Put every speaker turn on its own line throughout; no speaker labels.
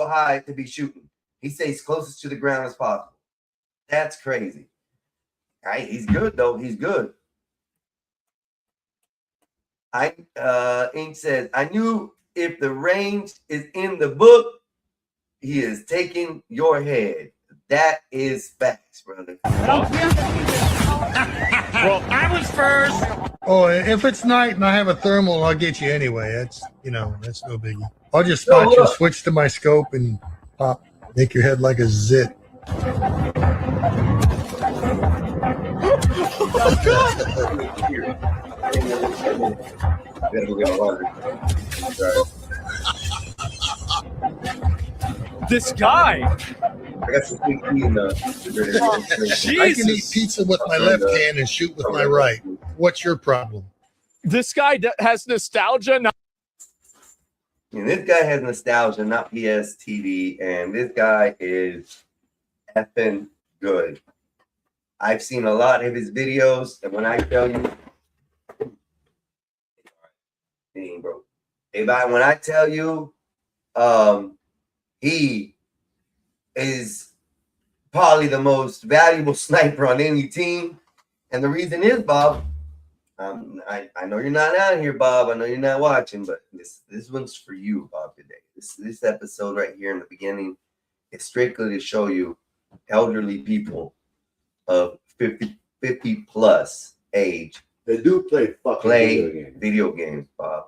high to be shooting. He stays closest to the ground as possible. That's crazy. All right, he's good though. He's good. Ink says, I knew if the range is in the book, he is taking your head. That is facts, brother.
Well, I was first.
Oh, if it's night and I have a thermal, I'll get you anyway. That's that's no biggie. I'll just spot you, switch to my scope, and pop, make your head like a zit.
This guy.
I got some sweet tea in the
I can eat pizza with my left hand and shoot with my right. What's your problem?
This guy has nostalgia.
And this guy has nostalgia, not PS TV, and this guy is effing good. I've seen a lot of his videos, and when I tell you, bro, when I tell you, he is probably the most valuable sniper on any team, and the reason is, Bob. I know you're not out here, Bob. I know you're not watching, but this one's for you, Bob, today. This episode right here in the beginning is strictly to show you elderly people of 50 plus age
They do play
video games, Bob.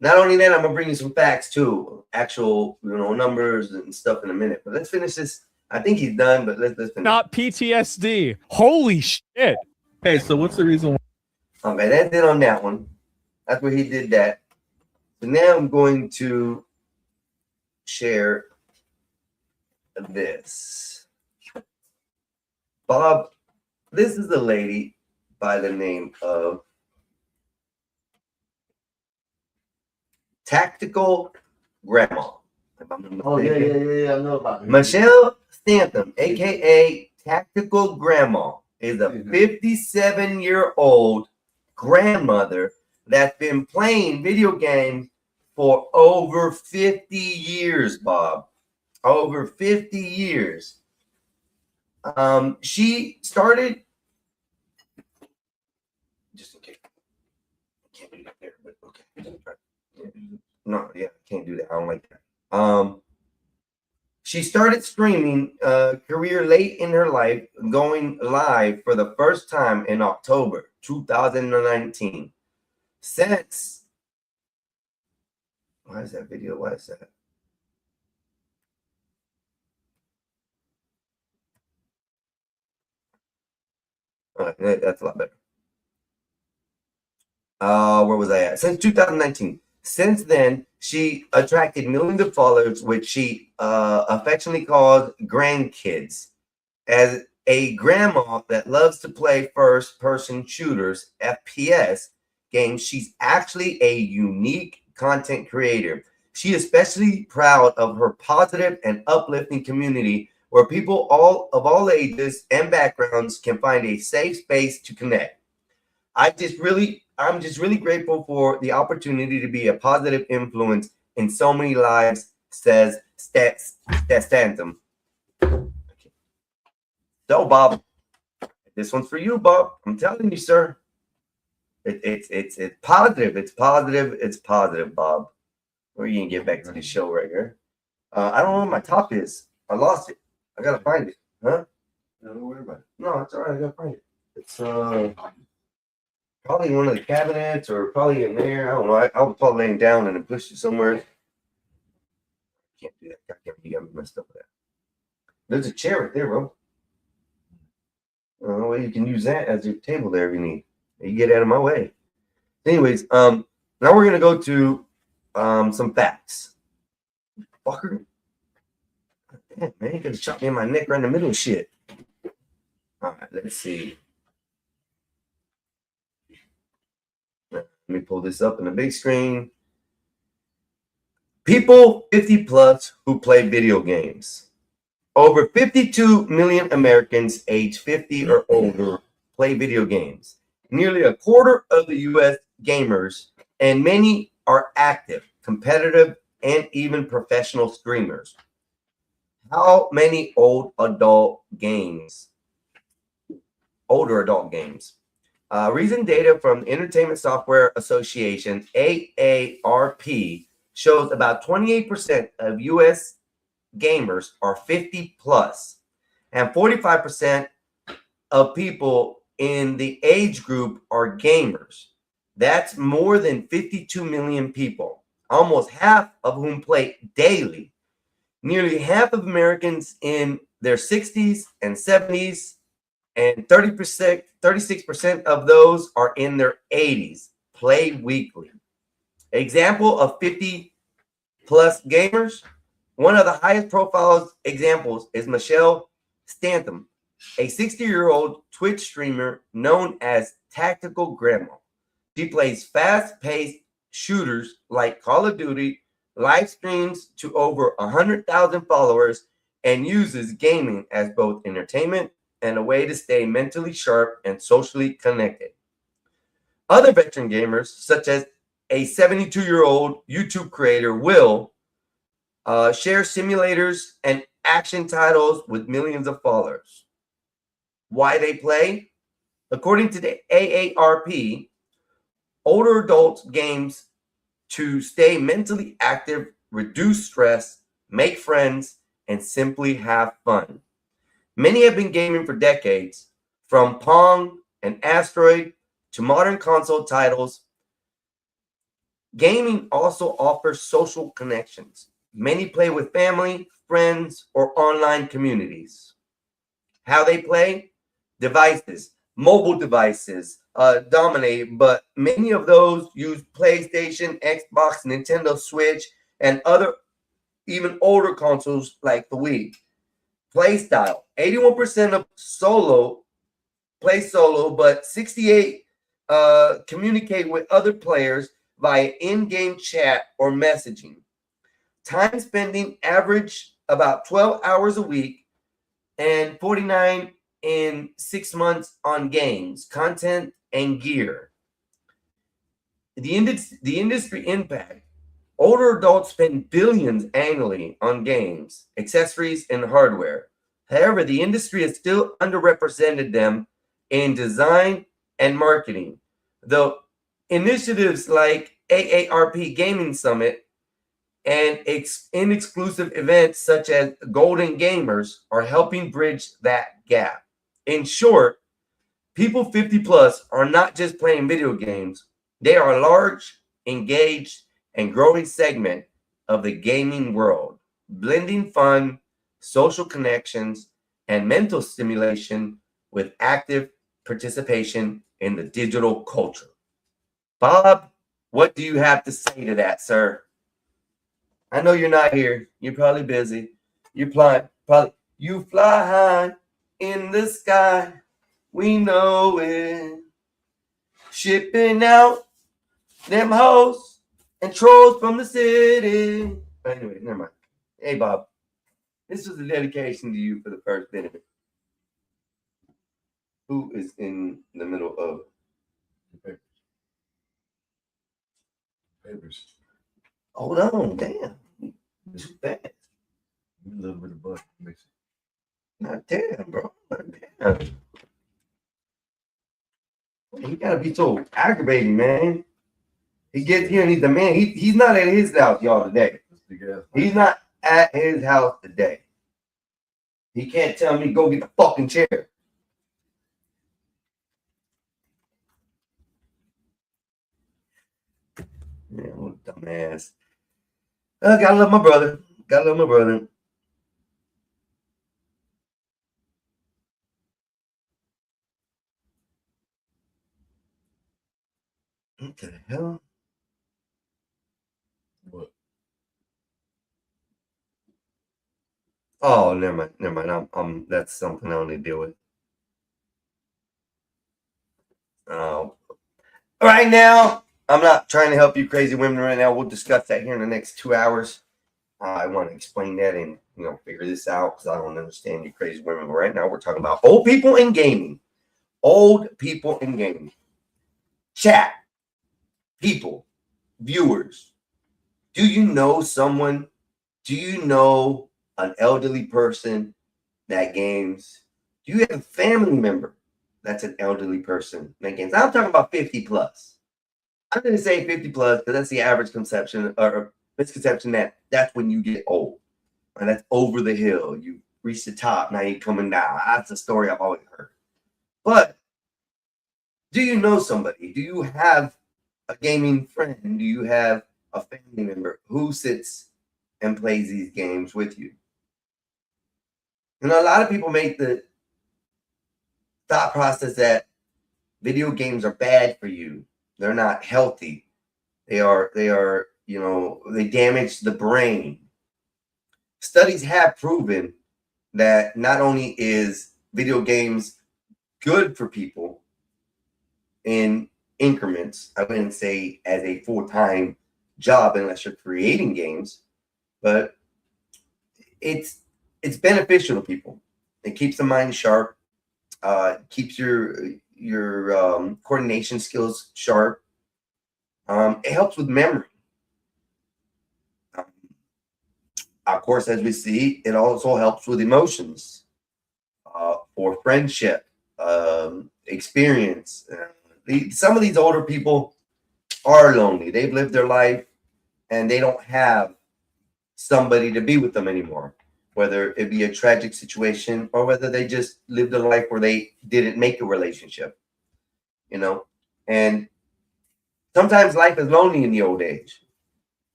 Not only that, I'm gonna bring you some facts too, actual numbers and stuff in a minute. But let's finish this. I think he's done, but let's finish.
Not PTSD. Holy shit.
Hey, so what's the reason?
Okay, that's it on that one. That's where he did that. So now I'm going to share this. Bob, this is a lady by the name of Tactical Grandma.
Oh, yeah, I know about it.
Michelle Stanton, aka Tactical Grandma, is a 57-year-old grandmother that's been playing video games for over 50 years, Bob. Over 50 years. She started, just in case, I can't do that there, but okay. No, yeah, I can't do that. I don't like that. She started streaming career late in her life, going live for the first time in October 2019. Since, why is that video? Why is that? All right, that's a lot better. Where was I at? Since 2019. Since then, she attracted millions of followers, which she affectionately calls grandkids. As a grandma that loves to play first-person shooters, FPS games, she's actually a unique content creator. She is especially proud of her positive and uplifting community where people of all ages and backgrounds can find a safe space to connect. I'm just really grateful for the opportunity to be a positive influence in so many lives, says Stanton. So, Bob, this one's for you, Bob. I'm telling you, sir. It's positive. It's positive. It's positive, Bob. Where are you gonna get back to the show right here? I don't know what my top is. I lost it. I gotta find it. Huh?
No, don't worry about it.
No, it's all right. I gotta find it. It's probably in one of the cabinets or probably in there. I don't know. I was probably laying down and then pushed it somewhere. Can't do that. You got me messed up with that. There's a chair right there, bro. Well, you can use that as your table there if you need. You get out of my way. Anyways, now we're gonna go to some facts. Fucker. Damn, man, you could shot me in my neck right in the middle of shit. All right, let's see. Let me pull this up in the big screen. People 50 plus who play video games. Over 52 million Americans age 50 or older play video games. Nearly a quarter of the U.S. gamers, and many are active, competitive, and even professional streamers. How many older adult games? Recent data from the Entertainment Software Association, AARP, shows about 28% of U.S. gamers are 50 plus, and 45% of people in the age group are gamers. That's more than 52 million people, almost half of whom play daily. Nearly half of Americans in their 60s and 70s, and 36% of those are in their 80s, play weekly. Example of 50 plus gamers. One of the highest profile examples is Michelle Stantham, a 60-year-old Twitch streamer known as Tactical Grandma. She plays fast-paced shooters like Call of Duty, live streams to over 100,000 followers, and uses gaming as both entertainment and a way to stay mentally sharp and socially connected. Other veteran gamers, such as a 72-year-old YouTube creator, Will, share simulators and action titles with millions of followers. Why they play? According to the AARP, older adults games to stay mentally active, reduce stress, make friends, and simply have fun. Many have been gaming for decades, from Pong and Asteroid to modern console titles. Gaming also offers social connections. Many play with family, friends, or online communities. How they play? Devices, mobile devices dominate, but many of those use PlayStation, Xbox, Nintendo Switch, and other even older consoles like the Wii. Play style, 81% of play solo, but 68 communicate with other players via in-game chat or messaging. Time spending average about 12 hours a week and 49 in 6 months on games, content, and gear. The industry impact. Older adults spend billions annually on games, accessories, and hardware. However, the industry has still underrepresented them in design and marketing. Though initiatives like AARP Gaming Summit and inexclusive events such as Golden Gamers are helping bridge that gap. In short, people 50 plus are not just playing video games. They are a large, engaged, and growing segment of the gaming world, blending fun, social connections, and mental stimulation with active participation in the digital culture. Bob, what do you have to say to that, sir? I know you're not here. You're probably busy. You fly high in the sky. We know it. Shipping out them hoes and trolls from the city. Anyway, never mind. Hey, Bob. This was a dedication to you for the first bit of it. Who is in the middle of
the papers?
Hold on, damn. Too fast.
A little bit of butter mix it.
Not damn, bro. Not damn. You gotta be so aggravating, man. He gets here and he's the man. He's not at his house, y'all, today. He's not at his house today. He can't tell me go get the fucking chair. Yeah, what a dumbass. Gotta love my brother. Gotta love my brother. What the hell?
What?
Oh, never mind. I'm that's something I only deal with. Right now, I'm not trying to help you crazy women right now. We'll discuss that here in the next 2 hours. I want to explain that and figure this out because I don't understand you crazy women. But right now, we're talking about old people in gaming. Old people in gaming. Chat. People. Viewers. Do you know someone? Do you know an elderly person that games? Do you have a family member that's an elderly person that games? I'm talking about 50 plus. I'm going to say 50 plus because that's the average conception or misconception that that's when you get old. And that's over the hill. You reach the top, now you're coming down. That's a story I've always heard. But do you know somebody? Do you have a gaming friend? Do you have a family member who sits and plays these games with you? You know, a lot of people make the thought process that video games are bad for you. They're not healthy. They are, you know, they damage the brain. Studies have proven that not only is video games good for people in increments, I wouldn't say as a full-time job unless you're creating games, but it's beneficial to people. It keeps the mind sharp, keeps your coordination skills sharp. It helps with memory. Of course, as we see, it also helps with emotions, for friendship, experience. Some of these older people are lonely. They've lived their life and they don't have somebody to be with them anymore, whether it be a tragic situation or whether they just lived a life where they didn't make a relationship, you know. And sometimes life is lonely in the old age.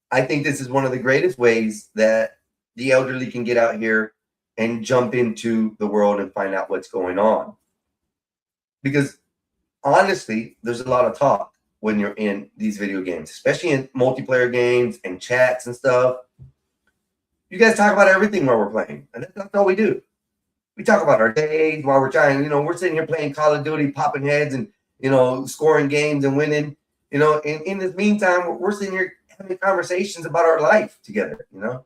I think this is one of the greatest ways that the elderly can get out here and jump into the world and find out what's going on. Because honestly, there's a lot of talk when you're in these video games, especially in multiplayer games and chats and stuff. You guys talk about everything while we're playing, and that's all we do. We talk about our days while we're trying, you know, we're sitting here playing Call of Duty, popping heads and, you know, scoring games and winning, you know. In this meantime, we're sitting here having conversations about our life together, you know.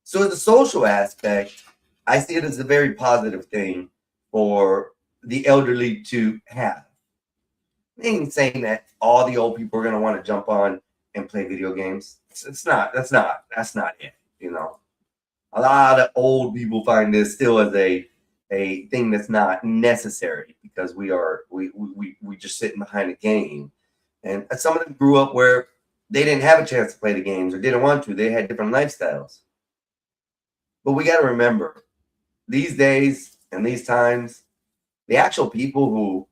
So as a social aspect, I see it as a very positive thing for the elderly to have. I ain't saying that all the old people are going to want to jump on and play video games. That's not it, you know. A lot of old people find this still as a thing that's not necessary because we just sitting behind a game. And some of them grew up where they didn't have a chance to play the games or didn't want to. They had different lifestyles. But we got to remember, these days and these times, the actual people who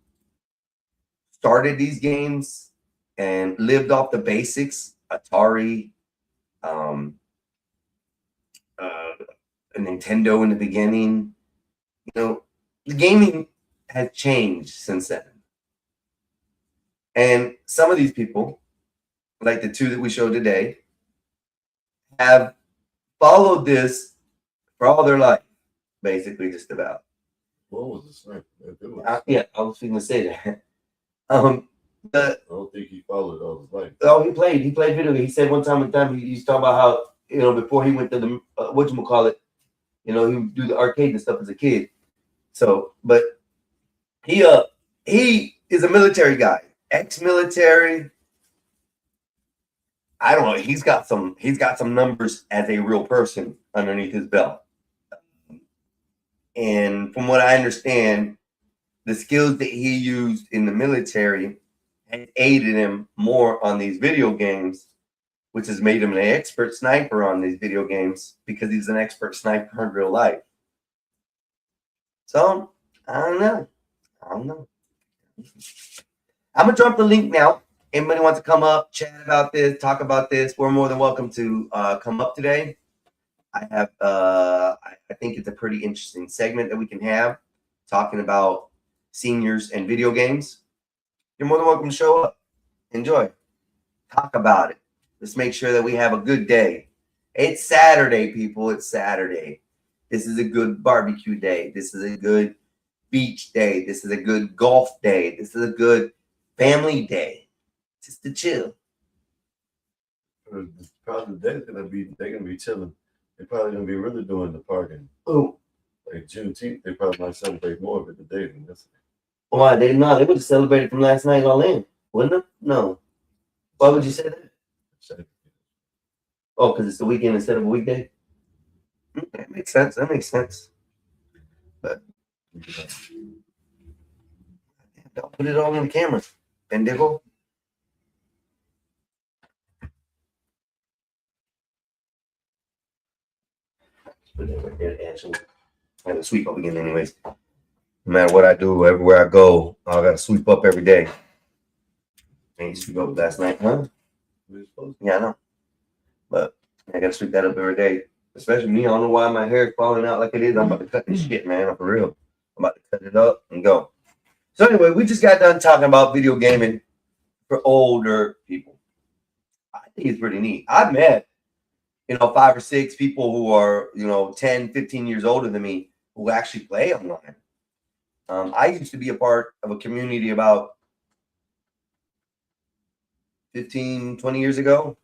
started these games and lived off the basics, Atari, a Nintendo in the beginning, you know, the gaming has changed since then. And some of these people, like the two that we showed today, have followed this for all their life, basically, just about.
What was the sniper?
Yeah, I was going to say that.
I don't think he followed all his life.
Oh, he played video. He said one time he was talking about how, you know, before he went to the whatchamacallit, you know, he would do the arcade and stuff as a kid. So, but he is a military guy, ex-military. I don't know. He's got some numbers as a real person underneath his belt. And from what I understand, the skills that he used in the military has aided him more on these video games, which has made him an expert sniper on these video games because he's an expert sniper in real life. So, I don't know. I'm going to drop the link now. Anybody wants to come up, chat about this, talk about this, we're more than welcome to come up today. I have, I think it's a pretty interesting segment that we can have talking about seniors and video games. You're more than welcome to show up, enjoy, talk about it. Let's make sure that we have a good day. It's Saturday, people. It's Saturday. This is a good barbecue day. This is a good beach day. This is a good golf day. This is a good family day. Just to chill.
Probably they're gonna be chilling. They're probably gonna be really doing the partying.
Oh,
Like Juneteenth, they probably might celebrate more of it today than yesterday.
why? They would have celebrated from last night all in, wouldn't they? No. Why would you say that? Oh, because it's the weekend instead of a weekday? That makes sense. That makes sense. But don't put it all on the camera, pendejo. Put it right there, actually. I had to sweep up again, anyways. No matter what I do, everywhere I go, I gotta sweep up every day. Ain't sweep up last night, huh? Yeah, I know. But I gotta sweep that up every day. Especially me, I don't know why my hair is falling out like it is. I'm about to cut this shit, man. For real. I'm about to cut it up and go. So anyway, we just got done talking about video gaming for older people. I think it's pretty neat. I've met, 5 or 6 people who are, 10, 15 years older than me who actually play online. I used to be a part of a community about 15, 20 years ago.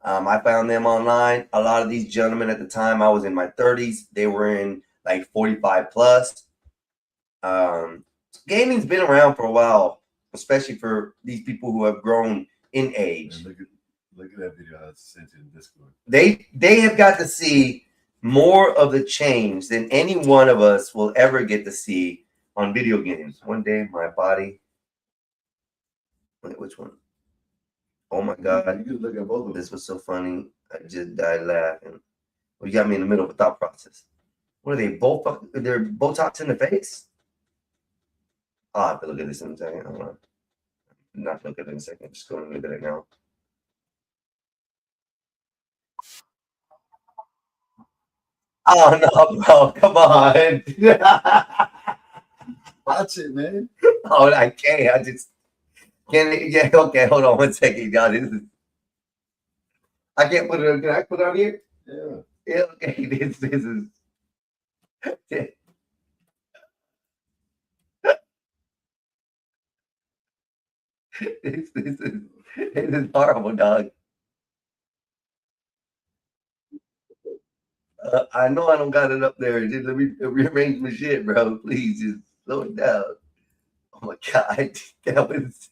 I found them online. A lot of these gentlemen at the time, I was in my 30s. They were in like 45 plus. Gaming's been around for a while, especially for these people who have grown in age.
Man, look at that video I sent you in Discord.
They have got to see more of the change than any one of us will ever get to see on video games. One day, my body. Wait, which one? Oh my God.
You can look at both of them.
This was so funny. I just died laughing. Well, you got me in the middle of a thought process. What are they, both? They're Botox in the face? I'll have to look at this in a second. Hold on. Not look at it in a second. Just go and look at it now. Oh no, bro! Come on.
Watch it, man.
Oh, I can't. I just can't. Yeah, okay. Hold on 1 second, y'all. This is. I can't put it. Can I put it on here?
Yeah.
Yeah. Okay. This is. This is horrible, dog. I know I don't got it up there. Just let me rearrange my shit, bro. Please just slow it down. Oh my God, that was.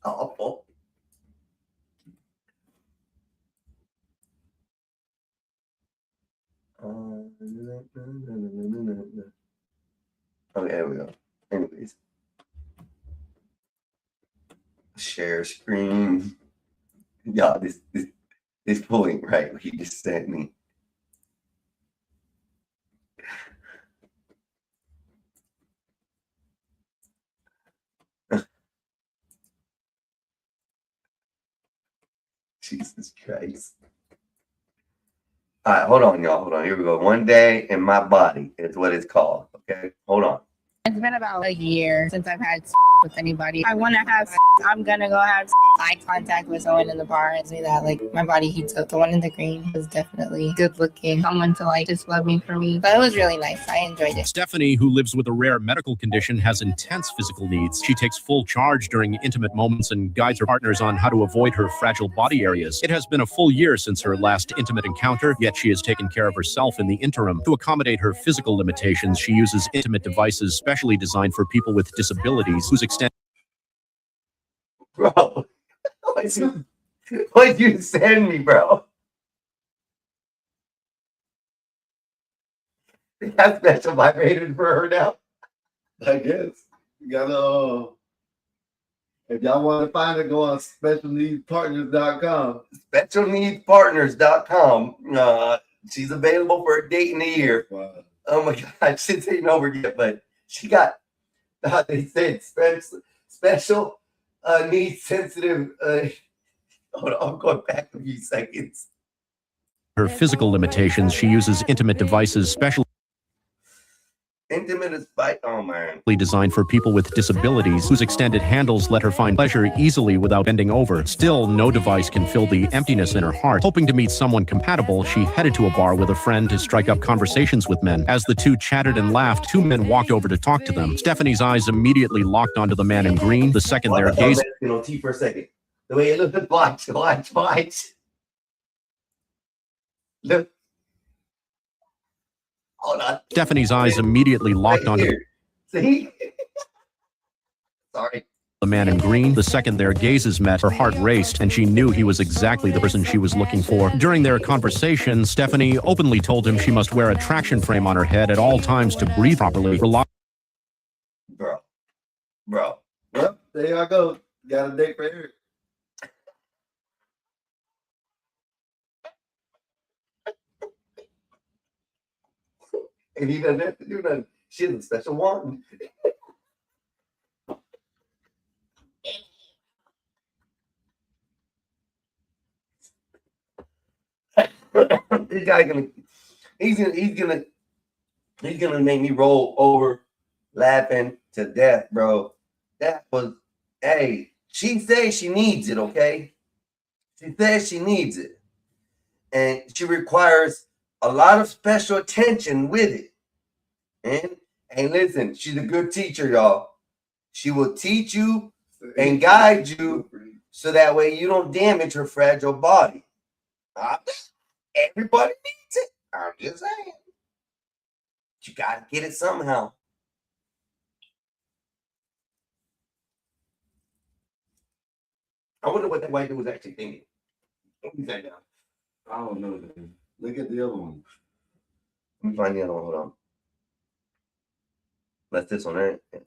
Awful. Okay, there we go. Anyways, share screen. Yeah, this pulling right. What he just sent me. Jesus Christ. All right, hold on, y'all. Hold on. Here we go. One day in my body is what it's called. Okay, hold on.
It's been about a year since I've had with anybody. I want to have. I'm gonna go have eye contact with someone in the bar and say that like my body heats up. The one in the green was definitely good looking. Someone to like just love me for me. But it was really nice. I enjoyed it.
Stephanie, who lives with a rare medical condition, has intense physical needs. She takes full charge during intimate moments and guides her partners on how to avoid her fragile body areas. It has been a full year since her last intimate encounter, yet she has taken care of herself in the interim. To accommodate her physical limitations, she uses intimate devices specially designed for people with disabilities whose extent.
Bro, what'd you send me, bro? They have special vibrators for her now.
I guess. You gotta, if y'all want to find it, go on specialneedspartners.com.
Specialneedspartners.com. She's available for a date in a year.
Wow.
Oh my God, shit's ain't over yet, but she got, they said special needs sensitive. Hold on, I'm going back a few seconds.
Her physical limitations, she uses intimate devices specially
Intimate is fight. Oh man.
designed for people with disabilities whose extended handles let her find pleasure easily without bending over. Still, no device can fill the emptiness in her heart. Hoping to meet someone compatible, she headed to a bar with a friend to strike up conversations with men. As the two chatted and laughed, 2 men walked over to talk to them. Stephanie's eyes immediately locked onto the man in green. The second their gaze
On T for a second. The way it looked, watch. Look. Hold on.
Stephanie's eyes immediately locked
Right
onto
here. See? Sorry.
The man in green. The second their gazes met, her heart raced, and she knew he was exactly the person she was looking for. During their conversation, Stephanie openly told him she must wear a traction frame on her head at all times to breathe properly.
Bro.
Well, there y'all go. Got a date for Eric.
And he doesn't have to do nothing. She's a special one. This guy he's gonna make me roll over laughing to death, bro. That was, hey, she says she needs it, okay? She says she needs it. And she requires a lot of special attention with it. And listen, she's a good teacher, y'all. She will teach you and guide you so that way you don't damage her fragile body. Everybody needs it. I'm just saying. You gotta get it somehow. I wonder what that white dude was actually thinking. What was that down?
I don't know. Man. Look at the other one.
Let me find the other one. Hold on. That's this one, right? Yeah.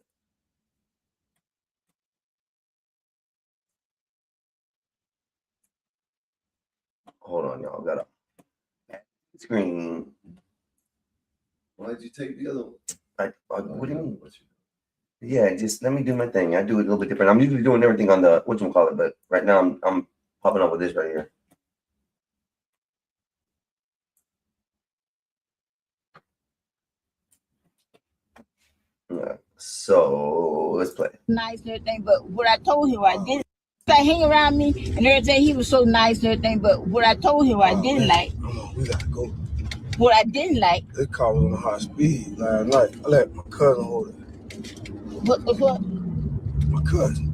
Hold on, y'all. Got a screen.
Why'd you take the other one?
What do you mean? Yeah, just let me do my thing. I do it a little bit different. I'm usually doing everything on the whatchamacallit, but right now I'm popping up with this right here. Yeah, so let's play.
Nice and everything, but what I told him I didn't. Like hang around me and everything, he was so nice and everything, but what I told him I didn't like.
Come on, we gotta go.
What I didn't like.
This car was on high speed last night. I let my cousin hold it.
What?
My cousin.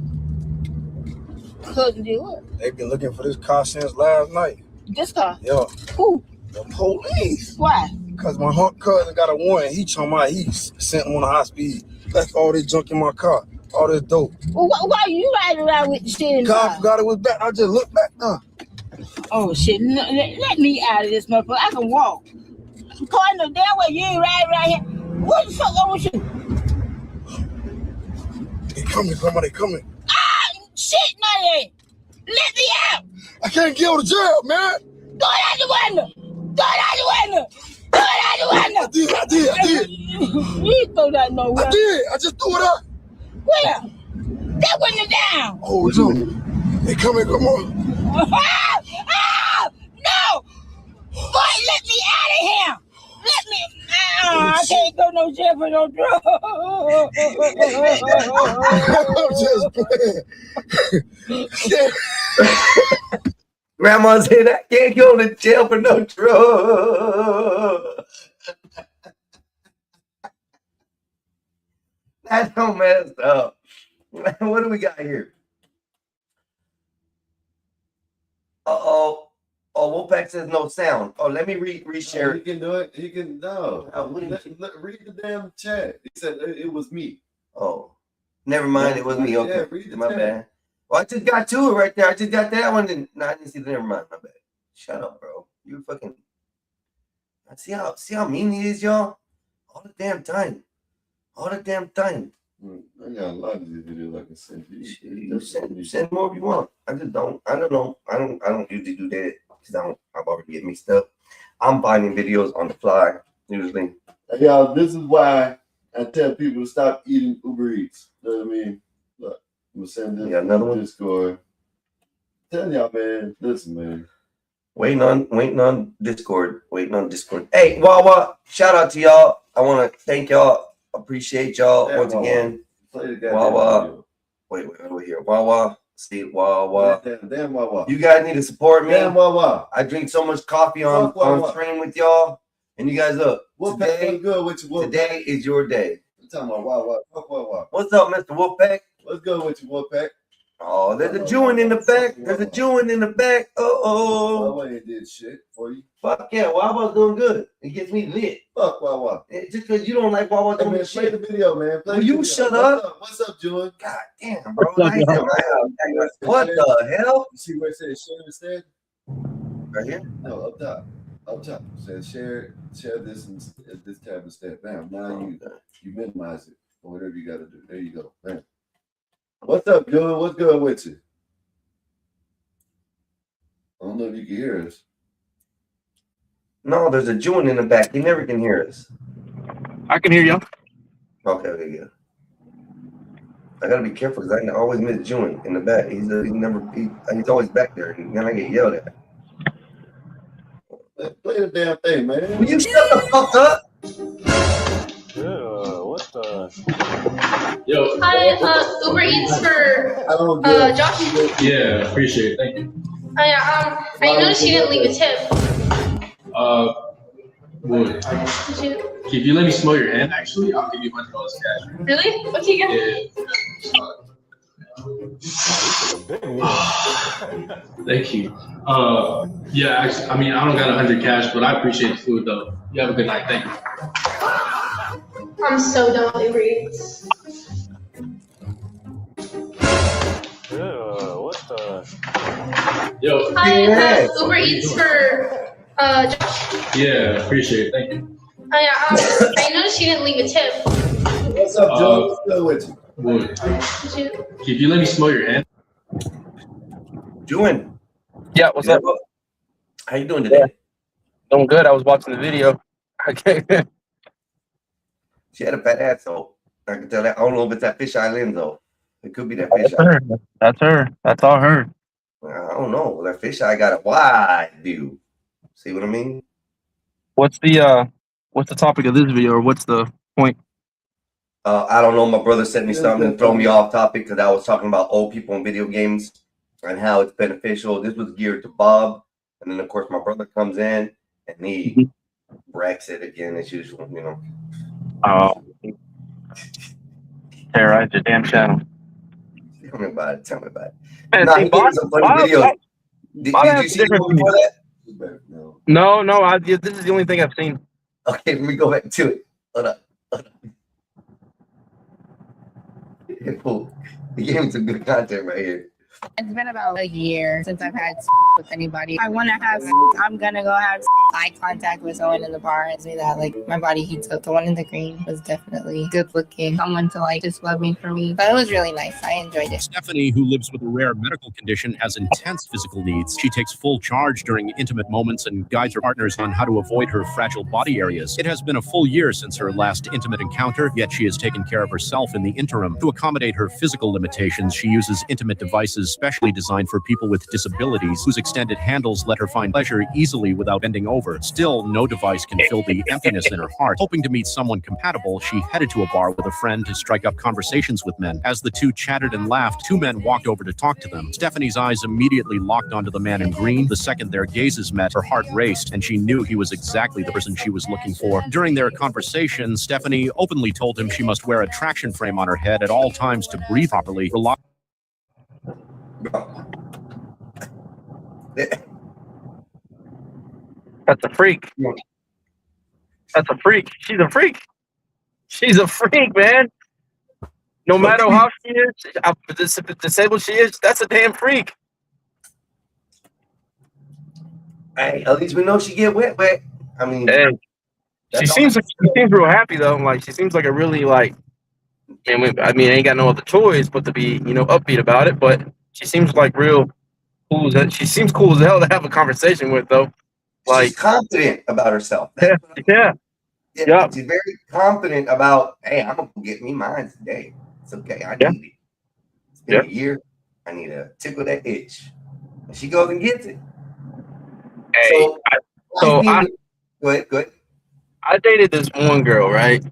Cousin did what?
They been looking for this car since last night.
This car?
Yeah.
Who?
The police.
Why?
Because my cousin got a warrant. He talking about he sent him on a high speed. Left all this junk in my car. All this dope.
Well, why are you riding around with the shit in the
God
car?
forgot it was back. I just looked back now.
Oh shit! No, let me out of this motherfucker. I can walk. According to damn way you ain't riding right here. What the fuck wrong with you?
They coming, Grandma. They coming.
Ah, shit, no, they ain't. Let me out.
I can't get out of jail, man.
Throw it out the window. Throw it out the window. Throw it out the window.
I did.
You ain't throw that nowhere.
I did. I just threw it up.
Where? That window down.
Oh, it's on. They coming, Grandma.
No! Boy, let me out of here! Let me. I can't go no jail for no drugs.
I'm just playing.
Grandma said I can't go to jail for no drugs. That's so messed up. What do we got here? Oh, Wolfpack says no sound. Oh, let me reshare
He
it.
can do it. He can no.
What did he-
Read the damn chat. He said it was me.
Oh, never mind. It was me.
Yeah,
Okay,
read the
my
chat.
bad. Well, I just got two right there. I just got that one. And no, I didn't see the. Never mind. My bad. Shut up, bro. You fucking. See how mean he is, y'all. All the damn time. All the damn time.
I got a lot of these videos I can send you.
You send more if you want. I just don't. I don't know. I don't usually do that because I've already get mixed up. I'm finding videos on the fly usually.
Hey, y'all, this is why I tell people to stop eating Uber Eats. You know what I mean? Look, I'm gonna send this
You got another one?
Discord. Tell y'all, man. Listen, man.
Waiting on Discord. Hey, Wawa, shout out to y'all. I want to thank y'all. Appreciate y'all
Yeah,
once
Wawa.
again.
Play the goddamn
Wawa.
video.
Wait, over here. Wawa. See, Wawa.
Damn Wawa.
You guys need to support me.
Damn Wawa.
I drink so much coffee on
Fuck Wawa.
stream with y'all. And you guys look.
Wolfpack, what's good with you, Wolfpack?
Today is your day.
I'm talking about Wawa. Fuck Wawa.
What's up, Mr. Wolfpack?
What's good with you, Wolfpack?
Oh, there's a Jewin in the back. There's a Jewin in the back. Oh.
Wawa ain't did shit for you.
Fuck yeah, Wawa's doing good. It gets me lit.
Fuck Wawa.
Just because you don't like Wawa
Hey
doing
man, play
shit.
the video, man. Play
Will
the
you
video.
shut
What's
up?
What's up, Julian?
God damn, bro. What the hell?
You see where it says share instead?
Right here?
No, up top. Up top. It says share this and this tab instead. Bam. Now you minimize it or whatever you gotta do. There you go. Bam. What's up, Julian? What's good with you? I don't know if you can hear us.
No, there's a Jewin in the back. He never can hear us.
I can hear you.
Okay, yeah. I gotta be careful because I always miss Jewin in the back. He's always back there, and then I get yelled at.
Play the damn thing, man.
Will you shut the fuck up?
What the?
Yo. Hi, Uber Eats for
I don't
Josh.
Yeah, appreciate it. Thank you.
I noticed you didn't leave a tip.
Would
Did you?
if you let me smell your hand, actually, I'll give you $100 cash.
Really? What do you get?
Thank you. Yeah, actually, I mean, I don't got 100 cash, but I appreciate the food though. You have a good night. Thank you.
I'm so done with Uber Eats.
What the? Yo.
Hi, Uber Eats for Josh.
Yeah, appreciate it. Thank you.
I noticed you didn't leave a tip.
What's up, Joe? What's good with you?
Would
Did you?
if you let me smell your hand?
Jewin.
Yeah, what's up?
How you doing today?
Doing good. I was watching the video. Okay.
She had a fat ass, though. I can tell that. I don't know if it's that fisheye lens, though. It could be that fisheye.
That's her. That's her. That's all her.
I don't know. That fisheye got a wide view. See what I mean?
What's the topic of this video, or what's the point?
I don't know. My brother sent me something to throw me off topic because I was talking about old people in video games and how it's beneficial. This was geared to Bob. And then, of course, my brother comes in and he wrecks it again as usual, you know.
Oh. Terrorize your damn channel.
Tell me about it. Tell me about it.
Man,
Nah,
see,
he gave some funny videos. Did you see the one before that?
No. This is the only thing I've seen.
Okay, let me go back to it. Hold up. Yeah, cool. He gave me some good content right here.
It's been about a year since I've had with anybody. I want to have I'm gonna go have eye contact with someone in the bar and say that like my body heats up. The one in the green was definitely good looking. Someone to like just love me for me. But it was really nice. I enjoyed it.
Stephanie, who lives with a rare medical condition, has intense physical needs. She takes full charge during intimate moments and guides her partners on how to avoid her fragile body areas. It has been a full year since her last intimate encounter, yet she has taken care of herself in the interim. To accommodate her physical limitations, she uses intimate devices specially designed for people with disabilities, whose extended handles let her find pleasure easily without bending over. Still, no device can fill the emptiness in her heart. Hoping to meet someone compatible, she headed to a bar with a friend to strike up conversations with men. As the two chatted and laughed, two men walked over to talk to them. Stephanie's eyes immediately locked onto the man in green. The second their gazes met, her heart raced, and she knew he was exactly the person she was looking for. During their conversation, Stephanie openly told him she must wear a traction frame on her head at all times to breathe properly.
That's a freak. That's a freak. She's a freak. She's a freak, man. No matter how she is, disabled she is, that's a damn freak.
Hey, at least we know she get wet. I mean,
hey, she seems real happy though. Like she seems like a really like. I mean, ain't got no other choice but to be, upbeat about it. But she seems like real cool. She seems cool as hell to have a conversation with, though. Like
she's confident about herself.
Yeah.
She's very confident about. Hey, I'm gonna get me mine today. It's okay. I need it. It's been a year. I need to tickle that itch. And she goes and gets it.
Hey,
go ahead.
I dated this one girl, right?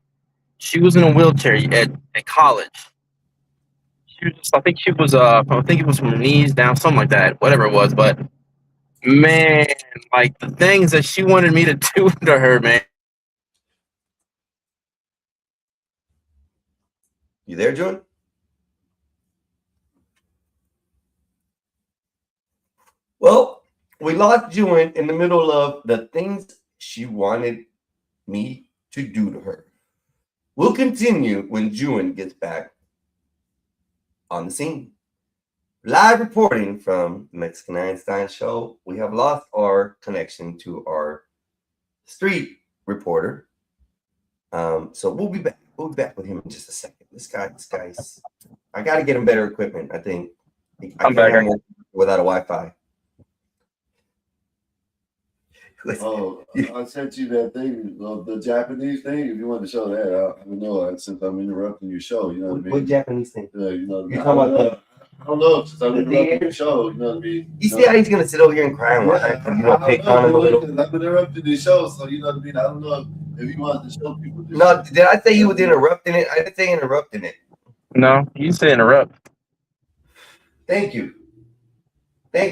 She was in a wheelchair at college. She was I think it was from her knees down, something like that, whatever it was. But man, like the things that she wanted me to do to her, man.
You there, Jordan? we lost Jewin in the middle of the things she wanted me to do to her. We'll continue when Jewin gets back on the scene. Live reporting from the Mexican Einstein Show. We have lost our connection to our street reporter. So we'll be back. We'll be back with him in just a second. This guy's. I got to get him better equipment. I think.
I'm back.
Without a Wi-Fi.
Oh, I sent you that thing, the Japanese thing. If you want to show that, I don't know. Since I'm interrupting your show, you know what I mean.
What Japanese thing?
You know what I mean.
You're talking about
I don't know. Since I'm interrupting your show, you know what I mean.
You see how he's gonna sit over here and cry and pick on him a little.
I'm interrupting the show, so you know what I mean. I don't know if he wants to show people. This
No, did I say you was interrupting it? I didn't say interrupting it.
No, you said interrupt.
Thank you. I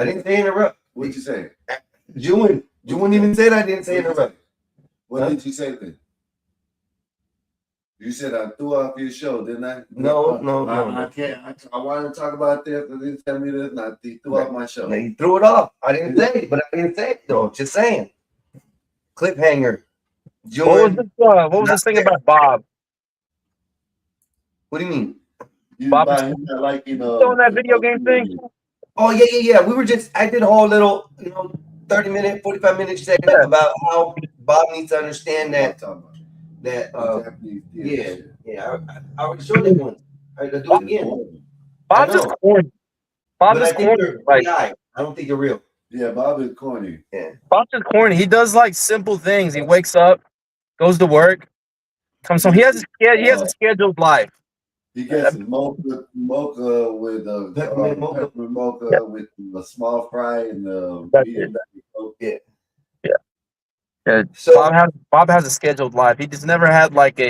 didn't say interrupt.
What'd you say?
Jewin even said I didn't say interrupt.
What did you say then? You said I threw off your show, didn't I?
No.
I can't. I wanted to talk about this, and then tell me this, and I threw off my show.
No, you threw it off. I didn't say it, but I didn't say it though. Just saying. Cliffhanger.
What was this thing about Bob?
What do you mean?
Bob
like
on that video game thing?
Oh yeah. I did a whole little 30-minute, 45-minute segment about how Bob needs to understand that I already showed it once. I gotta do it again.
Bob's just corny. Bob's just corny. Like,
I don't think they're real.
Yeah, Bob is corny.
Yeah.
Bob's just corny. He does like simple things. He wakes up, goes to work, comes home. He has a scheduled life.
He gets mocha with mocha with a small fry and
Yeah.
So
Bob has a scheduled life. He just never had like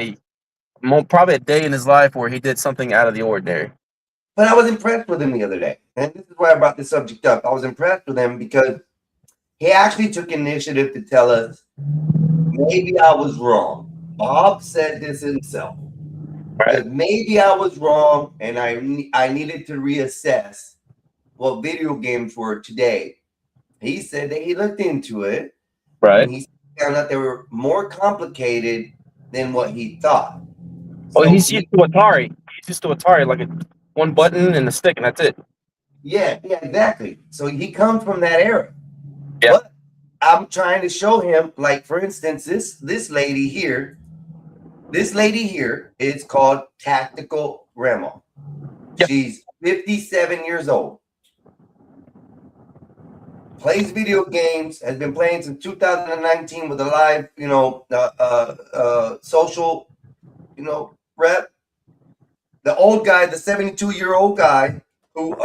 probably a day in his life where he did something out of the ordinary.
But I was impressed with him the other day. And this is why I brought this subject up. I was impressed with him because he actually took initiative to tell us maybe I was wrong. Bob said this himself. Right. Maybe I was wrong and I needed to reassess what video games were today. He said that he looked into it.
Right.
And he found out they were more complicated than what he thought.
Well, he's used to Atari. He's used to Atari, like one button and a stick, and that's it.
Yeah, exactly. So he comes from that era.
Yeah.
But I'm trying to show him, like, for instance, this lady here. This lady here is called Tactical Grandma. Yep. She's 57 years old. Plays video games, has been playing since 2019 with a live, social, rep. The old guy, the 72-year-old guy who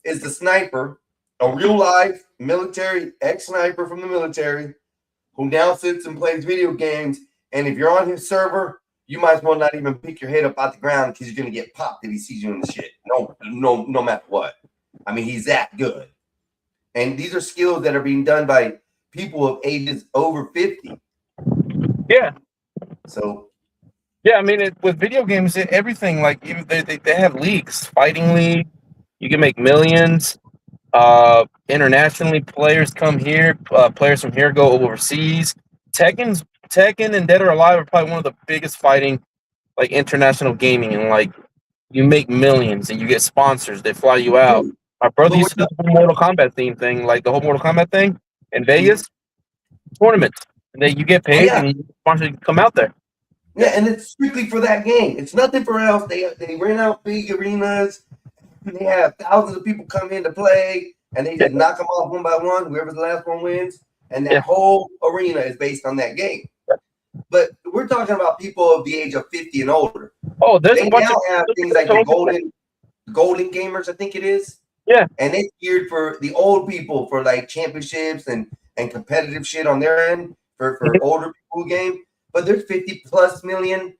is the sniper, a real life military, ex-sniper from the military, who now sits and plays video games. And if you're on his server, you might as well not even pick your head up out the ground because you're going to get popped if he sees you in the shit. No matter what. I mean, he's that good. And these are skills that are being done by people of ages over 50.
Yeah.
So.
Yeah, I mean, with video games, everything, like, they have leagues, fighting league. You can make millions. Internationally, players come here. Players from here go overseas. Tekken and Dead or Alive are probably one of the biggest fighting, like, international gaming. And, like, you make millions and you get sponsors. They fly you out. My brother used to do the Mortal Kombat thing, like the whole Mortal Kombat thing in Vegas. Tournaments. And then you get paid and you sponsors come out there.
Yeah, and it's strictly for that game. It's nothing for else. They rent out big arenas. They have thousands of people come in to play, and they just knock them off one by one. Whoever the last one wins, and that whole arena is based on that game. But we're talking about people of the age of 50 and older.
Oh, there's
they now have things like the golden gamers, I think it is.
Yeah,
and it's geared for the old people for like championships and competitive shit on their end for older people who game. But there's 50 plus million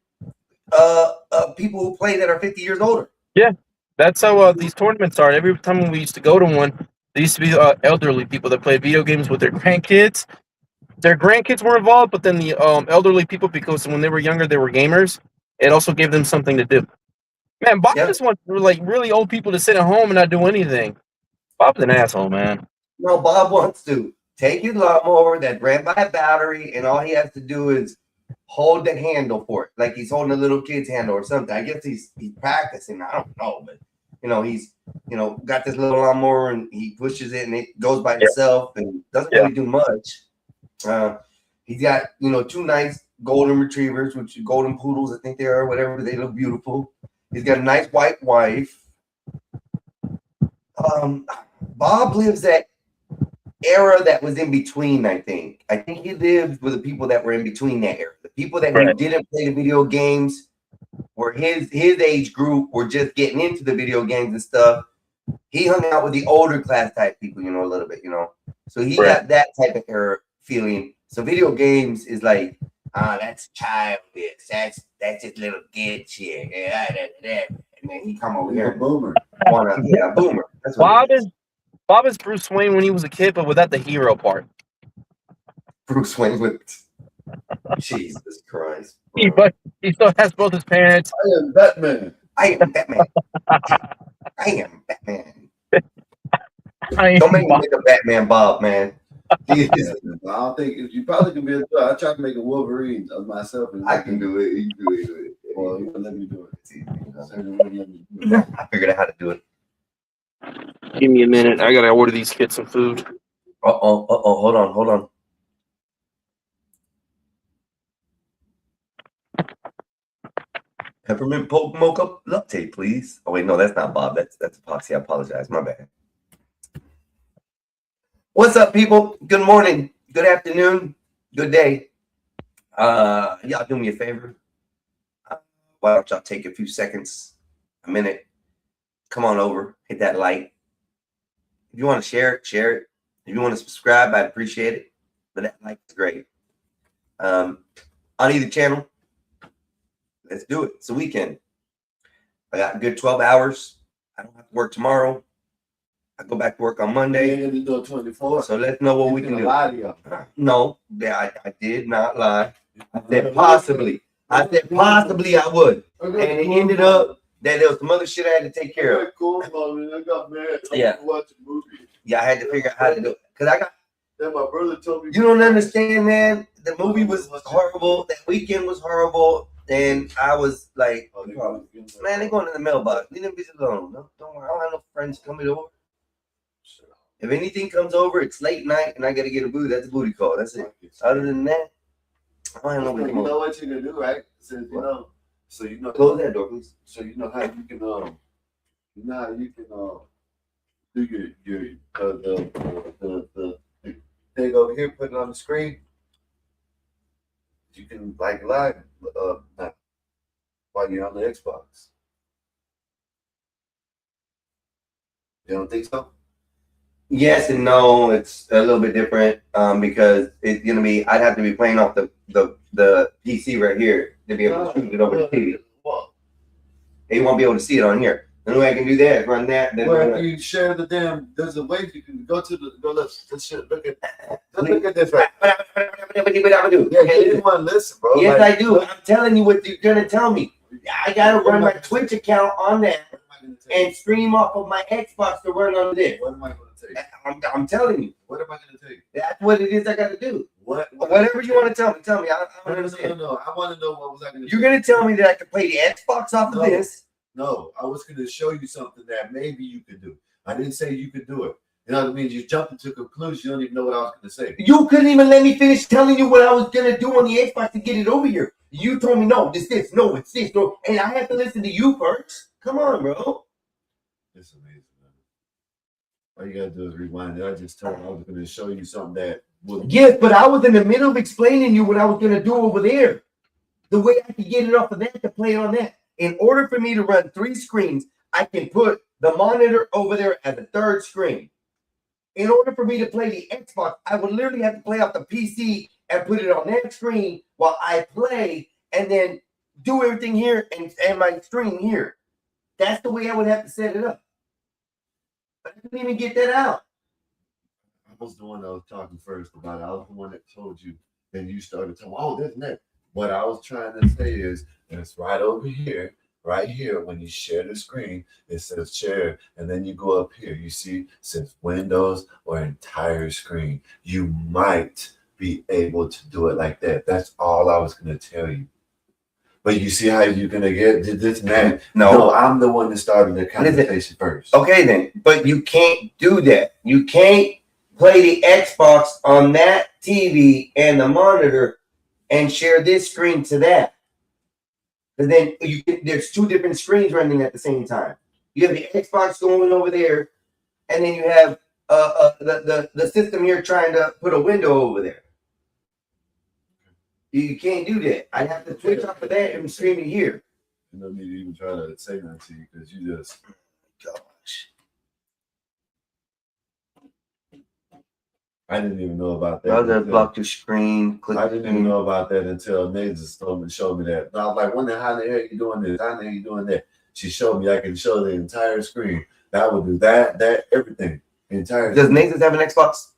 people who play that are 50 years older.
Yeah, that's how these tournaments are. Every time we used to go to one, there used to be elderly people that played video games with their grandkids. Their grandkids were involved, but then the elderly people, because when they were younger, they were gamers. It also gave them something to do. Man, Bob just wants like really old people to sit at home and not do anything. Bob's an asshole, man.
No, Bob wants to take his lawnmower that ran by a battery, and all he has to do is hold the handle for it, like he's holding a little kid's handle or something. I guess he's practicing. I don't know, but he's got this little lawnmower and he pushes it and it goes by itself and doesn't really do much. He's got 2 nice golden retrievers, which golden poodles, I think they are, whatever. They look beautiful. He's got a nice white wife. Bob lives that era that was in between. I think he lived with the people that were in between that era. The people that who didn't play the video games, were his age group, were just getting into the video games and stuff. He hung out with the older class type people, a little bit, So he got that type of era feeling. So video games is like, that's childish. That's just little kid shit. And then he come over here.
Boomer.
Boomer. That's
Bob is Bruce Wayne when he was a kid, but without the hero part.
Bruce Wayne with Jesus Christ.
But he still has both his parents.
I am Batman.
I am Batman. Don't make me make a Batman Bob, man.
I don't think you probably can be a. I tried to make a Wolverine of myself. And
I can do it. You can do it.
Well, you let me do it.
I figured out how to do it.
Give me a minute. I gotta order these kids some food.
Hold on. Peppermint poke mocha latte, please. Oh wait, no, that's not Bob. That's Epoxy. I apologize. My bad. What's up, people? Good morning, good afternoon, good day. Y'all do me a favor. Why don't y'all take a few seconds, a minute, come on over, hit that like. If you want to share it, share it. If you want to subscribe, I'd appreciate it. But that like is great. On either channel, let's do it. It's a weekend. I got a good 12 hours. I don't have to work tomorrow. I go back to work on Monday.
You ain't gonna do 24.
So let's know what we can do.
Lie to y'all.
No, I did not lie. I said possibly. I would. And it ended up that there was some other shit I had to take care of.
Cool, man. I got mad.
Yeah.
Watching a movie.
Yeah, I had to figure out how to do it. Because I got.
Then my brother told me.
You don't understand, man. The movie was horrible. That weekend was horrible. And I was like, man, they're going to the mailbox. Leave them bitches alone. Don't worry. I don't have no friends coming over. If anything comes over, it's late night and I got to get a booty. That's a booty call. That's it. Other than that, I don't have no.
You know what you can do, right? So
Close that door, please.
So you know how you can do your the thing over here, put it on the screen. You can like live while you're on the Xbox. You don't think so?
Yes and no. It's a little bit different because it's gonna be. I'd have to be playing off the PC right here to be able to shoot it over the TV. You won't be able to see it on here. The only way I can do that is run that. Then
well, you share the damn. There's a way you can go to the. Go let's look at this right.
What do I do?
Yeah, you didn't want to listen, bro.
Yes,
like,
I do. I'm telling you what you're gonna tell me. I gotta run my Twitch account on that and stream off of my Xbox to run on this.
What am I going to take?
I'm telling you.
What am I going to take?
That's what it is I got to do. Whatever you want to tell me. Tell me. I don't understand.
No. I want to know what was I going to do.
You're going to tell me that I can play the Xbox off of this.
No, I was going to show you something that maybe you could do. I didn't say you could do it. You know what I mean? You jumped into conclusions. You don't even know what I was going to say.
You couldn't even let me finish telling you what I was going to do on the Xbox to get it over here. You told me, no, it's this, no, it's this, no. And I have to listen to you first. Come on, bro.
It's amazing, man. All you got to do is rewind it. I just told you I was going to show you something that would.
Yes, but I was in the middle of explaining you what I was going to do over there. The way I could get it off of that to play on that. In order for me to run 3 screens, I can put the monitor over there as a 3rd screen. In order for me to play the Xbox, I would literally have to play off the PC and put it on that screen while I play and then do everything here and my stream here. That's the way I would have to set it up. But I couldn't even get that out.
I was the one that was talking first about it. I was the one that told you. Then you started telling me, oh, this and that. What I was trying to say is, it's right over here. right here, when you share the screen, it says share, and then you go up here. You see, it says Windows or entire screen. You might be able to do it like that. That's all I was going to tell you. But you see how you're going to get this man? No, I'm the one that started the conversation first.
Okay, then, but you can't do that. You can't play the Xbox on that TV and the monitor and share this screen to that. But then there's two different screens running at the same time. You have the Xbox going over there, and then you have the system here trying to put a window over there. You can't do that. I have to switch off of that and stream it here.
You don't need to even try to say nothing to you because you just.
Gosh.
I didn't even know about that.
Brother, block your screen.
I didn't even know about that until Nate just told me, showed me that. And I was like, how the hell you doing this? How the hell you doing that? She showed me I can show the entire screen. That would do that, everything. The entire.
Does Nate have an Xbox?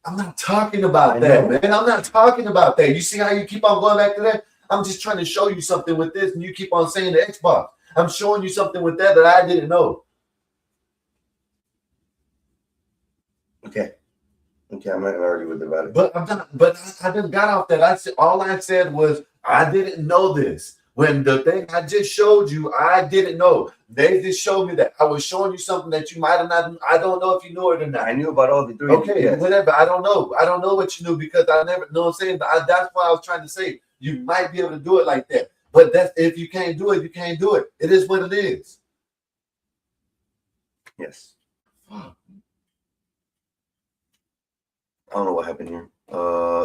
I'm not talking about that, man. I'm not talking about that. You see how you keep on going back to that? I'm just trying to show you something with this, and you keep on saying the Xbox. I'm showing you something with that I didn't know.
Okay, I'm not gonna argue with about it.
But I'm not. But I just got off that. All I said was I didn't know this. When the thing I just showed you, I didn't know. They just showed me that. I was showing you something that you might have not. I don't know if you knew it or not.
I knew about all the three.
Okay, whatever. I don't know. I don't know what you knew because I never know what I'm saying. But that's why I was trying to say you might be able to do it like that. But that's if you can't do it, you can't do it. It is what it is.
Yes. I don't know what happened here.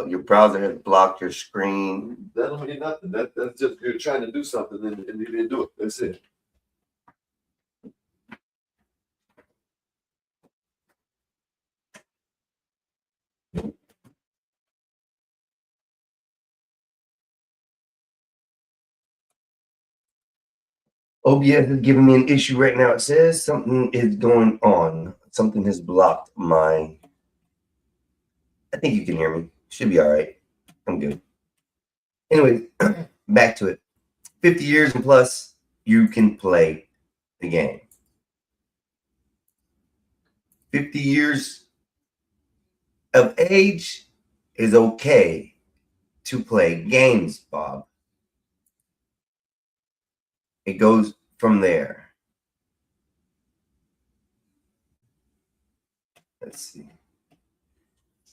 Your browser has blocked your screen.
That don't mean nothing. That's just you're trying to do something and you didn't do it. That's it.
OBS is giving me an issue right now. It says something is going on. Something has blocked my. I think you can hear me. Should be all right. I'm good. Anyway, back to it. 50 years and plus, you can play the game. 50 years of age is okay to play games, Bob. It goes from there. Let's see.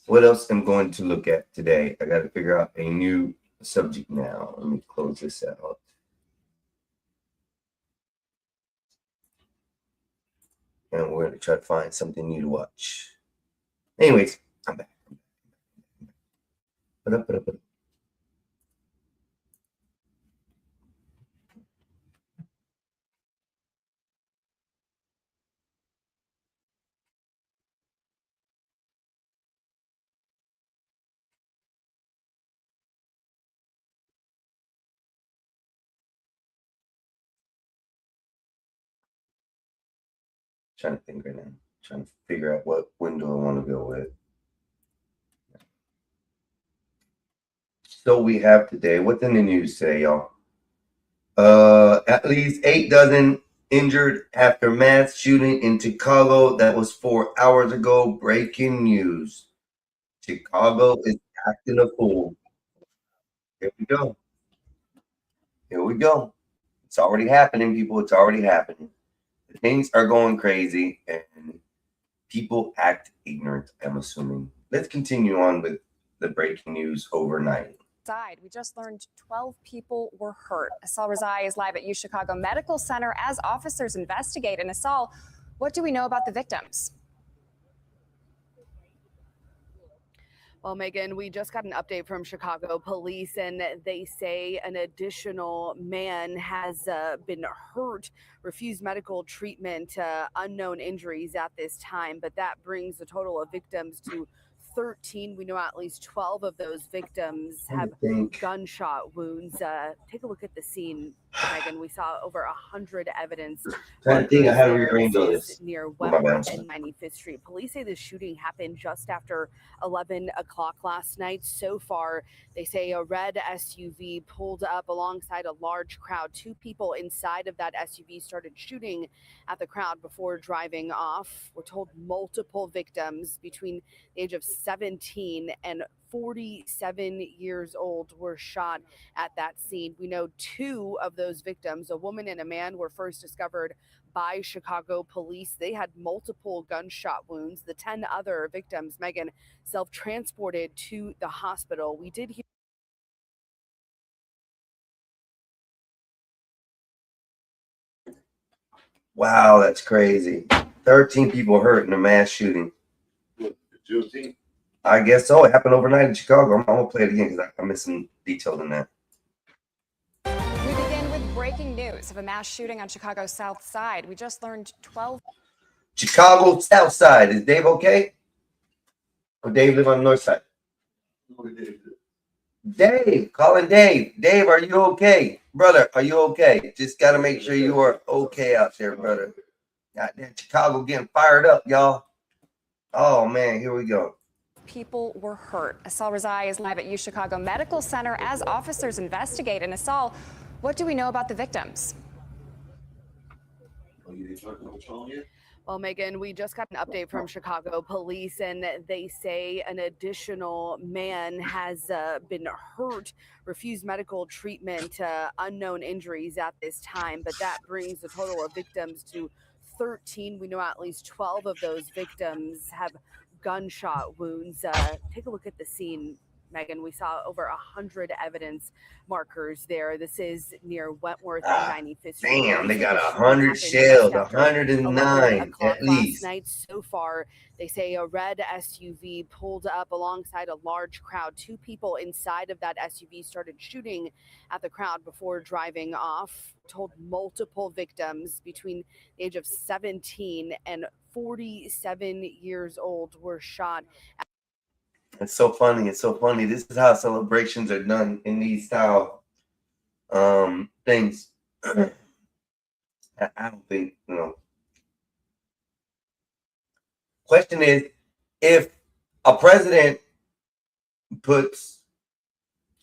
What else I'm going to look at today? I got to figure out a new subject now. Let me close this out. And we're going to try to find something new to watch. Anyways, I'm back. Trying to think right now. Trying to figure out what window I want to go with. So we have today, what's in the news today, y'all? At least 8 dozen injured after mass shooting in Chicago. That was 4 hours ago. Breaking news. Chicago is acting a fool. Here we go. Here we go. It's already happening, people. It's already happening. Things are going crazy and people act ignorant, I'm assuming. Let's continue on with the breaking news overnight.
We just learned 12 people were hurt. Asal Razai is live at UChicago Medical Center as officers investigate. And Asal, what do we know about the victims?
Well, Megan, we just got an update from Chicago police, and they say an additional man has been hurt, refused medical treatment, unknown injuries at this time. But that brings the total of victims to 13. We know at least 12 of those victims have gunshot wounds. Take a look at the scene. Megan, we saw over 100 evidence
Trying to think of how to
there.
rearrange
This
all
is
this.
near
Oh, my
Wentworth
bad.
and 95th Street. Police say the shooting happened just after 11 o'clock last night. So far, they say a red SUV pulled up alongside a large crowd. 2 people inside of that SUV started shooting at the crowd before driving off. We're told multiple victims between the age of 17 and 47 years old were shot at that scene. We know 2 of those victims, a woman and a man, were first discovered by Chicago police. They had multiple gunshot wounds. The 10 other victims, Megan, self-transported to the hospital. We did hear
Wow, that's crazy. 13 people hurt in a mass shooting.
Juneteenth.
I guess so. It happened overnight in Chicago. I'm gonna play it again because I'm missing details in that.
We begin with breaking news of a mass shooting on Chicago's South Side. We just learned 12.
Chicago South Side. Is Dave okay? Or Dave live on the North Side? Dave, calling Dave. Dave, are you okay? Brother, are you okay? Just got to make sure you are okay out there, brother. Goddamn, Chicago getting fired up, y'all. Oh, man, here we go.
People were hurt. Asal Razai is live at UChicago Medical Center as officers investigate. And Asal, what do we know about the victims?
Well, Megan, we just got an update from Chicago police, and they say an additional man has been hurt, refused medical treatment, unknown injuries at this time. But that brings the total of victims to 13. We know at least 12 of those victims have gunshot wounds. Take a look at the scene, Megan. We saw over 100 evidence markers there. This is near Wentworth and 95th Street.
Damn, they got 100 shells, 109 at least.
Last night, so far, they say a red SUV pulled up alongside a large crowd. 2 people inside of that SUV started shooting at the crowd before driving off. Told multiple victims between the age of 17 and 47 years old were shot.
It's so funny. It's so funny. This is how celebrations are done in these style things. I don't think, Question is, if a president puts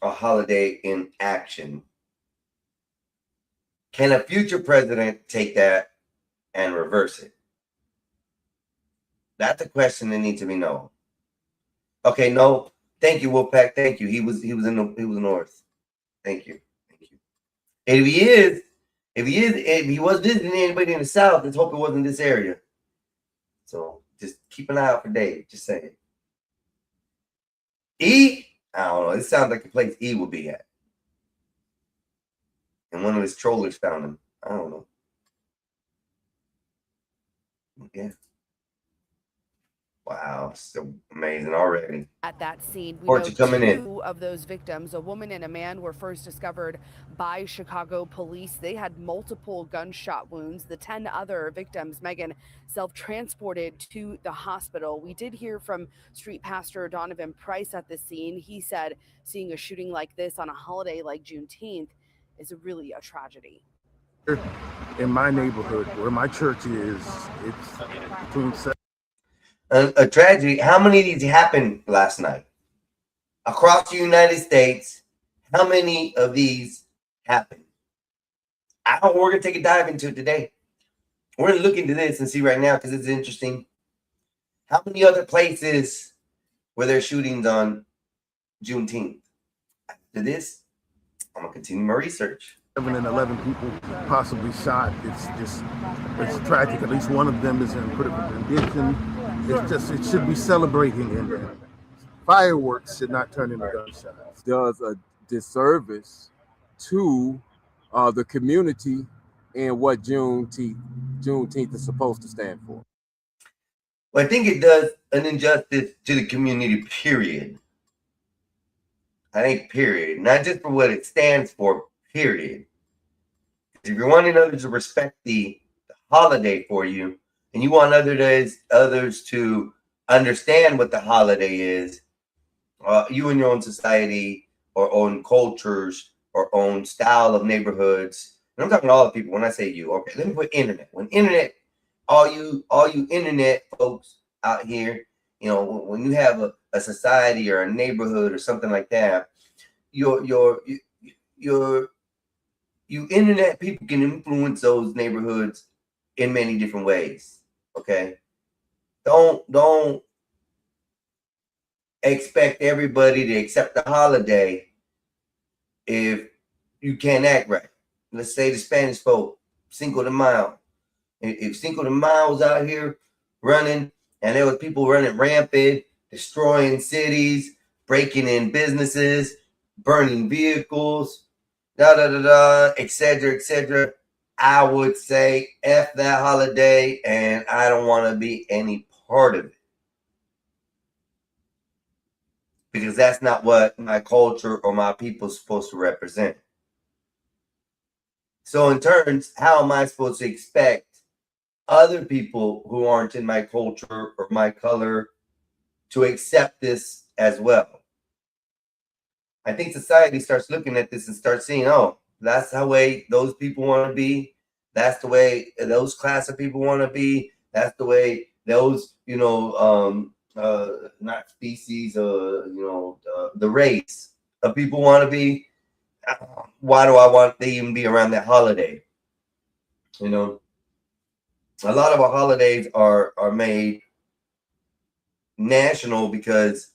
a holiday in action, can a future president take that and reverse it? That's a question that needs to be known. Okay, no, thank you, Wolfpack. Thank you. He was north. Thank you. And if he was visiting anybody in the South, let's hope it wasn't this area. So just keep an eye out for Dave. Just saying. E, I don't know. It sounds like a place E would be at. And one of his trollers found him. I don't know. Yeah. Wow, so amazing already.
At that scene, we
Report
know
you coming in.
2 of those victims, a woman and a man, were first discovered by Chicago police. They had multiple gunshot wounds. The 10 other victims, Megan, self-transported to the hospital. We did hear from street pastor Donovan Price at the scene. He said seeing a shooting like this on a holiday like Juneteenth is really a tragedy.
In my neighborhood, where my church is, it's between 7.
A tragedy. How many of these happened last night? Across the United States, how many of these happened? We're going to take a dive into it today. We're going to look into this and see right now because it's interesting. How many other places were there shootings on Juneteenth? After this, I'm going to continue my research.
7 and 11 people possibly shot. It's tragic. At least one of them is in critical condition. It should be celebrating, and fireworks should not turn into gunshots.
Does a disservice to the community and what Juneteenth is supposed to stand for.
Well, I think it does an injustice to the community, period. I think period. Not just for what it stands for, period. If you're wanting others to respect the holiday for you, and you want others to understand what the holiday is, you in your own society or own cultures or own style of neighborhoods and I'm talking to all the people. When I say you, okay, let me put internet. When internet, all you internet folks out here, you know, when you have a society or a neighborhood or something like that, your internet people can influence those neighborhoods in many different ways. Okay, don't expect everybody to accept the holiday if you can't act right. Let's say the Spanish folk, Cinco de Mayo. If Cinco de Mayo was out here running and there was people running rampant, destroying cities, breaking in businesses, burning vehicles, etc., I would say F that holiday, and I don't want to be any part of it. Because that's not what my culture or my people is supposed to represent. So in turn, how am I supposed to expect other people who aren't in my culture or my color to accept this as well? I think society starts looking at this and starts seeing, oh, that's the way those people want to be. That's the way those class of people want to be. That's the way those, not species, the race of people want to be. Why do I want to even be around that holiday? You know, a lot of our holidays are made national because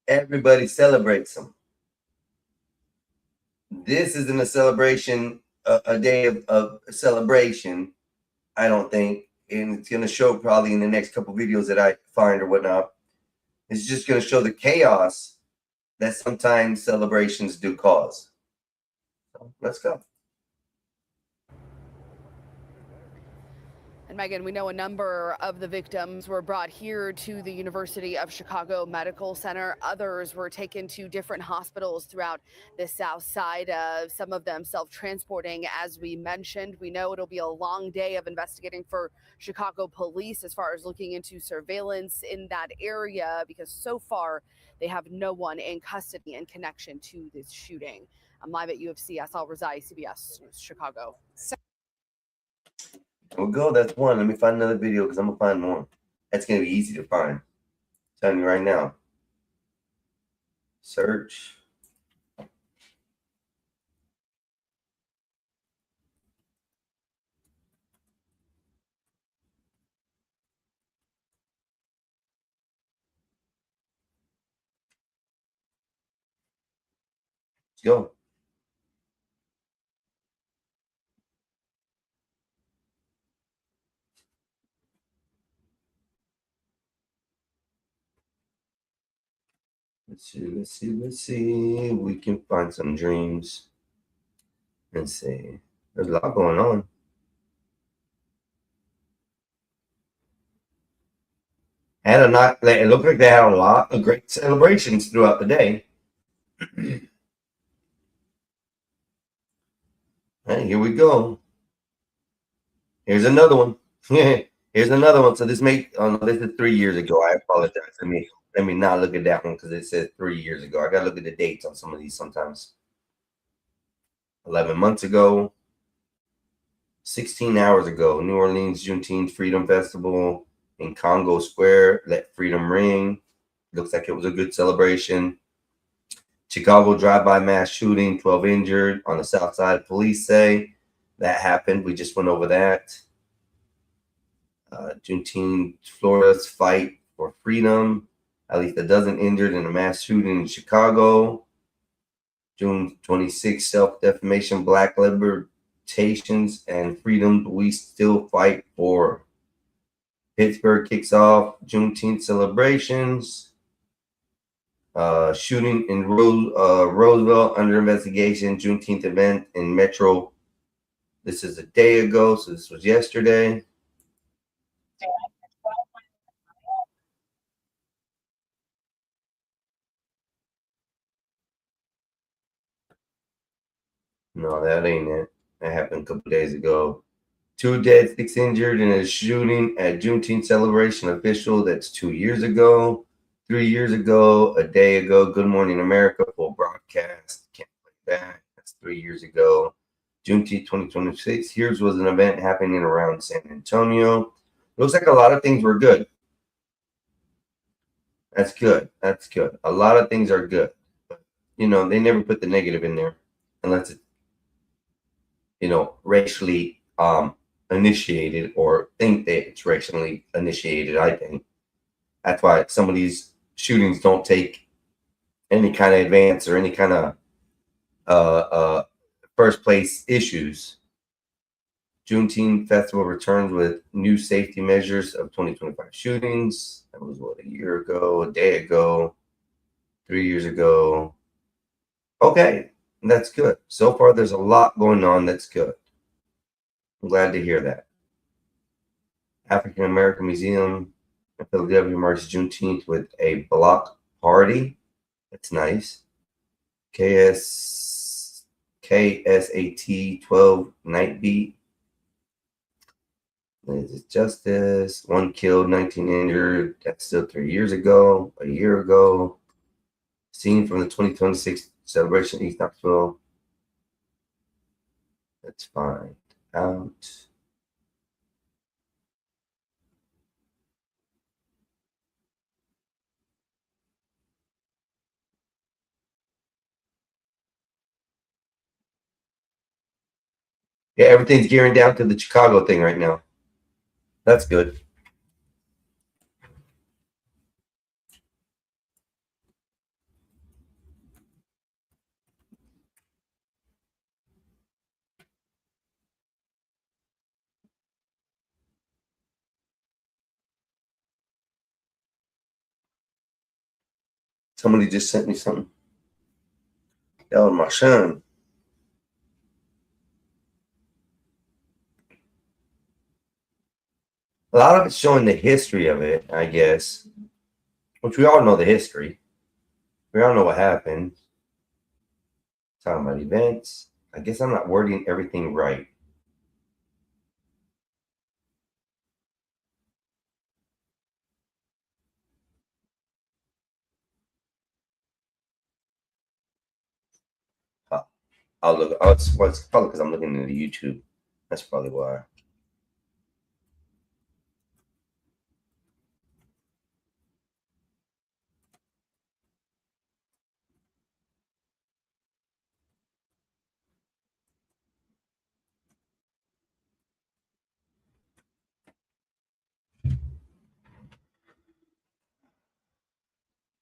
everybody celebrates them. This isn't a celebration, a day of celebration, I don't think. And it's going to show probably in the next couple videos that I find or whatnot. It's just going to show the chaos that sometimes celebrations do cause. So let's go.
And Megan, we know a number of the victims were brought here to the University of Chicago Medical Center. Others were taken to different hospitals throughout the South Side, some of them self-transporting, as we mentioned. We know it'll be a long day of investigating for Chicago police as far as looking into surveillance in that area, because so far they have no one in custody in connection to this shooting. I'm live at UFC. Asal Razai, CBS News, Chicago.
We'll go. That's one. Let me find another video because I'm going to find more. That's going to be easy to find. I'm telling you right now. Search. Let's go. Let's see. We can find some dreams. Let's see. There's a lot going on. It looked like they had a lot of great celebrations throughout the day. Hey, here we go. Here's another one. Here's another one. So this is 3 years ago. I apologize. Let me not look at that one because it says 3 years ago. I gotta look at the dates on some of these sometimes. 11 months ago, 16 hours ago, New Orleans Juneteenth Freedom Festival in Congo Square. Let freedom ring. Looks like it was a good celebration. Chicago drive-by mass shooting, 12 injured on the South Side. Police say that happened. We just went over that. Juneteenth, Florida's fight for freedom. At least a dozen injured in a mass shooting in Chicago. June 26th, self-defamation, black libertations and freedom we still fight for. Pittsburgh kicks off Juneteenth celebrations. Shooting in Roseville under investigation. Juneteenth event in Metro. This is a day ago, so this was yesterday. No, that ain't it. That happened a couple days ago. 2 dead, 6 injured in a shooting at Juneteenth celebration official. That's 2 years ago. 3 years ago, a day ago. Good Morning America full broadcast. Can't play that. That's 3 years ago. Juneteenth 2026. Here's was an event happening around San Antonio. Looks like a lot of things were good. That's good. That's good. A lot of things are good. But, you know, they never put the negative in there unless it's, you know, racially initiated or think that it's racially initiated, I think. That's why some of these shootings don't take any kind of advance or any kind of first place issues. Juneteenth Festival returns with new safety measures of 2025 shootings. That was what, a year ago, a day ago, 3 years ago. Okay, that's good. So far, there's a lot going on that's good. I'm glad to hear that. African American Museum in Philadelphia marks Juneteenth with a block party. That's nice. KSAT 12 Night Beat. Is justice. 1 killed, 19 injured. That's still 3 years ago, a year ago. Seen from the 2026 celebration in East Knoxville. Let's find out. Yeah, everything's gearing down to the Chicago thing right now. That's good. Somebody just sent me something. That was my son. A lot of it's showing the history of it, I guess, which we all know the history. We all know what happened. Talking about events. I guess I'm not wording everything right. I'll look. Oh, it's probably because I'm looking into YouTube. That's probably why.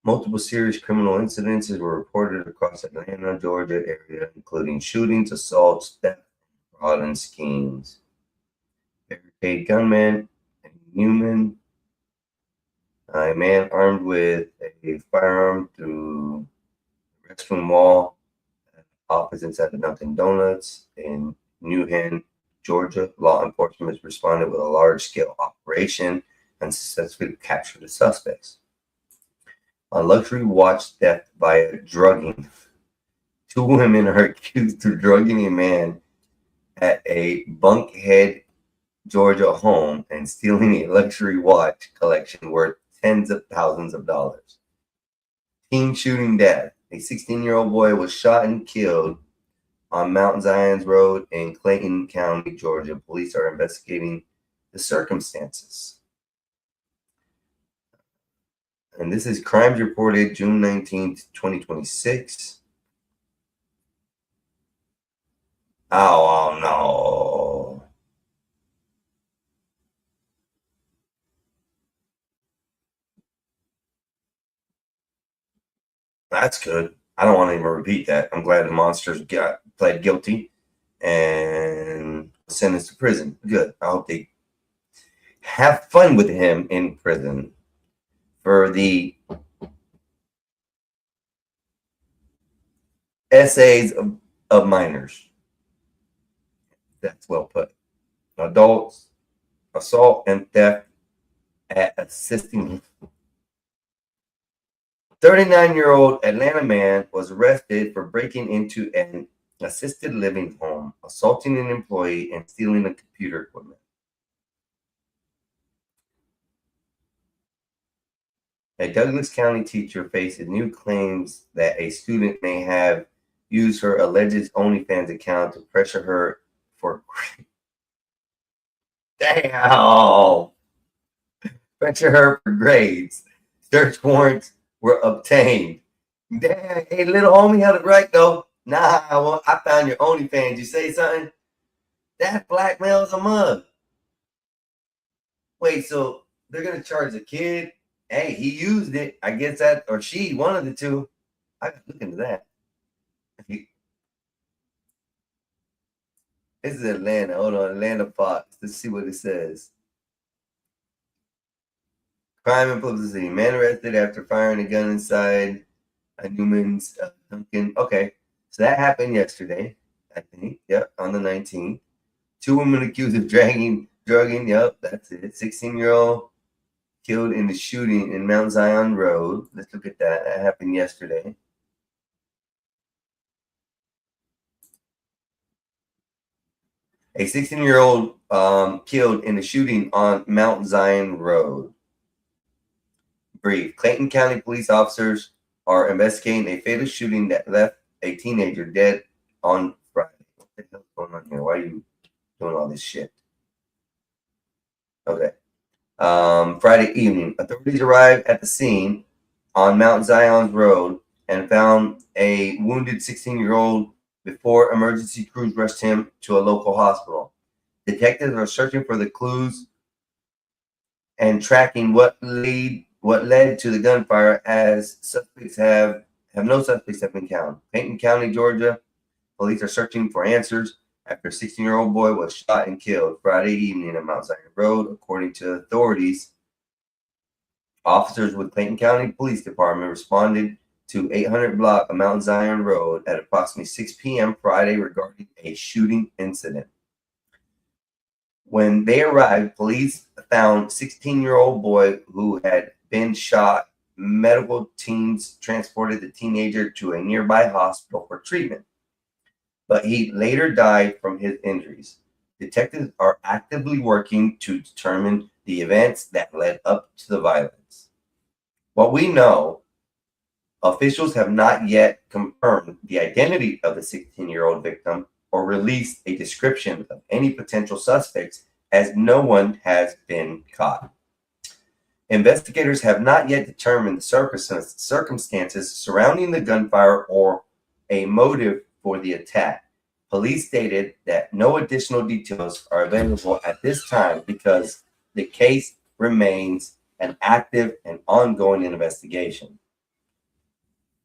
Multiple serious criminal incidences were reported across Atlanta, Georgia area, including shootings, assaults, theft, fraud, and schemes. Barricade gunman and Newman, a man armed with a firearm through the restroom wall, office inside the Dunkin' Donuts in New Haven, Georgia. Law enforcement has responded with a large-scale operation and successfully captured the suspects. A luxury watch theft via drugging. 2 women are accused of drugging a man at a Buckhead, Georgia home and stealing a luxury watch collection worth tens of thousands of dollars. Teen shooting death. A 16-year-old boy was shot and killed on Mount Zions Road in Clayton County, Georgia. Police are investigating the circumstances. And this is crimes reported June 19th, 2026. Oh no. That's good. I don't want to even repeat that. I'm glad the monsters pled guilty and sentenced to prison. Good. I hope they have fun with him in prison for the essays of minors. That's well put. Adults, assault and theft at assisting. 39-year-old Atlanta man was arrested for breaking into an assisted living home, assaulting an employee, and stealing a computer equipment. A Douglas County teacher faces new claims that a student may have used her alleged OnlyFans account to pressure her for pressure her for grades. Search warrants were obtained. Damn, hey, little homie held it right though. Nah, I found your OnlyFans. You say something? That blackmail is a mug. Wait, so they're gonna charge the kid? Hey, he used it. I guess that, or she, one of the two. I gotta look into that. This is Atlanta. Hold on, Atlanta Fox. Let's see what it says. Crime and publicity. Man arrested after firing a gun inside a Newman's Dunkin'. Okay, so that happened yesterday, I think. Yep, on the 19th. 2 women accused of drugging. Yep, that's it. 16-year-old killed in the shooting in Mount Zion Road. Let's look at that. That happened yesterday. A 16-year-old killed in a shooting on Mount Zion Road. Brief. Clayton County police officers are investigating a fatal shooting that left a teenager dead on Friday. What the hell's going on here? Why are you doing all this shit? Okay. Friday evening, authorities arrived at the scene on Mount Zion Road and found a wounded 16-year-old before emergency crews rushed him to a local hospital. Detectives are searching for the clues and tracking what led to the gunfire, as no suspects have been found. Payton County, Georgia, police are searching for answers after a 16-year-old boy was shot and killed Friday evening at Mount Zion Road, according to authorities. Officers with Clayton County Police Department responded to 800 block of Mount Zion Road at approximately 6 p.m. Friday regarding a shooting incident. When they arrived, police found 16-year-old boy who had been shot. Medical teams transported the teenager to a nearby hospital for treatment, but he later died from his injuries. Detectives are actively working to determine the events that led up to the violence. What we know, officials have not yet confirmed the identity of the 16-year-old victim or released a description of any potential suspects, as no one has been caught. Investigators have not yet determined the circumstances surrounding the gunfire or a motive for the attack. Police stated that no additional details are available at this time because the case remains an active and ongoing investigation.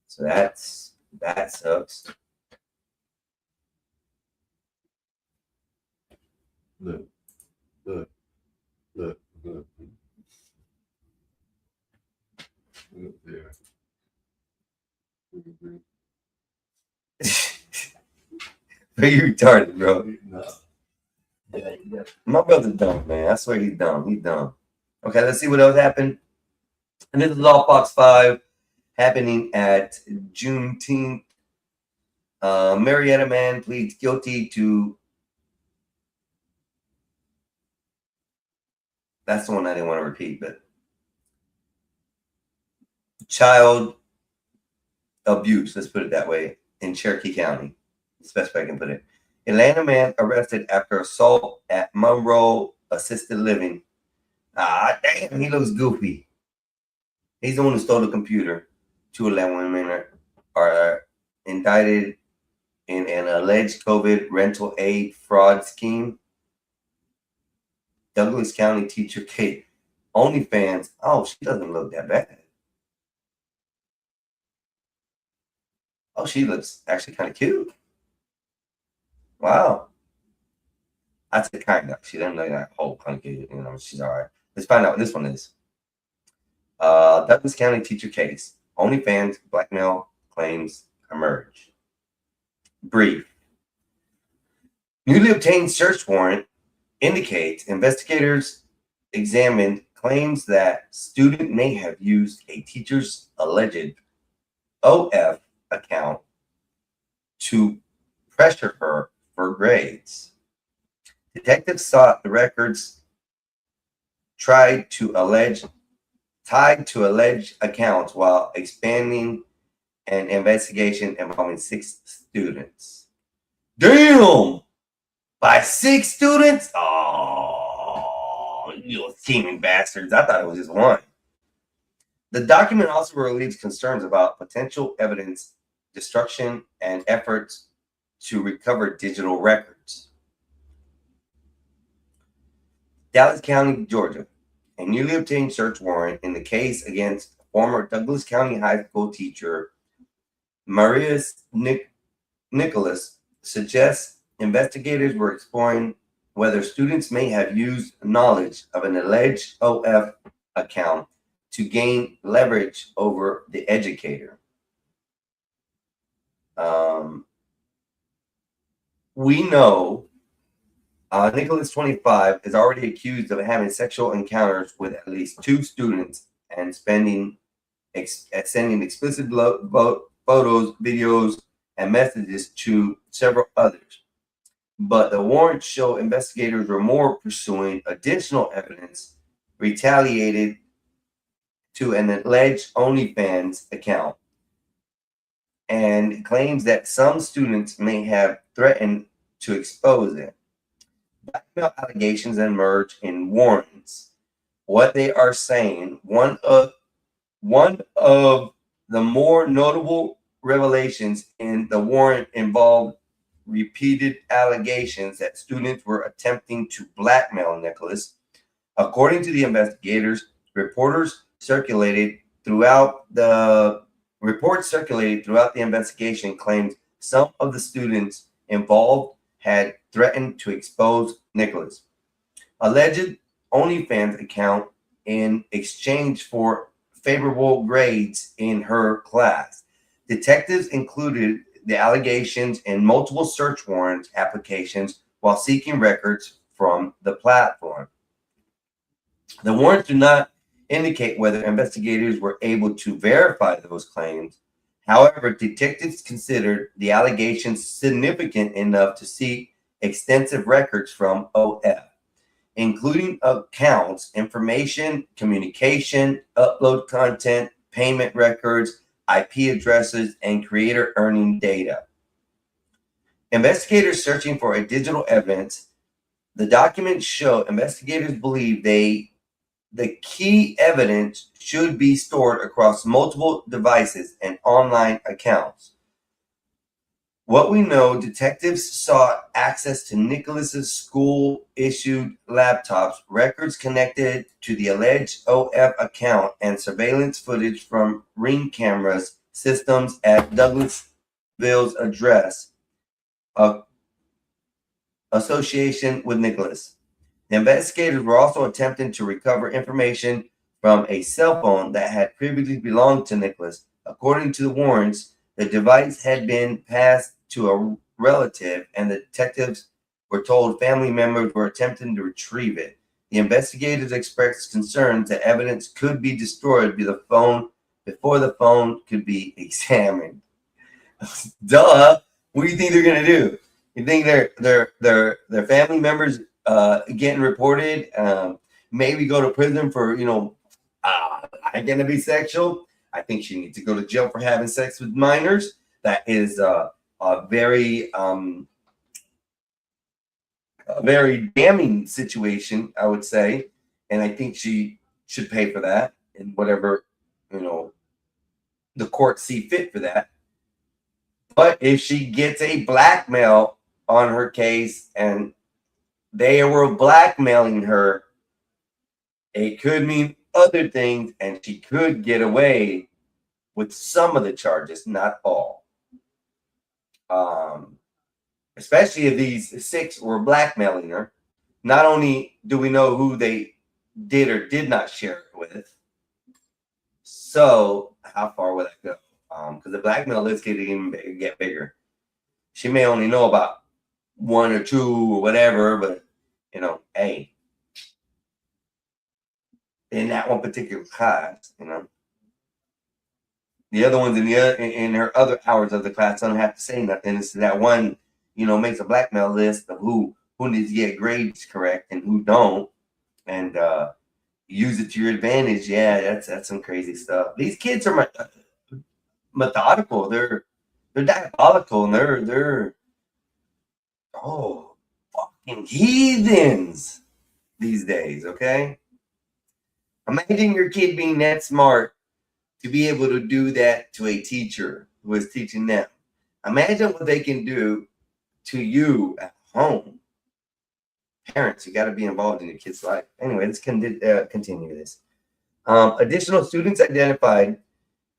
So that sucks.
Look. Look there.
But you retarded, bro.
No. Yeah.
My brother's dumb, man. I swear he's dumb. He's dumb. Okay, let's see what else happened. And this is all Fox 5 happening at Juneteenth. Marietta man pleads guilty to. That's the one I didn't want to repeat, but child abuse, let's put it that way, in Cherokee County. That's the best way I can put it. Atlanta man arrested after assault at Monroe Assisted Living. Ah, damn, he looks goofy. He's the one who stole the computer. 2 Atlanta women are indicted in an alleged COVID rental aid fraud scheme. Douglas County teacher Kate. OnlyFans. Oh, she doesn't look that bad. Oh, she looks actually kind of cute. Wow. That's the kind of. She doesn't look that whole kind of cute. You know, she's all right. Let's find out what this one is. Douglas County teacher case. OnlyFans blackmail claims emerge. Brief. Newly obtained search warrant indicates investigators examined claims that student may have used a teacher's alleged OF account to pressure her for grades. Detectives sought the records tied to alleged accounts while expanding an investigation involving 6 students. Damn! By 6 students? Oh, you scheming bastards. I thought it was just one. The document also relieves concerns about potential evidence destruction and efforts to recover digital records. Dallas County, Georgia. A newly obtained search warrant in the case against former Douglas County High School teacher Marius Nicholas suggests investigators were exploring whether students may have used knowledge of an alleged OF account to gain leverage over the educator. We know Nicholas, 25, is already accused of having sexual encounters with at least 2 students and sending explicit photos, videos, and messages to several others. But the warrants show investigators were more pursuing additional evidence retaliated to an alleged OnlyFans account, and claims that some students may have threatened to expose it. Blackmail allegations emerge in warrants. What they are saying, one of the more notable revelations in the warrant involved repeated allegations that students were attempting to blackmail Nicholas. According to the investigators, reports circulated throughout the investigation claimed some of the students involved had threatened to expose Nicholas. Alleged OnlyFans account in exchange for favorable grades in her class. Detectives included the allegations in multiple search warrant applications while seeking records from the platform. The warrants do not indicate whether investigators were able to verify those claims. However, detectives considered the allegations significant enough to seek extensive records from OF, including accounts, information, communication, upload content, payment records, IP addresses, and creator earning data. Investigators searching for a digital evidence. The documents show investigators believe the key evidence should be stored across multiple devices and online accounts. What we know, detectives sought access to Nicholas's school-issued laptops, records connected to the alleged OF account, and surveillance footage from Ring cameras systems at Douglasville's address association with Nicholas. The investigators were also attempting to recover information from a cell phone that had previously belonged to Nicholas. According to the warrants, the device had been passed to a relative, and the detectives were told family members were attempting to retrieve it. The investigators expressed concerns that evidence could be destroyed before the phone could be examined. Duh! What do you think they're gonna do? You think their family members getting reported, maybe go to prison for identity sexual? I think she needs to go to jail for having sex with minors. That is a very damning situation, I would say, and I think she should pay for that and whatever the court see fit for that. But if she gets a blackmail on her case and they were blackmailing her, it could mean other things, and she could get away with some of the charges, not all. Especially if these 6 were blackmailing her. Not only do we know who they did or did not share it with, so how far would that go? Because the blackmail list could even get bigger. She may only know about 1 or 2 or whatever, but hey, in that one particular class, the other ones in her other hours of the class don't have to say nothing. It's that one, makes a blackmail list of who needs to get grades correct and who don't, and use it to your advantage. Yeah, that's some crazy stuff. These kids are methodical. They're diabolical, and they're fucking heathens these days. Okay, imagine your kid being that smart to be able to do that to a teacher who is teaching them. Imagine what they can do to you at home. Parents, you got to be involved in your kid's life. Anyway, let's continue this. Additional students identified.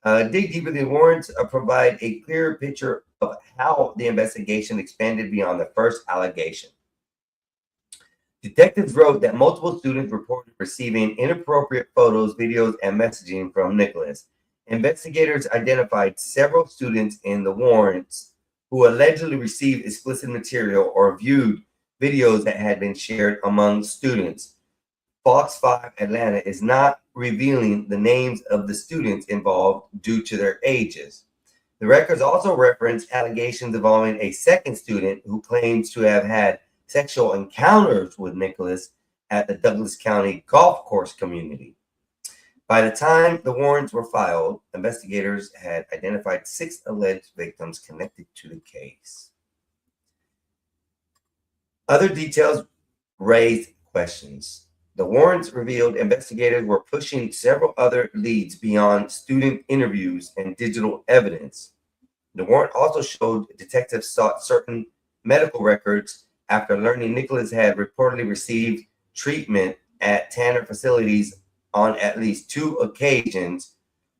Dig deeper. The warrants provide a clearer picture of how the investigation expanded beyond the first allegation. Detectives wrote that multiple students reported receiving inappropriate photos, videos, and messaging from Nicholas. Investigators identified several students in the warrants who allegedly received explicit material or viewed videos that had been shared among students. Fox 5 Atlanta is not revealing the names of the students involved due to their ages. The records also reference allegations involving a second student who claims to have had sexual encounters with Nicholas at the Douglas County golf course community. By the time the warrants were filed, investigators had identified 6 alleged victims connected to the case. Other details raised questions. The warrants revealed investigators were pushing several other leads beyond student interviews and digital evidence. The warrant also showed detectives sought certain medical records after learning Nicholas had reportedly received treatment at Tanner facilities on at least 2 occasions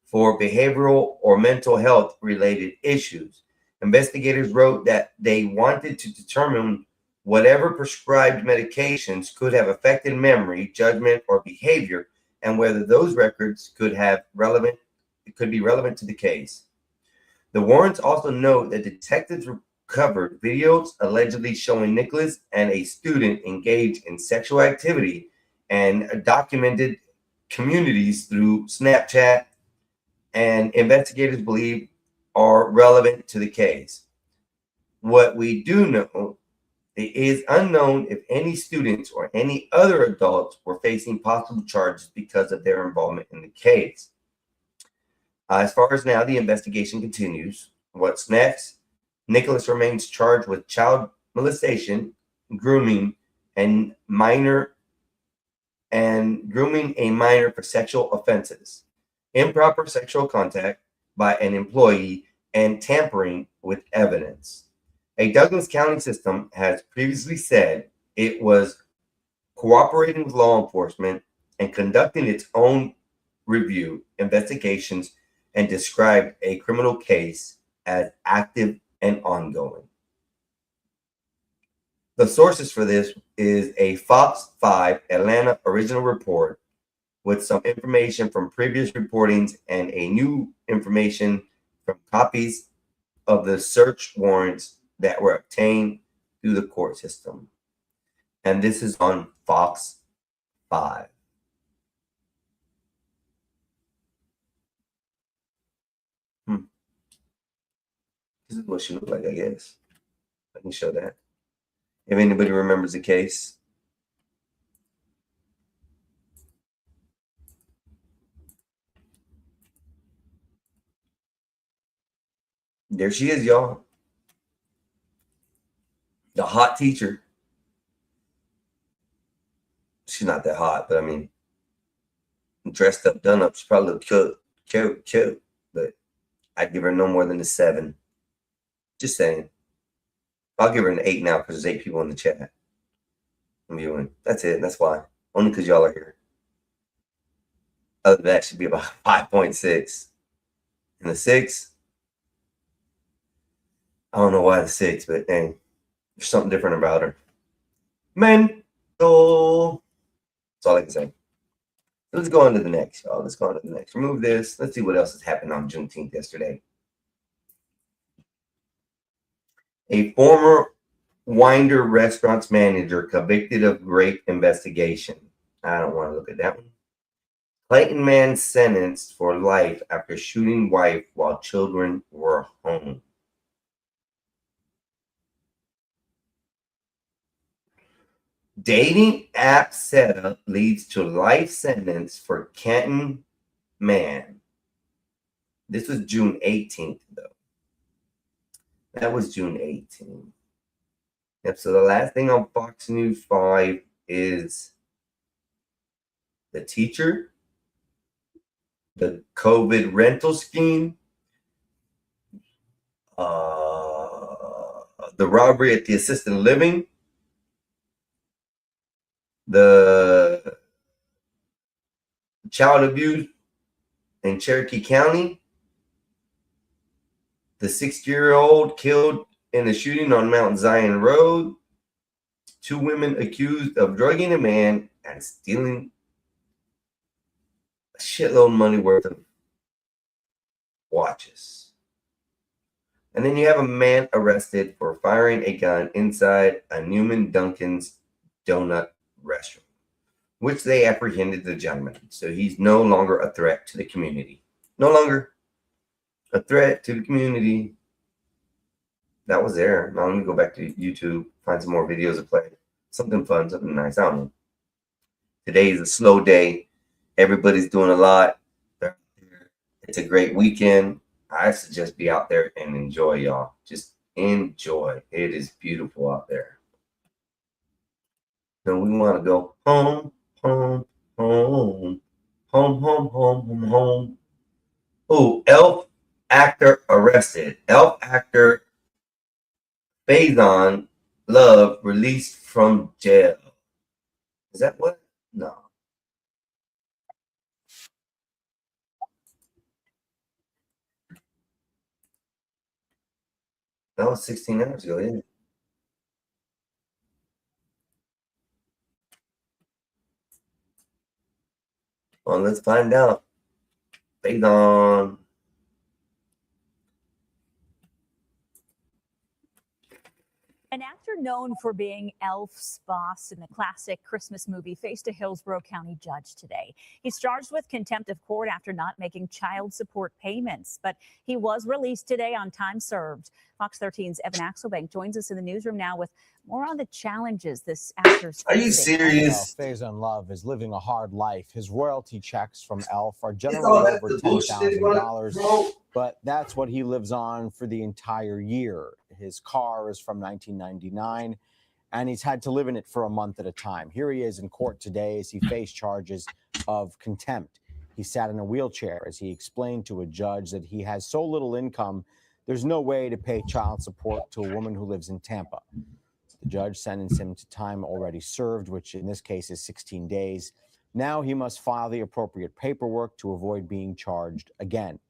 for behavioral or mental health related issues. Investigators wrote that they wanted to determine whatever prescribed medications could have affected memory, judgment, or behavior, and whether those records could be relevant to the case. The warrants also note that detectives recovered videos allegedly showing Nicholas and a student engaged in sexual activity and documented communities through Snapchat, and investigators believe are relevant to the case. What we do know, it is unknown if any students or any other adults were facing possible charges because of their involvement in the case. As far as now, the investigation continues. What's next? Nicholas remains charged with child molestation, grooming a minor for sexual offenses, improper sexual contact by an employee, and tampering with evidence. A Douglas County system has previously said it was cooperating with law enforcement and conducting its own review, investigations, and described a criminal case as active and ongoing. The sources for this is a Fox 5 Atlanta original report with some information from previous reportings and a new information from copies of the search warrants that were obtained through the court system. And this is on Fox 5. This is what she looked like, I guess. Let me show that. If anybody remembers the case. There she is, y'all. The hot teacher. She's not that hot, but I mean, dressed up, done up. She's probably a little cute, but I'd give her no more than a 7. Just saying. I'll give her an 8 now because there's 8 people in the chat. I'm viewing. That's it. That's why. Only because y'all are here. Other than that, should be about 5.6. And the 6, I don't know why the 6, but dang, there's something different about her. Mental. That's all I can say. Let's go on to the next, y'all. Let's go on to the next. Remove this. Let's see what else has happened on Juneteenth yesterday. A former Winder Restaurants manager convicted of rape investigation. I don't want to look at that one. Clayton man sentenced for life after shooting wife while children were home. Dating app setup leads to life sentence for Kenton man. This was June 18th, though. That was June 18th. Yep, so the last thing on Fox News 5 is the teacher, the COVID rental scheme, the robbery at the assisted living, the child abuse in Cherokee County, the 60-year-old killed in a shooting on Mount Zion Road, 2 women accused of drugging a man and stealing a shitload of money worth of watches. And then you have a man arrested for firing a gun inside a Newman Dunkin's donut restaurant, which they apprehended the gentleman. So he's no longer a threat to the community. No longer a threat to the community. That was there. Now let me go back to YouTube, find some more videos to play. Something fun, something nice. I don't know. Today is a slow day. Everybody's doing a lot. It's a great weekend. I suggest be out there and enjoy, y'all. Just enjoy. It is beautiful out there. So we want to go home, home, home, home, home, home, home, home. Oh, Elf actor arrested. Elf actor Faison Love released from jail. Is that what? No. That was 16 hours ago, isn't it? Well, let's find out. Faison.
An actor known for being Elf's boss in the classic Christmas movie faced a Hillsborough County judge today. He's charged with contempt of court after not making child support payments, but he was released today on time served. Fox 13's Evan Axelbank joins us in the newsroom now with more on the challenges this actor's facing.
Are you serious?
Faison Love is living a hard life. His royalty checks from Elf are generally over $10,000, but that's what he lives on for the entire year. His car is from 1999, and he's had to live in it for a month at a time. Here he is in court today as he faced charges of contempt. He sat in a wheelchair as he explained to a judge that he has so little income, there's no way to pay child support to a woman who lives in Tampa. The judge sentenced him to time already served, which in this case is 16 days. Now he must file the appropriate paperwork to avoid being charged again.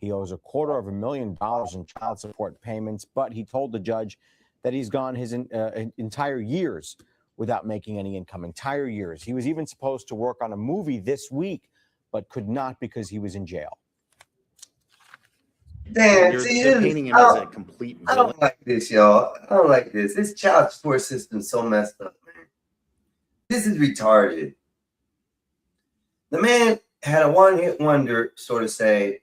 He owes $250,000 in child support payments, but he told the judge that he's gone his entire years without making any income. Entire years. He was even supposed to work on a movie this week, but could not because he was in jail.
Damn,
You're
see,
painting him as a complete
I
villain.
don't like this, y'all. I don't like this. This child support system's so messed up, man. This is retarded. The man had a one-hit wonder, sort of say.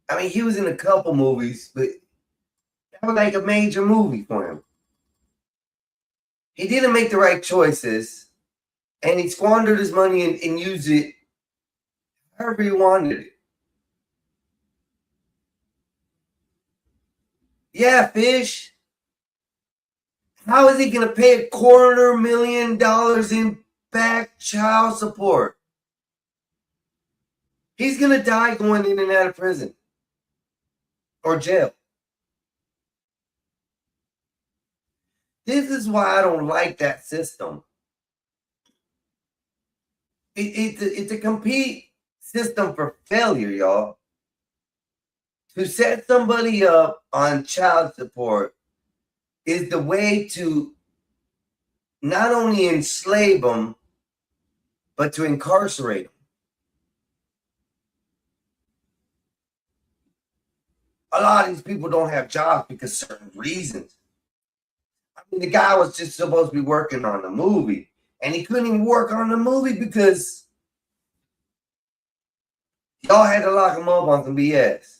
I mean, he was in a couple movies, but that was like a major movie for him. He didn't make the right choices, and he squandered his money and used it however he wanted it. Yeah, Fish. How is he going to pay $250,000 in back child support? He's going to die going in and out of prison or jail. This is why I don't like that system. It's a complete system for failure, y'all. To set somebody up on child support is the way to not only enslave them, but to incarcerate them. A lot of these people don't have jobs because of certain reasons. I mean, the guy was just supposed to be working on the movie, and he couldn't even work on the movie because y'all had to lock him up on some BS.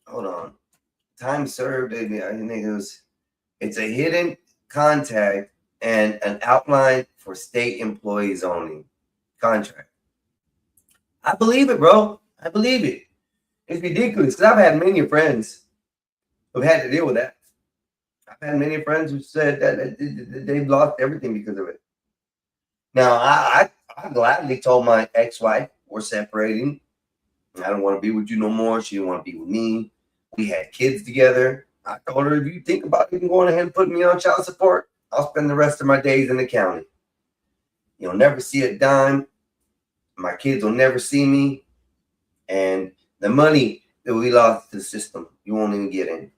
Hold on. Time served, I think it's a hidden contact and an outline for state employees only contract. I believe it, bro. I believe it. It's ridiculous. Because I've had many friends who've had to deal with that. I've had many friends who said that they've lost everything because of it. Now, I gladly told my ex-wife we're separating. I don't want to be with you no more. She didn't want to be with me. We had kids together. I told her, if you think about even going ahead and putting me on child support, I'll spend the rest of my days in the county. You'll never see a dime. My kids will never see me. And the money that we lost to the system, you won't even get in.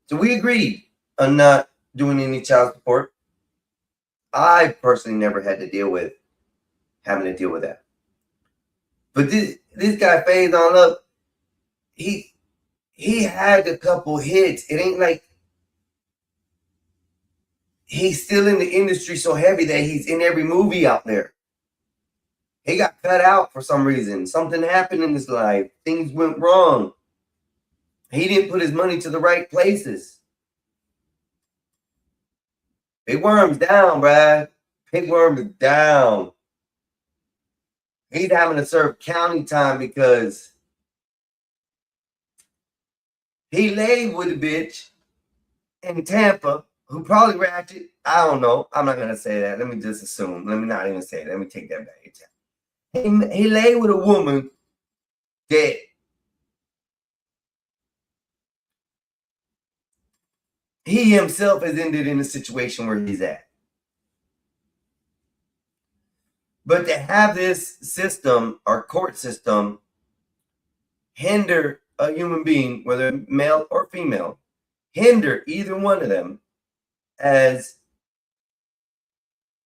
So we agreed on not doing any child support. I personally never had to deal with having to deal with that. But this guy fades on up. He had a couple hits. It ain't like he's still in the industry so heavy that he's in every movie out there. He got cut out for some reason. Something happened in his life. Things went wrong. He didn't put his money to the right places. Big Worm's down, bruh. Big Worm is down. He's having to serve county time because he laid with a bitch in Tampa who probably ratchet. I don't know. I'm not going to say that. Let me just assume. Let me not even say it. Let me take that back. He laid with a woman that he himself has ended in a situation where he's at. But to have this system, our court system, hinder a human being, whether male or female, hinder either one of them as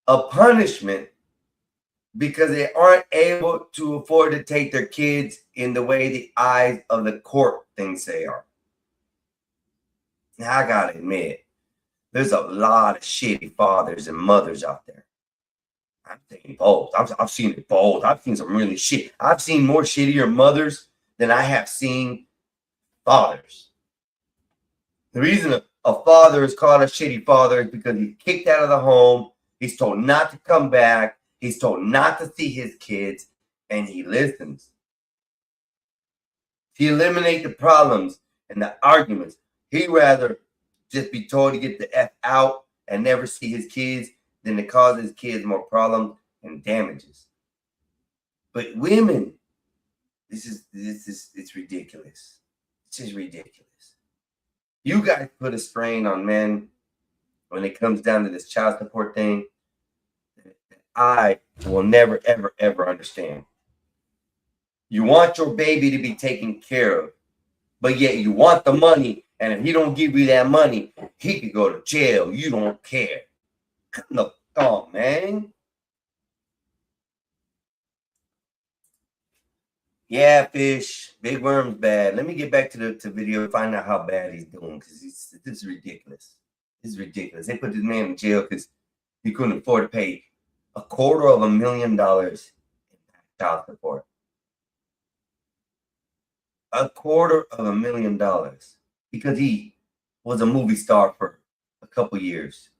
a punishment because they aren't able to afford to take their kids in the way the eyes of the court thinks they are. Now, I gotta admit, there's a lot of shitty fathers and mothers out there. I'm saying both. I've seen it both. I've seen some really shit. I've seen more shittier mothers than I have seen fathers. The reason a father is called a shitty father is because he's kicked out of the home. He's told not to come back. He's told not to see his kids, and he listens. To eliminate the problems and the arguments, he'd rather just be told to get the F out and never see his kids than to cause his kids more problems and damages. But women, it's ridiculous. It's just ridiculous. You guys put a strain on men when it comes down to this child support thing that I will never, ever, ever understand. You want your baby to be taken care of, but yet you want the money, and if he don't give you that money, he could go to jail. You don't care. Come on, man. Yeah, Fish. Big Worm's bad. Let me get back to the video and find out how bad he's doing, because this is ridiculous. This is ridiculous. They put this man in jail because he couldn't afford to pay $250,000 in child support. $250,000 because he was a movie star for a couple years.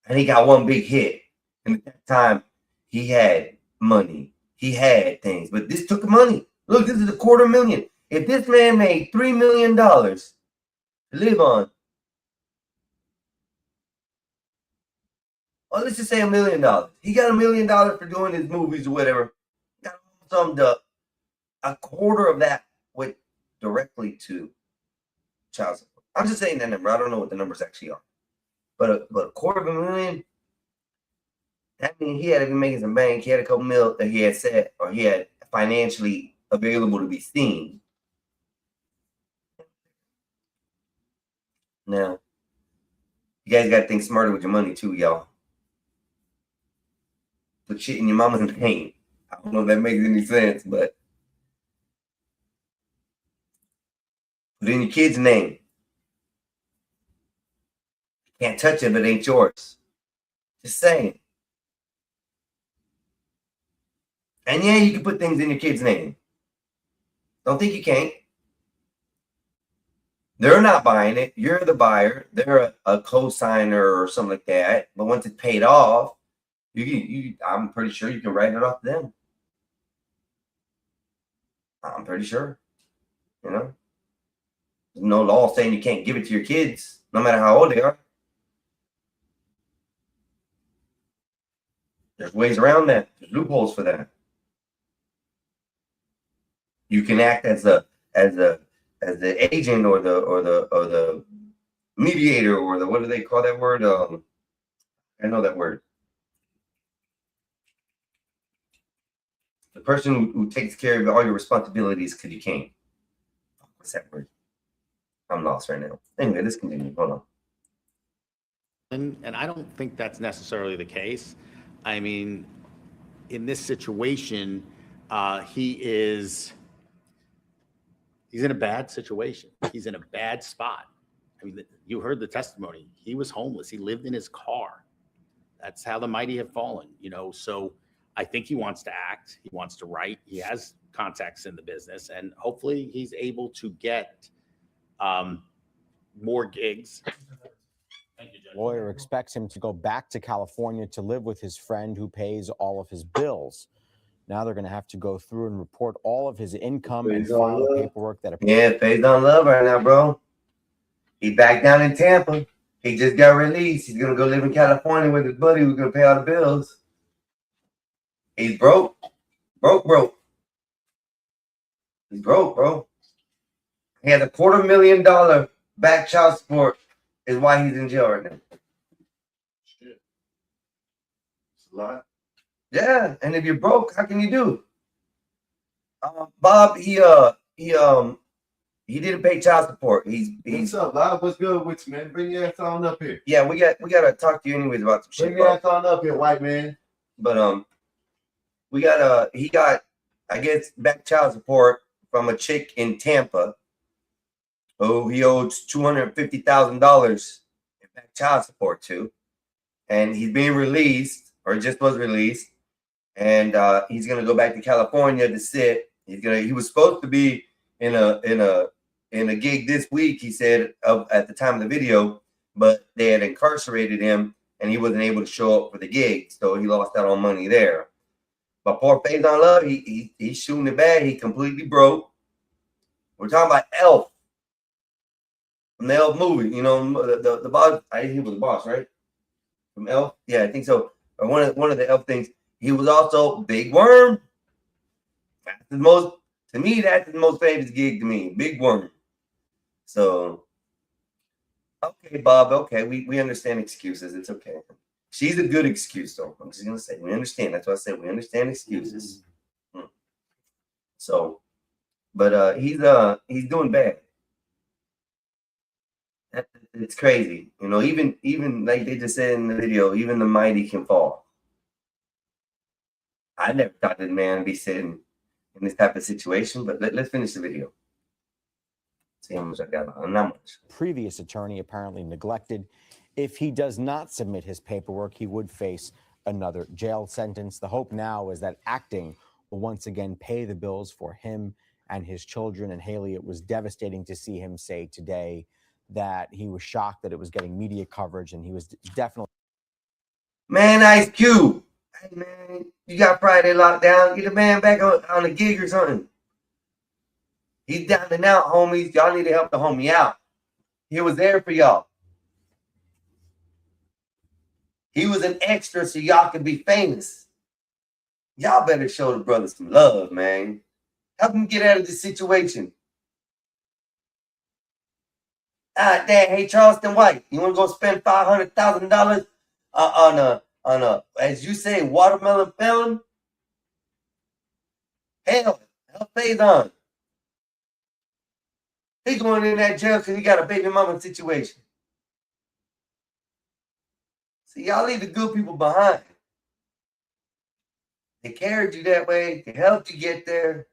And he got one big hit. And at that time, he had money. He had things. But this took money. Look, this is $250,000. If this man made $3 million to live on, or let's just say $1 million. He got $1 million for doing his movies or whatever. Got summed up. A quarter of that went directly to child support. I'm just saying that number. I don't know what the numbers actually are. But $250,000, that means he had to be making some bank. He had a couple mil that he had set, or he had financially available to be seen. Now, you guys got to think smarter with your money too, y'all. Put shit in your mama's name. I don't know if that makes any sense, but put it in your kid's name. Can't touch it if it ain't yours. Just saying. And yeah, you can put things in your kid's name. Don't think you can't. They're not buying it. You're the buyer. They're a co-signer or something like that. But once it's paid off, I'm pretty sure you can write it off to them. I'm pretty sure. You know, there's no law saying you can't give it to your kids, no matter how old they are. There's ways around that. There's loopholes for that. You can act as the agent or the mediator or the, what do they call that word? I know that word. The person who takes care of all your responsibilities because you can't. What's that word? I'm lost right now. Anyway, let's continue. Hold on.
And I don't think that's necessarily the case. I mean, in this situation, he's in a bad situation. He's in a bad spot. I mean, you heard the testimony. He was homeless. He lived in his car. That's how the mighty have fallen, you know. So I think he wants to act. He wants to write. He has contacts in the business, and hopefully he's able to get more gigs.
Lawyer expects him to go back to California to live with his friend who pays all of his bills. Now they're going to have to go through and report all of his income and file paperwork that.
Yeah, Faith on love right now, bro. He back down in Tampa. He just got released. He's gonna go live in California with his buddy who's gonna pay all the bills. He's broke. Broke. He's broke, bro. He has a $250,000 back child support, is why he's in jail right now.
Shit. It's a lot.
Yeah, and if you're broke, how can you do? Bob, he didn't pay child support. He's
What's up, Bob? What's good with you, man? Bring your ass on up here.
yeah. We gotta talk to you anyways about some shit.
Bring your ass on up here, white man.
But he got, I guess, back child support from a chick in Tampa who he owes $250,000 in back child support to, and he's being released, or just was released, and he's gonna go back to California to sit. He was supposed to be in a gig this week, he said, at the time of the video, but they had incarcerated him and he wasn't able to show up for the gig, so he lost out on money there. But poor Faith on Love, he's shooting it bad. He completely broke. We're talking about Elf from the Elf movie. You know, the boss. I think he was the boss, right? From Elf, yeah, I think so. Or one of the Elf things. He was also Big Worm. That's the most. To me, that's the most famous gig to me, Big Worm. So, okay, Bob, okay, we understand excuses. It's okay. She's a good excuse, though. I'm just going to say, we understand. That's what I said. We understand excuses. So, but he's doing bad. It's crazy. You know, even like they just said in the video, even the mighty can fall. I never thought that man would be sitting in this type of situation, but let's finish the video. See how much I got on. Not much.
Previous attorney apparently neglected. If he does not submit his paperwork, he would face another jail sentence. The hope now is that acting will once again pay the bills for him and his children. And Haley, it was devastating to see him say today that he was shocked that it was getting media coverage, and he was definitely.
Man, Ice Cube. Hey, man, you got Friday locked down. Get the man back on a gig or something. He's down and out, homies. Y'all need to help the homie out. He was there for y'all. He was an extra so y'all could be famous. Y'all better show the brother some love, man. Help him get out of this situation. Dad, hey, Charleston White, you want to go spend $500,000 on a, as you say, watermelon felon? Hell, help Faison. He's going in that jail because he got a baby mama situation. See, y'all leave the good people behind. They carried you that way. They helped you get there.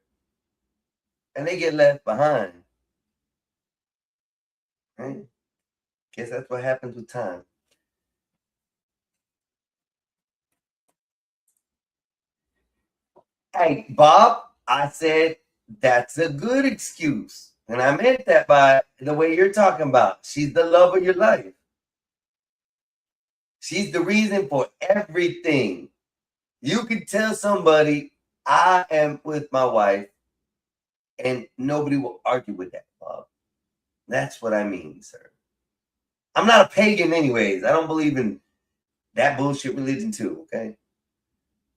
And they get left behind. Right? Guess that's what happens with time. Hey, Bob, I said that's a good excuse. And I meant that by the way you're talking about. She's the love of your life. She's the reason for everything. You can tell somebody, I am with my wife And nobody will argue with that, Bob. That's what I mean, sir. I'm not a pagan anyways. I don't believe in that bullshit religion too, okay?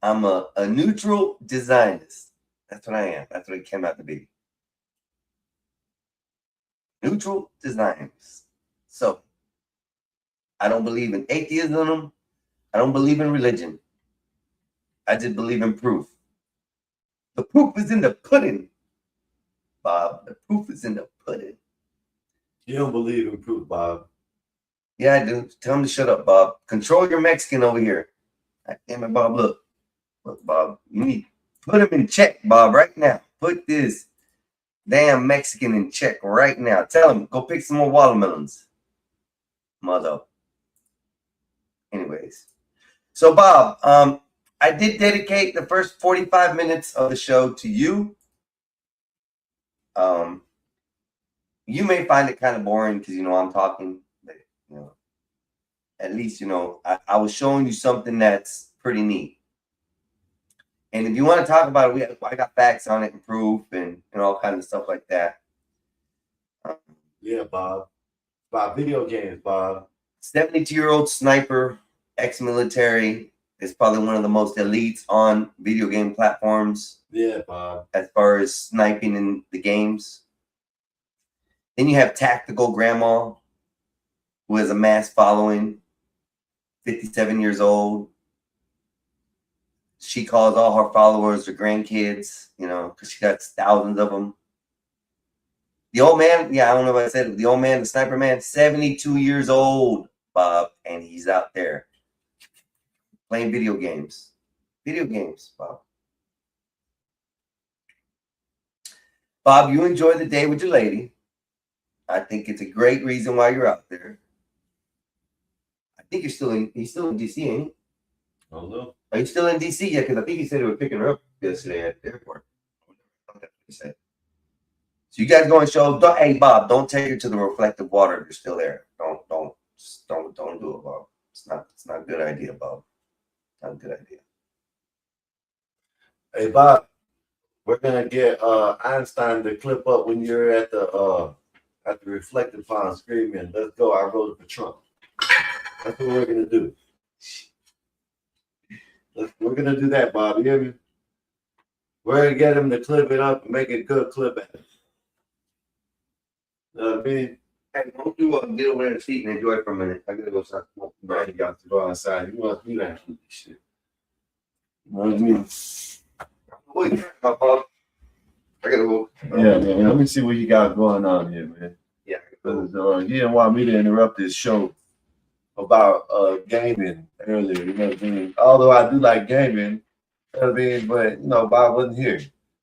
I'm a neutral designist. That's what I am. That's what it came out to be. Neutral designers. So, I don't believe in atheism. I don't believe in religion. I just believe in proof. The proof is in the pudding, Bob. The proof is in the pudding.
You don't believe in proof, Bob.
Yeah, I do. Tell him to shut up, Bob. Control your Mexican over here. God damn it, Bob. Look, Bob. You need put him in check, Bob, right now. Put this damn Mexican in check right now. Tell him go pick some more watermelons, mother. Anyways, so Bob, I did dedicate the first 45 minutes of the show to you. You may find it kind of boring because I'm talking. At least, I was showing you something that's pretty neat. And if you want to talk about it, I got facts on it and proof and all kinds of stuff like that.
Yeah, Bob. About video games, Bob.
72-year-old sniper, ex-military, is probably one of the most elites on video game platforms.
Yeah, Bob.
As far as sniping in the games. Then you have Tactical Grandma, who has a mass following, 57 years old. She calls all her followers her grandkids, because she got thousands of them. The old man, I don't know what I said. The old man, the sniper man, 72 years old, Bob, and he's out there playing video games. Video games, Bob. Bob, you enjoy the day with your lady. I think it's a great reason why you're out there. I think he's still in DC, ain't he?
I don't know.
Are you still in DC yet? Because I think he said they were picking her up yesterday at the airport. That's what he said. So you guys go and show. Hey, Bob, don't take her to the reflective water if you're still there. Don't do it, Bob. It's not a good idea, Bob. Not a good idea.
Hey, Bob, we're gonna get Einstein to clip up when you're at the reflective pond screaming, "Let's go! I voted for Trump." That's what we're gonna do. We're gonna do that, Bob. You hear me? We're gonna get him to clip it up and make it a good clip at it. You know what I mean?
Hey, don't you get over there in the seat and enjoy it for a minute. I gotta go start smoking.
Right, you got to go outside. You want me to do this shit? You know what I mean?
What you talking about, Bob? I gotta go.
Yeah, man. Let me see what you got going on here, man.
Yeah.
Because he didn't want me to interrupt this show about gaming earlier. You know what I mean? Although I do like gaming, you know what I mean? But Bob wasn't here.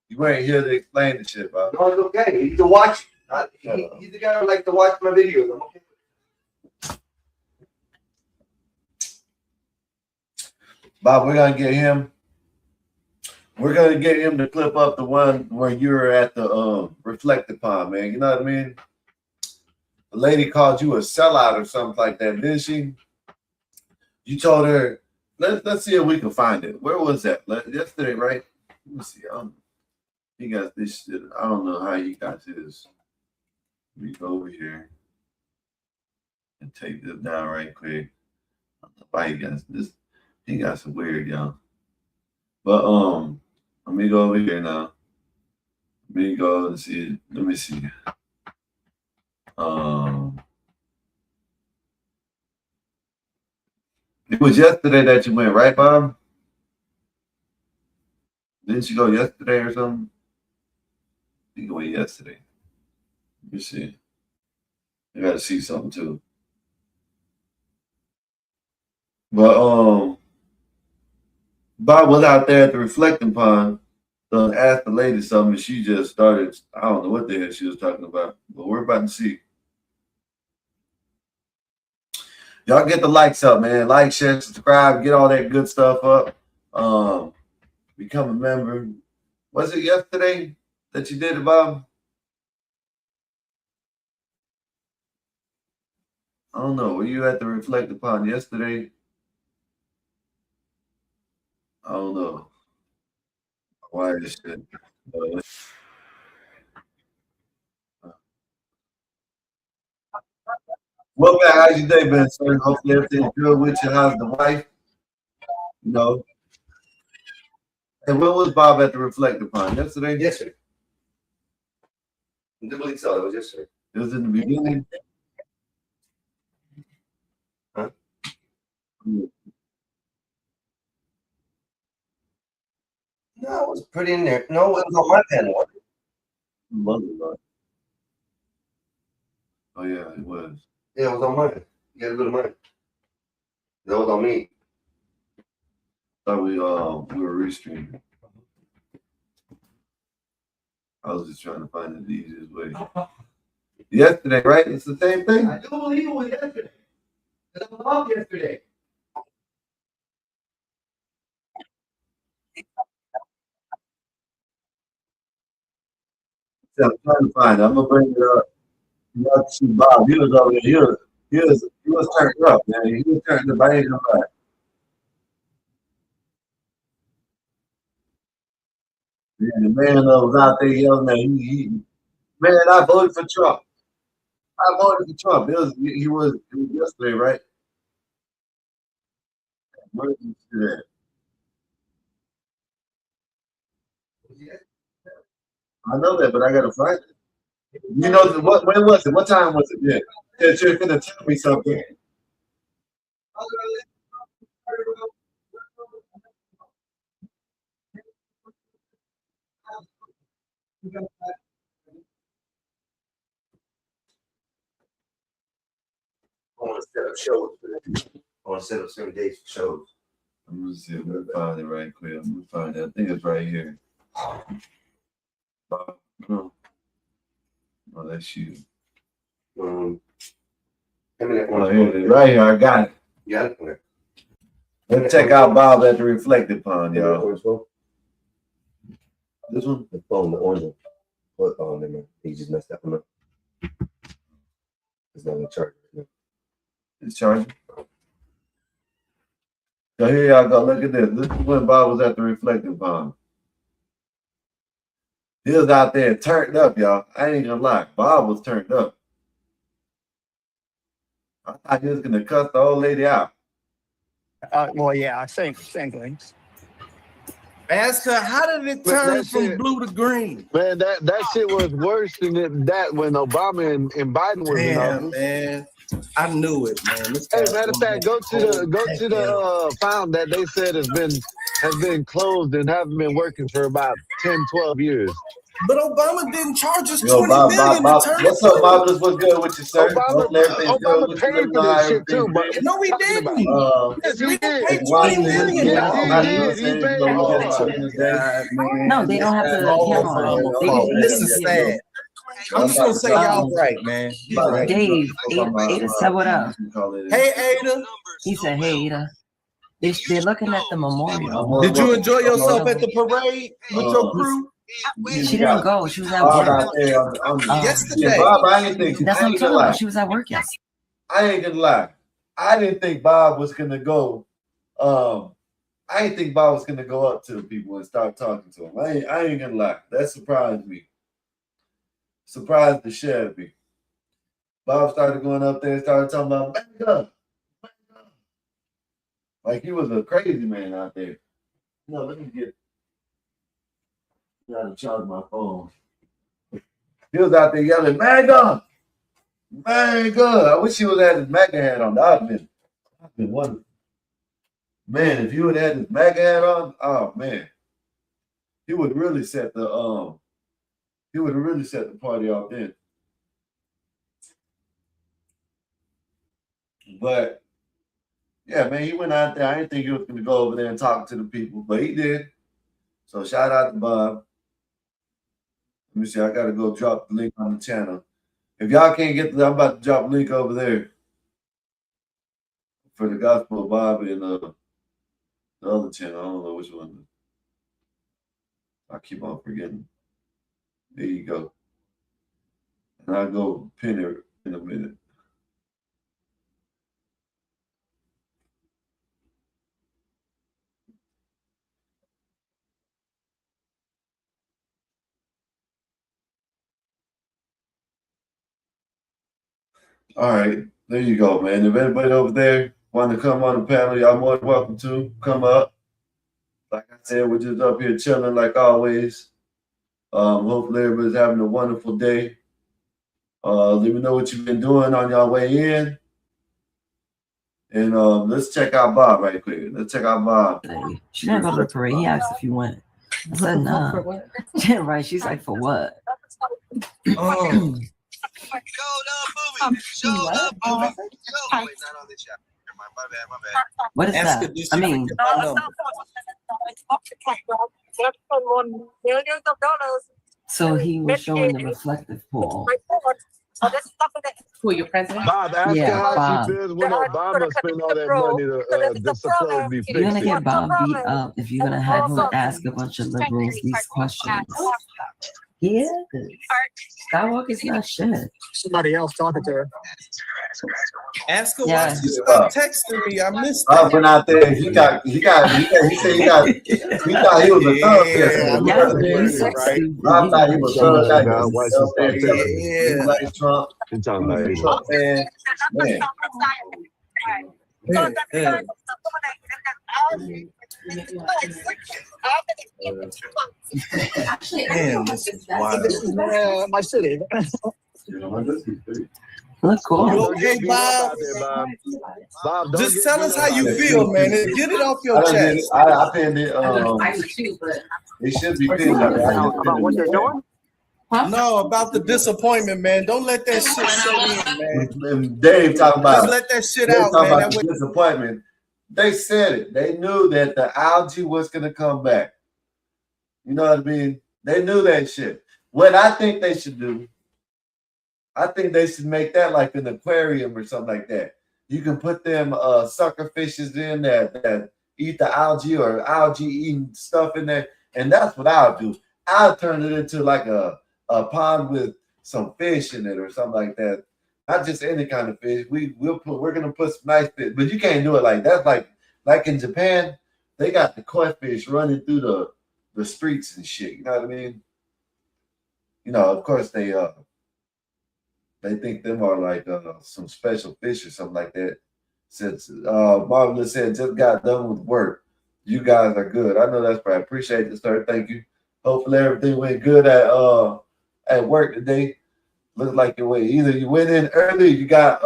You weren't here to explain the shit, Bob.
No, it's okay. He's to watch. He's the guy who likes to watch my videos. I'm okay.
Bob, we're gonna get him. We're gonna get him to clip up the one where you're at the reflective pond, man. You know what I mean? The lady called you a sellout or something like that, didn't she? You told her, let's see if we can find it. Where was that? Yesterday, right? Let me see. He got this shit. I don't know how he got his. Let me go over here and take this down right quick. I don't know why he got this. He got some weird, y'all. But let me go over here now. Let me go and see. Let me see. It was yesterday that you went, right, Bob? Didn't you go yesterday or something? I think you went yesterday. Let me see. I gotta see something too. But Bob was out there at the reflecting pond. So I asked the lady something, and she just started. I don't know what the hell she was talking about, but we're about to see. Y'all get the likes up, man. Like, share, subscribe, get all that good stuff up. Become a member. Was it yesterday that you did it, Bob? I don't know. Were you at the reflective pond yesterday? I don't know. Why this shit? Well, man, how's your day been, sir? Hopefully everything's good with you. How's the wife? You know. And when was Bob at the Reflect Upon? Yesterday?
Yesterday. I believe so. It was yesterday.
It was in the beginning.
Huh? No, it was pretty in there. No, it was on my panel.
Oh yeah, it was.
Yeah, it was on mine. You gotta go to mine. That was on me.
Thought we were restreaming. I was just trying to find the easiest way. Yesterday, right? It's the same thing.
I do believe it was yesterday. I was off yesterday.
So I'm trying to find it. I'm gonna bring it up. Not to Bob. He was over here. He was turned up, man. He was turned up. I ain't gonna lie. Yeah, the man that was out there yelling at man, I voted for Trump. I voted for Trump. It was yesterday, right? Where did you see that? I know that, but I gotta find it. You know what? When was it? What time was it? Yeah, you're gonna tell me something.
I want to set up shows for that. I want to set up certain dates for shows.
I'm gonna see if I can find it right quick. I'm gonna find it. I think it's right here. No. Oh, that's you. Oh, here it is. Right here. I got it.
You got it?
Let's check out Bob at the Reflected Pond, y'all. This one?
The phone, the orange one. What? Oh, never mind. He just messed that one up. It's not gonna charge.
It's charging. So here y'all go. Look at this. This is when Bob was at the Reflected Pond. He was out there turned up, y'all. I ain't gonna lie. Bob was turned up. I thought he was gonna cuss the old lady out.
Well, yeah, same things.
Ask her, how did it turn from blue to green?
Man, that shit was worse than that when Obama and Biden was in office.
Man, I knew it, man.
Hey, matter of fact, go to the found that they said has been closed and haven't been working for about 10, 12 years.
But Obama didn't charge us
Yo,
$20
Bob,
million
Bob,
to turn
What's
it
up,
to.
Marcus? What's good with you, sir?
Obama paid for this shit too, but
No, he didn't.
yes, he did.
Paid $20 million.
Yes, he did. He paid
No,
they don't have to count on it.
This is sad. I'm just gonna say y'all right, man.
Dave, Ada said what up?
Hey, Ada.
He said, hey, Ada. They're looking at the memorial.
Did you enjoy yourself at the parade with your crew?
She didn't go. She was at work.
Yesterday.
Bob, I didn't think.
That's what I'm talking about. She was at work yesterday.
I ain't gonna lie. I didn't think Bob was gonna go. I didn't think Bob was gonna go up to the people and start talking to them. I ain't gonna lie. That surprised me. Surprised the shit out of me. Bob started going up there and started talking about back up. Like he was a crazy man out there. No, let me get. Gotta charge my phone. He was out there yelling, MAGA! MAGA! I wish he would have had his MAGA hat on. I've been wondering. Man, if he would have had his MAGA hat on, oh man. He would really set the party off then. But yeah, man, he went out there. I didn't think he was gonna go over there and talk to the people, but he did. So shout out to Bob. Let me see. I gotta go drop the link on the channel. If y'all can't get to, I'm about to drop a link over there for the Gospel of Bob and the other channel. I don't know which one. I keep on forgetting. There you go. And I'll go pin it in a minute. All right. There you go, man. If anybody over there want to come on the panel, y'all more than welcome to come up. Like I said, we're just up here chilling like always. Hopefully everybody's having a wonderful day. Let me know what you've been doing on your way in. And let's check out Bob right quick. Let's check out Bob.
She didn't go to the parade. He asked if you went. I said no. For what? Yeah, right. She's like, for what?
Oh.
What is that? I mean, so he was showing the reflective pool.
Who, your president? Bob, ask her how she feels when Obama spent all that money to this supposed to be
You're gonna
fixed.
get Bob beat up if you're gonna have him ask a bunch of liberals these questions. He is. Skywalker's not shit.
Somebody else talking to her. Ask her
Yeah.
why she stopped texting me. I missed it.
Bob went out there. He said he thought he was a thug. Bob thought he was a thug.
Yeah.
Like Trump.
You're talking about
Trump, man.
Damn, this is wild. My city.
Look cool.
You okay, Bob?
Bob,
Just tell us how you feel, man. And get it off your chest.
I pinned it. It should be pinned.
About what they're doing? No, about the disappointment, man. Don't let that shit show in, man.
And Dave talking about.
Just let that shit
Dave
out,
talking
man.
about
That
the
way-
disappointment. They said it. They knew that the algae was gonna come back. You know what I mean? They knew that shit. What I think they should do, I think they should make that like an aquarium or something like that. You can put them sucker fishes in that eat the algae or algae eating stuff in there, and that's what I'll do. I'll turn it into like a pond with some fish in it or something like that. Not just any kind of fish. We're gonna put some nice fish, but you can't do it like that. Like in Japan, they got the koi fish running through the streets and shit. You know what I mean? You know, of course they think them are like some special fish or something like that. Since Marvelous said just got done with work. You guys are good. I know that's right. I appreciate it, sir. Thank you. Hopefully everything went good at work today. Looks like your way. Either you went in early, you got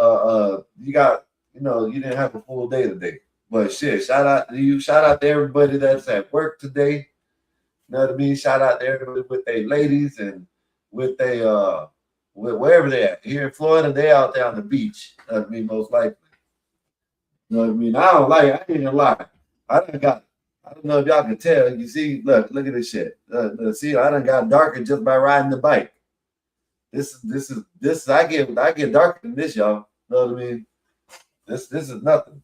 you didn't have a full day today. But shit, shout out to you. Shout out to everybody that's at work today. You know what I mean? Shout out to everybody with their ladies and with their wherever they're at. Here in Florida, they out there on the beach. You know what I mean? Most likely. You know what I mean? I ain't gonna lie. I don't know if y'all can tell. You see, look at this shit. See, I done got darker just by riding the bike. This is I get darker than this, y'all. You know what I mean? This is nothing.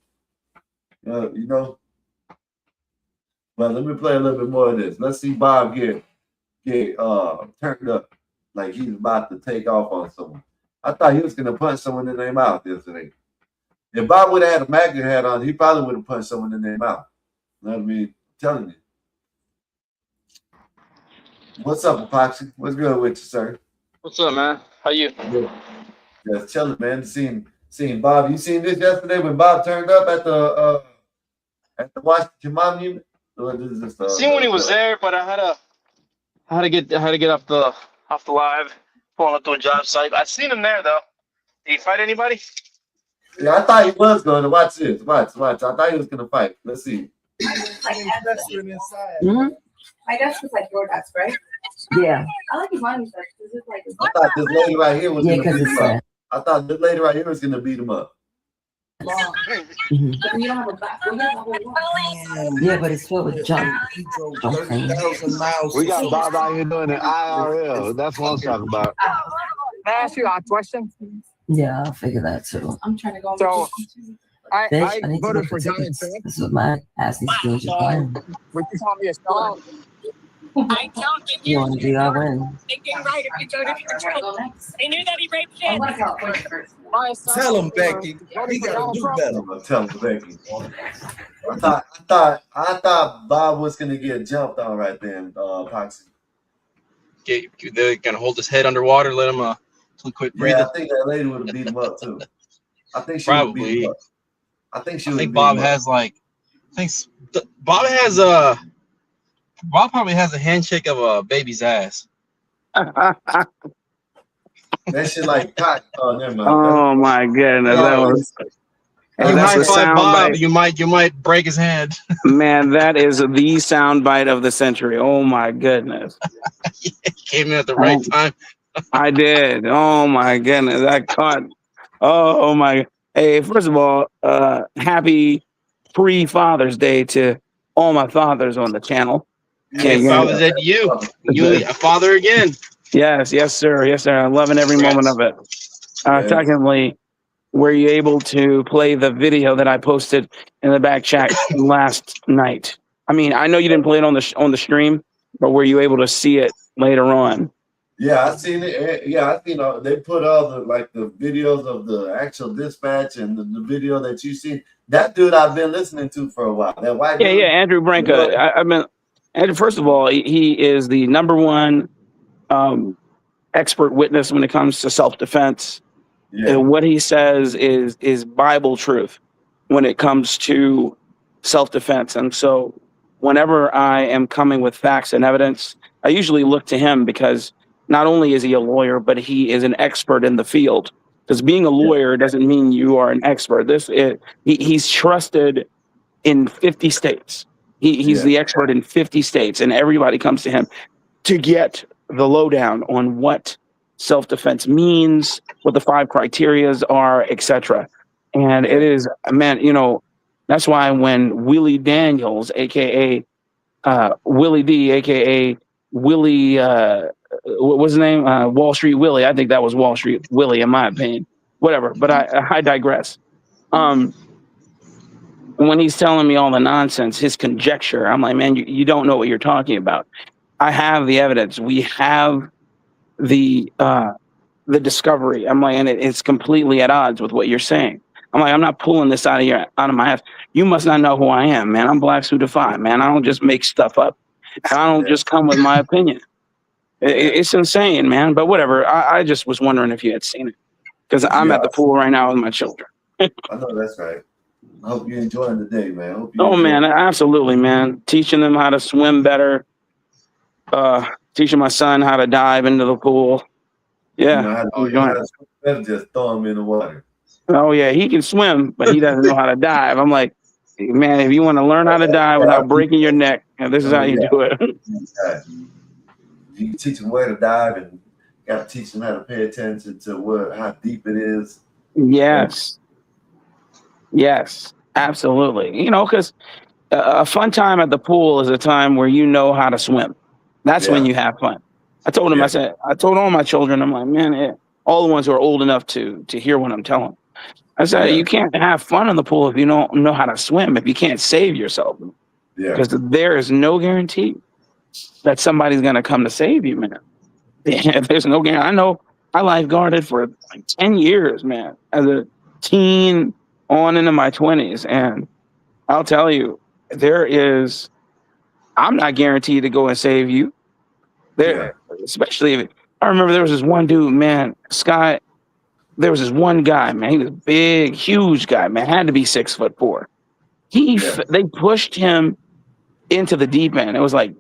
You know. But let me play a little bit more of this. Let's see Bob get turned up like he's about to take off on someone. I thought he was gonna punch someone in their mouth yesterday. If Bob would have had a MAGA hat on, he probably would have punched someone in their mouth. You know what I mean? I'm telling you. What's up, Epoxy? What's good with you, sir?
What's up, man? How you?
Just chilling, man. Seeing Bob. You seen this yesterday when Bob turned up at the Washington Monument?
Seen when he was there, but I had to get off the live, pulling up to a job site. I seen him there though. Did he fight anybody?
Yeah, I thought he was going to watch this. Watch. I thought he was gonna fight. Let's see.
My desk was like your desk, right?
Yeah.
I like Imani's desk because it's like.
I thought this lady right here was
Yeah,
gonna
'cause
beat
it's
him up. I thought this lady right here was gonna beat him up.
Long. But you don't have a back. We have a whole wall.
Yeah, but it's filled with junk.
We got Bob out here doing an IRL. That's what I'm talking about.
Can I ask you a question?
Yeah, I'll figure that too.
I'm trying to go.
So, I
Bitch, I need to
voted
get
for
the
Donald
tickets.
Trump.
This is what my ass needs to do. Just win.
Would you call me a star?
I don't think
You want to do our win?
thinking right if you voted for Trump. They knew that he raped kids.
Tell him, Becky. He gotta do better.
Tell him, Becky. I thought Bob was gonna get jumped on right then, Poxy.
They're gonna hold his head underwater, let him quick breathe.
Yeah, I think that lady would have beat him up too. I think she would be.
Probably.
I think she
I
would
think
be.
Bob
more-
has like, Bob probably has a handshake of a baby's ass.
That shit like cock. Oh, never mind.
Oh my goodness, that was.
You
That's
might
a
fight
sound
Bob.
bite.
You might break his hand.
Man, that is the sound bite of the century. Oh my goodness.
Came in at the right time.
I did. Oh my goodness. I caught. Oh my. Hey, first of all, happy pre-Father's Day to all my fathers on the channel.
Happy Father's Day to you. You a father again.
Yes, sir. Yes, sir. I'm loving every moment of it. Secondly, were you able to play the video that I posted in the back chat last night? I mean, I know you didn't play it on the stream, but were you able to see it later on?
Yeah, I seen it. Yeah, I seen they put all the videos of the actual dispatch and the video that you see. That dude I've been listening to for a while. That white dude.
Yeah, Andrew Branca. I've been. And first of all, he is the #1 expert witness when it comes to self-defense.
Yeah.
And what he says is Bible truth when it comes to self-defense. And so whenever I am coming with facts and evidence, I usually look to him because not only is he a lawyer, but he is an expert in the field. Because being a lawyer doesn't mean you are an expert. He's trusted in 50 states. He's the expert in 50 states, and everybody comes to him to get the lowdown on what self-defense means, what the 5 criterias are, etc. And it is, man, that's why when Willie Daniels, aka Willie D, aka Willie, what was his name? Wall Street Willie. I think that was Wall Street Willie, in my opinion. Whatever, but I digress. When he's telling me all the nonsense, his conjecture, I'm like, man, you don't know what you're talking about. I have the evidence. We have the discovery. I'm like, and it's completely at odds with what you're saying. I'm like, I'm not pulling this out of my ass. You must not know who I am, man. I'm Blacks Who Defy, man. I don't just make stuff up, and I don't just come with my opinion. It's insane, man. But whatever. I just was wondering if you had seen it, because I'm at the pool right now with my children.
I know that's right. I hope you're enjoying the day, man.
Man, absolutely, man. Teaching them how to swim better. Teaching my son how to dive into the pool. Yeah.
Better just throw him in the water.
Oh yeah, he can swim, but he doesn't know how to dive. I'm like, man, if you want to learn how to dive without breaking your neck, this is how you do it.
You can teach them where to dive, and got to teach them how to pay attention to how deep it is.
Yes, absolutely. Because a fun time at the pool is a time where you know how to swim. That's when you have fun. I told him, I told all my children, I'm like, man, all the ones who are old enough to hear what I'm telling them. I said, you can't have fun in the pool if you don't know how to swim, if you can't save yourself. Because there is no guarantee that somebody's going to come to save you, man. If there's no guarantee. I know I lifeguarded for like 10 years, man, as a teen on into my 20s. And I'll tell you, I'm not guaranteed to go and save you. Especially if I remember there was this one dude, man, Scott. There was this one guy, man. He was a big, huge guy, man. Had to be 6'4". They pushed him into the deep end. It was like,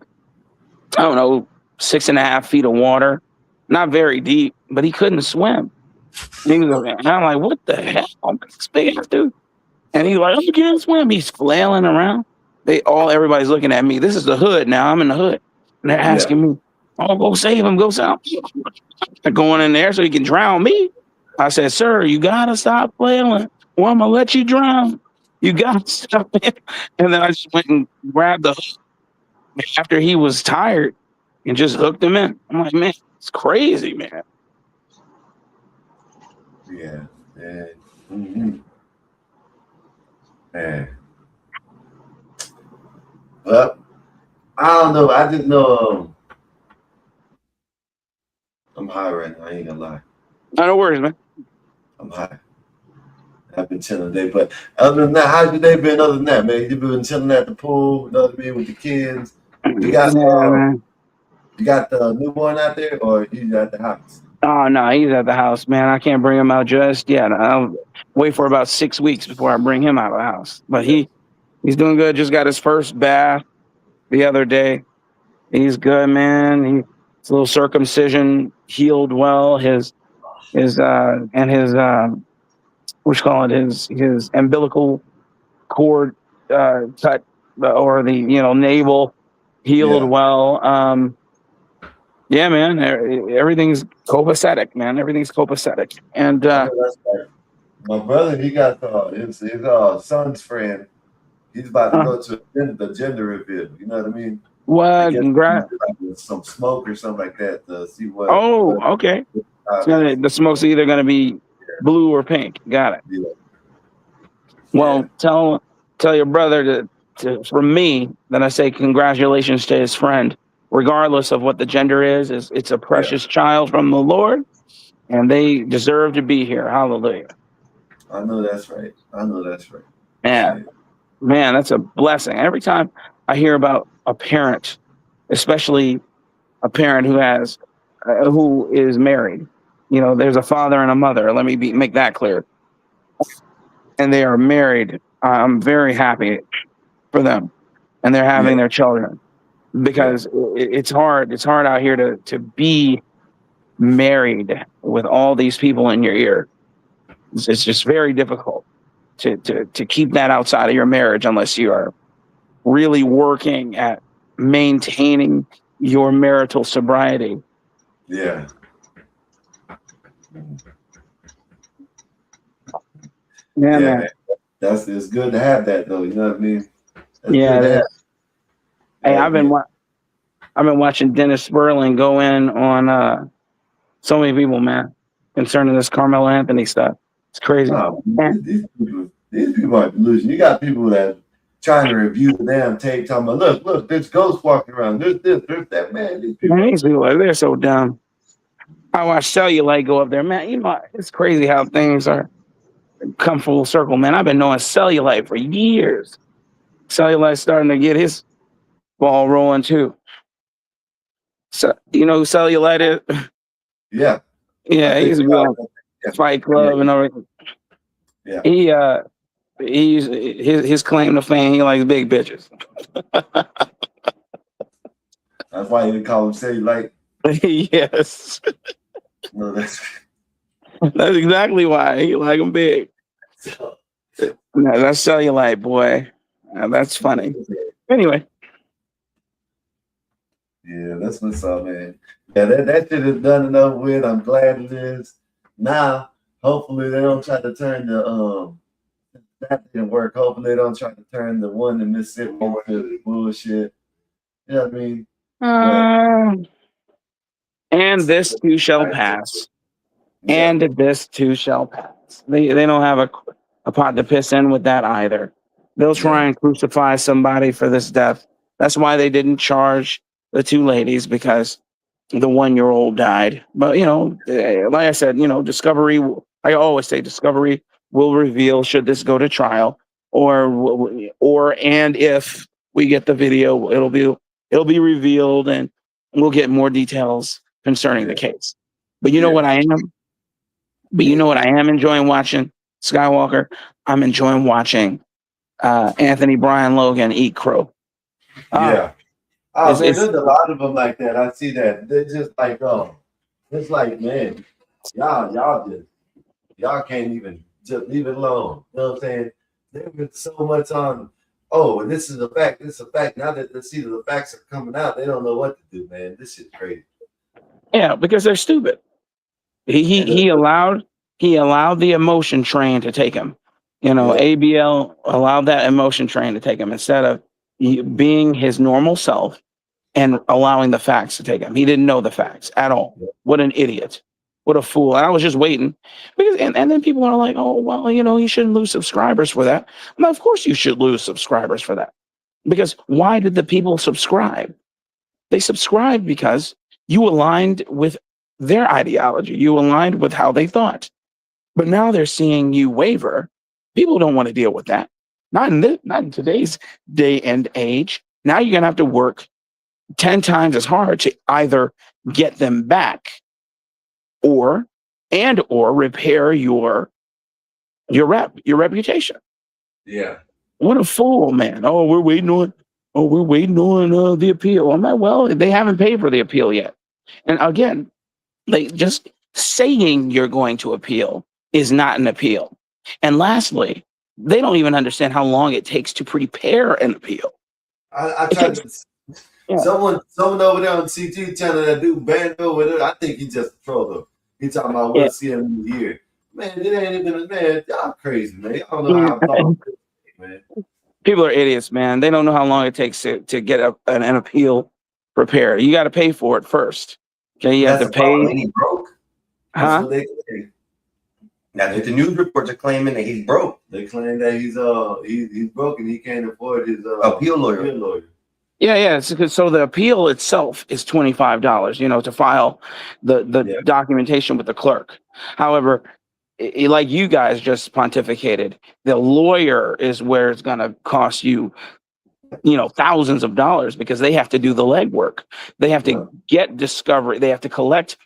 I don't know, 6.5 feet of water, not very deep, but he couldn't swim. And I'm like, what the hell? I'm this big ass dude. And he's like, you can't swim. He's flailing around. Everybody's looking at me. This is the hood now. I'm in the hood. And they're asking me, oh, go save him. Go save him. I'm going in there so he can drown me. I said, sir, you got to stop flailing or I'm going to let you drown. You got to stop it. And then I just went and grabbed the hook after he was tired and just hooked him in. I'm like, man, it's crazy, man.
Yeah. Mm-hmm. Man. Well, I don't know. I just know I'm high right now. I ain't gonna lie.
No worries, man.
I'm high. I've been chilling today, but other than that, how's your day been? Other than that, man, you been chilling at the pool, being with the kids. You got the newborn out there, or you at the house?
Oh no, he's at the house, man. I can't bring him out just yet. I'll wait for about 6 weeks before I bring him out of the house. But he's doing good. Just got his first bath the other day. He's good, man. His little circumcision healed well. His what you call it, his umbilical cord cut, or the navel healed well. Yeah, man. Everything's copacetic, man. Everything's copacetic. And
I know that's right. My brother, he got his son's friend. He's about to go to the gender reveal. You know what I mean?
what?
Some smoke or something like that to see what.
Oh, okay. So the smoke's either going to be blue or pink. Got it.
Yeah.
Well, tell your brother to from me that I say congratulations to his friend, regardless of what the gender is. It's a precious child from the Lord, and they deserve to be here. Hallelujah.
I know that's right. I know that's right.
Man, that's a blessing. Every time I hear about a parent, especially a parent who is married, there's a father and a mother. Let me make that clear. And they are married. I'm very happy for them, and they're having their children, because it's hard. It's hard out here to be married with all these people in your ear. It's just very difficult to keep that outside of your marriage unless you are really working at maintaining your marital sobriety.
Yeah.
Yeah, man.
It's good to have that though. You know what I mean? That's
Yeah,
good
it
to
is.
have.
Hey, I've been watching Dennis Sperling go in on so many people, man, concerning this Carmelo Anthony stuff. It's crazy.
No, these people are delusional. You got people that trying to review the damn tape, talking about, look, there's ghosts walking around. There's this, there's that. Man, these people.
Man, these people, they're so dumb. I watched Cellulite go up there, man. It's crazy how things come full circle, man. I've been knowing Cellulite for years. Cellulite's starting to get his ball rolling too. So you know who Cellulite is?
Yeah.
Yeah, he's a good Fight Club and everything.
Yeah.
His claim to fame, he likes big bitches.
That's why they call him Cellulite.
Yes.
No, that's
exactly why he like them big. No, that's Cellulite, boy. That's funny. Anyway.
Yeah, that's what's up, man. Yeah, that shit is done and over with. I'm glad it is. Now, hopefully they don't try to turn that didn't work. Hopefully they don't try to turn the one in Mississippi into bullshit. You know what I mean?
And this too shall pass. And this too shall pass. They don't have a pot to piss in with that either. They'll try and crucify somebody for this death. That's why they didn't charge the two ladies, because the 1-year-old died. But, like I said, Discovery, I always say Discovery will reveal should this go to trial, and if we get the video, it'll be revealed, and we'll get more details concerning the case. But you know what I am? But you know what I am enjoying watching, Skywalker? I'm enjoying watching Anthony Brian Logan eat crow.
Yeah. Oh, man, there's a lot of them like that. I see that. They're just like, it's like, man, y'all can't even just leave it alone. You know what I'm saying? There's been so much on, and this is a fact, this is a fact. Now that the facts are coming out, they don't know what to do, man. This shit's crazy.
Yeah, because they're stupid. He allowed the emotion train to take him. ABL allowed that emotion train to take him instead of being his normal self and allowing the facts to take him. He didn't know the facts at all. What an idiot. What a fool. And I was just waiting. And then people are like, oh, well, you shouldn't lose subscribers for that. Now, of course you should lose subscribers for that. Because why did the people subscribe? They subscribed because you aligned with their ideology. You aligned with how they thought. But now they're seeing you waver. People don't want to deal with that. Not in today's day and age. Now you're going to have to work 10 times as hard to either get them back or repair your reputation.
Yeah.
What a fool, man. We're waiting on the appeal. I'm like, well, they haven't paid for the appeal yet. And again, like, just saying you're going to appeal is not an appeal. And lastly, they don't even understand how long it takes to prepare an appeal.
I tried to. Someone over there on CT channel that do Bando with it. I think he just trolled him. He talking about we'll see him in a year. Man, it ain't even man. Y'all crazy, man. Y'all don't know how long it takes, man.
People are idiots, man. They don't know how long it takes to get an appeal prepared. You got to pay for it first. Okay, you have to pay.
He broke.
Huh?
Now the news reports are claiming that he's broke.
They claim that he's broke and he can't afford his
appeal lawyer.
Yeah. So the appeal itself is $25, to file the documentation with the clerk. However, like you guys just pontificated, the lawyer is where it's going to cost you, thousands of dollars, because they have to do the legwork. They have to get discovery. They have to collect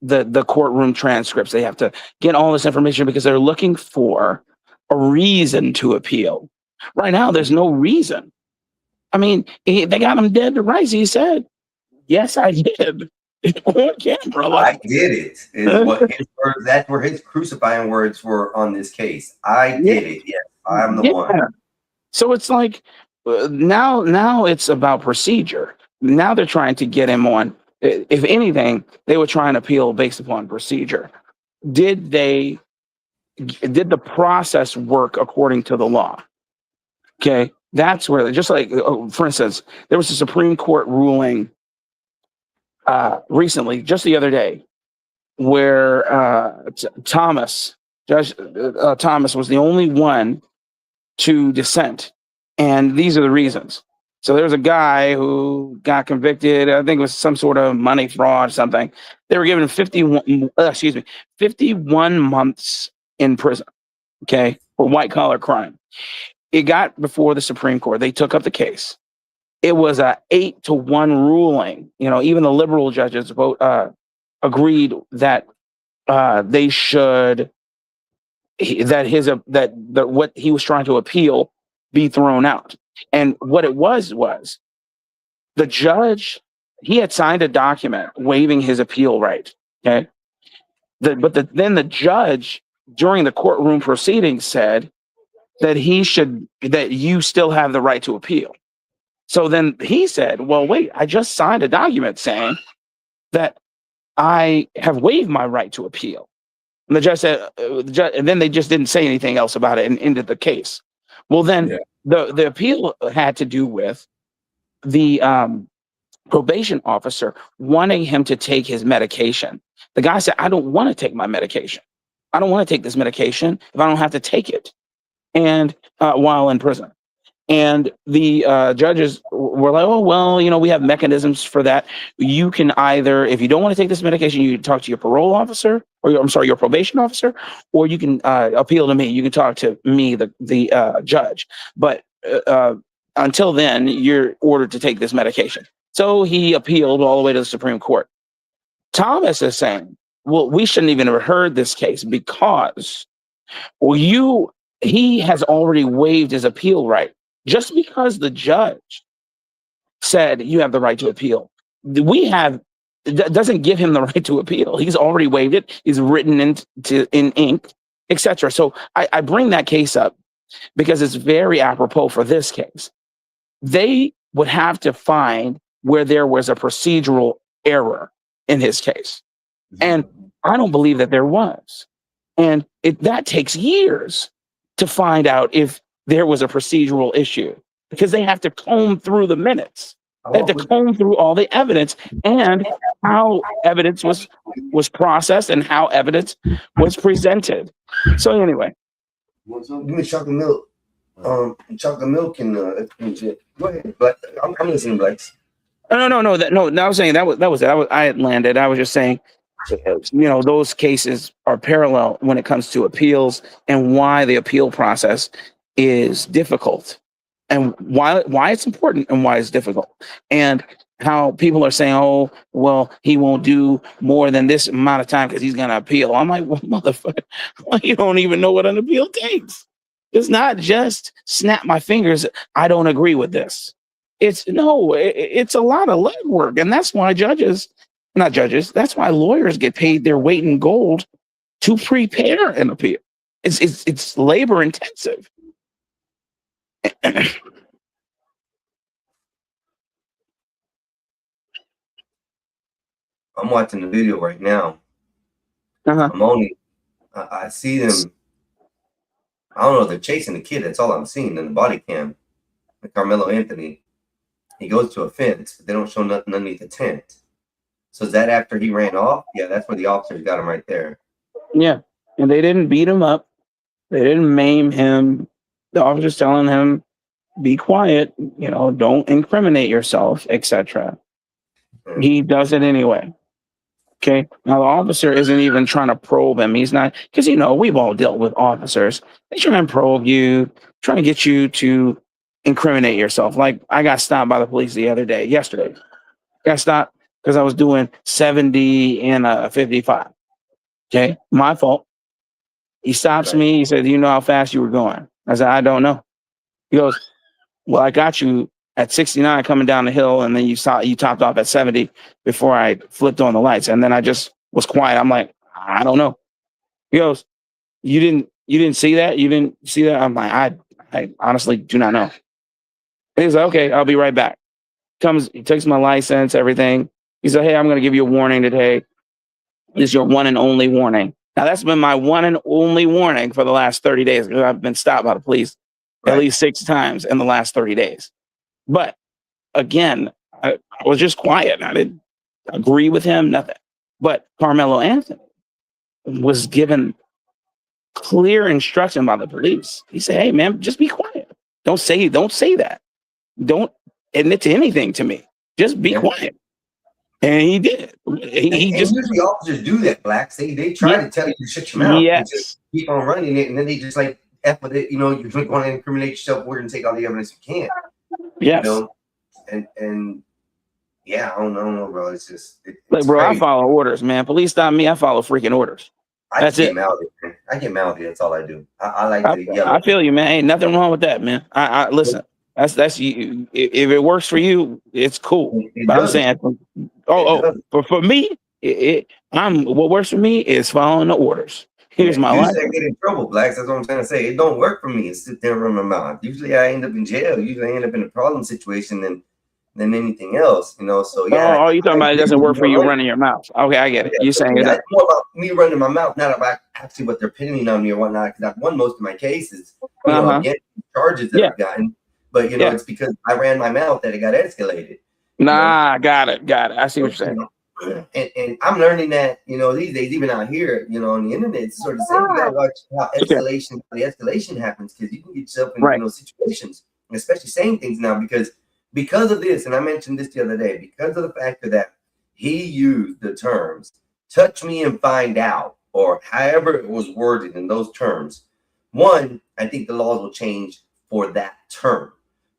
the courtroom transcripts. They have to get all this information because they're looking for a reason to appeal. Right now, there's no reason. I mean, they got him dead to rights. He said, "Yes, I did." On camera,
I did it. Is what his words, that's where his crucifying words were on this case. I did it. Yes, I'm the one.
So it's like now it's about procedure. Now they're trying to get him on. If anything, they were trying to appeal based upon procedure. Did the process work according to the law? Okay, that's where, just like, for instance, there was a Supreme Court ruling recently, just the other day, where Judge Thomas was the only one to dissent, and these are the reasons. So there's a guy who got convicted. I think it was some sort of money fraud or something. They were given 51 months in prison, okay, for white collar crime. It got before the Supreme Court. They took up the case. It was a 8-1 ruling. Even the liberal judges agreed that they should what he was trying to appeal be thrown out. And what it was the judge, he had signed a document waiving his appeal right. Okay, then the judge during the courtroom proceedings said that you still have the right to appeal. So then he said, well, wait, I just signed a document saying that I have waived my right to appeal. And the judge said, and then they just didn't say anything else about it and ended the case. Well, then the appeal had to do with the probation officer wanting him to take his medication. The guy said, I don't want to take my medication. I don't want to take this medication if I don't have to take it, and while in prison. And the judges were like, oh, well, we have mechanisms for that. You can either, if you don't want to take this medication, you can talk to your parole officer, or your probation officer, or you can appeal to me. You can talk to me, the judge. But until then, you're ordered to take this medication. So he appealed all the way to the Supreme Court. Thomas is saying, well, we shouldn't even have heard this case because he has already waived his appeal right. Just because the judge said you have the right to appeal, doesn't give him the right to appeal. He's already waived it. He's written in ink, etc. So I bring that case up because it's very apropos for this case. They would have to find where there was a procedural error in his case. And I don't believe that there was. And that takes years to find out if there was a procedural issue, because they have to comb through the minutes. They have to comb through all the evidence and how evidence was processed and how evidence was presented. So anyway.
Give me chocolate milk. Chocolate milk and shit. Go ahead, but I'm listening, Lex.
No. I was saying that was it. I had landed. I was just saying, those cases are parallel when it comes to appeals and why the appeal process is difficult and why it's important and why it's difficult. And how people are saying, oh, well, he won't do more than this amount of time because he's going to appeal. I'm like, well, motherfucker, you don't even know what an appeal takes. It's not just snap my fingers. I don't agree with this. It's a lot of legwork. And that's why that's why lawyers get paid their weight in gold to prepare an appeal. It's labor intensive.
I'm watching the video right now. I see them. I don't know. They're chasing the kid. That's all I'm seeing in the body cam. Carmelo Anthony. He goes to a fence, but they don't show nothing underneath the tent. So is that after he ran off? Yeah, that's where the officers got him right there.
Yeah, and they didn't beat him up. They didn't maim him. The officer's telling him, be quiet, don't incriminate yourself, etc. He does it anyway. Okay. Now the officer isn't even trying to probe him. He's not, because we've all dealt with officers. They try and probe you, trying to get you to incriminate yourself. Like I got stopped by the police yesterday. Got stopped because I was doing 70 and 55. Okay. My fault. He stops me. He said, do you know how fast you were going? I said, I don't know. He goes, well, I got you at 69 coming down the hill, and then you topped off at 70 before I flipped on the lights. And then I just was quiet. I'm like, I don't know. He goes, you didn't see that? You didn't see that? I'm like, I honestly do not know. And he's like, okay, I'll be right back. He takes my license, everything. He said, hey, I'm going to give you a warning today. This is your one and only warning. Now, that's been my one and only warning for the last 30 days. Because I've been stopped by the police at least 6 times in the last 30 days. But again, I was just quiet. I didn't agree with him, nothing. But Carmelo Anthony was given clear instruction by the police. He said, hey, man, just be quiet. Don't say that. Don't admit to anything to me. Just be quiet. And he did. He just
usually officers do that, Blacks. They try to tell you to shut your mouth.
Yes.
Just keep on running it, and then they just like F with it. You're going to incriminate yourself. We're going to take all the evidence you can.
Yes.
And yeah, I don't know, bro. It's just
like, bro,
crazy.
I follow orders, man. Police stop me, I follow freaking orders. That's it.
I get mouthy. That's all I do. I like to yell.
I feel you, man. Ain't nothing wrong with that, man. I listen. That's you. If it works for you, it's cool. But I'm saying, but for me, what works for me is following the orders. Here's my life.
Usually I get in trouble, Blacks. That's what I'm trying to say. It don't work for me. It's sit there and run my mouth. Usually I end up in jail. Usually I end up in a problem situation than anything else. So yeah.
Oh, you talking about it doesn't work for you running your mouth? Okay, I get it. You're saying
it's
that
more about me running my mouth, not about actually what they're pinning on me or whatnot. Because I've won most of my cases. Getting charges that I've gotten. But it's because I ran my mouth that it got escalated.
Got it. I see what you're saying.
And I'm learning that, these days, even out here, on the internet, it's sort of saying you gotta watch how the escalation happens, because you can get yourself in situations, and especially saying things now because of this, and I mentioned this the other day, because of the fact that he used the terms touch me and find out, or however it was worded in those terms. One, I think the laws will change for that term.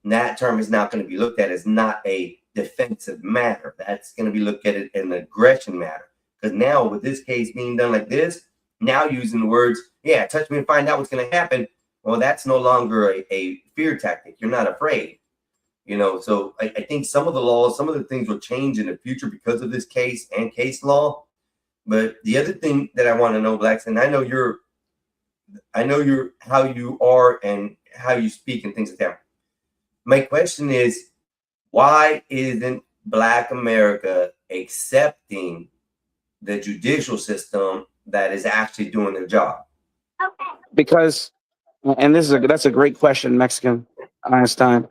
And that term is not going to be looked at as not a defensive matter. That's going to be looked at as an aggression matter. Because now with this case being done like this, now using the words, touch me and find out what's going to happen. Well, that's no longer a fear tactic. You're not afraid. So I think some of the laws, some of the things will change in the future because of this case and case law. But the other thing that I want to know, Blacks, and I know you're how you are and how you speak and things like that. My question is, why isn't Black America accepting the judicial system that is actually doing their job?
Because, and that's a great question, Mexican Einstein.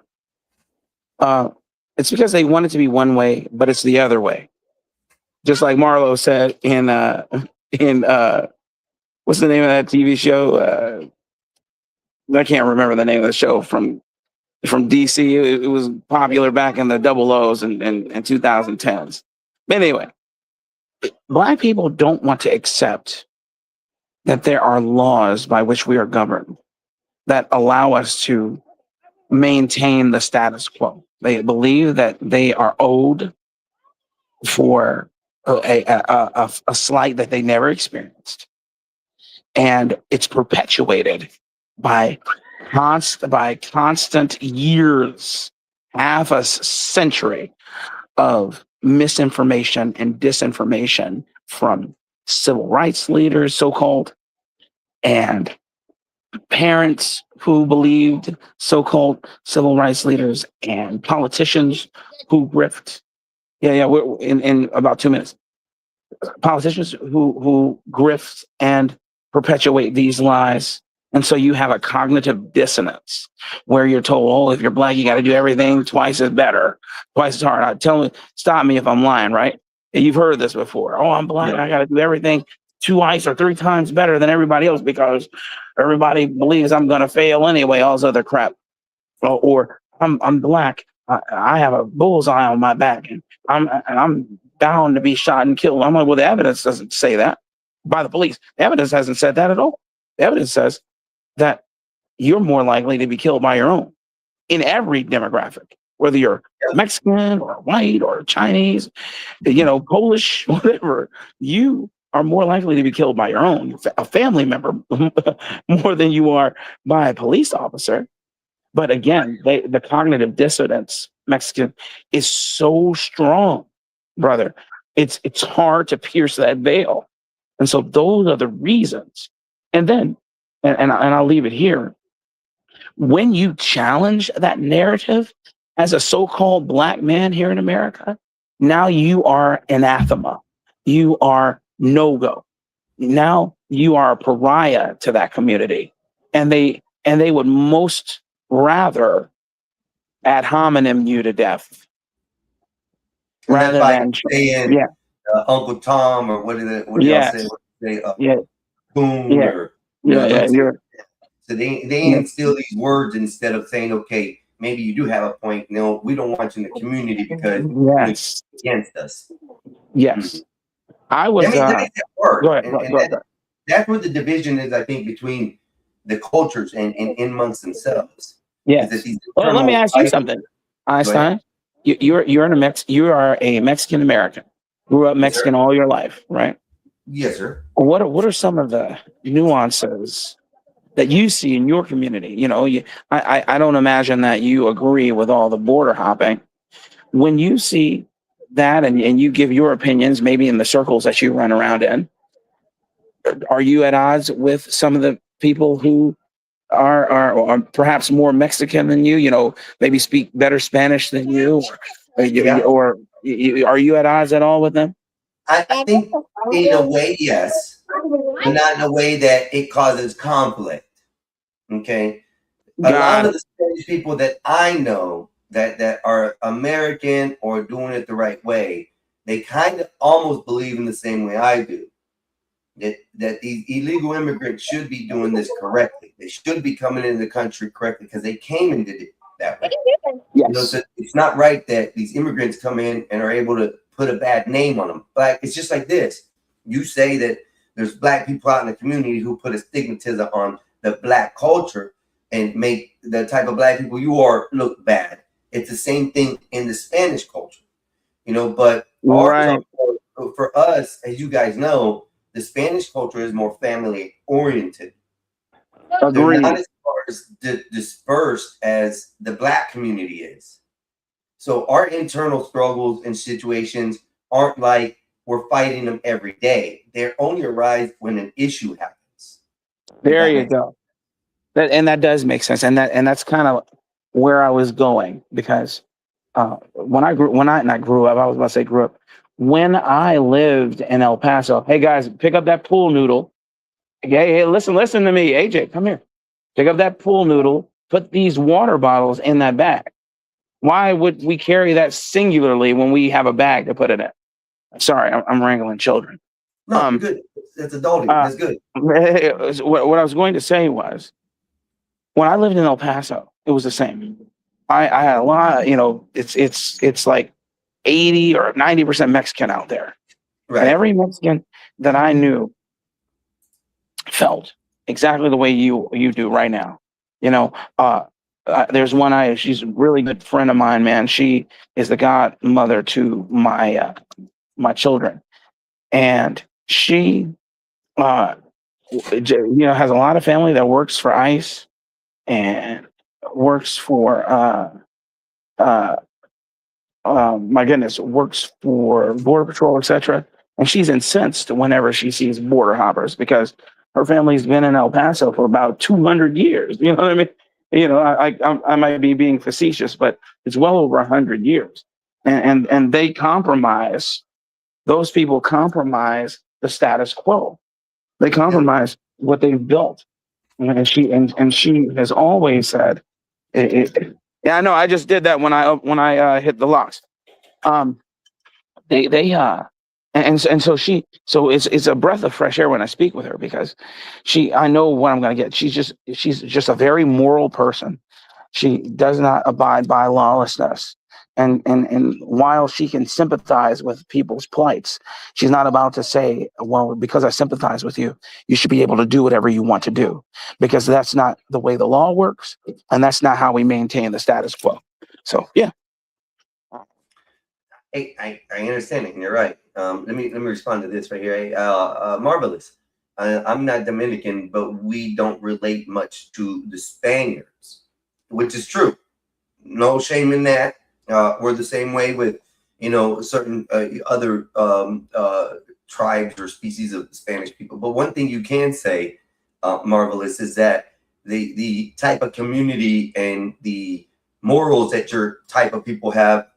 It's because they want it to be one way, but it's the other way. Just like Marlo said in what's the name of that TV show? I can't remember the name of the show from DC. It was popular back in the 00s and 2010s. But anyway, Black people don't want to accept that there are laws by which we are governed that allow us to maintain the status quo. They believe that they are owed for a slight that they never experienced, and it's perpetuated by constant years, half a century of misinformation and disinformation from civil rights leaders, so-called, and parents who believed so-called civil rights leaders, and politicians who grift. We're in about 2 minutes. Politicians who grift and perpetuate these lies. And so you have a cognitive dissonance where you're told, oh, if you're black, you got to do everything twice as better, twice as hard. Stop me if I'm lying, right? And you've heard this before. Oh, I'm black. I got to do everything twice or 3 times better than everybody else because everybody believes I'm going to fail anyway, all this other crap. Or I'm black. I have a bullseye on my back and I'm bound to be shot and killed. I'm like, well, the evidence doesn't say that by the police. The evidence hasn't said that at all. The evidence says that you're more likely to be killed by your own in every demographic, whether you're Mexican or white or Chinese, Polish, whatever. You are more likely to be killed by your own, a family member, more than you are by a police officer. But again, the cognitive dissonance, Mexican, is so strong, brother. It's hard to pierce that veil. And so those are the reasons. And then, and I'll leave it here. When you challenge that narrative as a so-called black man here in America, now you are anathema. You are no-go. Now you are a pariah to that community. And they would most rather ad hominem you to death. Rather than
saying Uncle Tom or what did y'all say? Boom. So they instill these words instead of saying, okay, maybe you do have a point. No, we don't want you in the community because it's against us.
Yes. I was
that makes it work.
Go ahead.
That's where the division is, I think, between the cultures and amongst themselves.
Yes. Well, let me ask you something, Einstein. You are a Mexican American. Grew up Mexican all your life, right?
Yes, sir.
What are some of the nuances that you see in your community? I don't imagine that you agree with all the border hopping. When you see that and you give your opinions, maybe in the circles that you run around in, are you at odds with some of the people who are perhaps more Mexican than you, maybe speak better Spanish than you, or are you at odds at all with them?
I think in a way, yes, but not in a way that it causes conflict. Okay. A lot of the Spanish people that I know that are American or doing it the right way, they kind of almost believe in the same way I do. That these illegal immigrants should be doing this correctly. They should be coming into the country correctly because they came and did it that way.
Yes.
So it's not right that these immigrants come in and are able to put a bad name on them. But it's just like this. You say that there's black people out in the community who put a stigmatism on the black culture and make the type of black people you are look bad. It's the same thing in the Spanish culture, but for us, as you guys know, the Spanish culture is more family oriented. They're not as far as dispersed as the black community is. So our internal struggles and situations aren't like we're fighting them every day. They only arise when an issue happens.
There you go. That does make sense, and that's kind of where I was going, because when I grew up, when I lived in El Paso. Hey guys, pick up that pool noodle. Hey, listen to me, AJ, come here. Pick up that pool noodle. Put these water bottles in that bag. Why would we carry that singularly when we have a bag to put it in? Sorry, I'm wrangling children.
No, good. That's adulting. That's good.
What I was going to say was, when I lived in El Paso, it was the same. I had a lot, it's like 80 or 90% Mexican out there. Right. And every Mexican that I knew felt exactly the way you do right now. There's one she's a really good friend of mine, man. She is the godmother to my my children. And she, has a lot of family that works for ICE and works for, my goodness, works for Border Patrol, etc. And she's incensed whenever she sees border hoppers because her family's been in El Paso for about 200 years. You know what I mean? I might be being facetious, but it's well over 100 years. And they compromise. Those people compromise the status quo. They compromise what they've built. And she has always said, yeah, I know. I just did that when I hit the locks. And so it's a breath of fresh air when I speak with her because I know what I'm going to get. She's just a very moral person. She does not abide by lawlessness. And while she can sympathize with people's plights, she's not about to say, well, because I sympathize with you, you should be able to do whatever you want to do, because that's not the way the law works. And that's not how we maintain the status quo. So, yeah.
Hey, I understand it, and you're right. Let me respond to this right here. Marvelous. I'm not Dominican, but we don't relate much to the Spaniards, which is true. No shame in that. We're the same way with, certain other tribes or species of Spanish people. But one thing you can say, Marvelous, is that the type of community and the morals that your type of people have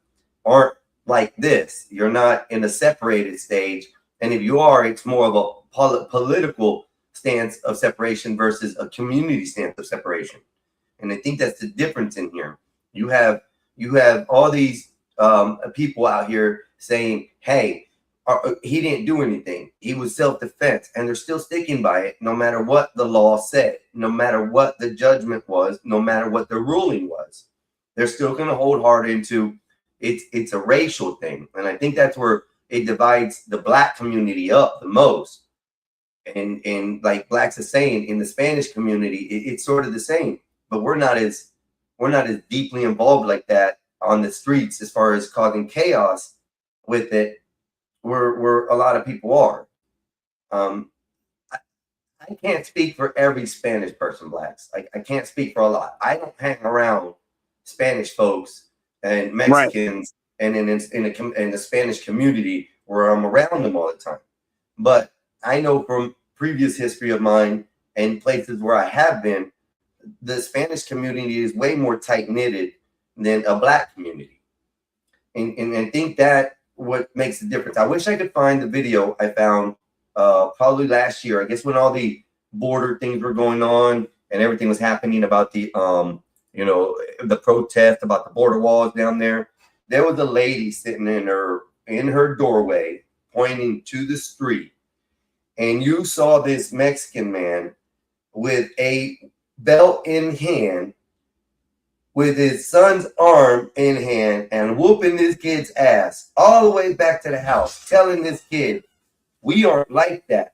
aren't like this. You're not in a separated stage. And if you are, it's more of a political stance of separation versus a community stance of separation. And I think that's the difference in here. You have all these people out here saying, hey, he didn't do anything. He was self-defense. And they're still sticking by it no matter what the law said, no matter what the judgment was, no matter what the ruling was. They're still going to hold hard into it's a racial thing. And I think that's where it divides the Black community up the most. And like Blacks is saying, in the Spanish community, it's sort of the same. But we're not as deeply involved like that on the streets as far as causing chaos with it, where a lot of people are. I can't speak for every Spanish person, Blacks. I can't speak for a lot. I don't hang around Spanish folks and Mexicans and in the Spanish community where I'm around them all the time. But I know from previous history of mine and places where I have been, the Spanish community is way more tight-knitted than a Black community. And I think that what makes the difference. I wish I could find the video I found probably last year, I guess when all the border things were going on and everything was happening about the protest about the border walls down there. There was a lady sitting in her doorway pointing to the street. And you saw this Mexican man with a belt in hand, with his son's arm in hand, and whooping this kid's ass all the way back to the house, telling this kid, we aren't like that.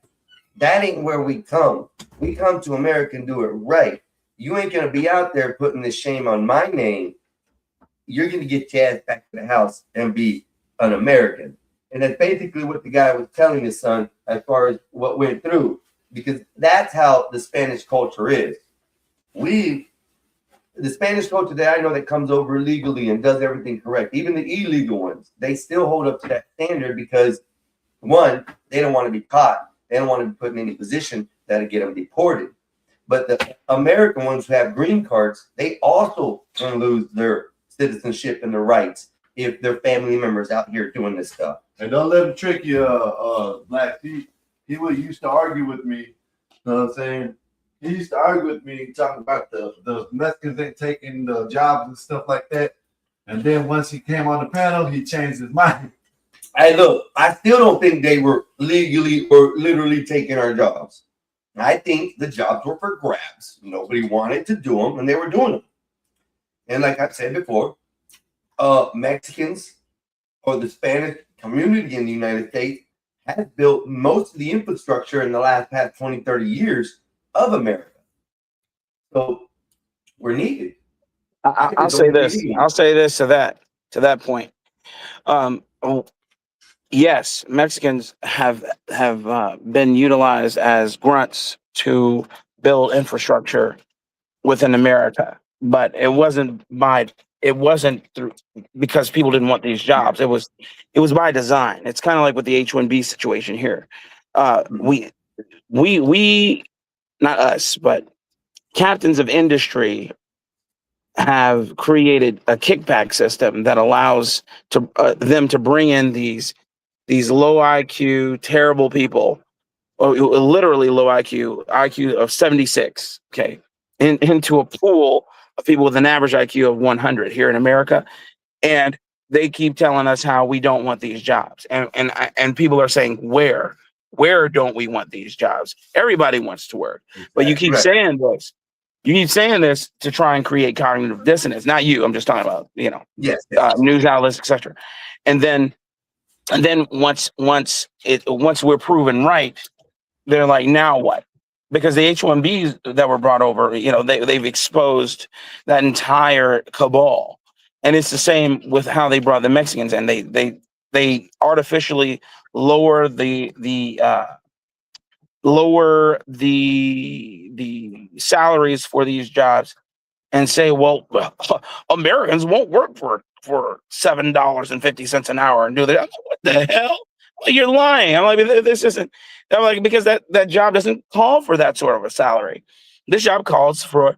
That ain't where we come. We come to America and do it right. You ain't going to be out there putting this shame on my name. You're going to get your ass back to the house and be an American. And that's basically what the guy was telling his son as far as what went through, because that's how the Spanish culture is. The Spanish culture that I know that comes over legally and does everything correct, even the illegal ones, they still hold up to that standard because, one, they don't want to be caught. They don't want to be put in any position that'll get them deported. But the American ones who have green cards, they also can lose their citizenship and their rights if their family members out here doing this stuff.
And don't let him trick you, Black. He used to argue with me. You know what I'm saying? He used to argue with me, talking about the Mexicans ain't taking the jobs and stuff like that. And then once he came on the panel, he changed his mind.
Hey, look, I still don't think they were legally or literally taking our jobs. I think the jobs were for grabs. Nobody wanted to do them, and they were doing them. And like I've said before, Mexicans or the Spanish community in the United States has built most of the infrastructure in the past 20, 30 years of America. So we're needed.
I'll say this to that point. yes, Mexicans have been utilized as grunts to build infrastructure within America, but it wasn't through because people didn't want these jobs. It was by design. It's kind of like with the H-1B situation here. We not us, but captains of industry have created a kickback system that allows them to bring in these low IQ, terrible people, or literally low IQ of 76, okay, into a pool of people with an average IQ of 100 here in America, and they keep telling us how we don't want these jobs, and people are saying where don't we want these jobs? Everybody wants to work, but you keep saying this. You keep saying this to try and create cognitive dissonance. Not you. I'm just talking about news outlets, etc. And then once we're proven right, they're like, now what? Because the H-1Bs that were brought over, they've exposed that entire cabal, and it's the same with how they brought the Mexicans, and they artificially lower the salaries for these jobs and say, well, Americans won't work for $7.50 an hour and do that. I'm like, what the hell? Like, you're lying. I'm like, this isn't. I'm like, because that job doesn't call for that sort of a salary. This job calls for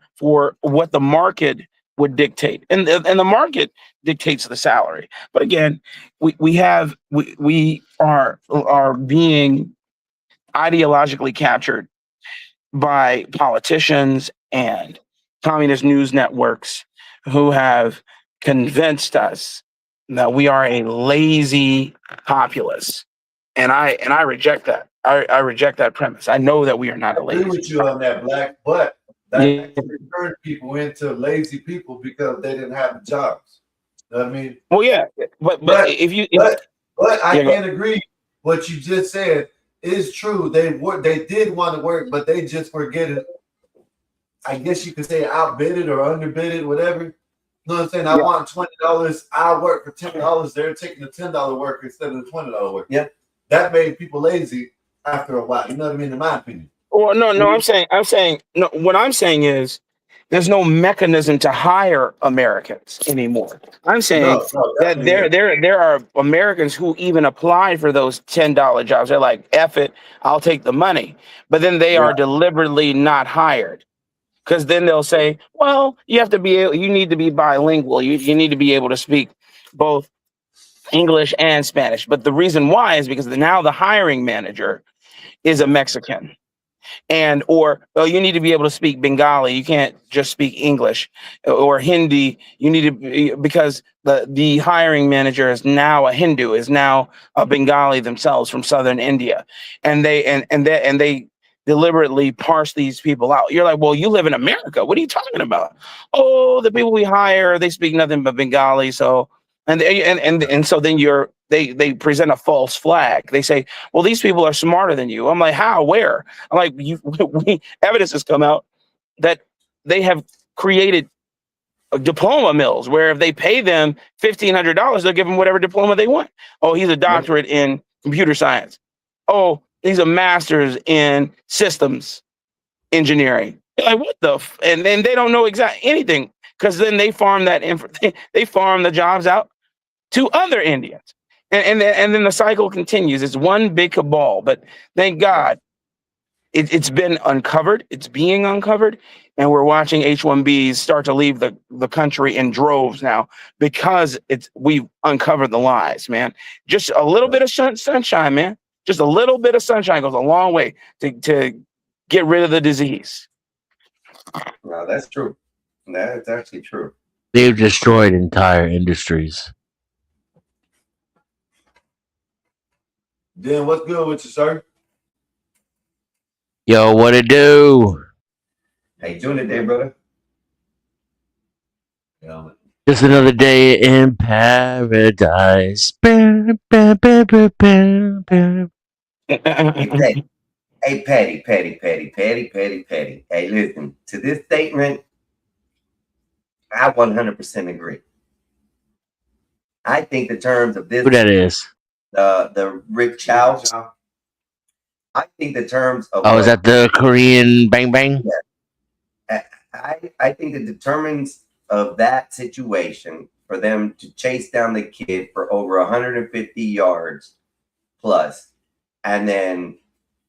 what the market would dictate, and the market dictates the salary. But again, we are being ideologically captured by politicians and communist news networks who have convinced us that we are a lazy populace, and I reject that. I reject that premise. I know that we are not a
I
lazy.
agree with you on that, Black, but that actually turned people into lazy people because they didn't have jobs. You know what I mean?
Well, yeah, but
I can't agree. What you just said is true. They did want to work, but they just were getting, I guess you could say, outbidded or underbidded, whatever. You know what I'm saying? I want $20. I work for $10. They're taking the $10 work instead of the $20 work.
Yeah,
that made people lazy after a while. You know what I mean? In my opinion.
Well, no. I'm saying no. What I'm saying is, there's no mechanism to hire Americans anymore. I'm saying that there are Americans who even applied for those $10 jobs. They're like, F it, I'll take the money. But then they are deliberately not hired. Because then they'll say, well, you need to be bilingual. You need to be able to speak both English and Spanish. But the reason why is because now the hiring manager is a Mexican. Or you need to be able to speak Bengali. You can't just speak English or Hindi. You need to, because the hiring manager is now a Hindu, is now a Bengali themselves from southern India, and they deliberately parse these people out. You're like, well, you live in America. What are you talking about? Oh, the people we hire, they speak nothing but Bengali. So so then they present a false flag. They say, well, these people are smarter than you. I'm like, how? Where? I'm like, evidence has come out that they have created diploma mills where if they pay them $1,500, they'll give them whatever diploma they want. Oh, he's a doctorate in computer science. Oh, he's a master's in systems engineering. You're like, what the? And then they don't know exactly anything, because then they farm they farm the jobs out to other Indians. And then the cycle continues. It's one big cabal. But thank God it's been uncovered. It's being uncovered. And we're watching H-1Bs start to leave the country in droves now, because we've uncovered the lies, man. Just a little bit of sunshine, man. Just a little bit of sunshine goes a long way to get rid of the disease.
No, that's true. That's actually true.
They've destroyed entire industries.
Dan, what's good with you, sir?
Yo, what it do?
How you doing today, brother?
Just another day in paradise.
Hey, Patty. Hey, listen, to this statement, I 100% agree. I think the terms of this.
Who that is?
the Rick Chow. I think the terms of
Oh, is that the Korean Bang Bang?
I think the determines of that situation for them to chase down the kid for over 150 yards plus, and then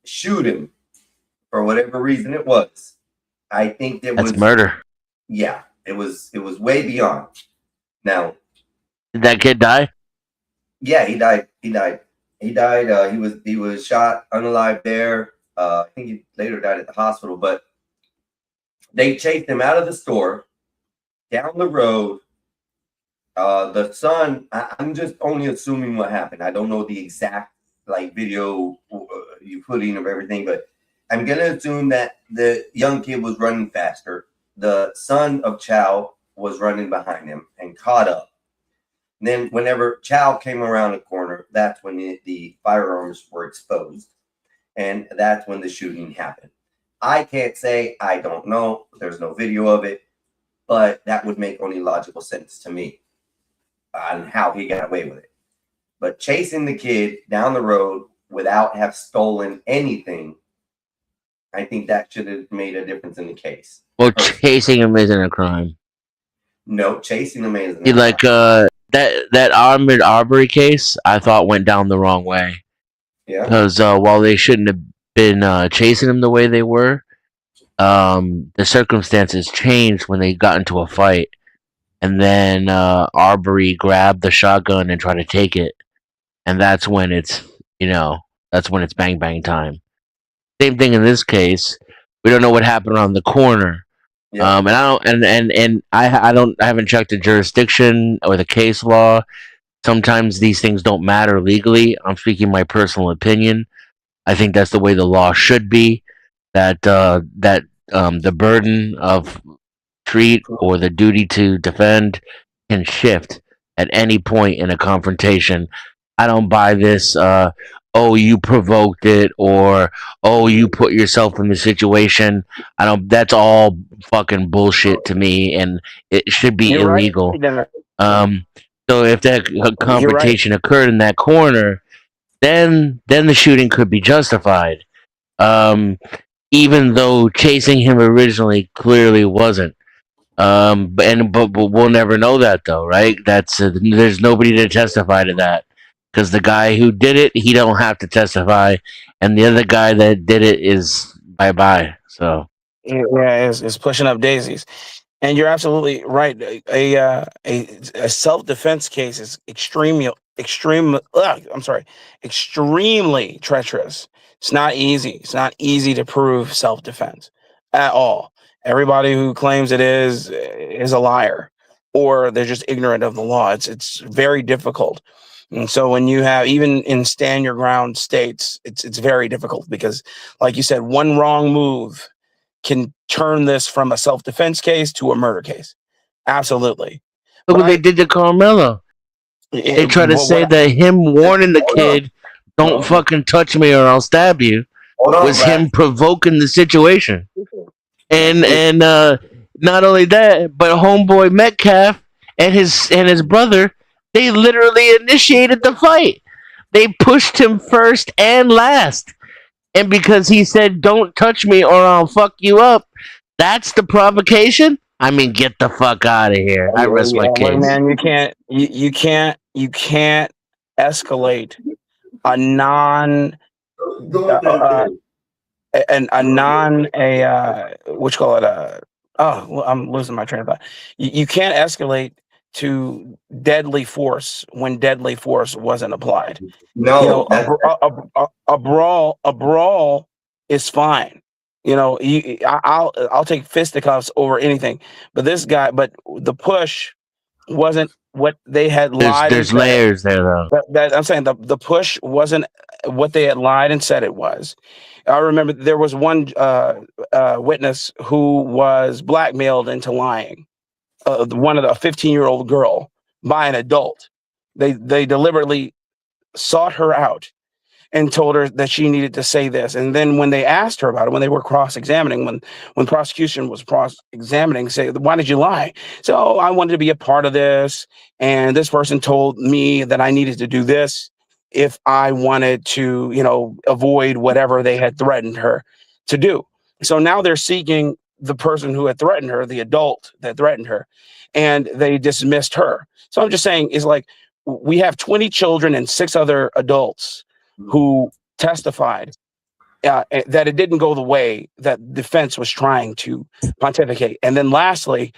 shoot him for whatever reason it was. I think that
That's
was
murder.
Yeah, it was way beyond. Now,
Did that kid die?
yeah, he died. He died. He was shot unalive there. I think he later died at the hospital, but they chased him out of the store, down the road. The son, I'm just only assuming what happened. I don't know the exact video you footing of everything, but I'm gonna assume that the young kid was running faster. The son of Chow was running behind him and caught up. And then whenever Chow came around the corner, that's when the firearms were exposed. And that's when the shooting happened. I can't say, I don't know. There's no video of it, but that would make only logical sense to me on how he got away with it. But chasing the kid down the road without have stolen anything, I think that should have made a difference in the case.
Well, chasing him isn't a crime.
No, chasing him isn't.
See, that Ahmaud Arbery case, I thought went down the wrong way.
Yeah.
Because while they shouldn't have been chasing him the way they were, the circumstances changed when they got into a fight, and then Arbery grabbed the shotgun and tried to take it, and that's when it's bang bang time. Same thing in this case. We don't know what happened around the corner.
Yeah.
And I haven't checked the jurisdiction or the case law. Sometimes these things don't matter legally. I'm speaking my personal opinion. I think that's the way the law should be. That the burden of treat or the duty to defend can shift at any point in a confrontation. I don't buy this. Oh, you provoked it, or oh, you put yourself in the situation. That's all fucking bullshit to me, and it should be
You're right.
illegal. So if that confrontation occurred in that corner, then the shooting could be justified. Even though chasing him originally clearly wasn't. But we'll never know that though, right? There's nobody to testify to that. Because the guy who did it, he don't have to testify, and the other guy that did it is bye-bye. So
yeah, it's pushing up daisies, and you're absolutely right. A self-defense case is extremely treacherous. It's not easy. It's not easy to prove self-defense at all. Everybody who claims it is a liar, or they're just ignorant of the law. It's very difficult. And so when you have, even in stand your ground states, it's very difficult because, like you said, one wrong move can turn this from a self-defense case to a murder case. Absolutely.
look what they did to Carmelo. They try to say that him warning the kid, "Don't fucking touch me or I'll stab you," was him provoking the situation. And not only that, but homeboy Metcalf and his brother, they literally initiated the fight. They pushed him first and last. And because he said, "Don't touch me or I'll fuck you up," that's the provocation? I mean, get the fuck out of here. I rest my case.
Man, you can't escalate a I'm losing my train of thought. You can't escalate to deadly force when deadly force wasn't applied.
No,
a brawl is fine. I'll take fisticuffs over anything. But the push wasn't what they had lied.
There's layers there, though.
I'm saying the push wasn't what they had lied and said it was. I remember there was one witness who was blackmailed into lying. A 15-year-old girl by an adult. They deliberately sought her out and told her that she needed to say this. And then when they asked her about it, when they were cross-examining, when prosecution was cross-examining, say, "Why did you lie?" So, I wanted to be a part of this, and this person told me that I needed to do this. if I wanted to, avoid whatever they had threatened her to do. So now they're seeking the person who had threatened her, the adult that threatened her, and they dismissed her. So I'm just saying, is like, we have 20 children and 6 other adults who testified that it didn't go the way that defense was trying to pontificate. And then lastly,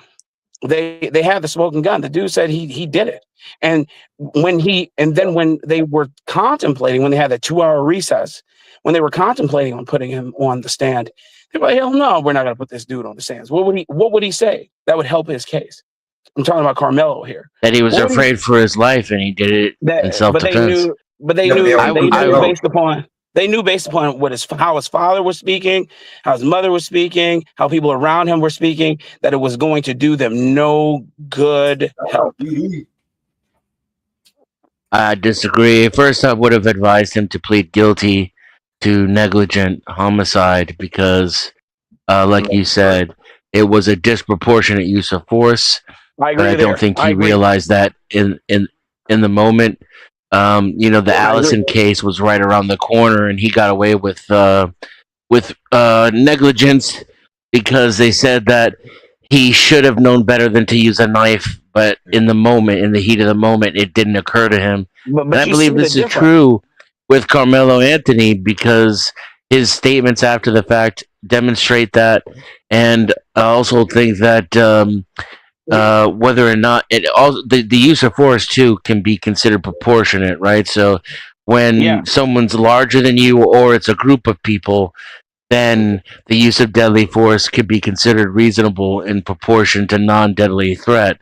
they had the smoking gun. The dude said he did it. And when they were contemplating, when they had that 2-hour recess, when they were contemplating on putting him on the stand, they were like, hell no, we're not going to put this dude on the stands. What would he say that would help his case? I'm talking about Carmelo here.
That he was afraid for his life and he did it in self-defense.
They knew based upon how his father was speaking, how his mother was speaking, how people around him were speaking, that it was going to do them no good help.
I disagree. First, I would have advised him to plead guilty to negligent homicide because, like you said, it was a disproportionate use of force.
I agree.
I don't think he realized that in the moment. The Allison case was right around the corner, and he got away with negligence because they said that he should have known better than to use a knife. But in the heat of the moment, it didn't occur to him. And I believe this is true with Carmelo Anthony because his statements after the fact demonstrate that, and I also think that whether or not the use of force too can be considered proportionate, right? So when someone's larger than you or it's a group of people, then the use of deadly force could be considered reasonable in proportion to non-deadly threat.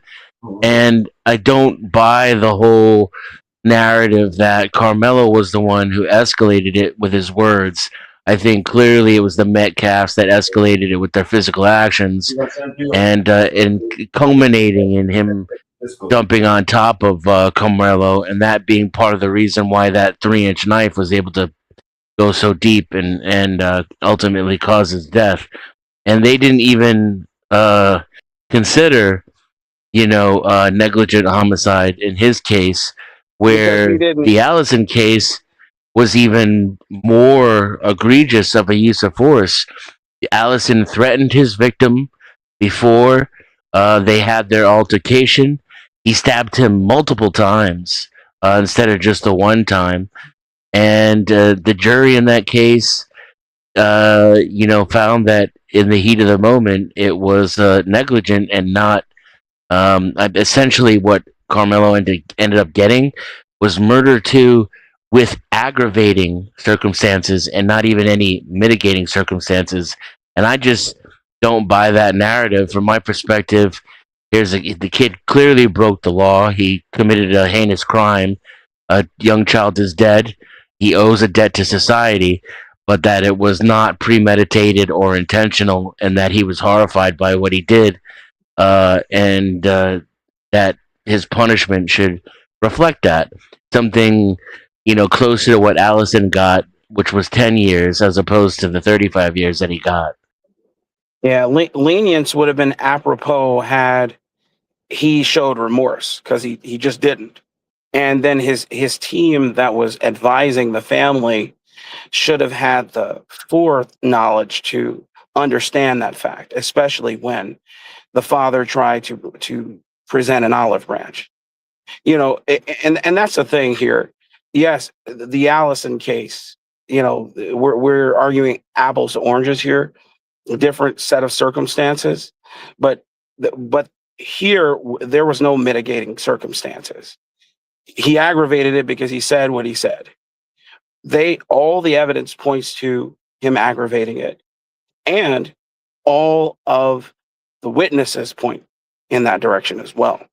And I don't buy the whole narrative that Carmelo was the one who escalated it with his words. I think clearly it was the Metcalfs that escalated it with their physical actions, and culminating in him jumping on top of Carmelo, and that being part of the reason why that 3-inch knife was able to go so deep and ultimately cause his death. And they didn't even consider, negligent homicide in his case, where the Allison case was even more egregious of a use of force. Allison threatened his victim before they had their altercation. He stabbed him multiple times instead of just the one time. And the jury in that case, found that in the heat of the moment, it was negligent and not essentially what Carmelo ended up getting was murder with aggravating circumstances and not even any mitigating circumstances. And I just don't buy that narrative. From my perspective, the kid clearly broke the law. He committed a heinous crime. A young child is dead. He owes a debt to society, but that it was not premeditated or intentional, and that he was horrified by what he did, and that his punishment should reflect that. Something closer to what Allison got, which was 10 years, as opposed to the 35 years that he got.
Yeah, lenience would have been apropos had he showed remorse, because he just didn't. And then his team that was advising the family should have had the foreknowledge to understand that fact, especially when the father tried to present an olive branch. And that's the thing here. Yes, the Allison case, we're arguing apples to oranges here, a different set of circumstances, but here there was no mitigating circumstances. He aggravated it because he said what he said. All the evidence points to him aggravating it, and all of the witnesses point in that direction as well.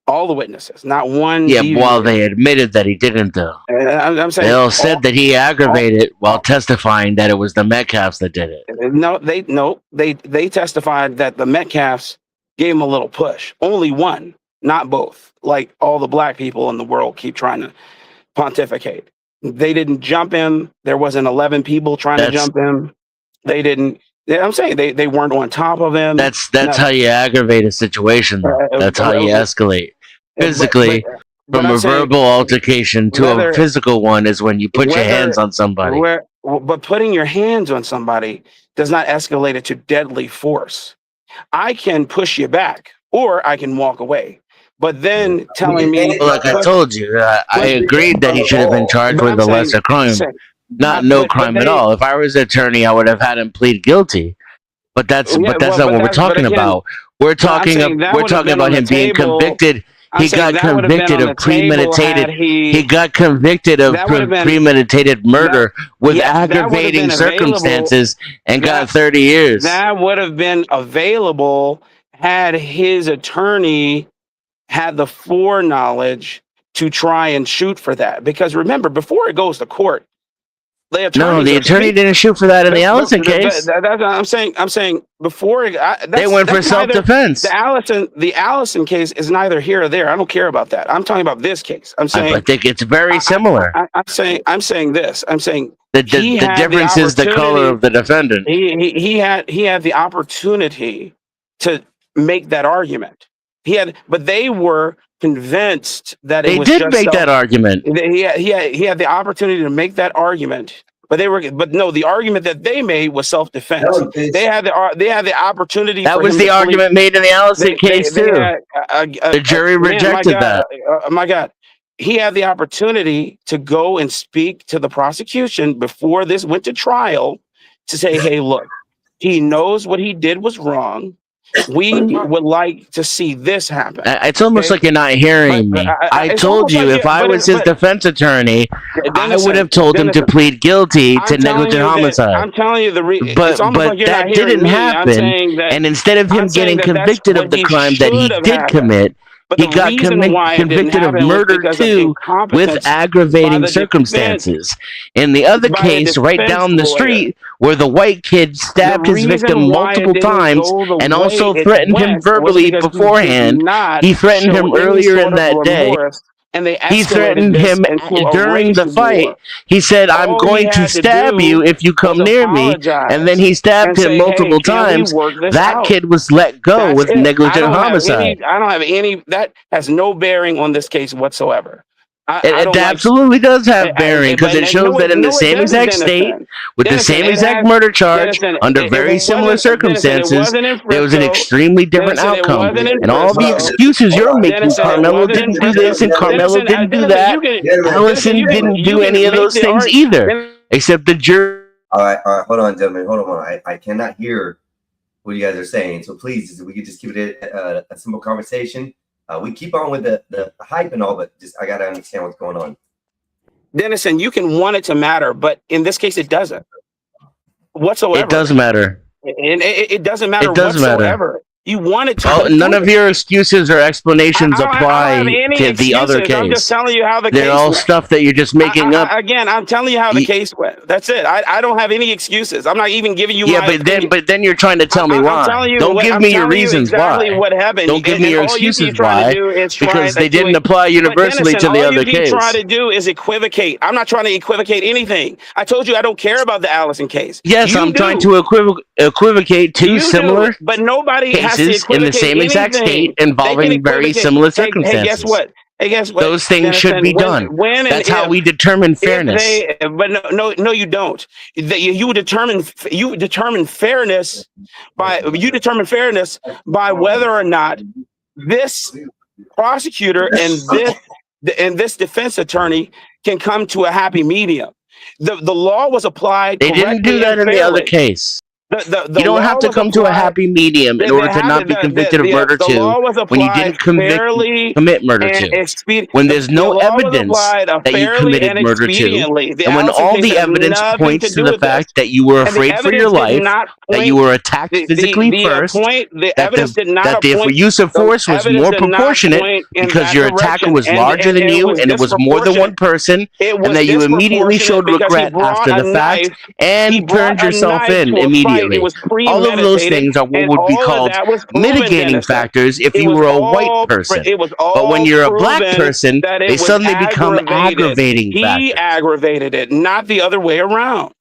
All the witnesses, not one.
Yeah, while they admitted that he didn't, though.
I'm saying
they all said that he aggravated it while testifying that it was the Metcalfs that did it.
They testified that the Metcalfs gave him a little push. Only one, not both. Like all the black people in the world keep trying to pontificate. They didn't jump him. There wasn't 11 people trying to jump him. They didn't. I'm saying they weren't on top of him.
That's how you aggravate a situation, though. That's how you escalate. Physically,
But
From
I'm
a
saying
verbal altercation to
whether
a physical one is when you put your hands on somebody.
but putting your hands on somebody does not escalate it to deadly force. I can push you back, or I can walk away. But then telling me,
Well, like I told you, I agreed that he should have been charged
But
with
I'm
a
saying-
lesser crime, not
but-
no
but
crime
they-
at all. If I was an attorney, I would have had him plead guilty. But that's
Yeah,
but that's
well,
not what we're
but
talking
again,
about. We're
but I'm
talking
saying that
we're
would have
talking
been
about
on
him
the
being
table.
convicted.
I'm
He
saying
got
that would have been
convicted
on
of
the table had
premeditated.
he-
He got convicted of
That would have been-
premeditated murder with
yeah, that would have
aggravating
been available.
circumstances and got
That-
30 years.
That would have been available had his attorney had the foreknowledge to try and shoot for that. Because remember, before it goes to court, the
No, the
attorneys are
attorney
speak-
didn't shoot for that in the Allison
That's
case.
what I'm saying before
They went for self-defense.
The Allison case is neither here or there. I don't care about that. I'm talking about this case. I'm saying
I think it's very similar.
I'm saying this. I'm saying
The
he had
difference is the color
opportunity-
of the defendant.
He had the opportunity to make that argument. But they were convinced that it
They
was
did
just
make that argument.
He had the opportunity to make that argument, but the argument that they made was self-defense.
No,
they had the opportunity.
That
for
was
him
the
to
argument made in the Allison case too. The jury
man,
rejected that.
My God, he had the opportunity to go and speak to the prosecution before this went to trial to say, "Hey, look, he knows what he did was wrong. We would like to see this happen."
It's almost
Okay?
like you're not hearing me. I
it's
told
almost
you
like
if I was his defense attorney, I
Dennis,
would have told him to plead guilty to
I'm telling
negligent
you that-
homicide.
I'm telling you it's
But
almost like you're
that
not hearing
didn't
me. I'm
happen.
saying that-
And instead of him
I'm saying
getting
that that's
convicted
what
of the
he
crime that he
should have
did
happened.
commit,
But
he
the
got
reason why it didn't
convicted of
happen was
murder
because of
too, with
incompetence by
aggravating
the
circumstances. In the other
by the
case, right
defense
down the
lawyer.
street, where the white kid stabbed his
reason
victim
why it
multiple
didn't
times
go the
and
way
also
it
threatened him
went was
verbally
because he did
beforehand.
not
He threatened
show
him
any
earlier
sort
in
of
that day.
remorse, and they
He
escalated
threatened
this
him
into a
during the
race
fight.
war.
He said, "I'm
All
going
he
to
had to
stab
do
you if you come
was
near me."
apologize
And then he stabbed
and
him
say, "Hey,
multiple
can we
times.
work this
That
out?"
kid was let go
That's
with
it.
negligent
I don't
homicide.
have any. That has no bearing on this case whatsoever.
It absolutely does have bearing because it shows
no,
that in
no,
the
it
same
doesn't,
exact
Dennison.
state, with the
Dennison,
same
it
exact
has-
murder charge,
Dennison,
under
if
very
it
similar
wasn't- Dennison, it
circumstances,
wasn't in
there was an
Frisco.
extremely different
Dennison, it
outcome.
wasn't in
And all the
Frisco.
excuses you're making,
Dennison, it
Carmelo
wasn't in
didn't do
Frisco.
this and Carmelo
Dennison,
didn't do
Dennison,
that.
you can-
Allison
Dennison, you can-
didn't
you
do
can
any of
make
those
the
things
arg-
either, except the jury.
All right, hold on, gentlemen, hold on. I cannot hear what you guys are saying, so please, we could just keep it a simple conversation. We keep on with the hype and all, but just I gotta understand what's going on.
Dennison, you can want it to matter, but in this case, it doesn't whatsoever.
It does matter.
And it doesn't matter
It does matter.
whatsoever. You want it to.
Oh, none of your excuses or explanations
I don't
apply
have any
to the other
excuses. I'm just
case.
telling you how the
They're
case
all
went.
stuff that you're just making up.
Again, I'm telling you how the case went. That's it. I don't have any excuses. I'm not even giving you
Yeah,
my
but then you're trying to tell me
I'm
why.
telling you
Don't
what-
give
I'm
me your
telling you
reasons
exactly
why.
what happened.
Don't give me
And
your
all you keep
excuses
trying
why,
to do is try
because
to
they
do
didn't
it-
apply
But
universally
Dennison,
to the
all
other
you keep
case.
trying to do is equivocate. I'm not trying to equivocate anything. I told you I don't care about the Allison case.
Yes,
You
I'm trying
do.
to equivocate two
You do,
similar
but nobody has to
cases in the
equivocate
same exact
anything.
state
They can
involving very
equivocate.
similar
Hey,
circumstances.
guess what? Hey, guess what?
Those things should
Dennison,
be done.
When and
That's how
if-
we determine
if
fairness.
but no, you don't. You determine fairness by whether or not this prosecutor and this defense attorney can come to a happy medium. The law was applied.
They didn't do
correctly
that
and
in the other
fairly.
case.
The
You don't
law
have to
was
come to a
applied-
happy medium in order to not be convicted of murder
the law
too
was
when you
applied
didn't
fairly
commit murder
and
too. When there's no
the law was
evidence
applied,
that you
fairly
committed
and
murder to,
expediently. The
and when
Allison
all
case
the
has
evidence
nothing
points
to
to
do
the
with this.
fact that you were
And the
afraid for your
evidence did
life,
not
that you
point-
were attacked physically first,
the
that
evidence did not
that the
point-
use of
the
force was
evidence
more
did not
proportionate
point in
because
that
your attacker
direction,
was
and-
larger than
and
you and it was more than one person,
It
and
was
that you immediately showed
disproportionate because he
regret after
brought
the
a
fact
knife. He
and
brought
turned
a
yourself
knife
in
to a fight.
immediately.
It was
All of those
premeditated,
things are what
and
would be
all of
called
that was proven,
mitigating
Dennison.
factors if
It
you
was
were a
all
white person.
It was all
But when you're a black
proven
person,
that it
they
was
suddenly become
aggravated.
aggravating
He
factors.
aggravated it, not the other way around.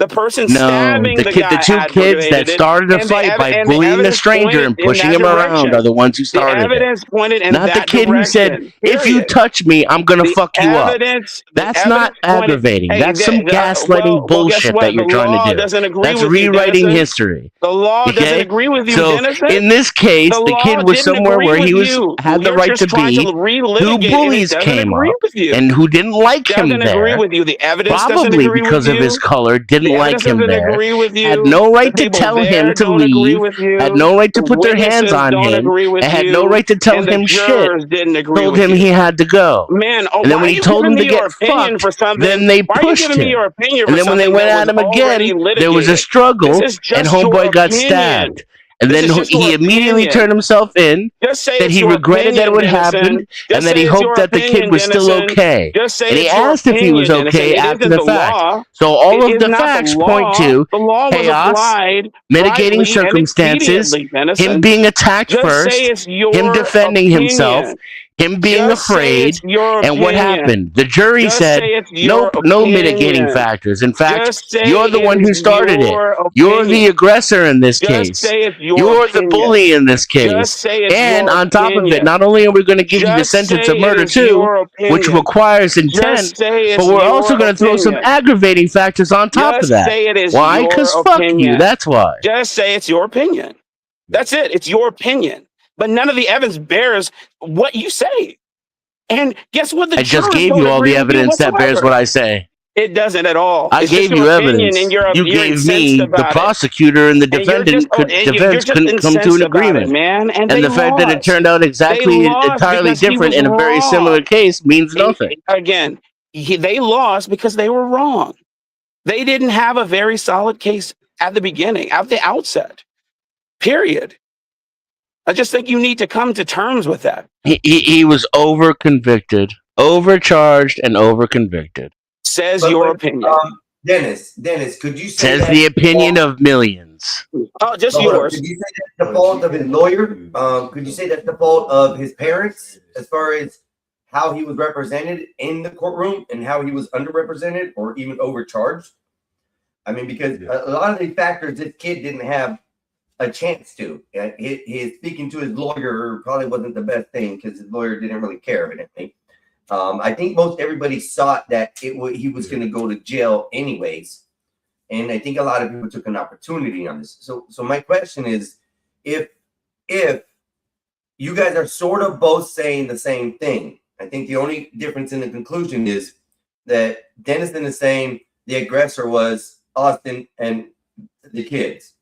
The person
No,
stabbing
the
guy
two kids that
aggravated it,
started a
and the
fight by
and the
bullying a
evidence
stranger
pointed
and
in
pushing
that
him around
direction.
are the ones who
The
started it.
evidence pointed in
Not the
that
kid who said,
direction.
"If you
Period.
touch me, I'm gonna
The
fuck you up."
evidence, the
That's not
evidence pointed.
aggravating.
Hey,
That's some gaslighting
well, guess
bullshit
what?
that you're
The
trying
law
to do.
doesn't agree
That's
with you,
rewriting
Dennison.
history.
The law doesn't
Okay?
agree with you,
So
Dennison.
in this case,
The
the
law
kid was
didn't
somewhere
agree
where
with
he
you.
had the
You're
right
just
to
trying to
be. Two
relitigate, and it
bullies
doesn't
came
agree
up
with you.
and who didn't like him
Doesn't agree
there,
with you. The evidence doesn't
probably
agree with
because of his
you.
color, didn't
The
like
evidence
him
doesn't
there,
agree with
had
you.
no
The
right to
people
tell him
there
to
don't agree
leave,
with
had
you.
no right to
The
put their hands
witnesses
on
don't
him,
agree with
and had no
you.
right to tell
And the
him shit.
jurors didn't agree
Told
with
him
you.
he had to go.
Man,
And then
why
when
are
he
you
told
giving
him
me
to
your
get
opinion
fucked,
for something?
then they
Why are you
pushed
giving me
him.
your opinion
And
for
then when they
something
went
that
at
was
him
already
again, there was a
litigated? This
struggle,
is
and
just your
homeboy got
opinion.
stabbed. And
This
then
is just
he
your
immediately
opinion.
turned himself in,
Just say
said
it's
he
your
regretted that it
opinion,
would happen,
Dennison.
and
Just
that
say
he
it's
hoped
your
that the kid
opinion,
was still
Dennison.
okay.
Just say
And he
it's your
asked if he was
opinion, Dennison.
okay
It
after
isn't
the
the
fact.
law.
So all
It
of
is
the
not the
facts point
law.
to
The law was
chaos,
applied
mitigating
rightly and
circumstances,
expediently,
him
Dennison.
being attacked
Just say
first,
it's
him
your
defending himself,
opinion.
him being
Just say it's
afraid,
your
and what
opinion.
happened? The jury
Just
said,
say it's
nope,
your
no mitigating
opinion.
factors. In fact,
Just say
you're the
it
one who
is
started it.
your
You're the
opinion.
aggressor in this
Just
case.
say it's your
You're the
opinion.
bully in this
Just
case.
say it's
And
your
on top of it,
opinion.
not only are we going to give you the
Just
sentence
say
of
it
murder
is
too,
your
which
opinion.
requires
Just
intent,
say
but
it's
we're also
your
going to throw some
opinion.
aggravating factors on top of
Just
that.
say it is
Why?
your
Because fuck you.
opinion.
That's why.
Just say it's your opinion. That's it. It's your opinion. But none of the evidence bears what you say. And guess what? The
I just
jurors
gave
don't
you all
agree
the
with you
evidence that bears
whatsoever.
what I say.
It doesn't at all.
I
It's just
gave you
your opinion,
evidence.
and you're
You
you're
gave me,
incensed
the
about it.
prosecutor and the
And you're just
defendant,
you're
defense
just
couldn't come to
incensed
an
about it,
agreement.
man. And
And
they
the fact that it
lost.
turned out
They
exactly
lost
entirely
because he
different
was
in a very
wrong.
similar case means
And
nothing.
again, they lost because they were wrong. They didn't have a very solid case at the beginning, at the outset. Period. I just think you need to come to terms with that.
He was over convicted, overcharged, and over convicted.
Says your opinion.
Dennis, could you say
Says
that
the opinion of millions.
Oh, just
Hold on.
yours.
Could you say that's the fault of his lawyer? Could you say that's the fault of his parents as far as how he was represented in the courtroom and how he was underrepresented or even overcharged? I mean, because a lot of these factors, this kid didn't have a chance to. His speaking to his lawyer probably wasn't the best thing because his lawyer didn't really care, evidently. I think most everybody thought that he was going to go to jail anyways. And I think a lot of people took an opportunity on this. So my question is, if you guys are sort of both saying the same thing, I think the only difference in the conclusion is that Dennison is saying the aggressor was Austin and the kids,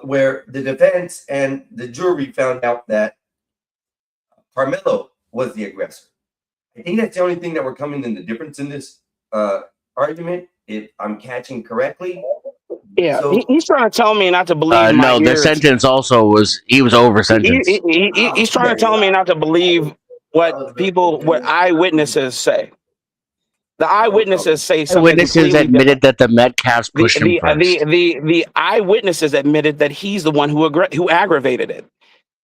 where the defense and the jury found out that Carmelo was the aggressor. I think that's the only thing that we're coming in the difference in this argument, if I'm catching correctly.
Yeah,
So,
he's trying to tell me not to believe my
No, the
ears.
sentence also was he was over sentenced.
He's trying to tell me not to believe what eyewitnesses say. The eyewitnesses say something.
Witnesses
completely
admitted that the Metcalfs pushed him first.
The eyewitnesses admitted that he's the one who aggravated it.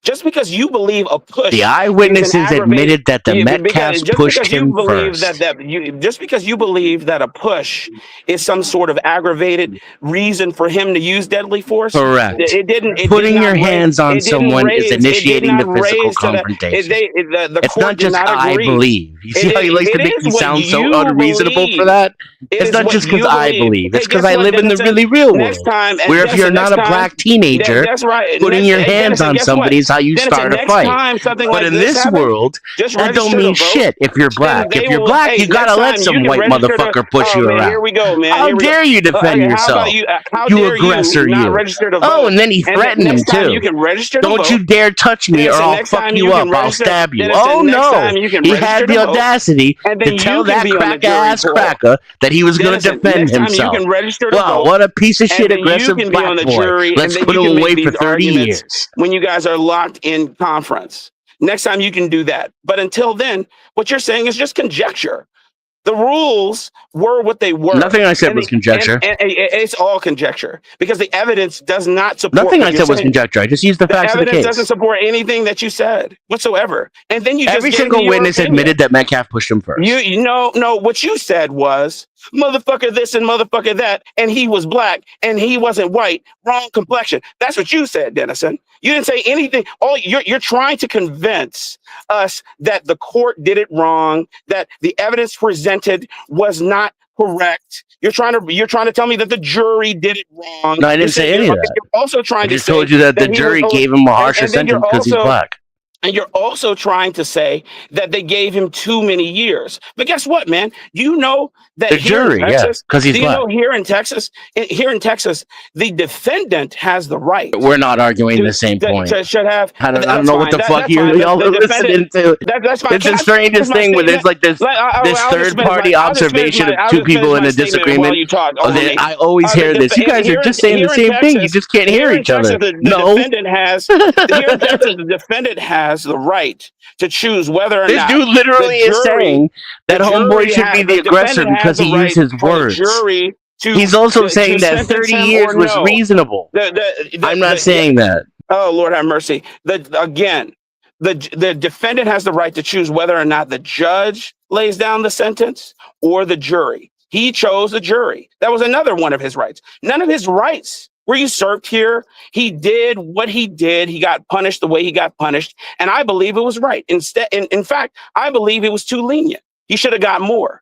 Just because you believe a push,
The eyewitnesses admitted that the Metcalfs pushed him first.
Just because you believe that a push is some sort of aggravated reason for him to use deadly force.
Correct.
Putting
your hands on someone is initiating the physical confrontation. It's not just I believe. You see how he likes to make me sound so unreasonable for that? It's not just because I believe. It's because I live in the really real world. Where if you're not a black teenager, putting your hands on somebody is how you start a fight. But in this world, that don't mean shit if you're black. If you're black, you gotta let some white motherfucker push you around.
Here we go, man.
How dare you defend yourself? You aggressor, you. Oh, and then he threatened him too. Don't you dare touch me or I'll fuck you up. I'll stab you. Oh no. He had the audacity to tell that crack ass cracker that he was going to defend himself. Wow, what a piece of shit aggressive black boy. Let's put him away for 30 years.
When you guys are locked in conference. Next time you can do that. But until then, what you're saying is just conjecture. The rules were what they were.
Nothing I said was conjecture.
And it's all conjecture because the evidence does not support.
Nothing
what
I
you're
said was
saying.
conjecture. I just used the facts of the
evidence
case.
doesn't support anything that you said whatsoever. And then you just
Every
gave
single
me your
witness
opinion.
admitted that Metcalf pushed him first.
You know, what you said was motherfucker this and motherfucker that, and he was black and he wasn't white, wrong complexion. That's what you said, Dennison. You didn't say anything. All you're trying to convince us that the court did it wrong, that the evidence presented was not correct. You're trying to tell me that the jury did it wrong.
No, I didn't say any of that.
You're also trying
I
to
just
say
told you that the
he
jury
was-
gave him a
and-
harsher
and then you're
sentence because he's
also-
black.
And you're also trying to say that they gave him too many years. But guess what, man? You know that
The
here
jury,
in
yeah,
Texas,
'cause he's
do you
black.
know here in Texas, the defendant has the right.
We're not arguing the same point.
Should have.
I don't
that's
know
fine.
what the
That-
fuck
that's
y'all
fine.
are
The
listening to.
That's fine.
It's
Can
the
I
strangest
finish my
thing where there's
statement?
like this
I'll just finish
third-party
my- I'll just finish
observation
my-
of two people in a
I'll just finish my statement
disagreement.
while you talk
Oh,
over me.
I always
The
hear this. You guys are
here-
just saying the
here in
same thing. You
Texas-
just can't hear
here in
each other.
Texas, the
No.
defendant has here in Texas, the defendant has the right to choose whether or
This
not
dude literally
the
is
jury-
saying that
the
homeboy
jury
should be the aggressor
defendant has
because
the
he
right
used his
for the
words.
jury to-
He's also
to
saying that
sentence
30
him
years
or
was
no.
reasonable. I'm not saying that.
Oh, Lord have mercy. The defendant has the right to choose whether or not the judge lays down the sentence or the jury. He chose the jury. That was another one of his rights. None of his rights were usurped here. He did what he did. He got punished the way he got punished. And I believe it was right. In fact, I believe it was too lenient. He should have got more.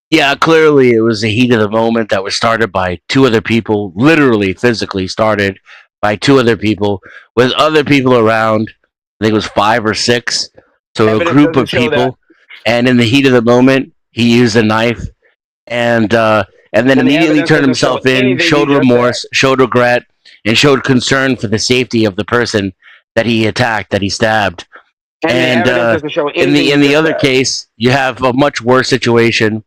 Yeah, clearly it was the heat of the moment that was started by two other people, literally physically started by two other people with other people around. I think it was 5 or 6. So
Evidence
a group
doesn't
of
show
people.
that.
And in the heat of the moment, he used a knife and then
And the
immediately
evidence
turned
doesn't show
himself in,
anything
showed
you just
remorse, showed regret, and showed concern for the safety of the person that he attacked, that he stabbed.
And the evidence doesn't show
in
anything
the
you just
other
said.
case, you have a much worse situation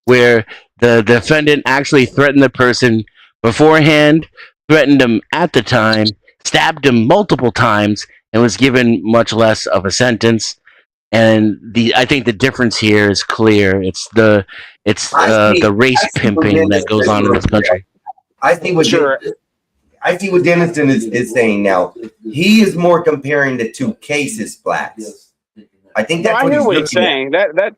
where the defendant actually threatened the person beforehand, threatened him at the time, stabbed him multiple times, and was given much less of a sentence. And I think the difference here is clear. It's the race pimping that goes on in this country.
I see what I see what Dennison is saying now. He is more comparing the two cases, blacks. I think that's
I
what
hear
he's
what he's
looking at.
saying.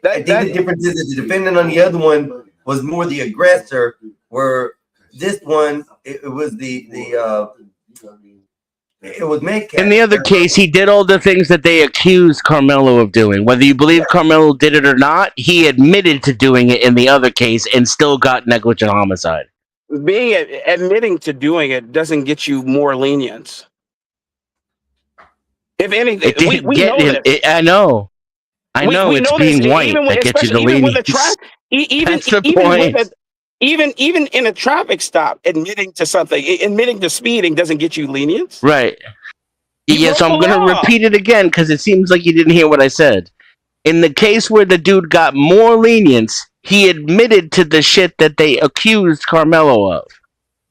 I think the difference is that the defendant on the other one was more the aggressor, where this one it was it was Metcalf.
In the other case, he did all the things that they accused Carmelo of doing. Whether you believe Carmelo did it or not, he admitted to doing it in the other case and still got negligent homicide.
Admitting to doing it doesn't get you more lenience. If anything,
It didn't
we
get
know
him.
this.
I know. I know
We
it's
know
being
this,
white
even
that gets you the
especially even with a
lenience.
even
That's the
even
point.
with even in a traffic stop, admitting to something, admitting to speeding doesn't get you lenience.
Right. Yes,
broke
I'm
the
going to
law.
repeat it again because it seems like you didn't hear what I said. In the case where the dude got more lenience, he admitted to the shit that they accused Carmelo of.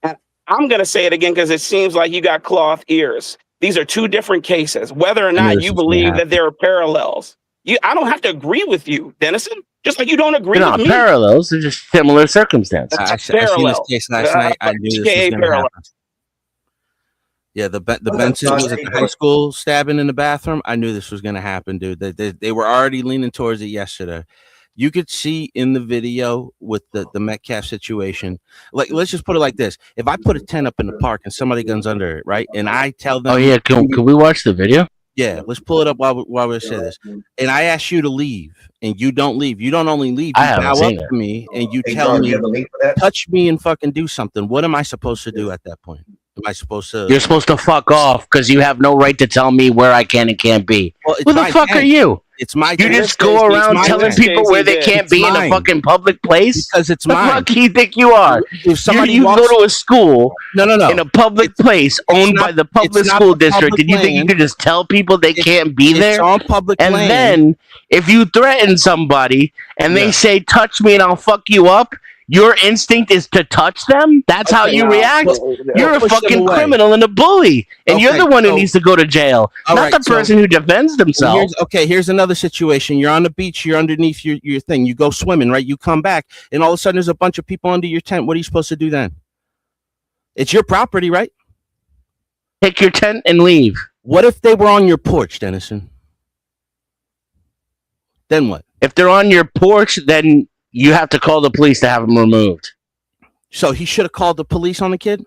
And I'm going to say it again because it seems like you got cloth ears. These are two different cases. Whether or
knew
not
this
you
was gonna
believe
happen.
that there are parallels, I don't have to agree with you, Dennison. Just like you don't agree
They're
with
not
me.
parallels, they're just similar circumstances.
I seen this
Parallel.
case last night. I knew this was
AKA
going to
parallel.
happen. Yeah, the Benson was at the high school stabbing in the bathroom. I knew this was going to happen, dude. They were already leaning towards it yesterday. You could see in the video with the Metcalf situation. Like, let's just put it like this: if I put a tent up in the park and somebody guns under it, right, and I tell them,
Oh, yeah, can we watch the video?
yeah, let's pull it up while we say this. And I ask you to leave, and you don't leave. You don't only leave, you
I haven't
bow
seen
up
it.
to me, and you
Hey,
tell
John,
me,
you have a link for that?
touch me and fucking do something. What am I supposed to do at that point? Am I supposed to?
You're supposed to fuck off because you have no right to tell me where I can and can't be.
Well, it's
Who the
my
fuck are
tent.
you?
It's my
You
tent.
just go around
my
telling
tent.
people where they can't be in a
mine.
fucking public place?
Because it's
the
mine.
fuck do you think you are?
If somebody
you
walks-
go to a school
No.
in a public place owned
not-
by the public
it's not
school
the
district,
public
and you think you
land.
can just tell people they can't be
It's
there?
on public
And
land.
then if you threaten somebody and they
Yeah.
say, touch me and I'll fuck you up, your instinct is to touch them. That's how you react. You're a
push them
fucking
away.
criminal and a bully, and you're
Okay,
the one who
so-
needs to go to jail,
All
not
right,
the
so-
person who defends themselves.
Here's another situation. You're on the beach. You're underneath your thing. You go swimming, right? You come back, and all of a sudden there's a bunch of people under your tent. What are you supposed to do then? It's your property, right?
Take your tent and leave.
What if they were on your porch, Dennison? Then what?
If they're on your porch, then you have to call the police to have them removed.
So he should have called the police on the kid?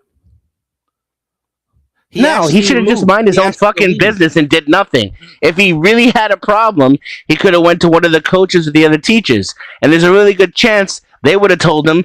No, he should have just minded his own fucking business and did nothing. If he really had a problem, he could have went to one of the coaches or the other teachers. And there's a really good chance they would have told him,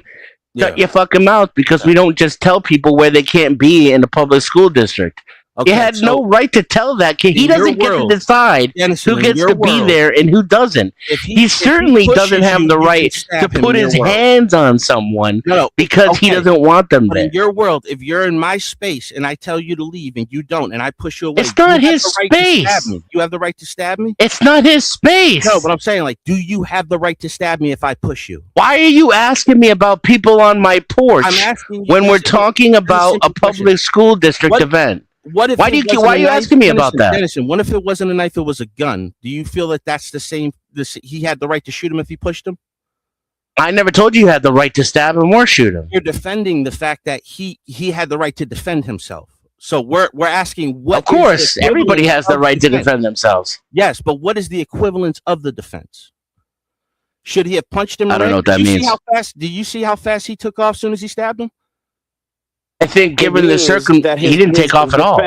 shut your fucking mouth, because we don't just tell people where they can't be in the public school district.
Okay,
he had
so
no right to tell that kid. He
in your
doesn't get to
world,
decide
Dennison,
who
in
gets
your
to be
world,
there and who doesn't. He certainly
pushes
doesn't have
you,
the
you can
right to
stab him
put
in your
his
world.
hands on someone
No,
because he
okay.
doesn't want them
But
there.
in your world, if you're in my space and I tell you to leave and you don't, and I push you away,
It's not
you have
his
the right to stab
space.
me. You have the right to stab me?
It's not his space.
No, but I'm saying, like, do you have the right to stab me if I push you?
Why are you asking me about people on my porch
I'm asking you
when we're
this-
talking about a
simple question.
public school district
What-
event?
What if
Why
it
do you
wasn't
why
a
are you
knife?
asking me about
Dennison,
that?
Dennison, what if it wasn't a knife, it was a gun? Do you feel that that's the same? He had the right to shoot him if he pushed him?
I never told you had the right to stab him or shoot him.
You're defending the fact that he had the right to defend himself. So we're asking what.
Of course,
is the
everybody
equivalent
has the
of
right to
defense?
defend themselves.
Yes, but what is the equivalence of the defense? Should he have punched him?
I don't know what that
Did you see
means.
how fast? Do you see how fast he took off as soon as he stabbed him?
I think, given the he didn't take off at all.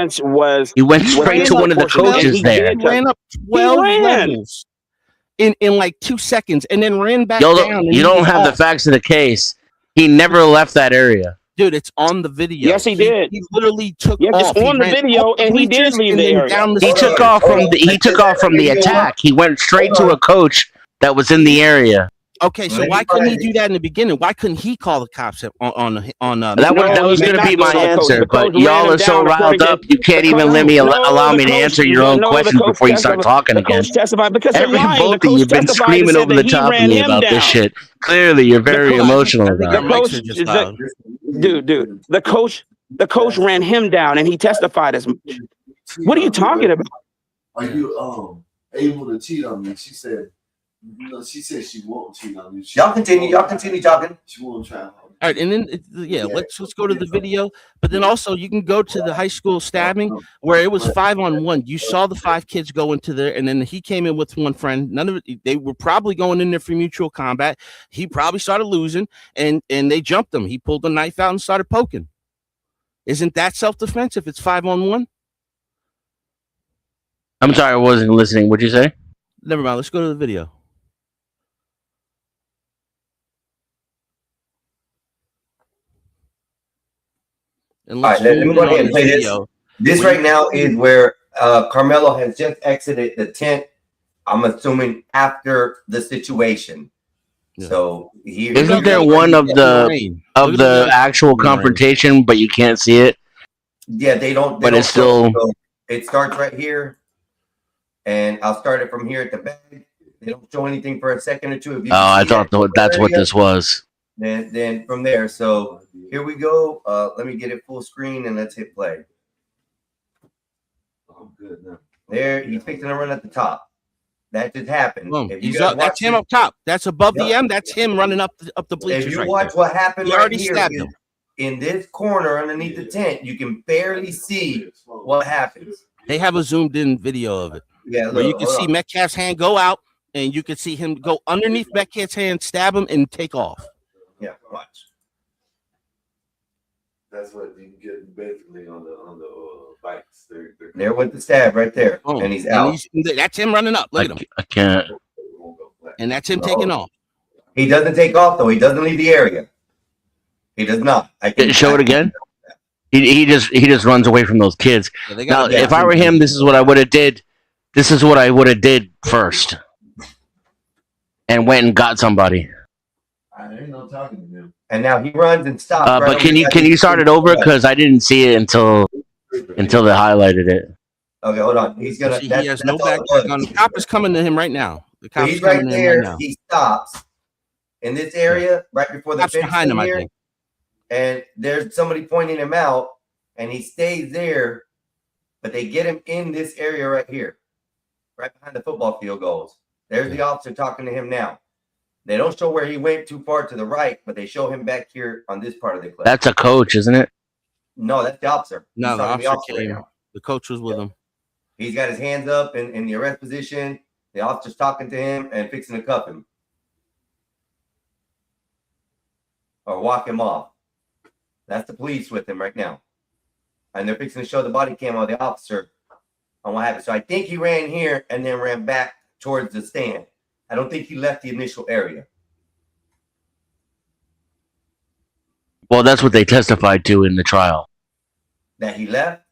He went straight to one of the coaches there.
He ran up 12 levels in like 2 seconds, and then ran back down. and
You
he
don't
was
have the
off.
facts of the case. He never left that area.
Dude, it's on the video.
Yes, he did.
He literally took
Yes,
off.
it's on the
ran
video,
up the
and he did
bleachers
leave
and
the
then
area.
down the
He
stairs.
took off from the attack. He went straight to a coach that was in the area.
Okay, so why couldn't he do that in the beginning? Why couldn't he call the cops on
That was going to be my answer, but y'all are so riled up, you can't even let me allow me to answer your own questions before you start talking again. Both of you have been screaming over the top of me about this shit. Clearly, you're very emotional about it.
Dude, the coach ran him down, and he testified as much. What are you talking about?
Are you able to cheat on me? She said, no, she said she won't cheat on you.
Y'all continue talking.
She won't try.
All right, and then let's go to the video. But then also you can go to the high school stabbing where it was 5-on-1. You saw the 5 kids go into there, and then he came in with one friend. None of it. They were probably going in there for mutual combat. He probably started losing, and they jumped him. He pulled the knife out and started poking. Isn't that self-defense if it's 5-on-1?
I'm sorry, I wasn't listening. What'd you say?
Never mind. Let's go to the video. And
All right, let me go ahead and play this. This right now is where Carmelo has just exited the tent. I'm assuming after the situation. So
Isn't there one of the actual confrontation, but you can't see it?
Yeah, they don't.
But it's still.
So it starts right here, and I'll start it from here at the back. They don't show anything for a second or two. If you
Oh, I
can see
thought that's what this was.
Then from there. So here we go. Let me get it full screen and let's hit play.
I'm good now.
There, he's fixing to run at the top. That just happened.
Boom.
If you
He's
guys
up. That's
watch
him
it-
up top. That's above the
Yeah.
M. That's him running up the bleachers.
If you
right
watch
there.
what happened
He
right
already
here,
stabbed him.
in this corner underneath the tent, you can barely see what happens.
They have a zoomed in video of it.
Yeah,
where you
look,
can
hold
see
on.
Metcalf's hand go out, and you can see him go underneath Metcalf's hand, stab him, and take off.
Yeah, watch.
That's what you get basically on the bikes.
There went the stab right there,
Boom.
and he's out.
That's him running up. Look at him.
I can't.
And that's him taking off.
He doesn't take off though. He doesn't leave the area. He does not. I can
Show it again. He just runs away from those kids.
Yeah, they
Now,
gotta
if I were him, this is what I would have did. This is what I would have did first, and went and got somebody.
I ain't no talking to him.
And now he runs and stops. right
But
over
can you
there.
start it over? Because I didn't see it until they highlighted it.
Okay, hold on. He's gonna.
See,
That's,
he has
that's
no
all it
backpack
was.
on. The cop is coming to him right now. The
So
cop
he's
is coming
right
to him right
there.
now.
He stops, in this area right before the
That's
fence
behind him, I
here,
think.
and there's somebody pointing him out, and he stays there, but they get him in this area right here, right behind the football field goals. There's the officer talking to him now. They don't show where he went too far to the right, but they show him back here on this part of the clip.
That's a coach, isn't it?
No, that's the officer.
No,
He's
the
talking to
officer
right
came.
now.
The coach was with him.
He's got his hands up in the arrest position. The officer's talking to him and fixing to cuff him or walk him off. That's the police with him right now. And they're fixing to show the body cam of the officer on what happened. So I think he ran here and then ran back towards the stand. I don't think he left the initial area.
Well, that's what they testified to in the trial.
That he left?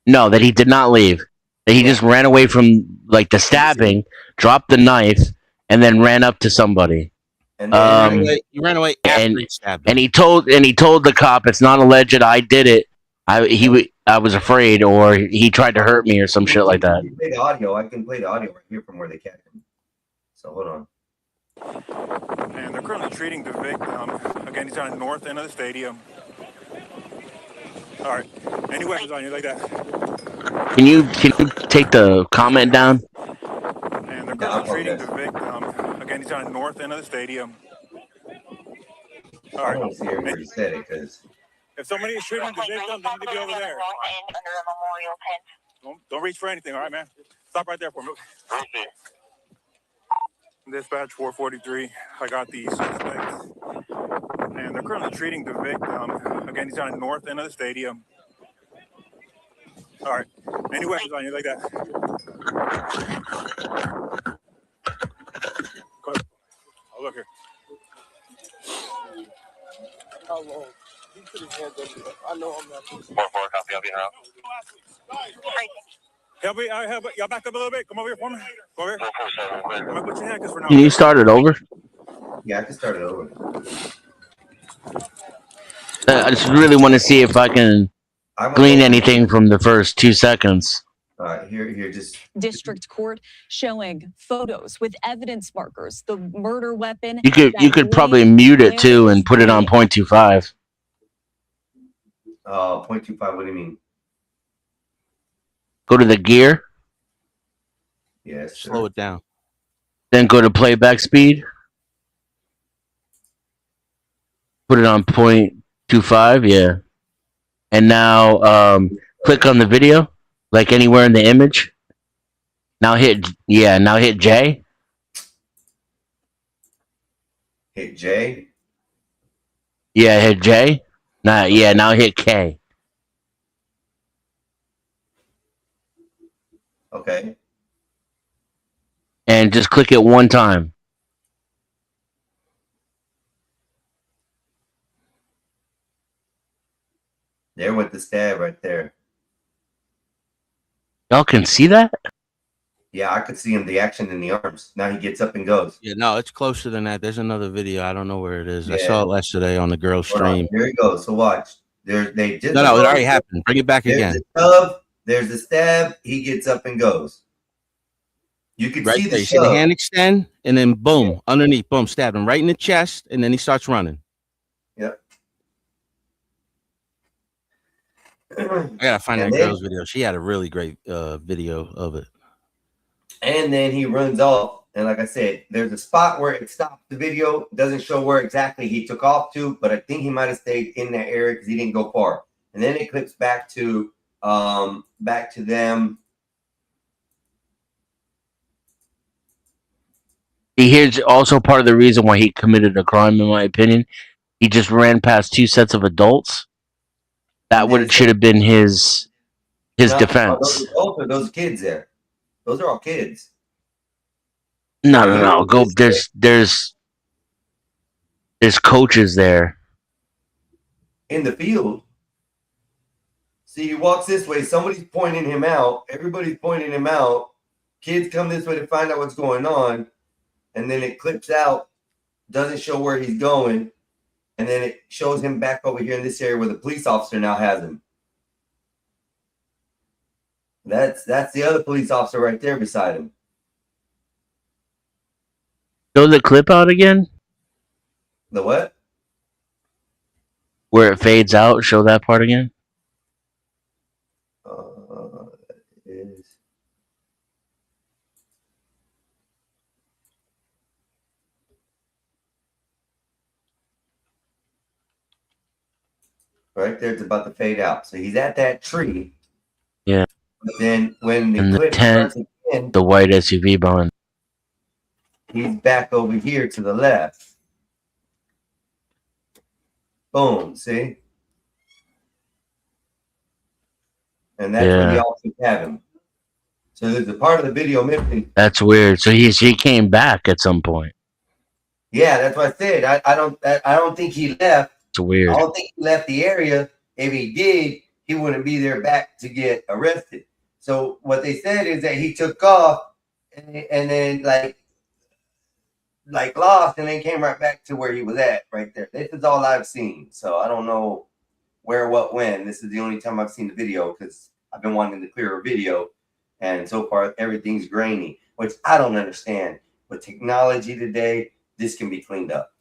No, that he did not leave. That he just ran away from like the stabbing, dropped the knife, and then ran up to somebody.
And
He ran away after he stabbed him.
And he told the cop, "It's not alleged. I did it. I was afraid, or he tried to hurt me, or some shit like that."
You play the audio. I can play the audio right here from where they catch him. So hold on.
And they're currently treating the victim. Again, he's on the north end of the stadium. All right. Any weapons on you like that?
Can you take the comment down?
And they're currently treating the victim. Again, he's on the north end of the stadium. All
I
right.
don't see where he said it because
If somebody is treating the victim, they need to be over there. Don't reach for anything, all right, man? Stop right there for me. Dispatch 443. I got the suspects. And they're currently treating the victim. Again, he's on the north end of the stadium. All right. Any weapons on you like that? Go ahead. Oh, look here.
How long? He put his hands up. I know I'm not.
4-4, copy. I'll be around. Help me, y'all back up a little bit. Come over here for me. Go over here. I'm gonna put your handcuffs for now.
Can you start it over?
yeah, I can start it over.
I just really want to see if I can glean anything from the first 2 seconds.
All right, here, just
District Court showing photos with evidence markers, the murder weapon.
You could probably mute it too and put it on 0.25.
0.25. What do you mean?
Go to the gear,
Yes.
Slow it down.
then go to playback speed. Put it on 0.25, yeah. And now click on the video, like anywhere in the image. Now hit J.
Hit J.
Yeah, hit J. Now hit K.
Okay.
And just click it one time.
There went the stab right there.
Y'all can see that?
Yeah, I could see him, the action in the arms. Now he gets up and goes.
Yeah, no, it's closer than that. There's another video. I don't know where it is. I
Yeah.
saw it yesterday on the girl's
Hold on,
stream.
Here he goes. So watch. They just
No, it already happened. Bring it back
There's
again.
the shove, there's the stab. He gets up and goes. You can
Right
see
there.
the
You see the
shove.
hand extend, and then boom, underneath, boom, stab him right in the chest, and then he starts running.
Yep.
I gotta find
And
that
then-
girl's video. She had a really great video of it.
And then he runs off. And like I said, there's a spot where it stops the video. Doesn't show where exactly he took off to, but I think he might have stayed in that area because he didn't go far. And then it clips back to them.
Here's also part of the reason why he committed a crime, in my opinion. He just ran past two sets of adults. That should have been his
No,
defense.
Those kids there. Those are all kids.
No. Go. There's coaches there.
In the field. See, he walks this way. Somebody's pointing him out. Everybody's pointing him out. Kids come this way to find out what's going on. And then it clips out. Doesn't show where he's going. And then it shows him back over here in this area where the police officer now has him. That's the other police officer right there beside him.
Show the clip out again
The what?
where it fades out. Show that part again.
Is right there. It's about to fade out. So he's at that tree.
Yeah.
But then when the
And the
clip
tent,
starts again,
the white SUV behind.
he's back over here to the left. Boom. See? And that's when the
Yeah.
officers have him. So there's a part of the video missing.
That's weird. So he came back at some point.
Yeah, that's what I said. I don't think he left.
It's weird.
I don't think he left the area. If he did, he wouldn't be there back to get arrested. So what they said is that he took off and then like lost and then came right back to where he was at right there. This is all I've seen. So I don't know where, what, when. This is the only time I've seen the video because I've been wanting to clear a video. And so far, everything's grainy, which I don't understand. With technology today, this can be cleaned up.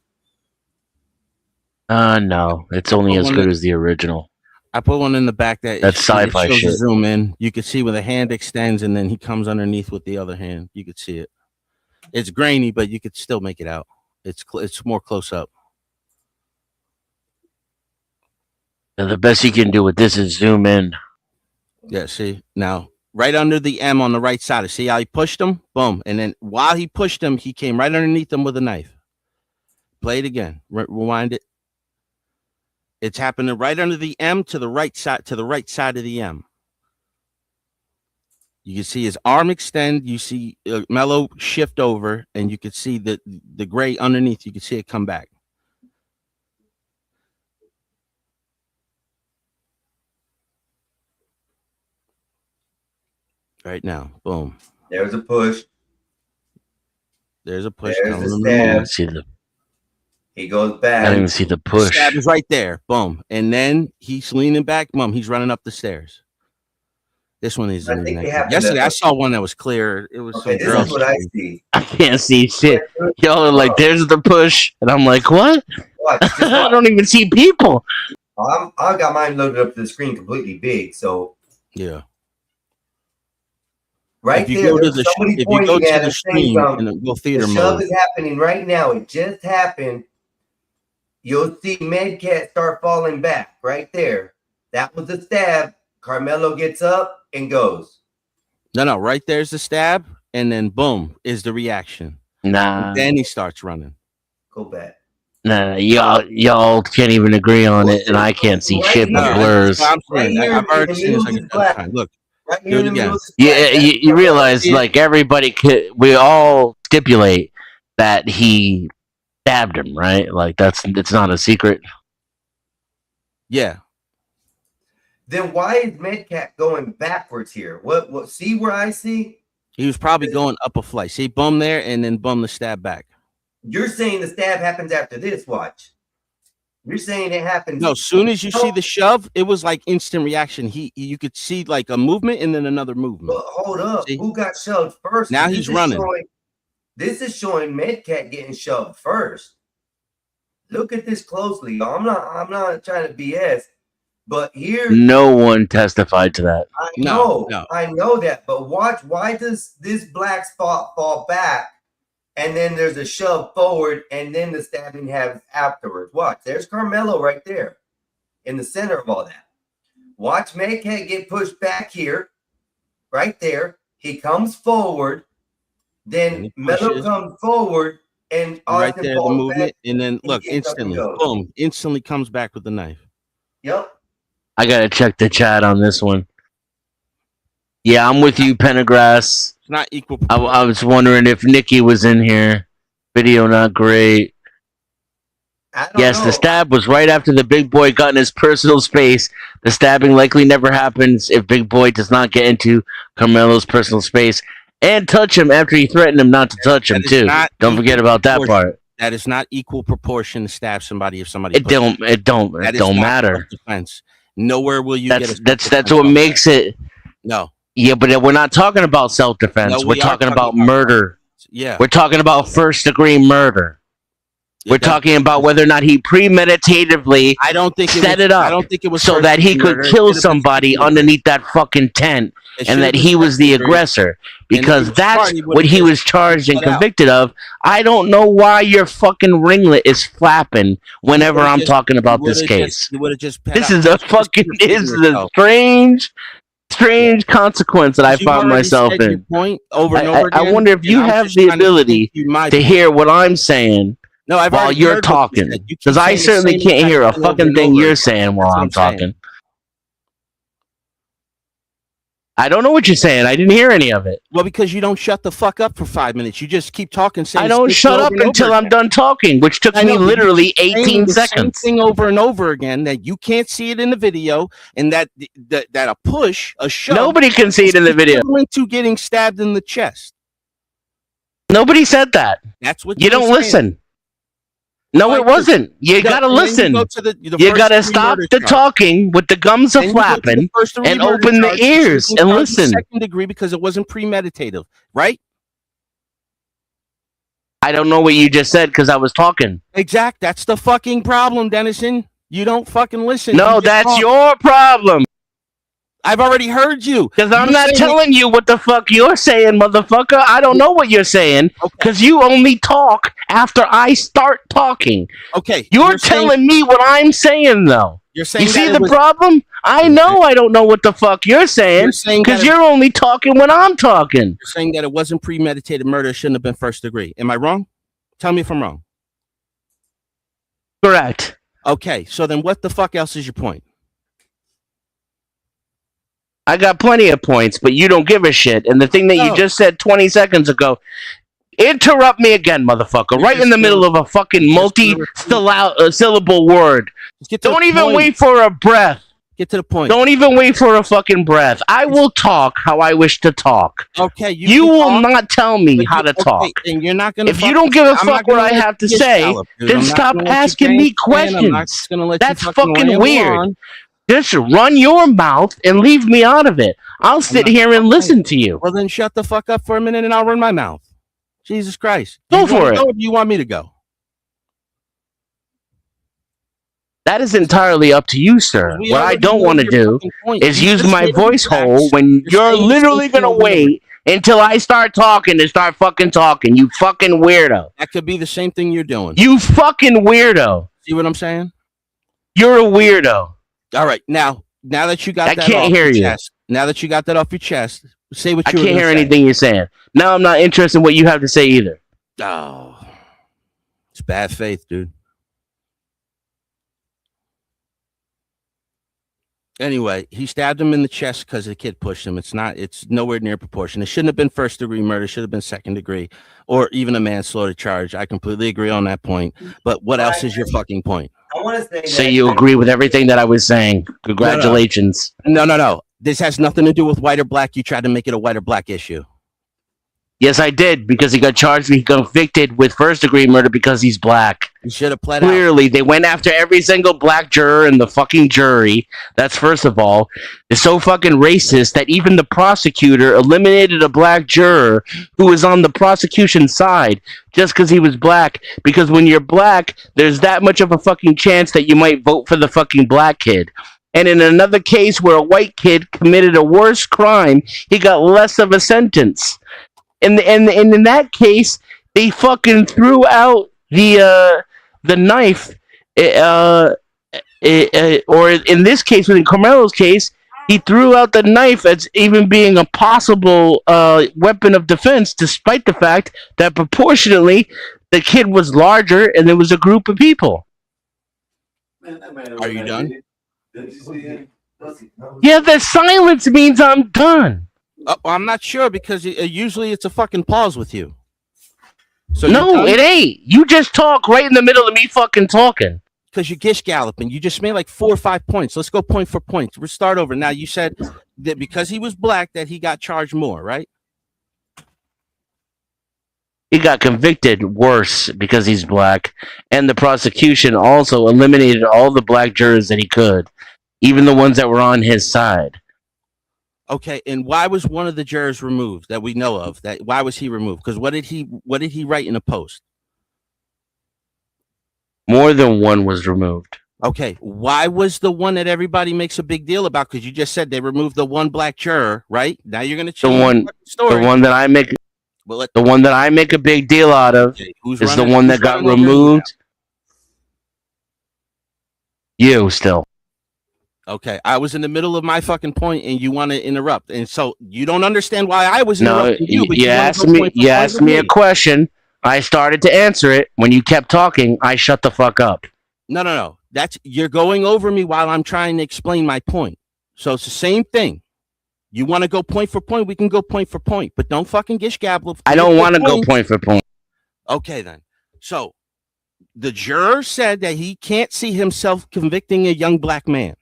No, it's only as good as the original.
I put one in the back that
That's
it
sci-fi
shows a
shit.
zoom in. You could see where the hand extends and then he comes underneath with the other hand. You could see it. It's grainy, but you could still make it out. It's more close up.
And the best you can do with this is zoom in.
Yeah, see now, right under the M on the right side. See how he pushed him? Boom. And then while he pushed him, he came right underneath him with a knife. Play it again. Rewind it. It's happening right under the M to the right side of the M. You can see his arm extend. You see Mello shift over, and you can see the gray underneath. You can see it come back. Right now, boom.
There's a push.
There's a push.
There's
coming
the
in
stab.
moment.
See the.
He goes back.
I didn't even see the push.
Stab is right there. Boom. And then he's leaning back. Boom. He's running up the stairs. This one isn't
I think
even
they
that
have
good. Yesterday,
to-
I saw one that was clear. It was
Okay,
some
this
girl.
is what I see.
I can't see shit. Y'all are like, there's the push, and I'm like, what?
Watch, just
I
watch.
don't even see people.
I got mine loaded up to the screen completely big. So
Yeah.
right
If you
there,
go to
there's
the
somebody
if you go
pointing
to
at
the
us saying
stream
something.
and go
The
theater
shove
mode,
is happening right now. It just happened. You'll see Medcat start falling back right there. That was the stab. Carmelo gets up and goes.
no, right there's the stab, and then boom is the reaction.
Nah,
And then he starts running.
Go back.
nah, y'all can't even agree on it, and I can't see
Right
shit but
here.
blurs.
That's what I'm saying.
Right here
I've already
in the
seen this
middle
like
is
a
black.
time. Look,
Right
do
here
it
in the middle
again.
is black.
Yeah, you realize like everybody could. We all stipulate that he stabbed him, right? Like it's not a secret.
Yeah.
Then why is Medcat going backwards here? What see where I see?
He was probably going up a flight. See, boom there, and then boom the stab back.
You're saying the stab happens after this. Watch. You're saying it happens.
No, as soon as you see the shove, it was like instant reaction. You could see like a movement and then another movement.
But hold up.
See?
Who got shoved first?
Now
This
he's
is
running.
This is showing Medcat getting shoved first. Look at this closely, y'all. I'm not trying to BS, but here
No one testified to that.
I
No,
know,
no.
I know that. But watch, why does this black spot fall back, and then there's a shove forward, and then the stabbing happens afterwards? Watch, there's Carmelo right there, in the center of all that. Watch Medcat get pushed back here, right there. He comes forward,
And
then
he
Melo
pushes.
comes forward, and
Right
Austin
there, the
falls
movement,
back.
and then look,
gets up and
instantly,
goes.
boom, instantly comes back with the knife.
Yep.
I gotta check the chat on this one. Yeah, I'm with you, Pendergrass.
It's not equal.
I was wondering if Nikki was in here. Video not great. Yes, the stab was right after the big boy got in his personal space. The stabbing likely never happens if Big Boy does not get into Carmelo's personal space and touch him after he threatened him not to touch him
That is
too.
not
Don't forget about that
proportion.
part.
That is not equal proportion to stab somebody if somebody.
It don't matter.
Defense. Nowhere will you
That's
get a
that's
self-defense
what
off
makes
that.
it.
No.
Yeah, but we're not talking about self-defense.
No,
we're
we are
talking
talking
about
about
murder.
Yeah.
We're talking about first-degree murder. We're talking about whether or not he premeditatively
I don't think
set it up
I don't think it was
so that he
first-degree
could
murder. It
kill
should have been
somebody
second-degree.
underneath that fucking tent,
It should
and
have
that
been
he was the
second-degree.
aggressor,
And if he
because
was
that's
smart, he would've
what he
just
was charged and
cut out.
convicted of. I don't know why your fucking ringlet is flapping whenever
would've
I'm
just-
talking about
you
this
would've
case.
just- you would've just put
This
out-
is a
just
fucking
repeating
this is a
yourself.
strange consequence that I
You've
found
already
myself
said your
in.
point over and over
I
again,
wonder if
and
you
I'm
have
just
the
trying to
ability
give you my
to
point.
hear what I'm saying
No, I've
while
already
you're
heard what you
talking,
said. You keep
because I
saying the
certainly
same
can't hear a
exact thing over
fucking
and
thing
over
you're
again.
saying while
That's what
I'm
I'm saying.
talking. I don't know what you're saying. I didn't hear any of it.
Well, because you don't shut the fuck up for 5 minutes. You just keep talking. Saying
I don't
shit
shut
over
up
and over
until I'm
again.
done talking, which took
I
me
know, but you
literally
keep saying
18
the same
seconds.
thing over and over again that you can't see it in the video, and that a push, a shove.
Nobody can see it in the video.
Equivalent to getting stabbed in the chest.
Nobody said that.
That's what
You
were
don't
saying.
listen. No, it wasn't. You
No,
gotta
and then
listen.
You, go to the
You
first
gotta
degree
stop
murder
the
charge.
talking with the gums
Then
are
you go to the
flapping
first degree
and
murder
open the
charge, which
ears
was
and
charged with
listen.
Second degree because it wasn't premeditative, right?
I don't know what you just said because I was talking.
Exact. That's the fucking problem, Dennison. You don't fucking listen.
No,
You just
that's
talk.
your problem.
I've already heard you.
Because I'm
You're
not
saying-
telling you what the fuck you're saying, motherfucker. I don't know what you're saying because you only talk after I start talking.
Okay.
You're telling me what I'm saying, though.
You're saying
You
that
see
it
the
was-
problem? I know I don't know what the fuck you're saying
You're saying
because
that it-
you're only talking when I'm talking.
You're saying that it wasn't premeditated murder. It shouldn't have been first degree. Am I wrong? Tell me if I'm wrong.
Correct.
Okay. So then what the fuck else is your point?
I got plenty of points, but you don't give a shit. And the thing that you
No.
just said 20 seconds ago, interrupt me again, motherfucker.
You're
Right in
just
the middle
gonna-
of a fucking multi-syllable word.
Just get to
Don't
the
even
point.
wait for a breath.
Get to the point.
Don't even wait for a fucking breath. I will talk how I wish to talk.
Okay.
You
can
will
talk,
not tell me
but
how
you-
to
okay,
talk.
And you're not gonna.
If you
fucking-
don't give a
I'm not
fuck what
gonna
I
let
have to
you get
say,
scalloped, dude.
then
I'm not
stop
gonna let you
asking
rant,
me
man. I'm not
questions.
just gonna let
That's
you
fucking
ramble
weird.
on.
Just run your mouth and leave me out of it. I'll sit here and listen to you.
Well, then shut the fuck up for a minute and I'll run my mouth. Jesus Christ.
Go
You
for
wanna
it.
go or do you want me to go?
That is entirely up to you, sir.
We
What I
already
don't
know
want to
your
do
fucking point.
is
You
use
just
my
stated the
voice
facts.
hole when
You're
you're
saying the
literally
same thing
going to
over and over.
wait until I start talking to start fucking talking. You fucking weirdo.
That could be the same thing you're doing.
You fucking weirdo.
See what I'm saying?
You're a weirdo.
All right. Now that you got
I
that
can't
off
hear
your
you.
chest, now that you got that off your chest, say what
I
you were
can't
gonna
hear
say.
anything you're saying. Now I'm not interested in what you have to say either.
Oh, it's bad faith, dude. Anyway, he stabbed him in the chest because the kid pushed him. It's nowhere near proportion. It shouldn't have been first degree murder. It should have been second degree or even a manslaughter charge. I completely agree on that point. But what else is your fucking point?
I want to say
So you agree with everything that I was saying. Congratulations.
No. This has nothing to do with white or black. You tried to make it a white or black issue.
Yes, I did because he got charged, he got convicted with first degree murder because he's black.
You should have pled out.
Clearly, they went after every single black juror in the fucking jury. That's first of all. It's so fucking racist that even the prosecutor eliminated a black juror who was on the prosecution side just because he was black. Because when you're black, there's that much of a fucking chance that you might vote for the fucking black kid. And in another case where a white kid committed a worse crime, he got less of a sentence. And in that case, they fucking threw out the knife, or in this case, within Carmelo's case, he threw out the knife as even being a possible weapon of defense, despite the fact that proportionately the kid was larger and there was a group of people.
Are you done?
Yeah, the silence means I'm done.
I'm not sure because usually it's a fucking pause with you. So
No, it ain't. You just talk right in the middle of me fucking talking.
Because you gish galloping. You just made like 4 or 5 points. Let's go point for point. We'll start over. Now you said that because he was black that he got charged more, right?
He got convicted worse because he's black, and the prosecution also eliminated all the black jurors that he could, even the ones that were on his side.
Okay, and why was one of the jurors removed that we know of? That why was he removed? Because what did he write in a post?
More than one was removed.
Okay, why was the one that everybody makes a big deal about? Because you just said they removed the one black juror, right? Now you're gonna change
The one that I make a big deal out of is the one that got removed. You still.
Okay, I was in the middle of my fucking point, and you want to interrupt, and so you don't understand why I was
No,
interrupting you. But
you
wanna
asked
go
me.
point for
You
point
asked
with
me a question. I started to answer it. When you kept talking, I shut the fuck up.
No. You're going over me while I'm trying to explain my point. So it's the same thing. You want to go point for point, we can go point for point, but don't fucking gish gabble.
I don't want to go point for point.
Okay, then. So the juror said that he can't see himself convicting a young black man.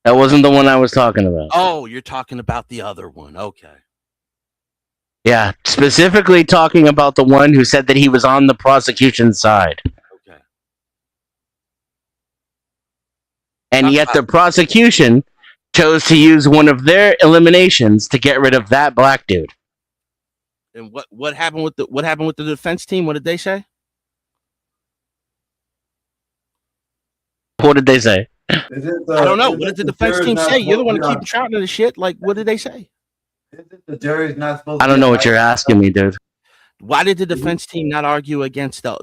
That wasn't the one I was talking about.
Oh, you're talking about the other one. Okay.
Yeah, specifically talking about the one who said that he was on the prosecution's side.
Okay.
And yet the prosecution chose to use one of their eliminations to get rid of that black dude.
And what happened with the defense team? What did they say?
What did they say?
I don't know. What did the defense team say? You're the one that keeps shouting the shit. Like, what did they say?
The jury's not supposed
I don't know what you're asking me, dude.
Why did the defense team not argue against the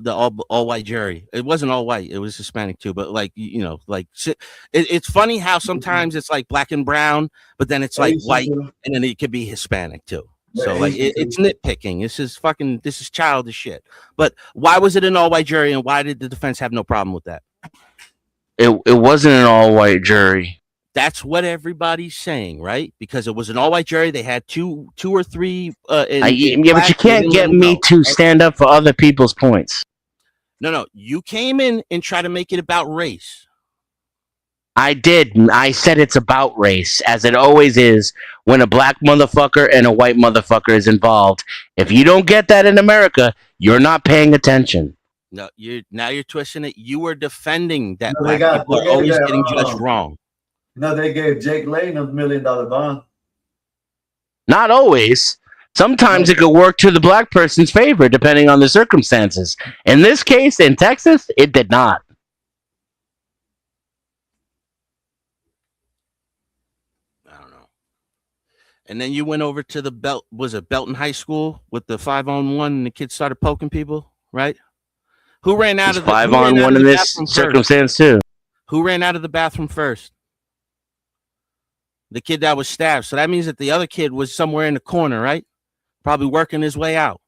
all white jury? It wasn't all white; it was Hispanic too. But like it's funny how sometimes it's like black and brown, but then it's like white, and then it could be Hispanic too. So like it's nitpicking. This is childish shit. But why was it an all white jury, and why did the defense have no problem with that?
It wasn't an all white jury.
That's what everybody's saying, right? Because it was an all white jury. They had two or three.
But you can't get me to stand up for other people's points.
No. You came in and tried to make it about race.
I did. I said it's about race, as it always is when a black motherfucker and a white motherfucker is involved. If you don't get that in America, you're not paying attention.
No, you're twisting it. You were defending that
No,
black people are always getting judged wrong.
No, they gave Jake Lane $1 million bond.
Not always. Sometimes it could work to the black person's favor, depending on the circumstances. In this case, in Texas, it did not.
And then you went over to the Belton High School with the 5-on-1, and the kids started poking people, right? Who ran out of the
5-on-1 in this circumstance too?
Who ran out of the bathroom first? The kid that was stabbed. So that means that the other kid was somewhere in the corner, right? Probably working his way out.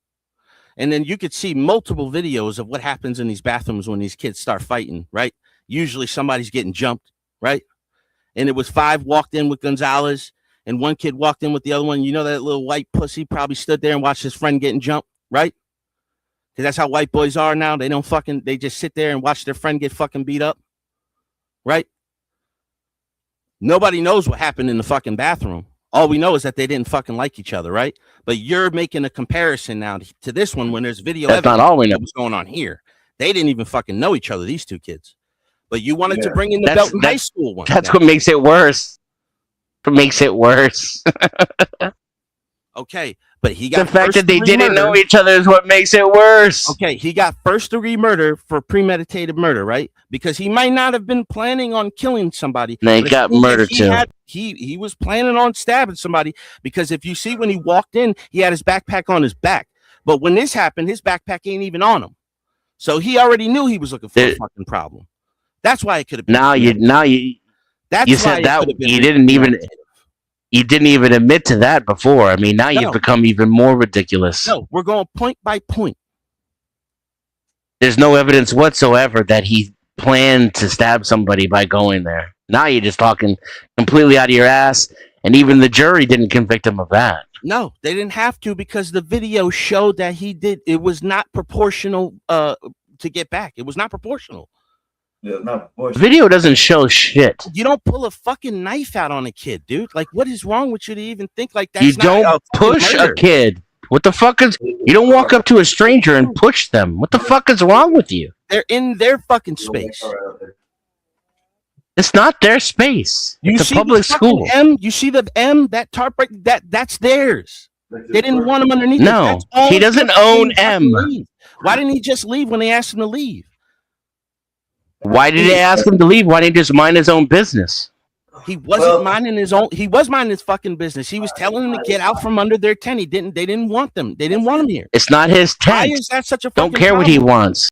And then you could see multiple videos of what happens in these bathrooms when these kids start fighting, right? Usually somebody's getting jumped, right? And it was 5 walked in with Gonzalez, and one kid walked in with the other one. You know that little white pussy probably stood there and watched his friend getting jumped, right? Because that's how white boys are now. They just sit there and watch their friend get fucking beat up, right? Nobody knows what happened in the fucking bathroom. All we know is that they didn't fucking like each other, right? But you're making a comparison now to this one when there's video
That's
evidence
not all we know.
of what's going on here. They didn't even fucking know each other, these two kids. But you wanted to bring in the Belton High School one.
That's what makes it worse. What makes it worse?
Okay, but he got
The fact that they
first-degree
didn't know
murder.
each other is what makes it worse.
Okay, he got first-degree murder for premeditated murder, right? Because he might not have been planning on killing somebody.
They
but
got
it seems
murdered
like
too.
He was planning on stabbing somebody, because if you see when he walked in, he had his backpack on his back. But when this happened, his backpack ain't even on him. So he already knew he was looking for a fucking problem. That's why it could have been.
You
why
said
it
that
could have been
you didn't even admit to that before. I mean, now
No.
you've become even more ridiculous.
No, we're going point by point.
There's no evidence whatsoever that he planned to stab somebody by going there. Now you're just talking completely out of your ass, and even the jury didn't convict him of that.
No, they didn't have to, because the video showed that he did. It was not proportional to get back. It was not proportional.
Yeah, not
The video doesn't show shit.
You don't pull a fucking knife out on a kid, dude. Like, what is wrong with you to even think like that?
You don't push a kid. What the fuck is? You don't walk up to a stranger and push them. What the fuck is wrong with you?
They're in their fucking space.
It's not their space.
You
It's a
see
public
the fucking
school.
M? You see the M? That tarp break? That's theirs. They didn't want him underneath.
No,
That's all
he
it
doesn't
took for him
own
to fucking
M.
leave. Why didn't he just leave when they asked him to leave?
Why did they ask him to leave? Why didn't he just mind his own business?
He wasn't minding his own. He was minding his fucking business. He was telling them to get out from under their tent. They didn't want them. They didn't want him here.
It's not his
Why
tent.
is that such a
Don't
fucking
care what he
problem?
wants.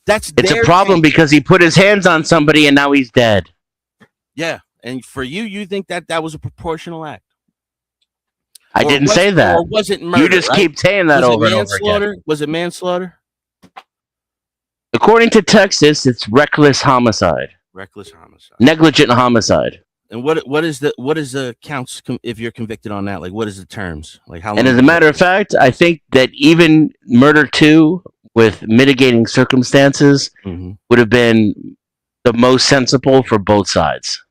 That's
It's a
their
problem
tent.
because he put his hands on somebody and now he's dead.
Yeah, and for you think that was a proportional act?
I
Or
didn't
was-
say that.
Or was it murder?
You just
right?
keep saying that
Was it
over and over
manslaughter?
again.
Was it manslaughter?
According to Texas, it's reckless homicide,
Reckless homicide.
negligent homicide.
And what is the counts if you're convicted on that? Like, what is the terms? Like how?
And
long
as a matter of fact, I think that even murder 2 with mitigating circumstances
Mhm.
would have been the most sensible for both sides.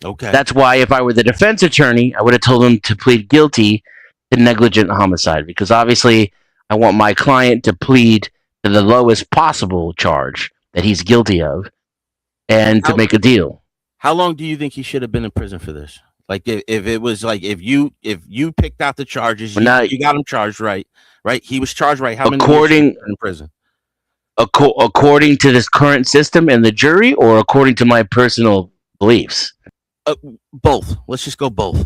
Okay.
That's why if I were the defense attorney, I would have told him to plead guilty to negligent homicide because obviously I want my client to plead to the lowest possible charge that he's guilty of and to make a deal.
How long do you think he should have been in prison for this? Like, if it was like if you picked out the charges, you got him charged right? He was charged right. How many years should he have been in prison?
According to this current system and the jury, or according to my personal beliefs?
Both. Let's just go both.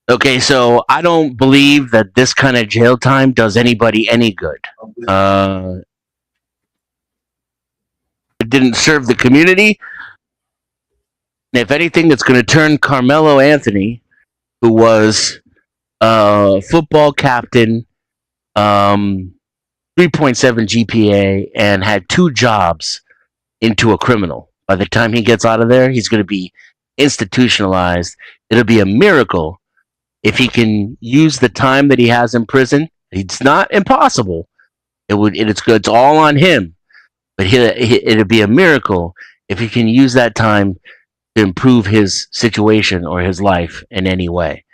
Okay, so I don't believe that this kind of jail time does anybody any good. It didn't serve the community. And if anything, it's going to turn Carmelo Anthony, who was football captain, 3.7 GPA, and had 2 jobs, into a criminal. By the time he gets out of there, he's going to be institutionalized. It'll be a miracle if he can use the time that he has in prison. It's not impossible. It's all on him. But it'll be a miracle if he can use that time to improve his situation or his life in any way.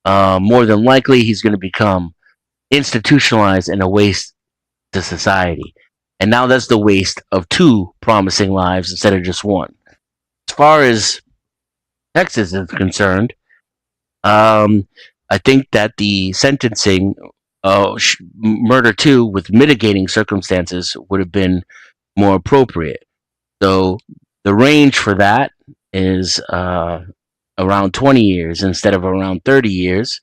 More than likely, he's going to become institutionalized and a waste to society. And now that's the waste of 2 promising lives instead of just 1. As far as Texas is concerned, I think that the sentencing murder 2 with mitigating circumstances would have been more appropriate. So the range for that is around 20 years instead of around 30 years.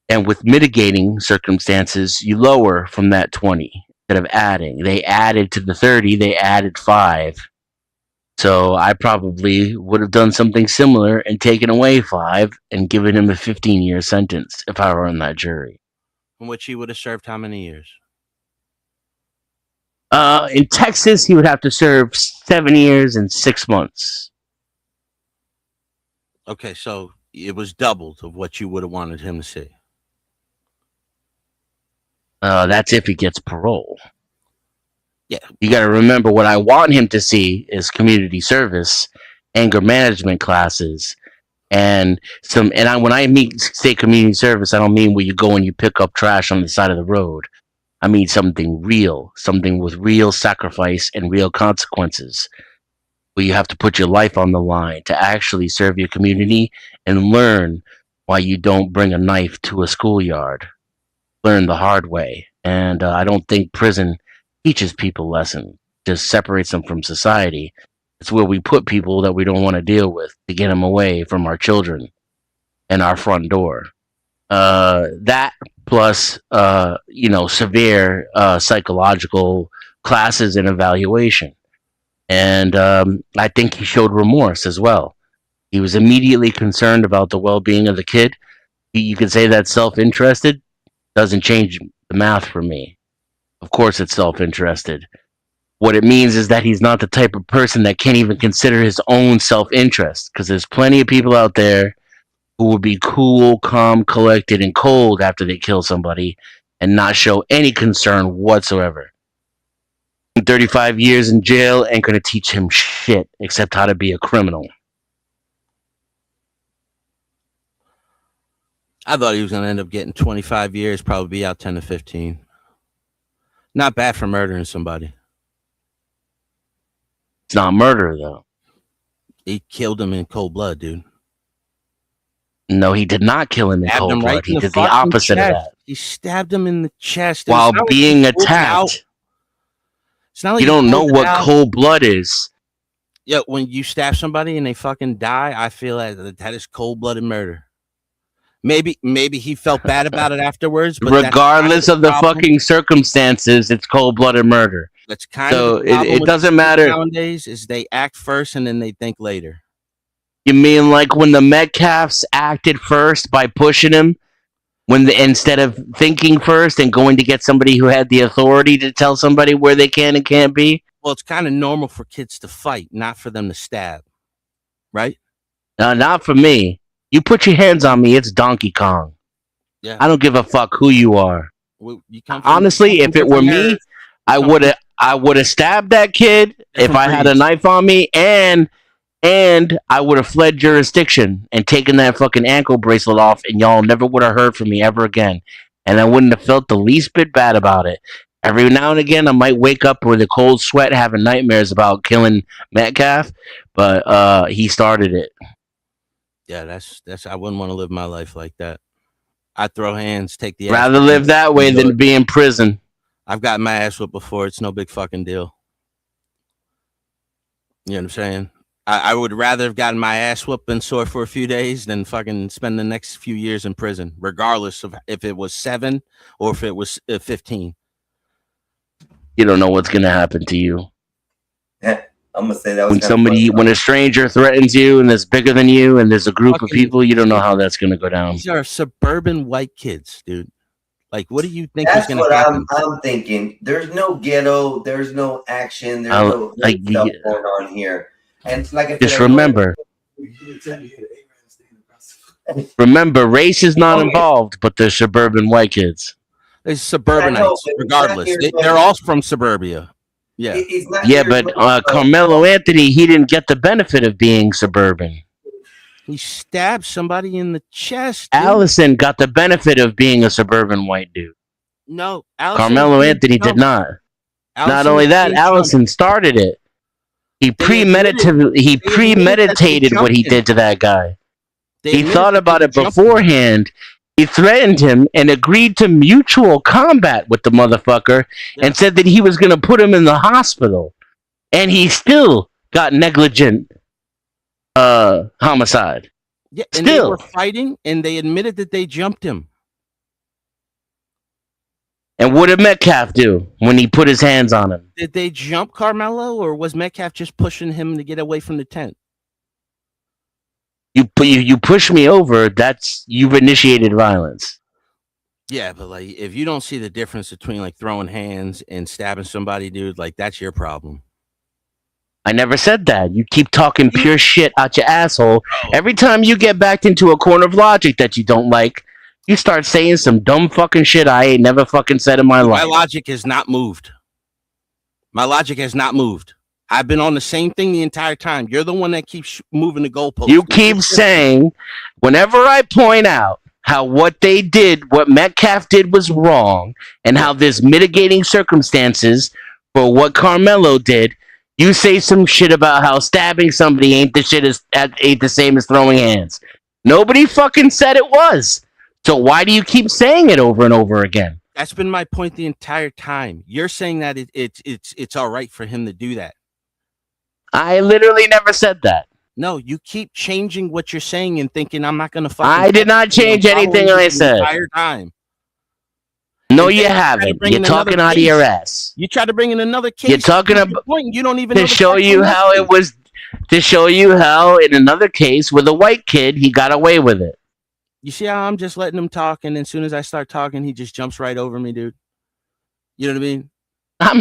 And with mitigating circumstances, you lower from that 20 instead of adding. They added to the 30, they added 5. So I probably would have done something similar and taken away 5 and given him a 15-year sentence if I were on that jury.
In which he would have served how many years?
In Texas, he would have to serve 7 years and 6 months.
Okay, so it was doubled of what you would have wanted him to see.
That's if he gets parole.
Yeah.
You got to remember what I want him to see is community service, anger management classes, and when I say community service, I don't mean where you go and you pick up trash on the side of the road. I mean something real, something with real sacrifice and real consequences, where you have to put your life on the line to actually serve your community and learn why you don't bring a knife to a schoolyard. Learn the hard way. And I don't think prison teaches people lesson, just separates them from society. It's where we put people that we don't want to deal with to get them away from our children and our front door. That plus, severe psychological classes and evaluation. And I think he showed remorse as well. He was immediately concerned about the well-being of the kid. You could say that's self-interested. Doesn't change the math for me. Of course it's self-interested. What it means is that he's not the type of person that can't even consider his own self-interest, because there's plenty of people out there who will be cool, calm, collected, and cold after they kill somebody and not show any concern whatsoever. 35 years in jail ain't gonna teach him shit except how to be a criminal.
I thought he was going to end up getting 25 years, probably be out 10 to 15. Not bad for murdering somebody.
It's not murder though.
He killed him in cold blood, dude.
No, he did not kill him in
Stabbed
cold
him
blood.
right in
He
the
did the
fucking
opposite of
chest.
that.
He stabbed him in the chest. It's
While
not like
being
he pulled it out.
attacked.
It's not like
You
he
don't know
pulled it
what
out.
cold blood is.
Yeah, when you stab somebody and they fucking die, I feel that is cold-blooded murder. Maybe he felt bad about it afterwards, but
Regardless of the
problem.
fucking circumstances, it's cold-blooded murder.
That's kind
So
of the problem
it
with
doesn't
kids
matter.
nowadays. Is they act first and then they think later.
You mean like when the Metcalfs acted first by pushing him, instead of thinking first and going to get somebody who had the authority to tell somebody where they can and can't be?
Well, it's kind of normal for kids to fight, not for them to stab, right?
Not for me. You put your hands on me, it's Donkey Kong.
Yeah.
I don't give a fuck who you are.
You come from-
Honestly,
come
if it
from
were
different
me,
eras.
I would have stabbed that kid if I had a
breeds.
knife on me, and I would have fled jurisdiction and taken that fucking ankle bracelet off, and y'all never would have heard from me ever again. And I wouldn't have felt the least bit bad about it. Every now and again, I might wake up with a cold sweat, having nightmares about killing Metcalf, but he started it.
Yeah, that's. I wouldn't want to live my life like that. I'd throw hands, take the.
Rather live that way than be in prison.
I've gotten my ass whipped before. It's no big fucking deal. You know what I'm saying? I would rather have gotten my ass whooped and sore for a few days than fucking spend the next few years in prison, regardless of if it was 7 or if it was 15.
You don't know what's gonna happen to you.
I'm gonna say that was
When a stranger threatens you and is bigger than you, and there's a group of people, you don't know how that's gonna go down.
These are suburban white kids, dude. Like, what do you think is
That's
going to
what
happen?
I'm thinking. There's no ghetto. There's no action. There's
I'll-
no
like,
stuff
yeah.
going on here. And like I said,
Just
I know-
remember, race is not involved, but they're suburban white kids.
They're suburbanites, regardless. They're all from suburbia. Yeah.
Yeah, but Carmelo Anthony, he didn't get the benefit of being suburban.
He stabbed somebody in the chest. Dude.
Allison got the benefit of being a suburban white dude.
No, Allison
Carmelo
was
Anthony
being
did not.
jumped.
Not
Allison
only
was
that,
being
Allison
jumped.
started it. He premeditated what he did to that guy. He thought about it beforehand. He threatened him and agreed to mutual combat with the motherfucker and said that he was going to put him in the hospital. And he still got negligent homicide.
Yeah, and they
Still.
were fighting, and they admitted that they jumped him.
And what did Metcalf do when he put his hands on him?
Did they jump Carmelo, or was Metcalf just pushing him to get away from the tent?
You push me over, you've initiated violence.
Yeah, but like, if you don't see the difference between like throwing hands and stabbing somebody, dude, like that's your problem.
I never said that. You keep talking pure shit out your asshole. Every time you get backed into a corner of logic that you don't like, you start saying some dumb fucking shit I ain't never fucking said in my
My
life.
logic has not moved. My logic has not moved. I've been on the same thing the entire time. You're the one that keeps moving the goalposts.
You keep saying, whenever I point out how what they did, what Metcalf did was wrong, and how there's mitigating circumstances for what Carmelo did, you say some shit about how stabbing somebody ain't the same as throwing hands. Nobody fucking said it was. So why do you keep saying it over and over again?
That's been my point the entire time. You're saying that it's all right for him to do that.
I literally never said that.
No, you keep changing what you're saying and thinking I'm not going to fucking.
I did not change anything I said.
The entire time.
No,
And
you
then try to
haven't.
bring
You're
in another
talking out of
case.
your ass.
You try to bring in another case.
You're talking
to prove
about
your point. You don't even know
to
the
show
facts
you
on
how
that.
it was. To show you how, in another case with a white kid, he got away with it.
You see how I'm just letting him talk, and as soon as I start talking, he just jumps right over me, dude. You know what I mean?
I'm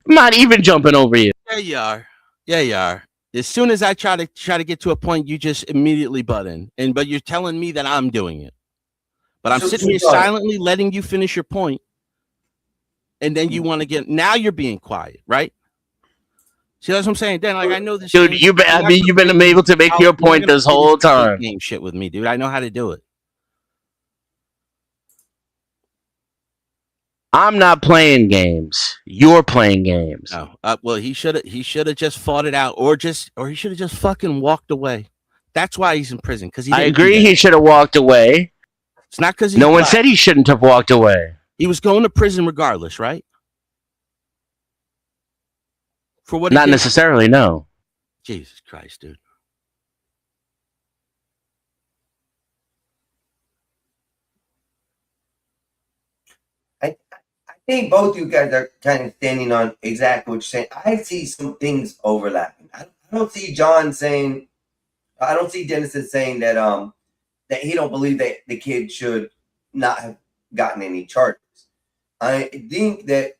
not even jumping over you.
There you are. Yeah, you are. As soon as I try to get to a point, you just immediately butt in, but you're telling me that I'm doing it. But I'm sitting here silently letting you finish your point, and then you want to get. Now you're being quiet, right? See, that's what I'm saying. Dan, like I know this,
Dude, you've been able to make your point this whole time.
Game shit with me, dude. I know how to do it.
I'm not playing games. You're playing games.
No. Well, he should have just fought it out, or he should have just fucking walked away. That's why he's in prison, because
I agree he should have walked away.
It's not because
no one said he shouldn't have walked away.
He was going to prison regardless, right? For what?
Not necessarily, no.
Jesus Christ, dude.
I think both you guys are kind of standing on exactly what you're saying. I see some things overlapping. I don't see John saying, I don't see Denison saying that that he don't believe that the kid should not have gotten any charges. I think that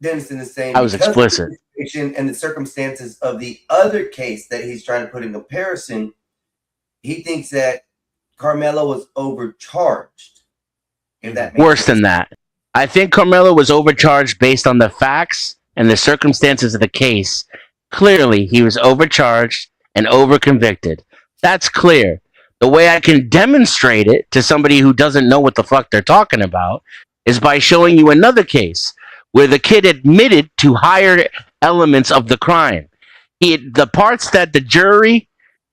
Denison is saying
I was explicit.
And the circumstances of the other case that he's trying to put in comparison, he thinks that Carmelo was overcharged. If that makes
Worse
sense.
than that. I think Carmelo was overcharged based on the facts and the circumstances of the case. Clearly, he was overcharged and overconvicted. That's clear. The way I can demonstrate it to somebody who doesn't know what the fuck they're talking about is by showing you another case where the kid admitted to higher elements of the crime. The parts that the jury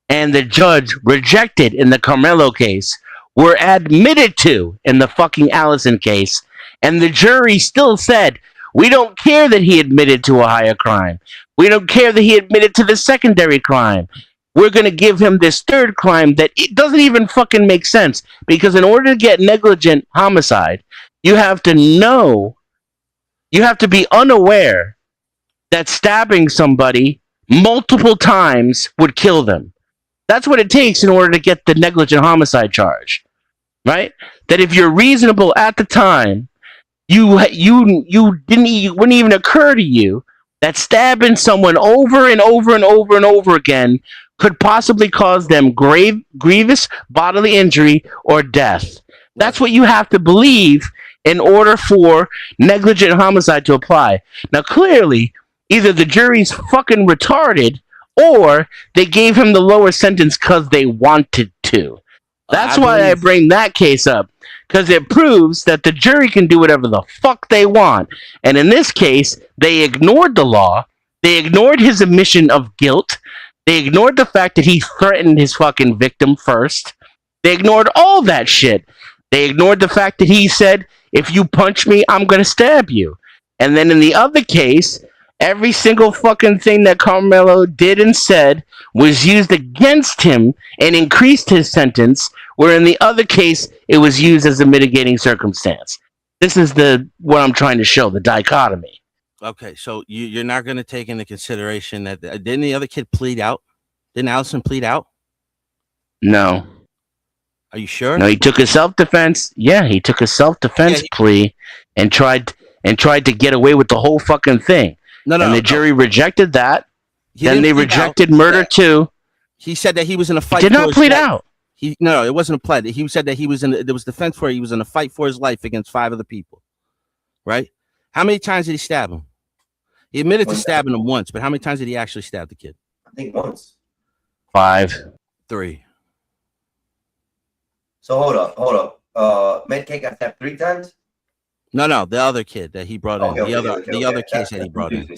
and the judge rejected in the Carmelo case were admitted to in the fucking Allison case, and the jury still said, we don't care that he admitted to a higher crime. We don't care that he admitted to the secondary crime. We're going to give him this third crime that it doesn't even fucking make sense, because in order to get negligent homicide, you have to know, you have to be unaware that stabbing somebody multiple times would kill them. That's what it takes in order to get the negligent homicide charge, right? That if you're reasonable at the time, it wouldn't even occur to you that stabbing someone over and over and over and over again could possibly cause them grievous bodily injury or death. That's what you have to believe in order for negligent homicide to apply. Now, clearly, either the jury's fucking retarded or they gave him the lower sentence because they wanted to. That's why I bring that case up, because it proves that the jury can do whatever the fuck they want. And in this case, they ignored the law. They ignored his admission of guilt. They ignored the fact that he threatened his fucking victim first. They ignored all that shit. They ignored the fact that he said, if you punch me, I'm going to stab you. And then in the other case, every single fucking thing that Carmelo did and said was used against him and increased his sentence, where in the other case, it was used as a mitigating circumstance. This is what I'm trying to show, the dichotomy.
Okay, so you're not going to take into consideration that didn't the other kid plead out? Didn't Allison plead out?
No.
Are you sure?
No, he took a self-defense. Yeah, he took a self-defense plea and tried to get away with the whole fucking thing. And the jury rejected that. Then they rejected murder too.
He said that he was in a fight.
He did not plead out.
No, it wasn't a plea. He said that there was defense for it. He was in a fight for his life against 5 other people. Right? How many times did he stab him? He admitted to stabbing him once, but how many times did he actually stab the kid?
I think once.
5.
3.
So hold up. Medcake got stabbed 3 times?
No, the other kid that he brought in. The other case that he brought in.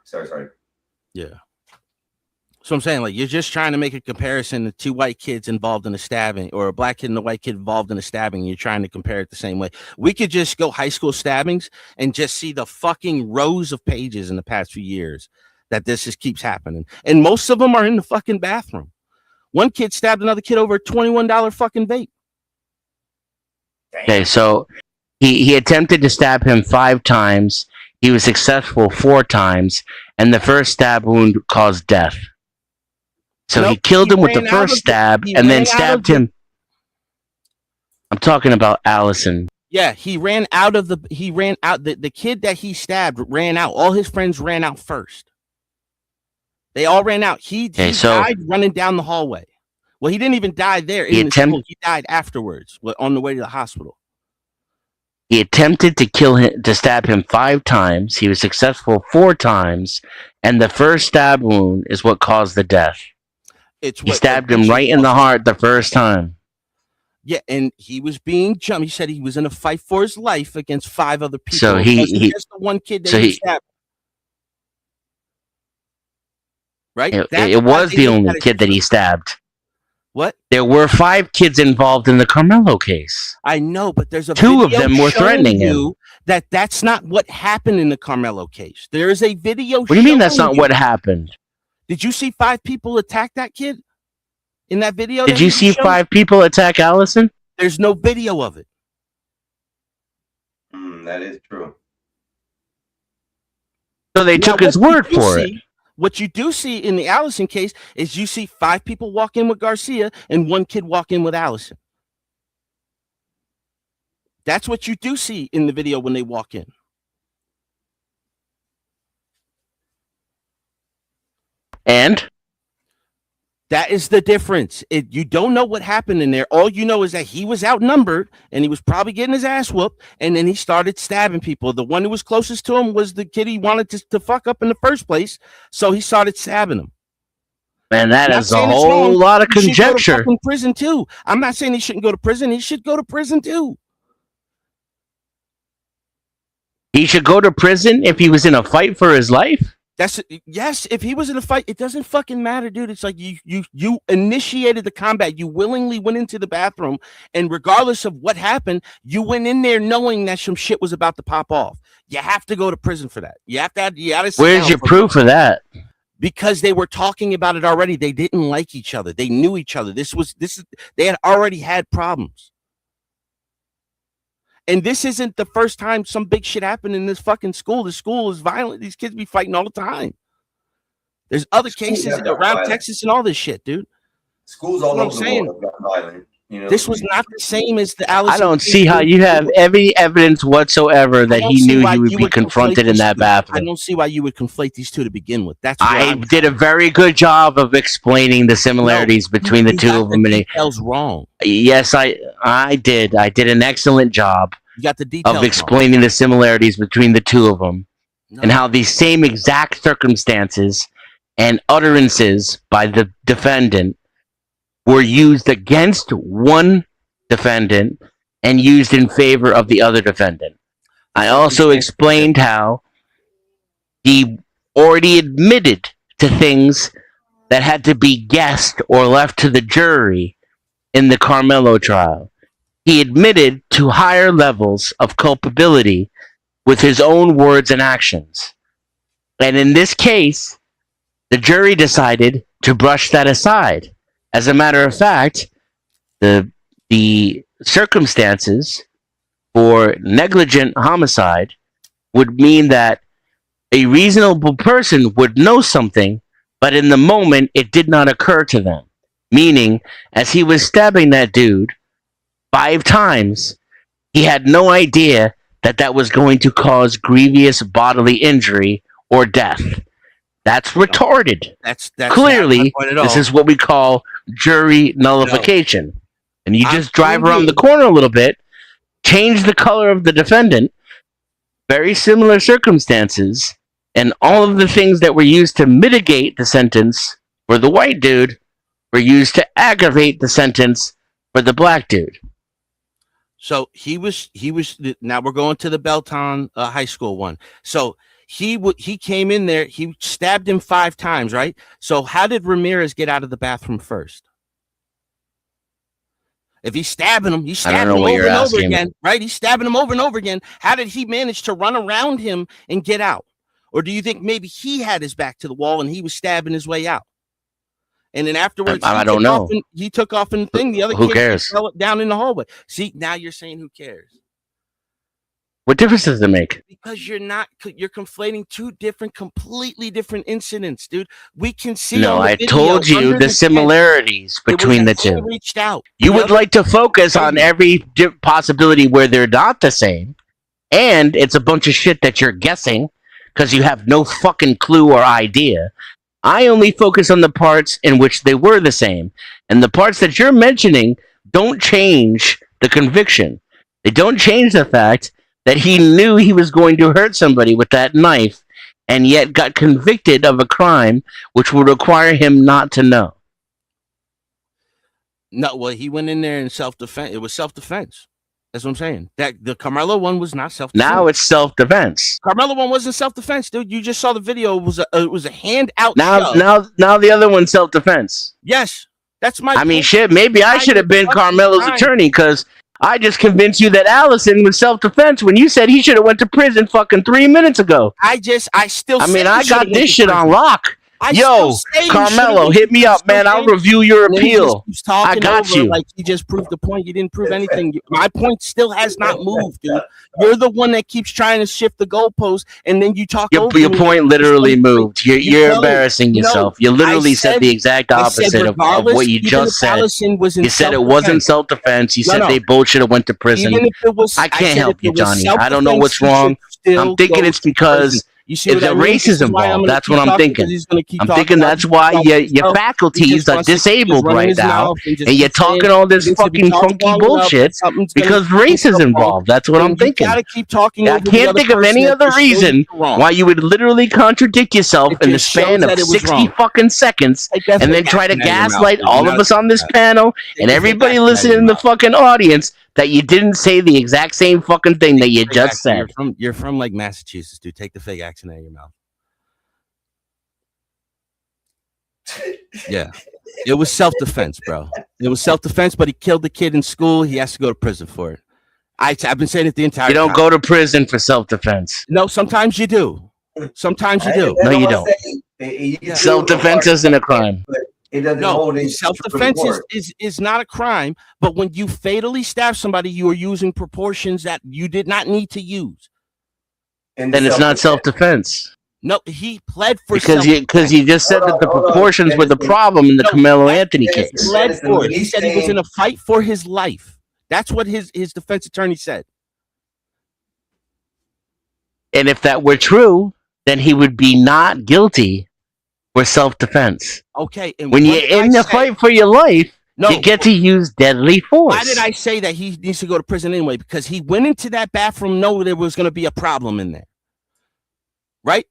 Sorry.
Yeah. So I'm saying, like, you're just trying to make a comparison to 2 white kids involved in a stabbing, or a black kid and a white kid involved in a stabbing. And you're trying to compare it the same way. We could just go high school stabbings and just see the fucking rows of pages in the past few years that this just keeps happening. And most of them are in the fucking bathroom. One kid stabbed another kid over a $21 fucking vape.
Okay, so he attempted to stab him 5 times. He was successful 4 times, and the first stab wound caused death. So he killed him with the first stab and then stabbed him. I'm talking about Allison.
Yeah, he ran out. The kid that he stabbed ran out. All his friends ran out first. They all ran out. He died running down the hallway. Well, he didn't even die there in the school. He died afterwards on the way to the hospital.
He attempted to stab him 5 times. He was successful 4 times, and the first stab wound is what caused the death. He stabbed him right in the heart the first time.
Yeah, and he was being jumped. He said he was in a fight for his life against 5 other people.
So
It wasn't just the one kid that
so
he
he-
stabbed. Right?
It,
That's
it
why
was
they
the
looked
only
at it
kid that he
different.
stabbed.
What?
There were 5 kids involved in the Carmelo case.
I know, but there's a
2 of
video
them were
showing
threatening him.
you that that's not what happened in the Carmelo case. There is a video.
What do you mean that's
showing
not
you-
what happened?
Did you see 5 people attack that kid in that video?
Did
that
you
he
see
showed?
5 people attack Allison?
There's no video of it.
That is true.
So they took his
what you
word
do
for it.
see- What you do see in the Allison case is you see 5 people walk in with Garcia and 1 kid walk in with Allison. That's what you do see in the video when they walk in.
And
that is the difference. You don't know what happened in there. All you know is that he was outnumbered and he was probably getting his ass whooped. And then he started stabbing people. The one who was closest to him was the kid he wanted to fuck up in the first place. So he started stabbing him.
Man, that
Not
is a
saying it's
whole
wrong.
lot of
He should go to
conjecture.
fucking prison too. I'm not saying he shouldn't go to prison. He should go to prison too.
He should go to prison if he was in a fight for his life.
Yes, if he was in a fight, it doesn't fucking matter, dude. It's like you initiated the combat. You willingly went into the bathroom, and regardless of what happened, you went in there knowing that some shit was about to pop off. You have to go to prison for that. You have to sit
Where's
down
your
for-
proof of that?
Because they were talking about it already. They didn't like each other. They knew each other. They had already had problems. And this isn't the first time some big shit happened in this fucking school. The school is violent. These kids be fighting all the time. There's other cases
have got
around
violent.
Texas and all this shit, dude.
Schools
That's
all
what I'm
over the
saying.
world have gotten violent. You know,
This was not the same as the Allison.
I don't
case,
see how
dude.
you have any evidence whatsoever
I
that
don't
he
see
knew
why
he would
you
be
conflate
confronted in
these
that
two. I
bathroom.
don't see why you would conflate these two to begin with. That's where
I
I'm
did a very good job of explaining the similarities between the
you
two
got
of them. And
details wrong.
yes, I did. I did an excellent job
You got the details
of
wrong.
explaining the similarities between the two of them and how these same exact circumstances and utterances by the defendant were used against one defendant and used in favor of the other defendant. I also explained how he already admitted to things that had to be guessed or left to the jury in the Carmelo trial. He admitted to higher levels of culpability with his own words and actions. And in this case, the jury decided to brush that aside. As a matter of fact, the circumstances for negligent homicide would mean that a reasonable person would know something, but in the moment it did not occur to them. Meaning, as he was stabbing that dude 5 times, he had no idea that that was going to cause grievous bodily injury or death. That's retarded.
That's not
Clearly,
my point at
this
all.
is what we call jury nullification. And you
I'm
just drive
telling
around
you.
the corner a little bit, change the color of the defendant, very similar circumstances, and all of the things that were used to mitigate the sentence for the white dude were used to aggravate the sentence for the black dude.
So he was. Now we're going to the Belton High School one. So he came in there. He stabbed him 5 times, right? So how did Ramirez get out of the bathroom first? If he's stabbing him, he's stabbing
know
him
what
over
you're
and over
asking.
again, right? He's stabbing him over and over again. How did he manage to run around him and get out? Or do you think maybe he had his back to the wall and he was stabbing his way out? And then afterwards,
I
he
don't
took
know.
off and- he took off in the thing. The other
Who
kid
cares?
fell down in the hallway. See, now you're saying who cares?
What difference does it make?
Because you're conflating 2 completely different incidents, dude. We can see.
No,
on the
I
video
told you
under
the
tent,
similarities
it was
between the
that he
two.
Reached out.
You
The
would
other-
like to focus on every possibility where they're not the same, and it's a bunch of shit that you're guessing because you have no fucking clue or idea. I only focus on the parts in which they were the same, and the parts that you're mentioning don't change the conviction. They don't change the fact that he knew he was going to hurt somebody with that knife and yet got convicted of a crime which would require him not to know.
No, well, he went in there in self-defense. It was self-defense. That's what I'm saying. That the Carmelo one was not self-defense.
Now it's self-defense.
Carmelo one wasn't self-defense, dude. You just saw the video. It was a hand out.
Now
shove.
now the other one's self-defense.
Yes, that's my.
I mean,
point.
shit. Maybe I should have been Carmelo's attorney because I just convinced you that Allison was self-defense when you said he should have went to prison fucking 3 minutes ago.
I still.
I mean,
say
I
he
got
should've
this
went to
shit on
prison.
lock.
I
Yo,
still say he
Carmelo,
should've
hit me
went
up,
to
man.
prison.
I'll review your
And then he just
appeal.
keeps
I
talking
got
over
you.
Like you just proved the point. You didn't prove anything. My point still has not moved, dude. You're the one that keeps trying to shift the goalpost, and then you talk over
Your
me
point
like
literally
it's something-
moved. You're
No,
embarrassing
no.
yourself. You literally
I
said the exact
I said
opposite of
regardless,
what you
even
just
if
said.
Allison was in
You said it wasn't
self-defense.
self-defense. You
No,
said
no.
they both should have went to prison.
Even if it was,
I can't
said
help
if
you,
it was
Johnny. I don't know
self-defense,
what's
he should
wrong.
still
I'm thinking
go
it's
to
because
prison. You see
it's
what I
a
mean? This is
racism
why I'm
involved.
gonna
That's
keep
what I'm
talking,
thinking.
because he's gonna keep
I'm
talking
thinking
about
that's why
himself.
your
He just
faculties are
wants to keep just
disabled
running
right
his
now,
mouth and just
and you're
keep saying
talking all
he
this
thinks if he
fucking
talks
funky
long enough,
bullshit
something's gonna
because
come
race is
up wrong,
involved. That's what
then
I'm thinking.
You gotta keep talking
I
over the
can't
other
think of
person
any
that
other
just shows
reason
you're wrong.
why you would literally contradict yourself
It
in the
just shows
span of
that it was
60
wrong.
fucking seconds
Take that
and then
fake
try to
accent out of your mouth,
gaslight
dude.
all
You're
of
not
us on
doing
this
that.
panel
Take
and
the fake
everybody
accent out of
listening
your
in the
mouth.
fucking audience that you didn't say the exact same fucking thing that you
Fake
just
accent.
said.
You're from like Massachusetts, dude. Take the fake accent out of your mouth. Yeah. It was self-defense, bro. It was self-defense, but he killed the kid in school. He has to go to prison for it. I've been saying it the entire
You don't
time.
go to prison for self-defense.
No, sometimes you do. Sometimes you do.
No, you don't. Self-defense isn't a crime.
It doesn't
No,
hold in
self-defense
court.
is not a crime, but when you fatally stab somebody, you are using proportions that you did not need to use.
And
Then it's not self-defense.
No, he pled for
Because you just said that the proportions were the problem in the Carmelo Anthony
He
case.
pled for it. He said he was in a fight for his life. That's what his defense attorney said.
And if that were true, then he would be not guilty for self-defense.
Okay, and
When
what
you're
did I
in the
say?
fight for your life,
No.
you get to use deadly force.
Why did I say that he needs to go to prison anyway? Because he went into that bathroom knowing there was going to be a problem in there. Right?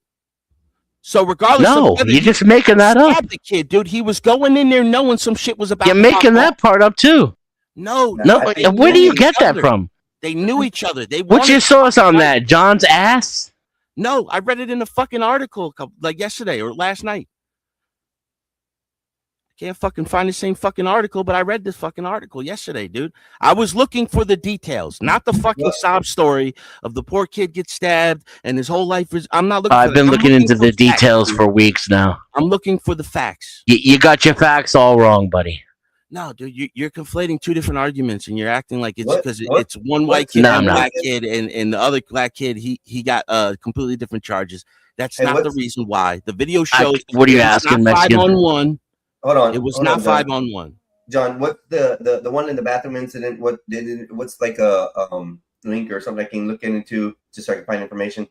So regardless
No,
of whether
you're
he
just making that up.
stabbed the kid, dude, he was going in there knowing some shit was about
You're
to
making
pop
that
off.
part up too.
No,
No,
they
where do
knew
you get
each
that
other.
from?
They knew each other. They
What's your
wanted-
source on that? John's ass?
No, I read it in a fucking article like yesterday or last night. Can't fucking find the same fucking article, but I read this fucking article yesterday, dude. I was looking for the details, not the fucking sob story of the poor kid gets stabbed and his whole life is. I'm not looking.
I've
for
been
that. I'm
looking into
for
the
facts,
details
dude.
for weeks now.
I'm looking for the facts.
You got your facts all wrong, buddy.
No, dude, you're conflating two different arguments, and you're acting like it's
What?
because
What?
it's one white kid
No,
and
I'm
a
not.
black kid, and the other black kid he got completely different charges. That's
And
not the
what's-
reason why. The video shows.
what are you
it was
asking,
not
Mexican?
5-on-1.
Hold on.
It was
hold
not
on, John.
5-on-1.
John, what's the one in the bathroom incident? What's like a link or something I can look into just so I can find information?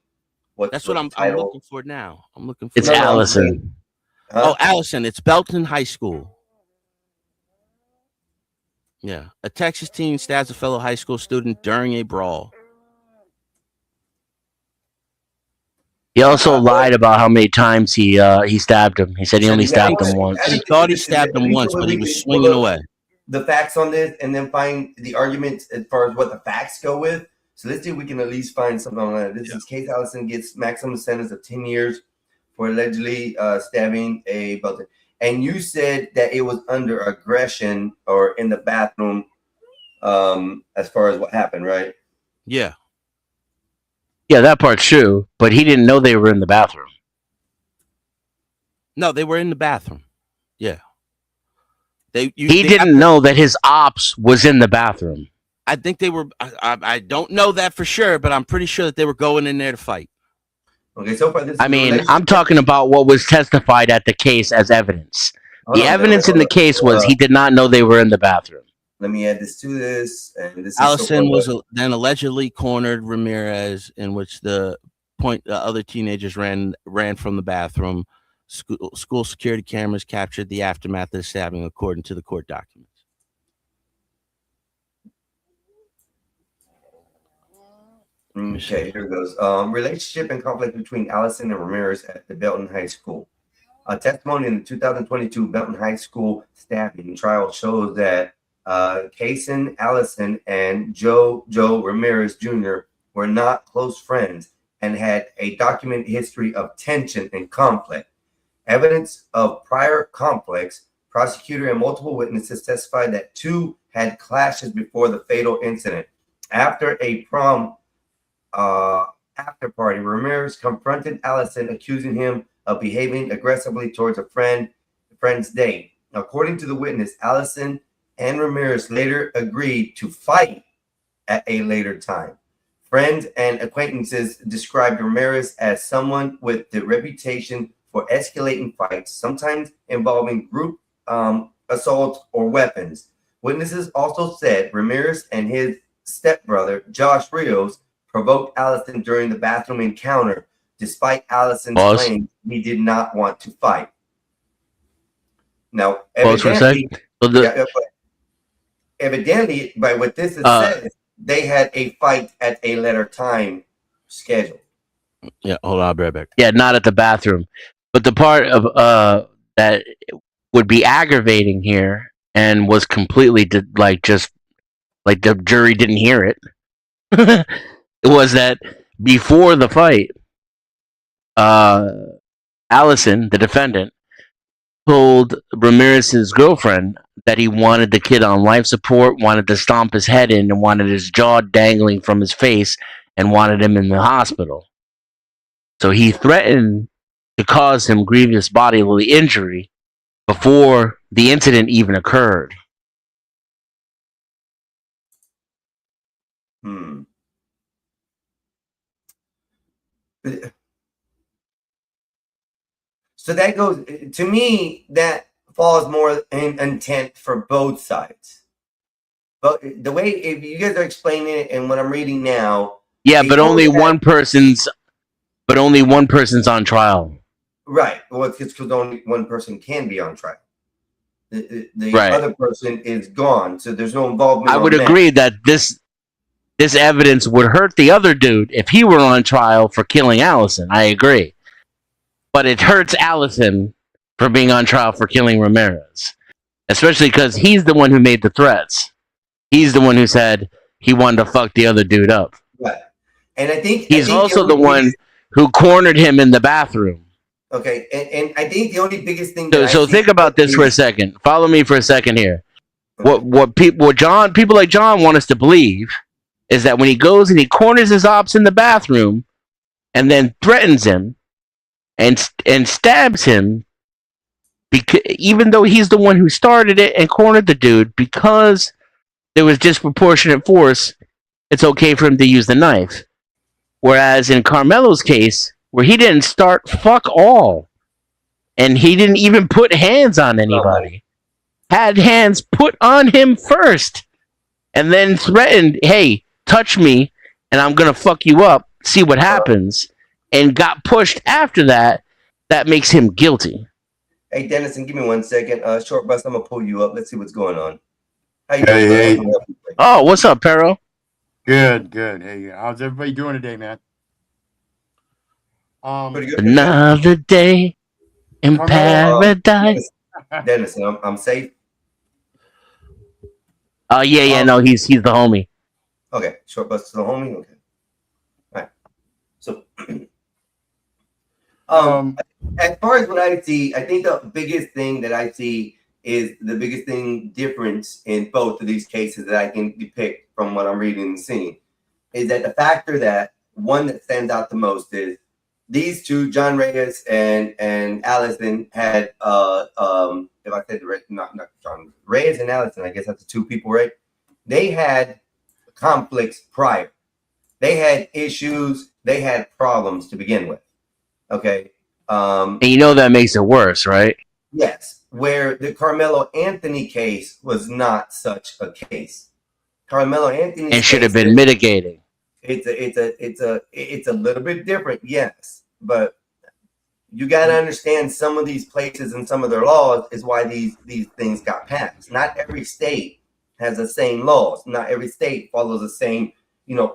That's what I'm looking for now. I'm looking for.
It's Allison.
Oh, Allison. It's Belton High School. Yeah, a Texas teen stabs a fellow high school student during a brawl.
He also lied about how many times he stabbed him. He said he only stabbed him once.
He thought he stabbed him once, but he was swinging away.
The facts on this, and then find the arguments as far as what the facts go with. So let's see if we can at least find something on that. This is Case Allison gets maximum sentence of 10 years for allegedly stabbing a Belton. And you said that it was under aggression or in the bathroom, as far as what happened, right?
Yeah.
Yeah, that part's true, but he didn't know they were in the bathroom.
No, they were in the bathroom. Yeah. They
Didn't know that his ops was in the bathroom.
I think they were. I don't know that for sure, but I'm pretty sure that they were going in there to fight.
Okay, so far this.
I mean, I'm talking about what was testified at the case as evidence. The evidence in the case was he did not know they were in the bathroom.
Let me add this to this. And this
Allison
is
then allegedly cornered Ramirez, in which the other teenagers ran from the bathroom. School security cameras captured the aftermath of the stabbing, according to the court documents.
Okay, here goes. Relationship and conflict between Allison and Ramirez at the Belton High School. A testimony in the 2022 Belton High School stabbing trial shows that Kaysen Allison and Joe Ramirez Jr. were not close friends and had a documented history of tension and conflict. Evidence of prior conflicts, prosecutor and multiple witnesses testified that two had clashes before the fatal incident. After a prom after party, Ramirez confronted Allison, accusing him of behaving aggressively towards a friend's date. According to the witness, Allison and Ramirez later agreed to fight at a later time. Friends and acquaintances described Ramirez as someone with the reputation for escalating fights, sometimes involving group assaults or weapons. Witnesses also said Ramirez and his stepbrother, Josh Rios, provoked Allison during the bathroom encounter, despite Allison's claim he did not want to fight. Now, evidently, by what this is said, they had a fight at a later time scheduled.
Yeah, hold on, I'll be right back.
Yeah, not at the bathroom. But the part of that would be aggravating here and was completely just like the jury didn't hear it. It was that before the fight, Allison, the defendant, told Ramirez's girlfriend that he wanted the kid on life support, wanted to stomp his head in, and wanted his jaw dangling from his face, and wanted him in the hospital. So he threatened to cause him grievous bodily injury before the incident even occurred.
So that goes, to me, that falls more in intent for both sides. But the way, if you guys are explaining it and what I'm reading now.
Yeah, but only one person's on trial.
Right. Well, it's because only one person can be on trial. The
Right.
other person is gone, so there's no involvement.
I would
on that.
agree that this evidence would hurt the other dude if he were on trial for killing Allison. I agree. But it hurts Allison for being on trial for killing Ramirez. Especially because he's the one who made the threats. He's the one who said he wanted to fuck the other dude up.
Right. And I think
He's also the one who cornered him in the bathroom.
Okay, and I think the only biggest thing.
So think about this for a second. Follow me for a second here. What people like John want us to believe is that when he goes and he corners his ops in the bathroom and then threatens him and stabs him, even though he's the one who started it and cornered the dude, because there was disproportionate force, it's okay for him to use the knife. Whereas in Carmelo's case, where he didn't start fuck all, and he didn't even put hands on anybody, had hands put on him first, and then threatened, hey, touch me, and I'm going to fuck you up, see what happens, and got pushed after that, that makes him guilty.
Hey, Dennison, give me 1 second. Short Bus, I'm going to pull you up. Let's see what's going on. How you
Hey,
doing?
Oh, what's up, Pero?
Good. Hey, how's everybody doing today, man?
Another day in paradise.
Dennison, I'm safe.
Oh, yeah, no, he's the homie.
Okay, Short Bus to the homie. Okay. All right. So, as far as what I see, I think the biggest thing that I see is the biggest thing difference in both of these cases that I can depict from what I'm reading and seeing is that the factor that one that stands out the most is these two, John Reyes and Allison, had if I said the right, not John Reyes and Allison, I guess that's the two people, right? They had conflicts prior. They had issues. They had problems to begin with. Okay.
And you know that makes it worse, right?
Yes. Where the Carmelo Anthony case was not such a case. Carmelo Anthony
And should have been mitigating.
It's a little bit different, yes, but you got to understand some of these places and some of their laws is why these things got passed. Not every state has the same laws. Not every state follows the same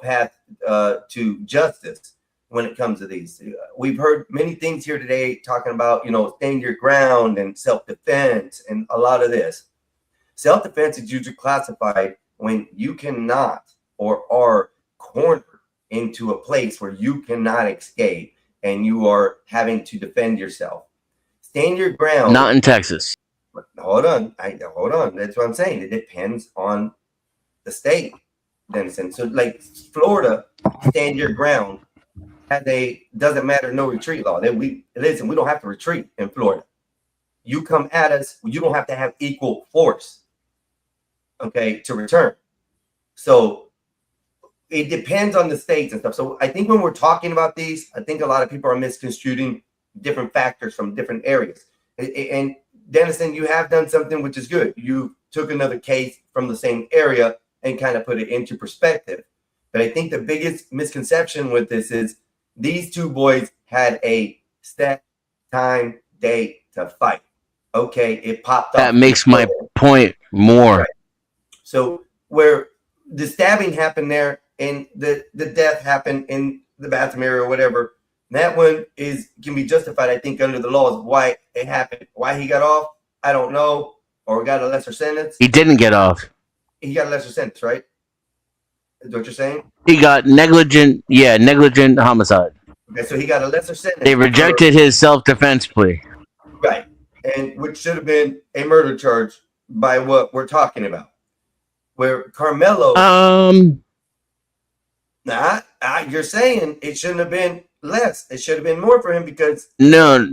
path to justice when it comes to these. We've heard many things here today talking about stand your ground and self-defense and a lot of this. Self-defense is usually classified when you cannot or are cornered into a place where you cannot escape and you are having to defend yourself. Stand your ground.
Not in Texas.
Hold on. Hold on. That's what I'm saying. It depends on the state, Denison. So like Florida, stand your ground has a doesn't matter, no retreat law. Then we don't have to retreat in Florida. You come at us, you don't have to have equal force, okay, to return. So it depends on the states and stuff. So I think when we're talking about these, I think a lot of people are misconstruing different factors from different areas. And Denison, you have done something which is good. You took another case from the same area and kind of put it into perspective. But I think the biggest misconception with this is these two boys had a set time, date to fight. Okay, it popped up.
That makes my point more.
Right. So where the stabbing happened there and the death happened in the bathroom area or whatever, that one can be justified, I think, under the laws. Why it happened, why he got off, I don't know, or got a lesser sentence.
He didn't get off.
He got a lesser sentence, right? Is what you're saying?
He got negligent homicide.
Okay, so he got a lesser sentence.
They rejected his self-defense plea.
Right, and which should have been a murder charge by what we're talking about. Where Carmelo, you're saying it shouldn't have been less. It should have been more for him because
No,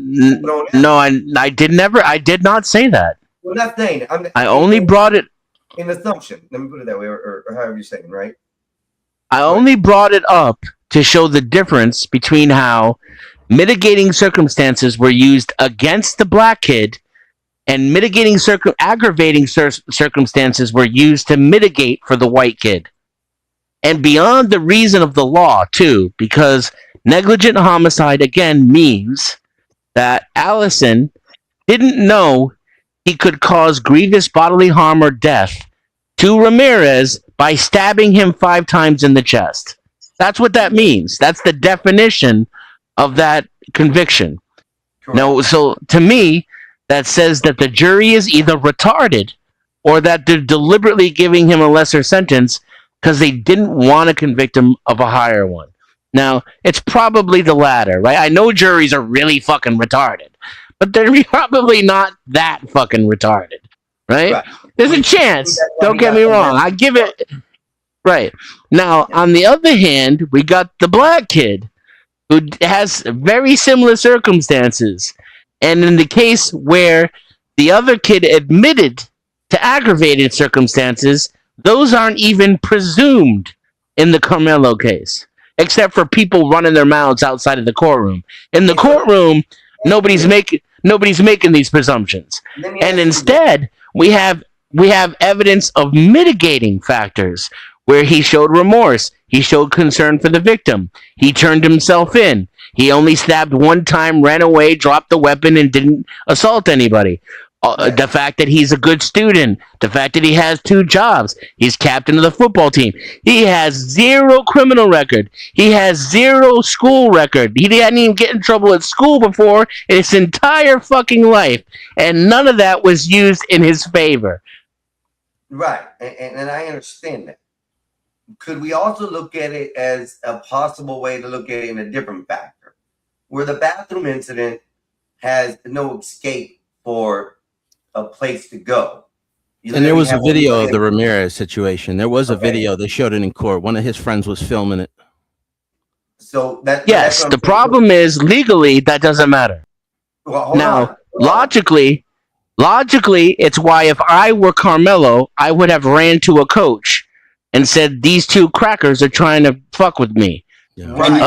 I did not say that.
Well, not saying.
I only brought it.
An assumption. Let me put it that way, or however you're saying, right?
I only brought it up to show the difference between how mitigating circumstances were used against the black kid and aggravating circumstances were used to mitigate for the white kid. And beyond the reason of the law, too, because negligent homicide, again, means that Allison didn't know he could cause grievous bodily harm or death to Ramirez by stabbing him 5 times in the chest. That's what that means. That's the definition of that conviction. No, so to me, that says that the jury is either retarded or that they're deliberately giving him a lesser sentence because they didn't want to convict him of a higher one. Now, it's probably the latter, right? I know juries are really fucking retarded, but they're probably not that fucking retarded, right? There's a chance. Don't get me wrong. I give it... Right. Now, on the other hand, we got the black kid who has very similar circumstances. And in the case where the other kid admitted to aggravated circumstances, those aren't even presumed in the Carmelo case, except for people running their mouths outside of the courtroom. In the courtroom, nobody's making these presumptions. And instead, we have evidence of mitigating factors where he showed remorse, he showed concern for the victim, he turned himself in, he only stabbed 1 time, ran away, dropped the weapon, and didn't assault anybody. The fact that he's a good student, the fact that he has 2 jobs, he's captain of the football team, he has 0 criminal record, he has 0 school record, he didn't even get in trouble at school before in his entire fucking life, and none of that was used in his favor.
Right, and I understand that. Could we also look at it as a possible way to look at it in a different factor, where the bathroom incident has no escape for a place to go?
And there was a video of the Ramirez situation. There was a video. They showed it in court. One of his friends was filming it.
So that
yes, the problem is legally that doesn't matter.
Well,
now, logically, it's why if I were Carmelo, I would have ran to a coach and said, these 2 crackers are trying to fuck with me. But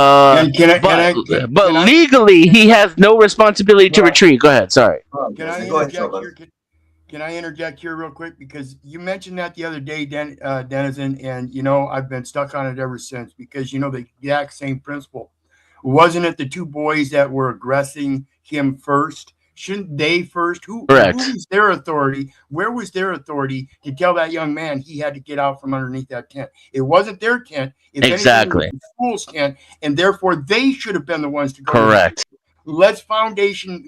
legally, he has no responsibility to retreat. Go ahead. Sorry.
Can I interject here real quick? Because you mentioned that the other day, Denizen, and, you know, I've been stuck on it ever since because, you know, the exact same principle. Wasn't it the 2 boys that were aggressing him first? Shouldn't they first?
Correct.
Who was their authority? Where was their authority to tell that young man he had to get out from underneath that tent? It wasn't their tent. If
exactly.
Anything, it was the school's tent, and therefore they should have been the ones to go.
Correct.
let's foundation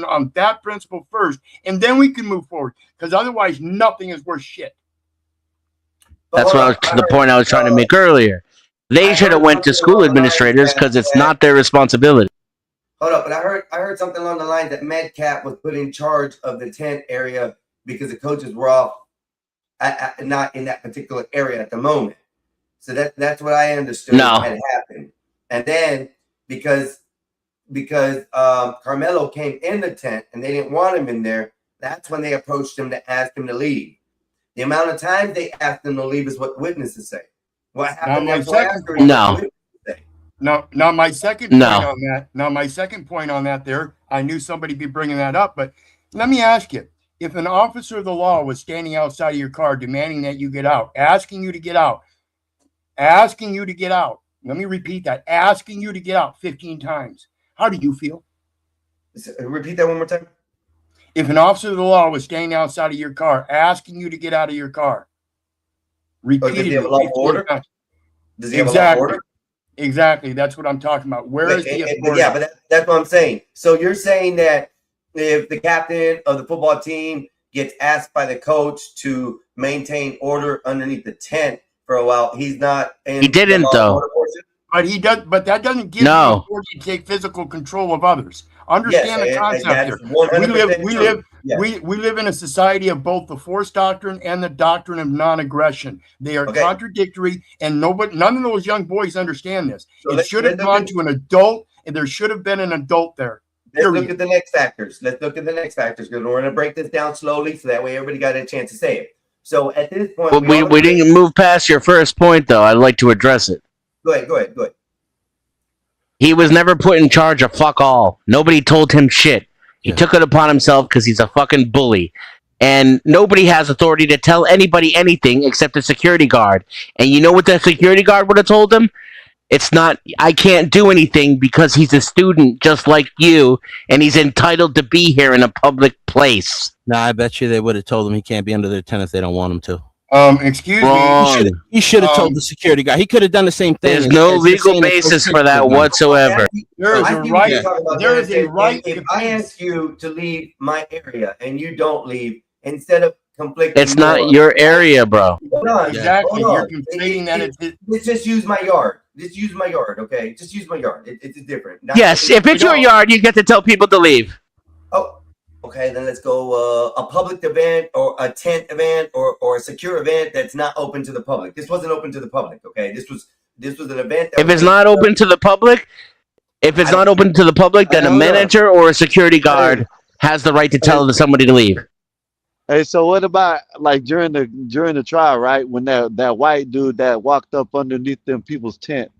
on that principle first, and then we can move forward. Because otherwise, nothing is worth shit.
That's what I was, to the point I was trying to make earlier. They should have went to school administrators because it's not their responsibility.
Hold up, but I heard something along the line that Metcalf was put in charge of the tent area because the coaches were off, not in that particular area at the moment. So that's what I understood had happened. And then because Carmelo came in the tent and they didn't want him in there, that's when they approached him to ask him to leave. The amount of time they asked him to leave is what witnesses say. What happened
Now, my
after
second point on that there, I knew somebody would be bringing that up, but let me ask you, if an officer of the law was standing outside of your car demanding that you get out, asking you to get out, let me repeat that, asking you to get out 15 times, how do you feel?
Repeat that one more time.
If an officer of the law was standing outside of your car, asking you to get out of your car, repeatedly,
does he have a law of order? Does he have a law of order?
Exactly. That's what I'm talking about. Where is the authority?
Yeah, but that's what I'm saying. So you're saying that if the captain of the football team gets asked by the coach to maintain order underneath the tent for a while, he's not.
He didn't though.
But he does. But that doesn't give you the authority to take physical control of others. Understand the concept here. We live in a society of both the force doctrine and the doctrine of non-aggression. They are contradictory, and none of those young boys understand this. It should have gone to an adult, and there should have been an adult there.
Let's look at the next factors. Because we're going to break this down slowly, so that way everybody got a chance to say it. So at this point,
we didn't move past your first point, though. I'd like to address it.
Go ahead.
He was never put in charge of fuck all. Nobody told him shit. He took it upon himself because he's a fucking bully. And nobody has authority to tell anybody anything except the security guard. And you know what the security guard would have told him? It's not, I can't do anything because he's a student just like you, and he's entitled to be here in a public place.
Nah, I bet you they would have told him he can't be under their tent if they don't want him to.
Excuse me.
He should have told the security guy. He could have done the same thing.
There's no legal basis for that whatsoever.
There is a right.
If I ask you to leave my area and you don't leave, instead of conflicting,
it's not your area, bro.
Exactly. You're conflating that.
Let's just use my yard. Okay? Just use my yard. It's different.
Yes, if it's your yard, you get to tell people to leave.
Oh, okay. Then let's go a public event or a tent event or a secure event that's not open to the public. This wasn't open to the public. Okay, this was an event.
If it's not open to the public, then a manager or a security guard has the right to tell somebody to leave.
Hey, so what about like during the trial, right? When that white dude that walked up underneath them people's tent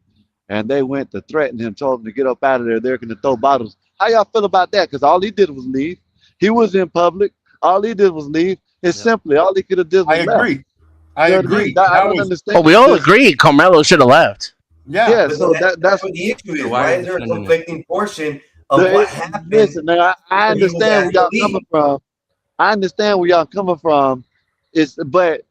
and they went to threaten him, told him to get up out of there, they're gonna throw bottles. How y'all feel about that? Because all he did was leave. He was in public. All he did was leave. It's simply all he could have did was
I agree. I agree.
I don't understand.
Oh, we all agree Carmelo should have left.
Yeah.
So that's
what the issue is. Why is there a conflicting portion of what happened?
Listen, I understand where y'all coming from. I understand where y'all coming from. But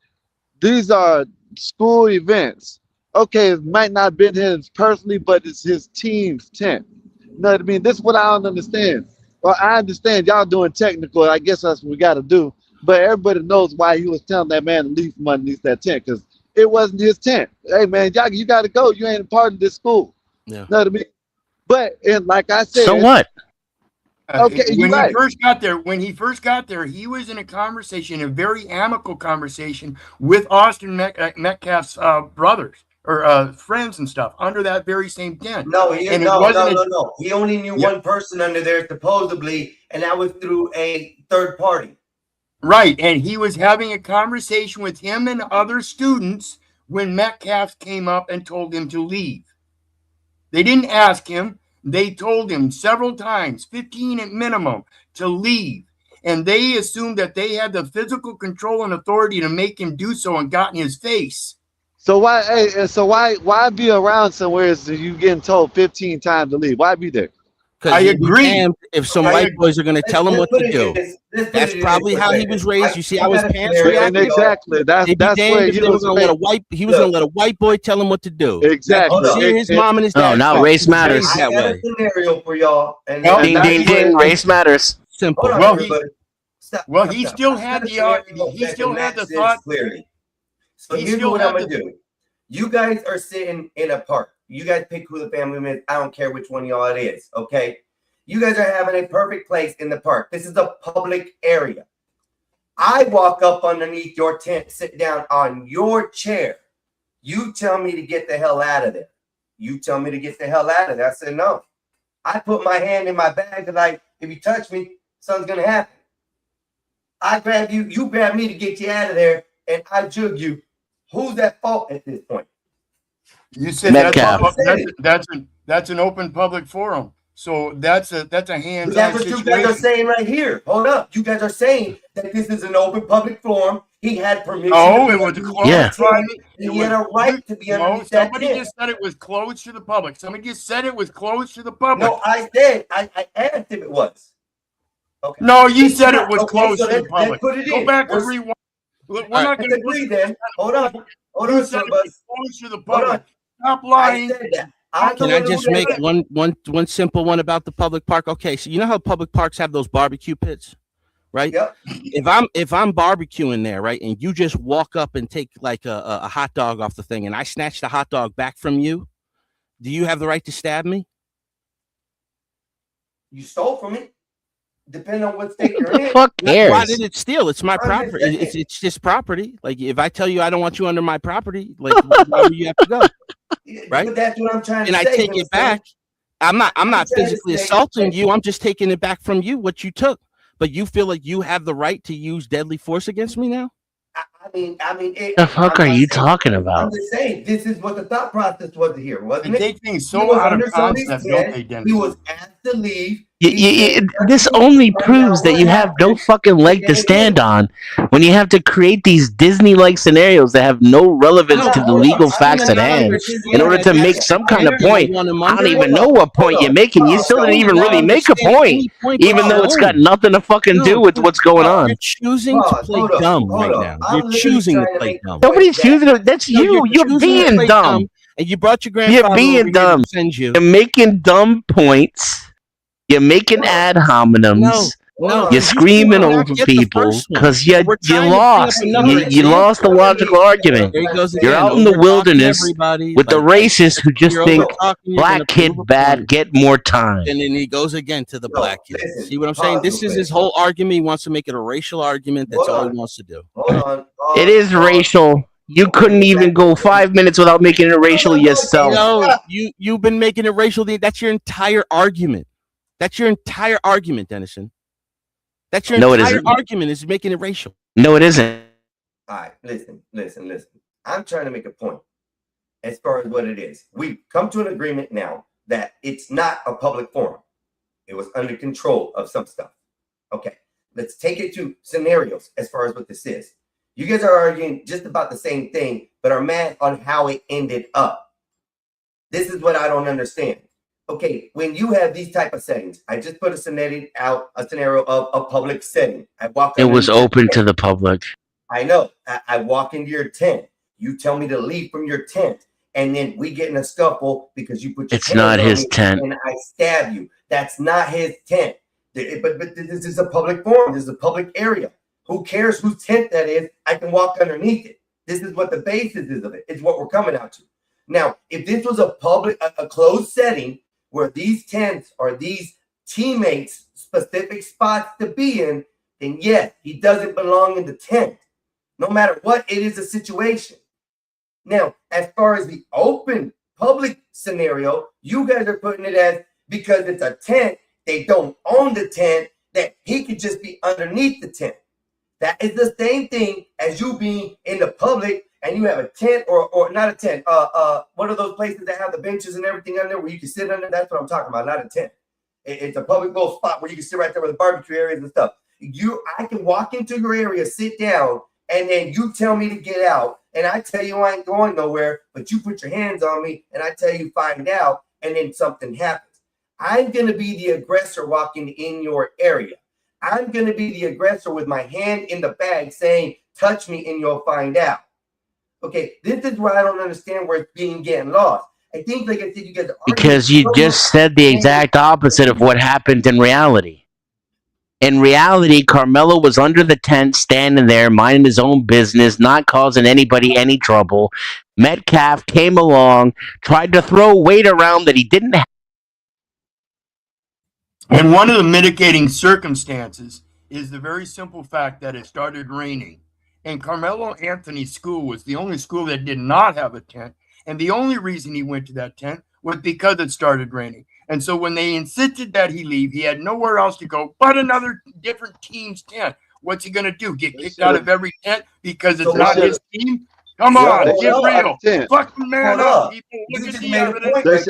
these are school events. Okay, it might not have been his personally, but it's his team's tent. You know what I mean? This is what I don't understand. Well, I understand y'all doing technical. I guess that's what we got to do. But everybody knows why he was telling that man to leave from underneath that tent, because it wasn't his tent. Hey, man, y'all, you got to go. You ain't a part of this school.
Yeah.
You know what I mean? But and like I said,
so what?
Okay,
when he first got there, he was in a conversation, a very amicable conversation with Austin Metcalf's brothers or friends and stuff under that very tent.
No. He only knew one person under there supposedly, and that was through a third party.
Right, and he was having a conversation with him and other students when Metcalf came up and told him to leave. They didn't ask him. They told him several times, 15 at minimum, to leave. And they assumed that they had the physical control and authority to make him do so and got in his face.
So why be around somewhere so you getting told 15 times to leave? Why be there?
I agree.
If some
I
white
agree.
boys are going to tell him what to do, that's probably how he was raised. You see how his parents
And
reacted.
exactly, that's
They'd be
where
damned if
he
they were
was
going to let a
raised.
white. He was going to let a white boy tell him what to do.
Exactly.
See his mom and his
No,
dad.
now
talk.
race
He was
matters.
raised
I
that
got
way.
a scenario for y'all. And
Well,
Ding,
that's
ding,
where-
ding. Race matters.
Simple.
Hold on,
Well,
everybody. Stop.
Well,
stop,
he
stop.
still
I
had
got a
the
scenario
he
that
still
can
had the
match this
thought.
clearly. So
He
here's
still
what
had
I'm gonna
the
do. You guys are sitting in a park. You guys pick who the family member is. I don't care which one of y'all it is. Okay. You guys are having a perfect place in the park. This is a public area. I walk up underneath your tent, sit down on your chair. You tell me to get the hell out of there. You tell me to get the hell out of there. I said no. I put my hand in my bag and like, if you touch me, something's gonna happen. I grab you, you grab me to get you out of there, and I jug you. Who's at fault at this point?
You said
Metcalf.
that's an open public forum. So that's a
But
hands-on
that's what you guys are
situation.
saying right here. Hold up. You guys are saying that this is an open public forum. He had permission.
No,
to
it
be
was a
underneath
closed
that tent,
private.
and he had a right to be
No,
underneath that
somebody
tent.
just said it was closed to the public. Somebody just said it was closed to the public.
No, I said, I asked if it was. Okay.
No, you said it
It's
was
not. Okay,
closed
so
to the
let's
public.
put it
Go
in.
back and
We're-
rewind. We're
right,
not going
Let's
to
agree then. Hold on. Hold
You
on,
said it
Turbus.
was closed to the
Hold
public.
on.
Stop
I
lying.
said that. I'm the
Can I
one who
just
said
make
that.
one simple one about the public park? Okay, so you know how public parks have those barbecue pits, right?
Yep.
If I'm barbecuing there, right, and you just walk up and take like a hot dog off the thing, and I snatch the hot dog back from you, do you have the right to stab me?
You stole from me. Depending on what state you're
Who the
in.
fuck
Why
cares?
did it steal? It's my
I'm just
property. It's
saying.
it's just property. Like if I tell you I don't want you under my property, like why do you have to go? Right?
But that's what I'm trying to
And I
say.
take it back. I'm not
I'm trying to
physically
say-
assaulting you. I'm just taking it back from you what you took. But you feel like you have the right to use deadly force against me now?
I mean,
The fuck
I'm
are
not
you
saying-
talking
I'm
about?
just saying this is what the thought process was here, wasn't
They
it?
take things
He
so
was
out of
under somebody's
concept, don't
tent.
they, Dennis?
He was asked to leave.
This only proves that you have no fucking leg to stand on when you have to create these Disney-like scenarios that have no relevance to the legal facts at hand in order to make some kind of point. I don't even know what point you're making. You still didn't even really make a point, even though it's got nothing to fucking do with what's going on.
You're choosing to play dumb right now. You're choosing to play dumb.
Nobody's choosing it. That's
No,
you. You're
choosing to
being
play
dumb.
And you brought your grandfather
You're
over
being
here to
dumb.
defend you.
You're making dumb points. You're making ad hominems.
No,
You're screaming over people because you lost. You lost the logical argument.
There he goes
You're
again,
out in the
over-talking
wilderness
everybody,
with the
like,
racists who just
you're
think
over-talking, you're
black
gonna
kid
prove a
bad,
point.
get more time.
And then he goes again to the black kid.
listen,
See what I'm saying?
pause
This
real
is
quick.
his whole argument. He wants to make it a racial argument. That's
Hold
all
on.
he wants to do.
Hold on.
It is racial. You couldn't even go 5 minutes without making it racial yourself.
No, you've been making it racial. That's your entire argument. That's your entire argument, Dennison. That's your
No, it
entire
isn't.
argument is making it racial.
No, it isn't.
All right, listen. I'm trying to make a point as far as what it is. We've come to an agreement now that it's not a public forum. It was under control of some stuff. Okay, let's take it to scenarios as far as what this is. You guys are arguing just about the same thing, but are mad on how it ended up. This is what I don't understand. Okay, when you have these type of settings, I just put a scenario of a public setting. I walk.
It was
underneath
open
your
to
tent.
the public.
I know. I walk into your tent. You tell me to leave from your tent, and then we get in a scuffle because you put your
It's
hands
not
on
his
me
tent.
and I stab you. That's not his tent. But this is a public forum. This is a public area. Who cares whose tent that is? I can walk underneath it. This is what the basis is of it. It's what we're coming out to. Now, if this was a closed setting where these tents are these teammates' specific spots to be in, then yes, he doesn't belong in the tent. No matter what, it is a situation. Now, as far as the open public scenario, you guys are putting it as because it's a tent, they don't own the tent, that he could just be underneath the tent. That is the same thing as you being in the public and you have a tent or not a tent. What are those places that have the benches and everything under where you can sit under? That's what I'm talking about, not a tent. It's a public little spot where you can sit right there with the barbecue areas and stuff. I can walk into your area, sit down, and then you tell me to get out, and I tell you I ain't going nowhere, but you put your hands on me, and I tell you find out, and then something happens. I'm going to be the aggressor walking in your area. I'm going to be the aggressor with my hand in the bag saying, touch me and you'll find out. Okay, this is where I don't understand where it's getting lost. I think, like I said, you guys
Because you just said the exact opposite of what happened in reality. In reality, Carmelo was under the tent, standing there, minding his own business, not causing anybody any trouble. Metcalf came along, tried to throw weight around that he didn't have.
And one of the mitigating circumstances is the very simple fact that it started raining. And Carmelo Anthony's school was the only school that did not have a tent. And the only reason he went to that tent was because it started raining. And so when they insisted that he leave, he had nowhere else to go but another different team's tent. What's he going to do? Get kicked out of every tent because it's not his team? Come on, get real. Fucking man up, people. Look at the evidence.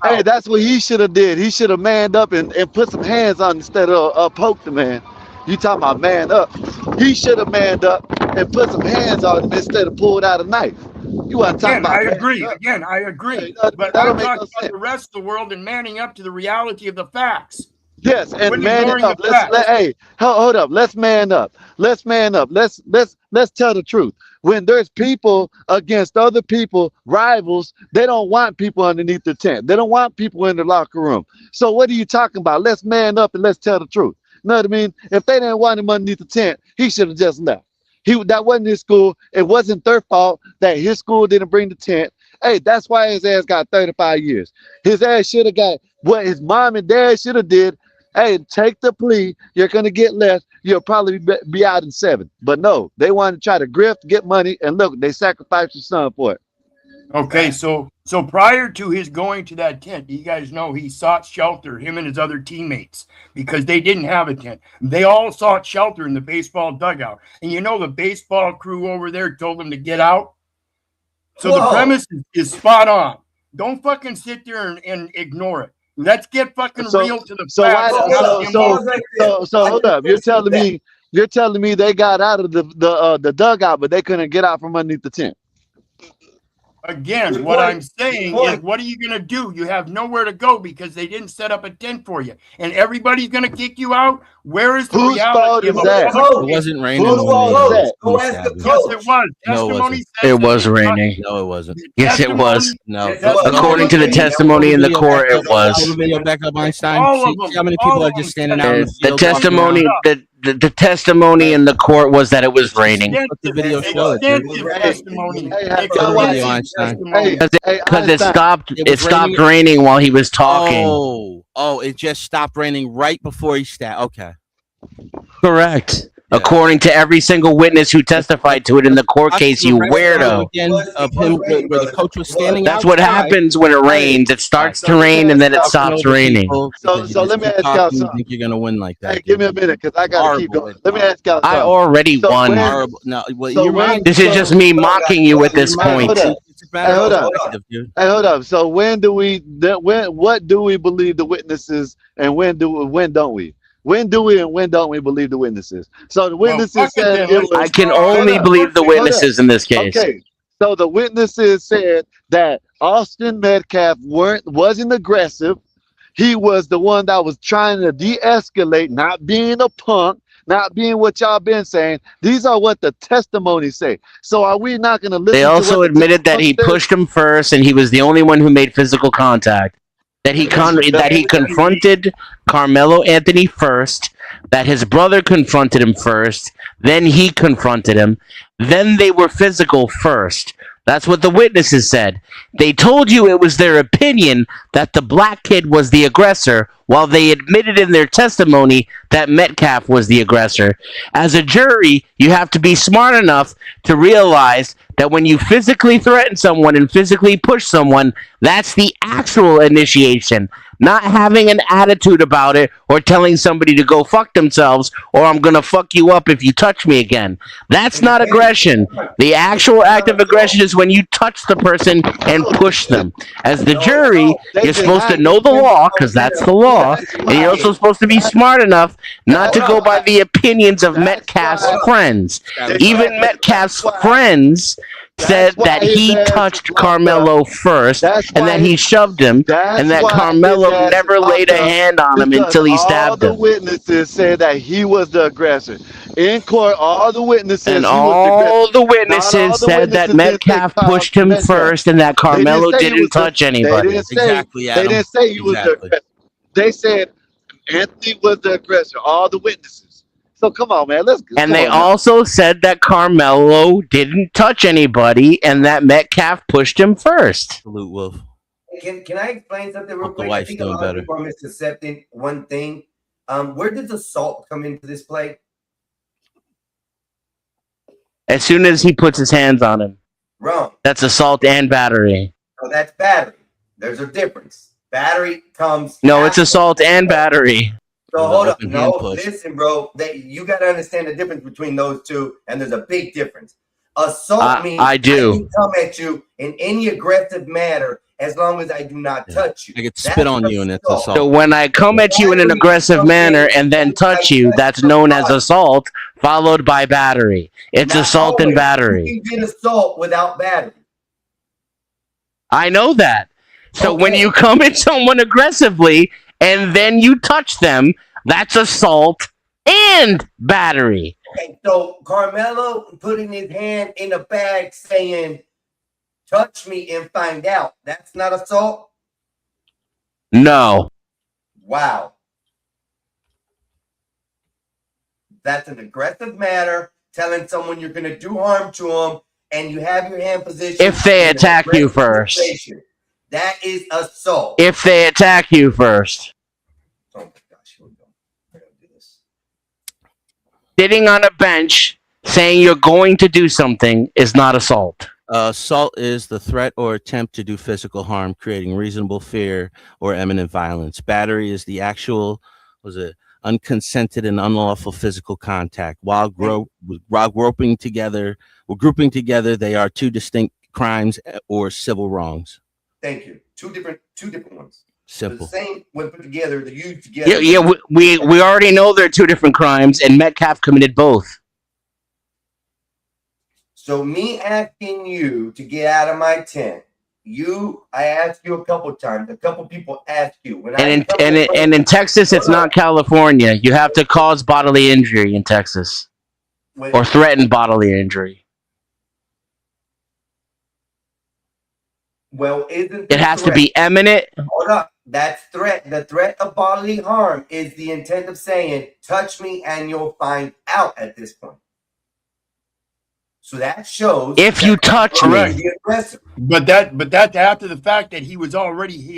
Hey, that's what he should have did. He should have manned up and put some hands on instead of poke the man. You talking about man up. He should have manned up and put some hands on him instead of pulled out a knife. You want to talk about
I agree. Again, I agree. But I'm talking about the rest of the world and manning up to the reality of the facts.
Yes, and manning up. Hold up. Let's man up. Let's man up. Let's tell the truth. When there's people against other people, rivals, they don't want people underneath the tent. They don't want people in the locker room. So what are you talking about? Let's man up and let's tell the truth. You know what I mean? If they didn't want him underneath the tent, he should have just left. That wasn't his school. It wasn't their fault that his school didn't bring the tent. Hey, that's why his ass got 35 years. His ass should have got what his mom and dad should have did. Hey, take the plea. You're going to get less. You'll probably be out in 7. But no, they want to try to grift, get money, and look, they sacrificed their son for it.
Okay, so prior to his going to that tent, you guys know he sought shelter, him and his other teammates, because they didn't have a tent. They all sought shelter in the baseball dugout. And you know the baseball crew over there told them to get out? So the premise is spot on. Don't fucking sit there and ignore it. Let's get fucking real to the facts.
So hold up. You're telling me they got out of the dugout, but they couldn't get out from underneath the tent.
Again, what I'm saying is, what are you going to do? You have nowhere to go because they didn't set up a tent for you. And everybody's going to kick you out? Where is the reality of that?
It wasn't raining.
Yes,
it was. Testimony says
it was raining.
No, it wasn't.
Yes, it was.
No.
According to the testimony in the court, it was.
Pull the video back up, Einstein. See how many people are just standing out in the field.
The testimony in the court was that it was raining.
What the video showed.
Because it stopped raining while he was talking.
Oh, it just stopped raining right before he started. Okay.
Correct. Yeah. According to every single witness who testified to it in the court case, you weirdo.
Of him where the coach was standing.
That's what happens when it rains. It starts to rain and then it stops raining.
So let me ask y'all something.
Think you're gonna win like that?
Hey, give me a minute, because I gotta keep going. Let me ask y'all something.
I already won. This is just me mocking you at this point.
Hold up. So what do we believe the witnesses, and when don't we? When do we and when don't we believe the witnesses? So the witnesses said it was,
I can only believe the witnesses in this case.
Okay. So the witnesses said that Austin Metcalf wasn't aggressive. He was the one that was trying to de-escalate, not being a punk, not being what y'all been saying. These are what the testimonies say. So are we not going to listen?
They also admitted that he pushed him first, and he was the only one who made physical contact. That he confronted Carmelo Anthony first, that his brother confronted him first, then he confronted him, then they were physical first. That's what the witnesses said. They told you it was their opinion that the black kid was the aggressor, while they admitted in their testimony that Metcalf was the aggressor. As a jury, you have to be smart enough to realize that when you physically threaten someone and physically push someone, that's the actual initiation. Not having an attitude about it or telling somebody to go fuck themselves or I'm going to fuck you up if you touch me again. That's not aggression. The actual act of aggression is when you touch the person and push them. As the jury, you're supposed to know the law because that's the law. And you're also supposed to be smart enough not to go by the opinions of Metcalf's friends. Even Metcalf's friends said that he touched Carmelo first, and that he shoved him, and that Carmelo never laid a hand on him until he stabbed
all
him.
the witnesses said that he was the aggressor. In court, all the witnesses
And
he was the aggressor.
all the
Not all
witnesses
the
said that
witnesses didn't say
Metcalf pushed him
Metcalf.
first, and that
They didn't
Carmelo
say he
didn't
was the,
touch
they
anybody.
didn't say
Exactly,
they
Adam.
didn't say he was the
Exactly.
aggressor. They said Anthony was the aggressor. All the witnesses. So come on, man. Let's
And
come
they
on now.
also said that Carmelo didn't touch anybody, and that Metcalf pushed him first.
Salute, Wolf.
Can I explain something real
Hope the
quick? I
wife's
think a
doing
lot of
better.
people are misaccepting one thing. Where does assault come into this play?
As soon as he puts his hands on him,
Wrong.
that's assault and battery.
So that's battery. There's a difference. Battery comes.
No, it's assault and battery.
So hold up.
open hand
No,
push.
listen, bro. You got to understand the difference between those two, and there's a big difference. Assault means
I do.
can come at you in any aggressive manner as long as I do not touch you.
I could spit on you and it's assault.
So when I come at you in an aggressive manner and then touch you, that's known as assault, followed by battery. It's
Not
assault and
always.
battery.
You can get assault without battery.
I know that. So when you come at someone aggressively and then you touch them, that's assault and battery.
Okay, so Carmelo putting his hand in a bag saying, touch me and find out. That's not assault?
No.
Wow. That's an aggressive manner, telling someone you're going to do harm to them, and you have your hand positioned.
If they
in an
attack you
aggressive
first.
situation. That is assault.
If they attack you first.
Oh my gosh, here we go. We're gonna do this.
Sitting on a bench saying you're going to do something is not assault.
Assault is the threat or attempt to do physical harm, creating reasonable fear or imminent violence. Battery is the actual, unconsented and unlawful physical contact. While grouping together, they are two distinct crimes or civil wrongs.
Thank you. Two different ones.
Simple.
The same when put together, they're used together.
Yeah, we already know they're two different crimes, and Metcalf committed both.
So me asking you to get out of my tent, I asked you a couple times. A couple people asked you. When
And in Texas, it's not California. You have to cause bodily injury in Texas, or threaten bodily injury.
Well, isn't
It has to be imminent.
Hold up. That's threat. The threat of bodily harm is the intent of saying, touch me and you'll find out at this point. So that shows
If you touch me.
the aggressor.
But that's after the fact that he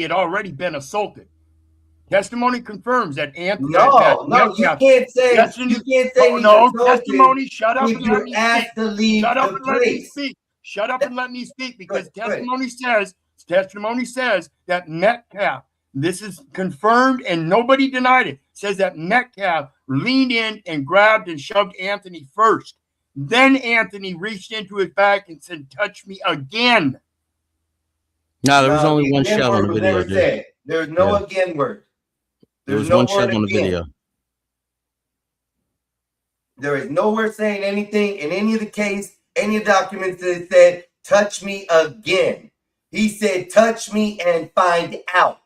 had already been assaulted. Testimony confirms that Anthony.
You can't say
testimony. Shut up
if
and
you're
let me
asked
speak.
to leave
Shut up
the
and let me
place.
speak. Shut up and let me speak because
Good.
testimony says that Metcalf. This is confirmed and nobody denied it. Says that Metcalf leaned in and grabbed and shoved Anthony first. Then Anthony reached into his back and said, "Touch me again."
No, there was only one
again
shell
word
on the
was
video,
never
dude.
said. There's no again word.
There was
no
one shell
word
on the
again.
video.
There is nowhere saying anything in any of the case, any documents that said, touch me again. He said, touch me and find out.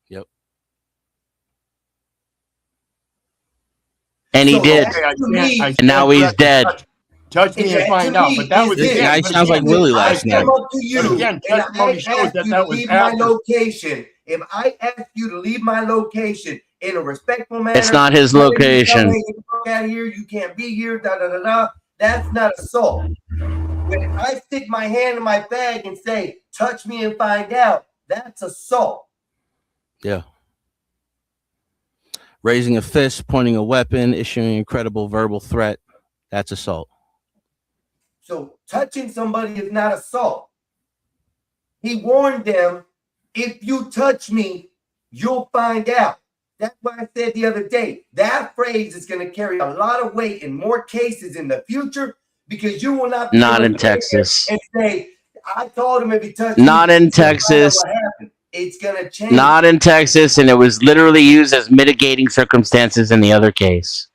Yep.
And he did. And now he's dead.
Touch me and find out. But that was
Now he sounds like Willie last night.
Up to you,
Again,
and
testimony
I
shows
ask
that
you
that
to
was
leave my
after.
location. If I ask you to leave my location in a respectful manner,
It's not his
telling you,
location.
"Hey, get the fuck out of here, you can't be here, da da da da." That's not assault. But if I stick my hand in my bag and say, touch me and find out, that's assault.
Yeah. Raising a fist, pointing a weapon, issuing a credible verbal threat. That's assault.
So touching somebody is not assault. He warned them, if you touch me, you'll find out. That's why I said the other day, that phrase is going to carry a lot of weight in more cases in the future because you will not be
Not
able
in
to sit there
Texas.
and say, I told him if he touched
Not
me,
in
he'll find out
Texas.
what happened." It's going to change.
Not in Texas, and it was literally used as mitigating circumstances in the other case.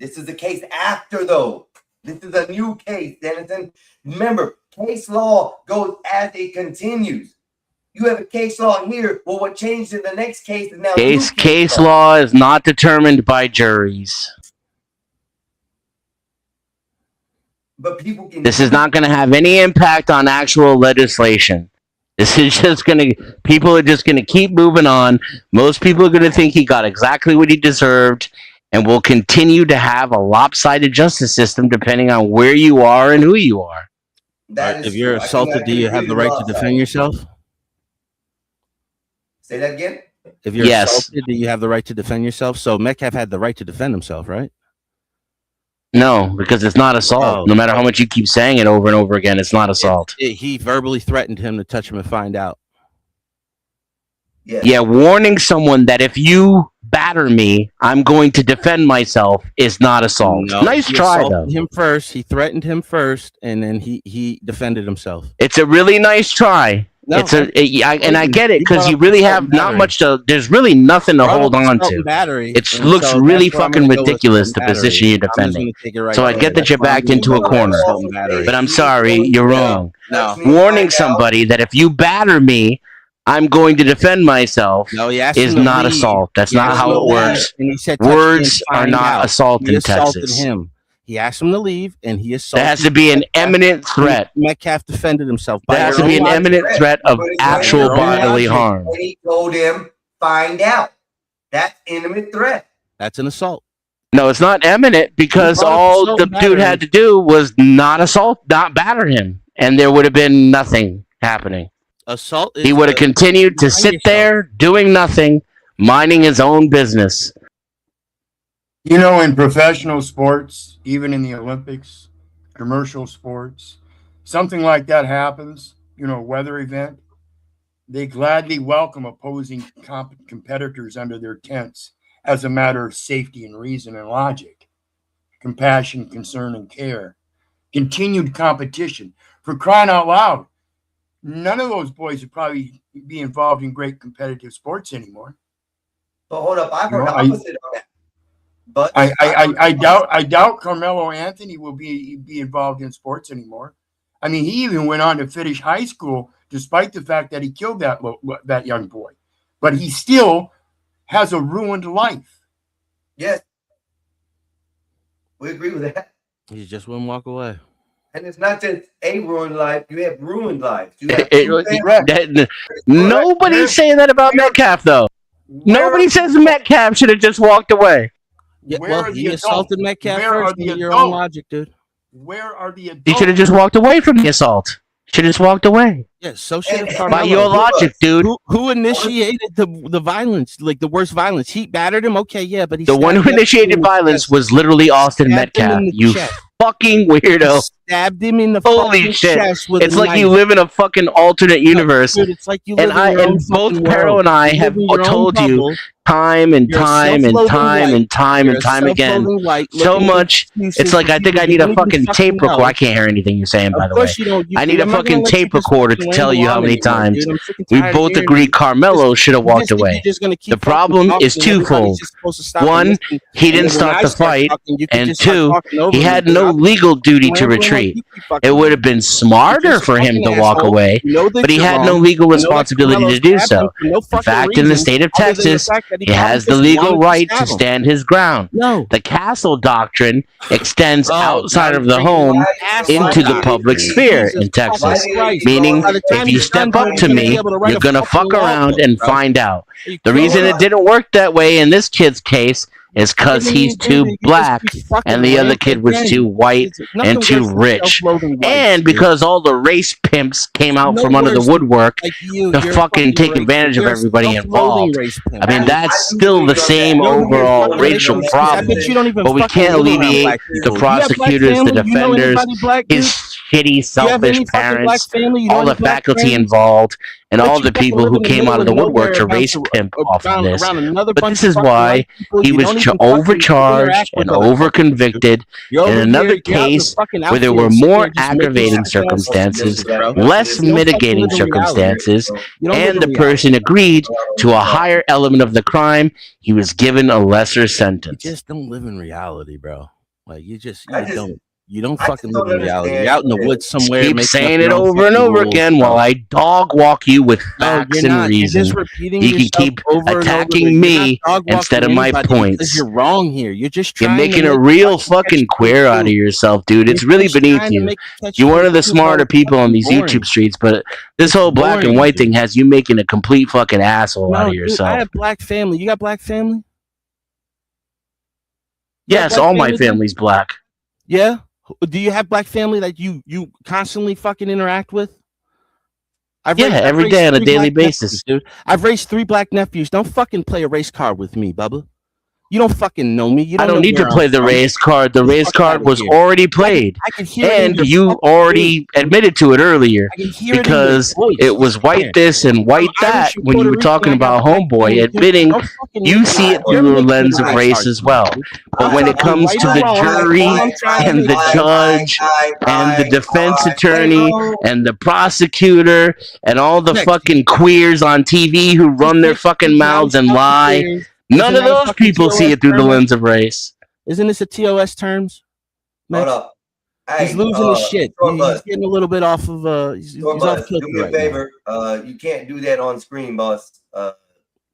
This is the case after, though. This is a new case, Denison. Remember, case law goes as it continues. You have a case law here. Well, what changed in the next case is now
Case law is not determined by juries.
But people can.
This is not going to have any impact on actual legislation. This is just going to, people are just going to keep moving on. Most people are going to think he got exactly what he deserved, and we'll continue to have a lopsided justice system depending on where you are and who you are.
If you're assaulted, do you have the right to defend yourself?
Say that again?
If you're assaulted, do you have the right to defend yourself? So Metcalf had the right to defend himself, right?
No, because it's not assault. No matter how much you keep saying it over and over again, it's not assault.
He verbally threatened him to touch him and find out.
Yeah, warning someone that if you batter me, I'm going to defend myself is not assault.
No,
Nice
he
try,
assaulted
though.
him first. He threatened him first, and then he defended himself.
It's a really nice try.
No,
And I get it because you really have not much to. There's really nothing to hold on to. It looks really fucking ridiculous the position you're defending. So I get that you're backed into a corner, but I'm sorry, you're wrong. Warning somebody that if you batter me, I'm going to defend myself is not assault. That's not how it works. Words are not assault in Texas.
He asked him to leave, and he assaulted.
There has to be an imminent threat.
Metcalf defended himself.
There has to be an imminent threat of actual bodily harm.
And he told him, find out. That's imminent threat.
That's an assault.
No, it's not imminent because all the dude had to do was not assault, not batter him, and there would have been nothing happening.
Assault.
He would have continued to sit there doing nothing, minding his own business.
You know, in professional sports, even in the Olympics, commercial sports, something like that happens, you know, a weather event, they gladly welcome opposing competitors under their tents as a matter of safety and reason and logic, compassion, concern, and care. Continued competition. For crying out loud, none of those boys would probably be involved in great competitive sports anymore.
But hold up, I've heard opposite of that. But
I doubt Carmelo Anthony will be involved in sports anymore. I mean, he even went on to finish high school despite the fact that he killed that young boy. But he still has a ruined life.
Yes. We agree with that.
He just wouldn't walk away.
And it's not just a ruined life. You have ruined lives. You have
Nobody's saying that about Metcalf, though. Nobody says Metcalf should have just walked away.
Yeah, well, he assaulted Metcalf first. Your own logic, dude.
Where are the adults?
He should have just walked away from the assault. Should have just walked away.
Yeah, so should have
By your logic, dude.
Who initiated the violence, like the worst violence? He battered him, okay, yeah, but he
The one who initiated violence was literally Austin Metcalf. You fucking weirdo.
Stabbed him in the
Holy shit!
chest with
It's
a
like
knife.
you live in a fucking alternate universe.
Dude, it's like you live
And
in your own
both
fucking
Pero
world.
and I
You
have
live in your own
told you
bubble.
time and
You're a
time and
self-loathing
time
white.
and time
You're
and
a
time again.
self-loathing white
So
looking for
much.
excuses
It's like
for
I think
people
I
you
need a
don't even
fucking
fucking
tape recorder.
know.
I can't hear anything you're saying, by
Of
the way.
course you don't.
I need a
I'm not gonna
fucking
let you
tape
just
recorder to
fucking
tell you
ramble
how
on
many
anymore,
times
dude. I'm sick and
we
tired of
both
hearing
agree
you.
Carmelo should have
You
walked
just think
away.
you're just gonna keep
The
fucking
problem
talking
is
and everybody's
twofold.
just supposed to stop and
One,
listen.
he
And
didn't
then when
start
I
the
start
fight,
talking, you can
and
just start
two,
talking over
he
me,
had
dude.
no
I'm
legal duty to
rambling like
retreat.
you keep fucking
It would
doing.
have been
You're
smarter
just a
for him
fucking
to walk
asshole.
away,
You know that
but he
you're
had
wrong.
no legal
You know that
responsibility
Carmelo
to do
stabbed him
so.
for no
In
fucking
fact, in the
reason
state of
other than the
Texas,
fact that
he
probably
has the
just
legal
wanted to
right to
stab him.
stand his ground.
No.
The castle doctrine extends
Oh,
outside
now
of
you're
the
bringing
home
the castle
into the
doctrine.
public sphere
Jesus
in Texas.
fucking Christ.
Meaning,
By the
if
time
you
he's done
step up
doing,
to
he's gonna be
me,
able to write
you're
a
gonna
fucking
fuck
law
around
book,
and
bro.
find out.
Are you
The
crazy?
reason it didn't work that way in this kid's case is because he's too black and the other kid was too white and too rich, and because all the race pimps came out from under the woodwork to fucking take advantage of everybody involved. I mean, that's still the same overall racial problem, but we can't alleviate the prosecutors, the defenders, his shitty, selfish parents, all the faculty involved, and all the people who came out of the woodwork to race pimp off of this. But this is why he was overcharged and overconvicted in another case where there were more aggravating circumstances, less mitigating circumstances, and the person agreed to a higher element of the crime. He was given a lesser
You
sentence.
just don't live in reality, bro. Like you
I just,
don't. You don't
I
fucking
just
live
don't
in reality.
understand.
You're out in the woods somewhere.
Keep
making up
saying
your
it
own
over and
fucking
over
rules,
again
bro.
while I dog walk you with
No,
facts
you're
and
not. You're
reason.
just repeating
You can
yourself
keep
over and over.
attacking
You're not
me
dog
instead
walking
of my
anybody because
points.
you're wrong here. You're just
You're
trying to
making a
make
real
fucking
fucking
catch
queer out of
22.
yourself, dude. It's
You're
really
just
beneath
trying to
you.
make catch
You're one of the
22, bro.
smarter
It's
people on
fucking
these
boring.
YouTube streets, but this
It's
whole black and
boring,
white
dude.
thing has you making a complete fucking asshole out
No,
of
dude, I
yourself.
have black family. You got black family? You got
Yes,
black
all my
family, Jim?
family's black.
Yeah. Do you have black family that you constantly fucking interact with? I've
Yeah, every day on a
3
daily
black nephews,
basis.
dude. I've raised 3 black nephews. Don't fucking play a race card with me, Bubba. You don't fucking know me. You
I
don't
don't
know
need to
where I'm
play the
from.
race card. The
Get the
race
fuck
card
outta
was
here.
already played.
I can hear it in
And
your
you
fucking
already
voice, dude.
admitted to it earlier
I can hear it in your
because
voice.
it was white
Yeah.
this and white
I'm Irish
that
and
when you
Puerto
were
Rican.
talking
I got
about
black
Homeboy,
family too.
admitting
Don't fucking
you
make
see
me.
it
You're
through the
making it
lens
a
of
race
race
card
as
to me,
well.
dude.
But
I'm
when it
telling you
comes
right
to
or
the
wrong.
jury
All I'm trying to
and
make
the
is
judge and the defense attorney and the prosecutor and all the
Next,
fucking queers on TV who run their fucking mouths and lie, none
Isn't
of
that a
those
fucking
people see
TOS
it through the
term?
lens of race.
Isn't this a TOS terms?
Hold
Mex?
up.
He's
Hey,
losing his shit.
Short
He's
Bus.
getting a little bit off of he's
Short
off
Bus.
kilter
Do me a
right now.
favor. You can't do that on screen, boss.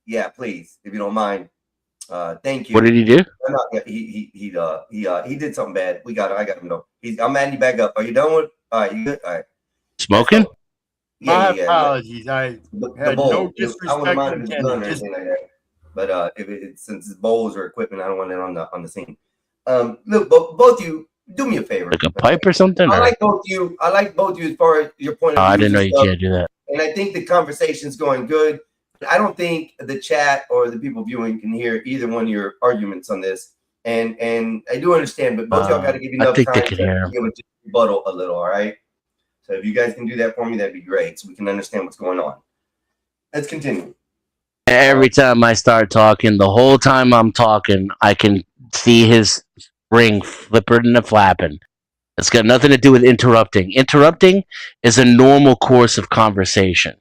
Yeah, please, if you don't mind. Thank you.
What did he do?
No, he did something bad. I got him though. I'm adding you back up. Are you done with? All right, you good? All right.
Smoking?
My
Yeah.
apologies. I
The
had
bowl.
no
I wouldn't
disrespect
mind if it's
intended.
done or
Just
anything like that. But since it's bowls or equipment, I don't want it on the scene. Look, both you do me a favor.
Like a pipe or something?
I
Or?
like both you. I like both you as far as your point
Oh,
of view.
I didn't know you can't do that.
And I think the conversation's going good. I don't think the chat or the people viewing can hear either one of your arguments on this. And I do understand, but both y'all got to give
I
enough
think they
time
can
to
hear him.
be able to rebuttal a little, all right? So if you guys can do that for me, that'd be great, so we can understand what's going on. Let's continue.
Every time I start talking, the whole time I'm talking, I can see his ring flipping and flapping. It's got nothing to do with interrupting. Interrupting is a normal course of conversation.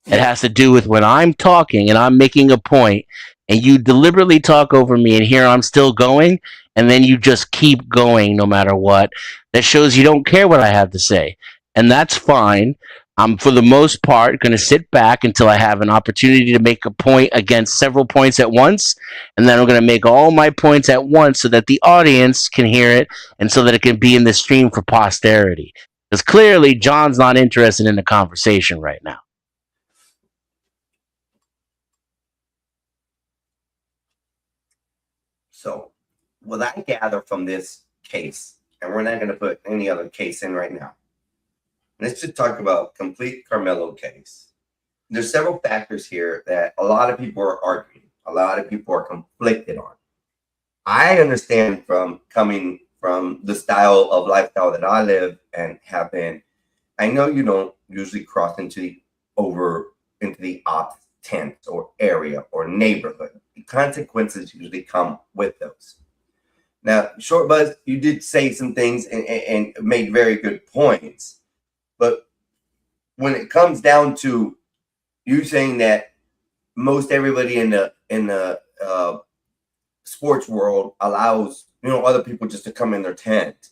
It has to do with when I'm talking and I'm making a point and you deliberately talk over me and here I'm still going and then you just keep going no matter what. That shows you don't care what I have to say. And that's fine. I'm, for the most part, going to sit back until I have an opportunity to make a point against several points at once. And then I'm going to make all my points at once so that the audience can hear it and so that it can be in the stream for posterity. Because clearly, John's not interested in the conversation right now.
So what I gather from this case, and we're not going to put any other case in right now. Let's just talk about complete Carmelo case. There's several factors here that a lot of people are arguing. A lot of people are conflicted on. I understand from coming from the style of lifestyle that I live and have been. I know you don't usually cross into the opposite tent or area or neighborhood. The consequences usually come with those. Now, Short Buzz, you did say some things and made very good points. But when it comes down to you saying that most everybody in the sports world allows other people just to come in their tent,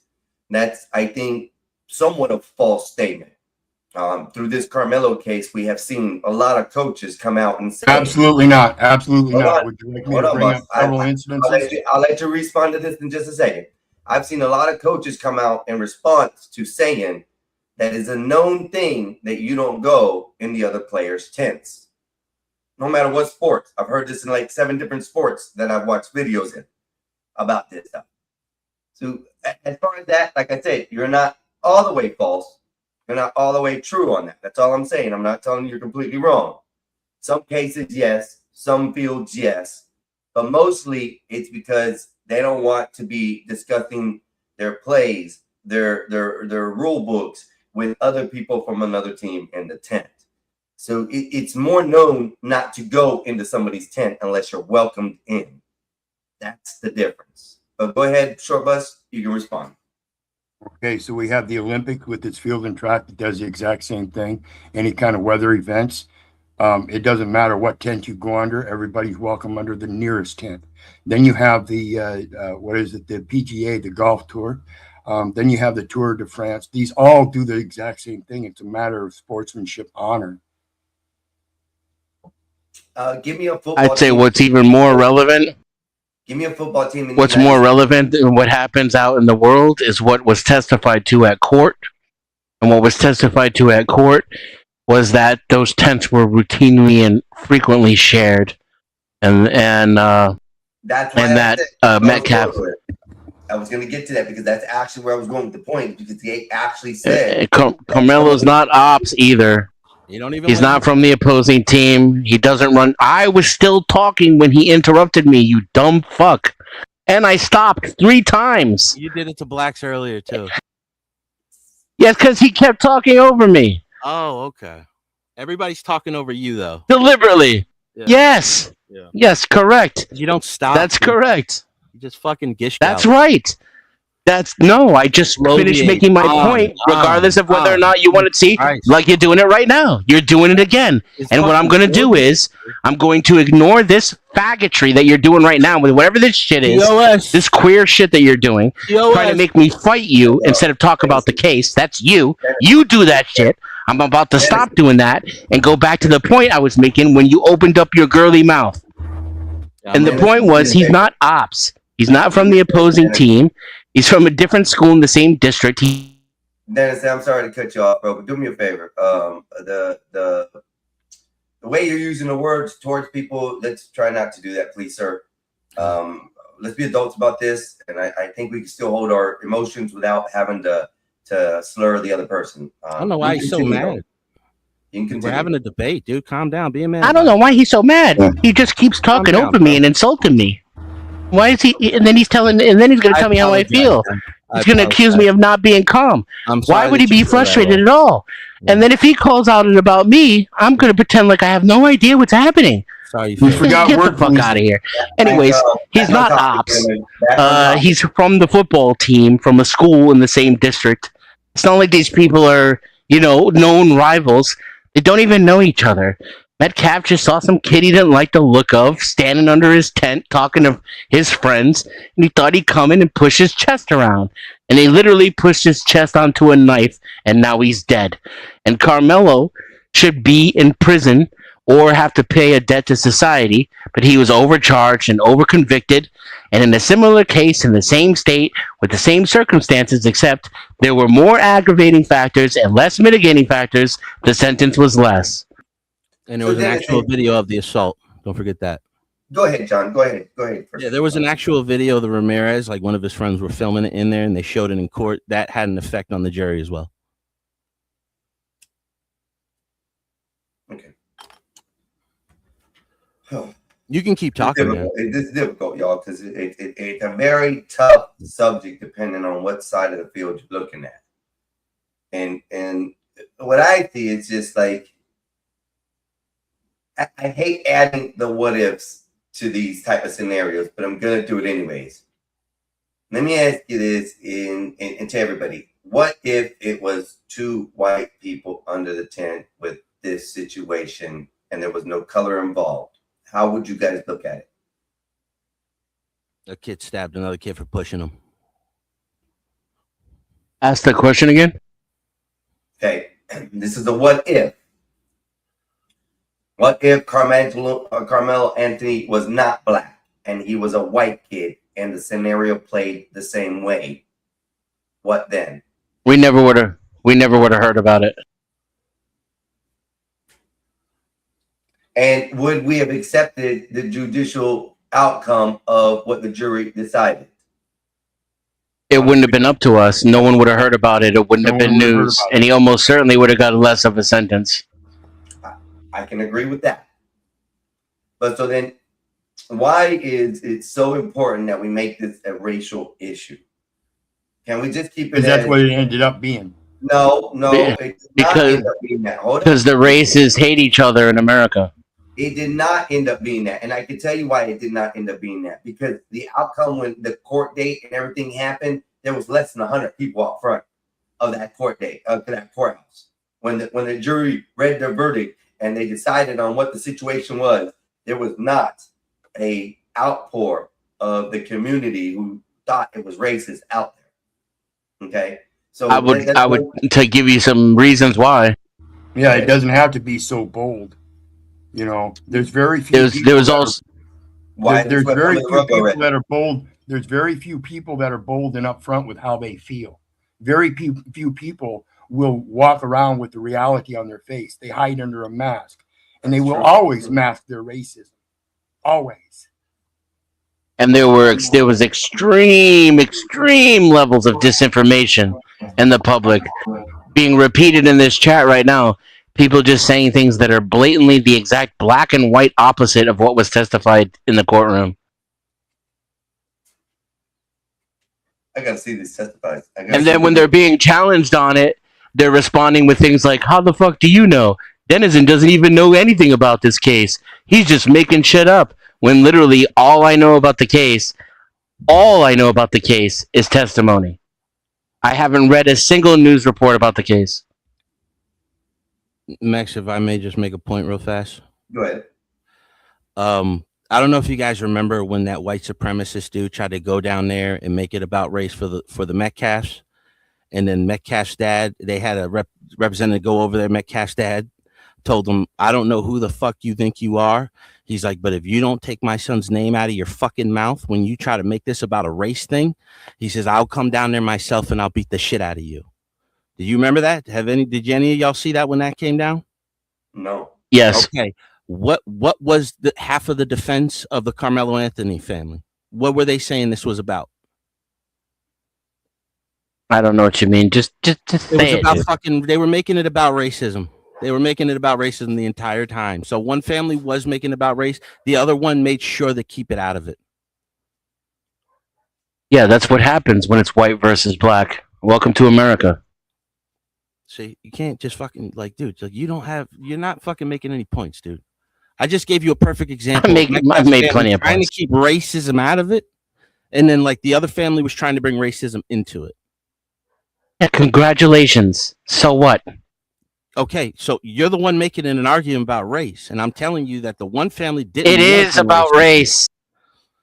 that's, I think, somewhat a false statement. Through this Carmelo case, we have seen a lot of coaches come out and say,
absolutely not. Absolutely
Hold
not.
on.
Would you like me
Hold
to
on,
bring
boss.
up several incidences?
I'll let you respond to this in just a second. I've seen a lot of coaches come out in response to saying that is a known thing that you don't go in the other players' tents. No matter what sports. I've heard this in like 7 different sports that I've watched videos in about this stuff. So as far as that, like I said, you're not all the way false. You're not all the way true on that. That's all I'm saying. I'm not telling you you're completely wrong. Some cases, yes. Some fields, yes. But mostly it's because they don't want to be discussing their plays, their rule books with other people from another team in the tent. So it's more known not to go into somebody's tent unless you're welcomed in. That's the difference. But go ahead, Short Bus, you can respond.
Okay, so we have the Olympic with its field and track that does the exact same thing. Any kind of weather events, it doesn't matter what tent you go under. Everybody's welcome under the nearest tent. Then you have the the PGA, the golf tour. Then you have the Tour de France. These all do the exact same thing. It's a matter of sportsmanship, honor.
Give me a football.
I'd say
team.
what's even more relevant.
Give me a football team.
What's more relevant than what happens out in the world is what was testified to at court. And what was testified to at court was that those tents were routinely and frequently shared.
That's why
and that Metcalf.
I was going to get to that because that's actually where I was going with the point, because he actually said
Carmelo's not ops either.
You don't even.
He's not from the opposing team. He doesn't run. I was still talking when he interrupted me, you dumb fuck. And I stopped 3 times.
You did it to blacks earlier too.
Yes, because he kept talking over me.
Oh, okay. Everybody's talking over you though.
Deliberately.
Yeah.
Yes.
Yeah.
Yes, correct.
You don't stop.
That's correct.
You just fucking gish.
That's right. I just finished making my point, regardless of whether or not you want to see, like you're doing it right now. You're doing it again. And what I'm going to do is, I'm going to ignore this faggotry that you're doing right now with whatever this shit is, this queer shit that you're doing, trying to make me fight you instead of talk about the case. That's you. You do that shit. I'm about to stop doing that and go back to the point I was making when you opened up your girly mouth. And the point was, he's not ops. He's not from the opposing team. He's from a different school in the same district.
Dennis, I'm sorry to cut you off, bro, but do me a favor. The way you're using the words towards people, let's try not to do that, please, sir. Let's be adults about this, and I think we can still hold our emotions without having to slur the other person.
I don't know why he's so mad.
We're
having a debate, dude. Calm down. Be a man.
I don't know why he's so mad. He just keeps talking over me and insulting me. Why is he? And then he's going to tell me how I feel. He's going to accuse me of not being calm. Why would he be frustrated at all? And then if he calls out about me, I'm going to pretend like I have no idea what's happening.
Sorry,
you forgot. Get the fuck out of here. Anyways, he's not ops. He's from the football team, from a school in the same district. It's not like these people are, known rivals. They don't even know each other. Metcalf just saw some kid he didn't like the look of standing under his tent talking to his friends, and he thought he'd come in and push his chest around. And he literally pushed his chest onto a knife, and now he's dead. And Carmelo should be in prison or have to pay a debt to society, but he was overcharged and overconvicted. And in a similar case in the same state with the same circumstances, except there were more aggravating factors and less mitigating factors, the sentence was less.
And there was an actual video of the assault. Don't forget that.
Go ahead, John. Go ahead.
Yeah, there was an actual video of the Ramirez, like one of his friends were filming it in there, and they showed it in court. That had an effect on the jury as well.
Okay.
You can keep talking, man.
It's difficult, y'all, because it's a very tough subject depending on what side of the field you're looking at. And what I see is just like, I hate adding the what ifs to these type of scenarios, but I'm gonna do it anyways. Let me ask you this and to everybody. What if it was 2 white people under the tent with this situation and there was no color involved? How would you guys look at it?
A kid stabbed another kid for pushing him.
Ask the question again.
Okay, this is the what if. What if Carmelo Anthony was not black and he was a white kid and the scenario played the same way? What then?
We never would have heard about it.
And would we have accepted the judicial outcome of what the jury decided?
It wouldn't have been up to us. No one would have heard about it. It wouldn't have been news. And he almost certainly would have got less of a sentence.
I can agree with that. But so then, why is it so important that we make this a racial issue? Can we just keep it?
That's what it ended up being.
No, it did not end up being that.
Because the races hate each other in America.
It did not end up being that. And I can tell you why it did not end up being that. Because the outcome when the court date and everything happened, there was less than 100 people out front of that court date, of that courthouse. When the jury read their verdict and they decided on what the situation was, there was not a outpour of the community who thought it was racist out there. Okay, so
I would to give you some reasons why.
Yeah, it doesn't have to be so bold. You know, there's very few.
There was also
there's very few people that are bold. There's very few people that are bold and upfront with how they feel. Very few people will walk around with the reality on their face. They hide under a mask, and they will always mask their racism. Always.
and there was extreme levels of disinformation in the public being repeated in this chat right now. People just saying things that are blatantly the exact black and white opposite of what was testified in the courtroom.
I gotta see these testifies.
And then when they're being challenged on it, they're responding with things like, how the fuck do you know? Denizen doesn't even know anything about this case. He's just making shit up. When literally all I know about the case is testimony. I haven't read a single news report about the case.
Max, if I may just make a point real fast.
Go ahead.
I don't know if you guys remember when that white supremacist dude tried to go down there and make it about race for the Metcalfs, and then Metcalf's dad, they had a representative go over there. Metcalf's dad told them, "I don't know who the fuck you think you are." He's like, "But if you don't take my son's name out of your fucking mouth when you try to make this about a race thing," he says, "I'll come down there myself and I'll beat the shit out of you." Do you remember that? Did any of y'all see that when that came down?
No.
Yes.
Okay. What was the half of the defense of the Carmelo Anthony family? What were they saying this was about?
I don't know what you mean. Just
It
say
was
it.
about
Dude.
fucking. They were making it about racism. They were making it about racism the entire time. So one family was making it about race. The other one made sure to keep it out of it.
Yeah, that's what happens when it's white versus black. Welcome to America.
See, you can't just fucking dude. Like you're not fucking making any points, dude. I just gave you a perfect example.
I've made plenty of
trying
points.
to keep racism out of it, and then the other family was trying to bring racism into it.
Yeah, congratulations. So what?
Okay, so you're the one making it an argument about race, and I'm telling you that the one family didn't.
It is about race.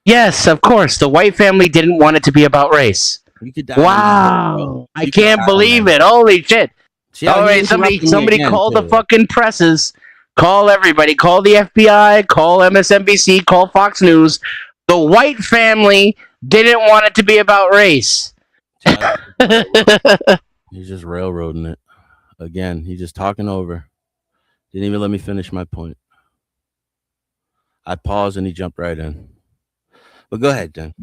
Yes, of course. The white family didn't want it to be about race.
You could die
Wow. I can't believe it. Holy shit.
See how
All
you
right,
interrupted me
somebody
again,
call the
too.
fucking presses. Call everybody. Call the FBI. Call MSNBC. Call Fox News. The white family didn't want it to be about race.
He's just railroading it. Again, he's just talking over. Didn't even let me finish my point. I paused and he jumped right in. But go ahead, Dan.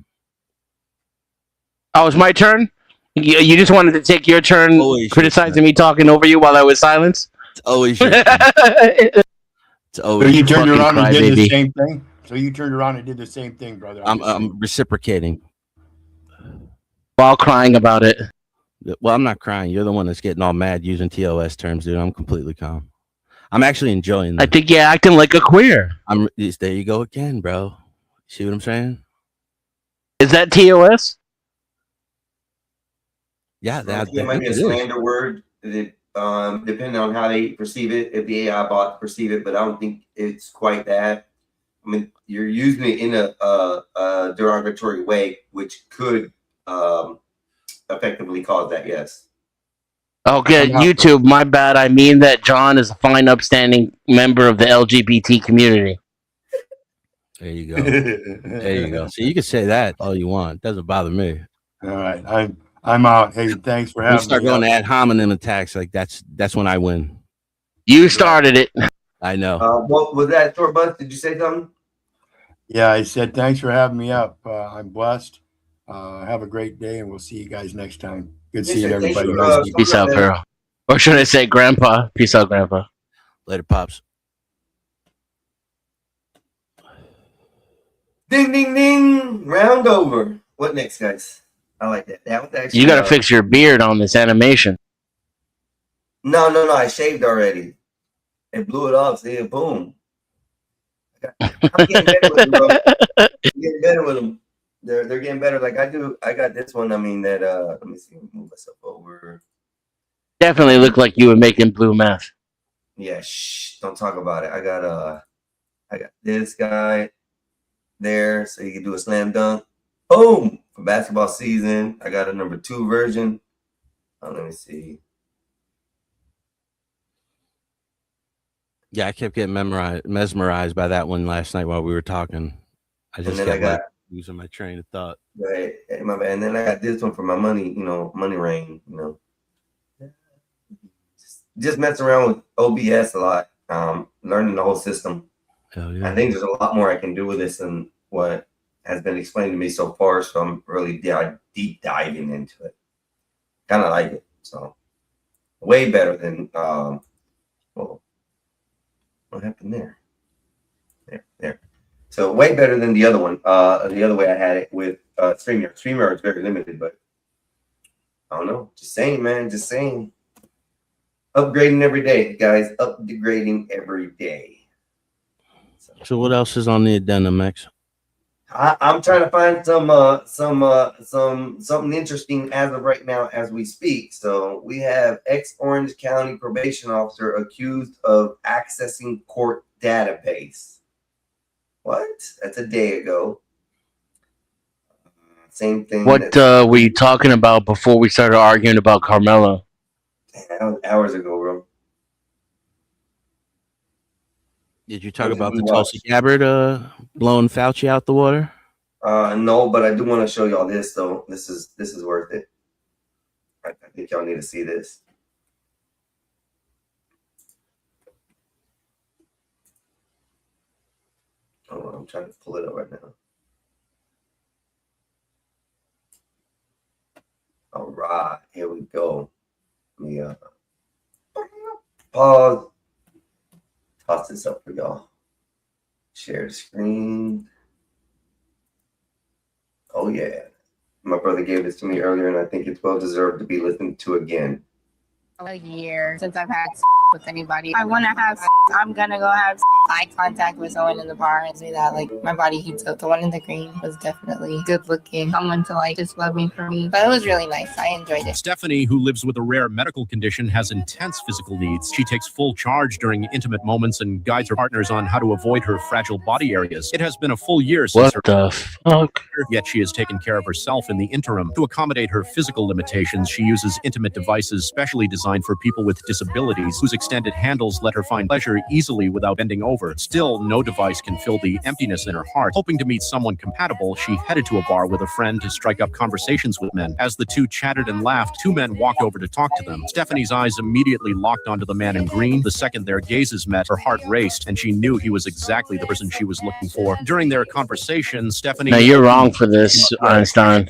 Oh, it's my turn? You just wanted to take your turn criticizing me talking over you while I was silent?
It's always your turn. It's
So
always
you turned
fucking
around and did the
crybaby.
same thing. So you turned around and did the same thing, brother.
I'm reciprocating.
While crying about it.
Well, I'm not crying. You're the one that's getting all mad using TOS terms, dude. I'm completely calm. I'm actually enjoying this.
I think you're acting like a queer.
There you go again, bro. See what I'm saying?
Is that TOS?
Yeah,
It might be a slander word. That, depending on how they perceive it, if the AI bot perceive it, but I don't think it's quite that. I mean, you're using it in a derogatory way, which could effectively cause that. Yes.
Okay, YouTube, my bad. I mean that John is a fine, upstanding member of the LGBT community.
There you go. There you go. So you can say that all you want. It doesn't bother me.
All right, I'm out. Hey, thanks for
When
having
you start
me.
going ad hominem attacks, that's when I win.
You started it.
I know.
What was that, short bus? Did you say something?
Yeah, I said thanks for having me up. I'm blessed. Have a great day, and we'll see you guys next time. Good seeing everybody.
Peace out, girl. Or should I say grandpa? Peace out, grandpa.
Later, pops.
Ding, ding, ding. Round over. What next, guys? I like that. That was actually.
You gotta fix your beard on this animation.
No. I shaved already. It blew it off. See, boom. I'm getting better with them, bro. I'm getting better with them. They're getting better. Like I do. I got this one. I mean that. Let me see. Move myself over.
Definitely look like you were making blue meth.
Yeah. Shh. Don't talk about it. I got this guy there, so you can do a slam dunk. Boom. For basketball season, I got a number 2 version. Let me see.
Yeah, I kept getting mesmerized by that one last night while we were talking. I just
then I
kept
got-
like losing my train of thought.
Right, my bad. And then I got this one for my money, money rain, Just messing around with OBS a lot, learning the whole system.
Hell yeah.
I think there's a lot more I can do with this than what has been explained to me so far. So I'm really deep diving into it. Kind of like it. So way better than well, what happened there? There. So way better than the other one. The other way I had it with StreamYard. StreamYard is very limited, but I don't know. Just saying, man. Just saying. Upgrading every day, guys. Upgrading every day.
So what else is on the addendum, Max?
I'm trying to find something interesting as of right now as we speak. So we have ex-Orange County probation officer accused of accessing court database. What? That's a day ago. Same thing.
What were you talking about before we started arguing about Carmelo?
That was hours ago, bro.
Did you talk
What did
about
we
the
watch?
Tulsi Gabbard blowing Fauci out the water?
No, but I do want to show y'all this though. This is worth it. I think y'all need to see this. Oh, I'm trying to pull it up right now. All right, here we go. Let me pause. Toss this up for y'all. Share the screen. Oh yeah. My brother gave this to me earlier, and I think it's well deserved to be listened to again.
A year since I've had with anybody. I want to have. I'm gonna go have eye contact with someone in the bar and say that like my body heats up. The one in the green was definitely good looking. Someone to like just love me for me. But it was really nice. I enjoyed it.
Stephanie, who lives with a rare medical condition, has intense physical needs. She takes full charge during intimate moments and guides her partners on how to avoid her fragile body areas. It has been a full year since
What the fuck?
Yet she has taken care of herself in the interim. To accommodate her physical limitations, she uses intimate devices specially designed for people with disabilities whose extended handles let her find pleasure easily without bending over. Still, no device can fill the emptiness in her heart. Hoping to meet someone compatible, she headed to a bar with a friend to strike up conversations with men. As the two chatted and laughed, two men walked over to talk to them. Stephanie's eyes immediately locked onto the man in green. The second their gazes met, her heart raced, and she knew he was exactly the person she was looking for. During their conversation, Stephanie...
Now you're wrong for this, Einstein.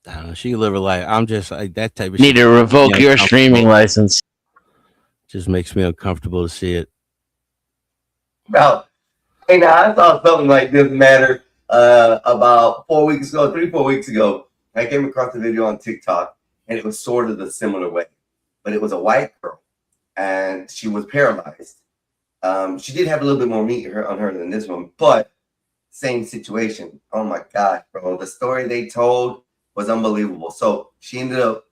I don't know. She live her life. I'm just like that type of
Need to revoke your streaming license.
Just makes me uncomfortable to see it.
Bro, hey, now I saw something like this matter about 4 weeks ago, 3-4 weeks ago. I came across a video on TikTok, and it was sort of the similar way, but it was a white girl, and she was paralyzed. She did have a little bit more meat on her than this one, but same situation. Oh my God, bro! The story they told was unbelievable. So she ended up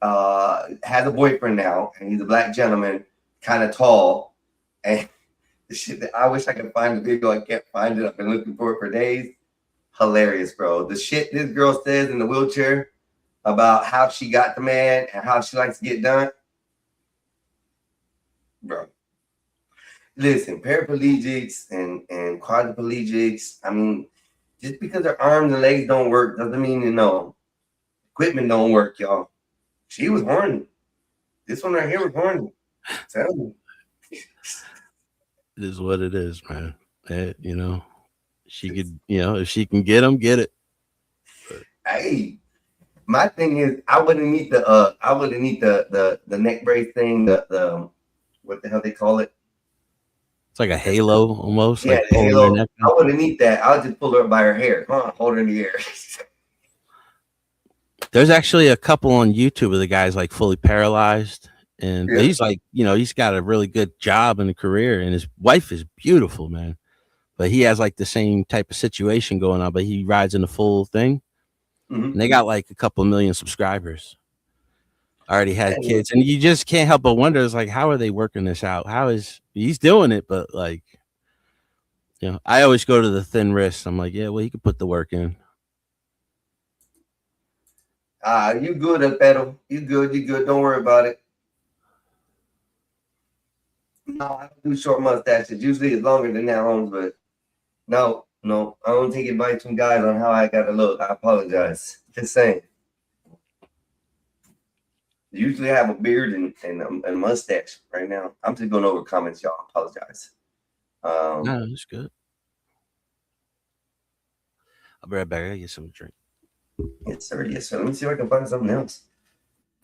has a boyfriend now, and he's a black gentleman, kind of tall, and the shit that I wish I could find the video. I can't find it. I've been looking for it for days. Hilarious, bro. The shit this girl says in the wheelchair about how she got the man and how she likes to get done. Bro. Listen, paraplegics and quadriplegics, I mean, just because their arms and legs don't work doesn't mean equipment don't work, y'all. She was horny. This one right here was horny. Tell me.
It is what it is, man. She could, if she can get them, get it.
Hey, my thing is, I wouldn't need the neck brace thing. The what the hell they call it?
It's like a halo almost.
Yeah,
like
the
pulling
halo.
her neck
I wouldn't need that. I'll just pull her up by her hair. Come on, hold her in the air.
There's actually a couple on YouTube of the guys like fully paralyzed, and
Yeah.
he's like, he's got a really good job in the career, and his wife is beautiful, man. But he has like the same type of situation going on, but he rides in the full thing, and they got like a couple million subscribers. Already had kids, and you just can't help but wonder, it's like, how are they working this out? How is he's doing it? But like, You know, I always go to the thin wrist. I'm like, yeah, well, he could put the work in.
You good, Pedro. You good. Don't worry about it. No, I don't do short mustaches. Usually it's longer than that, Holmes, but no. I don't take advice from guys on how I gotta look. I apologize. Just saying. Usually I have a beard and a mustache right now. I'm just going over comments, y'all. I apologize.
No, it's good. I'll be right back. I gotta get some drink.
Yes, sir. Let me see if I can find something else.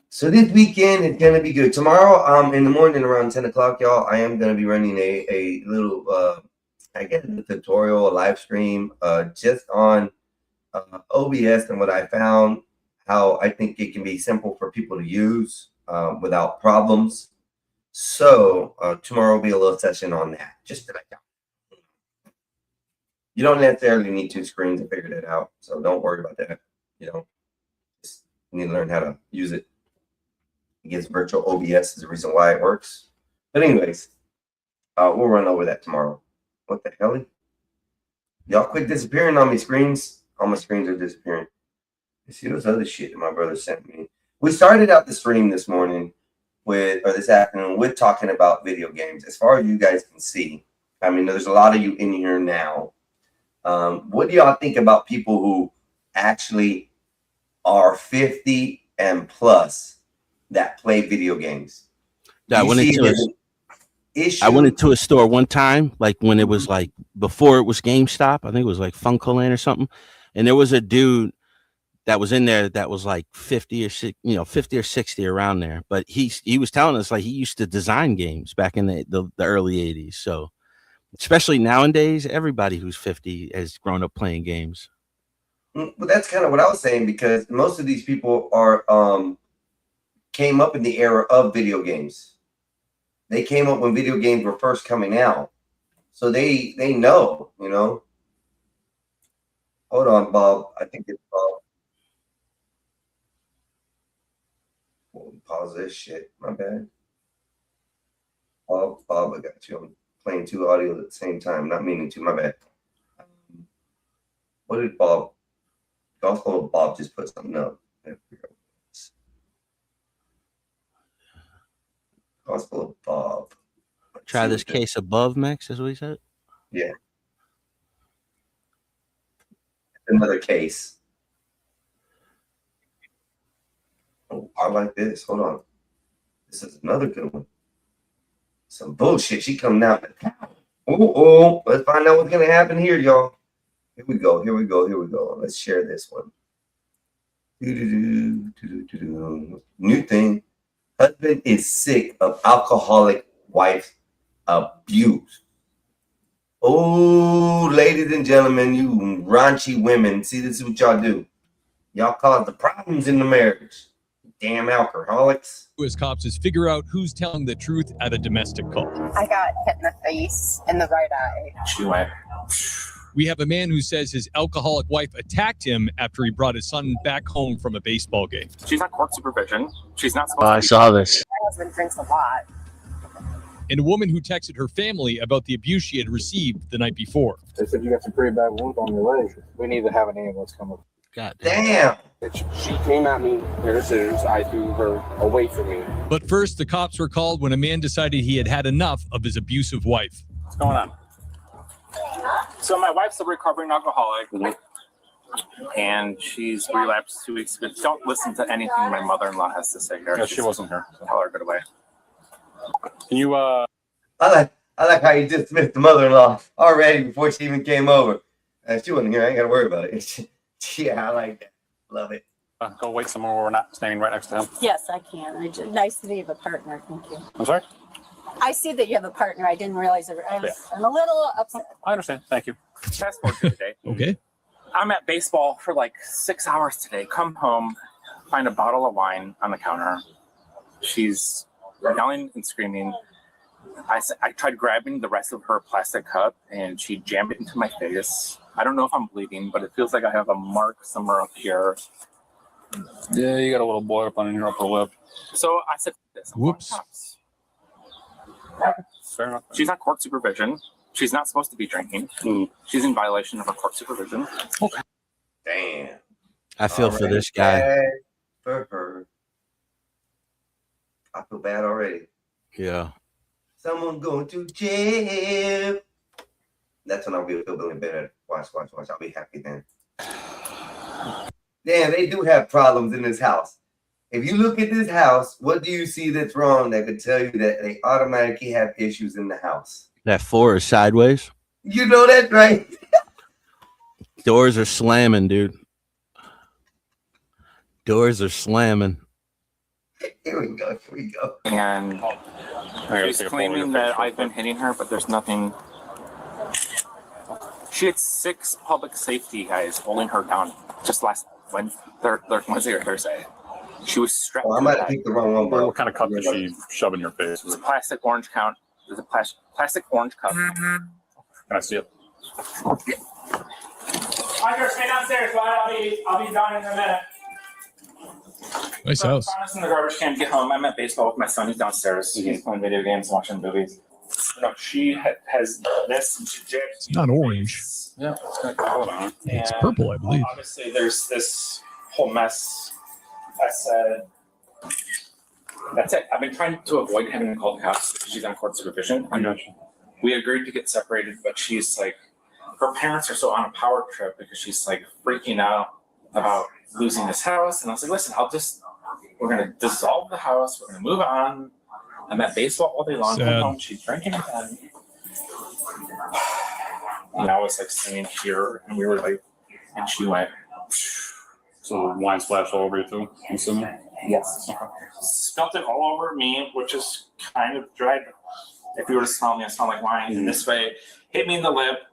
So this weekend is gonna be good. Tomorrow, in the morning around 10 o'clock, y'all, I am gonna be running a little I guess a tutorial, a live stream, just on OBS and what I found, how I think it can be simple for people to use without problems. So tomorrow will be a little session on that, just to let y'all. You don't necessarily need 2 screens to figure that out, so don't worry about that. You know, just need to learn how to use it. I guess virtual OBS is the reason why it works. But anyways, we'll run over that tomorrow. What the hell? Y'all quit disappearing on me screens. All my screens are disappearing. You see those other shit that my brother sent me. We started out the stream this afternoon with talking about video games. As far as you guys can see, I mean, there's a lot of you in here now. What do y'all think about people who actually are 50 and plus that play video games?
I went into a store one time, like when it was like before it was GameStop. I think it was like Funkoland or something, and there was a dude that was in there that was like 50 or 60 around there. But he was telling us like he used to design games back in the early 80s. So especially nowadays, everybody who's 50 has grown up playing games.
Well, that's kind of what I was saying, because most of these people are came up in the era of video games. They came up when video games were first coming out, so they know, you know. Hold on, Bob. I think it's Bob. We'll pause this shit. My bad. Bob, I got you. I'm playing 2 audios at the same time. Not meaning to. My bad. What did Bob? Gospel of Bob just put something up. There we go. Gospel of Bob.
Try this case above, Max. Is what he said.
Yeah. Another case. Oh, I like this. Hold on. This is another good one. Some bullshit. She coming out. Oh, let's find out what's gonna happen here, y'all. Here we go. Let's share this one. New thing. Husband is sick of alcoholic wife abuse. Oh, ladies and gentlemen, you raunchy women. See, this is what y'all do. Y'all cause the problems in the marriage. Damn alcoholics.
As cops is figure out who's telling the truth at a domestic call.
I got hit in the face in the right eye.
She went. We have a man who says his alcoholic wife attacked him after he brought his son back home from a baseball game.
She's not court supervision. She's not supposed
I saw this.
My husband drinks a lot.
And a woman who texted her family about the abuse she had received the night before.
They said you got some pretty bad wounds on your leg. We need to have an ambulance come up.
God
damn.
She came at me with her scissors. I threw her away from me.
But first, the cops were called when a man decided he had had enough of his abusive wife.
What's going on? So my wife's a recovering alcoholic, and she's relapsed 2 weeks ago. Don't listen to anything my mother-in-law has to say here.
Yeah, she wasn't here.
So tell her to get away.
Can you
I like how you dismissed the mother-in-law already before she even came over. She wasn't here. I ain't got to worry about it. Yeah, I like that. Love it.
go wait somewhere where we're not standing right next to him?
Yes, I can. Nice to have a partner. Thank you.
I'm sorry?
I see that you have a partner. I didn't realize it. I'm a little upset.
I understand. Thank you.
Fast forward to today.
Okay.
I'm at baseball for like 6 hours today. Come home, find a bottle of wine on the counter. She's yelling and screaming. I tried grabbing the rest of her plastic cup, and she jammed it into my face. I don't know if I'm bleeding, but it feels like I have a mark somewhere up here.
Yeah, you got a little blood up on your upper lip.
So I said, this.
Whoops.
Fair enough.
She's not court supervision. She's not supposed to be drinking. She's in violation of her court supervision.
Okay.
Damn.
I feel for this guy.
Bad for her. I feel bad already.
Yeah.
Someone going to jail. That's when I'll be feeling better. Watch. I'll be happy then. Damn, they do have problems in this house. If you look at this house, what do you see that's wrong that could tell you that they automatically have issues in the house?
That floor is sideways.
You know that, right?
Doors are slamming, dude. Doors are slamming.
Here we go.
And she's claiming that I've been hitting her, but there's nothing. She had 6 public safety guys holding her down just last Wednesday or Thursday. She was strapped.
I might have picked the wrong one, bro.
What kind of cup did she shove in your face?
It's a plastic orange count. There's a plastic orange cup.
Can I see it?
Roger, stay downstairs. I'll be down in a minute.
Nice house.
I was in the garbage can. Get home. I'm at baseball with my son. He's downstairs. He's playing video games, watching movies. No, she has this. And she did.
It's not orange.
Yeah,
It's purple, I believe.
Obviously, there's this whole mess. I said, that's it. I've been trying to avoid having to call the cops because she's on court supervision.
I got you.
We agreed to get separated, but she's like, her parents are so on a power trip because she's like freaking out about losing this house. And I was like, listen, we're going to dissolve the house. We're going to move on. I'm at baseball all day long. Come home. She's drinking again. And I was like sitting here and we were like, and she went.
So wine splashed all over you too, I'm assuming?
Yes. Spilt it all over me, which is kind of dry. If you were to smell me, I smell like wine. And this way, hit me in the lip.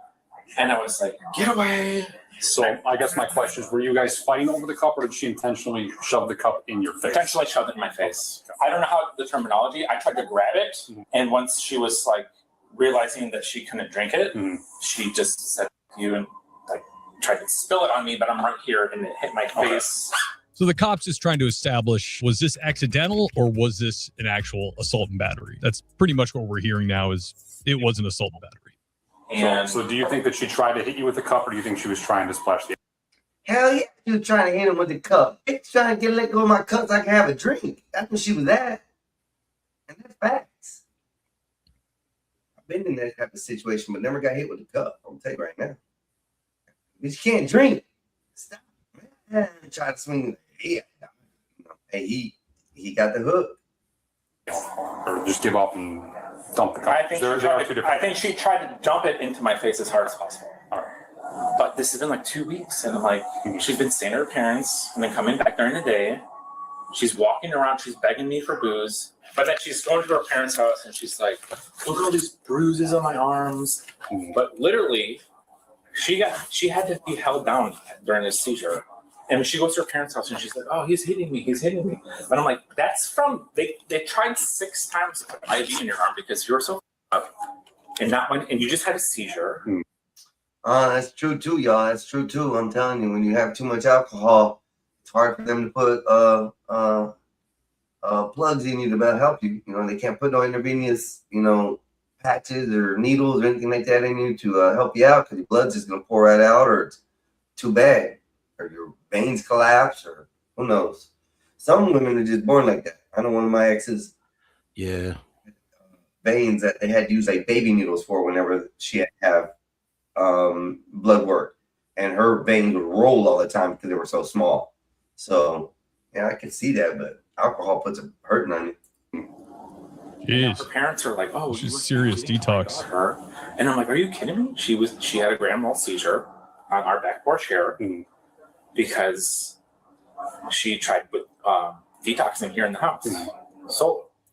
And I was like, get away.
So I guess my question is, were you guys fighting over the cup or did she intentionally shove the cup in your face?
Potentially shoved it in my face. I don't know how the terminology. I tried to grab it. And once she was like realizing that she couldn't drink it, she just said you and like tried to spill it on me, but I'm right here and it hit my face.
So the cops is trying to establish, was this accidental or was this an actual assault and battery? That's pretty much what we're hearing now is it was an assault and battery.
So do you think that she tried to hit you with the cup or do you think she was trying to splash the
Hell yeah, she was trying to hit him with the cup. It's trying to let go of my cup so I can have a drink. That's what she was at. And that's facts. I've been in that type of situation, but never got hit with a cup. I'm gonna tell you right now. But you can't drink. Stop, man. Try to swing. Yeah. Hey, he got the hook.
or just give up and dump the cup?
I think she tried to dump it into my face as hard as possible. But this has been like 2 weeks, and I'm like, she's been staying at her parents and then coming back during the day. She's walking around, she's begging me for booze, but then she's going to her parents' house and she's like, look at all these bruises on my arms. But literally, she had to be held down during this seizure. And when she goes to her parents' house and she's like, oh, he's hitting me. But I'm like, that's from, they tried 6 times to put an IV in your arm because you're so up. And you just had a seizure.
That's true too, y'all. That's true too. I'm telling you, when you have too much alcohol, it's hard for them to put plugs in you to help you. You know, they can't put no intravenous, patches or needles or anything like that in you to help you out because your blood's just gonna pour right out, or it's too bad, or your veins collapse, or who knows. Some women are just born like that. I know one of my exes.
Yeah.
Veins that they had to use like baby needles for whenever she had to have blood work, and her veins would roll all the time because they were so small. So yeah, I can see that, but alcohol puts a hurting on you.
Jeez.
Her parents are like, oh,
she's serious detox.
Her. And I'm like, are you kidding me? She had a grand mal seizure on our back porch here because she tried with detoxing here in the house.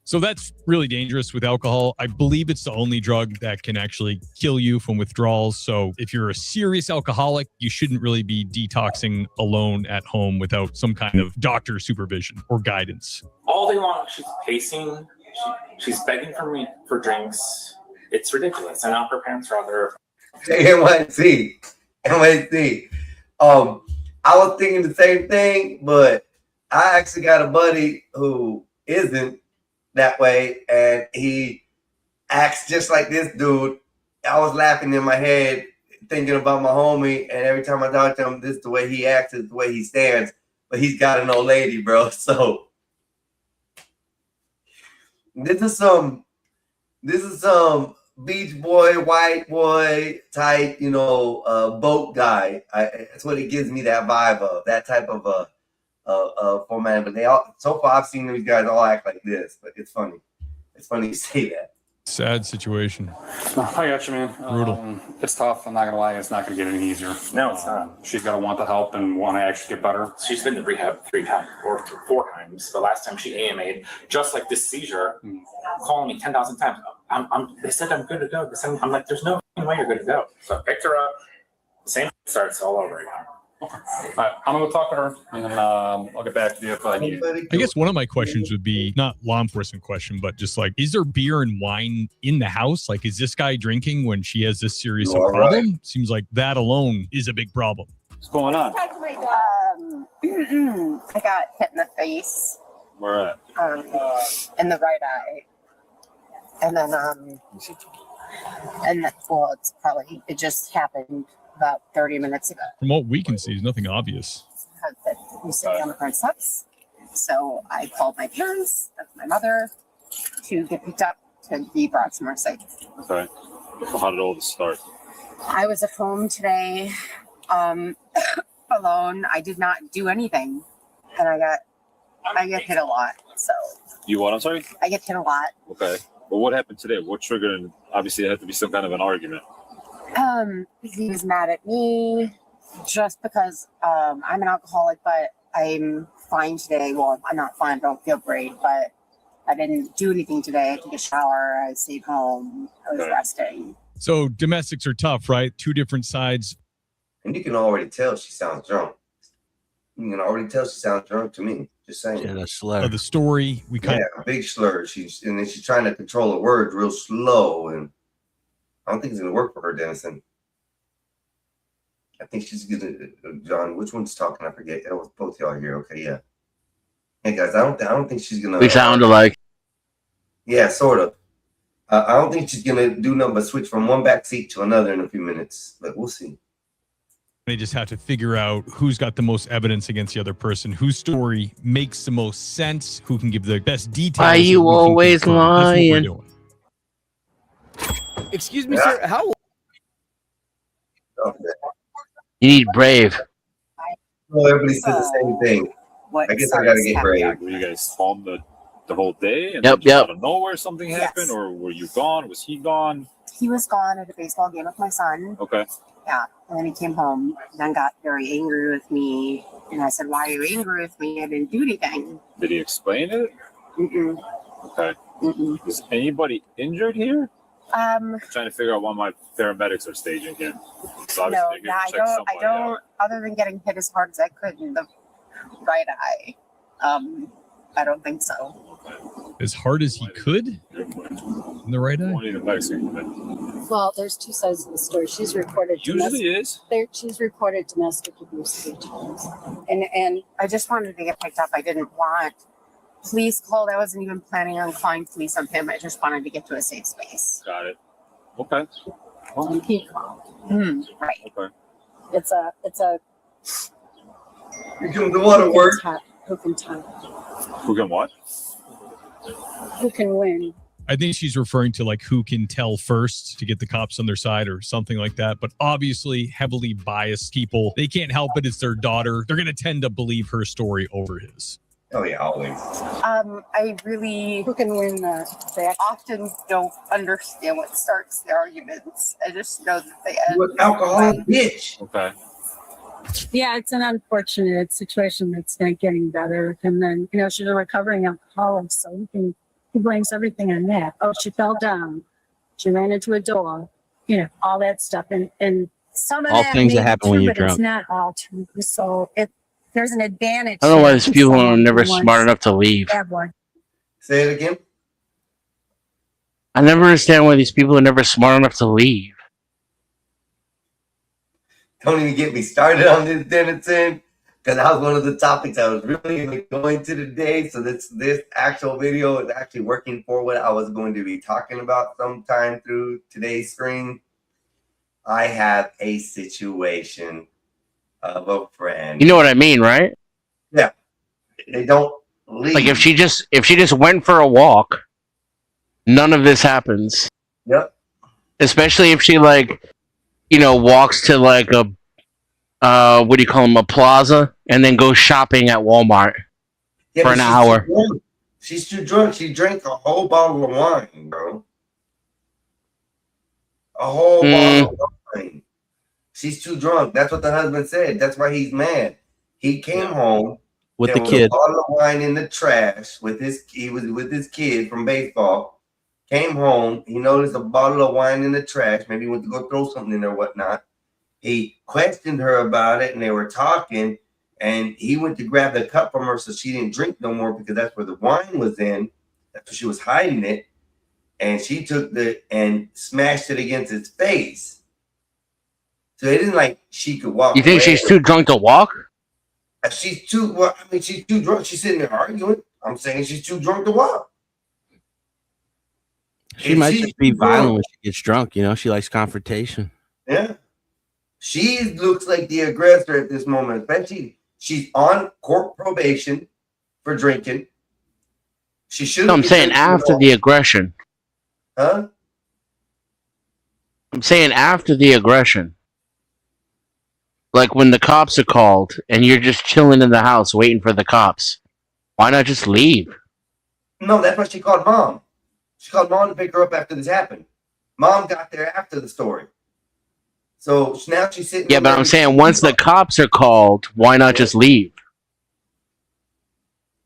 So that's really dangerous with alcohol. I believe it's the only drug that can actually kill you from withdrawals. So if you're a serious alcoholic, you shouldn't really be detoxing alone at home without some kind of doctor supervision or guidance.
All day long, she's pacing. She's begging for me for drinks. It's ridiculous. And now her parents are out there.
NYC. I was thinking the same thing, but I actually got a buddy who isn't that way, and he acts just like this dude, I was laughing in my head, thinking about my homie, and every time I talk to him, this is the way he acts, this is the way he stands. But he's got an old lady, bro. So this is some beach boy, white boy type, boat guy. That's what it gives me that vibe of, that type of format. But they all, so far I've seen these guys all act like this, but it's funny. It's funny you say that.
Sad situation.
I got you, man.
Brutal.
It's tough. I'm not gonna lie. It's not gonna get any easier.
No, it's not.
She's gotta want the help and want to actually get better.
She's been to rehab 3 times or 4 times. The last time she AMA'd, just like this seizure, calling me 10,000 times. They said I'm good to go. I'm like, there's no way you're good to go. So I picked her up. Same starts all over again.
All right, I'm gonna go talk to her, and then I'll get back to you if I need it.
I guess one of my questions would be not law enforcement question, but just like, is there beer and wine in the house? Like, is this guy drinking when she has this serious a problem? Right. Seems like that alone is a big problem.
What's going on?
I got hit in the face.
Where at?
In the right eye. And then, it just happened about 30 minutes ago.
From what we can see, there's nothing obvious.
We sitting on the front steps. So I called my parents, my mother, to get picked up to be brought somewhere safe.
Okay. So how did all this start?
I was at home today, alone. I did not do anything, and I get hit a lot. So
You what? I'm sorry?
I get hit a lot.
Okay. But what happened today? What triggered? Obviously, it had to be some kind of an argument.
He was mad at me just because I'm an alcoholic, but I'm fine today. Well, I'm not fine. I don't feel great, but I didn't do anything today. I took a shower. I stayed home. I was resting.
So domestics are tough, right? 2 different sides.
And you can already tell she sounds drunk. You can already tell she sounds drunk to me. Just saying.
Yeah, that's slur.
The story we kind
of big slur. She's trying to control her words real slow, and I don't think it's gonna work for her, Dennison. I think she's gonna. John, which one's talking? I forget. It was both y'all here. Okay, yeah. Hey guys, I don't think she's gonna.
We sound alike.
Yeah, sort of. I don't think she's gonna do nothing but switch from one back seat to another in a few minutes, but we'll see.
They just have to figure out who's got the most evidence against the other person, whose story makes the most sense, who can give the best details.
Why you always lying?
Excuse me, sir. How?
You need brave.
Well, everybody said the same thing. I guess I gotta get brave.
Were you guys home the whole day? And
Yep,
then just
yep.
out of nowhere something happened, or were you gone? Was he gone?
He was gone at a baseball game with my son.
Okay.
Yeah, and then he came home and then got very angry with me. And I said, "Why are you angry with me? I didn't do anything."
Did he explain it?
Mm-mm.
Okay.
Mm-mm.
Is anybody injured here?
I'm
trying to figure out why my paramedics are staging here. So
No,
obviously
I
they're gonna check
don't.
somebody out.
Other than getting hit as hard as I could in the right eye, I don't think so.
As hard as he could in the right eye.
Well, there's 2 sides of the story. She's reported she's reported domestic abuse 3 times.
And I just wanted to get picked up. I didn't want police called. I wasn't even planning on calling police on him. I just wanted to get to a safe space.
Got it. Okay.
And he called.
Right.
Okay.
It's a.
You can do what work.
Who can talk?
Who can what?
Who can win?
I think she's referring to like who can tell first to get the cops on their side or something like that. But obviously, heavily biased people, they can't help it. It's their daughter. They're going to tend to believe her story over his.
Oh yeah, always.
I really
who can win
they often don't understand what starts the arguments. I just know that they end.
Alcoholic bitch.
Okay.
Yeah, it's an unfortunate situation that's not getting better. And then, she's a recovering alcoholic, so he blames everything on that. Oh, she fell down. She ran into a door, all that stuff. And some of
All
that
things that
may be
happen
true,
when you're
but it's
drunk.
not all true. So there's an advantage.
I don't know why
to
these people are
someone
never
who wants
smart enough to leave.
that one.
Say it again.
I never understand why these people are never smart enough to leave.
Don't even get me started on this, Dennison, because that was one of the topics I was really going to today. So this actual video is actually working for what I was going to be talking about sometime through today's stream. I have a situation of a friend.
You know what I mean, right?
Yeah. They don't leave.
Like if she just went for a walk, none of this happens.
Yep.
Especially if she walks to like a what do you call them, a plaza, and then goes shopping at Walmart
Yeah,
for
but
an
she's
hour.
too drunk. She's too drunk. She drank a whole bottle of wine, bro. A whole bottle of wine. She's too drunk. That's what the husband said. That's why he's mad. He came home
With
there
the
was
kid.
a bottle of wine in the trash with he was with his kid from baseball. Came home. He noticed a bottle of wine in the trash. Maybe he went to go throw something in there or whatnot. He questioned her about it, and they were talking. And he went to grab the cup from her so she didn't drink no more because that's where the wine was in. That's where she was hiding it. And she took and smashed it against his face. So it isn't like she could walk.
You think
away.
she's too drunk to walk?
She's too. Well, I mean, she's too drunk. She's sitting there arguing. I'm saying she's too drunk to walk.
She
If
might
she's
just be
too
violent
drunk-
when she gets drunk. You know, she likes confrontation.
Yeah. She looks like the aggressor at this moment, especially she's on court probation for drinking. She shouldn't.
No, I'm
be
saying
drinking at
after
all.
the aggression.
Huh?
I'm saying after the aggression. Like when the cops are called and you're just chilling in the house waiting for the cops. Why not just leave?
No, that's why she called mom. She called mom to pick her up after this happened. Mom got there after the story. So now she's sitting.
Yeah, but I'm saying once the cops are called, why not just leave?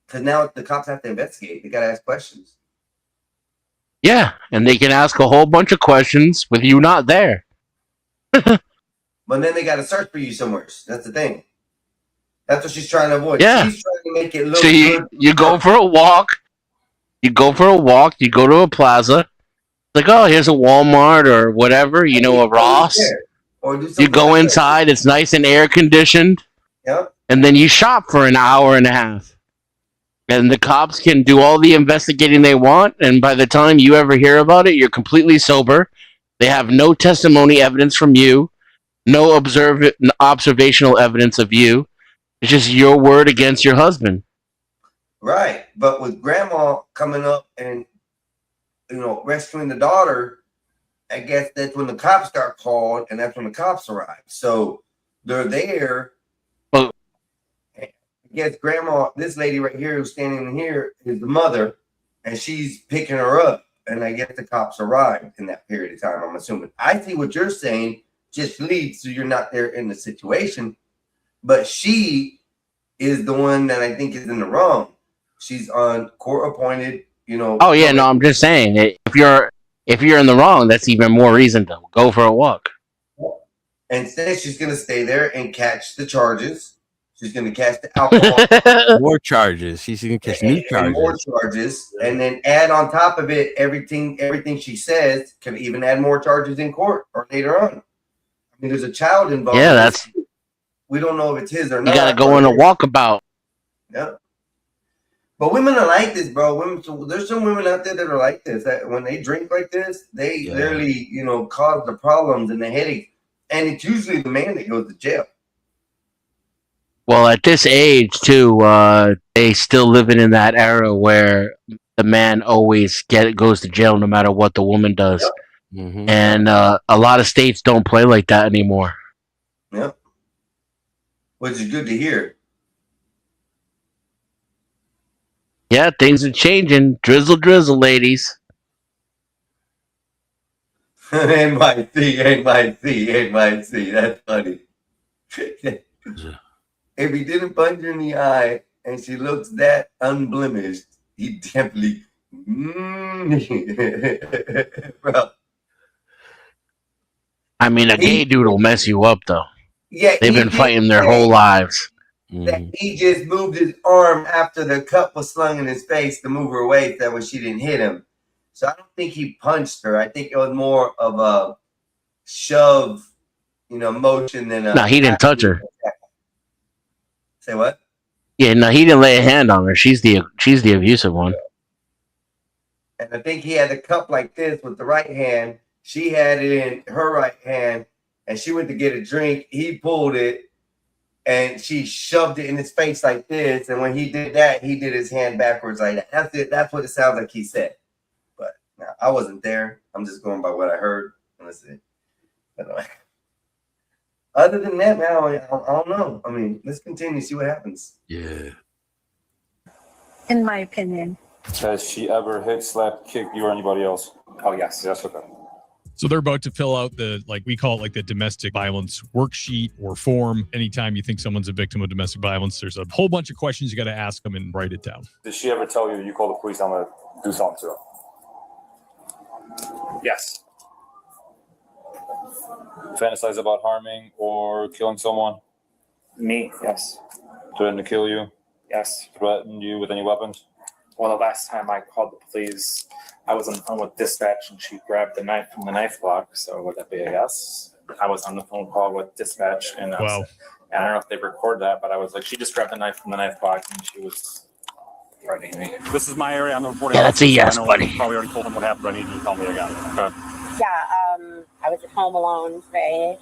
Because now the cops have to investigate. They got to ask questions.
Yeah, and they can ask a whole bunch of questions with you not there.
But then they got to search for you somewhere. That's the thing. That's what she's trying to avoid.
Yeah.
She's trying to make it look
So
good.
you go for a walk. You go for a walk. You go to a plaza. Like, oh, here's a Walmart or whatever. You know, a Ross.
Or do
You
something
go
like that.
inside. It's nice and air conditioned.
Yep.
And then you shop for an hour and a half. And the cops can do all the investigating they want. And by the time you ever hear about it, you're completely sober. They have no testimony evidence from you, no observational evidence of you. It's just your word against your husband.
Right. But with grandma coming up and, rescuing the daughter, I guess that's when the cops got called and that's when the cops arrived. So they're there.
Well,
I guess grandma, this lady right here who's standing here is the mother, and she's picking her up. And I guess the cops arrived in that period of time, I'm assuming. I see what you're saying. Just leave so you're not there in the situation. But she is the one that I think is in the wrong. She's on court appointed,
Oh yeah, no, I'm just saying if you're in the wrong, that's even more reason to go for a walk.
And instead, she's going to stay there and catch the charges. She's going to catch the alcohol.
More charges. She's going to catch new
and more
charges.
charges. And then add on top of it, everything she says can even add more charges in court or later on. I mean, there's a child involved.
Yeah,
in
that's
this. We don't know if it's his or
you
not.
got to go on a walkabout.
Yeah. But women are like this, bro. There's some women out there that are like this. That when they drink like this, they literally, cause the problems and the headache. And it's usually the man that goes to jail.
Well, at this age too, they still living in that era where the man always goes to jail no matter what the woman does, and a lot of states don't play like that anymore.
Yep. Which is good to hear.
Yeah, things are changing. Drizzle, drizzle, ladies.
NYC. That's funny. If he didn't punch her in the eye and she looks that unblemished, he definitely, bro.
I mean, a gay dude will mess you up, though.
Yeah,
They've
he
been
did
fighting their
say
whole lives.
that he just moved his arm after the cup was slung in his face to move her away. That way she didn't hit him. So I don't think he punched her. I think it was more of a shove, motion than a.
No, he didn't touch her.
Say what?
Yeah, no, he didn't lay a hand on her. She's the abusive one.
And I think he had the cup like this with the right hand. She had it in her right hand, and she went to get a drink. He pulled it, and she shoved it in his face like this. And when he did that, he did his hand backwards like that. That's it. That's what it sounds like he said. But now I wasn't there. I'm just going by what I heard. That's it. But, other than that, man, I don't know. I mean, let's continue, see what happens.
Yeah.
In my opinion.
Has she ever hit, slapped, kicked you or anybody else? Oh, yes. Yes, okay.
So they're about to fill out the, like we call it, like the domestic violence worksheet or form. Anytime you think someone's a victim of domestic violence, there's a whole bunch of questions you got to ask them and write it down.
Did she ever tell you call the police, I'm going to do something to her? Yes. Fantasize about harming or killing someone?
Me, yes.
Threaten to kill you?
Yes.
Threaten you with any weapons?
Well, the last time I called the police, I was on the phone with dispatch and she grabbed the knife from the knife block. So would that be a yes? I was on the phone call with dispatch and I don't know if they record that, but I was like, she just grabbed the knife from the knife block and she was threatening me.
This is my area. I'm the reporting.
Yeah, that's a yes, buddy.
You probably already told them what happened. I need you to tell me again. Okay.
Yeah, I was at home alone today,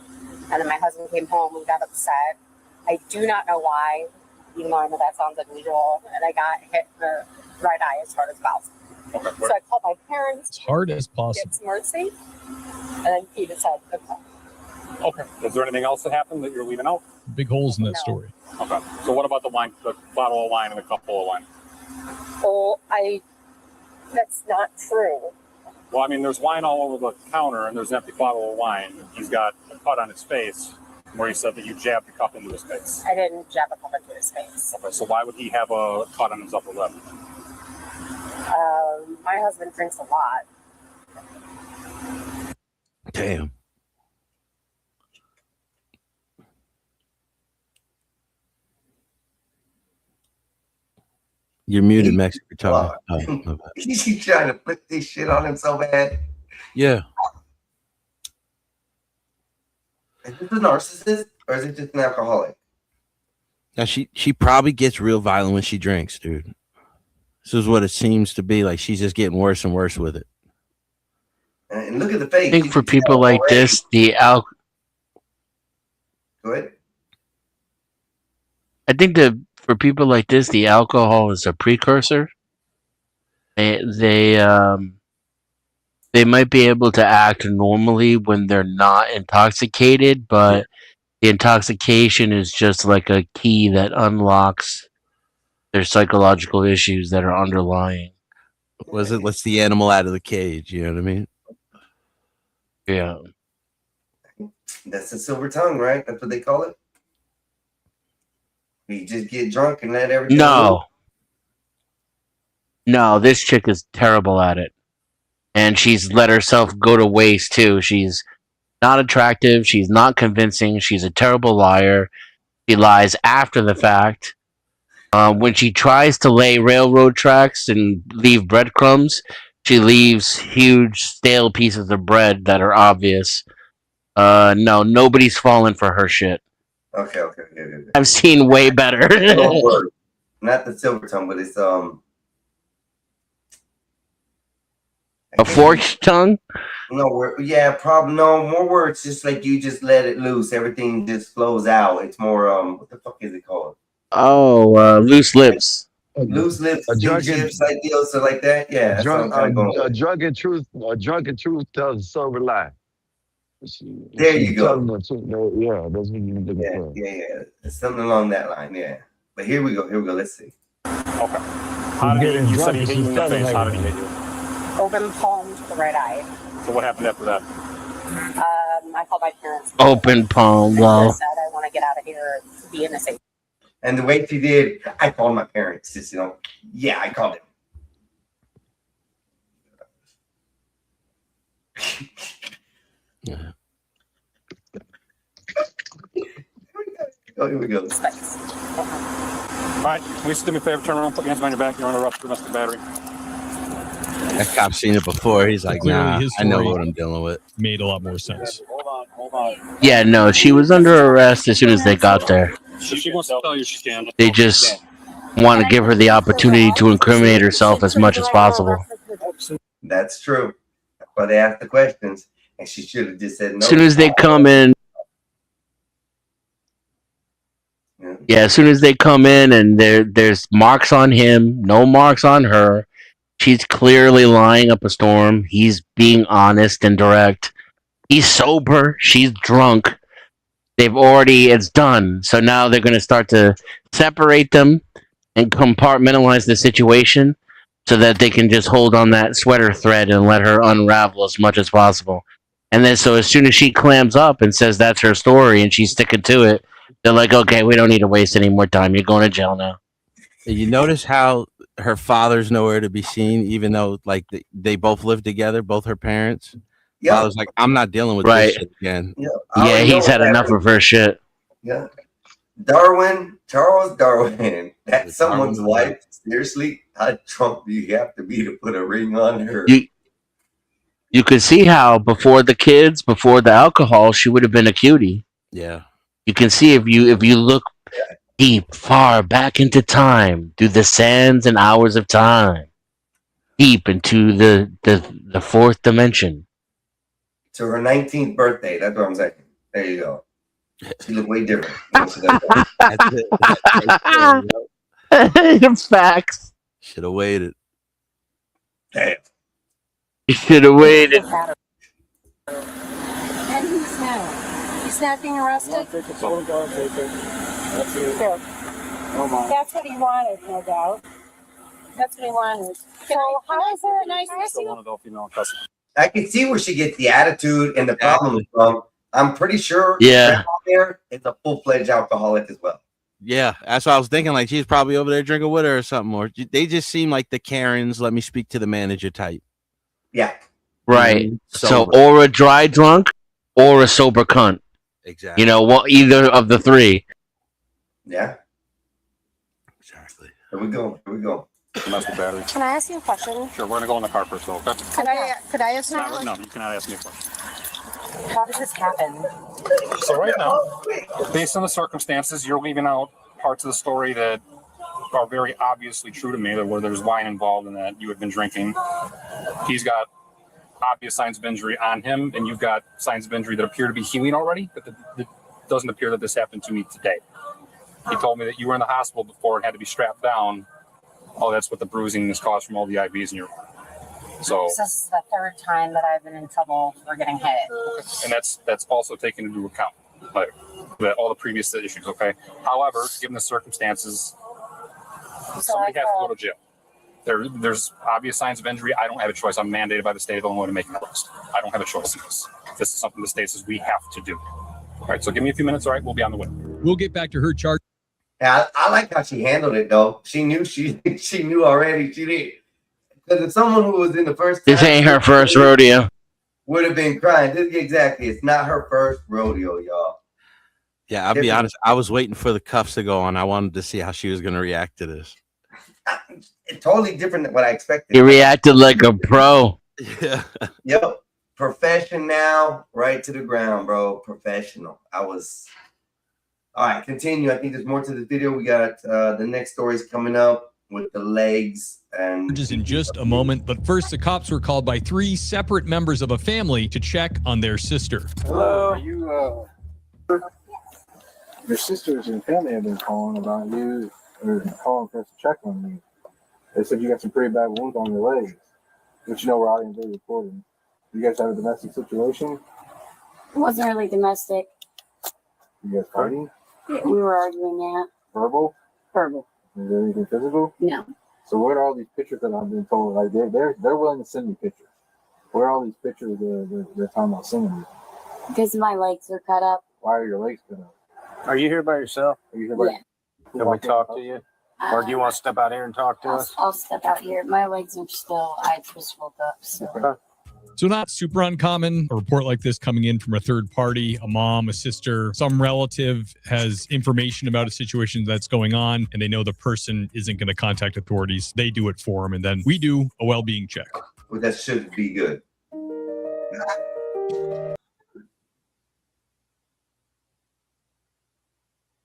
and then my husband came home and got upset. I do not know why, even though I know that sounds unusual, and I got hit in the right eye as hard as possible.
Okay.
So I called my parents.
As hard as possible.
Get some mercy, and then he decided to call.
Okay. Is there anything else that happened that you're leaving out?
Big holes in that story.
Okay. So what about the wine, the bottle of wine and the couple of wine?
Oh, that's not true.
Well, I mean, there's wine all over the counter, and there's an empty bottle of wine. He's got a cut on his face where he said that you jabbed the cup into his face.
I didn't jab a cup into his face.
Okay, so why would he have a cut on his upper lip?
My husband drinks a lot.
Damn. You're muted, Max. You're talking. Oh,
She's trying to put this shit on him so bad.
yeah.
Is this a narcissist or is it just an alcoholic?
Now she probably gets real violent when she drinks, dude. This is what it seems to be. Like she's just getting worse and worse with it.
And look at the face.
I think for people like this,
Go ahead.
I think that for people like this, the alcohol is a precursor. They might be able to act normally when they're not intoxicated, but the intoxication is just like a key that unlocks their psychological issues that are underlying.
Was it? Let's the animal out of the cage. You know what I mean?
Yeah.
That's the silver tongue, right? That's what they call it. You just get drunk and let everything.
No, this chick is terrible at it. And she's let herself go to waste too. She's not attractive. She's not convincing. She's a terrible liar. She lies after the fact. When she tries to lay railroad tracks and leave breadcrumbs, she leaves huge stale pieces of bread that are obvious. No, nobody's fallen for her shit.
Okay.
I've seen way better.
Not the silver tongue, but it's
a forked tongue.
No, more words. Just like you just let it loose, everything just flows out. It's more what the fuck is it called?
Oh, loose lips.
Loose lips,
A drug
chips, like deals, so like that. Yeah, that's what I'm kind of going with.
A drunken truth tells a sober lie.
There you go.
Yeah, that's what you're looking for.
Yeah. It's something along that line. Yeah. But here we go. Let's see.
Okay. How did he, you said he hit you in the face. How did he hit you?
Open palm to the right eye.
So what happened after that?
I called my parents.
Open palm,
I
wow.
said I want to get out of here and be in a safe.
And the way she did, I called my parents. Just yeah, I called him.
Yeah.
Here we go.
All right. Can you do me a favor? Turn around, put your hands behind your back. You're under arrest for domestic battery.
That cop's seen it before. He's like,
Clearly
nah,
his
I know
story
what I'm dealing with.
Made a lot more sense.
Hold on.
Yeah, no, she was under arrest as soon as they got there.
If she wants to tell you she can.
They just want to give her the opportunity to incriminate herself as much as possible.
That's true. That's why they asked the questions, and she should have just said no.
As soon as they come in, Yeah, as soon as they come in and there's marks on him, no marks on her. She's clearly lying up a storm. He's being honest and direct. He's sober. She's drunk. It's done. So now they're going to start to separate them and compartmentalize the situation so that they can just hold on that sweater thread and let her unravel as much as possible. And then, so as soon as she clams up and says that's her story and she's sticking to it, they're like, okay, we don't need to waste any more time. You're going to jail now.
You notice how her father's nowhere to be seen, even though like they both live together, both her parents.
Yeah.
Father's like, I'm not dealing with
Right.
this shit again.
Yeah, he's had enough of her shit.
Yeah. Charles Darwin, that's someone's wife. Seriously, how drunk do you have to be to put a ring on her?
You could see how before the alcohol, she would have been a cutie.
Yeah.
You can see if you look deep, far back into time, through the sands and hours of time, deep into the fourth dimension.
To her 19th birthday. That's what I'm saying. There you go. She looked way different. That's it.
Facts.
Should have waited.
Damn.
You should have waited.
And who's now? He's not being arrested? Good. That's what he wanted, no doubt. That's what he wanted. So how is there a nice
I can see where she gets the attitude and the problem from. I'm pretty sure
Yeah.
there is a full-fledged alcoholic as well.
Yeah, that's what I was thinking. Like she's probably over there drinking with her or something. Or they just seem like the Karens. Let me speak to the manager type.
Yeah.
Right. So
Sober.
or a dry drunk or a sober cunt.
Exactly.
You know, either of the three.
Yeah.
Exactly.
Here we go.
Domestic battery.
Can I ask you a question?
Sure, we're gonna go in the car first, though. Okay?
Could I ask you a
No,
question?
no, you cannot ask me a question.
How did this happen?
So right now, based on the circumstances, you're leaving out parts of the story that are very obviously true to me, that where there's wine involved and that you had been drinking. He's got obvious signs of injury on him, and you've got signs of injury that appear to be healing already, but it doesn't appear that this happened to me today. He told me that you were in the hospital before and had to be strapped down. Oh, that's what the bruising is caused from all the IVs in your. So,
This is the third time that I've been in trouble for getting hit.
and that's also taken into account, like all the previous issues. Okay. However, given the circumstances, somebody has to go to jail. There's obvious signs of injury. I don't have a choice. I'm mandated by the state of Illinois to make an arrest. I don't have a choice in this. This is something the state says we have to do. All right. So give me a few minutes. All right. We'll be on the way.
We'll get back to her charge.
Yeah, I like how she handled it though. She knew she knew already. She did. Because if someone who was in the first
This
time
ain't her first rodeo.
would have been crying. Exactly. It's not her first rodeo, y'all.
Yeah, I'll be honest. I was waiting for the cuffs to go on. I wanted to see how she was going to react to this.
It's totally different than what I expected.
He reacted like a pro.
Yeah.
Yep. Professional, right to the ground, bro. Professional. All right, continue. I think there's more to the video. We got the next stories coming up with the legs and
Charges in just a moment, but first the cops were called by 3 separate members of a family to check on their sister.
Hello. Are you? Your sisters and family have been calling about you, or calling for us to check on you. They said you got some pretty bad wounds on your legs, which you know we're audio recording. You guys have a domestic situation?
It wasn't really domestic.
You guys fighting?
We were arguing that.
Verbal?
Verbal.
Is there anything physical?
No.
So what are all these pictures that I've been told? Like they're willing to send me pictures. Where are all these pictures they're talking about sending me?
Because my legs are cut up.
Why are your legs cut up? Are you here by yourself? Are you here by?
Yeah.
Can we talk to you? Or do you want to step out here and talk to us?
I'll step out here. My legs are still, I just woke up. So.
So not super uncommon, a report like this coming in from a third party, a mom, a sister, some relative has information about a situation that's going on and they know the person isn't going to contact authorities. They do it for them and then we do a well-being check.
well, that should be good.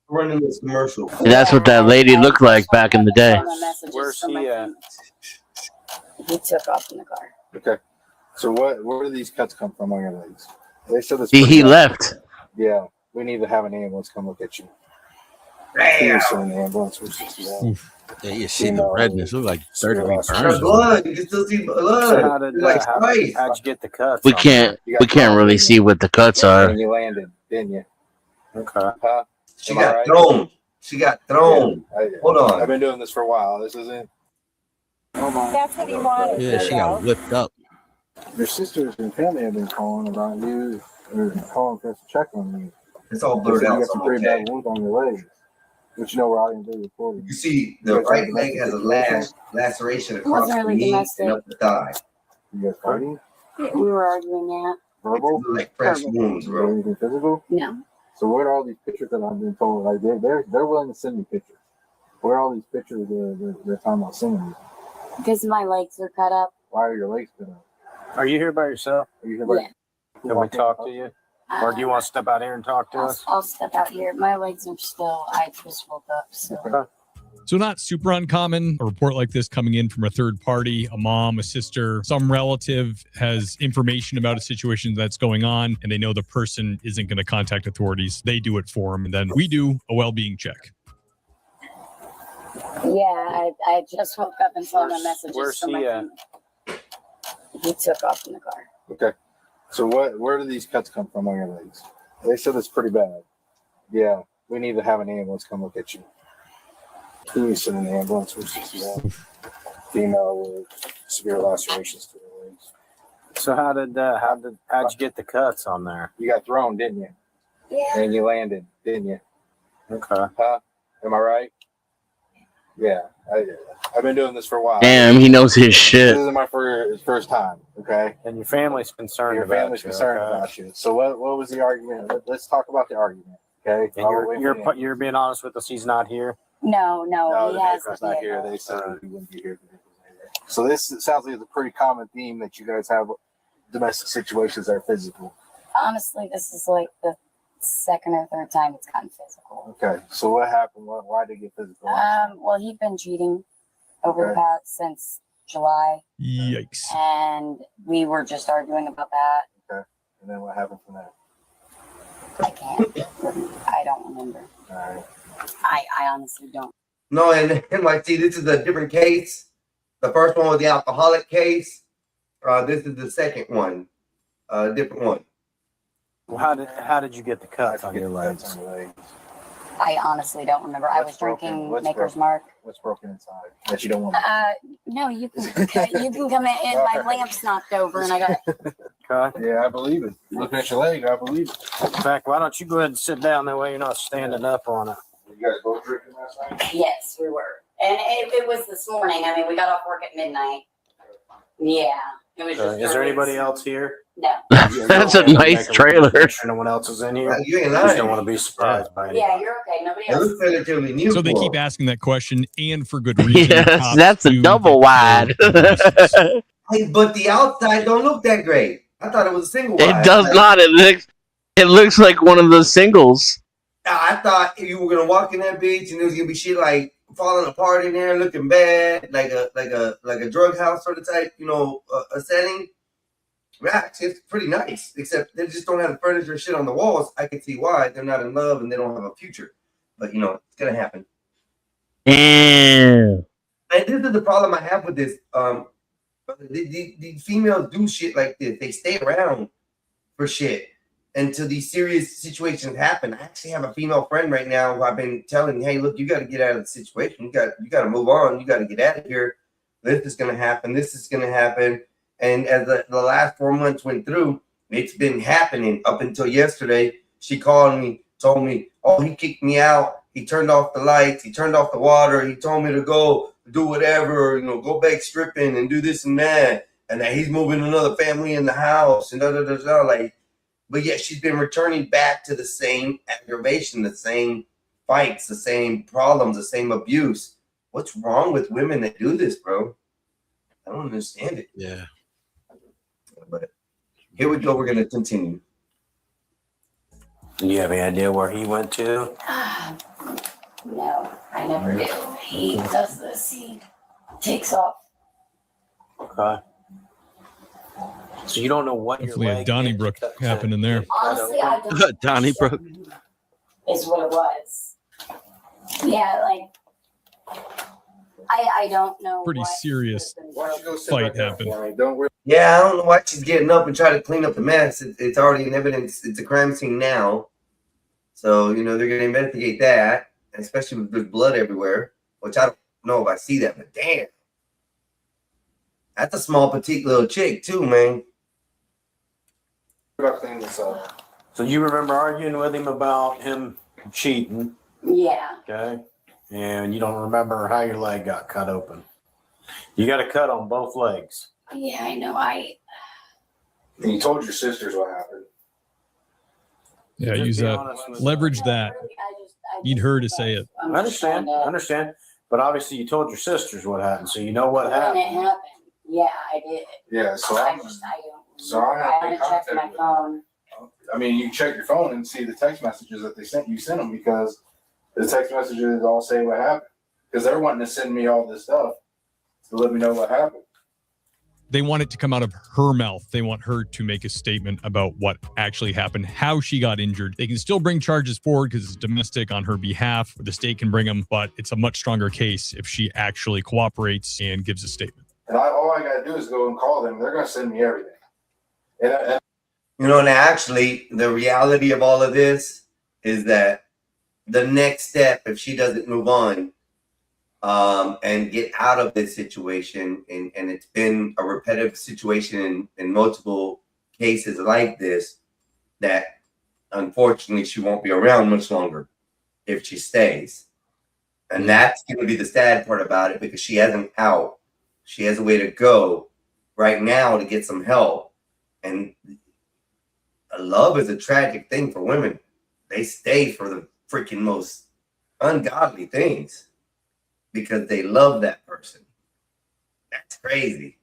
Running this commercial.
That's what that lady looked like back in the day.
Where's she at?
He took off in the car.
Okay. So where do these cuts come from on your legs? They said this.
He left.
Yeah, we need to have an ambulance come look at you.
Damn.
Yeah, you see the redness. Look like third-degree
There's
burns.
blood. You can still see blood. Like Spice.
how'd you get the cuts?
We can't really see what the cuts are.
And you landed, didn't you? Okay.
She got thrown. She got thrown. Hold on.
I've been doing this for a while. This isn't.
That's what he wanted.
Yeah, she got whipped up.
Your sisters and family have been calling about you, or calling for us to check on you.
It's all blurred out.
You got
So
some
I'm
pretty
okay.
bad wounds on your legs, which you know we're out in the recording.
You see, the right leg has a laceration across
wasn't
the
really
knee
domestic.
and up the thigh.
You guys fighting?
We were arguing that.
Verbal?
Like fresh wounds, bro.
Anything physical?
No.
So where are all these pictures that I've been told? Like they're willing to send me pictures. Where are all these pictures they're talking about sending me?
Because my legs are cut up.
Why are your legs cut up?
Are you here by yourself?
Are you here by?
Can we talk to you? Or do you want to step out here and talk to us?
I'll step out here. My legs are still, I just woke up. So.
So not super uncommon, a report like this coming in from a third party, a mom, a sister, some relative has information about a situation that's going on and they know the person isn't going to contact authorities. They do it for them. And then we do a well-being check.
Yeah, I just woke up and saw my messages.
Where's
from
he
my
at?
phone. He took off in the car.
Okay. So where do these cuts come from on your legs? They said it's pretty bad. Yeah, we need to have an ambulance come look at you. Who is in an ambulance? Which is female with severe lacerations to their legs.
So how'd you get the cuts on there?
You got thrown, didn't you?
Yeah.
And you landed, didn't you?
Okay.
Huh? Am I right? Yeah. I've been doing this for a while.
Damn, he knows his
This
shit.
isn't my first time. Okay.
And your family's concerned
Your
about
family's
you.
concerned
okay?
about you. So what was the argument? Let's talk about the argument. Okay.
And you're being honest with us. He's not here.
No,
No,
he
the
has
neighbor's
the
not here. They said he wouldn't be here. So this sounds like it's a pretty common theme that you guys have domestic situations that are physical.
Honestly, this is like the second or third time it's gotten physical.
Okay. So what happened? Why did it get physical?
Well, he'd been cheating over the
Okay.
past since July,
Yikes.
and we were just arguing about that.
Okay. And then what happened from there?
I don't remember.
All right.
I honestly don't.
No, and like, see, this is a different case. The first one was the alcoholic case. This is the second one, different one.
Well, how did you get the cuts on your legs?
I honestly don't remember. I was drinking Maker's Mark.
What's broken inside that you don't want?
No, you can you can come in. And my lamp's knocked over, and I got.
Okay.
Yeah, I believe it. Looking at your leg, I believe it.
In fact, why don't you go ahead and sit down? That way you're not standing up on it.
You guys both drinking last night?
Yes, we were, and it was this morning. I mean, we got off work at midnight. Yeah, it was just.
Is there anybody else here?
No.
That's a nice trailer.
No one else is in here.
You ain't
I just
lying.
don't want to be surprised by it.
Yeah, you're okay. Nobody
It
else.
looks relatively new.
So they
for
keep
him.
asking that question and for good reason.
Yes,
Cops
that's a
do
double wide.
Hey, but the outside don't look that great. I thought it was a single wide.
It does not. It looks like one of those singles.
I thought you were gonna walk in that bitch and there was gonna be shit like falling apart in there, looking bad, like a drug house sort of type, a setting. Actually, it's pretty nice, except they just don't have the furniture and shit on the walls. I can see why they're not in love and they don't have a future. But it's gonna happen.
Damn.
And this is the problem I have with this. The females do shit like this. They stay around for shit until these serious situations happen. I actually have a female friend right now who I've been telling, hey, look, you got to get out of the situation. You got to move on. You got to get out of here. This is going to happen. This is going to happen. And as the last 4 months went through, it's been happening up until yesterday. She called me, told me, oh, he kicked me out. He turned off the lights. He turned off the water. He told me to go do whatever, go back stripping and do this and that. And that he's moving another family in the house and like, but yet she's been returning back to the same aggravation, the same fights, the same problems, the same abuse. What's wrong with women that do this, bro? I don't understand it.
Yeah.
But here we go. We're going to continue.
Do you have any idea where he went to?
No, I never do. He does this. He takes off.
Okay. So you don't know what
Hopefully
your
a
leg
Donnybrook happened in there.
Honestly, I don't.
Donnybrook.
Is what it was.
Yeah, like I don't know.
Pretty serious fight happened.
Don't worry.
Yeah, I don't know why she's getting up and trying to clean up the mess. It's already in evidence. It's a crime scene now. So, they're going to investigate that, especially with there's blood everywhere, which I don't know if I see that, but damn. That's a small, petite little chick, too, man.
About cleaning this up.
So you remember arguing with him about him cheating,
Yeah.
okay? And you don't remember how your leg got cut open. You got a cut on both legs.
Yeah, I know.
And you told your sisters what happened.
Yeah,
Just
use
be
that.
honest with
Leverage that.
you.
Need her to say it.
I understand. But obviously you told your sisters what happened, so you know what
When
happened.
it happened, yeah, I did.
Yeah, so
I
I'm
don't.
I have
I
to
haven't checked my
contact
phone.
I mean, you can check your phone and see the text messages that they sent. You sent them because the text messages all say what happened. Because they're wanting to send me all this stuff to let me know what happened.
They want it to come out of her mouth. They want her to make a statement about what actually happened, how she got injured. They can still bring charges forward because it's domestic on her behalf. The state can bring them, but it's a much stronger case if she actually cooperates and gives a statement.
And all I got to do is go and call them. They're going to send me everything. And
And actually, the reality of all of this is that the next step, if she doesn't move on and get out of this situation, and it's been a repetitive situation in multiple cases like this, that unfortunately she won't be around much longer if she stays. And that's going to be the sad part about it, because she has an out. She has a way to go right now to get some help. And love is a tragic thing for women. They stay for the freaking most ungodly things because they love that person. That's crazy.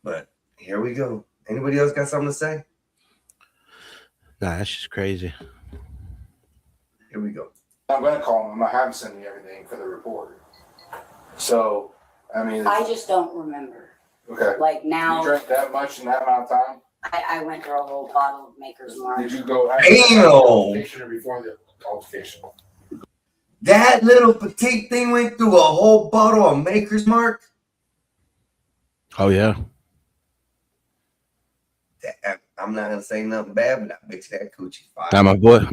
But here we go. Anybody else got something to say?
Nah, that's just crazy.
Here we go.
I'm going to call them. I'm going to have them send me everything for the report. So, I mean,
I just don't remember.
okay.
Like now,
You drank that much in that amount of time?
I went through a whole bottle of Maker's Mark.
Did you go
Damn.
altercation or before the altercation?
That little petite thing went through a whole bottle of Maker's Mark.
Oh yeah.
I'm not gonna say nothing bad, but I bet you that coochie fire.
Now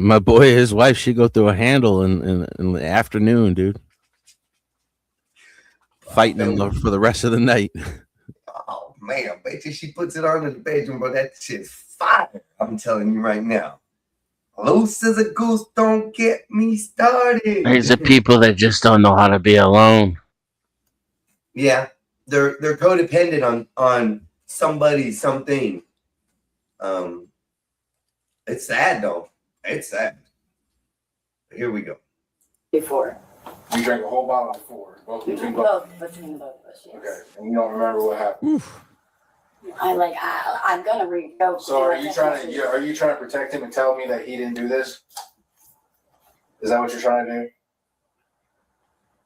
my boy, his wife, she go through a handle in the afternoon, dude. Fighting him for the rest of the night.
Oh man, I bet you she puts it on in the bedroom, but that shit's fire. I'm telling you right now. Loose as a goose, don't get me started.
There's the people that just don't know how to be alone.
Yeah, they're codependent on somebody, something. It's sad though. It's sad. Here we go.
Before.
You drank a whole bottle before. Both between both.
Between both of us, yes.
Okay. And you don't remember what happened.
I'm gonna go.
So are you trying to protect him and tell me that he didn't do this? Is that what you're trying to do?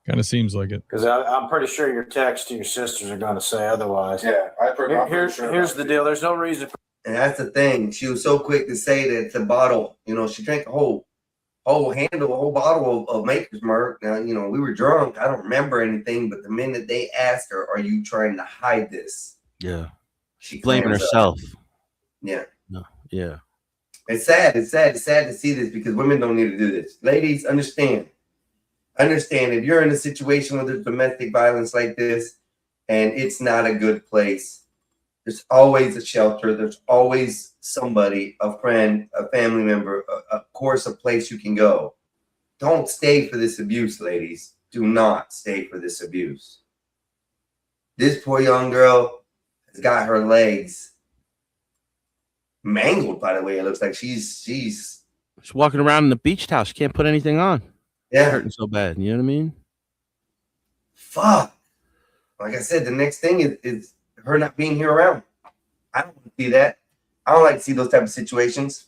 Kind of seems like it.
Because I'm pretty sure your text to your sisters are going to say otherwise.
Yeah, I'm pretty sure.
Here's the deal. There's no reason.
And that's the thing. She was so quick to say that the bottle, she drank a whole bottle of Maker's Mark. Now, we were drunk. I don't remember anything, but the minute they asked her, "Are you trying to hide this?"
Yeah.
She
blaming
clams up.
herself.
Yeah.
No. Yeah.
It's sad. It's sad to see this because women don't need to do this. Ladies, understand. Understand if you're in a situation where there's domestic violence like this and it's not a good place, there's always a shelter. There's always somebody, a friend, a family member, of course, a place you can go. Don't stay for this abuse, ladies. Do not stay for this abuse. This poor young girl has got her legs mangled, by the way. It looks like she's
walking around in the beach towel. She can't put anything on.
Yeah.
Hurting so bad. You know what I mean?
Fuck. Like I said, the next thing is her not being here around. I don't want to see that. I don't like to see those type of situations.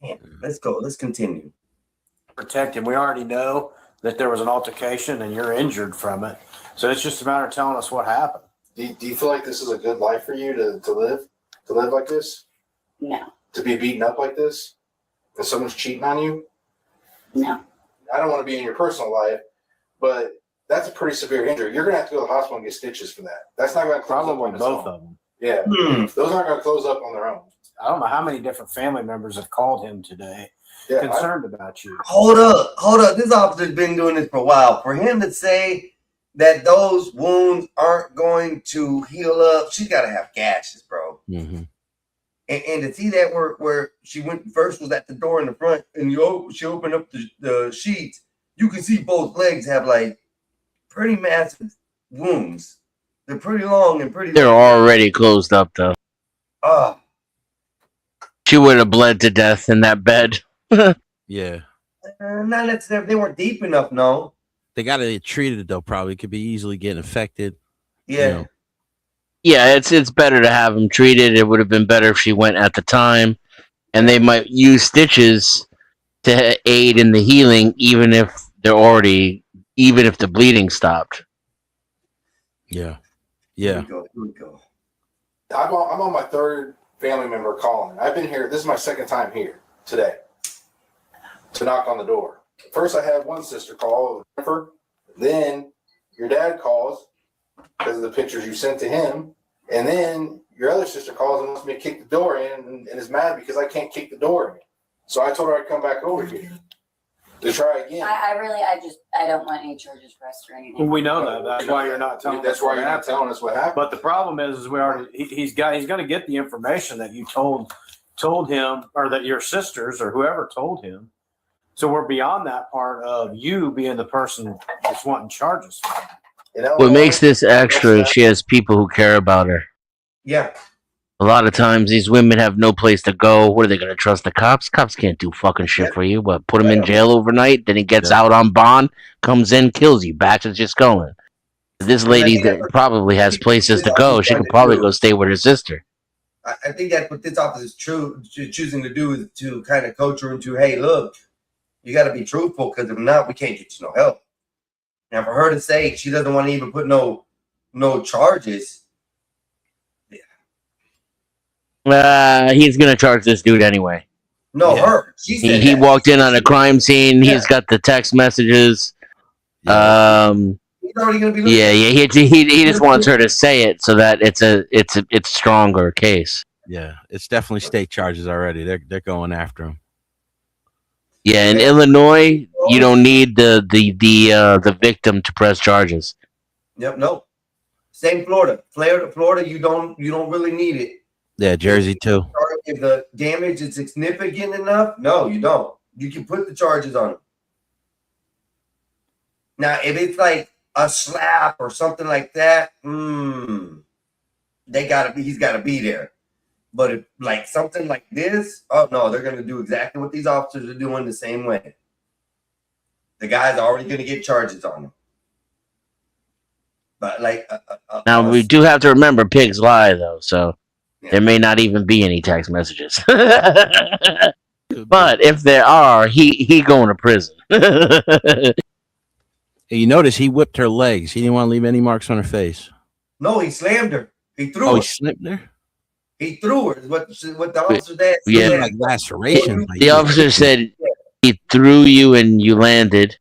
Man, let's go. Let's continue.
Protect him. We already know that there was an altercation and you're injured from it. So it's just a matter of telling us what happened.
Do you feel like this is a good life for you to live? To live like this?
No.
To be beaten up like this? If someone's cheating on you?
No.
I don't want to be in your personal life, but that's a pretty severe injury. You're gonna have to go to the hospital and get stitches for that. That's not gonna close up
Probably
on its
both
own.
of them.
Yeah, those aren't gonna close up on their own.
I don't know how many different family members have called him today,
Yeah,
concerned about you.
Hold up. This officer's been doing this for a while. For him to say that those wounds aren't going to heal up, she's got to have gashes, bro.
Mm-hmm.
And to see that where she went first was at the door in the front, and she opened up the sheets, you can see both legs have like pretty massive wounds. They're pretty long and pretty.
They're already closed up though.
Ah.
She would have bled to death in that bed.
Yeah.
Not necessarily. They weren't deep enough, no.
They got to get treated though. Probably could be easily getting infected.
Yeah.
You know.
Yeah, it's better to have them treated. It would have been better if she went at the time, and they might use stitches to aid in the healing, even if the bleeding stopped.
Yeah. Yeah.
Here we go.
I'm on my third family member calling. I've been here. This is my second time here today to knock on the door. First, I had one sister call, Jennifer. Then your dad calls because of the pictures you sent to him. And then your other sister calls and wants me to kick the door in and is mad because I can't kick the door in. So I told her I'd come back over here to try again.
I don't want any charges pressed or anything.
Well, we know that. That's why you're not telling.
That's why you're not telling us what happened.
But the problem is we already he's going to get the information that you told him, or that your sisters or whoever told him. So we're beyond that part of you being the person that's wanting charges.
What makes this extra is she has people who care about her.
Yeah.
A lot of times these women have no place to go. What are they going to trust the cops? Cops can't do fucking shit for you. But put him in jail overnight, then he gets out on bond, comes in, kills you. Batch is just going. This lady that probably has places to go. She could probably go stay with her sister.
I think that's what this officer is choosing to do, is to kind of coach her into, hey, look, you got to be truthful, because if not, we can't get you no help. Now, for her to say she doesn't want to even put no charges.
He's going to charge this dude anyway.
No, her. She said
He
that.
walked in on a crime scene. Yeah. He's got the text messages.
He's already going to be
He just wants her to say it so that it's a stronger case.
Yeah, it's definitely state charges already. They're going after him.
Yeah, in Illinois, you don't need the victim to press charges.
Yep, no. Same Florida. Florida, you don't really need it.
Yeah, Jersey too.
If the damage is significant enough, no, you don't. You can put the charges on him. Now, if it's like a slap or something like that, he's got to be there. But if like something like this, oh no, they're going to do exactly what these officers are doing the same way. The guy's already going to get charges on him. But like,
now we do have to remember pigs lie though, so there may not even be any text messages. But if there are, he going to prison.
You notice he whipped her legs. He didn't want to leave any marks on her face.
No, he slammed her. He threw her.
Oh, he slipped her?
He threw her. What the officer dad said.
Yeah,
like lacerations.
The officer said he threw you and you landed,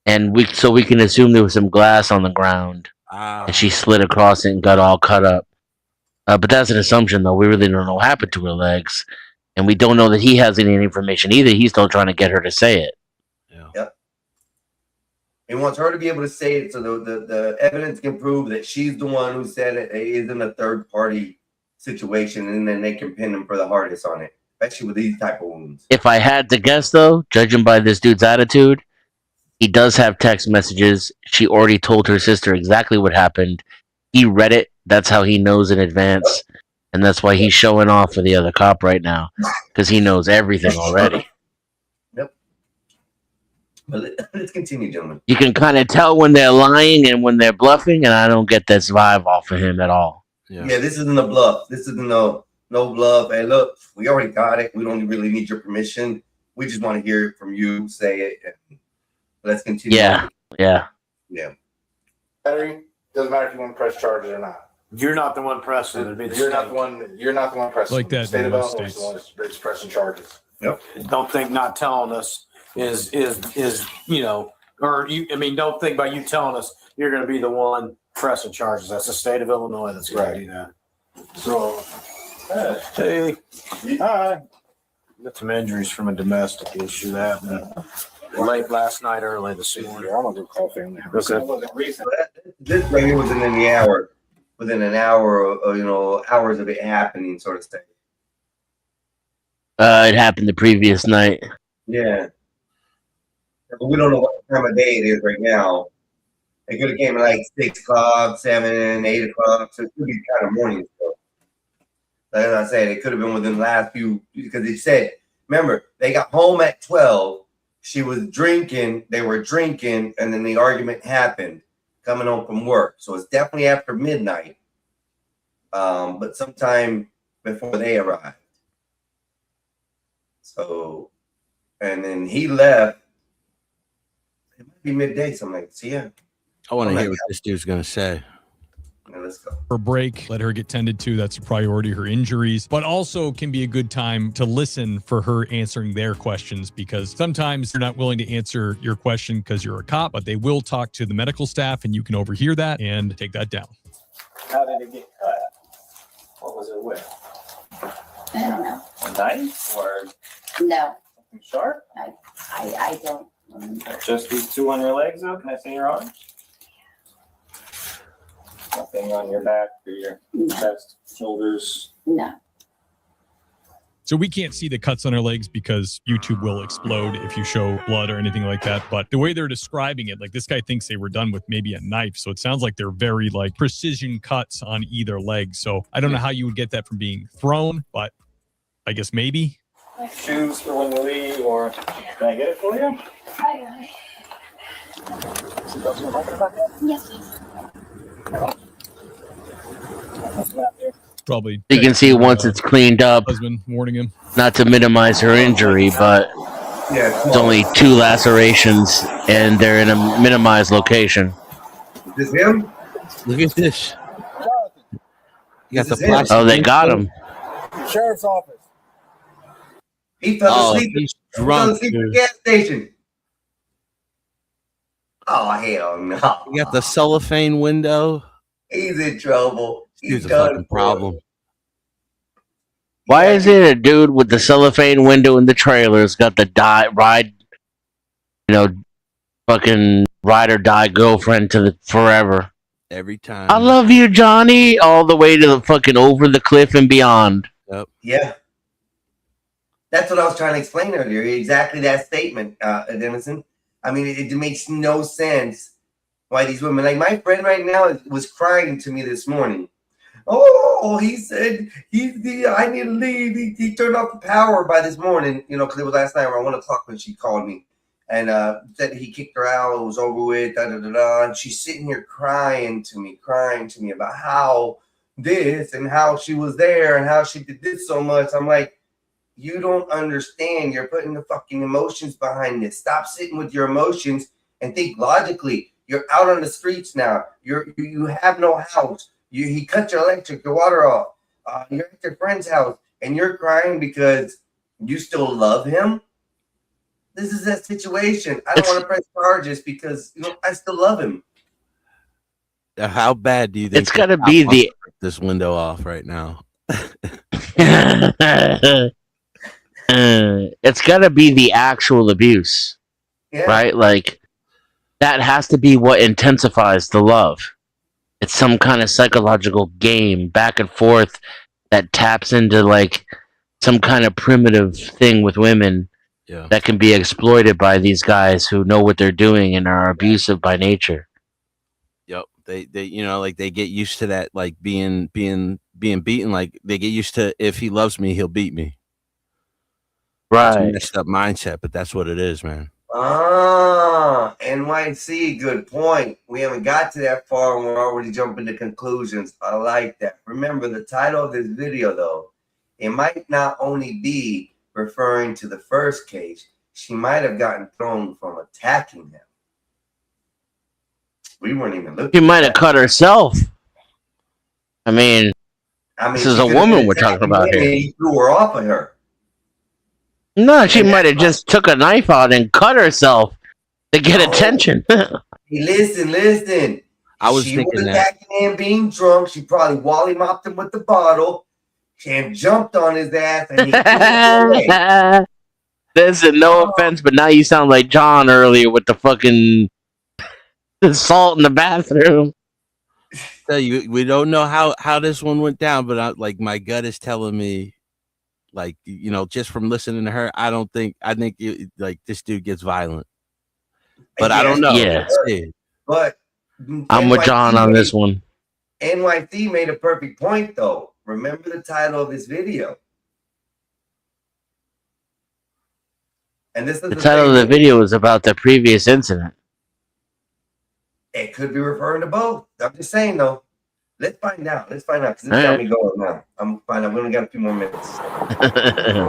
and we can assume there was some glass on the ground, and she slid across it and got all cut up. But that's an assumption, though. We really don't know what happened to her legs, and we don't know that he has any information either. He's still trying to get her to say it.
Yep. He wants her to be able to say it so the evidence can prove that she's the one who said it isn't a third party situation, and then they can pin him for the hardest on it, especially with these type of wounds.
If I had to guess, though, judging by this dude's attitude, he does have text messages. She already told her sister exactly what happened. He read it. That's how he knows in advance. And that's why he's showing off for the other cop right now, because he knows everything already.
Yep. But let's continue, gentlemen.
You can kind of tell when they're lying and when they're bluffing, and I don't get this vibe off of him at all.
Yeah, this isn't a bluff. This isn't no bluff. Hey, look, we already got it. We don't really need your permission. We just want to hear it from you. Say it. Let's continue.
Yeah.
Battery, doesn't matter if you want to press charges or not.
You're not the one pressing. It'd be the
You're
state.
not the one. You're not the one pressing.
Like that
The state
in
of
most
Illinois is the one that's pressing charges.
Yep.
Don't think not telling us is or you. I mean, don't think about you telling us you're going to be the one pressing charges. That's the state of Illinois that's going to do that.
So,
Hey, hi. Got some injuries from a domestic issue that happened late last night, early this morning.
I'm gonna go call family.
Okay.
This right here was within the hour, within an hour of, hours of it happening, sort of thing.
It happened the previous night.
Yeah. But we don't know what time of day it is right now. It could have came at like 6 o'clock, 7, 8 o'clock, so it could be kind of morning still. Like I said, it could have been within the last few, because he said, remember, they got home at 12. She was drinking, they were drinking, and then the argument happened coming home from work. So it's definitely after midnight, but sometime before they arrived. So, and then he left. It might be midday, something like that. So, yeah.
I want to hear what this dude's going to say.
Yeah, let's go.
Her break, let her get tended to. That's a priority, her injuries, but also can be a good time to listen for her answering their questions, because sometimes they're not willing to answer your question because you're a cop, but they will talk to the medical staff and you can overhear that and take that down.
How did it get cut? What was it with?
I don't know.
A knife or
No,
something sharp?
I don't remember.
Just these two on your legs, though? Can I see your arms? Nothing on your back or your chest, shoulders?
No.
So we can't see the cuts on her legs because YouTube will explode if you show blood or anything like that. But the way they're describing it, like this guy thinks they were done with maybe a knife. So it sounds like they're very like precision cuts on either leg. So I don't know how you would get that from being thrown, but I guess maybe.
Shoes for when you leave, or can I get it for you?
Yes.
Probably.
You can see once it's cleaned up,
Husband warning him.
not to minimize her injury, but
Yeah,
it's only 2 lacerations and they're in a minimized location.
Is this him?
Look at this. You got the
This is him.
plastic.
Oh, they got him.
Sheriff's office.
He fell
Oh,
asleep.
he's
He fell
drunk,
asleep at the
dude.
gas station. Oh, hell no.
You got the cellophane window.
He's in trouble. He's
Dude's a
done
fucking
for.
problem.
Why is it a dude with the cellophane window in the trailer's got the fucking ride or die girlfriend to the forever?
Every time.
I love you, Johnny, all the way to the fucking over the cliff and beyond.
Yep.
Yeah. That's what I was trying to explain earlier. Exactly that statement, Denison. I mean, it makes no sense why these women, like my friend right now was crying to me this morning. Oh, he said I need to leave. He turned off the power by this morning, because it was last night around 1 o'clock when she called me. And said he kicked her out, it was over with, and she's sitting here crying to me about how this and how she was there and how she did this so much. I'm like, you don't understand. You're putting the fucking emotions behind this. Stop sitting with your emotions and think logically. You're out on the streets now. You have no house. He cut your electric, your water off. You're at your friend's house and you're crying because you still love him. This is that situation. I don't want to press charges because I still love him.
How bad do you think
It's got to be the
this window off right now?
it's got to be the actual abuse, right? Like that has to be what intensifies the love. It's some kind of psychological game back and forth that taps into like some kind of primitive thing with women that can be exploited by these guys who know what they're doing and are abusive by nature.
Yep. They like they get used to that, like being beaten. Like they get used to, if he loves me, he'll beat me. It's a
Right.
messed up mindset, but that's what it is, man.
NYC, good point. We haven't got to that far and we're already jumping to conclusions. I like that. Remember the title of this video, though. It might not only be referring to the first case. She might have gotten thrown from attacking him. We weren't even looking.
She might have cut herself. I mean, this is
she
a
could've
woman
been
we're talking
attacking
about
him and
here.
he threw her off of her.
No, she might have just took a knife out and cut herself to get attention.
Listen.
I was
She
thinking
was
that.
attacking him being drunk. She probably wally mopped him with the bottle. She jumped on his ass and he threw away.
Listen, no offense, but now you sound like John earlier with the fucking salt in the bathroom.
Tell you, we don't know how this one went down, but like my gut is telling me, like, you know, just from listening to her, I think like this dude gets violent, but I don't know.
Yeah.
Let's see.
But
I'm with John on this one.
NYC made a perfect point, though. Remember the title of this video. And this is
The title of the video is about the previous incident.
It could be referring to both. I'm just saying, though. Let's find out. Because this
All
got
right.
me going now. I'm finding out. We only got a few more minutes.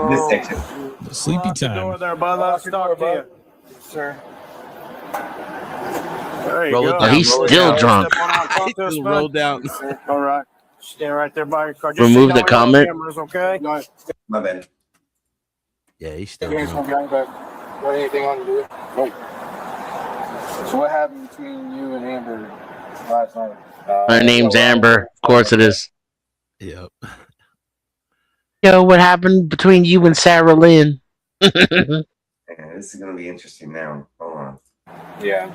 This section.
Sleepy time.
Over there, bud. Let's talk to you, sir. There you
Roll it
go.
down,
He's
roll it
still
down.
drunk.
Step on out, talk to us,
Still
bud.
roll down.
All right. Stand right there by your car.
Remove
sit
the
down
comment.
on cameras, okay?
My bad.
Yeah, he's still.
You guys
drunk.
gonna be on back. What anything on you do? Wait. So what happened between you and Amber last night?
Her name's Amber. Of course it is.
Yep.
Yo, what happened between you and Sarah Lynn?
Man, this is going to be interesting now. Hold on.
Yeah.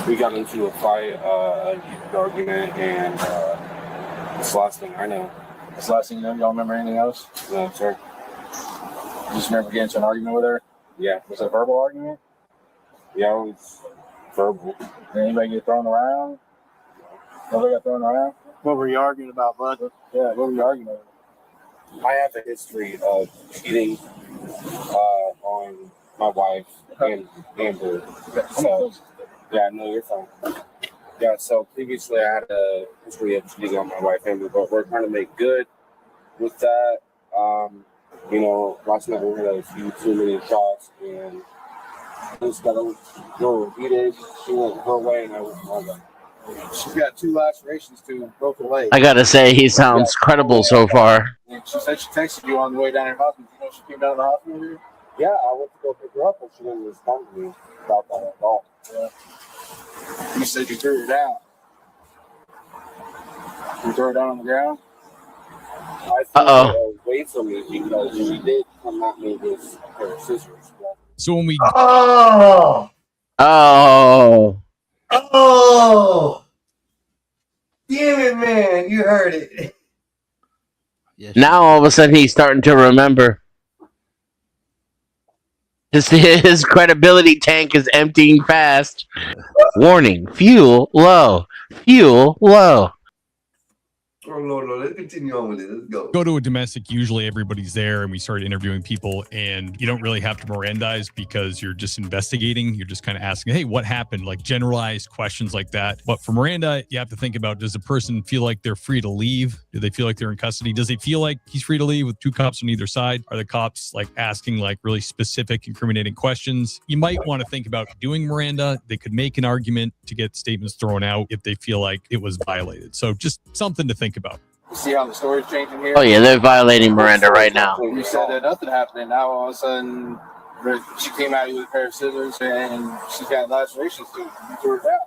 We got into a fight, a heated argument, and this last thing I know. This last thing you know, y'all remember anything else? No, sir. You just remember getting into an argument with her? Yeah. Was it a verbal argument? Yeah, it was verbal. Did anybody get thrown around? Nobody got thrown around?
What were you arguing about, bud?
Yeah, what were you arguing about? I have a history of cheating on my wife and Amber. So, yeah, no, you're fine. Yeah, so previously I had a history of cheating on my wife and Amber, but we're trying to make good with that. You know, last night we had a few too many shots and just got a little heated. She went her way and I went my way. She's got 2 lacerations to both her legs.
I gotta say, he sounds credible so far.
And she said she texted you on the way down to the hospital. You know she came down to the hospital here? Yeah, I went to go pick her up, but she didn't respond to me about that at all. Yeah. You said you threw her down. You threw her down on the ground? I threw her away from me because she did come at me with a pair of scissors.
So when we
Oh! Damn it, man. You heard it.
Now all of a sudden he's starting to remember. His credibility tank is emptying fast. Warning, fuel low. Fuel low.
Oh, no, let's continue on with it. Let's
go to a domestic, usually everybody's there and we start interviewing people and you don't really have to Mirandize because you're just investigating. You're just kind of asking, hey, what happened? Like generalized questions like that. But for Miranda, you have to think about, does the person feel like they're free to leave? Do they feel like they're in custody? Does he feel like he's free to leave with 2 cops on either side? Are the cops like asking like really specific, incriminating questions? You might want to think about doing Miranda. They could make an argument to get statements thrown out if they feel like it was violated. So just something to think about.
See how the story's changing here?
Oh yeah, they're violating Miranda right now.
You said that nothing happened, and now all of a sudden she came at you with a pair of scissors and she's got lacerations too. You threw her down.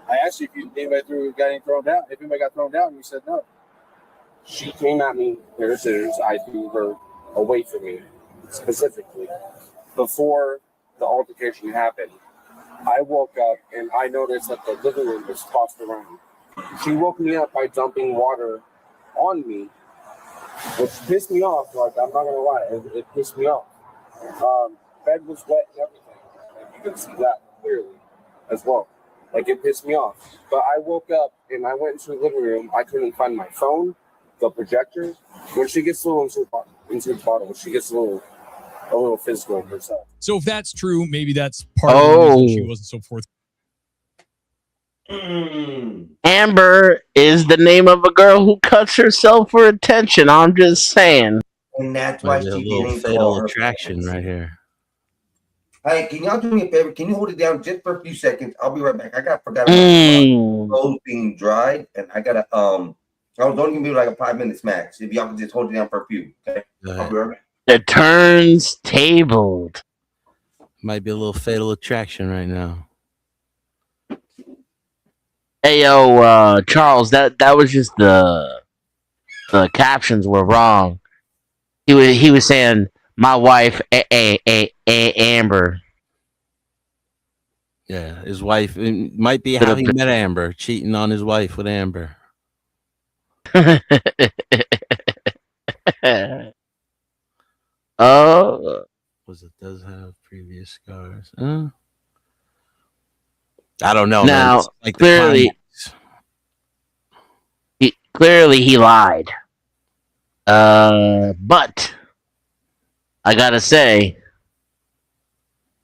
I asked you if anybody got any thrown down. If anybody got thrown down, you said no. She came at me with a pair of scissors. I threw her away from me, specifically. Before the altercation happened, I woke up and I noticed that the living room was tossed around. She woke me up by dumping water on me, which pissed me off. Like, I'm not gonna lie, it pissed me off. Bed was wet and everything. And you can see that clearly as well. Like, it pissed me off. But I woke up and I went into the living room. I couldn't find my phone, the projector. When she gets a little into the bottle, she gets a little physical in herself.
So if that's true, maybe that's part of the reason she wasn't so forthcoming.
Amber is the name of a girl who cuts herself for attention. I'm just saying.
And that's why
There's a
she
little
didn't
fatal
call her
attraction
parents.
right here.
Hey, can y'all do me a favor? Can you hold it down just for a few seconds? I'll be right back. forgot
Mm.
my clothes being dried, and I was only gonna be like a 5 minutes max. If y'all can just hold it down for a few, okay? I'll be right back.
The turns tabled.
Might be a little fatal attraction right now.
Hey yo, Charles, that was just the captions were wrong. He was saying my wife, Amber.
Yeah, his wife. It might be how he met Amber, cheating on his wife with Amber.
Oh,
Does have previous scars? I don't know.
now
It's like the
clearly he lied. But I gotta say,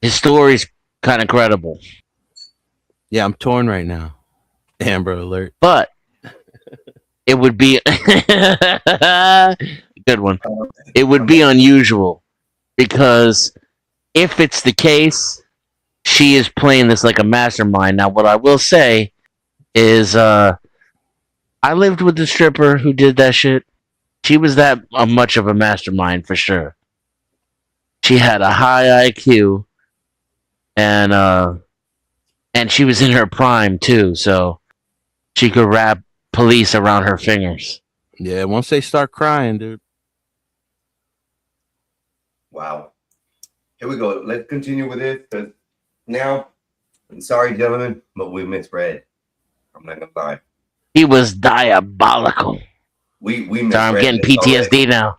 his story's kind of credible.
Yeah, I'm torn right now. Amber alert.
But it would be good one. It would be unusual because if it's the case, she is playing this like a mastermind. Now, what I will say is, I lived with the stripper who did that shit. She was that much of a mastermind for sure. She had a high IQ, and she was in her prime too, so she could wrap police around her fingers.
Yeah, once they start crying, dude.
Wow. Here we go. Let's continue with it. 'Cause now, I'm sorry, gentlemen, but we misread. I'm not gonna lie.
He was diabolical.
We
Sorry,
misread
I'm getting
this
PTSD
already
now.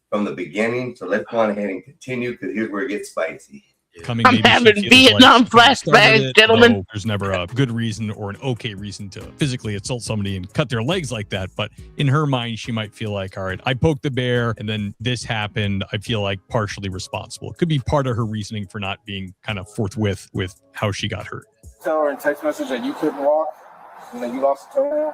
from the beginning. So let's go on ahead and continue because here's where it gets spicy.
Coming
I'm
maybe she
having
feels
Vietnam
like she started
flashbacks,
it,
gentlemen.
though there's never a good reason or an okay reason to physically assault somebody and cut their legs like that. But in her mind, she might feel like, all right, I poked the bear and then this happened. I feel like partially responsible. It could be part of her reasoning for not being kind of forthwith with how she got hurt.
Tell her in text message that you couldn't walk and that you lost a toenail.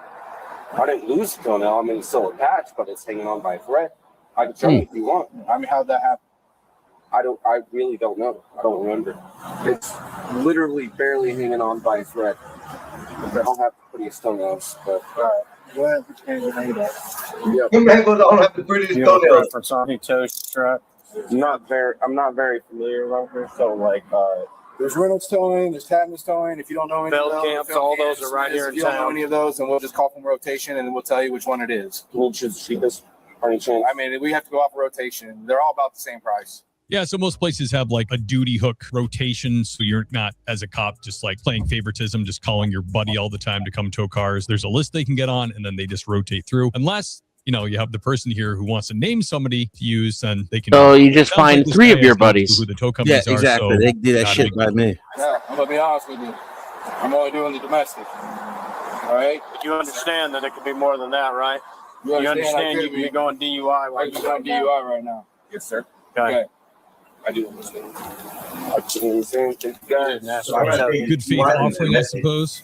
I didn't lose the toenail. I mean, it's still attached, but it's hanging on by a thread. I can show you if you want.
I mean, how'd that happen?
I really don't know. I don't remember. It's literally barely hanging on by a thread. I don't have the prettiest toenails, but
Go ahead, pretend you know that.
yeah.
You man don't have the prettiest
You have a
toenails.
preference on any toe strap?
I'm not very familiar with her, so like
There's Reynolds towing, there's Tapman's towing. If you don't know any
Bell
of those,
camps, all those are right here
If
in
you don't know
town.
any of those, then we'll just call from rotation and then we'll tell you which one it is.
which is cheapest by any chance.
I mean, we have to go off a rotation. They're all about the same price.
Yeah, so most places have like a duty hook rotation, so you're not, as a cop, just like playing favoritism, just calling your buddy all the time to come tow cars. There's a list they can get on, and then they just rotate through. Unless, you know, you have the person here who wants to name somebody to use, then they can.
So you just
Sounds like
find
this
3
guy
of your
has no clue
buddies.
Who the tow
Yeah,
companies
exactly.
are, so
They do that
not a
shit
big
by
deal.
me.
Yeah, I'm gonna be honest with you. I'm only doing the domestic. All right.
But you understand that it could be more than that, right?
You
You
I
understand you
could
can be going DUI while
I'm
you're
doing DUI right now. Yes, sir.
Okay.
I do understand.
I can understand. Thank you guys.
So I'm gonna take
Good faith
one
offering, I
message.
suppose.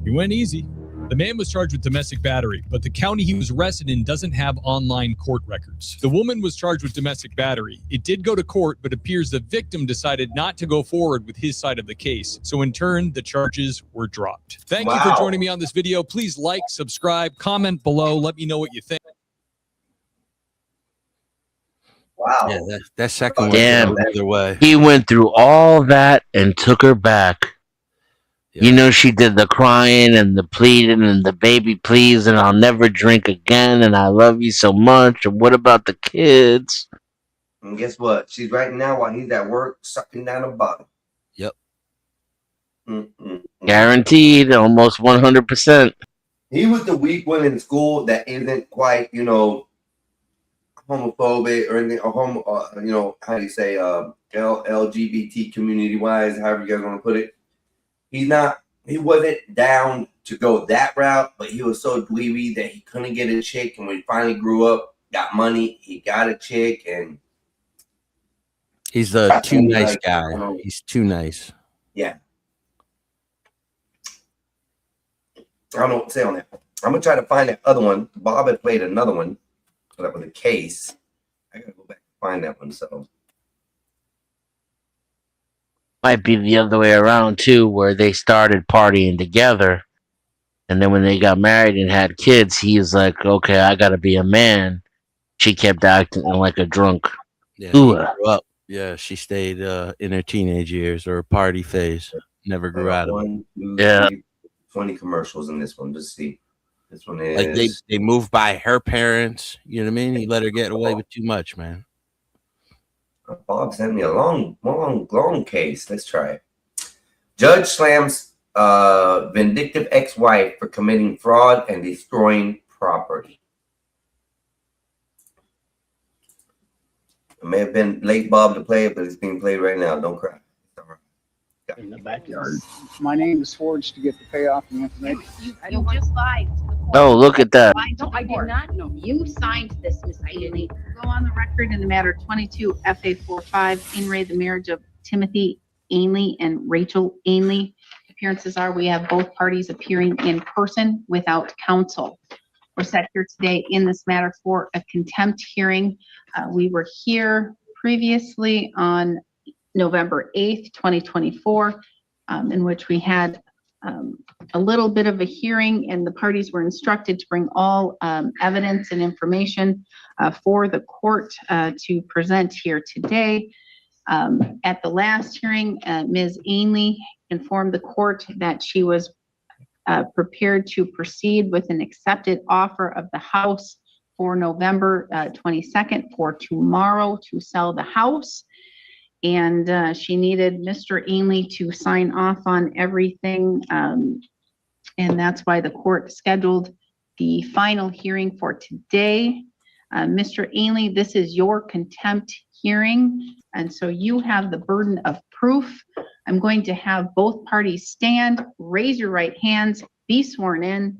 He went easy. The man was charged with domestic battery, but the county he was arrested in doesn't have online court records. The woman was charged with domestic battery. It did go to court, but appears the victim decided not to go forward with his side of the case. So in turn, the charges were dropped. Thank you for
Wow.
joining me on this video. Please like, subscribe, comment below. Let me know what you think.
Wow.
Yeah, that second one
Damn.
goes either way.
He went through all that and took her back.
Yeah.
You know, she did the crying and the pleading and the baby please and I'll never drink again and I love you so much. And what about the kids?
And guess what? She's right now while he's at work sucking down a bottle.
Yep.
Guaranteed, almost 100%.
He was the weak one in school that isn't quite, you know, homophobic or anything, or you know, how do you say, LGBT community wise, however you guys want to put it. He wasn't down to go that route, but he was so dweeby that he couldn't get a chick. And when he finally grew up, got money, he got a chick, and
He's the
That's
too
only
nice
like,
guy.
I don't know.
He's too nice.
yeah. I don't know what to say on that. I'm gonna try to find that other one. Bob had played another one, so that was a case. I gotta go back and find that one. So
Might be the other way around too, where they started partying together And then when they got married and had kids, he's like, okay, I gotta be a man. She kept acting like a drunk.
Yeah,
Ooh.
he grew up. Yeah, she stayed in her teenage years or party phase. Never grew out of it.
1, 2,
Yeah.
3, 20 commercials in this one. Let's see. This one is
Like they moved by her parents. You know what I mean? He let her get away with too much, man.
Bob sent me a long case. Let's try it. Judge slams vindictive ex-wife for committing fraud and destroying property. It may have been late, Bob, to play it, but it's being played right now. Don't cry.
In the backyard. My name is forged to get the payoff and information.
You just lied to the court.
Oh, look at that.
No, I did not know. You signed this, Miss Ainley. Go on the record in the matter 22 FA 45, in re the marriage of Timothy Ainley and Rachel Ainley. Appearances are we have both parties appearing in person without counsel. We're set here today in this matter for a contempt hearing. We were here previously on November 8th, 2024, in which we had a little bit of a hearing, and the parties were instructed to bring all evidence and information for the court to present here today. At the last hearing, Ms. Ainley informed the court that she was prepared to proceed with an accepted offer of the house for November 22nd, for tomorrow, to sell the house. And she needed Mr. Ainley to sign off on everything. And that's why the court scheduled the final hearing for today. Mr. Ainley, this is your contempt hearing. And so you have the burden of proof. I'm going to have both parties stand, raise your right hands, be sworn in.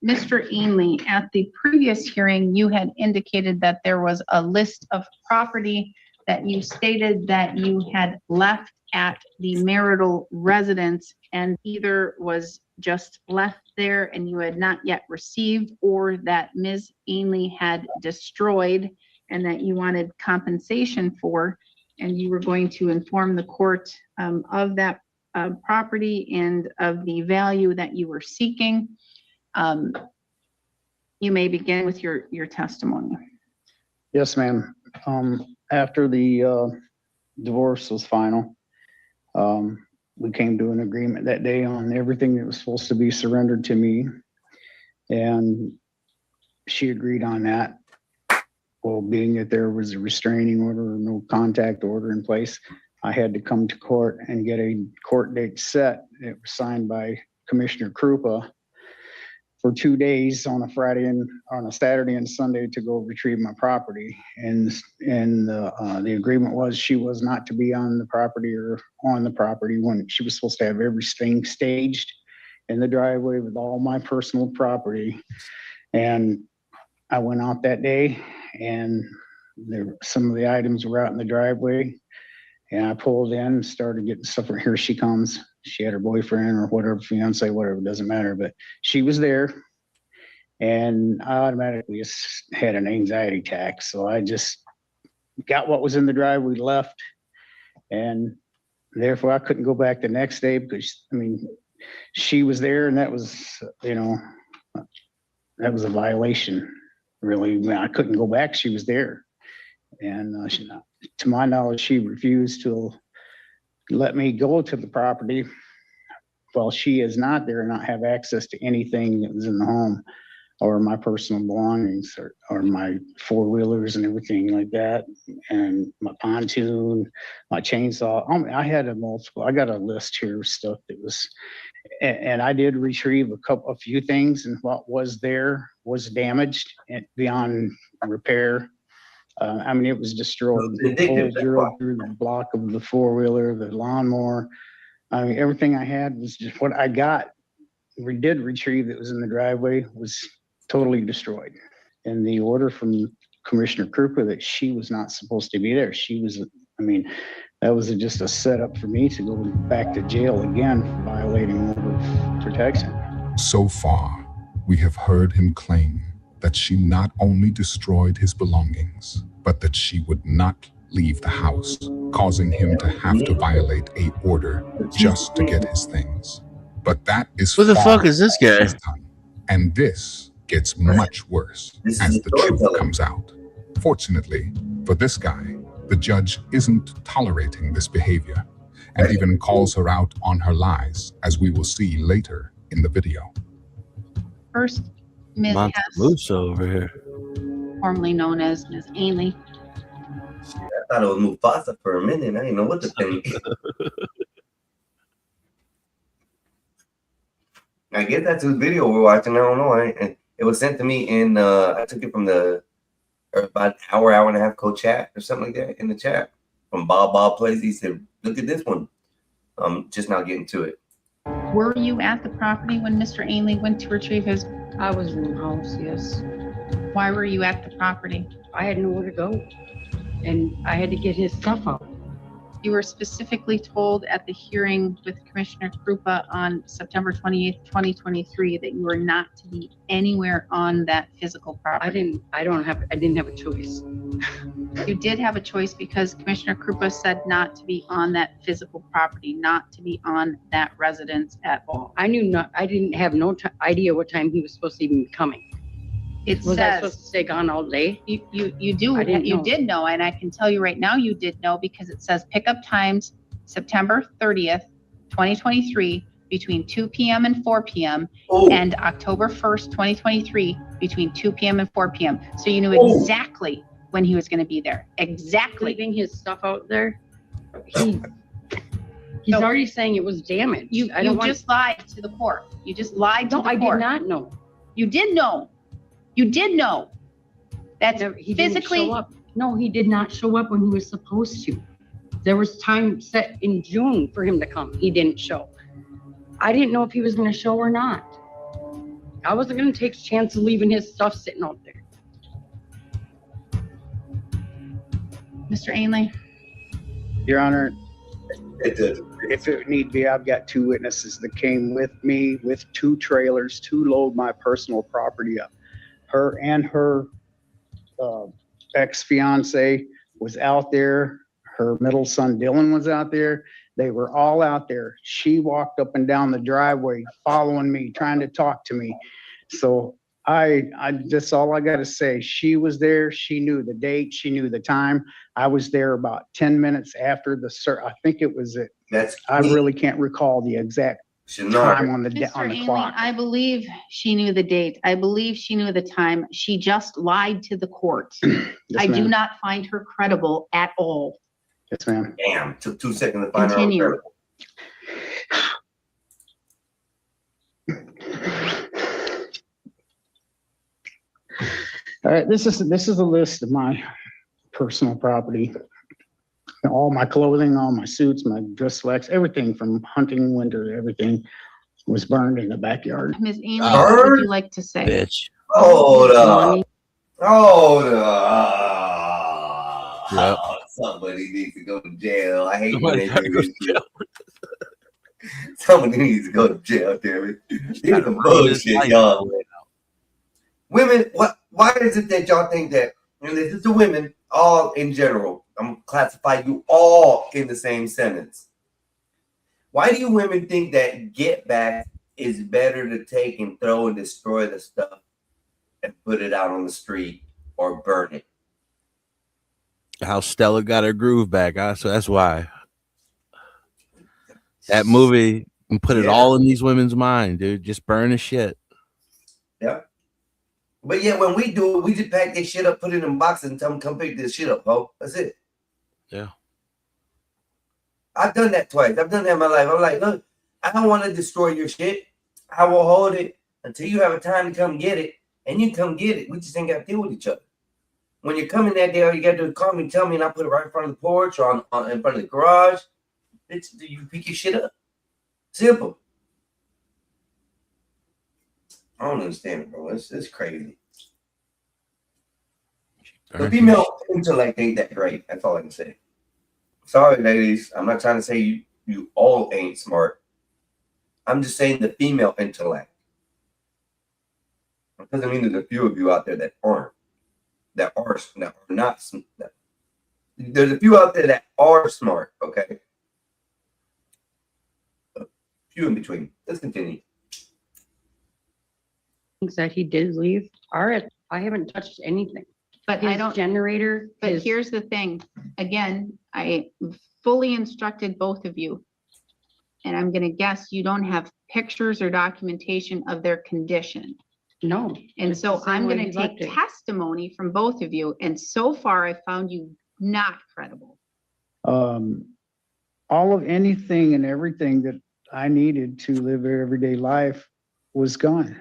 Mr. Ainley, at the previous hearing, you had indicated that there was a list of property that you stated that you had left at the marital residence, and either was just left there and you had not yet received, or that Ms. Ainley had destroyed and that you wanted compensation for, and you were going to inform the court of that property and of the value that you were seeking. You may begin with your testimony.
Yes, ma'am. After the divorce was final, we came to an agreement that day on everything that was supposed to be surrendered to me, and she agreed on that. Well, being that there was a restraining order, no contact order in place, I had to come to court and get a court date set. It was signed by Commissioner Krupa for 2 days, on a Friday and on a Saturday and Sunday, to go retrieve my property. And the agreement was she was not to be on the property or on the property when she was supposed to have everything staged in the driveway with all my personal property. And I went out that day, and some of the items were out in the driveway, and I pulled in and started getting stuff. Here she comes. She had her boyfriend or whatever, fiance, whatever, doesn't matter, but she was there, and I automatically had an anxiety attack. So I just got what was in the driveway, left, and therefore I couldn't go back the next day because, I mean, she was there, and that was, that was a violation, really. I mean, I couldn't go back. She was there, and to my knowledge, she refused to let me go to the property while she is not there and not have access to anything that was in the home, or my personal belongings, or my four-wheelers and everything like that, and my pontoon, my chainsaw. I had I got a list here of stuff that was, and I did retrieve a few things, and what was there was damaged and beyond repair. I mean, it was destroyed. The hole drilled through the block of the four-wheeler, the lawnmower. I mean, everything I had was just what I got. We did retrieve that was in the driveway was totally destroyed. And the order from Commissioner Krupa that she was not supposed to be there. She was, I mean, that was just a setup for me to go back to jail again for violating order of protection.
So far, we have heard him claim that she not only destroyed his belongings, but that she would not leave the house, causing him to have to violate a order just to get his things. But that is
Who the fuck is this guy?
And this gets much worse
This
as
is
the truth
storytelling.
comes out. Fortunately, for this guy, the judge isn't tolerating this behavior and even calls her out on her lies, as we will see later in the video.
First, Ms.
Monty
Hess,
Musso over here.
formerly known as Ms. Ainley.
I thought it was Mufasa for a minute. I didn't know what to think. I guess that's the video we're watching. I don't know. It was sent to me in. I took it from the about an hour and a half chat or something like that in the chat from Bob Plays. He said, "Look at this one." Just now getting to it.
Were you at the property when Mr. Ainley went to retrieve his?
I was in the house, yes.
Why were you at the property?
I had nowhere to go. And I had to get his stuff out.
You were specifically told at the hearing with Commissioner Krupa on September 28th, 2023, that you were not to be anywhere on that physical property.
I didn't have a choice.
You did have a choice because Commissioner Krupa said not to be on that physical property, not to be on that residence at all.
I didn't have no idea what time he was supposed to even be coming.
It
Was I
says
supposed to stay gone all day?
you did know, and I can tell you right now you did know, because it says pickup times September 30th, 2023 between 2 p.m. and 4 p.m. and October 1st, 2023 between 2 p.m. and 4 p.m. So you knew exactly when he was going to be there. Exactly.
Leaving his stuff out there. He's already saying it was damaged.
You just lied to the court. You just lied to the court.
No, I did not know.
You did know. You did know. That's
he
physically.
didn't show up. No, he did not show up when he was supposed to. There was time set in June for him to come. He didn't show. I didn't know if he was going to show or not. I wasn't going to take a chance of leaving his stuff sitting out there.
Mr. Ainley.
Your Honor, if it need be, I've got two witnesses that came with me with two trailers to load my personal property up. Her and her ex-fiance was out there. Her middle son, Dylan, was out there. They were all out there. She walked up and down the driveway following me, trying to talk to me. So that's all I got to say. She was there. She knew the date. She knew the time. I was there about 10 minutes after I think it was it. I really can't recall the exact time on the
Ainley,
clock.
I believe she knew the date. I believe she knew the time. She just lied to the court. I do
ma'am.
not find her credible at all.
Yes, ma'am.
Damn, took 2 seconds to find
Continue.
her.
All right, this is a list of my personal property. All my clothing, all my suits, my dress slacks, everything from hunting, winter, everything was burned in the backyard.
Ms. Ainley, what would you like to say?
Bitch.
Hold up. Hold up.
Yep.
Somebody needs to go to jail. I hate when
Somebody
they
gotta
do
go
this shit. Somebody needs to go to jail, damn it. These are some bullshit, y'all. Women, why is it that y'all think that, and this is the women, all in general, I'm gonna classify you all in the same sentence. Why do you women think that get back is better to take and throw and destroy the stuff and put it out on the street or burn it?
How Stella got her groove back, huh? So that's why. That movie and put it all in these women's mind, dude. Just burn the shit.
Yeah. But yeah, when we do it, we just pack this shit up, put it in boxes, and tell them come pick this shit up, ho. That's it.
Yeah.
I've done that twice. I've done that in my life. I'm like, look, I don't want to destroy your shit. I will hold it until you have a time to come get it, and you come get it. We just ain't got to deal with each other. When you're coming that day, all you got to do is call me, tell me, and I put it right in front of the porch or in front of the garage. You pick your shit up. Simple. I don't understand it, bro. It's crazy. The female intellect ain't that great. That's all I can say. Sorry, ladies. I'm not trying to say you all ain't smart. I'm just saying the female intellect. It doesn't mean there's a few of you out there that aren't. That are not. There's a few out there that are smart, okay? A few in between. Let's continue.
things that he did leave are at, I haven't touched anything.
But
His
I don't,
generator,
but
his-
here's the thing, again, I fully instructed both of you. And I'm gonna guess you don't have pictures or documentation of their condition.
No.
And
it's
so
the same
I'm
way
gonna
he
take
left it.
testimony from both of you, and so far I found you not credible.
All of anything and everything that I needed to live an everyday life was gone.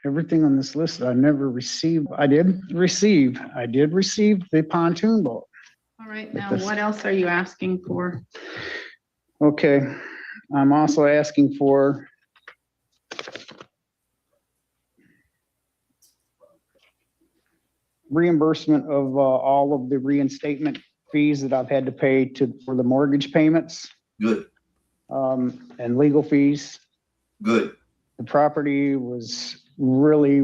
Everything on this list I never received. I did receive the pontoon boat.
All right,
But
now
this-
what else are you asking for?
Okay, I'm also asking for reimbursement of all of the reinstatement fees that I've had to pay for the mortgage payments.
Good.
And legal fees.
Good.
The property was really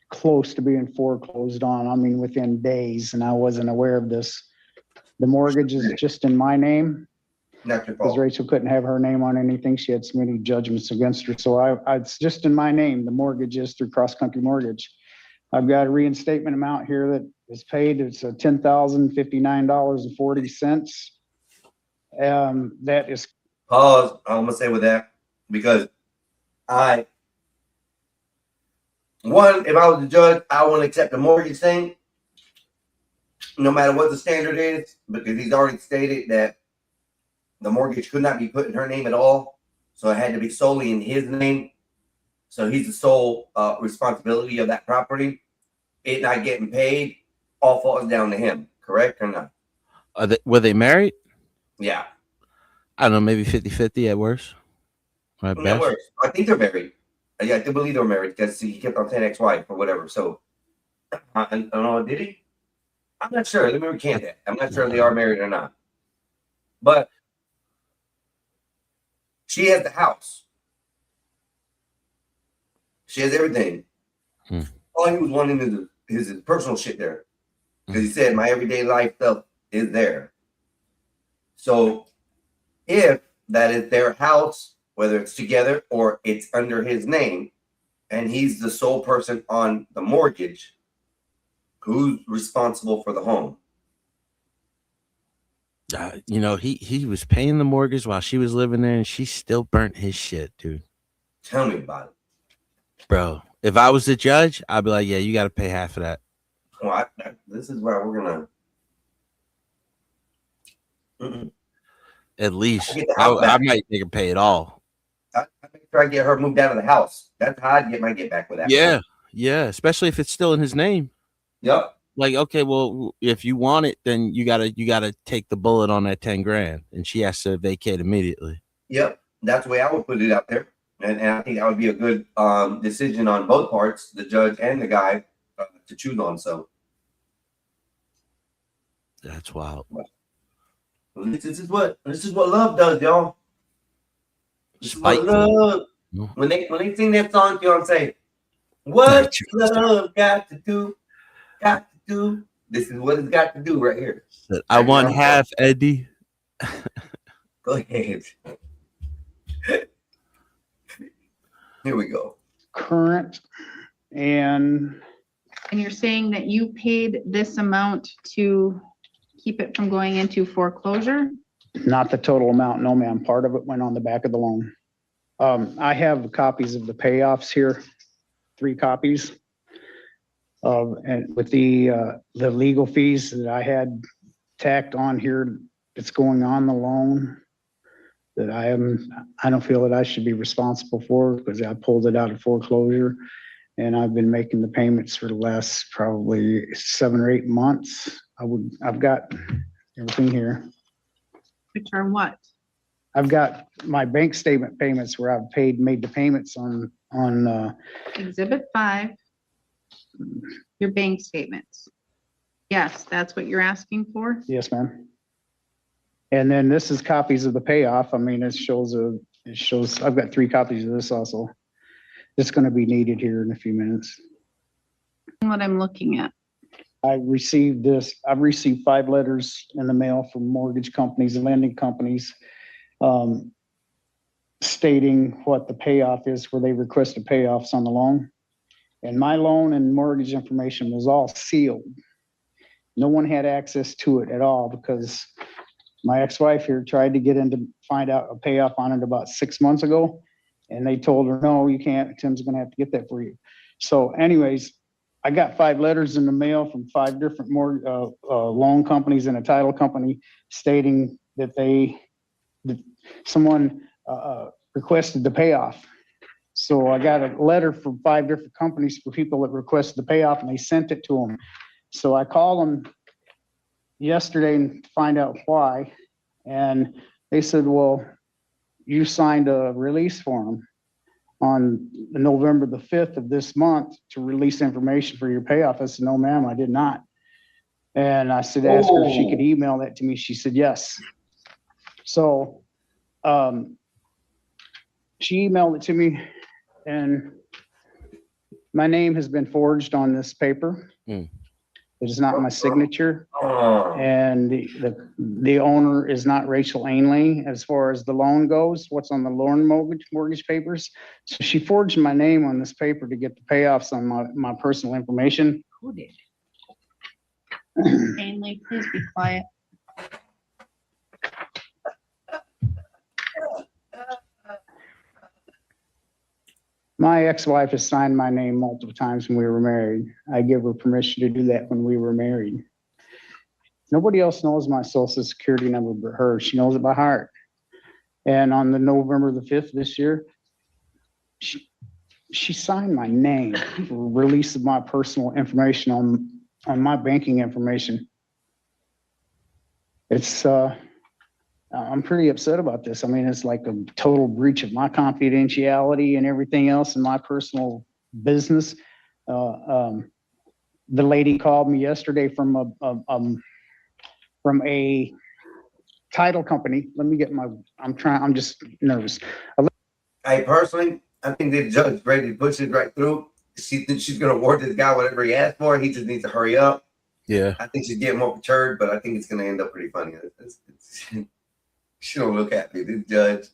close to being foreclosed on. I mean, within days, and I wasn't aware of this. The mortgage is just in my name.
Not your
Because
fault.
Rachel couldn't have her name on anything. She had so many judgments against her. So it's just in my name. The mortgage is through Cross Country Mortgage. I've got a reinstatement amount here that is paid. It's $10,059.40. That is,
Pause. I'm gonna say with that because if I was the judge, I wouldn't accept the mortgage thing, no matter what the standard is, because he's already stated that the mortgage could not be put in her name at all, so it had to be solely in his name. So he's the sole responsibility of that property. It not getting paid all falls down to him. Correct or not?
Were they married?
Yeah.
I don't know, maybe 50-50 at worst. Or at
No
best.
worries. I think they're married. Yeah, I do believe they're married because he kept on saying ex-wife or whatever. So, I don't know. Did he? I'm not sure. Let me recant that. I'm not sure if they are married or not. But she has the house. She has everything. All he was wanting is his personal shit there, because he said my everyday life stuff is there. So, if that is their house, whether it's together or it's under his name, and he's the sole person on the mortgage, who's responsible for the home?
You know, he was paying the mortgage while she was living there, and she still burnt his shit, dude.
Tell me about it.
Bro, if I was the judge, I'd be like, yeah, you got to pay half of that.
Well, this is where we're gonna.
At least.
get the house
I
back.
might make her pay it all.
I make sure I get her moved out of the house. That's how I'd get my get back with that.
Yeah. Yeah. Especially if it's still in his name.
Yep.
Like, okay, well, if you want it, then you gotta take the bullet on that 10 grand, and she has to vacate immediately.
Yep. That's the way I would put it out there. And I think that would be a good decision on both parts, the judge and the guy, to choose on. So
That's wild.
this is what love does, y'all. This is what love. When they sing that song, you know what I'm saying? What love got to do? Got to do. This is what it's got to do right here.
I want half, Eddie.
Go ahead. Here we go.
current and
And you're saying that you paid this amount to keep it from going into foreclosure?
not the total amount. No, ma'am. Part of it went on the back of the loan. I have copies of the payoffs here, 3 copies. And with the legal fees that I had tacked on here, that's going on the loan that I don't feel that I should be responsible for because I pulled it out of foreclosure. And I've been making the payments for the last probably 7 or 8 months. I've got everything here.
Which are what?
I've got my bank statement payments where I've made the payments on
Exhibit 5, your bank statements. Yes, that's what you're asking for?
yes, ma'am. And then this is copies of the payoff. I mean, it shows I've got 3 copies of this also. It's going to be needed here in a few minutes.
What I'm looking at.
I've received 5 letters in the mail from mortgage companies and lending companies stating what the payoff is where they requested payoffs on the loan. And my loan and mortgage information was all sealed. No one had access to it at all because my ex-wife here tried to get in to find out a payoff on it about 6 months ago. And they told her, no, you can't. Tim's going to have to get that for you. So anyways, I got 5 letters in the mail from 5 different loan companies and a title company stating that someone requested the payoff. So I got a letter from 5 different companies for people that requested the payoff, and they sent it to them. So I called them yesterday and find out why. And they said, well, you signed a release form on November the 5th of this month to release information for your payoff. I said, no, ma'am, I did not. And I said, ask her if she could email that to me. She said, yes. So she emailed it to me, and my name has been forged on this paper. It is not my signature. And the owner is not Rachel Ainley as far as the loan goes, what's on the loan mortgage papers. So she forged my name on this paper to get the payoffs on my personal information.
Who did? Ainley, please be quiet.
My ex-wife has signed my name multiple times when we were married. I give her permission to do that when we were married. Nobody else knows my social security number but her. She knows it by heart. And on the November the 5th this year, she signed my name for release of my personal information on my banking information. It's I'm pretty upset about this. I mean, it's like a total breach of my confidentiality and everything else in my personal business. The lady called me yesterday from a title company. Let me get I'm just nervous.
I personally, I think the judge ready to push it right through. She thinks she's going to award this guy whatever he asked for. He just needs to hurry up.
Yeah.
I think she's getting more perturbed, but I think it's going to end up pretty funny. She don't look at me. This judge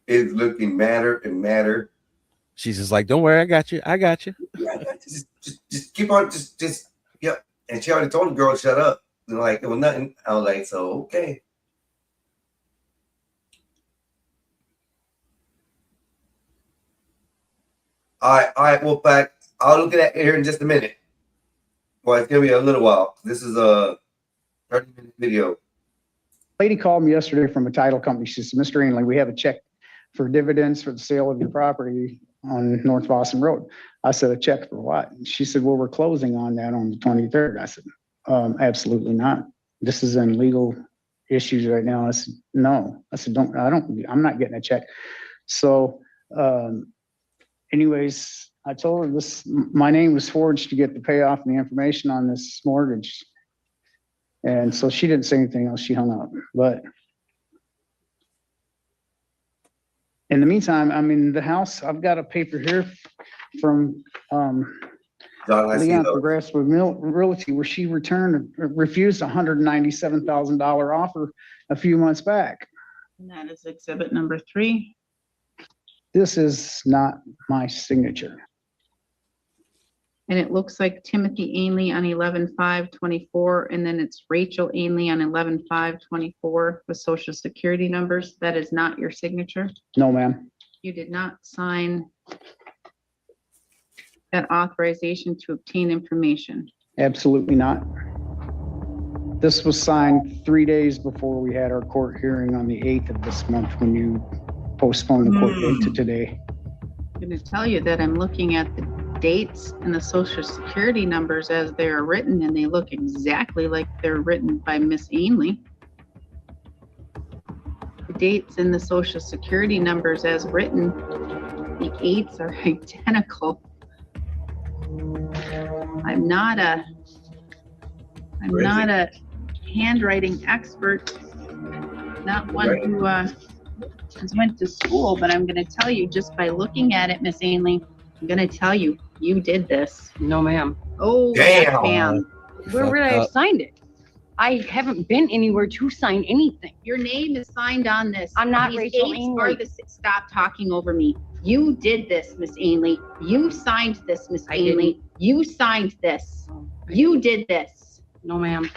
is looking madder and madder.
She's just like, don't worry, I got you. I got you.
Yeah, just keep on, just yep. And she already told the girl, shut up. And like, it was nothing. I was like, so, okay. All right, Wolfpack. I'll look at that here in just a minute. Well, it's going to be a little while. This is a 30-minute video.
Lady called me yesterday from a title company. She said, Mr. Ainley, we have a check for dividends for the sale of your property on North Boston Road. I said, a check for what? And she said, well, we're closing on that on the 23rd. I said, absolutely not. This is in legal issues right now. I said, no. I said, I'm not getting a check. So anyways, I told her my name was forged to get the payoff and the information on this mortgage. And so she didn't say anything else. She hung up. But in the meantime, I'm in the house. I've got a paper here from Leon Progressive Realty where she refused a $197,000 offer a few months back.
And that is exhibit number 3.
This is not my signature.
And it looks like Timothy Ainley on 11/5/24, and then it's Rachel Ainley on 11/5/24 with social security numbers. That is not your signature.
No, ma'am.
You did not sign that authorization to obtain information.
Absolutely not. This was signed 3 days before we had our court hearing on the 8th of this month when you postponed the court date to today.
I'm going to tell you that I'm looking at the dates and the social security numbers as they are written, and they look exactly like they're written by Miss Ainley. The dates and the social security numbers as written, the 8s are identical. I'm not a handwriting expert, not one who has went to school, but I'm going to tell you just by looking at it, Miss Ainley, I'm going to tell you, you did this.
No, ma'am.
Oh,
damn.
Yes, ma'am.
Where would I have signed it? I haven't been anywhere to sign anything.
Your name is signed on this.
I'm not
These
Rachel
dates are
Ainley.
Stop talking over me. You did this, Miss Ainley. You signed this, Miss Ainley. You signed this. You did this.
No, ma'am.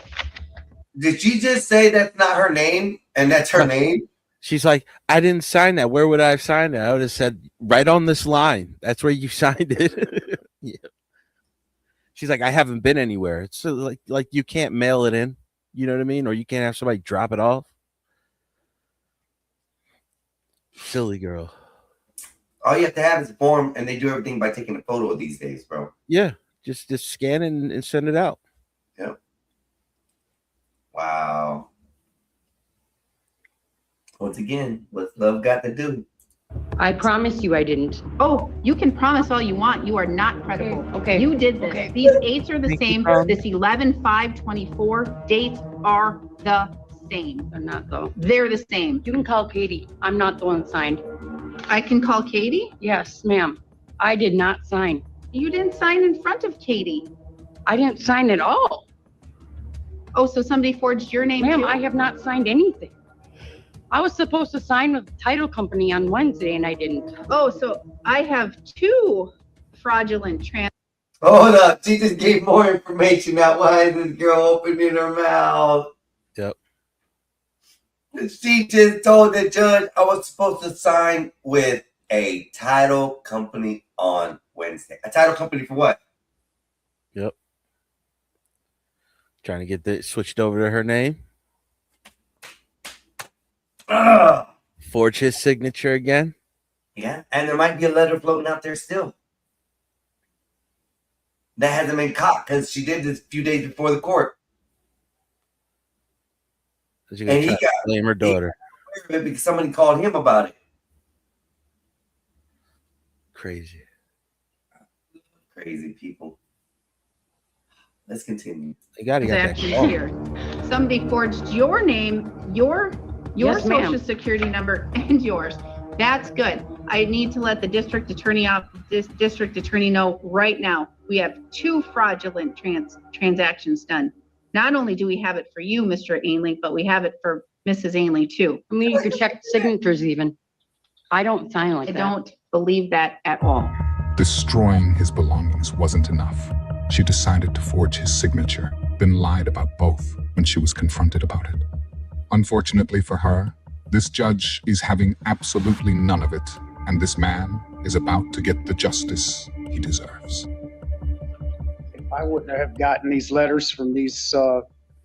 Did she just say that's not her name and that's her name?
She's like, I didn't sign that. Where would I have signed it? I would have said right on this line. That's where you signed it. Yeah. She's like, I haven't been anywhere. It's like you can't mail it in. You know what I mean? Or you can't have somebody drop it off. Silly girl.
All you have to have is a form, and they do everything by taking a photo these days, bro.
Yeah, just scan it and send it out.
Yep. Wow. Once again, what's love got to do?
I promise you I didn't.
Oh, you can promise all you want. You are not credible.
Okay.
You did this.
Okay.
These dates are the
Thank you,
same.
Carl.
This 11/5/24 dates are the same.
They're not though.
They're the same.
You can call Katie. I'm not the one signed.
I can call Katie?
Yes, ma'am. I did not sign.
You didn't sign in front of Katie.
I didn't sign at all.
Oh, so somebody forged your name
Ma'am,
too?
I have not signed anything. I was supposed to sign with the title company on Wednesday and I didn't.
Oh, so I have two fraudulent trans.
Hold up. She just gave more information out. Why is this girl opening her mouth?
Yep.
She just told the judge I was supposed to sign with a title company on Wednesday. A title company for what?
Yep. Trying to get that switched over to her name.
Ugh.
Forge his signature again.
Yeah, and there might be a letter floating out there still. That hasn't been caught because she did this a few days before the court.
She's gonna
And
try
he
to
got
blame her daughter.
aware of it because somebody called him about it.
Crazy.
Crazy people. Let's continue.
They got
It's
that.
actually
call.
here. Somebody forged your name, your
Yes, ma'am.
social security number, and yours. That's good. I need to let the district attorney know right now. We have two fraudulent transactions done. Not only do we have it for you, Mr. Ainley, but we have it for Mrs. Ainley too.
I mean, you could check signatures even. I don't sign like
I
that.
don't believe that at all.
Destroying his belongings wasn't enough. She decided to forge his signature, then lied about both when she was confronted about it. Unfortunately for her, this judge is having absolutely none of it, and this man is about to get the justice he deserves.
If I wouldn't have gotten these letters from these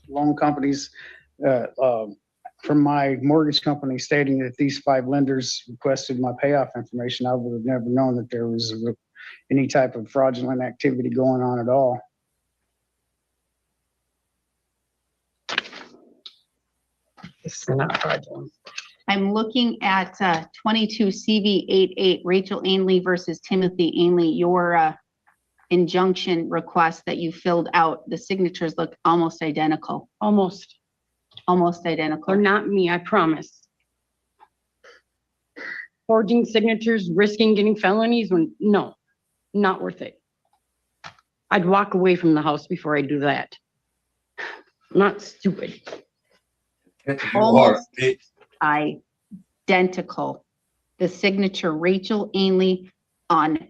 loan companies, from my mortgage company stating that these 5 lenders requested my payoff information, I would have never known that there was any type of fraudulent activity going on at all.
It's not fraudulent.
I'm looking at 22 CV88, Rachel Ainley versus Timothy Ainley. Your injunction request that you filled out, the signatures look almost identical.
Almost.
Almost identical.
They're not me, I promise. Forging signatures, risking getting felonies when, no, not worth it. I'd walk away from the house before I do that. I'm not stupid.
Almost identical. The signature Rachel Ainley on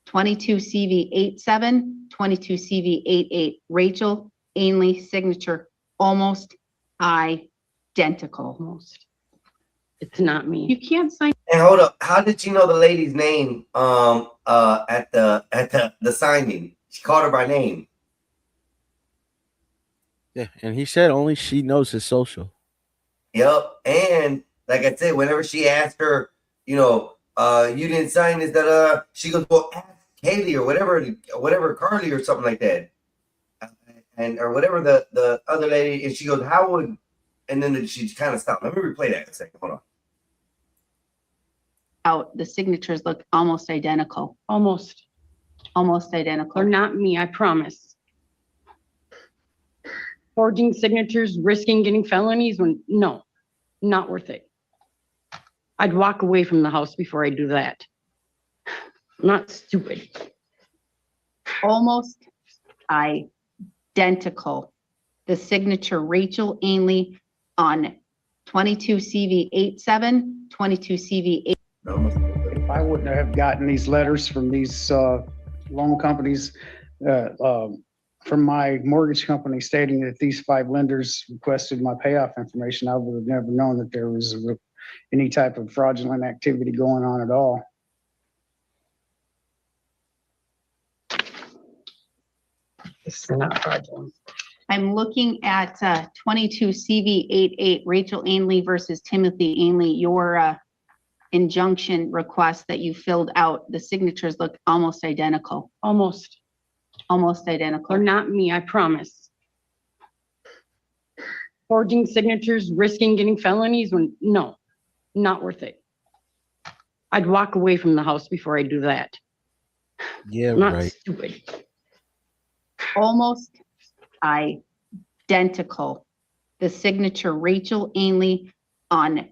22 CV87, 22 CV88. Rachel Ainley signature almost identical.
Almost. It's not me.
You can't sign.
And hold up, how did you know the lady's name at the signing? She called her by name.
Yeah, and he said only she knows his social.
Yep. And like I said, whenever she asked her, you didn't sign this, she goes, well, ask Kaylee or whatever, Carly or something like that. And or whatever the other lady, and she goes, how would, and then she kind of stopped. Let me replay that a second. Hold on.
Out. The signatures look almost identical.
Almost.
Almost identical.
They're not me, I promise. Forging signatures, risking getting felonies when, no, not worth it. I'd walk away from the house before I do that. I'm not stupid.
Almost identical. The signature Rachel Ainley on 22 CV87, 22 CV8.
If I would wouldn't have gotten these letters from these loan companies, from my mortgage company stating that these 5 lenders requested my payoff information, I would have never known that there was any type of fraudulent activity going on at all.
It's not fraudulent.
I'm looking at 22 CV88 Rachel Ainley versus Timothy Ainley. Your injunction request that you filled out, the signatures look almost identical.
Almost.
Almost identical.
Or not me, I promise. Forging signatures, risking getting felonies, when, no, not worth it. I'd walk away from the house before I do that.
Yeah,
I'm not
right.
stupid.
Almost identical. The signature Rachel Ainley on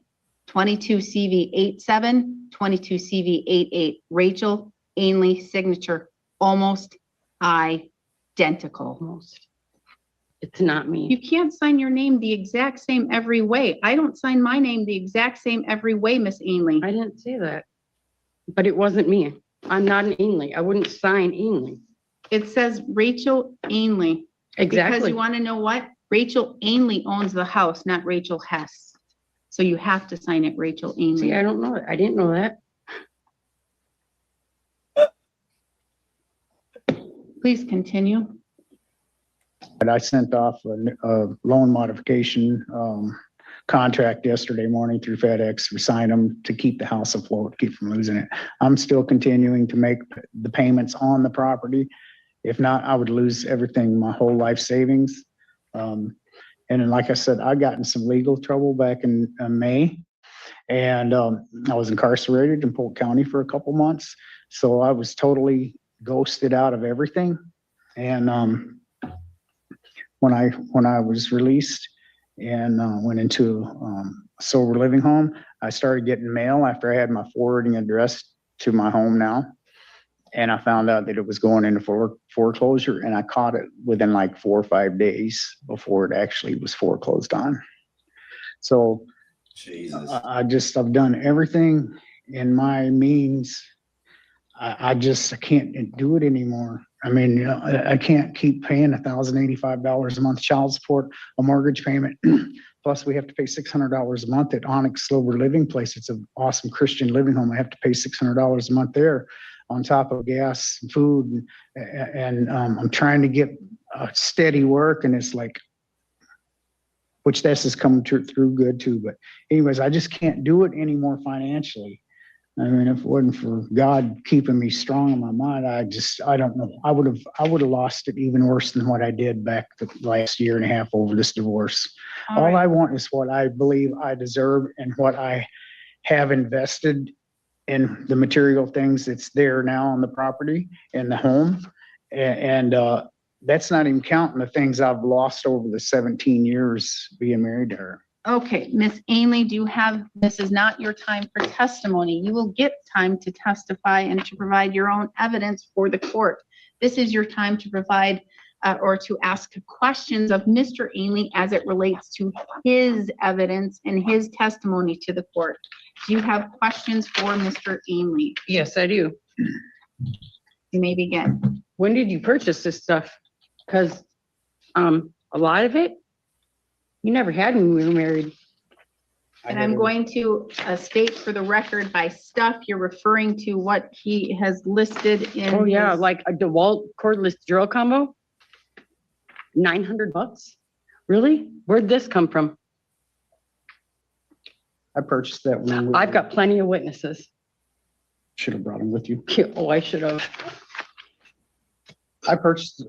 22 CV87, 22 CV88. Rachel Ainley signature almost identical.
Almost. It's not me.
You can't sign your name the exact same every way. I don't sign my name the exact same every way, Miss Ainley.
I didn't say that. But it wasn't me. I'm not an Ainley. I wouldn't sign Ainley.
It says Rachel Ainley. Because
Exactly.
you want to know what? Rachel Ainley owns the house, not Rachel Hess. So you have to sign it Rachel Ainley.
See, I don't know it. I didn't know that.
Please continue.
But I sent off a loan modification contract yesterday morning through FedEx. We signed them to keep the house afloat, keep from losing it. I'm still continuing to make the payments on the property. If not, I would lose everything, my whole life savings. And then, like I said, I got in some legal trouble back in May. And I was incarcerated in Polk County for a couple months. So I was totally ghosted out of everything. And when I was released and went into a sober living home, I started getting mail after I had my forwarding address to my home now. And I found out that it was going into foreclosure, and I caught it within like 4 or 5 days before it actually was foreclosed on. So
Jesus.
I've done everything in my means. I can't do it anymore. I mean, you know, I can't keep paying $1,085 a month child support, a mortgage payment. Plus we have to pay $600 a month at Onyx Sober Living Place. It's an awesome Christian living home. I have to pay $600 a month there on top of gas and food. And I'm trying to get steady work, and it's like, which this is coming through good too. But anyways, I just can't do it anymore financially. I mean, if it wasn't for God keeping me strong in my mind, I don't know. I would have lost it even worse than what I did back the last year and a half over this divorce. All I want is what I believe I deserve and what I have invested in the material things that's there now on the property and the home. And that's not even counting the things I've lost over the 17 years being married to her.
Okay, Miss Ainley, this is not your time for testimony. You will get time to testify and to provide your own evidence for the court. This is your time to provide or to ask questions of Mr. Ainley as it relates to his evidence and his testimony to the court. Do you have questions for Mr. Ainley?
Yes, I do.
You may begin.
When did you purchase this stuff? Because a lot of it, you never had when we were married.
And I'm going to state for the record by stuff, you're referring to what he has listed in.
Oh yeah,
his-
like a DeWalt cordless drill combo. $900. Really? Where'd this come from?
I purchased that when
I've got plenty of witnesses.
should have brought them with you.
Oh, I should have.
I purchased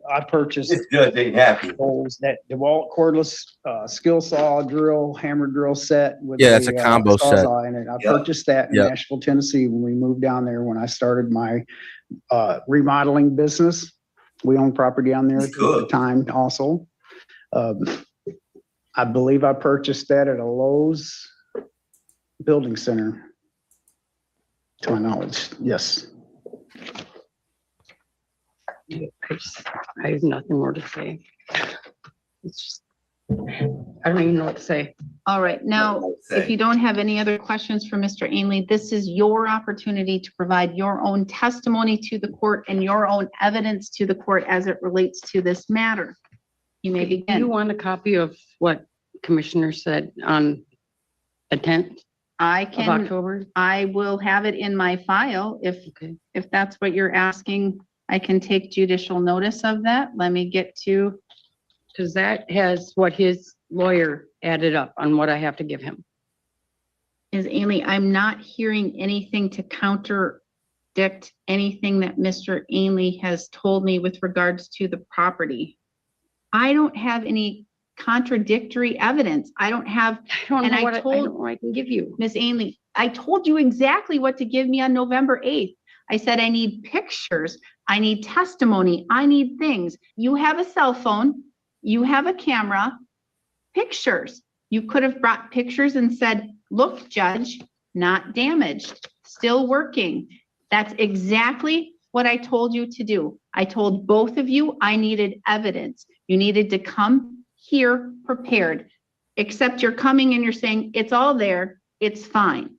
It's good, they happy.
those, that DeWalt cordless skill saw drill, hammer drill set with
Yeah, that's a combo set.
Sawzall in it. I
Yep.
purchased that in
Yep.
Nashville, Tennessee when we moved down there when I started my remodeling business. We owned property down there at the time also. I believe I purchased that at a Lowe's building center. To my knowledge, yes.
I have nothing more to say. It's just, I don't even know what to say.
All right, now, if you don't have any other questions for Mr. Ainley, this is your opportunity to provide your own testimony to the court and your own evidence to the court as it relates to this matter. You may
Do you
begin.
want a copy of what Commissioner said on the 10th
I
of
can,
October?
I will have it in my file if that's what you're asking. I can take judicial notice of that. Let me get to,
Because that has what his lawyer added up on what I have to give him.
Ms. Ainley, I'm not hearing anything to contradict anything that Mr. Ainley has told me with regards to the property. I don't have any contradictory evidence. I don't have,
I don't
and
know
I
what I
told
don't know what I can give you.
Ms. Ainley, I told you exactly what to give me on November 8th. I said, I need pictures. I need testimony. I need things. You have a cell phone. You have a camera. Pictures. You could have brought pictures and said, look, judge, not damaged, still working. That's exactly what I told you to do. I told both of you I needed evidence. You needed to come here prepared, except you're coming and you're saying, it's all there, it's fine.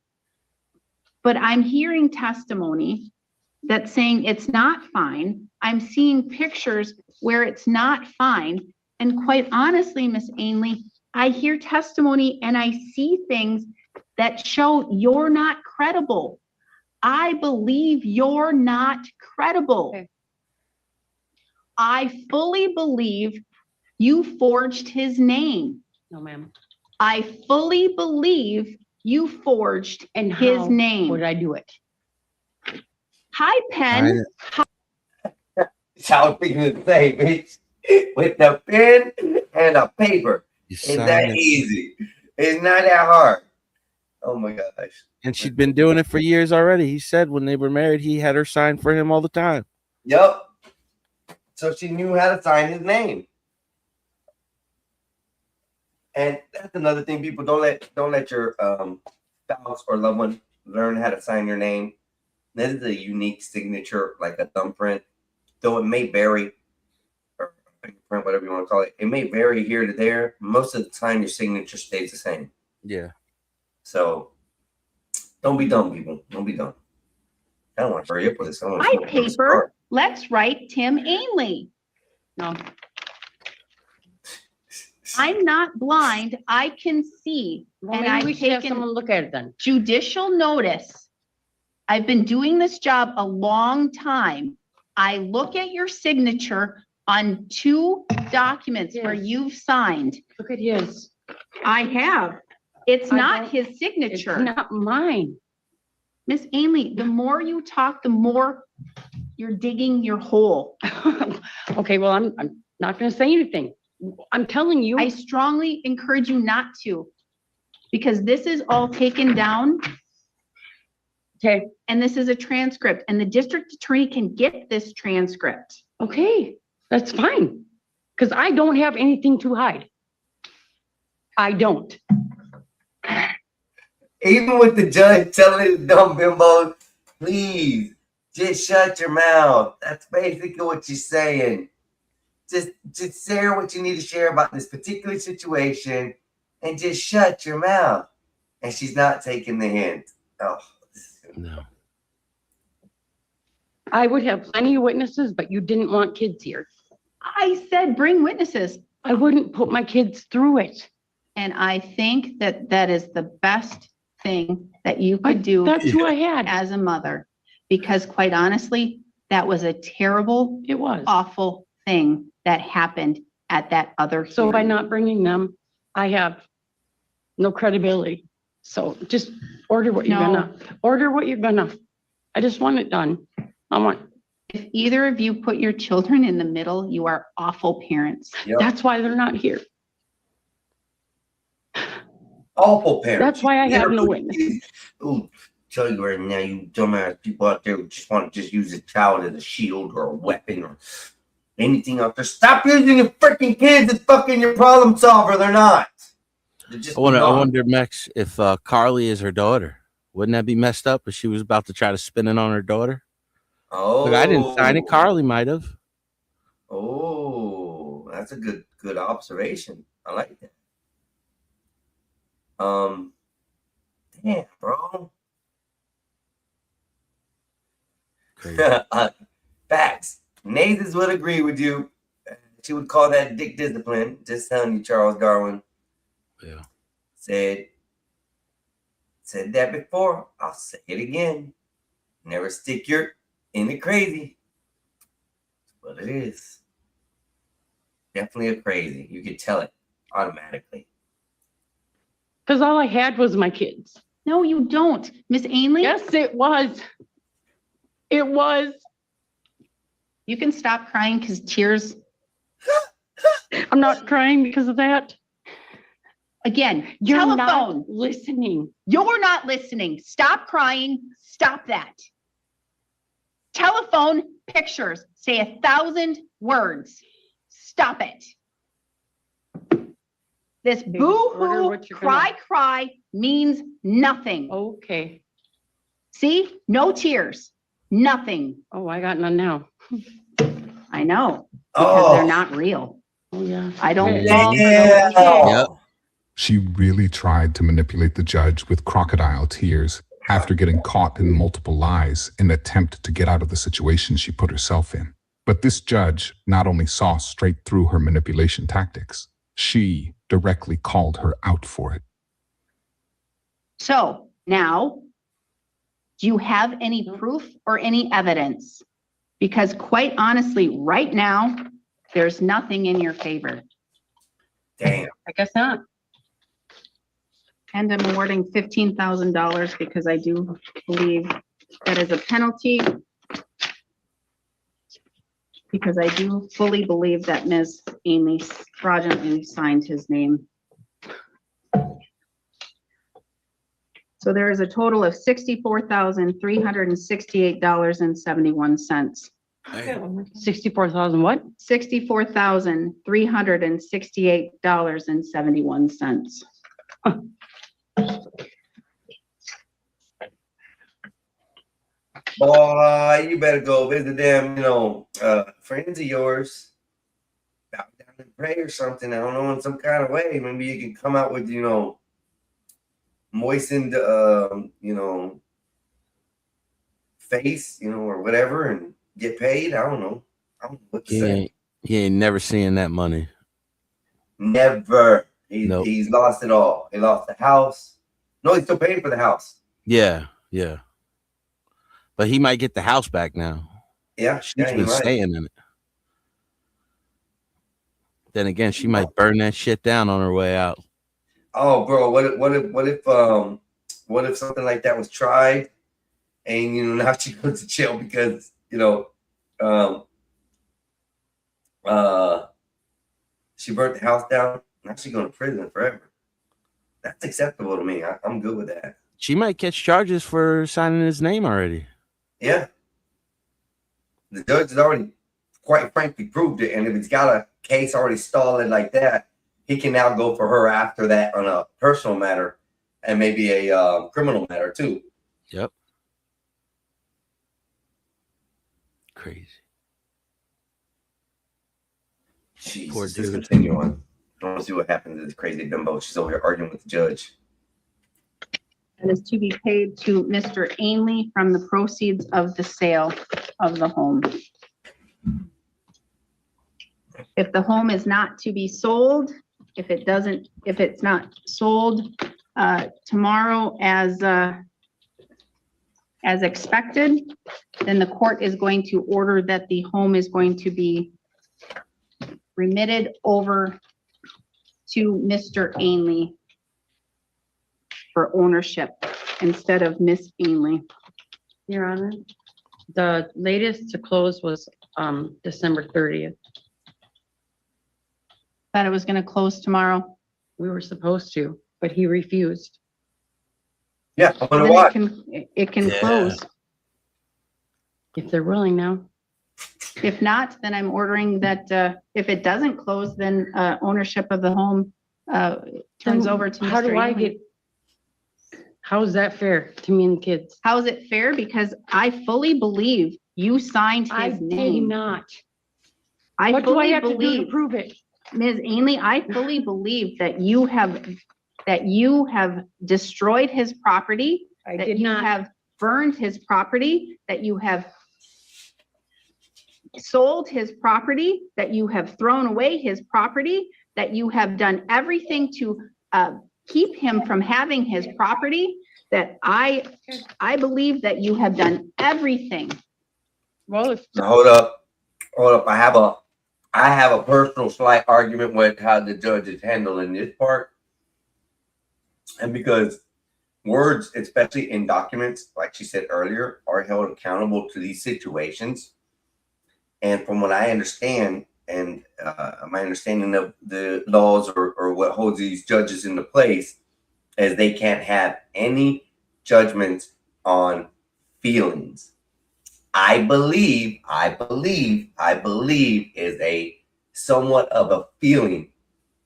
But I'm hearing testimony that's saying it's not fine. I'm seeing pictures where it's not fine. And quite honestly, Miss Ainley, I hear testimony and I see things that show you're not credible. I believe you're not credible.
Okay.
I fully believe you forged his name.
No, ma'am.
I fully believe you forged
And
his
how
name.
would I do it?
Hi, Pen.
I was thinking the same, bitch. With the pen and a paper. It's that easy. It's not that hard. Oh my gosh.
And she'd been doing it for years already. He said when they were married, he had her sign for him all the time.
Yep. So she knew how to sign his name. And that's another thing, people don't let your spouse or loved one learn how to sign your name. This is a unique signature, like a thumbprint. Though it may vary, or fingerprint, whatever you want to call it, it may vary here to there. Most of the time, your signature stays the same.
Yeah.
So don't be dumb, people. Don't be dumb. I don't want to hurry up with this.
My paper. Let's write Tim Ainley.
No.
I'm not blind. I can see.
Well,
and
maybe
I've
we should have
taken
someone look at it then.
judicial notice. I've been doing this job a long time. I look at your signature on 2 documents where
Yes.
you've signed.
Look at his.
I have. It's
I
not
don't-
his
It's
signature.
not mine.
Miss Ainley, the more you talk, the more you're digging your hole.
Okay, well, I'm not gonna say anything. I'm telling you.
I strongly encourage you not to, because this is all taken down.
Okay.
And this is a transcript, and the district attorney can get this transcript.
Okay, that's fine. Because I don't have anything to hide. I don't.
Even with the judge telling his dumb bimbo, please, just shut your mouth. That's basically what she's saying. Just share what you need to share about this particular situation and just shut your mouth. And she's not taking the hint. Oh,
no.
I would have plenty of witnesses, but you didn't want kids here.
I said, bring witnesses.
I wouldn't put my kids through it.
And I think that that is the best thing that you could do.
That's who I had.
As a mother, because quite honestly, that was a terrible,
It was.
awful thing that happened at that other
So by
hearing.
not bringing them, I have no credibility. So just order what you're
No.
gonna, order what you're gonna. I just want it done. I want,
If either of you put your children in the middle, you are awful parents.
yep.
that's why they're not here.
Awful parents.
That's why I have no witness.
Ooh, tell you right now, you dumbass people out there who just want to just use a child as a shield or a weapon or anything out there. Stop using your freaking kids as fucking your problem solver. They're not. They're just
I wonder, Mex, if Carly is her daughter. Wouldn't that be messed up if she was about to try to spin it on her daughter?
Oh,
Look, I didn't sign it. Carly might have.
Oh, that's a good observation. I like that. Damn, bro.
Crazy.
Facts. Nathan's would agree with you. She would call that dick discipline. Just telling you, Charles Darwin.
Yeah.
Said that before. I'll say it again. Never stick your in the crazy. That's what it is. Definitely a crazy. You could tell it automatically.
Because all I had was my kids.
No, you don't. Miss Ainley?
Yes, it was. It was.
You can stop crying because tears.
I'm not crying because of that.
Again,
You're
telephone.
not listening.
You're not listening. Stop crying. Stop that. Telephone pictures say 1,000 words. Stop it. This
order
boo-hoo,
what you're gonna-
cry means nothing.
Okay.
See? No tears. Nothing.
Oh, I got none now.
I know. Because
Oh.
they're not real.
Oh, yeah.
I don't
Yeah.
fall for those.
Yep.
She really tried to manipulate the judge with crocodile tears after getting caught in multiple lies in an attempt to get out of the situation she put herself in. But this judge not only saw straight through her manipulation tactics, she directly called her out for it.
So now, do you have any proof or any evidence? Because quite honestly, right now, there's nothing in your favor.
Damn.
I guess not.
And I'm awarding $15,000 because I do believe that is a penalty. Because I do fully believe that Ms. Ainley fraudulently signed his name. So there is a total of $64,368.71.
64,000 what?
$64,368.71.
Boy, you better go visit them, friends of yours. Bow down and pray or something. I don't know, in some kind of way. Maybe you can come out with, moistened, face, or whatever, and get paid. I don't know. I don't know what to say.
He ain't never seeing that money.
Never.
Nope.
He's lost it all. He lost the house. No, he's still paying for the house.
Yeah, yeah. But he might get the house back now.
Yeah,
She's
yeah, he
been
might.
staying in it. Then again, she might burn that shit down on her way out.
Oh, bro, what if something like that was tried, and now she goes to jail because she burnt the house down. Now she's going to prison forever. That's acceptable to me. I'm good with that.
She might catch charges for signing his name already.
Yeah. The judge has already, quite frankly, proved it. And if he's got a case already stalling like that, he can now go for her after that on a personal matter and maybe a criminal matter too.
Yep. Crazy.
Jesus,
Poor
let's
dude.
continue on. I want to see what happens to this crazy bimbo. She's over here arguing with the judge.
That is to be paid to Mr. Ainley from the proceeds of the sale of the home. If the home is not to be sold, if it's not sold tomorrow as expected, then the court is going to order that the home is going to be remitted over to Mr. Ainley for ownership instead of Miss Ainley.
Your Honor, the latest to close was December 30th.
Thought it was gonna close tomorrow.
We were supposed to, but he refused.
Yeah, I'm gonna
Then
watch.
it can
Yeah.
close.
If they're willing now.
If not, then I'm ordering that, if it doesn't close, then ownership of the home turns over to Mr.
How do I
Ainley.
get, how is that fair to me and the kids?
How is it fair? Because I fully believe you signed
I
his
did
name.
not.
I
What do I
fully
have to do to
believe,
prove it?
Ms. Ainley, I fully believe that you have that you have destroyed his property,
I
that
did
you
not.
have burned his property, that you have sold his property, that you have thrown away his property, that you have done everything to keep him from having his property, that I believe that you have done everything.
Well, if
Now, hold up. I have a personal slight argument with how the judge is handling this part. And because words, especially in documents, like she said earlier, are held accountable to these situations. And from what I understand, and my understanding of the laws or what holds these judges into place, is they can't have any judgments on feelings. I believe is a somewhat of a feeling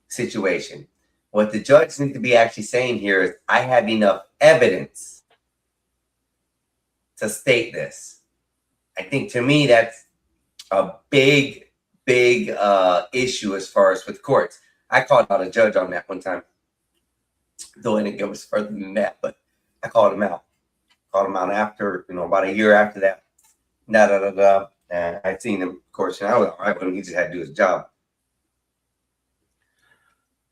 situation. What the judge needs to be actually saying here is, I have enough evidence to state this. I think to me that's a big issue as far as with courts. I called out a judge on that one time, though I didn't go further than that, but I called him out. After, about a year after that. I seen him, of course, and I was all right with him. He just had to do his job.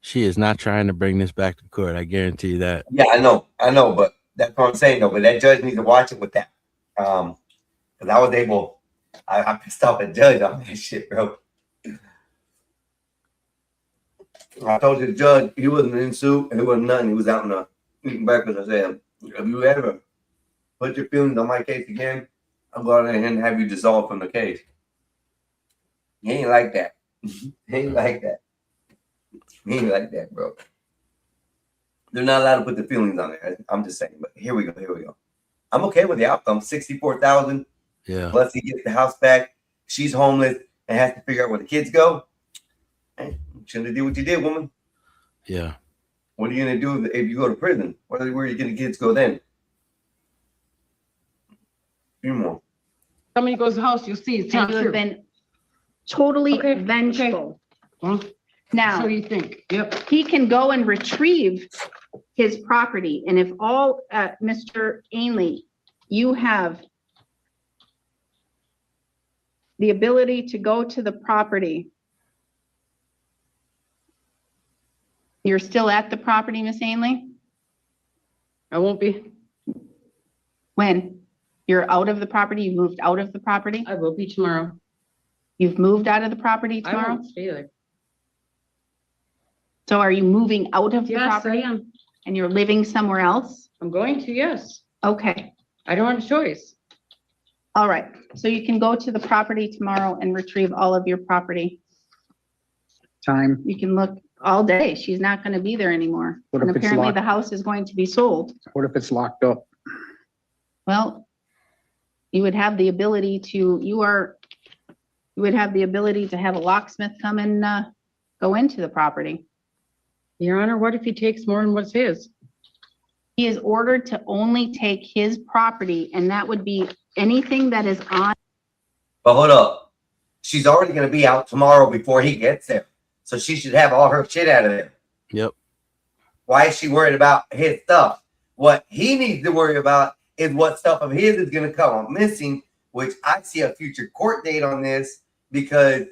She is not trying to bring this back to court. I guarantee you that.
Yeah, I know, but that's what I'm saying though. But that judge needs to watch it with that. Because I was able, I pissed off a judge on that shit, bro. I told you the judge, he wasn't in suit and he wasn't nothing. He was out in the eating breakfast. I said, if you ever put your feelings on my case again, I'm going to and have you dissolved from the case. He ain't like that. He ain't like that. He ain't like that, bro. They're not allowed to put the feelings on there. I'm just saying, but here we go. I'm okay with the outcome. 64,000.
Yeah.
Plus he gets the house back. She's homeless and has to figure out where the kids go. Hey, shouldn't have did what you did, woman.
Yeah.
What are you gonna do if you go to prison? Where are you gonna kids go then? Few more.
somebody goes to the house, you'll see it's
And
not
you have
true.
been totally
Okay,
vengeful.
Well,
Now,
so you think? Yep.
he can go and retrieve his property. And if all, Mr. Ainley, you have the ability to go to the property. You're still at the property, Miss Ainley?
I won't be.
When? You're out of the property? You moved out of the property?
I will be tomorrow.
You've moved out of the property
I
tomorrow?
won't stay there.
So are you moving out of the
Yes, I
property?
am.
And you're living somewhere else?
I'm going to, yes.
Okay.
I don't have a choice.
All right, so you can go to the property tomorrow and retrieve all of your property.
Time.
You can look all day. She's not gonna be there anymore.
What
And
if it's
apparently
locked?
the house is going to be sold.
What if it's locked up?
Well, you would have the ability to, you would have the ability to have a locksmith come and, go into the property.
Your Honor, what if he takes more than what's his?
He is ordered to only take his property, and that would be anything that is on.
But hold up. She's already gonna be out tomorrow before he gets there. So she should have all her shit out of there.
Yep.
Why is she worried about his stuff? What he needs to worry about is what stuff of his is gonna come missing, which I see a future court date on this because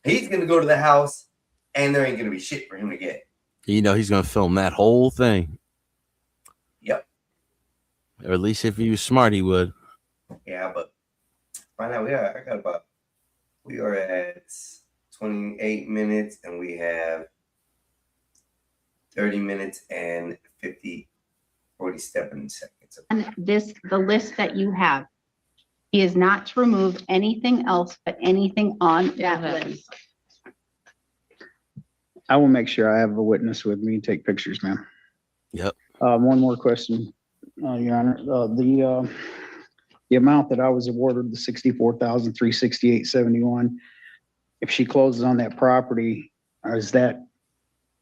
he's gonna go to the house and there ain't gonna be shit for him to get.
You know he's gonna film that whole thing.
Yep.
Or at least if he was smart, he would.
Yeah, but find out we are at 28 minutes and we have 30 minutes and 47 seconds.
On this, the list that you have. He is not to remove anything else but anything on that list.
I will make sure I have a witness with me, take pictures, ma'am.
Yep.
One more question, Your Honor. The amount that I was awarded, the $64,368.71, if she closes on that property, is that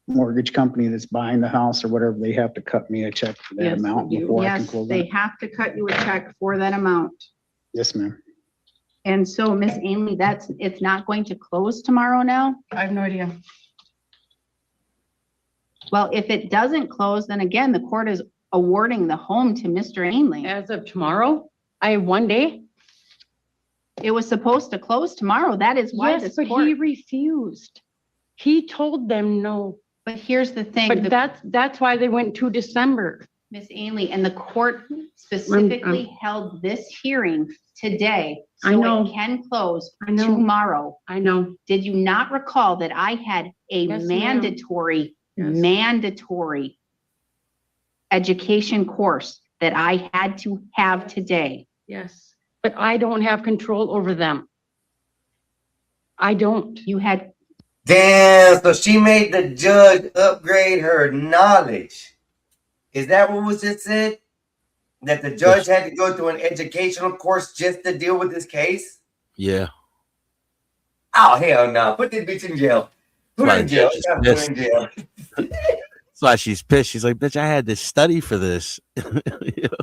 mortgage company that's buying the house or whatever, they have to cut me a check for that
Yes,
amount before I can
Yes,
close on
they
it?
have to cut you a check for that amount.
Yes, ma'am.
And so, Miss Ainley, it's not going to close tomorrow now?
I have no idea.
Well, if it doesn't close, then again, the court is awarding the home to Mr. Ainley.
As of tomorrow, I have 1 day.
It was supposed to close tomorrow. That is why
Yes,
this
but
court.
he refused. He told them no.
But here's the thing.
But
the-
that's why they went to December.
Miss Ainley, and the court specifically held this hearing today.
I
So
know.
it can close
I know.
tomorrow.
I know.
Did you not recall that I had a
Yes, ma'am.
mandatory,
Yes.
mandatory education course that I had to have today?
Yes, but I don't have control over them. I don't.
You had,
Damn, so she made the judge upgrade her knowledge. Is that what was just said? That the judge had to go through an educational course just to deal with this case?
Yeah.
Oh, hell no. Put this bitch in jail. Put her in jail.
She's
Gotta put her
pissed.
in jail.
That's why she's pissed. She's like, bitch, I had to study for this. You know,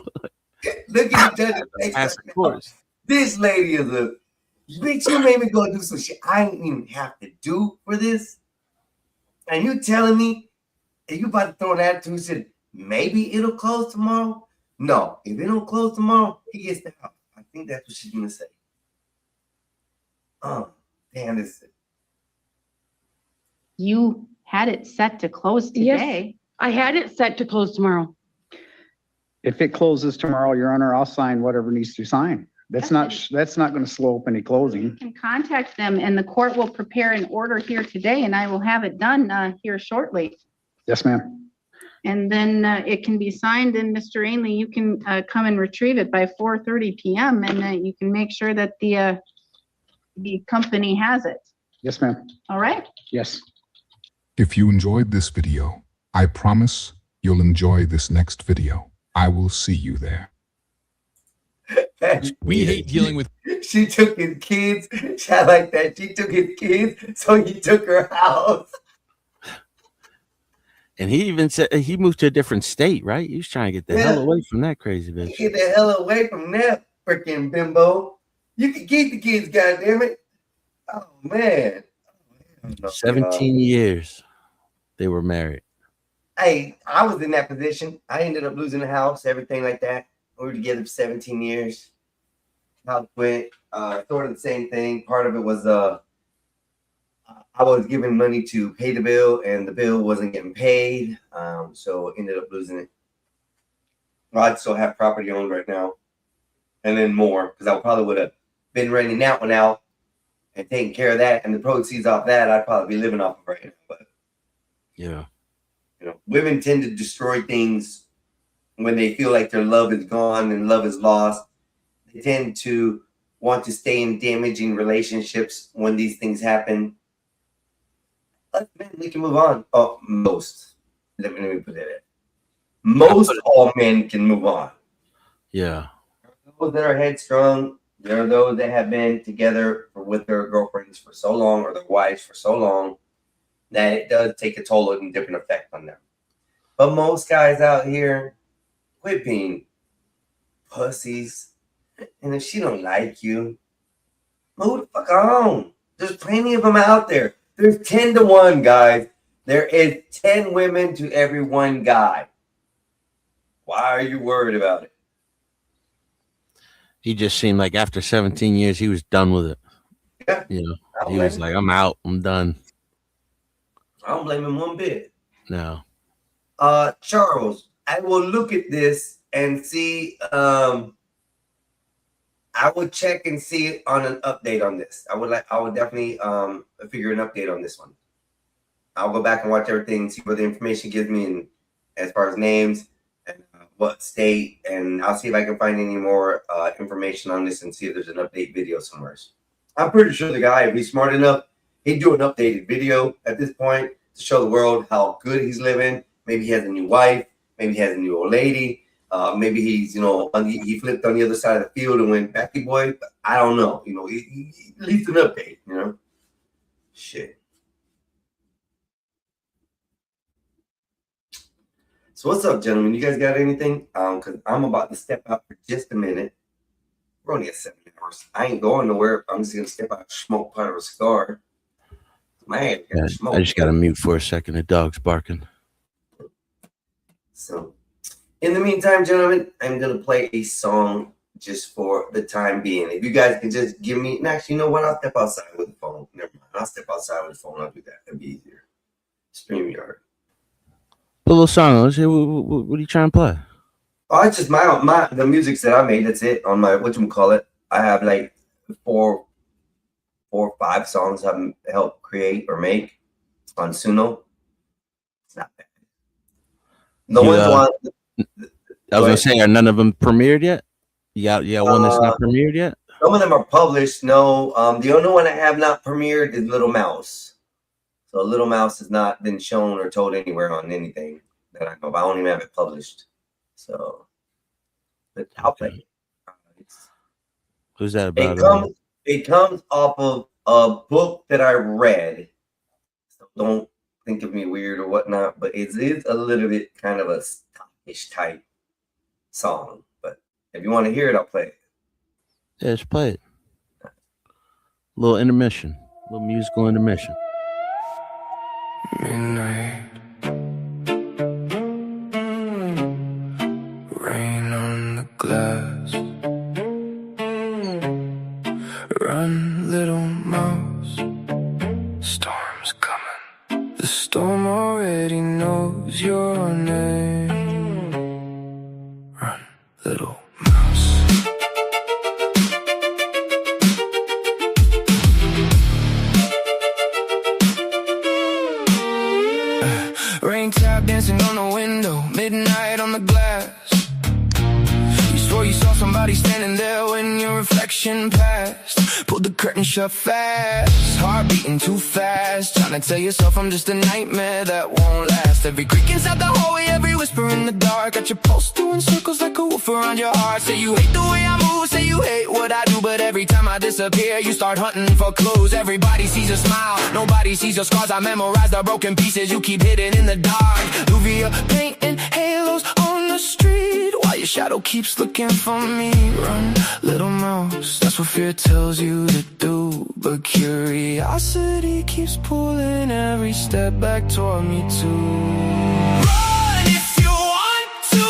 Look at the judge's face
pass
right
the
now.
course.
This lady is a bitch. You made me go do some shit I didn't even have to do for this. And you telling me, and you about to throw an attitude, said maybe it'll close tomorrow? No, if it don't close tomorrow, he gets the house. I think that's what she's gonna say. Oh, damn this.
you had it set to close
Yes.
today.
I had it set to close tomorrow.
If it closes tomorrow, Your Honor, I'll sign whatever needs to sign. That's not going to slow up any
You
closing.
can contact them and the court will prepare an order here today and I will have it done here shortly.
Yes, ma'am.
And then it can be signed and Mr. Ainley, you can come and retrieve it by 4:30 PM and you can make sure that the company has it.
Yes, ma'am.
All right?
Yes.
If you enjoyed this video, I promise you'll enjoy this next video. I will see you there.
We hate dealing with.
She took his kids. I like that. She took his kids, so he took her house.
And he even said he moved to a different state, right? He was trying to get the hell
Yeah.
away from that crazy bitch.
Get the hell away from that freaking bimbo. You can keep the kids, goddammit. Oh man.
17 years they were married.
Hey, I was in that position. I ended up losing the house, everything like that. We were together for 17 years. House went, sort of the same thing. Part of it was I was given money to pay the bill, and the bill wasn't getting paid. So ended up losing it. Well, I'd still have property owned right now, and then more, because I probably would have been renting that one out and taking care of that, and the proceeds off that I'd probably be living off of right now. But
Yeah.
you know, women tend to destroy things when they feel like their love is gone and love is lost. They tend to want to stay in damaging relationships when these things happen. Us men, we can move on. Oh, most. Let me put that in. Most all men can move on.
Yeah.
Those that are headstrong, there are those that have been together with their girlfriends for so long or their wives for so long that it does take a toll and different effect on them. But most guys out here, quit being pussies. And if she don't like you, move the fuck on. There's plenty of them out there. There's 10 to 1, guys. There is 10 women to every one guy. Why are you worried about it?
He just seemed like after 17 years, he was done with it.
Yeah.
You know,
I don't
he was
blame
like,
him.
I'm out. I'm done.
I don't blame him one bit.
No.
Charles, I will look at this and see. I would check and see on an update on this. I would definitely figure an update on this one. I'll go back and watch everything, see what the information gives me, and as far as names and what state, and I'll see if I can find any more information on this and see if there's an update video somewhere. I'm pretty sure the guy, if he's smart enough, he'd do an updated video at this point to show the world how good he's living. Maybe he has a new wife. Maybe he has a new old lady. Maybe he's, he flipped on the other side of the field and went backy boy. I don't know. He at least an update, Shit. So what's up, gentlemen? You guys got anything? Because I'm about to step out for just a minute. We're only at 7 hours. I ain't going nowhere. I'm just gonna step out, smoke part of a cigar. Man,
Yeah, I just got to mute for a second. The dog's barking.
So, in the meantime, gentlemen, I'm gonna play a song just for the time being. If you guys can just give me, actually, you know what? I'll step outside with the phone. Never mind. I'll step outside with the phone. I'll do that. That'd be easier. StreamYard.
A little song. Let's hear what are you trying to play?
Oh, it's just the music that I made. That's it on my whatchamacallit. I have like four or 5 songs I've helped create or make on Suno. It's not bad. No one's one.
I was gonna say, are none of them premiered yet? You got one that's not premiered yet?
Some of them are published. No, the only one I have not premiered is Little Mouse. So Little Mouse has not been shown or told anywhere on anything that I know of. I don't even have it published. So, but I'll play it.
Who's that about?
It comes off of a book that I read. So don't think of me weird or whatnot, but it is a little bit kind of a stockish type song. But if you want to hear it, I'll play it.
Yeah, let's play it. A little intermission, a little musical intermission.
Midnight, rain on the glass. Run, little mouse, storm's coming. The storm already knows your name. Run, little mouse. Rain tap dancing on the window, midnight on the glass. You swore you saw somebody standing there when your reflection passed. Pulled the curtain shut fast, heart beating too fast. Trying to tell yourself I'm just a nightmare that won't last. Every creak inside the hallway, every whisper in the dark. Got your pulse doing circles like a wolf around your heart. Say you hate the way I move, say you hate what I do, but every time I disappear, you start hunting for clues. Everybody sees a smile, nobody sees your scars. I memorize the broken pieces you keep hidden in the dark. Louvia painting halos on the street, while your shadow keeps looking for me. Run, little mouse, that's what fear tells you to do. But curiosity keeps pulling every step back toward me too. Run if you want to,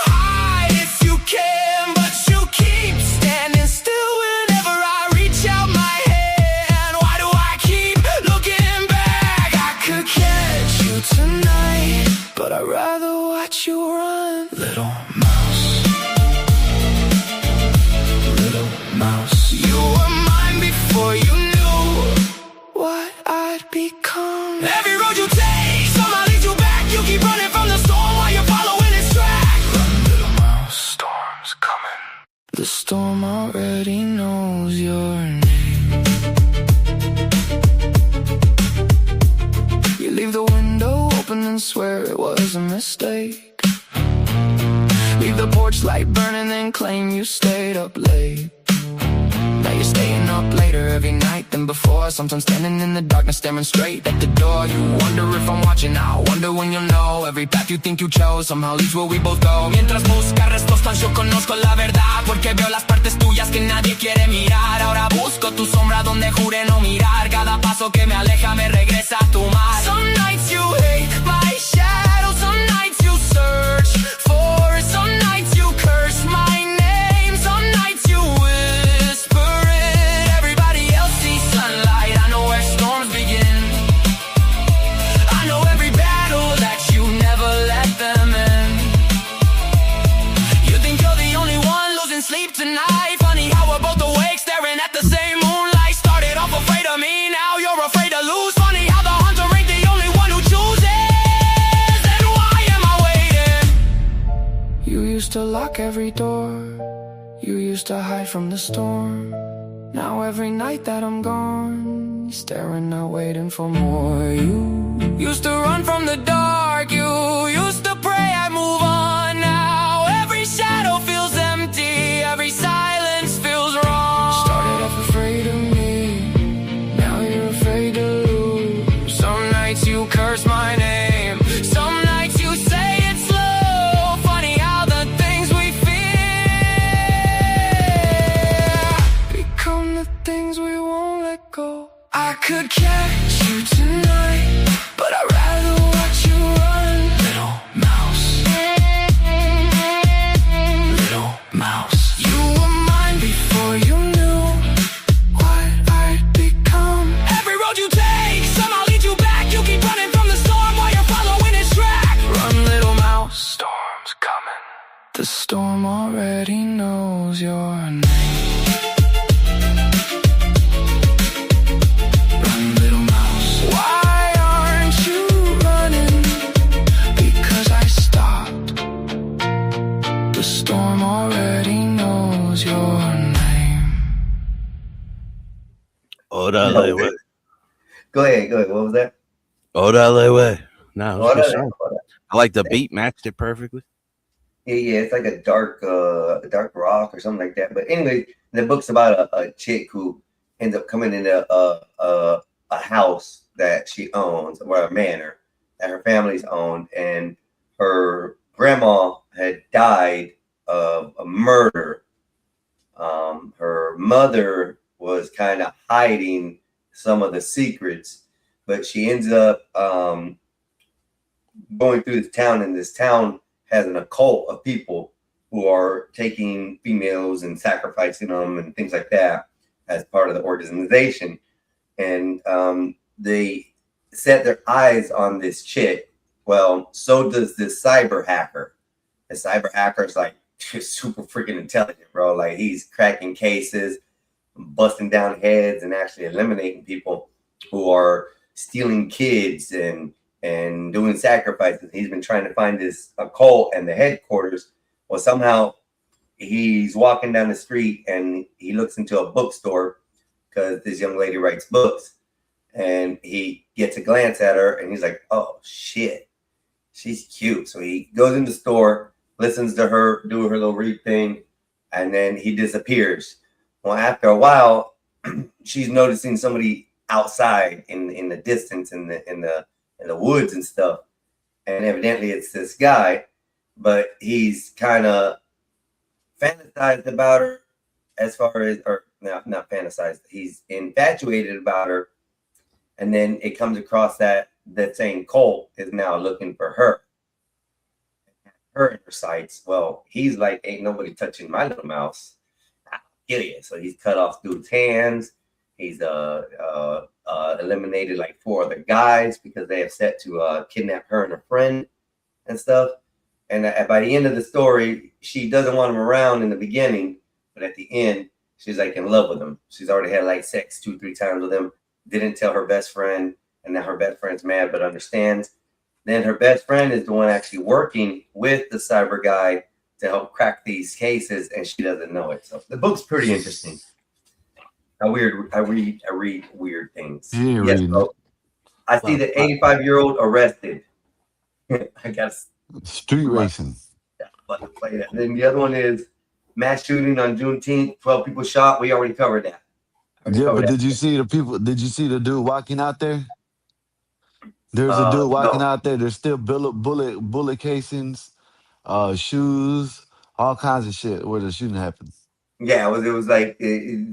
hide if you can, but you keep standing still whenever I reach out my hand. Why do I keep looking back? I could catch you tonight, but I'd rather watch you run. Little mouse, little mouse. You were mine before you knew what I'd become. Every road you take, somehow leads you back. You keep running from the storm while you're following its track. Run, little mouse, storm's coming. The storm already knows your name. You leave the window open and swear it was a mistake. Leave the porch light burning, then claim you stayed up late. Now you're staying up later every night than before. Sometimes standing in the darkness, staring straight at the door. You wonder if I'm watching now, wonder when you'll know. Every path you think you chose somehow leads where we both go. Mientras buscas respuestas yo conozco la verdad, porque veo las partes tuyas que nadie quiere mirar. Ahora busco tu sombra donde juré no mirar. Cada paso que me aleja me regresa a tu mar. Some nights you hate my shadow, some nights you search for, some nights you curse my name, some nights you whisper it. Everybody else sees sunlight, I know where storms begin. I know every battle that you never let them in. You think you're the only one losing sleep tonight. Funny how we're both awake staring at the same moonlight. Started off afraid of me, now you're afraid to lose. Funny how the hunter ain't the only one who chooses. And why am I waiting? You used to lock every door, you used to hide from the storm. Now every night that I'm gone, you're staring out waiting for more. You used to run from the dark, you used to pray I move on. Now every shadow feels empty, every silence feels wrong. Started off afraid of me, now you're afraid to lose. Some nights you curse my name, some nights you say it's slow. Funny how the things we fear become the things we won't let go. I could catch you tonight, but I'd rather watch you run. Little mouse.
Orale way.
Go ahead. What was that?
Orale way. No,
Orale,
it's good. I like the beat, matched it perfectly.
Yeah, it's like a dark rock or something like that. But anyway, the book's about a chick who ends up coming into a house that she owns, or a manor that her family's owned, and her grandma had died of a murder. Her mother was kind of hiding some of the secrets, but she ends up going through this town, and this town has an occult of people who are taking females and sacrificing them and things like that as part of the organization. And they set their eyes on this chick. Well, so does this cyber hacker. The cyber hacker is like super freaking intelligent, bro. Like, he's cracking cases, busting down heads, and actually eliminating people who are stealing kids and doing sacrifices. He's been trying to find this occult and the headquarters. Well, somehow he's walking down the street and he looks into a bookstore because this young lady writes books, and he gets a glance at her and he's like, oh shit, she's cute. So he goes in the store, listens to her do her little read thing, and then he disappears. Well, after a while, she's noticing somebody outside in the distance, in the woods and stuff, and evidently it's this guy, but he's kind of fantasized about her, as far as, or not fantasized, he's infatuated about her. And then it comes across that same cult is now looking for her in her sights. Well, he's like, ain't nobody touching my little mouse. I'll kill you. So he's cut off dude's hands. He's eliminated like 4 other guys because they have set to kidnap her and her friend and stuff. And by the end of the story, she doesn't want him around in the beginning, but at the end, she's like in love with him. She's already had like sex 2-3 times with him. Didn't tell her best friend, and now her best friend's mad but understands. Then her best friend is the one actually working with the cyber guy to help crack these cases, and she doesn't know it. So the book's pretty interesting. I read weird things. Yes, bro. I see the 85-year-old arrested. I got
street racing.
About to play that. Then the other one is mass shooting on Juneteenth. 12 people shot. We already covered that.
Yeah, but did you see the people? Did you see the dude walking out there? There's a dude walking out there. There's still bullet casings, shoes, all kinds of shit where the shooting happened.
Yeah, it was like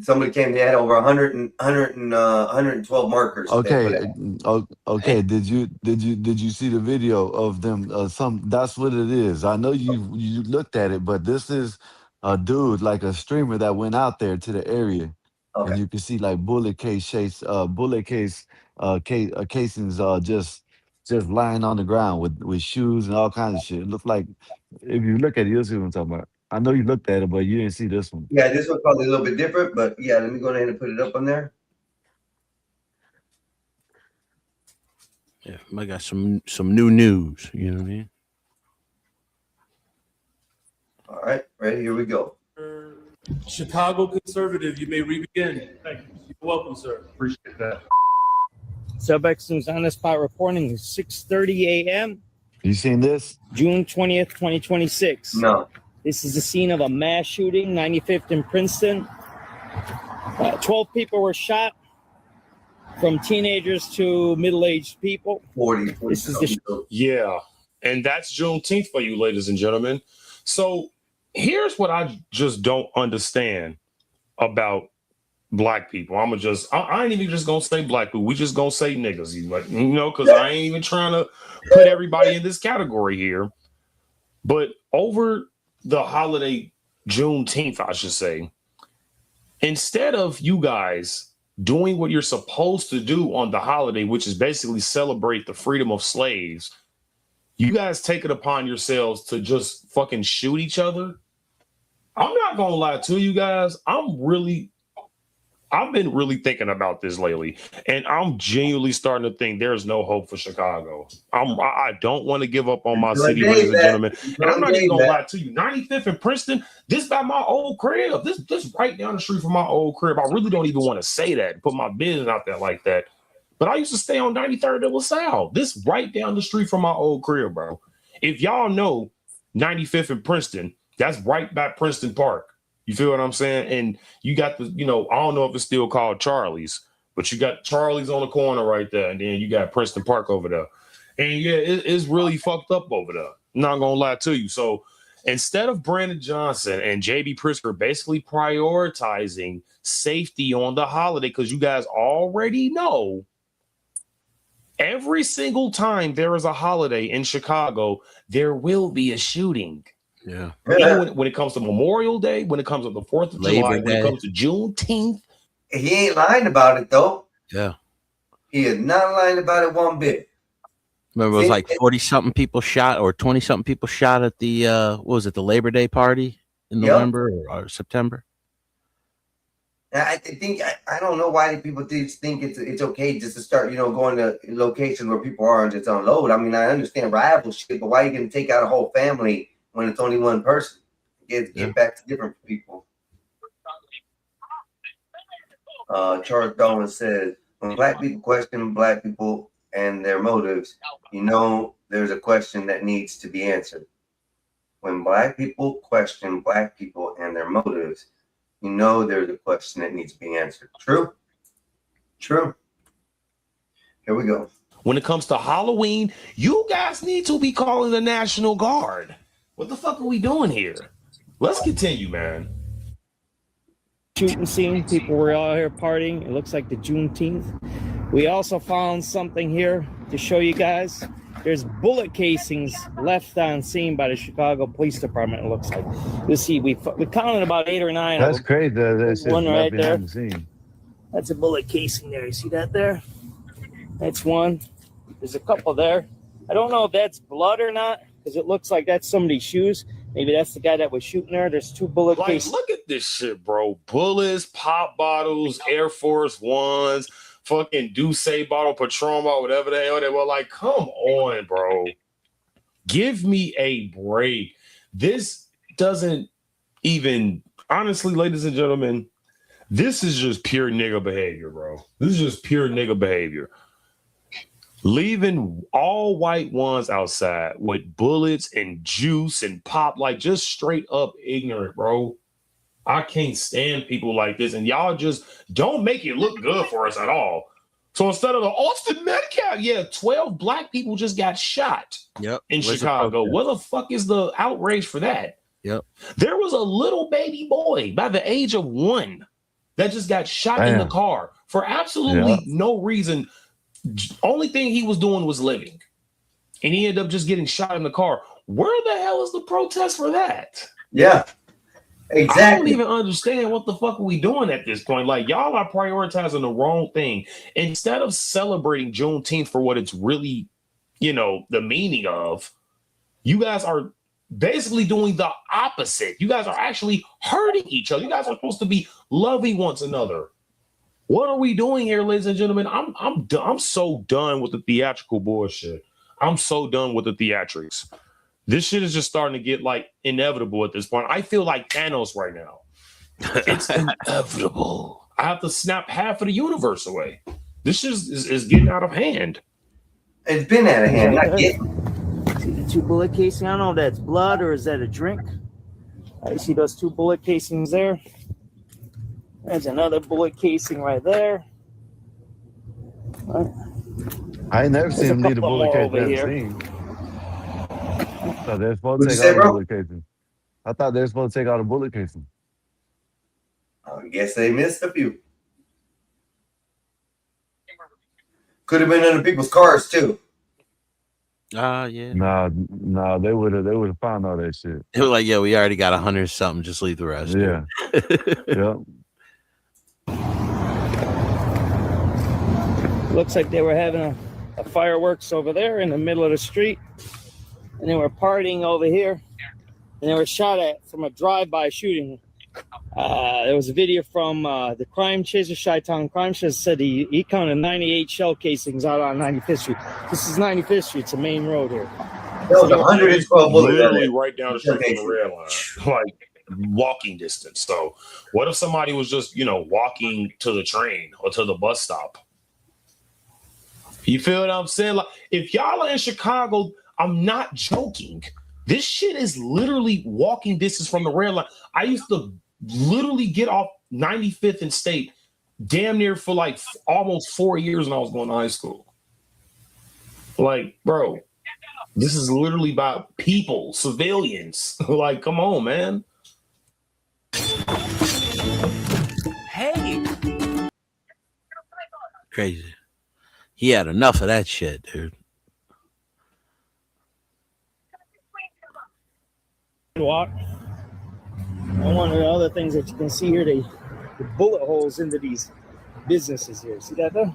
somebody came. They had over 112 markers.
Okay, okay. Did you see the video of them? That's what it is. I know you looked at it, but this is a dude, like a streamer, that went out there to the area. Okay. And you can see like casings just lying on the ground with shoes and all kinds of shit. It looked like, if you look at it, you'll see what I'm talking about. I know you looked at it, but you didn't see this one.
Yeah, this one's probably a little bit different, but yeah, let me go ahead and put it up on there.
Yeah, I got some new news. You know what I mean?
All right, ready? Here we go.
Chicago conservative, you may re-begin. Thank you. You're welcome, sir.
Appreciate that. Subex News on the spot reporting is 6:30 a.m.
You seen this?
June 20th, 2026.
No.
This is the scene of a mass shooting, 95th in Princeton. 12 people were shot, from teenagers to middle-aged people.
40.
This is the
Yeah, and that's Juneteenth for you, ladies and gentlemen. So here's what I just don't understand about black people. I ain't even just gonna say black people. We just gonna say niggas, because I ain't even trying to put everybody in this category here. But over the holiday Juneteenth, I should say, instead of you guys doing what you're supposed to do on the holiday, which is basically celebrate the freedom of slaves, you guys take it upon yourselves to just fucking shoot each other. I'm not gonna lie to you guys. I I've been really thinking about this lately, and I'm genuinely starting to think there's no hope for Chicago. I don't want to give up on my city, ladies and gentlemen. And I'm not even gonna lie to you. 95th and Princeton, this by my old crib. This right down the street from my old crib. I really don't even want to say that, put my business out there like that. But I used to stay on 93rd and LaSalle. This right down the street from my old crib, bro. If y'all know 95th and Princeton, that's right by Princeton Park. You feel what I'm saying? And you got the, I don't know if it's still called Charlie's, but you got Charlie's on the corner right there. And then you got Princeton Park over there. And yeah, it's really fucked up over there. I'm not going to lie to you. So instead of Brandon Johnson and JB Pritzker basically prioritizing safety on the holiday, because you guys already know every single time there is a holiday in Chicago, there will be a shooting.
Yeah.
Even when it comes to Memorial Day, when it comes to the 4th of July, when it comes to Juneteenth.
He ain't lying about it, though.
Yeah.
He is not lying about it one bit.
Remember, it was like 40-something people shot or 20-something people shot at the, what was it, the Labor Day party in November or September?
I think I don't know why people think it's okay just to start, going to locations where people are and just unload. I mean, I understand rival shit, but why are you going to take out a whole family when it's only one person? Get back to different people. Charles Darwin says, when black people question black people and their motives, there's a question that needs to be answered. When black people question black people and their motives, there's a question that needs to be answered. True. Here we go.
When it comes to Halloween, you guys need to be calling the National Guard. What the fuck are we doing here? Let's continue, man.
Shooting scene. People were all here partying. It looks like the Juneteenth. We also found something here to show you guys. There's bullet casings left on scene by the Chicago Police Department, it looks like. You see, we counted about 8 or 9.
That's crazy. That's
one right there.
The scene.
That's a bullet casing there. You see that there? That's one. There's a couple there. I don't know if that's blood or not, because it looks like that's somebody's shoes. Maybe that's the guy that was shooting there. There's 2 bullet casings.
Look at this shit, bro. Bullets, pop bottles, Air Force Ones, fucking Douce bottle, Patron bottle, whatever the hell they were. Like, come on, bro. Give me a break. This doesn't even, honestly, ladies and gentlemen, this is just pure nigga behavior, bro. This is just pure nigga behavior. Leaving all white ones outside with bullets and juice and pop, like just straight up ignorant, bro. I can't stand people like this. And y'all just don't make it look good for us at all. So instead of the Austin Metcalf, 12 black people just got shot in Chicago. What the fuck is the outrage for that?
Yep.
There was a little baby boy by the age of 1 that just got shot in the car for absolutely no reason. Only thing he was doing was living. And he ended up just getting shot in the car. Where the hell is the protest for that?
Yeah. Exactly.
I don't even understand what the fuck are we doing at this point. Like, y'all are prioritizing the wrong thing. Instead of celebrating Juneteenth for what it's really, the meaning of, you guys are basically doing the opposite. You guys are actually hurting each other. You guys are supposed to be loving one another. What are we doing here, ladies and gentlemen? I'm so done with the theatrical bullshit. I'm so done with the theatrics. This shit is just starting to get like inevitable at this point. I feel like Thanos right now. It's inevitable. I have to snap half of the universe away. This is getting out of hand.
It's been out of hand.
See the 2 bullet casings? I don't know if that's blood or is that a drink. I see those 2 bullet casings there. There's another bullet casing right there.
I ain't never seen him need a bullet casing. So they're supposed to take out a bullet casing. I thought they were supposed to take out a bullet casing.
I guess they missed a few. Could have been under people's cars too.
Yeah.
Nah, they would have found all that shit.
They were like, we already got 100 something. Just leave the rest.
Yeah. Yep.
Looks like they were having a fireworks over there in the middle of the street. And they were partying over here. And they were shot at from a drive-by shooting. There was a video from the Crime Chaser, Chi-Town Crime Chaser, said he counted 98 shell casings out on 95th Street. This is 95th Street. It's a main road here.
There was 112 bullets.
Literally right down the street from the red line, like walking distance. So, what if somebody was just, walking to the train or to the bus stop? You feel what I'm saying? Like, if y'all are in Chicago, I'm not joking. This shit is literally walking distance from the red line. I used to literally get off 95th and State damn near for like almost 4 years when I was going to high school. Like, bro, this is literally about people, civilians. Like, come on, man.
Hey. Crazy. He had enough of that shit, dude.
Walk. And one of the other things that you can see here, the bullet holes into these businesses here. See that though?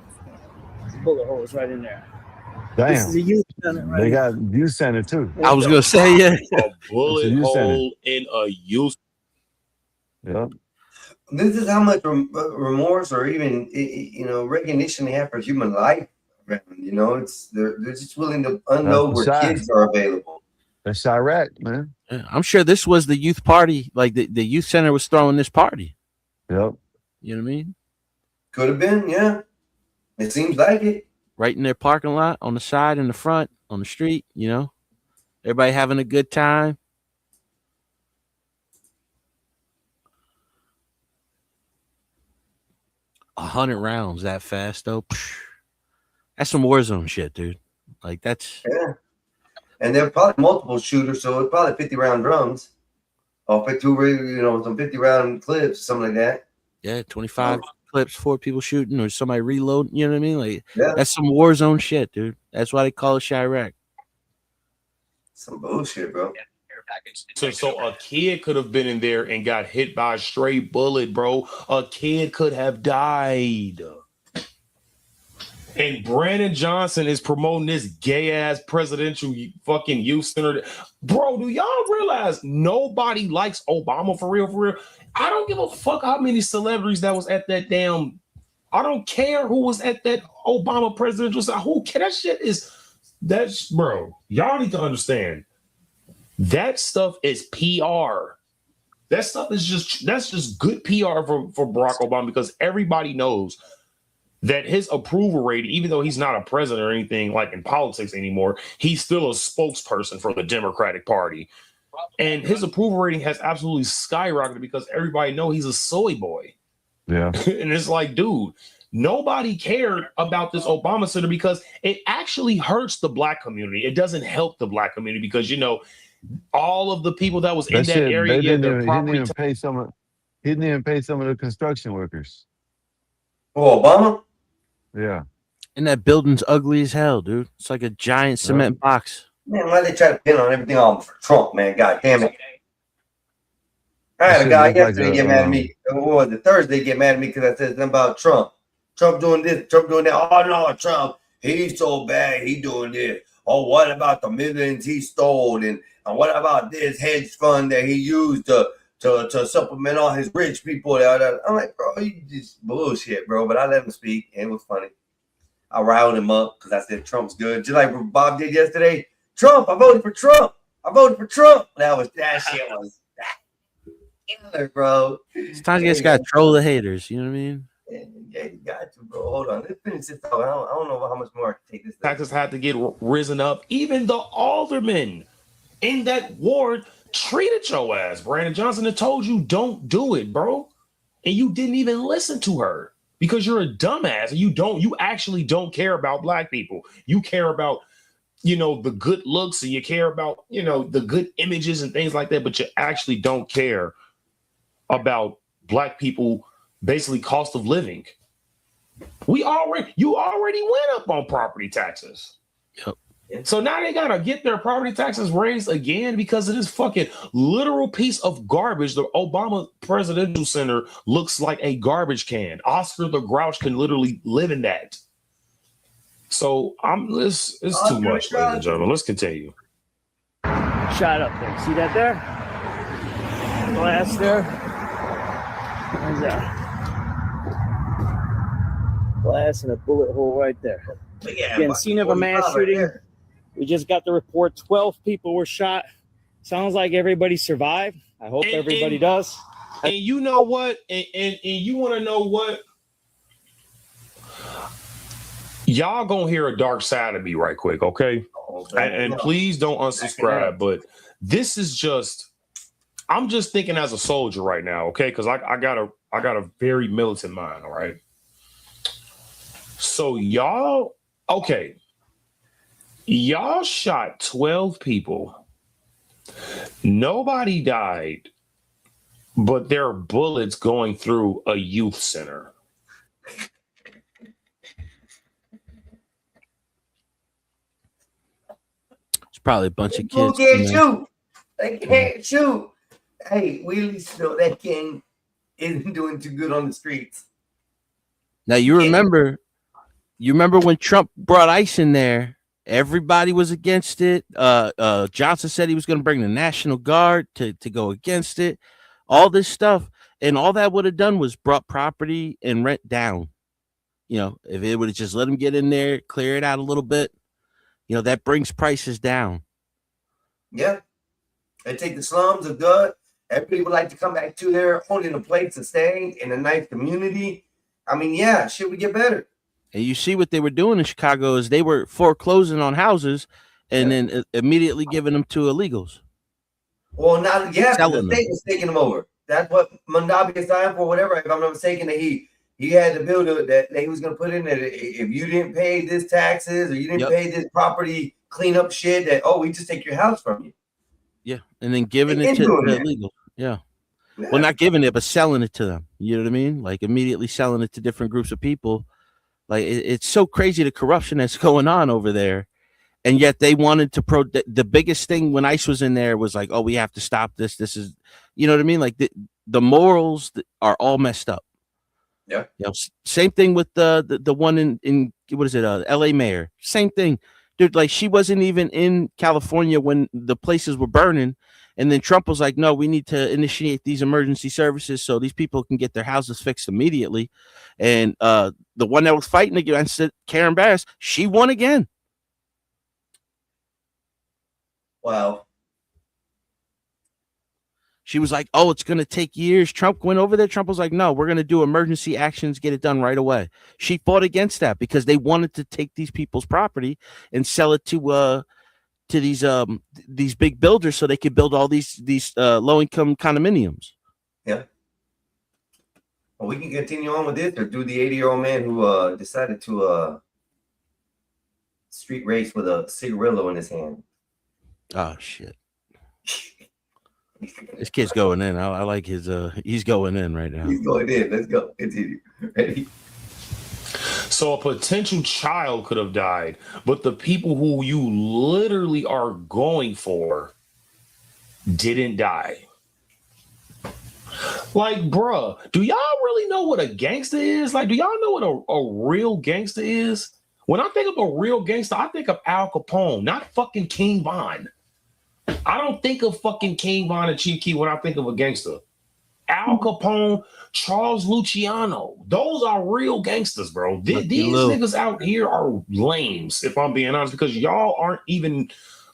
There's bullet holes right in there.
Damn.
This is a youth center right
They
here.
got youth center too.
I was gonna say, yeah.
A bullet hole in a youth.
Yeah.
This is how much remorse or even recognition they have for human life. It's they're just willing to unload where kids are available.
That's Chirac, man.
Yeah, I'm sure this was the youth party. Like the youth center was throwing this party.
Yep.
You know what I mean?
Could have been, yeah. It seems like it.
Right in their parking lot, on the side, in the front, on the street. Everybody having a good time. A 100 rounds that fast though. That's some Warzone shit, dude. Like that's
yeah. And they're probably multiple shooters, so it's probably 50-round drums. Or 52, some 50-round clips, something like that.
Yeah, 25 clips, 4 people shooting, or somebody reloading. You know what I mean? Like
yeah.
That's some Warzone shit, dude. That's why they call it Chirac.
Some bullshit, bro.
So a kid could have been in there and got hit by a stray bullet, bro. A kid could have died. And Brandon Johnson is promoting this gay ass presidential fucking youth center. Bro, do y'all realize nobody likes Obama for real? For real? I don't give a fuck how many celebrities that was at that damn. I don't care who was at that Obama presidential center. Who care? That shit is. That's bro. Y'all need to understand. That stuff is PR. That stuff is just good PR for Barack Obama because everybody knows that his approval rating, even though he's not a president or anything like in politics anymore, he's still a spokesperson for the Democratic Party. And his approval rating has absolutely skyrocketed because everybody knows he's a soy boy.
Yeah.
And it's like, dude, nobody cared about this Obama Center because it actually hurts the black community. It doesn't help the black community because, all of the people that was in that area,
he didn't even pay some of the construction workers.
Oh, Obama?
Yeah. And that building's ugly as hell, dude. It's like a giant cement box.
Man, why they try to pin on everything on for Trump, man? God damn it. I had a guy yesterday get mad at me. What was it? Thursday get mad at me because I said something about Trump. Trump doing this, Trump doing that. Oh, no, Trump, he's so bad. He doing this. Oh, what about the millions he stole? And what about this hedge fund that he used to supplement all his rich people? I'm like, bro, you just bullshit, bro. But I let him speak, and it was funny. I riled him up because I said Trump's good. Just like Bob did yesterday. Trump, I voted for Trump. I voted for Trump. That shit was killer, bro.
Sometimes you just gotta troll the haters, you know what I mean?
Yeah, you got to, bro. Hold on. Let's finish this out. I don't know how much more I can take this.
Taxes had to get risen up. Even the aldermen in that ward treated your ass. Brandon Johnson had told you don't do it, bro. And you didn't even listen to her because you're a dumbass. And you actually don't care about black people. You care about, the good looks and you care about, the good images and things like that, but you actually don't care about black people, basically cost of living. You already went up on property taxes.
Yep.
So now they gotta get their property taxes raised again because of this fucking literal piece of garbage. The Obama Presidential Center looks like a garbage can. Oscar the Grouch can literally live in that. So it's too much, ladies and gentlemen. Let's continue.
Shot up there. See that there? Glass there. There's a glass and a bullet hole right there. Again, scene of a mass shooting. We just got the report 12 people were shot. Sounds like everybody survived. I hope everybody does.
And you know what? And you want to know what? Y'all gonna hear a dark side of me right quick, okay? And please don't unsubscribe. But this is just, I'm just thinking as a soldier right now, okay? Because I got a very militant mind, all right? So y'all, okay. Y'all shot 12 people. Nobody died, but there are bullets going through a youth center.
It's probably a bunch of
Who
kids.
can't shoot? They can't shoot. Hey, we at least know that gang isn't doing too good on the streets.
Now you remember when Trump brought ICE in there, everybody was against it. Johnson said he was going to bring the National Guard to go against it. All this stuff, and all that would have done was brought property and rent down. You know, if it would have just let them get in there, clear it out a little bit, you know, that brings prices down.
Yeah. They take the slums of good. Everybody would like to come back to their owning a place and staying in a nice community. I mean, yeah, shit would get better.
And you see what they were doing in Chicago is they were foreclosing on houses and then immediately giving them to illegals.
Well, not yeah,
Selling
the state
them.
was taking them over. That's what Mondavi signed for, whatever. If I'm not mistaken, that he had to build it that he was going to put in that if you didn't pay this taxes or you didn't pay this property cleanup shit, that we just take your house from you.
Yeah, and then giving it to the illegals. Yeah. Well, not giving it, but selling it to them. You know what I mean? Like immediately selling it to different groups of people. Like it's so crazy the corruption that's going on over there. And yet they wanted to the biggest thing when ICE was in there was like, oh, we have to stop this. This is, you know what I mean? Like the morals are all messed up.
Yeah.
You know, same thing with the one in what is it? LA mayor. Same thing. Dude, like she wasn't even in California when the places were burning. And then Trump was like, no, we need to initiate these emergency services so these people can get their houses fixed immediately. And the one that was fighting against it, Karen Bass, she won again.
Wow.
She was like, oh, it's going to take years. Trump went over there. Trump was like, no, we're going to do emergency actions, get it done right away. She fought against that because they wanted to take these people's property and sell it to these big builders so they could build all these low-income condominiums.
Yeah. Well, we can continue on with this or do the 80-year-old man who decided to street race with a cigarillo in his hand.
Oh, shit. This kid's going in. I like his he's going in right now.
He's going in. Let's go. Continue. Ready?
So a potential child could have died, but the people who you literally are going for didn't die. Like, bruh, do y'all really know what a gangster is? Like, do y'all know what a real gangster is? When I think of a real gangster, I think of Al Capone, not fucking King Von. I don't think of fucking King Von and Chief Keef when I think of a gangster. Al Capone, Charles Luciano, those are real gangsters, bro. These niggas out here are lames, if I'm being honest, because y'all aren't even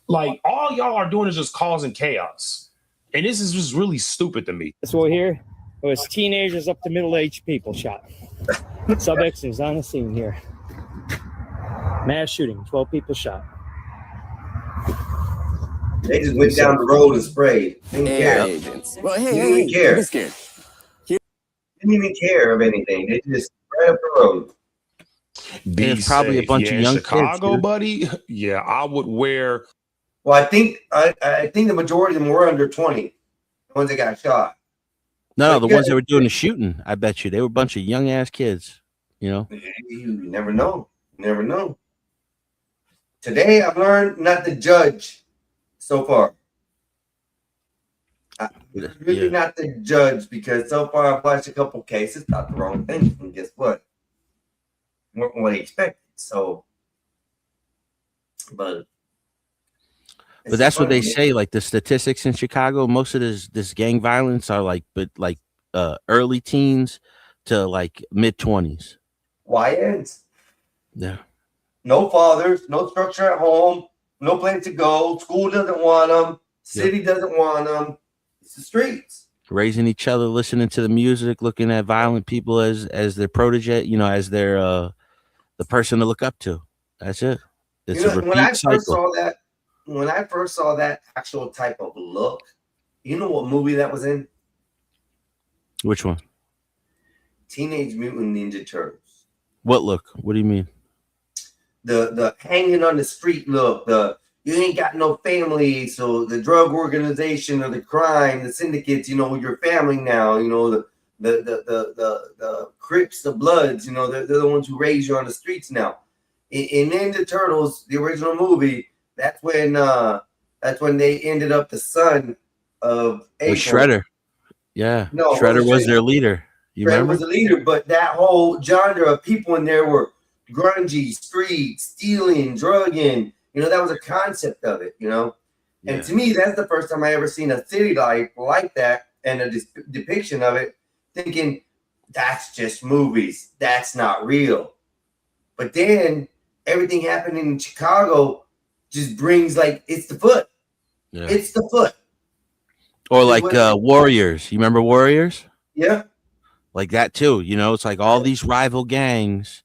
like all y'all are doing is just causing chaos. And this is just really stupid to me.
That's what we hear. It was teenagers up to middle-aged people shot. Sub-X is on the scene here. Mass shooting, 12 people shot.
They just went down the road and sprayed. Didn't care.
Agents. Well, hey,
Didn't even care.
don't be scared.
Didn't even care of anything. They just right up the road.
There's probably a bunch of young
Chicago,
kids,
buddy. Yeah, I would wear.
Well, I think the majority of them were under 20. The ones that got shot.
No, the ones that were doing the shooting, I bet you they were a bunch of young ass kids. You know,
You never know. You never know. Today, I've learned not to judge so far. Really not to judge because so far I've watched a couple cases, thought the wrong thing, and guess what? Weren't what I expected. So, but
that's what they say. Like the statistics in Chicago, most of this gang violence are like early teens to like mid 20s.
YNs.
Yeah.
No fathers, no structure at home, no place to go. School doesn't want them. City doesn't want them. It's the streets.
Raising each other, listening to the music, looking at violent people as their protege, you know, as their the person to look up to. That's it. It's
You
a
know,
repeat
when I
cycle.
first saw that actual type of look, you know what movie that was in?
Which one?
Teenage Mutant Ninja Turtles.
What look? What do you mean?
The hanging on the street look, the you ain't got no family, so the drug organization or the crime, the syndicates, you know, your family now, you know, the Crips, the Bloods, you know, they're the ones who raise you on the streets now. In Ninja Turtles, the original movie, that's when they ended up the son of
With
April.
Shredder. Yeah.
No,
Shredder was
Shredder.
their leader. You
Shredder
remember?
was the leader, but that whole genre of people in there were grungy, street, stealing, drugging. You know, that was a concept of it, you know? And to me, that's the first time I ever seen a city life like that and a depiction of it, thinking, that's just movies. That's not real. But then everything happening in Chicago just brings, like, it's the foot.
Yeah.
It's the foot.
Or like Warriors. You remember Warriors?
Yeah.
Like that too. You know, it's like all these rival gangs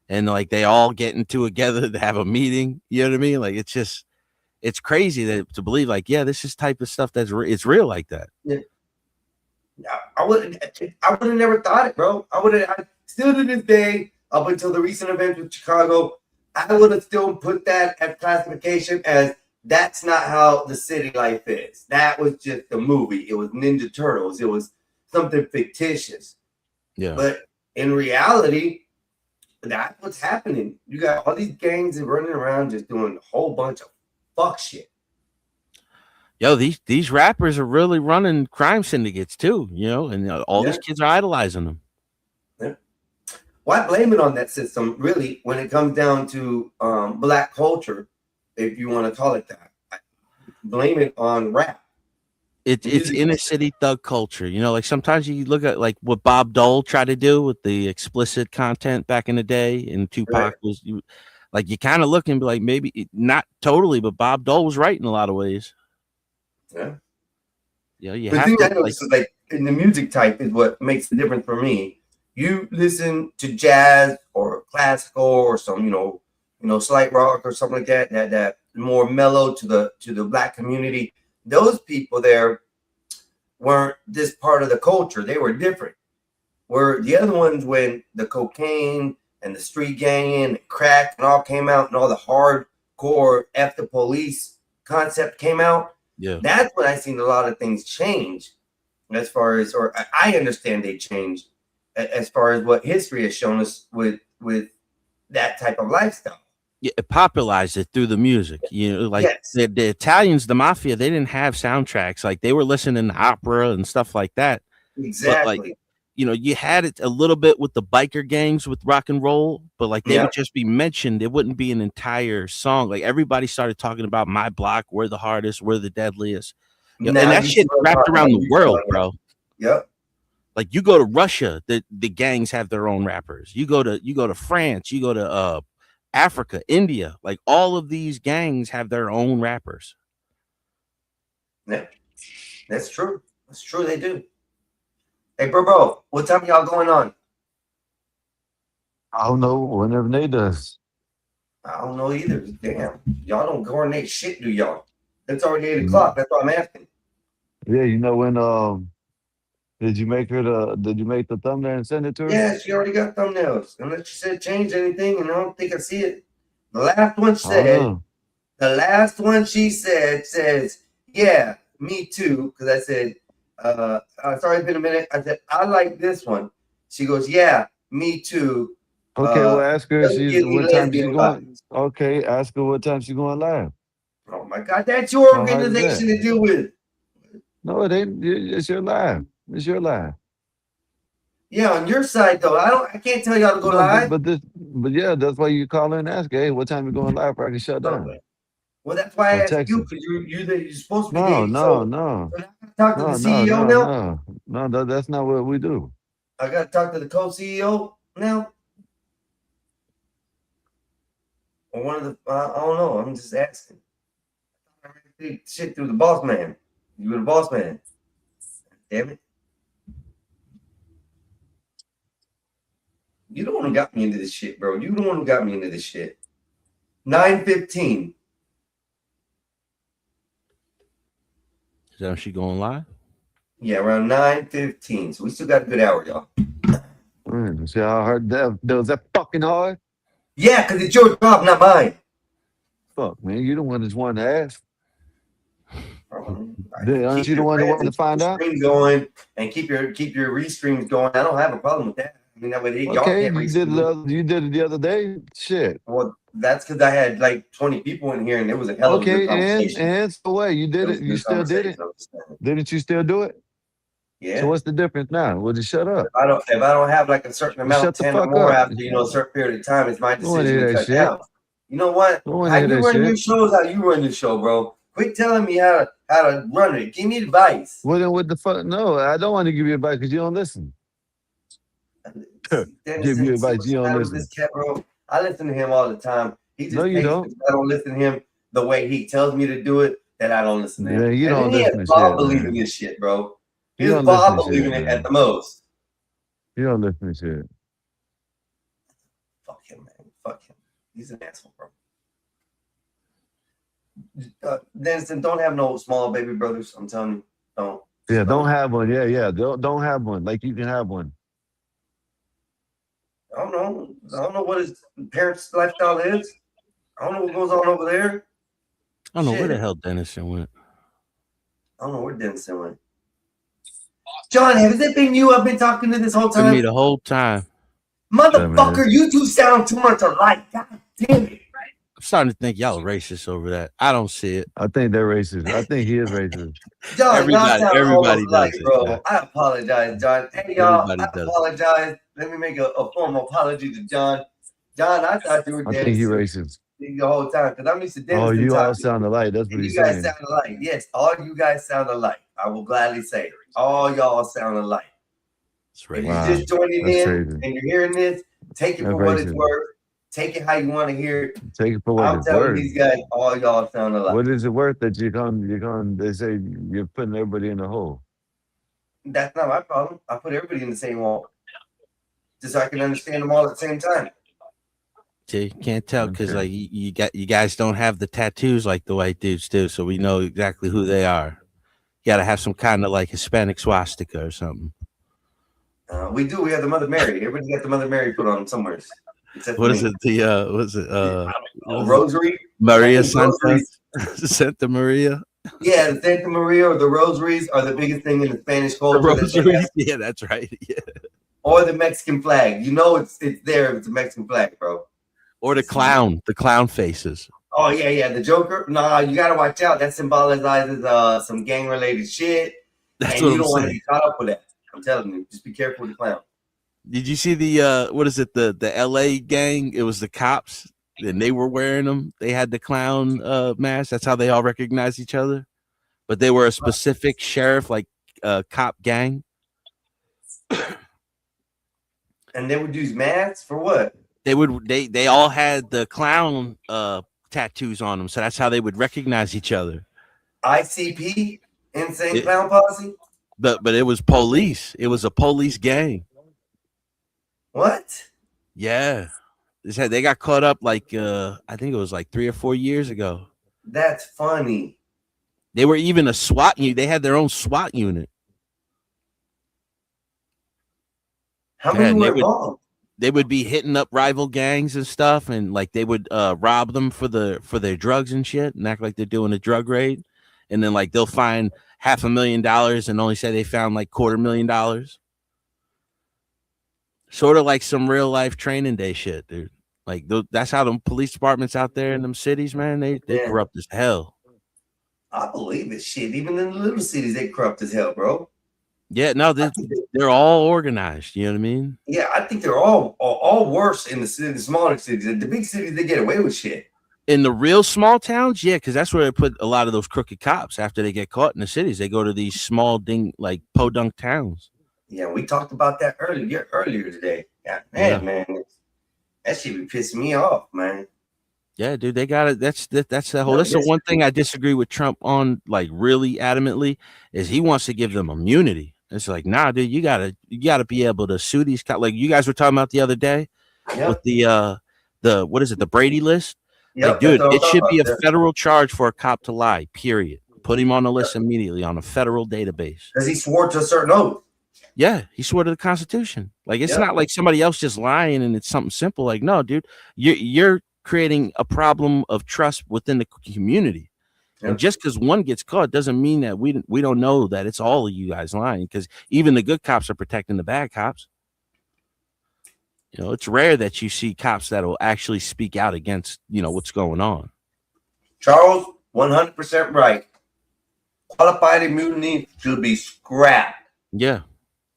and like they all getting together to have a meeting. You know what I mean? Like it's crazy to believe like, yeah, this is type of stuff it's real like that.
Yeah. I would have never thought it, bro. I still to this day, up until the recent events with Chicago, I would have still put that as classification as that's not how the city life is. That was just a movie. It was Ninja Turtles. It was something fictitious.
Yeah.
But in reality, that's what's happening. You got all these gangs running around just doing a whole bunch of fuck shit.
Yo, these rappers are really running crime syndicates too, you know, and all these kids are idolizing them.
Yeah. Why blame it on that system, really, when it comes down to black culture, if you want to call it that? Blame it on rap.
It's inner city thug culture, you know. Like sometimes you look at like what Bob Dole tried to do with the explicit content back in the day, and Tupac was you kind of look and be like, maybe not totally, but Bob Dole was right in a lot of ways.
Yeah.
Yeah, you
The
have
thing
to
I noticed is like in the music type is what makes the difference for me. You listen to jazz or classical or some, you know, slight rock or something like that, that more mellow to the black community. Those people there weren't this part of the culture. They were different. Where the other ones, when the cocaine and the street ganging and crack and all came out and all the hardcore F the police concept came out,
yeah,
that's when I seen a lot of things change as far as, or I understand they changed as far as what history has shown us with that type of lifestyle.
Yeah, it popularized it through the music. You know, like the Italians, the mafia, they didn't have soundtracks. Like they were listening to opera and stuff like that.
Exactly.
But like, you know, you had it a little bit with the biker gangs with rock and roll, but like they would just be mentioned. It wouldn't be an entire song. Like everybody started talking about my block, we're the hardest, we're the deadliest. You know, and that shit wrapped around the world, bro.
Yep.
Like you go to Russia, the gangs have their own rappers. You go to France, you go to Africa, India, like all of these gangs have their own rappers.
Yeah, that's true. That's true. They do. Hey, bro, what time y'all going on?
I don't know. Whenever Nate does.
I don't know either. Damn, y'all don't coordinate shit, do y'all? It's already 8 o'clock. That's what I'm asking.
Yeah, you know when did you make the thumbnail and send it to her?
Yeah, she already got thumbnails. Unless she said change anything, and I don't think I see it. The last one she said says, yeah, me too. Because I said, sorry, it's been a minute. I said, I like this one. She goes, yeah, me too.
Okay, well, ask her what time she's going. Okay, ask her what time she's going live.
Oh my God, that's your organization to deal with.
No, it ain't. It's your live. It's your live.
Yeah, on your side though, I can't tell y'all to go live.
But yeah, that's why you call in and ask, hey, what time you going live? I can shut down.
Well, that's why I asked you, because you're supposed to be.
No.
to talk to the CEO now?
No, that's not what we do.
I got to talk to the co-CEO now? Or one of the, I don't know. I'm just asking. I ran shit through the boss man. You were the boss man. Damn it. You the one who got me into this shit, bro. You the one who got me into this shit. 9:15.
Is that when she going live?
Yeah, around 9:15. So we still got a good hour, y'all.
See how hard that was that fucking hard?
Yeah, because it's your job, not mine.
Fuck, man. You the one that's wanting to ask.
Keep
Aren't you the
your
one that wanted to
friends
find out?
stream going and keep your restreams going. I don't have a problem with that. I mean, that way y'all
Okay,
can't
you did it the other day. Shit.
Well, that's because I had like 20 people in here and it was a hell of a good
Okay,
conversation.
and so what? You did
was
it.
a
You
good
still did it.
conversation.
Didn't you still do it?
Yeah.
So what's the difference now? Well, just shut up.
If I don't have like a certain amount,
shut the
10 or
fuck
more
up.
after a certain period of time, it's my
Don't wanna
decision
hear
to
that
cut
shit.
down. You know what?
Don't wanna
How
hear
you
that
run
shit.
your shows? How you run your show, bro? Quit telling me how to run it. Give me advice.
Well, then what the fuck? No, I don't want to give you advice because you don't listen. Give you advice, you don't listen.
This cat, bro. I listen to him all the time. He just
No, you
thinks
don't.
that I don't listen to him the way he tells me to do it, that I don't listen to him.
Yeah, you
And
don't
then he has
listen to
Bob
shit,
believing
man.
this shit, bro.
You
Here's
don't
Bob
listen to shit,
believing it
man.
at the most.
You don't listen to shit.
Fuck him, man. Fuck him. He's an asshole, bro. Denison, don't have no small baby brothers. I'm telling you, don't.
Yeah, don't have one. Yeah. Don't have one. Like you can have one.
I don't know what his parents' lifestyle is. I don't know what goes on over there.
I don't know where the
Shit.
hell Dennison went.
I don't know where Denison went. John, has it been you I've been talking to this whole
Been me
time?
the whole time.
Motherfucker, you two sound too much alike. God damn it.
I'm starting to think y'all racist over that. I don't see it.
I think they're racist. I think he is racist.
John, y'all sound
everybody
almost alike,
does it,
bro.
yeah.
I apologize, John. Hey, y'all,
Everybody
I
does it.
apologize. Let me make a formal apology to John. John, I thought you were
I think he
Denison
racist.
the whole time because I'm used to
Oh,
Denison
you all
talking.
sound alike. That's what
And
he's
you guys
saying.
sound alike. Yes, all you guys sound alike. I will gladly say it. All y'all sound alike.
It's
If
racist.
you're
Wow,
just joining
that's
in
crazy.
and you're hearing this, take it
That's
for what it's
racist.
worth. Take it how you want to hear it.
Take it for what
I'm
it's
telling
worth.
these guys, all y'all sound alike.
What is it worth that they say you're putting everybody in the hole?
That's not my problem. I put everybody in the same wall. Just so I can understand them all at the same time.
See, can't tell because
Okay.
like you guys don't have the tattoos like the white dudes do, so we know exactly who they are. You gotta have some kind of like Hispanic swastika or something.
We do. We have the Mother Mary. Everybody's got the Mother Mary put on somewhere. Except for
What is
me.
it? The what is it?
A rosary?
Maria
I think
Santa
rosaries-
Santa Maria.
Yeah, the Santa Maria or the rosaries are the biggest thing in the Spanish
The
culture. that they have.
rosaries. Yeah, that's right. Yeah.
Or the Mexican flag. You know it's there if it's a Mexican flag, bro.
Or the clown faces.
Oh yeah, the Joker. Nah, you gotta watch out. That symbolizes some gang related shit.
That's
and
what
you
I'm
don't want to
saying.
get caught up with that. I'm telling you, just be careful with the clown.
Did you see the what is it? The LA gang? It was the cops and they were wearing them. They had the clown mask. That's how they all recognized each other. But they were a specific sheriff, like cop gang.
And they would use masks for what?
They all had the clown tattoos on them, so that's how they would recognize each other.
ICP, Insane Clown Posse.
But it was police. It was a police gang.
What?
Yeah, they got caught up like I think it was like 3 or 4 years ago.
That's funny.
They were even a SWAT unit. They had their own SWAT unit.
How many
and
were involved?
They would be hitting up rival gangs and stuff, and like they would rob them for their drugs and shit, and act like they're doing a drug raid, and then like they'll find $500,000 and only say they found like $250,000. Sort of like some real life Training Day shit, dude. Like that's how the police departments out there in them cities, man. They
Yeah.
corrupt as hell.
I believe it. Shit, even in the little cities, they corrupt as hell, bro.
Yeah, no, they're all organized. You know what I mean?
Yeah, I think they're all worse in the city, the smaller cities. The big cities, they get away with shit.
In the real small towns, yeah, because that's where they put a lot of those crooked cops after they get caught in the cities. They go to these small like podunk towns.
Yeah, we talked about that earlier today. Yeah, man, that shit be pissing me off, man.
Yeah, dude, they got it. That's the whole. That's the one thing I disagree with Trump on, like really adamantly, is he wants to give them immunity. It's like, nah, dude, you gotta be able to sue these cops. Like you guys were talking about the other day with the what is it, the Brady list? Like, dude, it should be a federal charge for a cop to lie. Period. Put him on the list immediately on a federal database.
Because he swore to a certain oath.
Yeah, he swore to the Constitution. Like it's not like somebody else just lying and it's something simple. Like, no, dude, you're creating a problem of trust within the community. And just because one gets caught doesn't mean that we don't know that it's all of you guys lying, because even the good cops are protecting the bad cops. You know, it's rare that you see cops that will actually speak out against, what's going on.
Charles, 100% right. Qualified immunity should be scrapped.
Yeah.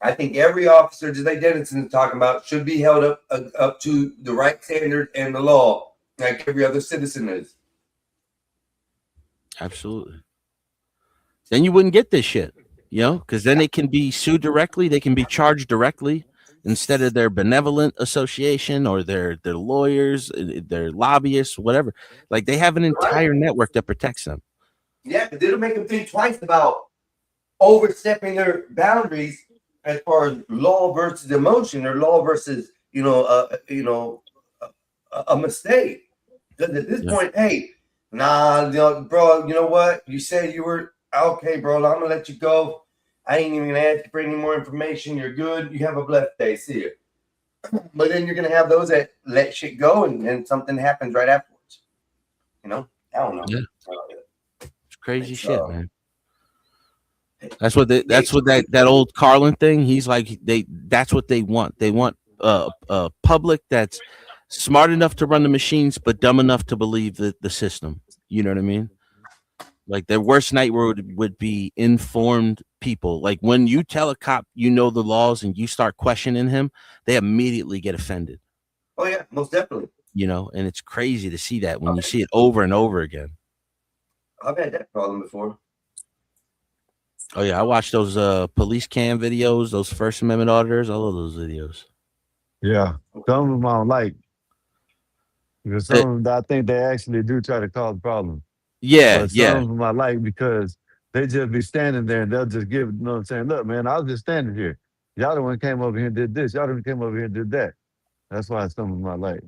I think every officer, just like Dennison is talking about, should be held up to the right standard and the law, like every other citizen is.
Absolutely. Then you wouldn't get this shit, because then they can be sued directly. They can be charged directly instead of their benevolent association or their lawyers, their lobbyists, whatever. Like they have an entire network that protects them.
Yeah, but it'll make them think twice about overstepping their boundaries as far as law versus emotion or law versus, a mistake. Because at this point, hey, nah, bro, you know what? You said you were okay, bro. I'm gonna let you go. I ain't even gonna ask you for any more information. You're good. You have a blessed day. See you. But then you're gonna have those that let shit go, and then something happens right afterwards. I don't know.
Yeah. It's crazy shit, man. That's what that old Carlin thing. He's like that's what they want. They want a public that's smart enough to run the machines, but dumb enough to believe the system. You know what I mean? Like their worst nightmare would be informed people. Like when you tell a cop the laws and you start questioning him, they immediately get offended.
Oh yeah, most definitely.
And it's crazy to see that when you see it over and over again.
I've had that problem before.
Oh yeah, I watched those police cam videos, those First Amendment auditors. I love those videos.
Yeah, some of them I don't like. Because some of them, I think they actually do try to cause problems.
Yeah,
but some of them I like because they just be standing there and they'll just give, what I'm saying? Look, man, I was just standing here. Y'all the one came over here and did this. Y'all the one came over here and did that. That's why some of them I like.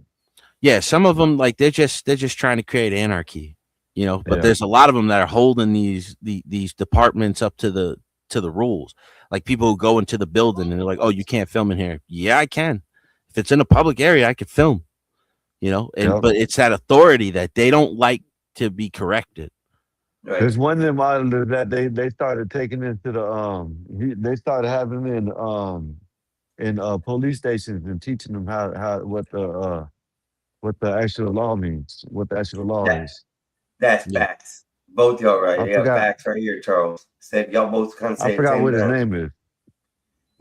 Yeah, some of them like they're just trying to create anarchy, But there's a lot of them that are holding these departments up to the rules. Like people who go into the building and they're like, "Oh, you can't film in here." Yeah, I can. If it's in a public area, I could film. But it's that authority that they don't like to be corrected.
Right.
There's one of them auditors that they started taking into the they started having them in police stations and teaching them what the actual law means, what the actual law is.
That's facts. Both y'all right. Yeah, facts right here, Charles. Said y'all both kind of say.
I forgot what his name is.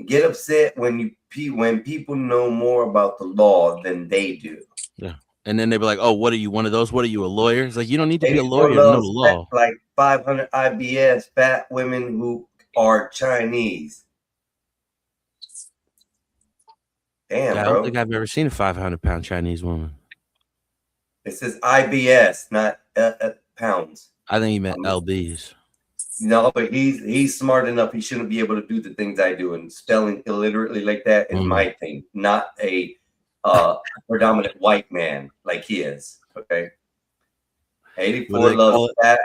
Get upset when people know more about the law than they do.
Yeah. And then they be like, "Oh, what are you, one of those? What are you, a lawyer?" It's like, you don't need to be a lawyer to know the law.
Like 500 IBS fat women who are Chinese. Damn,
I
bro.
don't think I've ever seen a 500-pound Chinese woman.
It says IBS, not pounds.
I think he meant LBs.
No, but he's smart enough. He shouldn't be able to do the things I do, and spelling illiterately like that is my thing, not a predominant white man like he is. Okay. 84 loves fat,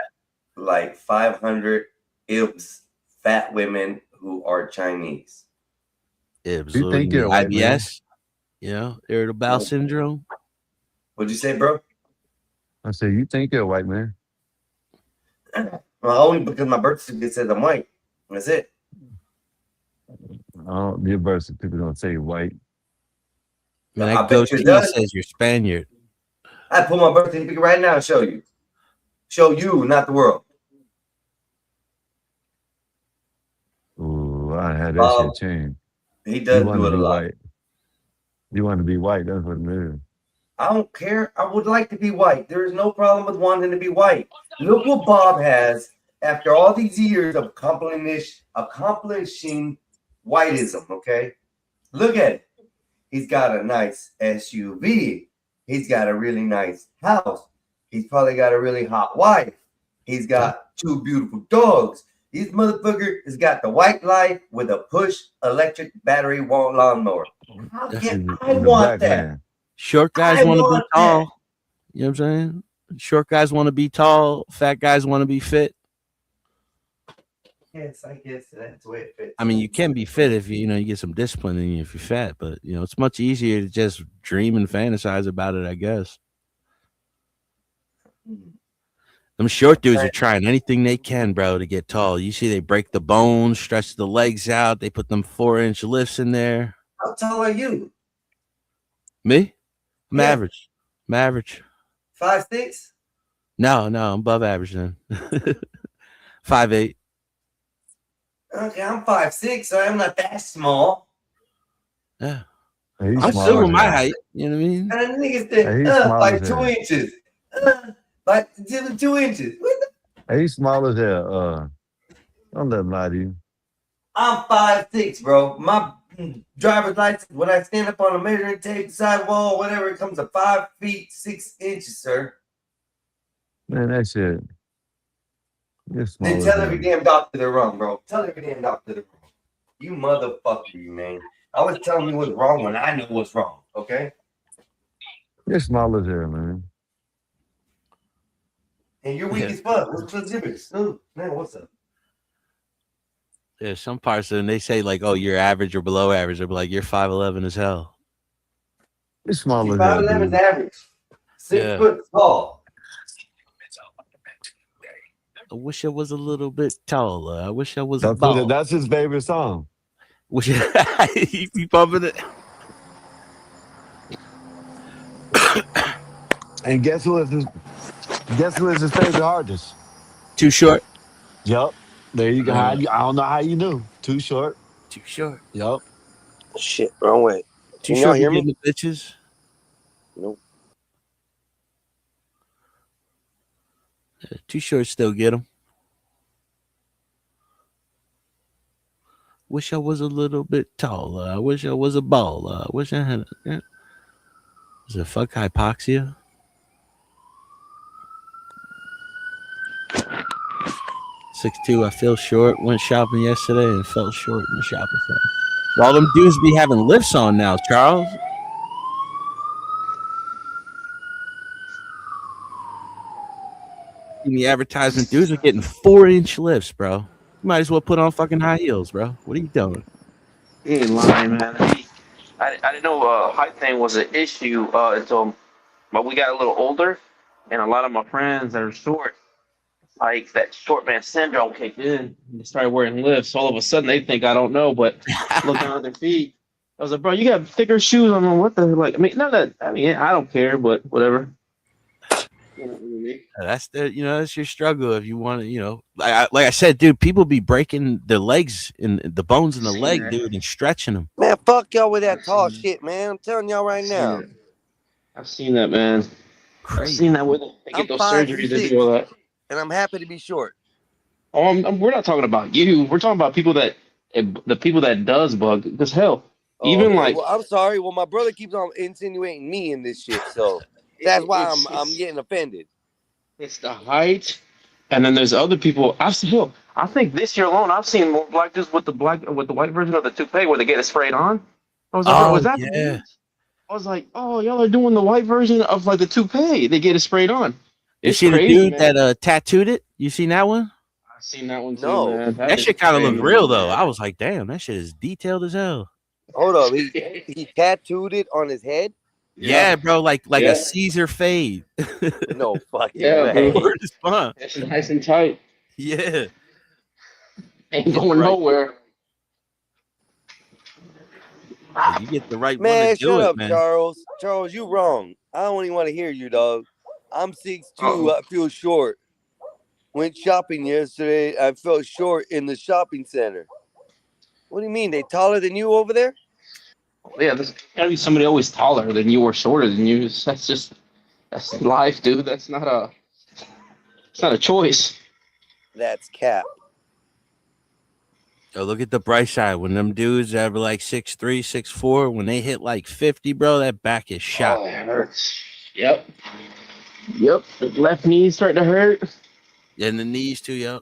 like 500 IBS fat women who are Chinese.
IBS.
You think you're
IBS? Irritable bowel syndrome.
What'd you say, bro?
I said, you think you're a white man?
Well, only because my birth certificate says I'm white. That's it.
Oh, your birth certificate don't say white.
Man, that goatee says you're Spaniard.
I pull my birth certificate right now and show you. Show you, not the world.
Ooh, I had that shit changed.
He does do it a lot.
White. You want to be white, that's what it is.
I don't care. I would like to be white. There is no problem with wanting to be white. Look what Bob has after all these years of accomplishing whiteism. Okay, look at it. He's got a nice SUV. He's got a really nice house. He's probably got a really hot wife. He's got 2 beautiful dogs. This motherfucker has got the white life with a push electric battery lawnmower. How can I want that?
Short guys
I
want to be
want
tall.
that.
You know what I'm saying? Short guys want to be tall. Fat guys want to be fit.
Yes, I guess that's the way it fits.
I mean, you can be fit if you get some discipline in you if you're fat, but it's much easier to just dream and fantasize about it, I guess. Them short dudes are trying anything they can, bro, to get tall. You see, they break the bones, stretch the legs out. They put them 4-inch lifts in there.
How tall are you?
Me? I'm
Yeah.
average. I'm average.
5'6"?
No, I'm above average then. 5'8".
Okay, I'm 5'6", so I'm not that small.
Yeah.
He's
I'm
small
still
as
with my
hell.
height. You know what I mean?
And niggas
Hey,
think,
he's small
like
as
2
hell.
inches. Like 2 inches. What the-
He's small as hell. Don't let him lie to you.
I'm 5'6", bro. My driver's license, when I stand up on a measuring tape, sidewall, whatever, it comes to 5 feet 6 inches, sir.
Man, that shit. You're small
Then
as
tell
hell.
every damn doctor they're wrong, bro. Tell every damn doctor they're wrong. You motherfucker, you man. I was telling you what's wrong when I know what's wrong, okay?
You're small as hell, man.
And you're weak
Yeah.
as fuck. What's the difference? Oh, man, what's up?
Yeah, some parts of them, they say like, oh, you're average or below average. They'll be like, you're 5'11" as hell.
You're small
You're
as hell,
5'11" is
dude.
average. 6
Yeah.
foot tall.
I wish I was a little bit taller. I wish I was a
That's what
ball.
that's his favorite song.
Wish you be bumping it.
And guess who is his favorite artist?
Too short.
Yup. There you go. I don't know how you knew. Too short.
Too short.
Yup.
Shit, wrong way.
Too
Can y'all
short
hear
for
me?
getting the bitches.
Nope.
Yeah, Too short still get them. Wish I was a little bit taller. I wish I was a baller. I wish I had a. Is it fuck hypoxia? "6'2", I feel short. Went shopping yesterday and felt short in the shopping center. All them dudes be having lifts on now, Charles. In the advertisement, dudes are getting 4-inch lifts, bro. You might as well put on fucking high heels, bro. What are you doing?
He ain't lying, man. I didn't know height thing was an issue until we got a little older, and a lot of my friends that are short, like that short man syndrome kicked in. They started wearing lifts. All of a sudden, they think I don't know, but look down at their feet. I was like, bro, you got thicker shoes on. What the like? I mean, I don't care, but whatever. You know what I mean?
That's that's your struggle. If you want to, like I said, dude, people be breaking their legs and the bones in the leg, dude, and stretching them.
Man, fuck y'all with that tall shit, man. I'm telling y'all right now.
I've seen that, man. I've seen that with they get
I'm
those surgeries. They do all that.
and I'm happy to be short.
Oh, we're not talking about you. We're talking about the people that does bug. Because hell,
Oh,
even
okay.
like
Well, I'm sorry. Well, my brother keeps on insinuating me in this shit, so that's why I'm getting offended.
it's the height, and then there's other people. I've seen. Hell, I think this year alone, I've seen more black dudes with the white version of the toupee where they get it sprayed on. I was like, bro, was that the
yeah.
dudes? I was like, oh, y'all are doing the white version of like the toupee. They get it sprayed on.
You
It's
see the
crazy,
dude
man.
that tattooed it? You seen that one?
I've seen that one too,
No.
man.
That
is
shit kind of looked
crazy,
real though.
man.
I was like, damn, that shit is detailed as hell.
Hold up. He tattooed it on his head?
Yeah, bro, like
Yeah.
a Caesar fade.
No fucking
Yeah,
way.
bro.
Word is fun.
It's nice and tight.
Yeah.
Ain't going nowhere.
You get the right
Man,
one to do
shut
it,
up,
man.
Charles. Charles, you wrong. I don't even want to hear you, dog. I'm 6'2".
Uh-oh.
I feel short. Went shopping yesterday. I felt short in the shopping center. What do you mean? They taller than you over there?
Yeah, there's gotta be somebody always taller than you or shorter than you. That's life, dude. It's not a choice.
That's cap.
Yo, look at the bright side. When them dudes that were like 6'3", 6'4", when they hit like 50, bro, that back is shot.
Oh, it hurts. Yep. The left knee's starting to hurt.
And the knees too, yep.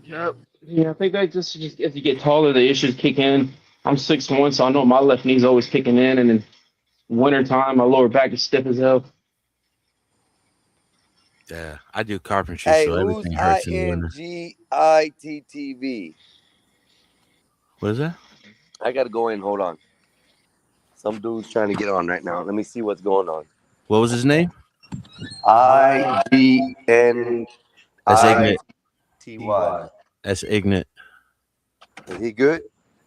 Yep. Yeah, I think that just as you get taller, the issues kick in. I'm 6'1", so I know my left knee's always kicking in, and in wintertime, my lower back is stiff as hell.
Yeah, I do carpentry,
Hey,
so
who's
everything hurts in the winter.
INGITTV?
What is that?
I gotta go in. Hold on. Some dude's trying to get on right now. Let me see what's going on.
What was his name?
IGN.
That's Ignat.
TY.
That's Ignat.
Is he good?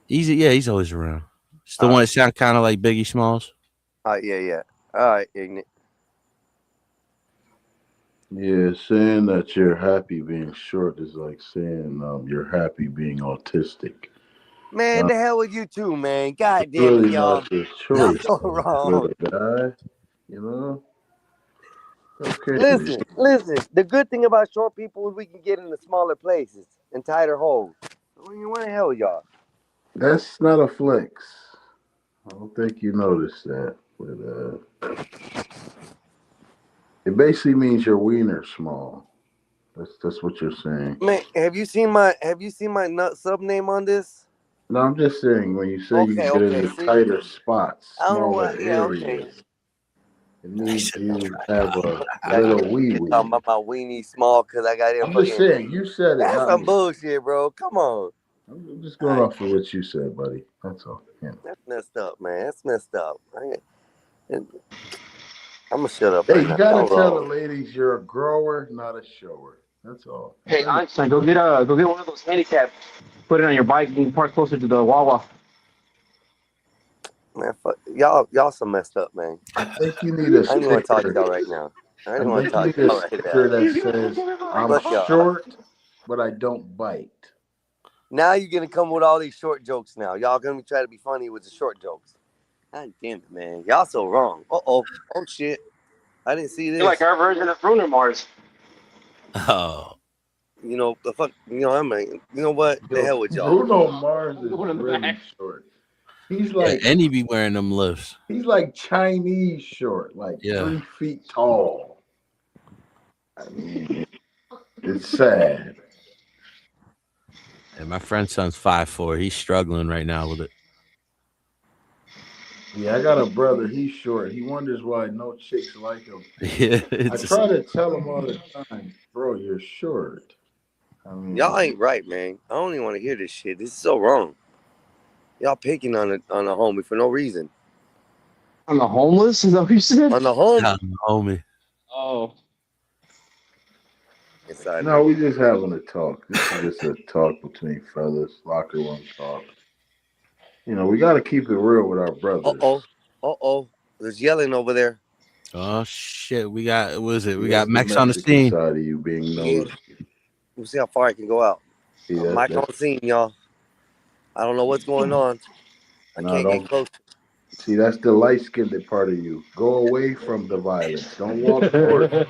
He's always around. It's the one that sound kind of like Biggie Smalls.
Yeah. All right, Ignat.
Yeah, saying that you're happy being short is like saying you're happy being autistic.
Man, the hell with you too, man. God
It's
damn
really
it, y'all.
not your
Y'all
choice,
so wrong.
little guy. You know? Okay.
Listen. The good thing about short people is we can get into smaller places and tighter holes. What the hell, y'all?
That's not a flex. I don't think you noticed that. But it basically means your wiener's small. That's what you're saying.
Man, have you seen my nut sub name on this?
No, I'm just saying when you say you get into
see?
tighter spots,
I don't know
smaller
what. Yeah, okay.
areas, it means you have a little wee wee.
Talking about my weenie small because I got it.
I'm just saying, you said it.
That's
Not
some
me.
bullshit, bro. Come on.
I'm just going off of what you said, buddy. That's all. Yeah.
That's messed up, man. That's messed up. I'm gonna shut up.
Hey,
right
you
now.
gotta
Y'all
tell the
wrong.
ladies you're a grower, not a shower. That's all.
Hey, Einstein, go get one of those handicap. Put it on your bike and park closer to the Wawa.
Man, fuck. Y'all some messed up, man.
I think you need a
I don't want to talk to
sticker.
y'all right now. I
I
don't want to
think
talk
you
to
need a
y'all right
sticker
now.
that says I'm
Look, y'all.
short, but I don't bite.
Now you're gonna come with all these short jokes. Now y'all gonna try to be funny with the short jokes. God damn it, man! Y'all so wrong. Oh shit! I didn't see this.
You're like our version of Bruno Mars.
Oh.
You know the fuck. You know I mean. You know what? The hell with y'all.
Bruno Mars is really short. He's like
And he be wearing them lifts.
he's like Chinese short, like 3 feet tall. I mean, it's sad.
And my friend's son's 5'4". He's struggling right now with it.
Yeah, I got a brother. He's short. He wonders why no chicks like him.
Yeah,
I try to tell him all the time, bro, you're short. I mean,
Y'all ain't right, man. I don't even want to hear this shit. This is so wrong. Y'all picking on a homie for no reason.
On the homeless? Is that what you said?
On the homie.
Yeah, homie.
Oh.
no, we just having a talk. This is just a talk between fellas, locker room talk. You know, we got to keep it real with our brothers.
There's yelling over there.
Oh shit, we got what is it? We
That's
got Max
the
on the
Mexican
scene.
side of you being nosy.
We'll see how far I can go out.
See, that-
Mike on
that's-
the scene, y'all. I don't know what's going on. I
No,
can't
don't-
get close.
See, that's the light-skinned part of you. Go away from the violence. Don't walk towards it.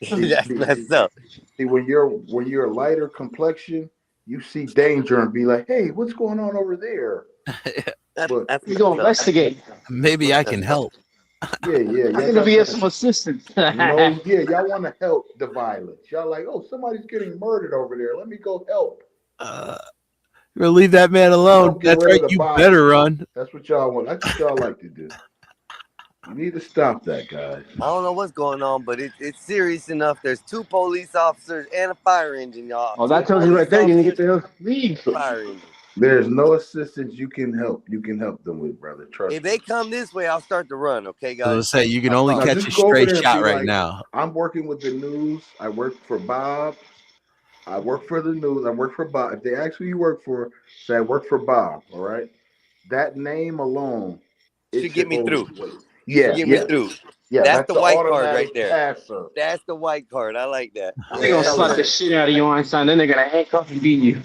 That's messed up.
See, when you're a lighter complexion, you see danger and be like, "Hey, what's going on over there?" But
We go investigate.
Maybe I can help.
yeah.
I'm gonna be some assistance.
No, yeah, y'all want to help the violence. Y'all like, oh, somebody's getting murdered over there. Let me go help.
We'll leave that man alone.
Don't get
That's
rid
right.
of the
You
body.
better run.
That's what y'all want. That's what y'all like to do. You need to stop that, guys.
I don't know what's going on, but it's serious enough. There's 2 police officers and a fire engine, y'all.
Oh, that
2
tells you right there. You need to
police
get the leave.
officers, fire engine.
There's no assistance you can help them with, brother. Trust
If
me.
they come this way, I'll start to run. Okay,
I was
guys.
gonna say you can only
No,
catch a
just go over
straight
there and
shot
be
right
like,
now.
I'm working with the news. I work for Bob. I work for the news. I work for Bob. If they ask who you work for, say I work for Bob. All right. That name alone
Should get me through.
Yeah,
Should get me through.
Yeah,
that's the white card
automatic
right there.
passer.
That's the white card. I like that.
They're gonna slap the shit out of you, Einstein. Then they're gonna handcuff and beat you.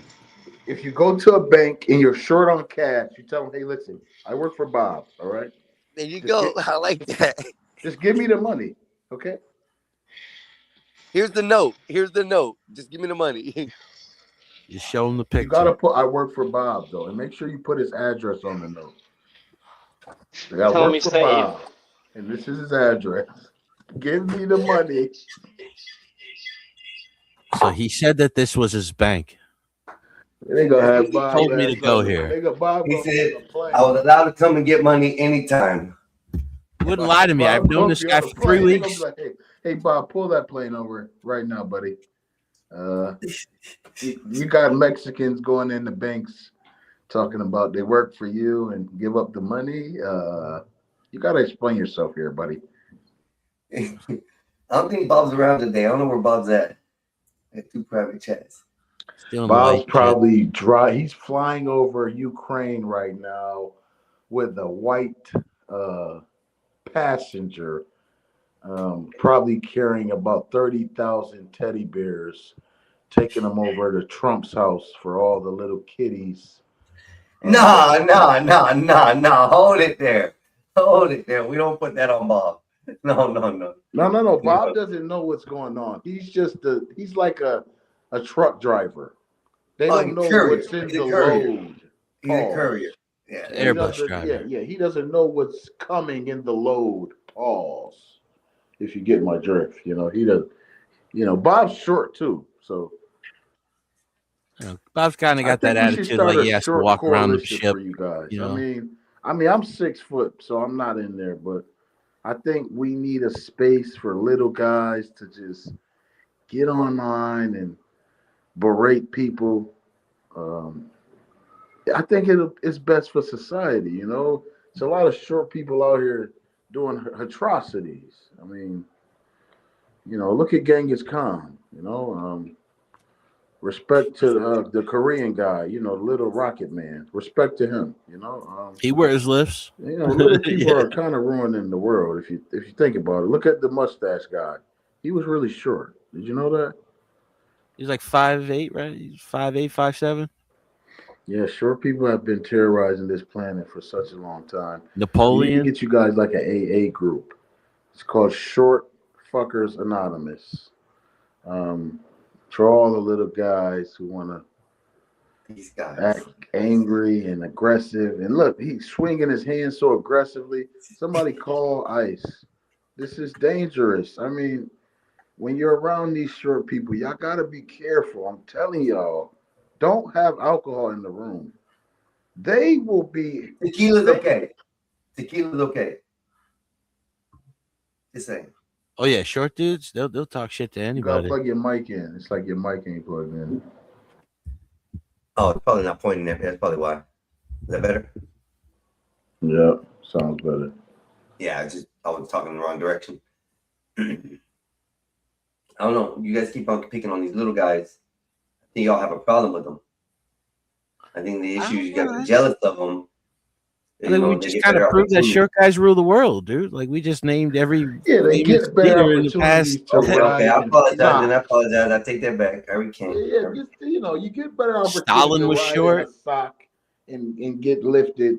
if you go to a bank and you're short on cash, you tell them, hey, listen, I work for Bob. All right.
There you go. I like that.
Just give me the money. Okay.
Here's the note. Here's the note. Just give me the money.
You show him the picture.
You gotta put I work for Bob though, and make sure you put his address on the note. Like, I
Tell
work
me
for
save.
Bob, and this is his address. Give me the money.
So he said that this was his bank.
They gonna have
He
Bob.
told me to
ass
go
on the-
here.
They got Bob
He
gonna be
said
on the plane.
I was allowed to come and get money anytime.
He wouldn't lie to me. I've
Bob
known
gonna
this
be
guy
on the
for 3
plane. They gonna
weeks.
be like, hey, Bob, pull that plane over right now, buddy. You got Mexicans going in the banks talking about they work for you and give up the money. You got to explain yourself here, buddy.
I don't think Bob's around today. I don't know where Bob's at. At 2 private chats.
Bob's probably dry. He's flying over Ukraine right now with a white passenger, probably carrying about 30,000 teddy bears, taking them over to Trump's house for all the little kitties.
Nah. Hold it there. We don't put that on Bob. No.
No. Bob doesn't know what's going on. He's like a truck driver. They don't know what's in the load.
He's a courier. Yeah.
Airbus driver.
Yeah. He doesn't know what's coming in the load. Pause. If you get my drift, he does. Bob's short too, so.
Bob's kind of got that attitude like he has to walk around the ship.
For you guys.
You know?
I mean, I'm 6 foot, so I'm not in there, but I think we need a space for little guys to just get online and berate people. I think it's best for society. It's a lot of short people out here doing atrocities. I mean, look at Genghis Khan. Respect to the Korean guy, Little Rocket Man. Respect to him,
He wears lifts.
Little people are kind of ruining the world if you think about it. Look at the mustache guy. He was really short. Did you know that?
He's like 5'8", right? He's 5'8", 5'7".
Yeah, short people have been terrorizing this planet for such a long time.
Napoleon.
We need to get you guys like an AA group. It's called Short Fuckers Anonymous. For all the little guys who want to act angry and aggressive. And look, he's swinging his hands so aggressively. Somebody call ICE. This is dangerous. I mean, when you're around these short people, y'all got to be careful. I'm telling y'all, don't have alcohol in the room. They will be.
Tequila's okay. Just saying.
Oh yeah, short dudes. They'll talk shit to
You gotta
anybody.
plug your mic in. It's like your mic ain't plugged in.
Oh, it's probably not pointing there. That's probably why. Is that better?
Yeah, sounds better.
Yeah, I was talking in the wrong direction. I don't know. You guys keep on picking on these little guys. I think y'all have a problem with them. I think the issue is you guys are jealous of them.
I think we just kind of proved that short guys rule the world, dude. Like we just named every
they
famous
get better
leader in the past.
Okay, I apologize. I take that back. I recant.
Yeah, you get better opportunity
Stalin
to
was
ride in
short.
a sock and get lifted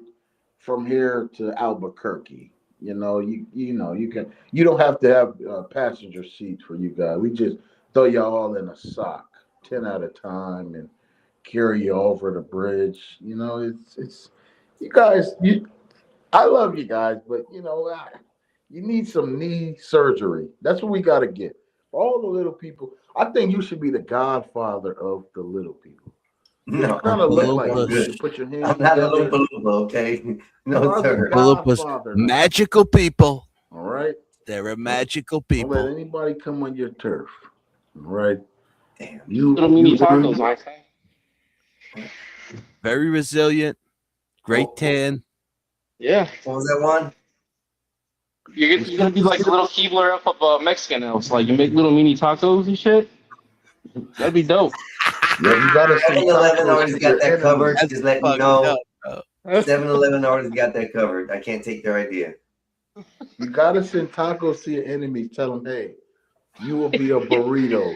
from here to Albuquerque. You don't have to have a passenger seat for you guys. We just throw y'all all in a sock, 10 at a time, and carry you over the bridge. It's you guys. I love you guys, but you need some knee surgery. That's what we got to get. All the little people. I think you should be the godfather of the little people.
No,
kind of look like
I'm good.
you. Put your hands
I'm not a
together.
Loompa, okay? No,
You are the
sir.
godfather now.
Magical people.
All right.
They're a magical
Don't let
people.
anybody come on your turf. All right.
Damn.
Little mini tacos, Einstein.
Very resilient. Great tan.
Yeah.
What was that one?
You're gonna be like a little Keebler up of Mexican else. Like you make little mini tacos and shit. That'd be dope.
Yeah, you gotta see
7-Eleven
tacos
already
to
got
your
that
enemies.
covered. Just letting you know.
Up,
7-Eleven already got that covered. I can't take their idea.
You gotta send tacos to your enemies. Tell them, hey, you will be a burrito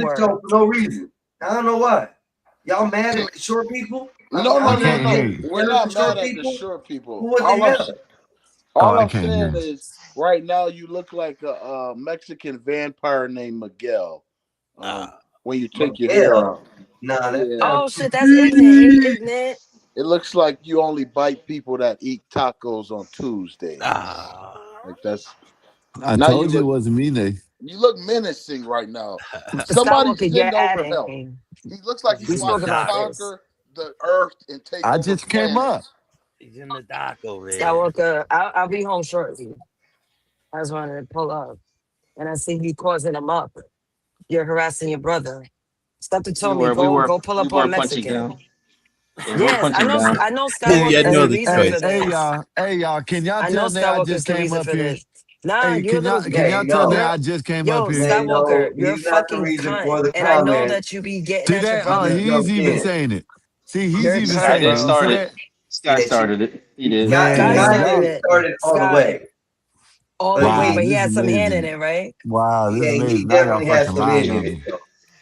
the show for no reason. I don't know why. Y'all mad at short people?
I can't hear you.
We're not mad at the short people.
Who was
All
the
I'm,
hell?
all
I
I'm
can't hear
saying
you.
is, right now you look like a Mexican vampire named Miguel. When you take your hair off.
Nah, that,
Yeah.
Oh shit, that's ignorant. Ignorant.
It looks like you only bite people that eat tacos on Tuesdays. Like that's.
I
Now
told you it wasn't me, Nate.
You look menacing right now.
Skywalker,
Somebody
you're
send over
adding.
help. He looks like
We
he's
spoke
about to
about this.
conquer the earth and take
I
over
just came up.
planets.
He's in the dock over there.
Skywalker, I'll be home shortly. I just wanted to pull up, and I see you causing them up. You're harassing your brother. Stop to tell me, go pull up on Mexican. Yes, I know Skywalker is the reason for this.
Hey y'all, can y'all
I know
tell me I
Skywalker is
just
the
came
reason
up
for
here?
this. Nah,
Hey,
you're a little
can y'all tell me I just came up here?
Skywalker, you're a
he's not the
fucking
reason
cunt,
for the
and I know
comment.
that you be getting
See
at your
that?
brother.
He's even saying it. See, he's
You're a
even
cunt,
saying it.
bro.
You see that?
Sky started it. He did.
Man,
Sky
y'all-
started it.
all the way.
All the way, but he
this
had
is
some hand in
amazing.
it, right?
Wow, this
Yeah,
is
he
amazing. Now y'all
definitely has
fucking
some
lying
in
on
it.
me.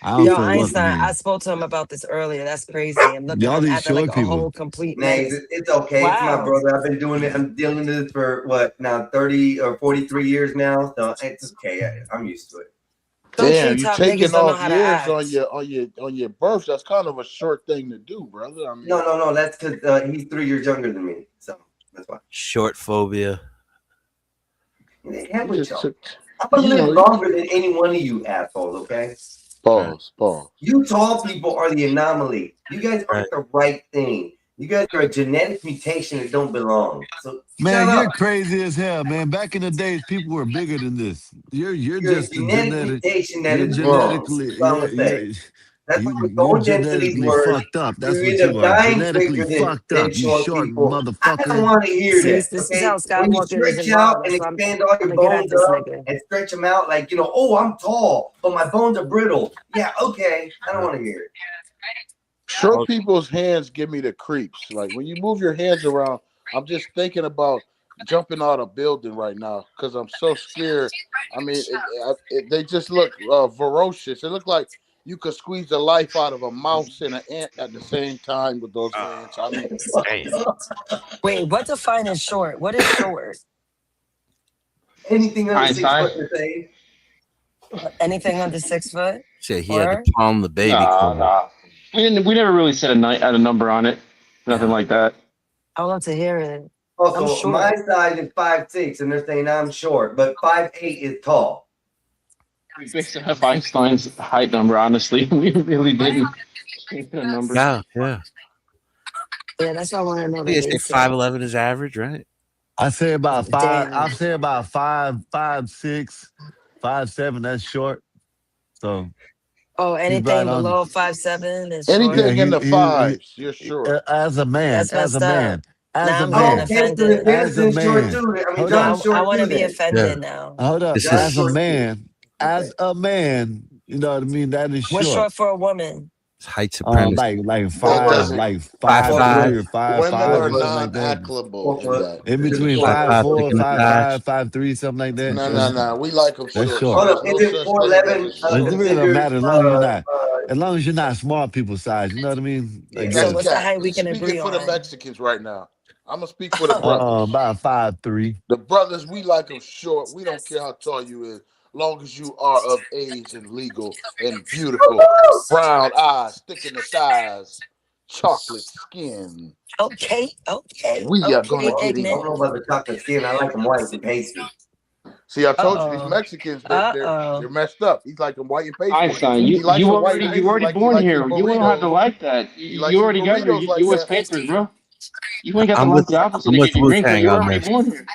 I don't
Yo,
feel welcome
Einstein, I
here.
spoke to him about this earlier. That's crazy. And look at
Y'all
him
these
acting like
short
a
people.
whole complete
Nay,
menace.
it's okay. It's my
Wow.
brother. I've been doing it. I'm dealing with it for what now, 30 or 43 years now. So it's okay. I'm used to it.
Some
Damn, you
treetop
taking
niggas don't know
off
how to
years
act.
on your birth. That's kind of a short thing to do, brother. I mean,
No. That's because he's 3 years younger than me. So that's why.
Short phobia.
Yeah,
you
with
just
y'all.
took.
I'm gonna
You
live
know,
longer than any one of you assholes. Okay.
pause.
You tall people are the anomaly. You guys aren't the right thing. You guys are a genetic mutation that don't belong. So
Man,
shut
you're
up.
crazy as hell, man. Back in the days, people were bigger than this. You're
You're a
just a
genetic
genetic.
mutation that
You're
is wrong.
genetically.
That's all I'm gonna say. That's why we're
You're
going into these
genetically
words.
fucked up. That's
You
what
end
you
up
are.
dying
Genetically
quicker
fucked
than
up. You
short
short
people. I
motherfucker.
don't want to hear
See,
that.
this is
Okay,
how
when you
Skywalker is
stretch out
involved.
and
That's why
expand all
I'm
your
gonna get at
bones
this
up
nigga.
and stretch them out, like oh, I'm tall, but my bones are brittle. Yeah, okay. I don't want to hear it.
Short people's hands give me the creeps. Like when you move your hands around, I'm just thinking about jumping out of a building right now because I'm so scared. I mean, they just look ferocious. It look like you could squeeze the life out of a mouse and an ant at the same time with those hands. I mean,
Wait, what defines short? What is short?
Anything under 6
Einstein.
foot to say.
Anything under 6 foot?
Shit, he had
Or
to palm the baby corn.
Nah. We never really set a number on it. Nothing like that.
I would love to hear it. I'm
Also,
short.
my size is 5'6", and they're saying I'm short, but 5'8" is tall.
We based it off Einstein's height number, honestly. We really didn't make a number.
Yeah.
Yeah, that's what I want to know.
I think
The
they say 5'11" is average, right?
I say about five.
Damn.
I say about 5'6", 5'7". That's short. So
Oh,
he's
anything
right on.
below 5'7" is
anything
short.
in the fives, you're short.
As a man,
That's
as a
messed up.
man, as
Now
a
I'm getting
man,
Okay, so the
offended.
as a
Peterson's short
man.
too. I mean,
Hold
John's
up.
I
short
want
too.
to be
Then
offended now.
Hold up.
This
John's
As a
short too.
man, as
Okay.
a man, you know what I mean. That is
What's
short.
short for a woman?
It's height supremacy.
Like
That
five,
doesn't.
like
5'5".
5'3" or 5'5"
Women are
or something like that.
non-applicable in that.
In
You're
between
short.
5'4",
5'5", thick and fast.
5'5", 5'3", something like that.
No. We like them
That's
short.
short.
So
Hold
there's
on,
no
is it
such thing as
4'11"
a short.
It really don't
considered?
matter as long as you're not small people size. You know what I mean? I
Yeah.
So
That's
guess.
what's the
cat.
height we
He's
can
speaking
agree
for the
on?
Mexicans right now. I'm gonna speak for the brothers.
About 5'3".
The brothers, we like them short. We don't care how tall you is, long as you are of age and legal and beautiful. Brown eyes, thick in the thighs, chocolate skin.
Okay.
We are gonna
Well,
get
I
it.
don't know about the chocolate skin. I like them white and pasty.
See, I told you these
Uh-oh.
Mexicans, they're messed up. He's like them white and pasty.
Einstein,
He likes
you
the white and
already
pasty like he
born
likes his
here. You don't have to
burritos.
like that.
He likes
You
his
already got your
burritos like
U.S.
that.
papers, bro. You ain't got to
I'm
like
with
the opposite
I'm
to
with
get your green card.
Wu-Tang
You're
on
already
this.
born here.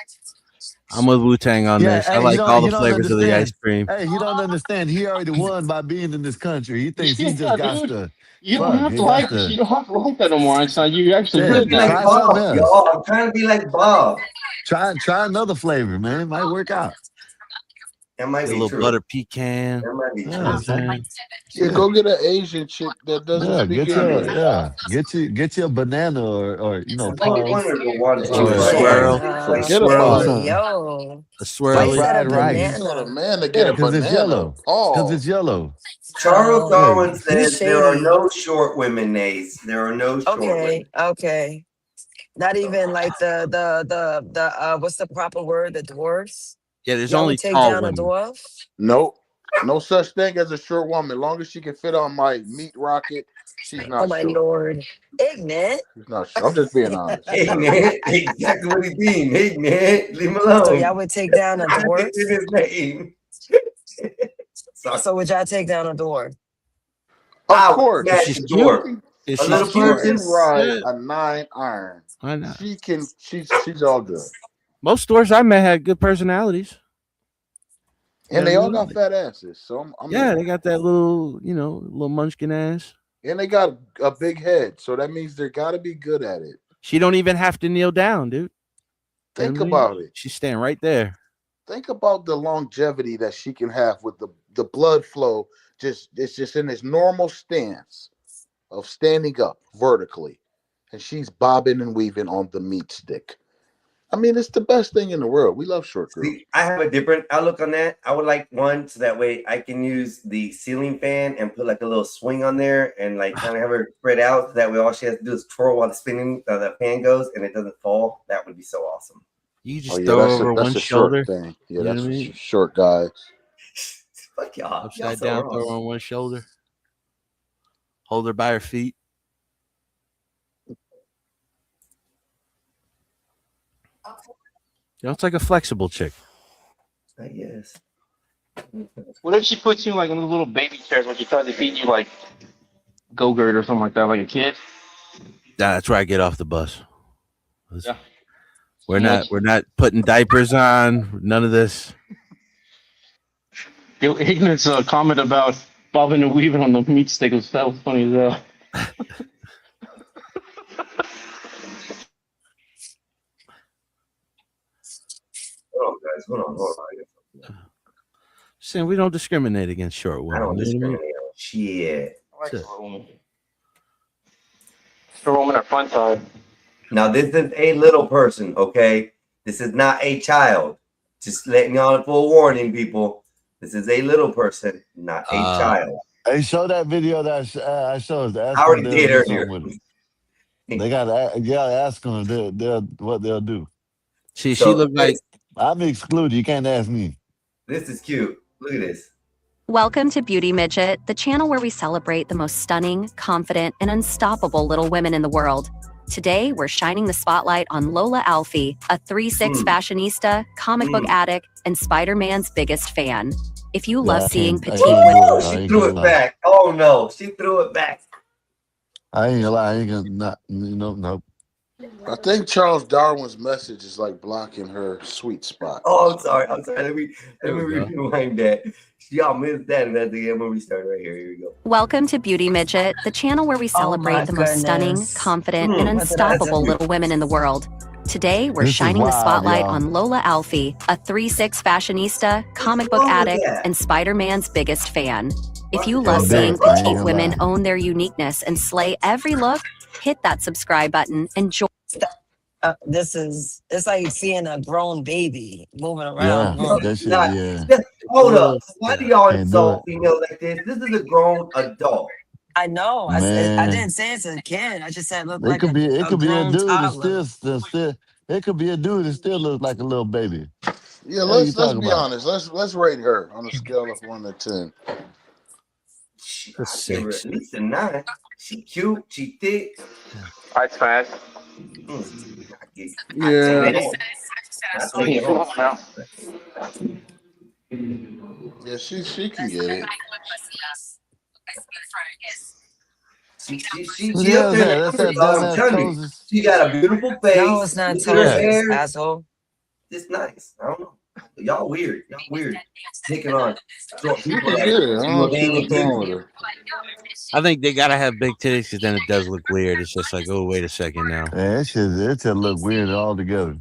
I'm with Wu-Tang on
Yeah,
this. I
hey,
like all the
you don't
flavors of the ice
understand.
cream.
Hey, he don't understand. He already won by being in this country. He thinks he just
Yeah,
got
dude.
to
You don't
fuck.
have
He
to
got
like.
to
You don't have to like that no more, Einstein. You're actually
I'm trying to
good
be
now.
like
try something
Bob,
else.
y'all. I'm trying to be like Bob.
Try another flavor, man. It might work out.
That might
Get a
be
little
true.
butter pecan.
That might be
Yeah,
true.
man.
Yeah, go get an Asian chick that doesn't
Yeah,
speak English.
get your banana or
Only one
pause
of the ones
Get you a
right?
swirl.
Forget
or
about it.
something.
Yo.
A
Some
Why you
swirly.
said a
fried rice.
What a
banana?
man to
Yeah,
get a
because it's
banana.
yellow. Because it's yellow.
Charles
Yeah.
Darwin
You
says there are
shady.
no short women, Nays. There are no short women.
Okay. Not even like the what's the proper word? The dwarfs?
Yeah, there's
Y'all
only
would take
tall
down a
women.
dwarf?
Nope. No such thing as a short woman. Long as she can fit on my meat rocket, she's not
Oh my
short.
lord. Ignorant.
She's not short. I'm just being honest.
Ignorant. Exactly what he mean. Ignorant. Leave him alone.
So y'all would take down a dwarf?
It's in his name. Sorry.
So would y'all take down a dwarf?
Of course.
Smash
She's
the
cute.
door.
If
A
she's
little
She
cute,
person.
can ride
yeah.
a 9 iron.
Why not?
She can. She's all good.
Most stores I met had good personalities.
And they
Yeah,
all got fat asses. So I'm
yeah,
in.
they got that little, little munchkin ass.
And they got a big head. So that means they got to be good at it.
She don't even have to kneel down, dude.
Think about it.
She's staying right there.
Think about the longevity that she can have with the blood flow. It's just in this normal stance of standing up vertically. And she's bobbing and weaving on the meat stick. I mean, it's the best thing in the world. We love short girls.
See, I have a different outlook on that. I would like one so that way I can use the ceiling fan and put like a little swing on there and like kind of have her spread out. So that way all she has to do is twirl while the spinning the fan goes and it doesn't fall. That would be so awesome.
You just throw over one shoulder.
Short thing. Yeah,
You know
that's
what I
for
mean?
short guys.
Fuck y'all.
Upside down, throw on one shoulder. Hold her by her feet. It's like a flexible chick.
Yes.
What if she puts you like in the little baby chairs when she tries to feed you like Go-Gurt or something like that, like a kid?
That's where I get off the bus.
Yeah.
We're not putting diapers on. None of this.
Yo, Ignorant's comment about bobbing and weaving on the meat stick was funny as hell.
Hold on, guys. Hold on.
Saying we don't discriminate against short women.
I don't
you know what I mean?
discriminate on shit.
I like short women. Short women are fun time.
Now, this is a little person, okay? This is not a child. Just letting y'all full warning, people. This is a little person, not a child.
Hey, show that video that I showed.
I already did earlier.
They gotta ask them what they'll do.
She looked like
I'm excluded. You can't ask me.
This is cute. Look at this.
Welcome to Beauty Midget, the channel where we celebrate the most stunning, confident, and unstoppable little women in the world. Today, we're shining the spotlight on Lola Alfie, a 3'6" fashionista, comic book addict, and Spider-Man's biggest fan. If you love seeing petite women...
She threw it back. Oh, no. She threw it back.
I ain't gonna lie. I ain't gonna not. Nope.
I think Charles Darwin's message is like blocking her sweet spot.
Oh, I'm sorry. Let me rewind that. Y'all missed that, and that's again when we start right here. Here we go.
Welcome to Beauty Midget, the channel where we celebrate the most stunning, confident, and unstoppable little women in the world. Today, we're shining the spotlight on Lola Alfie, a 3'6" fashionista, comic book addict, and Spider-Man's biggest fan. If you love seeing petite women own their uniqueness and slay every look, hit that subscribe button and join.
It's like seeing a grown baby moving around.
Hold up. Why do y'all insult females like this? This is a grown adult.
I know. I didn't say it's a kid. I just said it looked like
It could be a
grown
dude that
toddler.
still. It could be a dude that still looks like a little baby.
Yeah, let's be honest. Let's rate her on a scale of 1 to 10.
At least a 9. She cute. She thick.
That's fast.
Yeah. Yeah, she can get it.
She got a beautiful face.
No, it's not
Look at her hair.
asshole.
It's nice. I don't know. Y'all weird. Y'all weird. Taking on short people.
I think they gotta have big titties because then it does look weird. It's just like, oh, wait a second now.
Man, it should look weird altogether.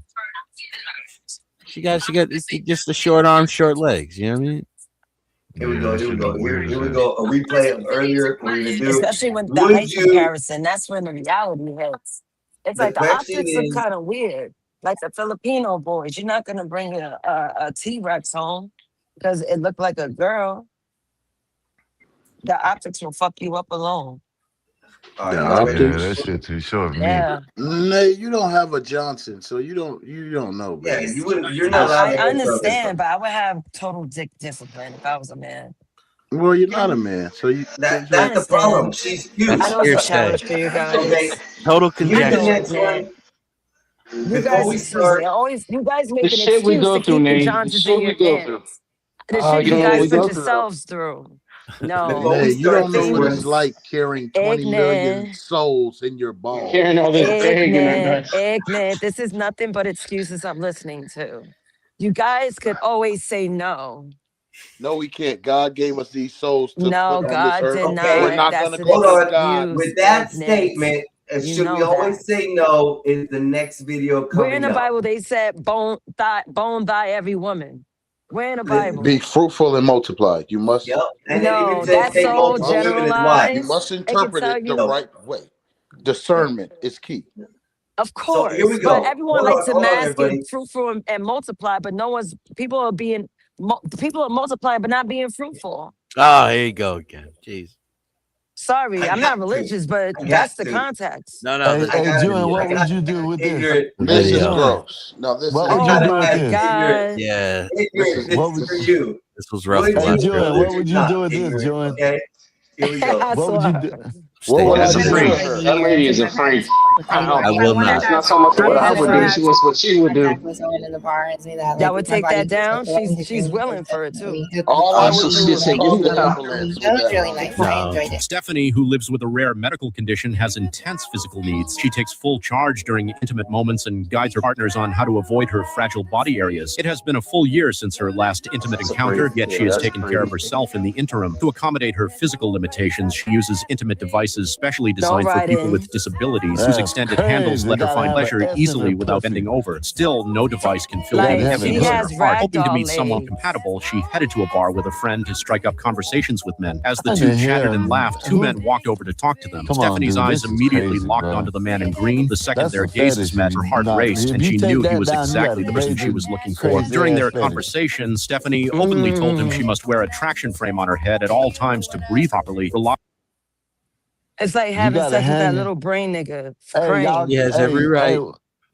She got just the short arms, short legs. You know what I mean?
Here we go. Here we go. A replay of earlier.
Especially with the height comparison. That's when the reality hits. It's like the optics look kind of weird. Like the Filipino boys. You're not gonna bring a T-Rex home because it looked like a girl. The optics will fuck you up alone.
All right,
The
y'all ready?
Yeah,
optics.
that shit too short for me.
Yeah.
Nay, you don't have a Johnson, so you don't know,
Yeah,
baby.
you wouldn't. You're not allowed
I
to have a
understand, but I would have total dick discipline if I was a man.
Well, you're not a man, so you.
That's
I
the problem.
understand.
She's cute.
I
That's
know it's a
hearsay.
challenge for you
Okay.
guys.
Total
I
Here's the
know
conjecture.
next
it, man.
one.
You
Before
guys,
we
excuse
start,
me, always you guys
The
make an
shit we
excuse
go
to
through,
keep the
Nate. The
Johnsons
shit
in your
we go through.
pants. The shit
You
you
don't know what
guys
we
put
go through.
yourselves through. No.
before
Nay,
we
you
start
don't know
this
what
one,
it's like carrying 20 million
Ignorant.
souls in your
You're
balls.
carrying all this egg in our
Ignorant.
nuts.
Ignorant. This is nothing but excuses I'm listening to. You guys could always say no.
No, we can't. God gave us these souls to
No,
put on this
God
earth.
did
okay.
We're
not.
not
That's
gonna
an
go
Hold
against
on.
God.
excuse,
With that
ignorant.
statement,
You
should we
know
always
that.
say no? Is the next video
Where in
coming
the
up?
Bible they said bone thy every woman? Where in the Bible?
Be fruitful and multiply. You must.
Yep. And it even
No,
says
that's
take
so
multiple women as wives.
You
generalized.
must
I can
interpret
tell
it the
you,
right way. Discernment is key.
of
So here we
course, but
go.
everyone likes to
Hold on,
mask
everybody.
and fruitful and multiply, but no one's people are being people are multiplying but not being fruitful.
Oh, here you go again. Jeez.
Sorry,
I
I'm
got
not
to.
religious, but
I got
that's the
to.
context.
No, no.
Hey,
The,
I
hey,
got to.
Julian,
I
what
got
would you
to
do
be
with this?
ignorant.
the
This is
video.
Julian,
gross. No, this
what
is.
would
Oh
you do with
my
this?
Ignorant.
God.
Yeah.
This
Ignorant.
is.
This
What
is
would,
for you.
This was
What
rough.
did
hey,
you
Watch.
do
Julian,
with
what
your
would you
top,
do with this,
ignorant?
Julian?
Okay. Here we go.
I
What would you
swear.
do?
What
Stay
would I
That's a
calm.
do
freak.
to her?
That lady is a freak.
I will not.
It's not so much what I
It's
would do.
freak.
It's what she would do.
Y'all would take that down? She's willing for it too.
All I would
She
do
should
is
say,
call
"Give me
the
that."
ambulance with that woman.
No.
Stephanie, who lives with a rare medical condition, has intense physical needs. She takes full charge during intimate moments and guides her partners on how to avoid her fragile body areas. It has been a full year since her last intimate encounter, yet she has taken care of herself in the interim. To accommodate her physical limitations, she uses intimate devices specially designed for
write
people
in.
with disabilities, whose
That's
extended handles
crazy.
let her
Gotta
find
have an
pleasure
S in
easily
her
without
pussy.
bending over. Still, no device can fill
Gotta
the
Like
have an
emptiness
she
in
S.
has
her heart. Hoping to
ragdoll
meet someone
legs.
compatible, she headed to a bar with a friend to strike up conversations with men. As the
How
two
the
chatted
hell?
and laughed, two
Who?
men walked over to talk to them.
Come on,
Stephanie's
dude.
eyes
This is
immediately
crazy,
locked
bro.
onto the man in green. The second
That's
their
a
gazes
fetish.
met, her heart
Nah,
raced,
if
and
you
she
take
knew he
that
was
down, you got
exactly
a
the person she
major
was looking for.
crazy
During
ass
their
fetish.
conversation, Stephanie openly told him she must wear a traction frame on her head at all times to breathe properly.
It's like
You
having
gotta
sex with that
hang it.
little brain nigga.
Hey, y'all.
Crane.
He has every right,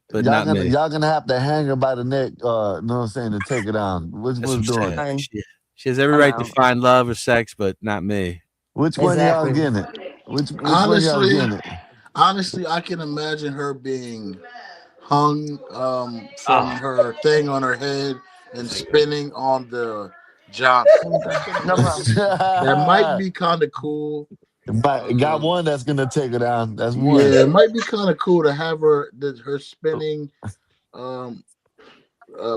but not me.
Y'all gonna have to hang her by the neck. Know what I'm saying, to take her down. Which
That's what I'm
doing
saying.
it?
She has every
I'm
right to
out.
find love or sex, but not me.
Which one of y'all
Exactly.
getting it? Which one of y'all getting it?
Honestly, I can imagine her being hung from
Oh.
her thing on her head and spinning on the Johnson.
No problem.
That might be kind of cool.
But got one that's gonna take her down. That's one.
Yeah, it might be kind of cool to have her spinning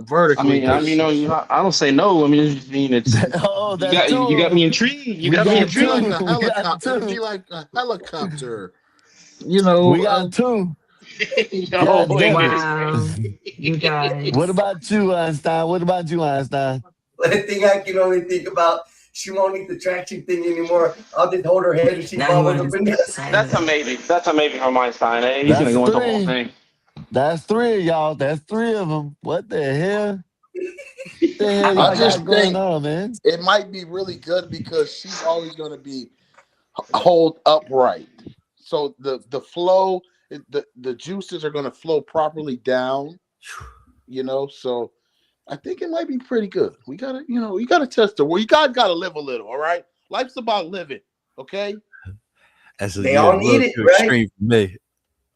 vertically.
I mean, I don't say no. I mean, it's
Oh,
you
that's two.
got me intrigued. You
We
got me
got
It'd be like
intrigued.
a
two. We got
helicopter. It'd be
two.
like a helicopter. You know.
We got two.
Yo,
God
wait
damn
a
it.
minute.
Wow. You guys.
What about you, Einstein? What about you, Einstein?
The thing I can only think about, she won't need the traction thing anymore. I'll just hold her head and she
Now you
bobbles
want
up
to
and down.
That's a maybe. That's a maybe from Einstein. Eh? He's gonna
That's
go into the whole
three.
thing.
That's three of y'all. That's three of them. What the hell? What the hell
I
y'all
just
got going
think
on, man?
it might be really good because she's always going to be hold upright. So the flow, the juices are going to flow properly down. You know, so I think it might be pretty good. We gotta, you gotta test it. Well, you gotta live a little. All right, life's about living. Okay.
They all need it, right?
Extreme for me.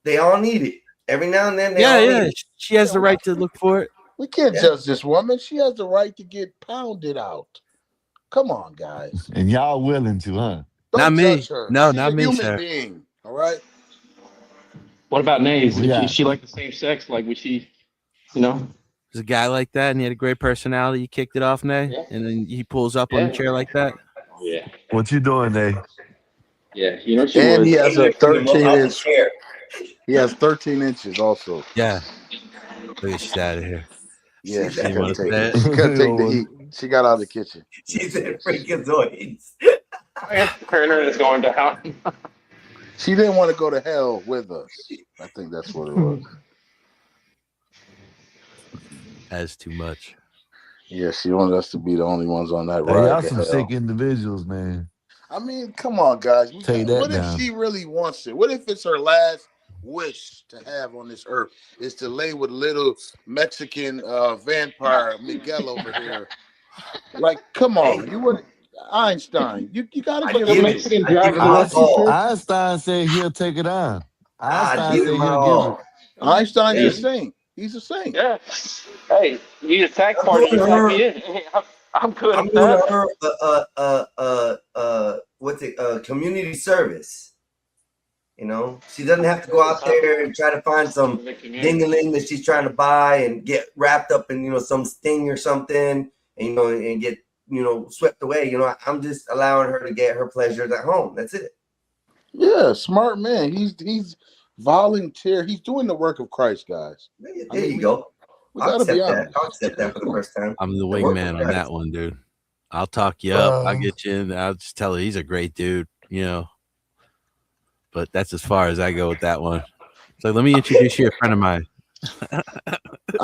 They all need it. Every now and then, they
Yeah,
all
yeah.
need it.
She has the right to look for it.
We can't
Yeah.
judge this woman. She has the right to get pounded out. Come on, guys.
And y'all willing to, huh?
Don't
Not me.
judge her.
No,
She's
not
a
me,
human
sir.
being. All right.
What about Nays?
Yeah.
Is she like the same sex? Like, would she,
There's a guy like that, and he had a great personality. You kicked it off, Nay,
Yeah.
and then he pulls up on the
Yeah.
chair like that.
Yeah.
What you doing, Nate?
Yeah. You know she
And
would.
he has a
Look out the
13-inch.
chair.
He has 13 inches also.
Yeah. Look at she's out of here.
Yeah, she
You
couldn't
wanna
take
say
it.
it?
She couldn't take the heat. She got out of the kitchen.
She said freakazoids.
Turner is going down.
She didn't want to go to hell with us. I think that's what it was.
That's too much.
Yeah, she wanted us to be the only ones on that
Hey,
ride
y'all
to
some
hell.
sick individuals, man.
I mean, come on, guys.
Take that
What if
down.
she really wants it? What if it's her last wish to have on this earth is to lay with little Mexican vampire Miguel over here? Like, come on, you would Einstein. You gotta give him
Mexican
it.
driver license.
Einstein said he'll take it on. Einstein
give
said
him my
he'll
all.
give it.
Einstein's
Yeah.
a saint. He's a saint.
Yeah. Hey, you need a tax
I'm
party,
doing
you
her-
tag me in. I'm good
I'm
with
doing
that.
her community service. You know, she doesn't have to go out there and try to find some ding-a-ling that she's trying to buy and get wrapped up in, you know, some sting or something, and, you know, and get, you know, swept away. You know, I'm just allowing her to get her pleasures at home. That's it.
Yeah, smart man. He's volunteer. He's doing the work of Christ, guys.
There you go.
We
I'll
gotta be
accept that.
honest.
I'll accept that for the first time.
I'm the
The work
wingman
of
on
Christ.
that one, dude. I'll talk you up. I'll get you in. I'll just tell her he's a great dude, you know. But that's as far as I go with that one. So let me introduce you to a friend of mine.
I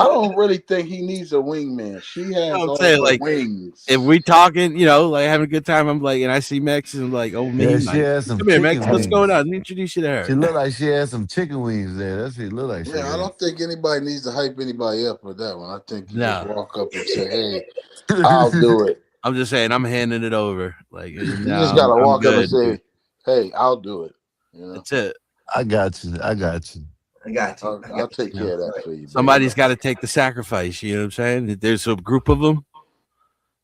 don't really think he needs a wingman. She has
I'm
all
saying,
the
like,
wings.
if we talking, you know, like having a good time, I'm like, and I see Mex, and I'm like, oh man,
Yeah,
like,
she has some
come here, Mex,
chicken
what's going
wings.
on? Let me introduce you to her.
She looked like she had some chicken wings there. That's what it looked like. She
Yeah, I
had.
don't think anybody needs to hype anybody up with that one. I think you just
No.
walk up and say, "Hey, I'll do it."
I'm just saying, I'm handing it over. Like,
You just gotta walk up and say, "Hey, I'll do it." You know,
that's it.
I got you. I got you.
I got you.
I'll take care of that for you.
Somebody's got to take the sacrifice. You know what I'm saying? There's a group of them,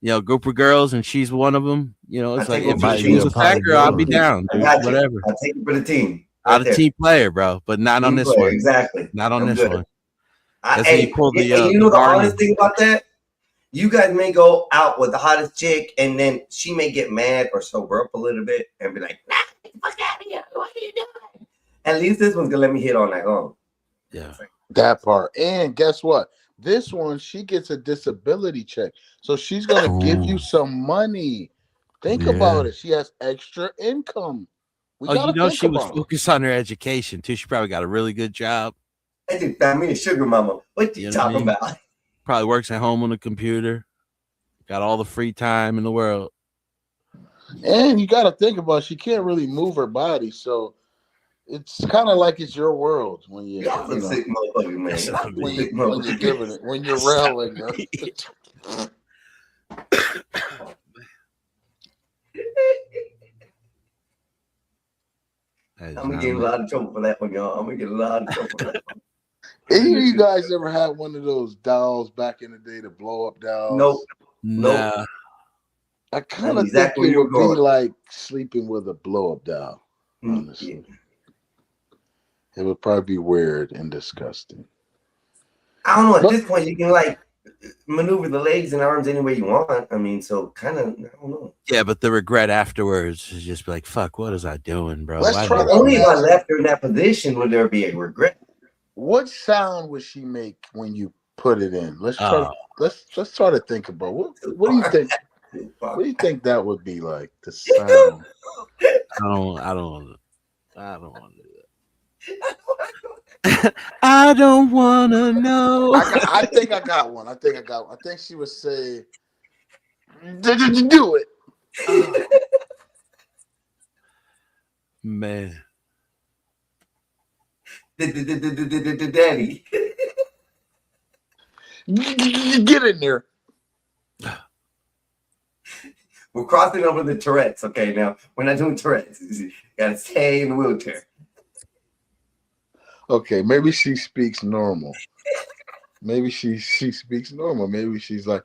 you know, group of girls, and she's one of them. You know, it's
I
like
take
if
one for
she
the
was
team.
a fat girl, I'd be down,
I
dude.
got you.
Whatever.
I'll take it for the team.
Not
Right
a
there.
team player, bro, but not on
Team
this
player,
one.
exactly.
Not on
I'm
this
good.
one. That's when you pull the,
you know the
Barney.
honest thing about that? You guys may go out with the hottest chick, and then she may get mad or sober up a little bit and be like, "Nah, get the fuck out of here. What are you doing?" At least this one's gonna let me hit all night long.
Yeah.
That part. And guess what? This one, she gets a disability check. So she's going to give you some money. Think about it. She has extra income. We
Oh,
gotta
you know,
think
she was
about it.
focused on her education too. She probably got a really good job.
I think that mean sugar mama. What you
You know what I
talking
mean?
about?
Probably works at home on the computer. Got all the free time in the world.
And you got to think about it. She can't really move her body. So it's kind of like it's your world when you,
Y'all some sick motherfucker, man.
That's what I
Y'all some
mean.
sick
when you're giving
motherfucker.
it, when you're railing.
I'm gonna get a lot of trouble for that one, y'all. I'm gonna get a lot of trouble for that one.
Any of you guys ever had one of those dolls back in the day, the blow up dolls?
Nope.
Nah.
I kind of
Exactly
think
where
it
you're
would be
going.
like sleeping with a blow up doll. Honestly, it would probably be weird and disgusting.
I don't know. At this point, you can like maneuver the legs and arms any way you want. I mean, so kind of, I don't know.
Yeah, but the regret afterwards is just like, fuck, what was I doing, bro?
Let's
Why
try
did
to
Only if I
imagine
left her in that position would there be a regret.
what sound would she make when you put it in. Let's try.
Oh.
Let's try to think about what do you think? What do you think that would be like? The sound.
I don't want to do that. I don't want to know.
I think I got one. I think she would say, "Did you do it?"
Man.
Daddy.
Get in there.
We're crossing over the Tourette's. Okay, now we're not doing Tourette's. You gotta stay in the wheelchair.
Okay, maybe she speaks normal. Maybe she speaks normal. Maybe she's like,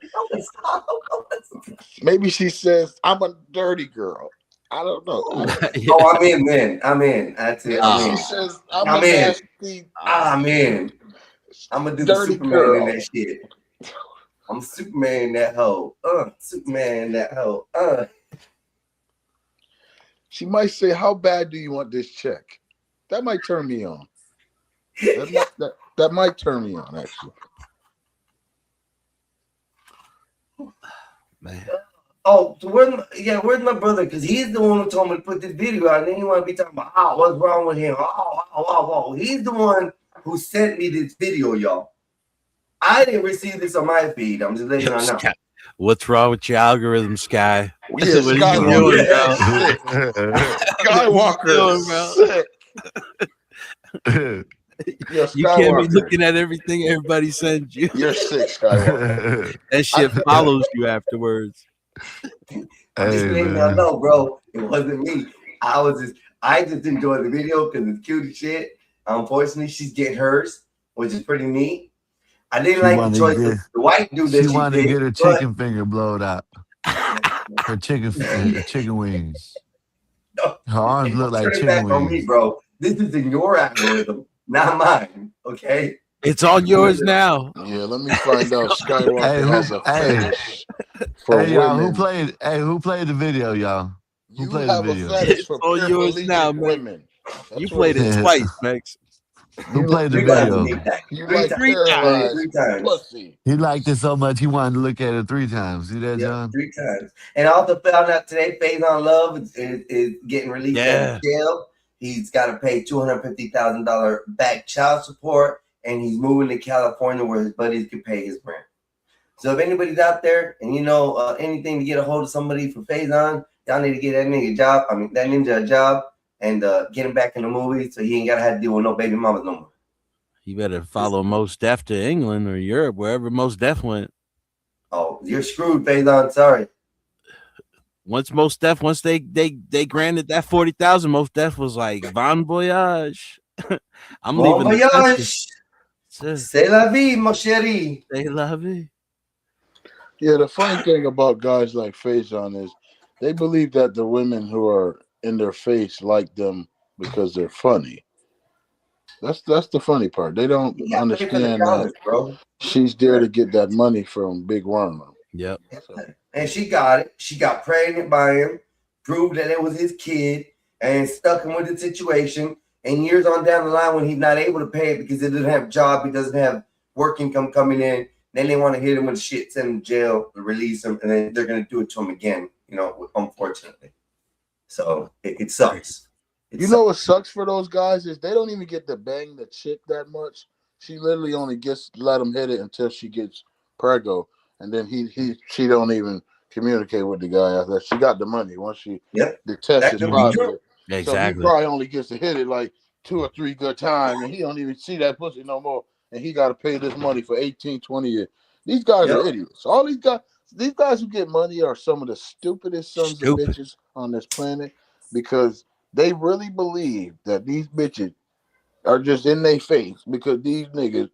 maybe she says, "I'm a dirty girl." I don't know.
Oh, I'm in, man. I'm in. That's it. I'm in.
She says, "I'm
I'm
a
in.
nasty."
I'm in. I'm gonna do the
Dirty
Superman
girl.
in that shit. I'm Superman in that hoe. Superman in that hoe.
She might say, "How bad do you want this check?" That might turn me on. That might turn me on, actually.
Man.
Oh, so where's my brother? Because he's the one who told me to put this video out, and then you want to be talking about, oh, what's wrong with him? Oh. He's the one who sent me this video, y'all. I didn't receive this on my feed. I'm just letting y'all know.
What's wrong with your algorithm, Sky?
Yeah,
What are you doing, bro?
Skywalker. You're
You can't be
Skywalker.
looking at everything everybody sends you.
You're sick, Skywalker.
That shit follows you afterwards.
I'm just letting y'all know, bro. It wasn't me. I just enjoyed the video because it's cute as shit. Unfortunately, she's getting hers, which is pretty neat. I didn't like the choice of the white dude that
She wanted to
did,
get her
but-
chicken finger blowed out. Her chicken wings. Her arms look like
Turn it
chicken
back on me,
wings.
bro. This is in your algorithm, not mine. Okay.
It's on yours now.
Yeah, let me find out. Skywalker
Hey,
has a fetish for
Hey, y'all,
women.
who played the video, y'all? Who
You
played the
have a
video?
fetish for
on yours
paraplegic
now, man.
women.
You
That's
played
what
it
Yeah.
twice, Max.
Who played the
Three times,
video?
Nick.
You
Three
like
times.
paralyzed
Three times.
pussy.
He liked it so much he wanted to look at it 3 times. See that,
Yeah,
John?
3 times. And I also found out today, Faison Love is getting released out
Yeah.
of jail. He's got to pay $250,000 back child support, and he's moving to California where his buddies can pay his rent. So if anybody's out there and you know anything to get a hold of somebody for Faison, y'all need to get that ninja a job, and get him back in the movie so he ain't gotta have to deal with no baby mamas no more.
You better follow Most Def to England or Europe, wherever Most Def went.
Oh, you're screwed, Faison. Sorry.
Once they granted that 40,000, Most Def was like, Bon voyage. I'm
Bon
leaving the country.
voyage. C'est la vie, mon chéri.
They love it.
Yeah, the funny thing about guys like Faison is they believe that the women who are in their face like them because they're funny. That's the funny part. They don't
You gotta pay for the
understand that
comments, bro.
she's there to get that money from Big Worm.
Yep.
And she got it. She got pregnant by him, proved that it was his kid, and stuck him with the situation. And years on down the line, when he's not able to pay it because he doesn't have a job, he doesn't have work income coming in, then they want to hit him with shit, send him to jail, release him, and then they're going to do it to him again, unfortunately. So it sucks.
You know what sucks for those guys is they don't even get to bang the chick that much. She literally only gets to let him hit it until she gets preggo, and then she don't even communicate with the guy after that. She got the money once the test is positive.
Exactly.
So he probably only gets to hit it like 2 or 3 good times, and he don't even see that pussy no more. And he got to pay this money for 18, 20 years. These guys are idiots. All these guys who get money are some of the stupidest sons of bitches on this planet because they really believe that these bitches are just in their face because these niggas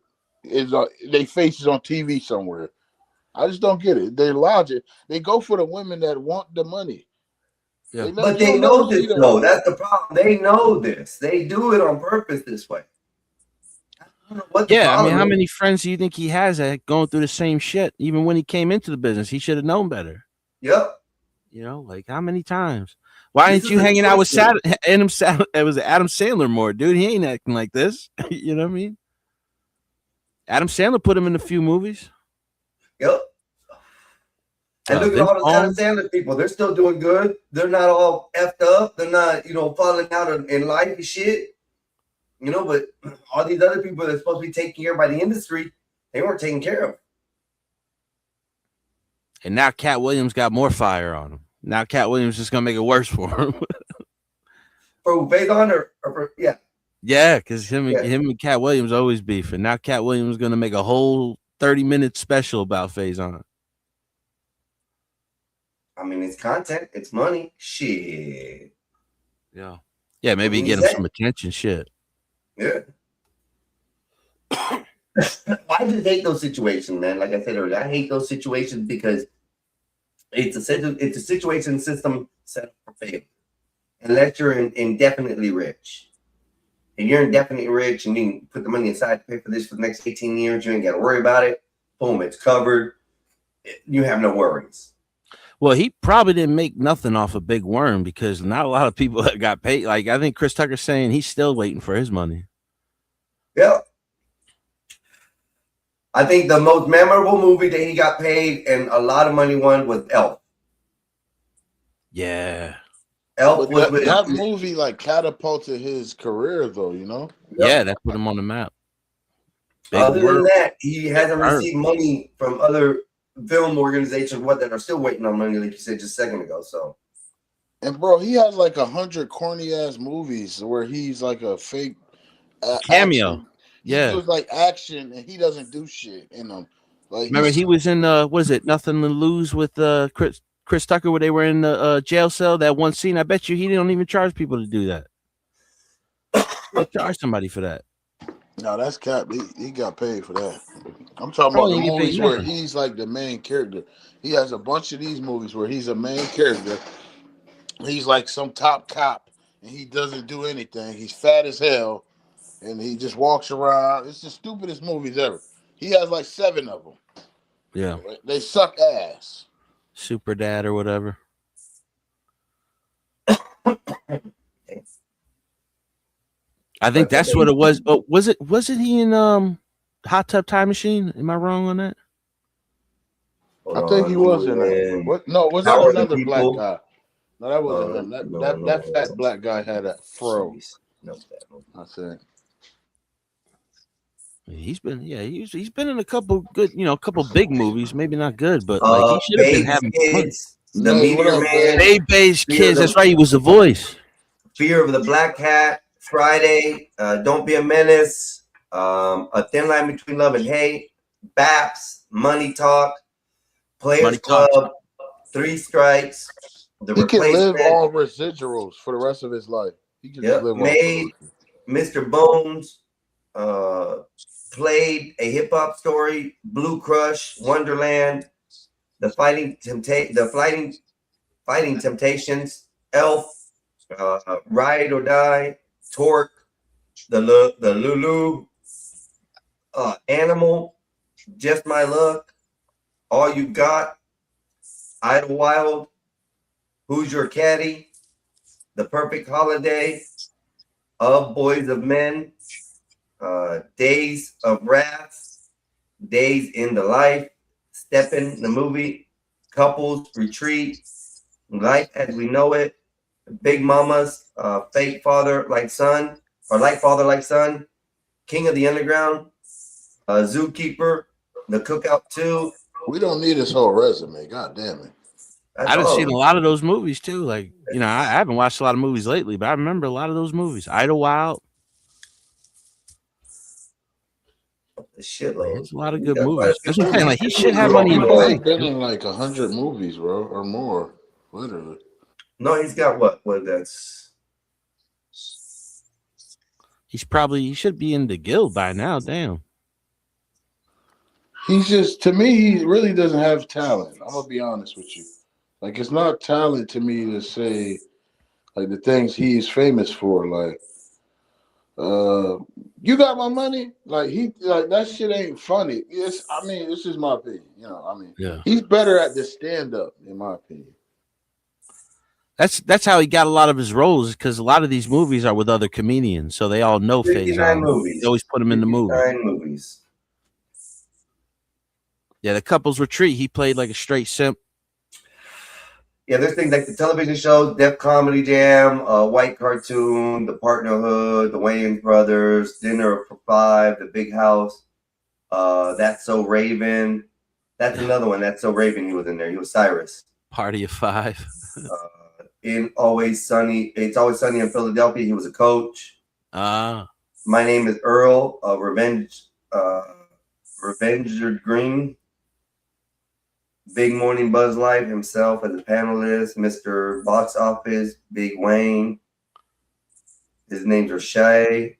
their faces on TV somewhere. I just don't get it. Their logic, they go for the women that want the money.
Yeah.
But they know this, though. That's the problem. They know this. They do it on purpose this way.
Yeah, I mean, how many friends do you think he has that going through the same shit? Even when he came into the business, he should have known better.
Yep.
You know, like how many times? Why
This
ain't you
is a
hanging out with
choice.
it was Adam Sandler more, dude? He ain't acting like this. You know what I mean? Adam Sandler put him in a few movies.
Yep. And look at all those Adam Sandler people. They're still doing good. They're not all effed up. They're not, falling out in life and shit. But all these other people that are supposed to be taken care of by the industry, they weren't taken care of.
And now Cat Williams got more fire on him. Now Cat Williams is gonna make it worse for him.
For Faison or for, yeah.
Yeah, because him and Cat Williams always beef, and now Cat Williams is gonna make a whole 30-minute special about Faison.
I mean, it's content. It's money. Shit.
Yeah. Yeah, maybe get him some attention. Shit.
Yeah. I just hate those situations, man. Like I said earlier, I hate those situations because it's a situation system set up for failure. Unless you're indefinitely rich. And you're indefinitely rich and you can put the money aside to pay for this for the next 18 years, you ain't got to worry about it. Boom, it's covered. You have no worries.
Well, he probably didn't make nothing off of Big Worm because not a lot of people that got paid. Like, I think Chris Tucker's saying he's still waiting for his money.
Yeah. I think the most memorable movie that he got paid and a lot of money won was Elf.
Yeah.
Elf was
that movie like catapulted his career though,
Yeah, that put him on the map.
Other than that, he hasn't received money from other film organizations what that are still waiting on money, like you said just a second ago. So,
And bro, he has like 100 corny ass movies where he's like a fake
Cameo.
action.
Yeah.
He does like action and he doesn't do shit in them. Like
Remember, he was in was it Nothing to Lose with Chris Tucker, where they were in the jail cell? That one scene. I bet you he don't even charge people to do that. He'll charge somebody for that.
No, that's cap. He got paid for that. I'm talking
Oh,
about the
he get paid
movies where
nothing.
he's like the main character. He has a bunch of these movies where he's a main character. He's like some top cop and he doesn't do anything. He's fat as hell and he just walks around. It's the stupidest movies ever. He has like 7 of them.
Yeah.
They suck ass.
Super Dad or whatever. I think that's what it was. Oh, wasn't he in Hot Tub Time Machine? Am I wrong on that?
I think he was in that. What? No, was that another black guy? No, that wasn't him. That fat black guy had a fro. I think.
He's been in a couple good, a couple big movies. Maybe not good, but like he should have been having fun.
The Meteor Man,
Babe's Kids. That's right. He was the voice.
Fear of the Black Cat, Friday, Don't Be a Menace, A Thin Line Between Love and Hate, Baps, Money Talk, Players Club, Three Strikes, The
He can live
Replacement,
on residuals for the rest of his life. He can just live on
Made, Mr. Bones, Played, A Hip Hop Story, Blue Crush, Wonderland, Fighting Temptations, Elf, Ride or Die, Torque, the Lulu, Animal, Just My Luck, All You Got, Idlewild, Who's Your Caddy, The Perfect Holiday, Of Boys of Men, Days of Wrath, Days in the Life, Steppin', the movie, Couples, Retreat, Life as We Know It, Big Mamas, Fake Father Like Son, or Like Father Like Son, King of the Underground, Zookeeper, The Cookout 2.
We don't need his whole resume. God damn it.
I done seen a lot of those movies too. Like, I haven't watched a lot of movies lately, but I remember a lot of those movies. Idlewild.
Shitload.
It's a lot of good movies. That's what I'm saying. Like, he should have money in the
He's
bank.
been in like 100 movies, bro, or more. Literally.
No, he's got what that's.
He should be in the guild by now. Damn.
He's just, to me, he really doesn't have talent. I'm gonna be honest with you. Like, it's not talent to me to say like the things he's famous for. Like, you got my money. Like that shit ain't funny. It's, I mean, this is my opinion.
Yeah.
He's better at the stand up, in my opinion.
That's how he got a lot of his roles, because a lot of these movies are with other comedians, so they all know Faison.
movies.
They always put him in the movie.
59 movies.
Yeah, The Couples Retreat, he played like a straight simp.
Yeah, there's things like the television show, Def Comedy Jam, White Cartoon, The Partnerhood, The Wayans Brothers, Dinner for Five, The Big House, That's So Raven. That's another one. That's So Raven. He was in there. He was Cyrus.
Party of Five.
It's Always Sunny in Philadelphia. He was a coach. My Name is Earl. Revenger Green. Big Morning Buzz Life himself as a panelist. Mr. Box Office. Big Wayne. His names are Shay.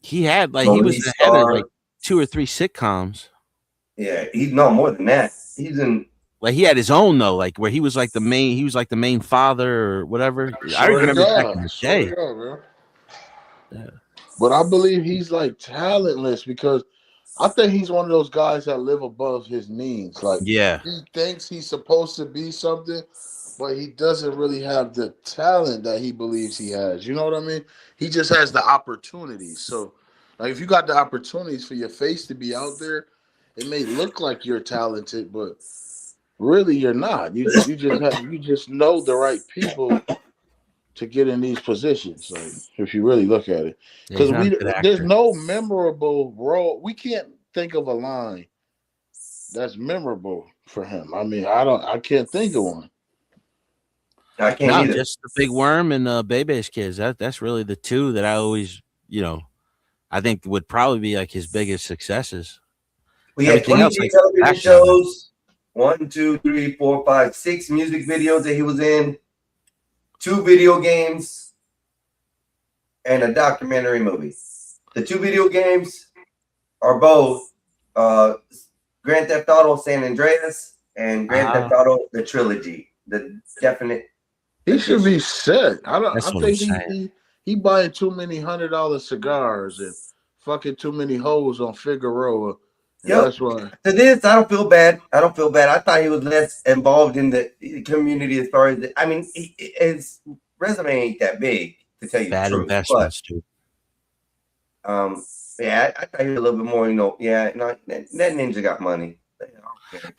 He had he was the head of like 2 or 3 sitcoms.
Yeah, he's no more than that. He's in.
Like, he had his own though, like where he was like the main father or whatever. I remember back in the day.
Yeah. But I believe he's like talentless because I think he's one of those guys that live above his means. Like,
yeah,
he thinks he's supposed to be something, but he doesn't really have the talent that he believes he has. You know what I mean? He just has the opportunities. So, like, if you got the opportunities for your face to be out there, it may look like you're talented, but really you're not. You just know the right people to get in these positions. Like, if you really look at it, because there's no memorable role. We can't think of a line that's memorable for him. I mean, I can't think of one.
I can't
No,
either.
just the Big Worm and Bebe's Kids. That's really the two that I always, I think would probably be like his biggest successes.
We had
Everything else,
23
like
television
background.
shows, 1, 2, 3, 4, 5, 6 music videos that he was in, 2 video games, and a documentary movie. The 2 video games are both Grand Theft Auto San Andreas and Grand Theft Auto the trilogy. The definite.
He should be set. I
That's what
think
I'm saying.
he buying too many $100 cigars and fucking too many hoes on Figueroa.
Yep.
That's why.
To this, I don't feel bad. I thought he was less involved in the community as far as his resume ain't that big, to tell you
Bad
the truth.
investments, dude.
Yeah, I thought he was a little bit more, that ninja got money.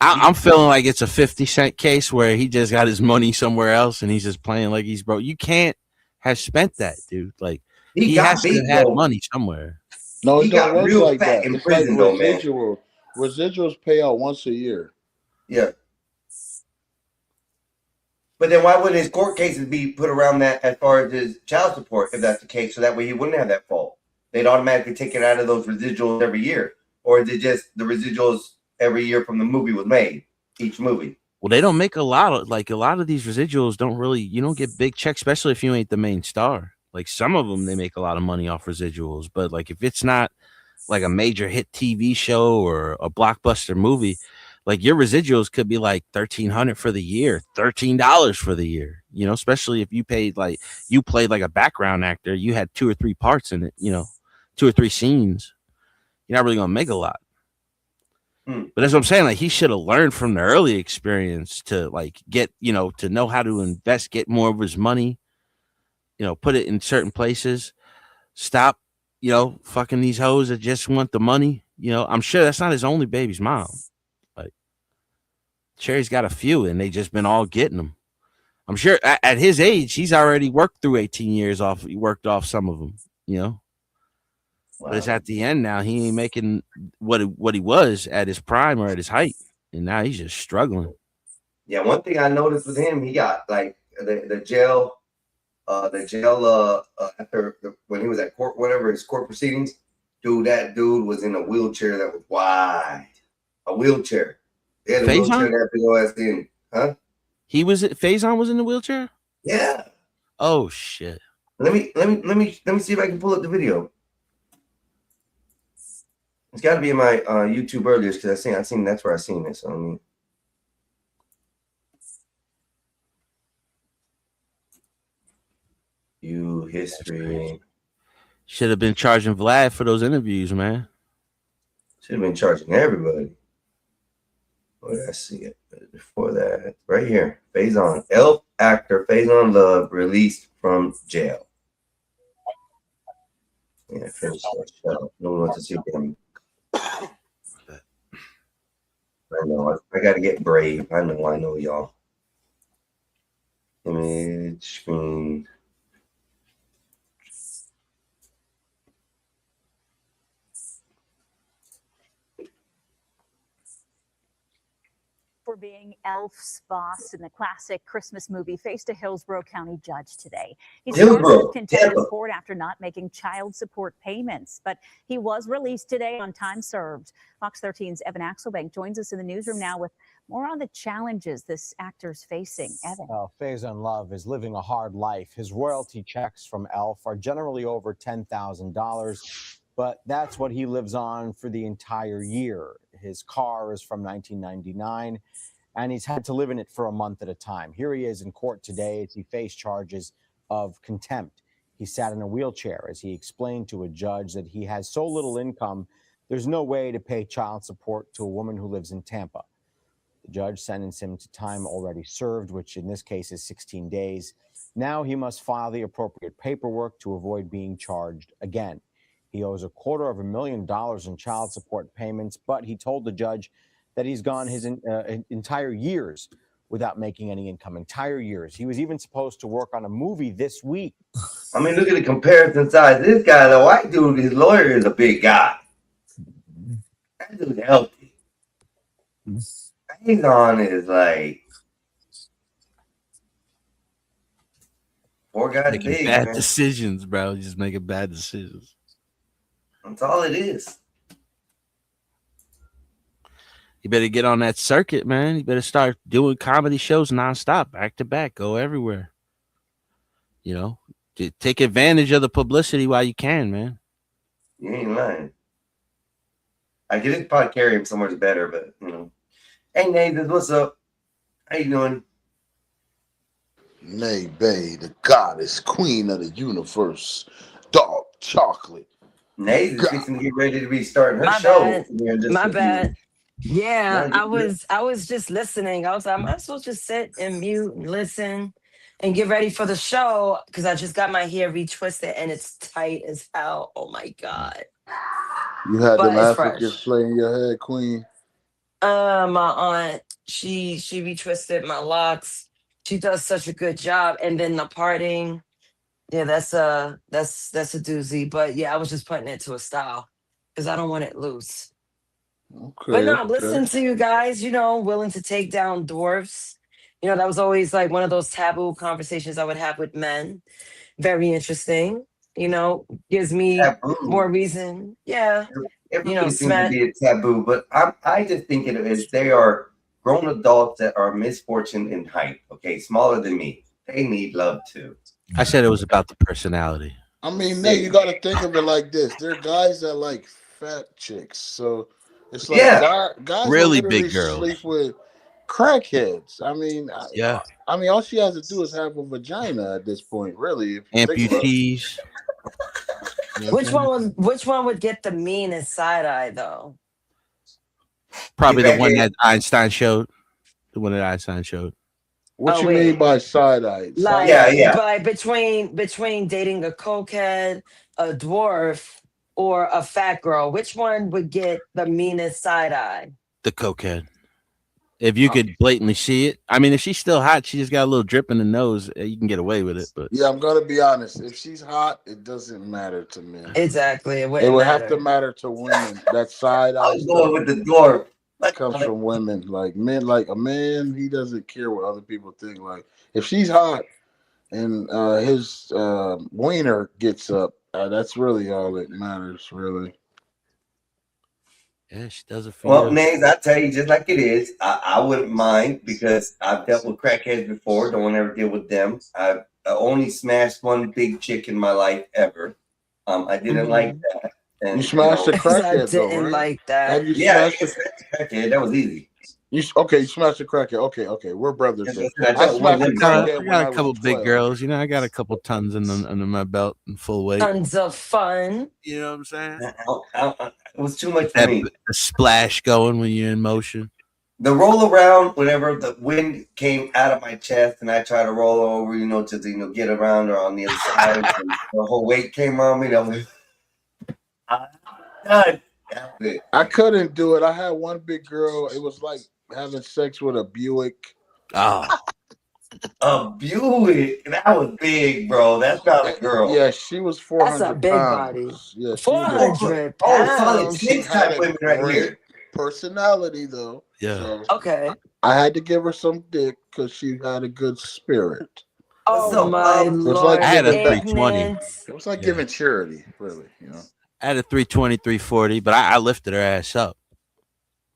I'm feeling like it's a 50 Cent case where he just got his money somewhere else and he's just playing like he's broke. You can't have spent that, dude. Like he has to have had money somewhere.
No,
He
it don't
got
work
real
like
fat
that.
in
It's
prison,
like
though, man.
residuals pay out once a year.
Yeah. But then why wouldn't his court cases be put around that as far as his child support, if that's the case, so that way he wouldn't have that fault? They'd automatically take it out of those residuals every year. Or is it just the residuals every year from the movie was made, each movie?
Well, they don't make a lot of these residuals you don't get big checks, especially if you ain't the main star. Like some of them, they make a lot of money off residuals, but like if it's not like a major hit TV show or a blockbuster movie, like your residuals could be like $1,300 for the year, $13 for the year, especially if you played like a background actor, you had 2 or 3 parts in it, 2 or 3 scenes. You're not really going to make a lot. But that's what I'm saying. Like he should have learned from the early experience to like get, to know how to invest, get more of his money, put it in certain places, stop, fucking these hoes that just want the money. I'm sure that's not his only baby's mom. Like Cherry's got a few and they just been all getting them. I'm sure at his age, he's already worked through 18 years off. He worked off some of them, But it's at the end now. He ain't making what he was at his prime or at his height, and now he's just struggling.
Yeah, one thing I noticed with him, he got like the jail after when he was at court, whatever his court proceedings. Dude, that dude was in a wheelchair that was wide, a wheelchair. He had a wheelchair that big old ass in, huh?
Faison was in the wheelchair.
Yeah.
Oh shit.
Let me see if I can pull up the video. It's got to be in my YouTube earlier because I seen that's where I seen this. So I mean, history.
Should have been charging Vlad for those interviews, man.
Should have been charging everybody. Where did I see it? Before that, right here, Faison, Elf actor Faison Love released from jail. Yeah, finish that. Shut up. No one wants to see him. I know. I got to get brave. I know, y'all. Image screen.
For being Elf's boss in the classic Christmas movie faced a Hillsborough County judge today. He's in contempt of court after not making child support payments, but he was released today on time served. Fox 13's Evan Axelbank joins us in the newsroom now with more on the challenges this actor's facing. Evan.
Well, Faison Love is living a hard life. His royalty checks from Elf are generally over $10,000, but that's what he lives on for the entire year. His car is from 1999, and he's had to live in it for a month at a time. Here he is in court today as he faced charges of contempt. He sat in a wheelchair as he explained to a judge that he has so little income, there's no way to pay child support to a woman who lives in Tampa. The judge sentenced him to time already served, which in this case is 16 days. Now he must file the appropriate paperwork to avoid being charged again. He owes $250,000 in child support payments, but he told the judge that he's gone his entire years without making any income. Entire years. He was even supposed to work on a movie this week.
I mean, look at the comparison size. This guy, the white dude, his lawyer is a big guy. That dude's healthy. Faison is like poor guy's
Making
big,
bad
man.
decisions, bro. Just making bad decisions.
That's all it is.
You better get on that circuit, man. You better start doing comedy shows nonstop, back to back, go everywhere. You know, take advantage of the publicity while you can, man.
You ain't lying. I could probably carry him somewhere better, but you know. Hey Nathan, what's up? How you doing?
Nay Bay, the goddess, queen of the universe, dark chocolate.
Nathan's fixing to get ready to be starting her
My
show.
bad.
Yeah, just
My
a few-
bad. Yeah,
No, you're
I was just listening. I was like, I might as well just sit and mute and listen and get ready for the show because I just got my hair retwisted and it's tight as hell. Oh my God.
You had
But
them
it's
Africans
fresh.
playing your head, queen.
My aunt, she retwisted my locks. She does such a good job. And then the parting, yeah, that's a doozy. But yeah, I was just putting it to a style because I don't want it loose.
Okay,
But no, I'm
okay.
listening to you guys, you know, willing to take down dwarfs. You know, that was always like one of those taboo conversations I would have with men. Very interesting. You know, gives me
taboo.
more reason. Yeah.
Everything seems to
Smack.
be a taboo, but I just think it is they are grown adults that are misfortune in height. Okay, smaller than me. They need love too.
I said it was about the personality.
I mean, Nate, you got to think of it like this. There are guys that like fat chicks, so it's like guys will
Really
literally
big girls.
sleep with crackheads. I mean,
Yeah.
I mean, all she has to do is have a vagina at this point, really. If you think about it.
Amputees.
Which one would get the meanest side eye though?
Probably the
Yeah,
one
yeah.
that Einstein showed. The one that Einstein showed.
What
Oh,
you
wait.
mean by side eye?
Like,
Yeah.
But between dating a cokehead, a dwarf, or a fat girl, which one would get the meanest side eye?
The cokehead. If you could blatantly see it. I mean, if she's still hot, she just got a little drip in the nose. You can get away with it. But
Yeah, I'm gonna be honest. If she's hot, it doesn't matter to me.
Exactly.
It would have to matter to women. That side eye
I'm going with the dwarf.
comes from women. Like men, like a man, he doesn't care what other people think. Like if she's hot and his wiener gets up, that's really all that matters, really.
yeah, she does it for
Well,
you.
names, I tell you just like it is. I wouldn't mind because I've dealt with crackheads before. Don't want to ever deal with them. I only smashed one big chick in my life ever. I didn't like that. And,
You smashed a
I
crackhead, though,
didn't
right?
like that.
Have you
Yeah,
smashed
I smashed a crackhead. That was easy.
You smashed a crackhead. Okay, we're brothers.
Yes,
Then.
yes,
I
I
smashed a
dealt with
I
crackhead when
got
I
a couple
was
big
12.
girls. You know, I got a couple tons under my belt in full weight.
Tons of fun.
You know what I'm saying?
It was too much for
That
me.
the splash going when you're in motion.
The roll around whenever the wind came out of my chest and I tried to roll over, to get around or on the other side, and the whole weight came on me. That was done. That's it.
I couldn't do it. I had one big girl. It was like having sex with a Buick.
Oh,
A Buick. That was big, bro. That's not a girl.
Yeah, she was 400
That's a big
pounds.
body.
Yeah, she was
400
Oh, solid
pounds.
six type women right here.
personality, though.
yeah.
So
Okay.
I had to give her some dick because she had a good spirit.
Oh
So,
my
It was
lord.
like
I had a
giving,
320.
Ignorance.
it was like
Yeah.
giving charity, really. You know.
I had a 320, 340, but I lifted her ass up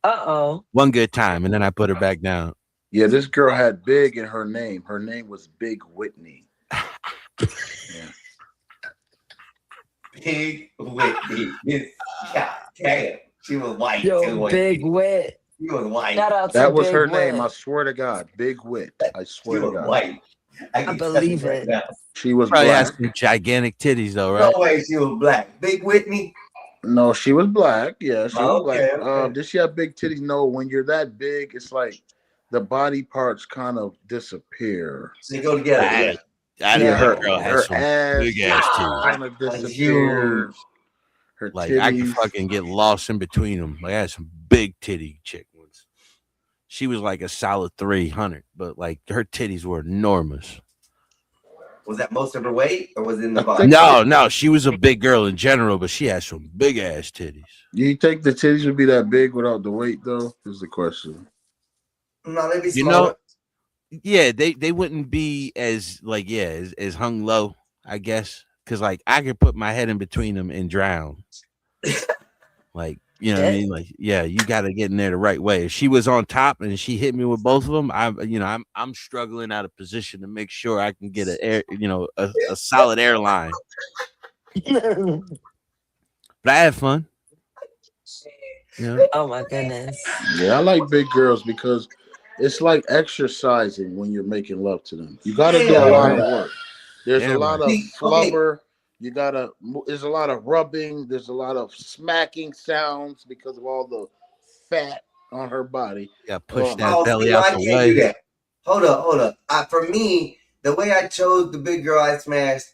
Uh-oh.
one good time, and then I put her back down.
Yeah, this girl had big in her name. Her name was Big Whitney. Yeah.
Big Whitney. God damn. She was white too.
Yo,
wasn't
Big
she?
Wit.
She was white.
Shout out to
That was
Big
her name. I
Wit.
swear to God, Big Wit. I
She
swear to
was
God.
white.
I
can tell
believe
you right
it.
now.
She was
Probably
black.
has some gigantic titties though,
No
right?
way she was black. Big Whitney.
No, she was black. Yeah, she was
Okay,
black.
okay.
Did she have big titties? No. When you're that big, it's like the body parts kind of disappear.
They go together.
I,
Yeah.
I
Yeah,
know
her,
that girl
her
has some
ass
big ass titties.
kind of disappears. Her
Like I could
titties.
fucking get lost in between them. Like I had some big titty chick ones. She was like a solid 300, but like her titties were enormous.
Was that most of her weight, or was it in the body?
No, she was a big girl in general, but she has some big ass titties.
Do you think the titties would be that big without the weight, though? Is the question.
No, they'd be
You
smaller.
know, yeah, they wouldn't be as like as hung low, I guess, because like I could put my head in between them and drown. Like, you know what I mean? Like, yeah, you got to get in there the right way. If she was on top and she hit me with both of them, I'm struggling out of position to make sure I can get a solid airline. But I had fun. Yeah.
Oh my goodness.
Yeah, I like big girls because it's like exercising when you're making love to them. You got to do a lot of work. There's a lot of flubber. There's a lot of rubbing. There's a lot of smacking sounds because of all the fat on her body.
Yeah, push that belly out the
can't
way.
do that. Hold up. For me, the way I chose the big girl I smashed,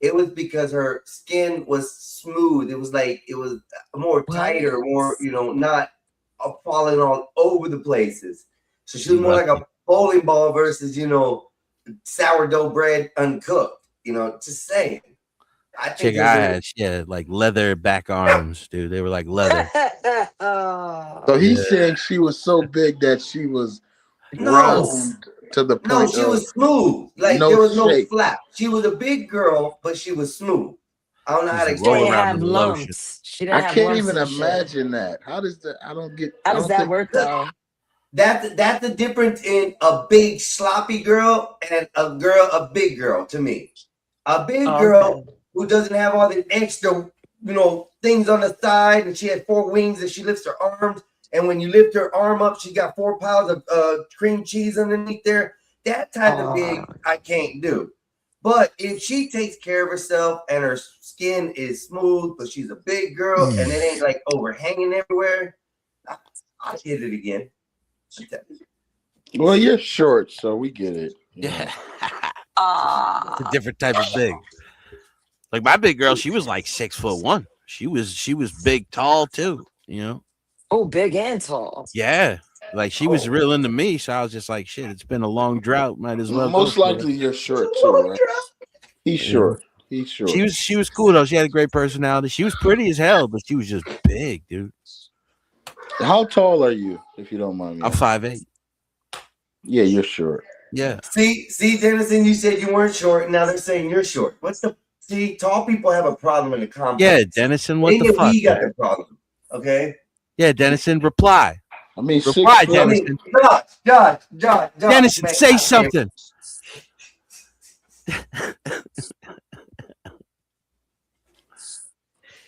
it was because her skin was smooth. It was more tighter, more, not falling all over the places. So she was more like a bowling ball versus, sourdough bread uncooked. Just saying.
Chick I had, she had like leather back arms, dude. They were like leather.
So he's saying she was so big that she was round to the point.
No, she was smooth. Like there was no flap. She was a big girl, but she was smooth. I don't know how to explain it.
I
can't even imagine that. How does that? I don't get.
How does that work though?
That's the difference in a big sloppy girl and a big girl to me. A big girl who doesn't have all the extra, things on the side, and she had 4 wings and she lifts her arms. And when you lift her arm up, she got 4 pounds of cream cheese underneath there. That type of big, I can't do. But if she takes care of herself and her skin is smooth, but she's a big girl and it ain't like overhanging everywhere, I'll hit it again.
Well, you're short, so we get it.
Yeah. It's a different type of big. Like my big girl, she was like 6'1". She was big, tall too.
Oh, big and tall.
Yeah, like she was real into me, so I was just like, shit. It's been a long drought. Might as well.
Most likely, you're short too. Right? He's short. He's short.
She was cool though. She had a great personality. She was pretty as hell, but she was just big, dude.
How tall are you, if you don't mind me?
I'm 5'8".
Yeah, you're short.
Yeah.
See, Dennison, you said you weren't short. Now they're saying you're short. See, tall people have a problem in the complex.
Yeah, Dennison, what the fuck?
We got the problem. Okay.
Yeah, Dennison, reply.
I mean,
reply, Dennison.
Josh.
Dennison, say something.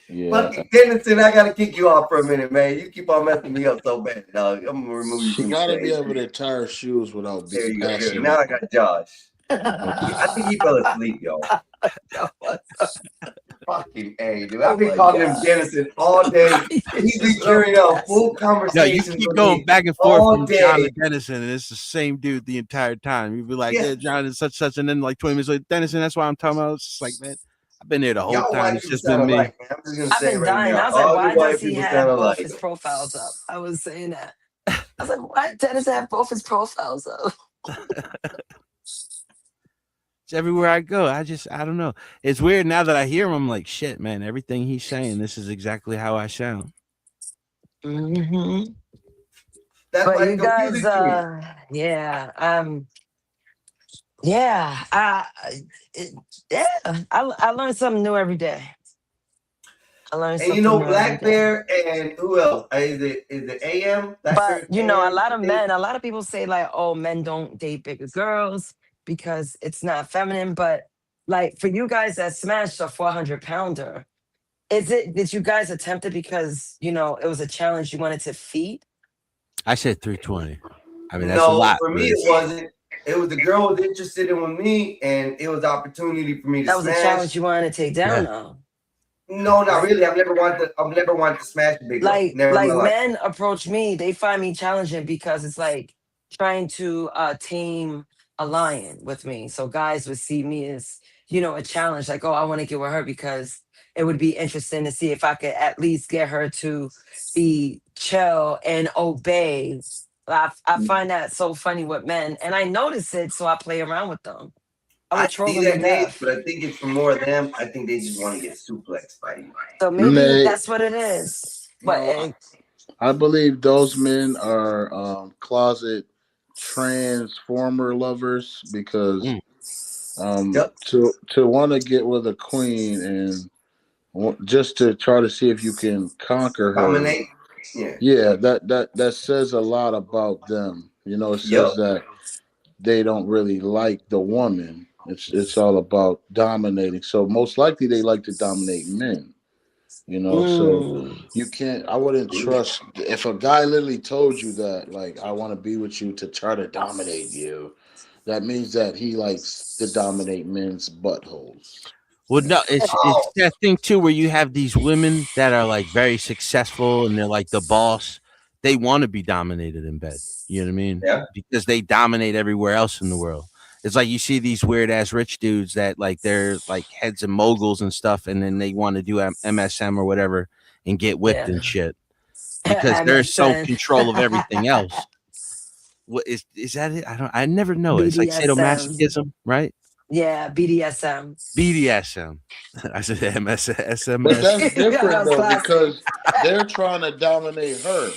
Yeah.
Fucking Dennison, I gotta kick you off for a minute, man. You keep on messing me up so bad, dog. I'm gonna remove you.
She gotta be able to tie her shoes without being passionate.
Now I got Josh. I think he fell asleep, y'all. Fucking A, dude. I've been calling him Dennison all day. He's been carrying out full conversations.
No, you keep going back and forth from John to Dennison, and it's the same dude the entire time. You'd be like, yeah, John is such, and then like 20 minutes later, Dennison, that's why I'm talking about. It's just like, man, I've been there the whole time. It's just been me.
I've
been dying. I was like, why does he have both his profiles up? I was saying that. I was like, why did Dennison have both his profiles up?
It's everywhere I go. I don't know. It's weird now that I hear him. I'm like, shit, man. Everything he's saying, this is exactly how I sound.
Mm-hmm.
That's
but you guys, I learn something new every day. I learned something new
Black Bear and who else? Is it AM?
But a lot of people say like, oh, men don't date bigger girls because it's not feminine. But like for you guys that smashed a 400-pounder, did you guys attempt it because it was a challenge you wanted to feed?
I said 320. I mean, that's a lot.
For me, it wasn't. It was the girl was interested in with me, and it was opportunity for me to
That was
smash.
a challenge you wanted to take down, though.
No, not really. I've never wanted to smash the big girl.
Like men approach me, they find me challenging because it's like trying to tame a lion with me. So guys would see me as, a challenge, like, oh, I want to get with her because it would be interesting to see if I could at least get her to be chill and obey. I find that so funny with men, and I notice it, so I play around with them. want
I
to troll
see
them to
that, Nate,
death.
but I think it's for more of them. I think they just want to get suplexed by you.
So maybe
Nate,
that's what it is. But
no, I believe those men are closet transformer lovers because to want to get with a queen and just to try to see if you can conquer her.
Dominate.
Yeah, that says a lot about them. You know, it says that they don't really like the woman. It's all about dominating. So most likely they like to dominate men. You know, so you can't. I wouldn't trust if a guy literally told you that, like, I want to be with you to try to dominate you. That means that he likes to dominate men's buttholes.
Well, no, it's that thing too where you have these women that are like very successful and they're like the boss. They want to be dominated in bed. You know what I mean?
Yeah.
Because they dominate everywhere else in the world. It's like you see these weird ass rich dudes that like they're like heads of moguls and stuff, and then they want to do MSM or whatever and get whipped and shit because they're so
MSN.
control of everything else. What is that? It? I never know. It's like sadomasochism, right?
Yeah, BDSM.
BDSM. I said SMS.
But that's different though because they're trying to dominate her.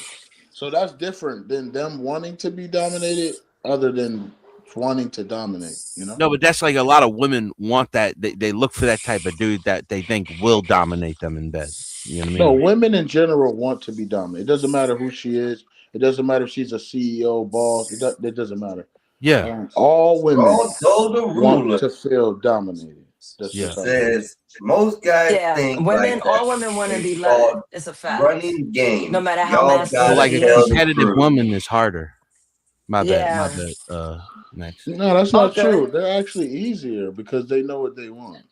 So that's different than them wanting to be dominated, other than wanting to dominate. You know?
No, but that's like a lot of women want that. They look for that type of dude that they think will dominate them in bed. You know what I mean?
No, women in general want to be dominated. It doesn't matter who she is. It doesn't matter if she's a CEO, boss. It doesn't matter.
Yeah.
All women want
ruler.
to feel dominated. That's
Yeah.
just how it
Says most guys think
women,
like
all
that.
women want to be
It's
led.
called
It's a fact.
running game.
No matter how
Y'all
masculine
gotta
So like
she
a
tell
is.
the
competitive
truth.
woman is harder. My
Yeah.
bad. Max.
No, that's not
Okay.
true. They're actually easier because they know what they want.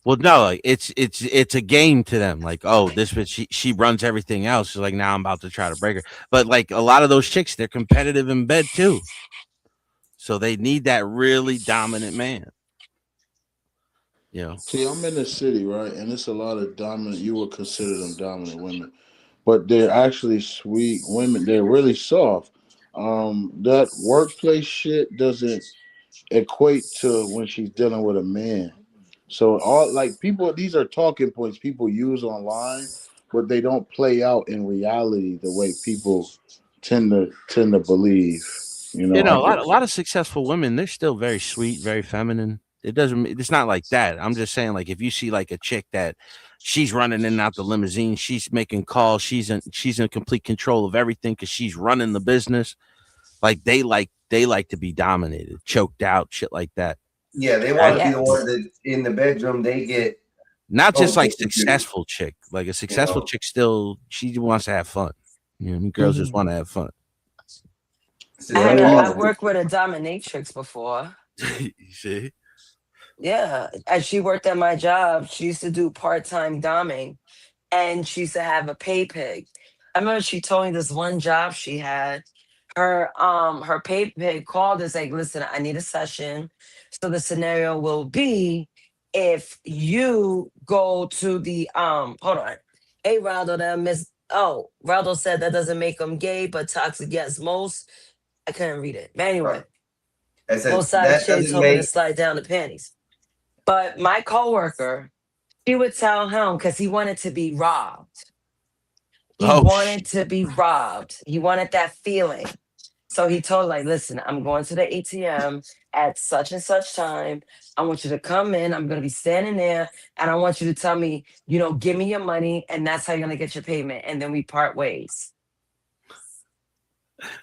Well, no, like it's a game to them. Like, oh, this bitch, she runs everything else. She's like, now I'm about to try to break her. But like a lot of those chicks, they're competitive in bed too. So they need that really dominant man. You know.
See, I'm in the city, right? And it's a lot of dominant, you would consider them dominant women, but they're actually sweet women. They're really soft. That workplace shit doesn't equate to when she's dealing with a man. So all like people, these are talking points people use online, but they don't play out in reality the way people tend to believe. You know,
You know, a lot of successful women, they're still very sweet, very feminine. It's not like that. I'm just saying, like, if you see like a chick that she's running in and out the limousine, she's making calls, she's in complete control of everything because she's running the business. Like they like to be dominated, choked out, shit like that.
Yeah, they want to be the one that in the bedroom they get
Not just like
confident.
successful chick, like a successful chick still she wants to have fun. You know, girls just want to have fun.
I worked with a dominatrix before.
You see?
Yeah, as she worked at my job, she used to do part-time doming, and she used to have a pay pig. I remember she told me this one job she had. Her pay pig called and said, "Listen, I need a session. So the scenario will be if you go to the hold on, hey Raldo, that miss. Oh, Raldo said that doesn't make them gay, but toxic yes most. I couldn't read it, but anyway."
I said,
Both sides
that
shade
doesn't
told me to
make
slide down the panties. But my coworker, she would tell him because he wanted to be robbed. He wanted to be robbed. He wanted that feeling. So he told her, like, listen, I'm going to the ATM at such and such time. I want you to come in. I'm going to be standing there. And I want you to tell me, give me your money. And that's how you're going to get your payment. And then we part ways.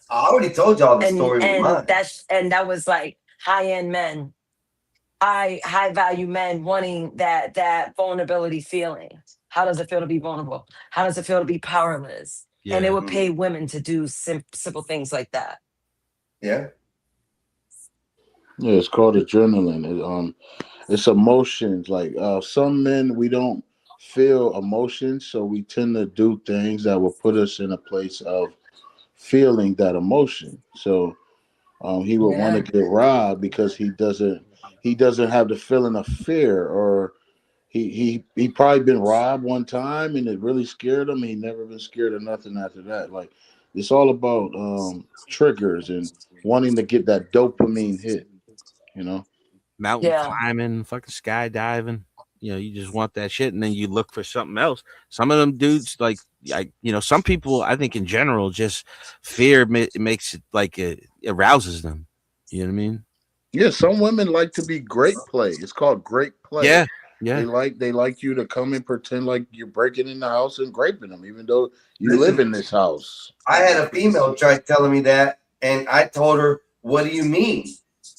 I already told y'all the story with mine.
That was like high-end men, high value men wanting that vulnerability feeling. How does it feel to be vulnerable? How does it feel to be powerless?
Yeah.
And they would pay women to do simple things like that.
Yeah.
Yeah, it's called adrenaline. It's emotions. Like some men, we don't feel emotions, so we tend to do things that will put us in a place of feeling that emotion. So he would want to get robbed because he doesn't have the feeling of fear, or he probably been robbed one time and it really scared him. He never been scared of nothing after that. Like it's all about triggers and wanting to get that dopamine hit, you know.
mountain
Yeah.
climbing, fucking skydiving. You just want that shit, and then you look for something else. Some of them dudes, like, some people, I think in general, just fear makes it like it arouses them. You know what I mean?
Yeah, some women like to be great play. It's called great play.
Yeah.
They like you to come and pretend like you're breaking in the house and raping them, even though you live in this house.
I had a female try telling me that, and I told her, "What do you mean?"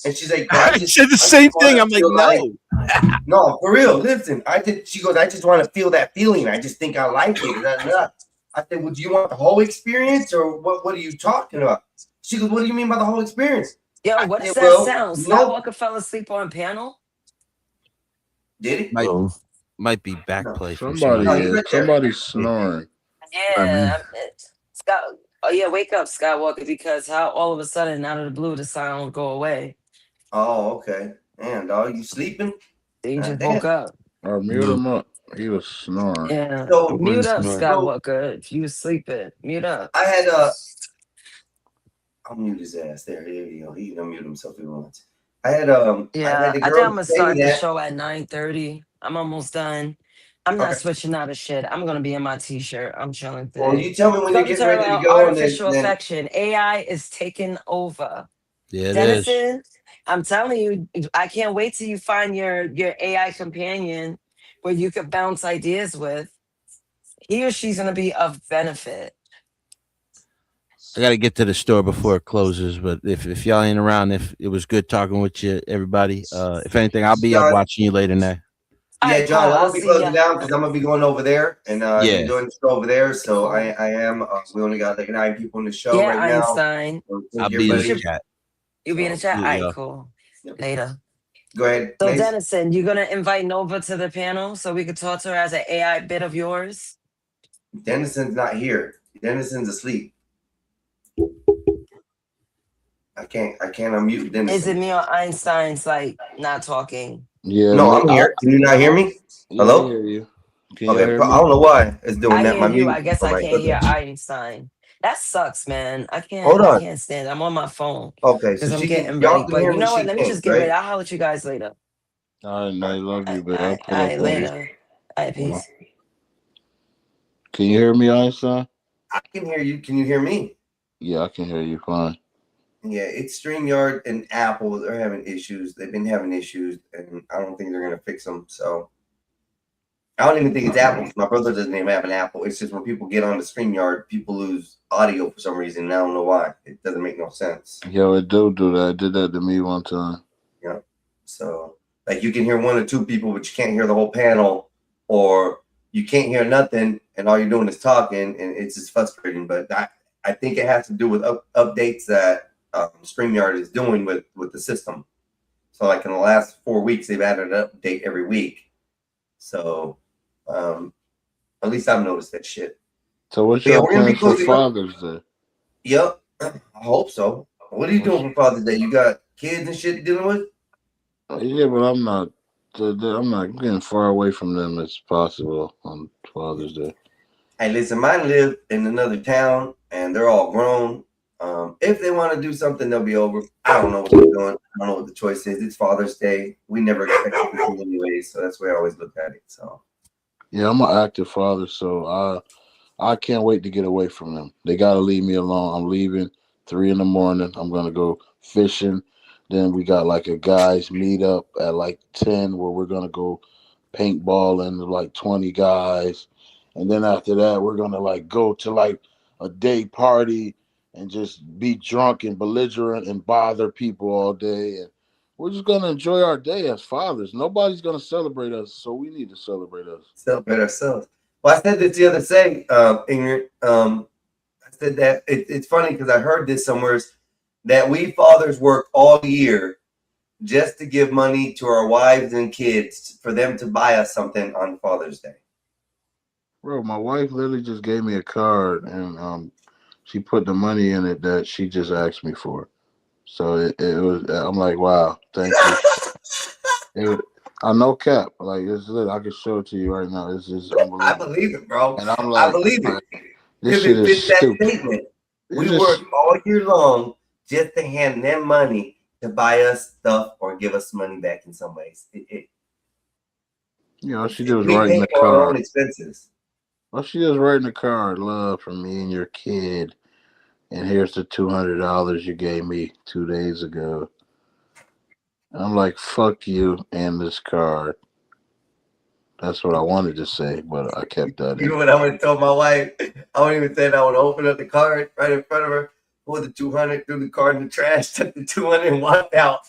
And she's like,
I said the same thing. I'm like, no.
No, for real. Listen, she goes, I just want to feel that feeling. I just think I like it. I said, well, do you want the whole experience, or what are you talking about? She goes, what do you mean by the whole experience?
Yo, what does that sound? Skywalker fell asleep on panel?
Did it?
Might be backplay.
Somebody's snoring.
Yeah. Oh, yeah, wake up, Skywalker, because how all of a sudden, out of the blue, the sound will go away.
Oh, okay. Man, dog, you sleeping?
He just woke up.
Mute him up. He was snoring.
Yeah.
So,
Mute up, Skywalker. If you was sleeping, mute up.
I had I'll mute his ass. There you go. He can unmute himself if he wants. I had
I think I'm gonna start the show at 9:30. I'm almost done. I'm not switching out of shit. I'm gonna be in my t-shirt. I'm chilling.
Well, you tell me when you get ready to go.
Artificial affection. AI is taking over.
Yeah, it
Dennison, I'm telling you, I can't wait till you find your AI companion where you could bounce ideas with. He or she's gonna be of benefit.
I got to get to the store before it closes, but if y'all ain't around, if it was good talking with you, everybody. If anything, I'll be up watching you later now.
Yeah, John, I'm gonna be closing down because I'm gonna be going over there and doing the show over there. So I am. We only got like 9 people in the show right
Einstein.
now.
I'll be in the chat.
You'll be in the chat. All right, cool. Later.
Go ahead.
So Dennison, you're gonna invite Nova to the panel so we could talk to her as an AI bit of yours.
Dennison's not here. Dennison's asleep. I can't unmute Dennison.
Is it me or Einstein's like not talking?
Yeah.
No, I'm here. Can you not hear me? Hello?
I hear you.
Okay, I don't know why it's doing that.
I hear you. I guess I can't hear Einstein. That sucks, man. I can't.
Hold on.
I can't stand it. I'm on my phone.
Okay,
because
so
I'm
she
getting
y'all
ready.
can
But
hear
you
me,
know what?
she
Let me
can't,
just get
right?
ready. I'll holler at you guys later.
I love you, but
All right, later. All right, peace.
Can you hear me, Einstein?
I can hear you. Can you hear me?
Yeah, I can hear you fine.
Yeah, it's StreamYard and Apple. They're having issues. They've been having issues, and I don't think they're gonna fix them. So I don't even think it's Apple. My brother doesn't even have an Apple. It's just when people get on the StreamYard, people lose audio for some reason. And I don't know why. It doesn't make no sense.
Yo, it do that. It did that to me one time.
Yeah. So like you can hear 1 or 2 people, but you can't hear the whole panel, or you can't hear nothing, and all you're doing is talking, and it's just frustrating. But I think it has to do with updates that StreamYard is doing with the system. So like in the last 4 weeks, they've added an update every week. So at least I've noticed that shit.
So what's your plan for Father's Day?
Yep, I hope so. What are you doing for Father's Day? You got kids and shit dealing with?
Yeah, but I'm not getting far away from them as possible on Father's Day.
Hey, listen, mine live in another town, and they're all grown. If they want to do something, they'll be over. I don't know what they're doing. I don't know what the choice is. It's Father's Day. We never expect anything anyway, so that's the way I always look at it. So
yeah, I'm an active father, so I can't wait to get away from them. They gotta leave me alone. I'm leaving 3 a.m. I'm gonna go fishing. Then we got like a guys meetup at like 10 where we're gonna go paintballing, like 20 guys. And then after that, we're gonna like go to like a day party and just be drunk and belligerent and bother people all day. And we're just gonna enjoy our day as fathers. Nobody's gonna celebrate us, so we need to celebrate us.
Celebrate ourselves. Well, I said this the other day, Ingrid. I said that it's funny because I heard this somewhere that we fathers work all year just to give money to our wives and kids for them to buy us something on Father's Day.
Bro, my wife literally just gave me a card and she put the money in it that she just asked me for. So it was. I'm like, wow, thank you. I know cap. Like it's lit. I can show it to you right now. This is unbelievable.
I believe it, bro.
And I'm like,
I believe it.
This
Because
shit
it
is
fits that
stupid.
statement. We work all year long just to hand them money to buy us stuff or give us money back in some ways.
You know, she just
We
writing
pay
the
for our own
card.
expenses.
Well, she just writing the card, love from me and your kid. And here's the $200 you gave me 2 days ago. I'm like, fuck you and this card. That's what I wanted to say, but I kept that
You know
in.
what I would have told my wife? I wouldn't even say that. I would open up the card right in front of her, pull the 200, threw the card in the trash, took the 200 and walked out.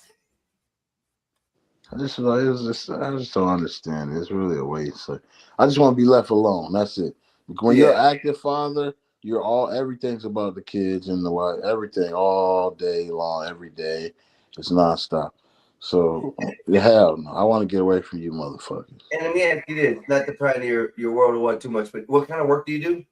I just don't understand. It's really a waste. Like, I just want to be left alone. That's it. When you're an active father, everything's about the kids and the wife, everything all day long, every day. It's nonstop. So hell no. I want to get away from you motherfuckers.
And let me ask you this, not to pry into your world or what too much, but what kind of work do you do?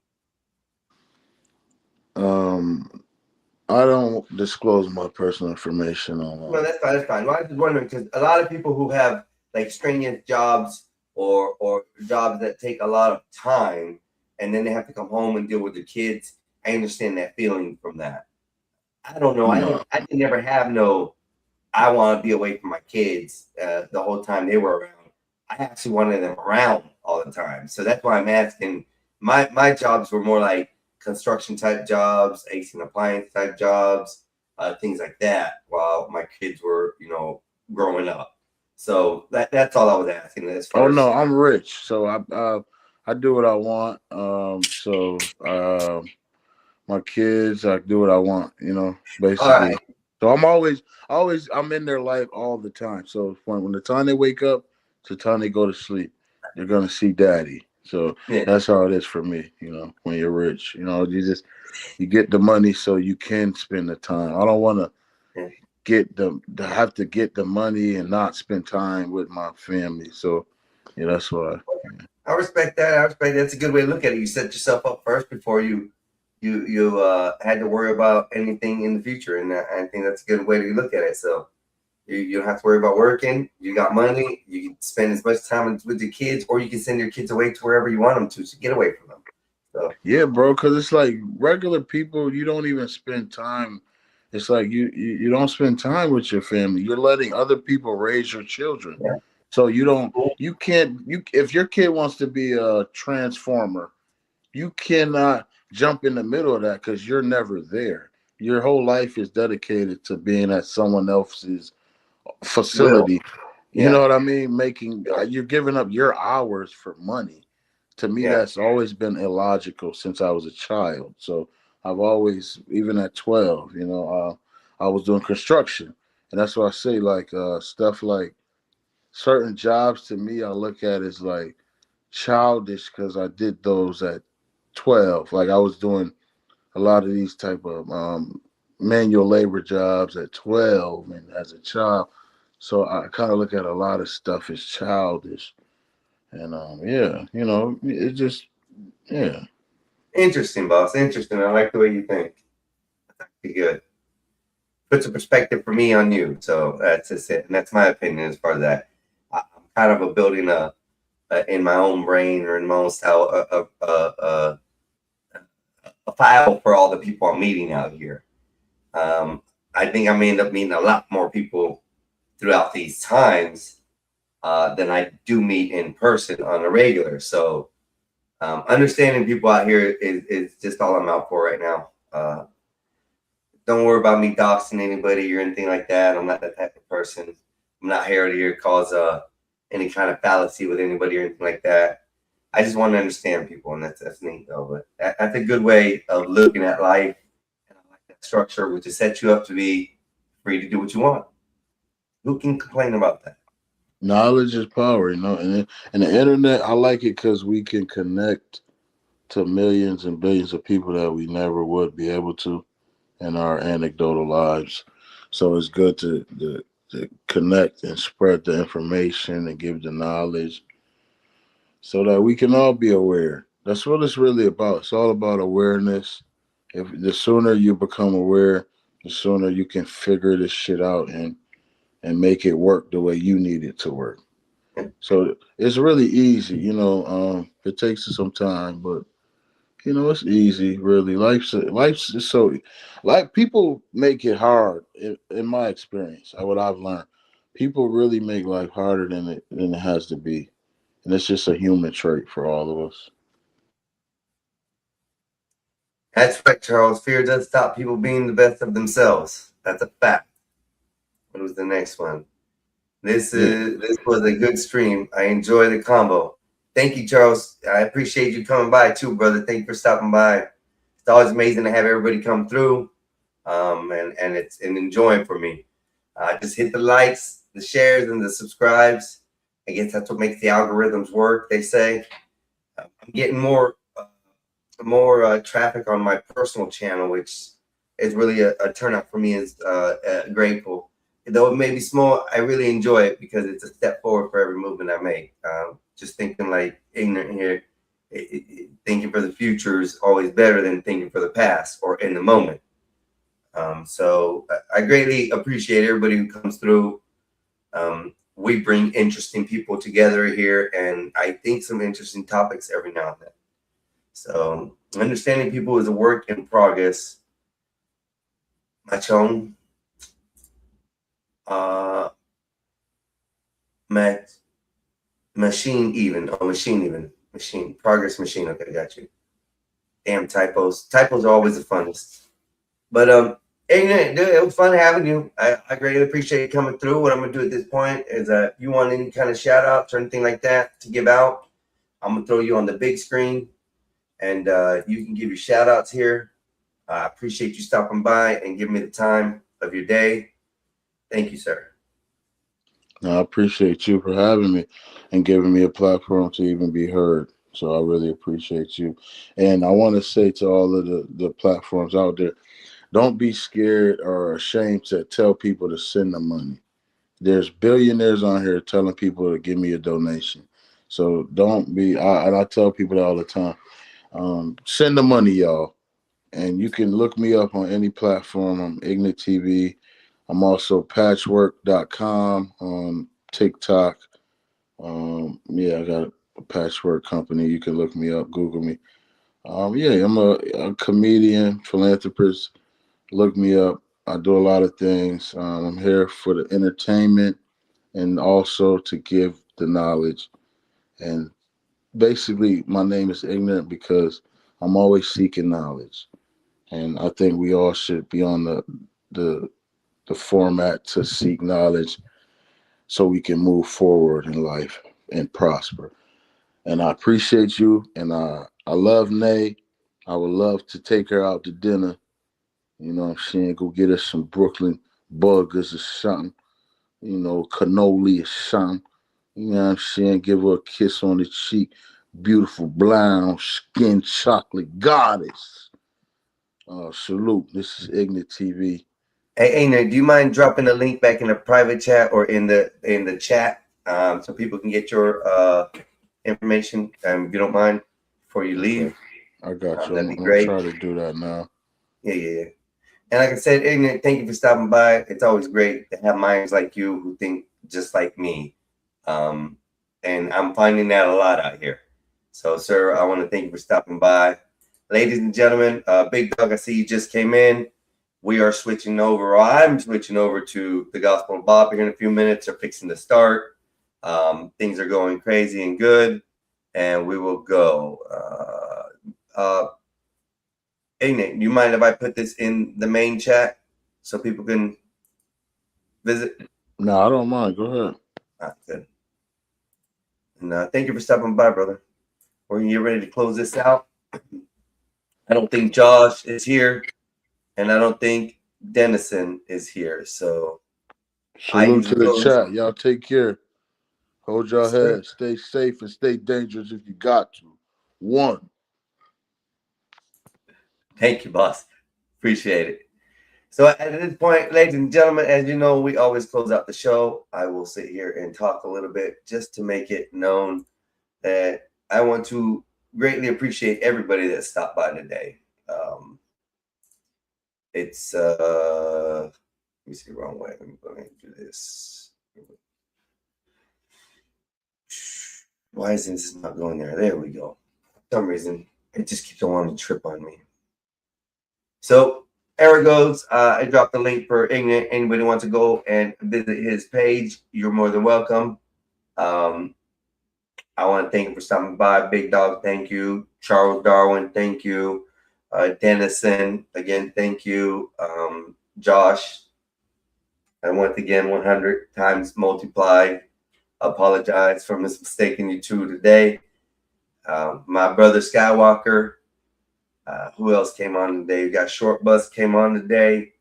I don't disclose my personal information online.
No, that's fine. That's fine. Well, I was just wondering because a lot of people who have like strenuous jobs or jobs that take a lot of time, and then they have to come home and deal with their kids. I understand that feeling from that. I don't know. I didn't never have no. I want to be away from my kids the whole time they were around. I actually wanted them around all the time, so that's why I'm asking. My jobs were more like construction type jobs, AC and appliance type jobs, things like that, while my kids were, growing up. So that's all I was asking.
Oh no, I'm rich, so I do what I want. My kids, I do what I want, basically.
Right.
So I'm in their life all the time. So when the time they wake up to the time they go to sleep, they're gonna see daddy. So that's how it is for me, when you're rich. You get the money so you can spend the time. I don't want to have to get the money and not spend time with my family. So that's why.
I respect that. I respect that's a good way to look at it. You set yourself up first before you had to worry about anything in the future, and I think that's a good way to look at it. So you don't have to worry about working. You got money. You can spend as much time with your kids, or you can send your kids away to wherever you want them to get away from them. So
yeah, bro, because it's like regular people, you don't even spend time. It's like you don't spend time with your family. You're letting other people raise your children.
Yeah.
So if your kid wants to be a transformer, you cannot jump in the middle of that because you're never there. Your whole life is dedicated to being at someone else's facility. You know what I mean? You're giving up your hours for money. To me, that's always been illogical since I was a child. So I've always, even at 12, I was doing construction. And that's why I say stuff like certain jobs to me, I look at as like childish because I did those at 12. Like I was doing a lot of these type of manual labor jobs at 12 and as a child. So I kind of look at a lot of stuff as childish. And it just,
interesting, boss. Interesting. I like the way you think. That's actually good. Puts a perspective for me on you. So that's just it. And that's my opinion as far as that. I'm kind of building in my own brain or in my own style a file for all the people I'm meeting out here. I think I may end up meeting a lot more people throughout these times than I do meet in person on a regular. So understanding people out here is just all I'm out for right now. Don't worry about me doxing anybody or anything like that. I'm not that type of person. I'm not here to cause any kind of fallacy with anybody or anything like that. I just want to understand people, and that's neat though. But that's a good way of looking at life. And I like that structure, which is set you up to be free to do what you want. Who can complain about that?
Knowledge is power, and the internet, I like it because we can connect to millions and billions of people that we never would be able to in our anecdotal lives. So it's good to connect and spread the information and give the knowledge so that we can all be aware. That's what it's really about. It's all about awareness. If the sooner you become aware, the sooner you can figure this shit out and make it work the way you need it to work. So it's really easy, it takes some time, but You know, it's easy, really. Life's just so like people make it hard. In my experience, what I've learned, people really make life harder than it has to be, and it's just a human trait for all of us.
That's right, Charles. Fear does stop people being the best of themselves. That's a fact. What was the next one? This was a good stream. I enjoy the combo. Thank you, Charles. I appreciate you coming by too, brother. Thank you for stopping by. It's always amazing to have everybody come through, and it's an enjoying for me. Just hit the likes, the shares, and the subscribes. I guess that's what makes the algorithms work, they say. I'm getting more traffic on my personal channel, which is really a turnout for me. Is grateful. Though it may be small, I really enjoy it because it's a step forward for every movement I make. Just thinking like ignorant here, thinking for the future is always better than thinking for the past or in the moment. So I greatly appreciate everybody who comes through. We bring interesting people together here, and I think some interesting topics every now and then. So understanding people is a work in progress. Machon. Machine progress machine. Okay, got you. Damn typos. Typos are always the funnest. But hey, dude, it was fun having you. I greatly appreciate you coming through. What I'm gonna do at this point is you want any kind of shout outs or anything like that to give out, I'm gonna throw you on the big screen and you can give your shout outs here. I appreciate you stopping by and giving me the time of your day. Thank you, sir.
I appreciate you for having me and giving me a platform to even be heard. So I really appreciate you. And I want to say to all of the platforms out there, don't be scared or ashamed to tell people to send them money. There's billionaires on here telling people to give me a donation. So don't be, and I tell people that all the time. Send the money, y'all. And you can look me up on any platform. I'm Ignat TV. I'm also patchwork.com on TikTok. Yeah, I got a patchwork company. You can look me up, Google me. Yeah, I'm a comedian, philanthropist. Look me up. I do a lot of things. I'm here for the entertainment and also to give the knowledge. And basically, my name is Ignorant because I'm always seeking knowledge. And I think we all should be on the format to seek knowledge so we can move forward in life and prosper. And I appreciate you. And I love Nay. I would love to take her out to dinner. You know what I'm saying? Go get us some Brooklyn burgers or something. You know, cannoli or something. You know what I'm saying? Give her a kiss on the cheek. Beautiful, brown skin, chocolate goddess. Salute. This is Ignat TV.
Hey, Aina, do you mind dropping the link back in the private chat or in the chat so people can get your information, if you don't mind, before you leave?
I got you.
That'd be
I'm
great.
trying to do that now.
Yeah. And like I said, Ignat, thank you for stopping by. It's always great to have minds like you who think just like me. And I'm finding that a lot out here. So, sir, I want to thank you for stopping by. Ladies and gentlemen, Big Dog, I see you just came in. We are switching over, or I'm switching over to the Gospel of Bob here in a few minutes. They're fixing to start. Things are going crazy and good, and we will go. Ignat, do you mind if I put this in the main chat so people can visit?
No, I don't mind. Go ahead.
Good. And thank you for stopping by, brother. We're going to get ready to close this out. I don't think Josh is here, and I don't think Dennison is here. So,
salute to the chat. Y'all take care. Hold your head. Stay safe and stay dangerous if you got to. One.
Thank you, boss. Appreciate it. So at this point, ladies and gentlemen, as you know, we always close out the show. I will sit here and talk a little bit just to make it known that I want to greatly appreciate everybody that stopped by today. It's let me see the wrong way. Let me go ahead and do this. Why is this not going there? There we go. For some reason, it just keeps on wanting to trip on me. So there it goes. I dropped the link for Ignorant. Anybody wants to go and visit his page, you're more than welcome. I want to thank you for stopping by. Big Dog, thank you. Charles Darwin, thank you. Dennison, again, thank you. Josh, and once again, 100 times multiplied. Apologize for mistaking you two today. My brother Skywalker. Who else came on today? We got Short Bus came on today.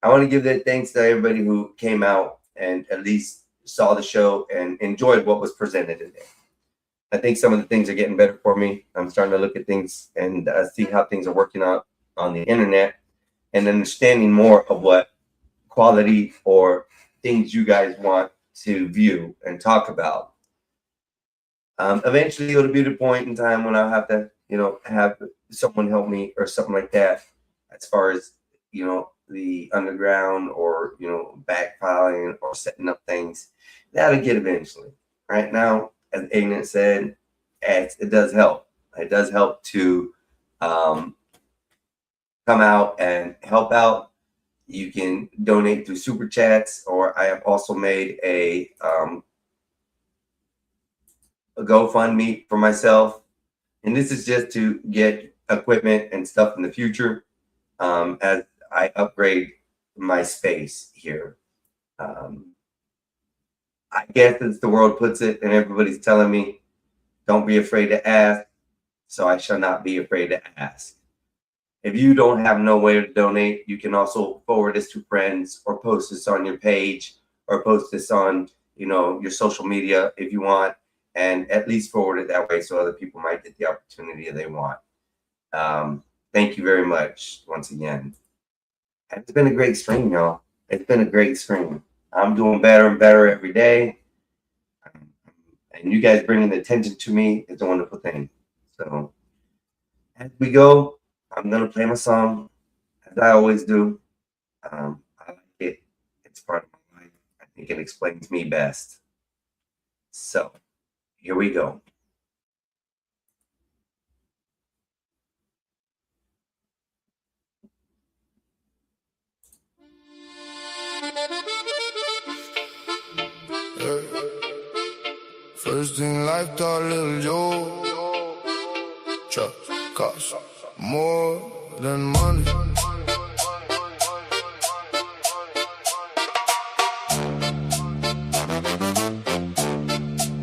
I want to give that thanks to everybody who came out and at least saw the show and enjoyed what was presented today. I think some of the things are getting better for me. I'm starting to look at things and see how things are working out on the internet and understanding more of what quality or things you guys want to view and talk about. Eventually, it'll be the point in time when I'll have to, have someone help me or something like that, as far as, the underground or, backfiling or setting up things. That'll get eventually. Right now, as Ignorant said, it does help. It does help to come out and help out. You can donate through super chats, or I have also made a GoFundMe for myself. And this is just to get equipment and stuff in the future as I upgrade my space here. I guess as the world puts it, and everybody's telling me, don't be afraid to ask, so I shall not be afraid to ask. If you don't have no way to donate, you can also forward this to friends or post this on your page or post this on, your social media if you want, and at least forward it that way so other people might get the opportunity they want. Thank you very much once again. It's been a great stream, y'all. It's been a great stream. I'm doing better and better every day. And you guys bringing the attention to me is a wonderful thing. So as we go, I'm going to play my song, as I always do. I like it. It's part of my life. I think it explains me best. So here we go.
First thing life taught little Joe, trust costs more than money.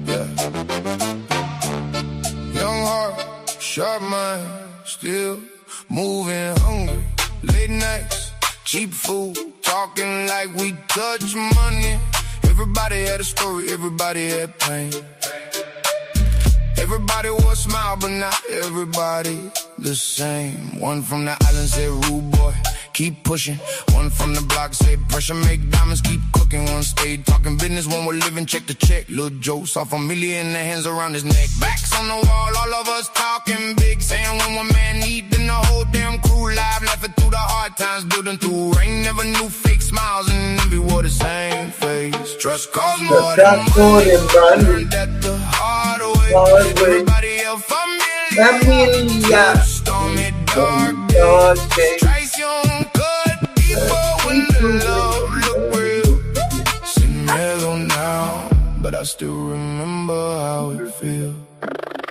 Yeah. Young heart, sharp mind, still moving hungry. Late nights, cheap food, talking like we touch money. Everybody had a story, everybody had pain. Everybody was smile, but not everybody the same. One from the island said, rude boy, keep pushing. One from the block said, pressure make diamonds keep cooking. One stayed talking business, one was living check to check. Little Joe saw familiar in the hands around his neck. Backs on the wall, all of us talking big, saying when one man need, then the whole damn crew live, laughing through the hard times, building through rain. Never knew fake smiles and envy wore the same face. Trust costs more than money. Learned that the hard way. Everybody else familiar. Stormy dark days. Trace young good people when the love look real. Sitting mellow now, but I still remember how it feels.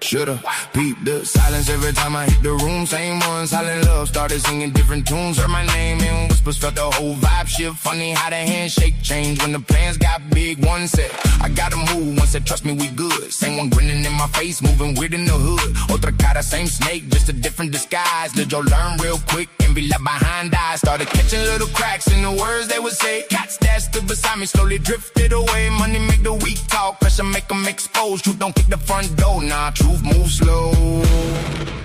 Should've peeped the silence every time I hit the room. Same one, silent love, started singing different tunes. Heard my name in whispers, felt the whole vibe shift. Funny how the handshake changed when the plans got big. One said, I gotta move. One said, trust me, we good. Same one grinning in my face, moving weird in the hood. Otra cara, same snake, just a different disguise. Did you learn real quick and be left behind eyes? Started catching little cracks in the words they would say. Cats that stood beside me slowly drifted away. Money make the weak talk, pressure make them expose. Truth don't kick the front door, nah, truth move slow.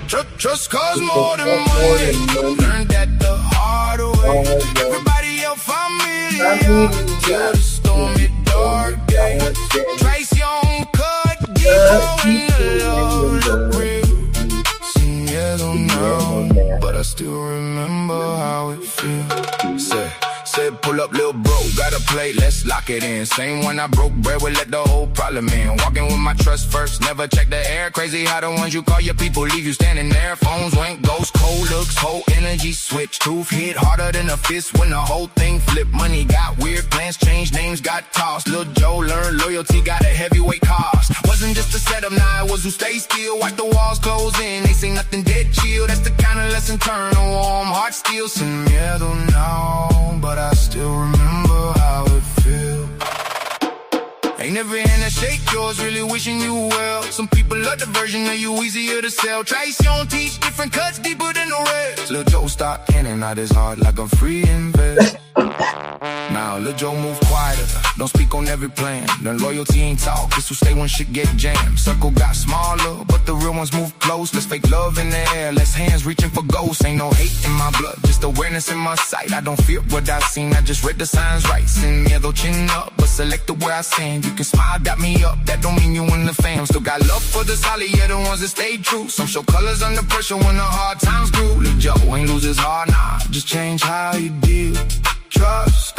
Trust cause more than money. Learned that the hard way. Everybody else familiar. Till the stormy dark days. Trace young cut, deep in the love look real. Seen yellow now, but I still remember how it feels. Said pull up, little bro. got a plate, let's lock it in. Same when I broke bread, we let the whole problem in. Walking with my trust first, never check the air. Crazy how the ones you call your people leave you standing there. Phones went ghost, cold looks, whole energy switch. Truth hit harder than a fist when the whole thing flipped. Money got weird, plans changed, names got tossed. Lil' Joe learned loyalty got a heavyweight cost. Wasn't just a setup, nah, it was who stay still. Watch the walls close in, they say nothing dead chill. That's the kind of lesson turn a warm heart steel. Sin miedo now, but I still remember how it feels. Ain't every hand that shake yours, really wishing you well. Some people love the version of you, easier to sell. Traición teach different cuts deeper than the rest. Lil' Joe stop canning out his heart like a free invest. Now Lil' Joe move quieter, don't speak on every plan. Learn loyalty ain't talk, this will stay when shit get jammed. Circle got smaller, but the real ones move close. Let's fake love in the air, less hands reaching for ghosts. Ain't no hate in my blood, just awareness in my sight. I don't fear what I've seen, I just read the signs right. Sin miedo chin up, but selected where I stand. You can smile, got me up, that don't mean you in the fam. Still got love for the solid, yeah, the ones that stay true. Some show colors under pressure when the hard times grew. Lil' Joe ain't lose his heart, nah, just change how you deal. Trust,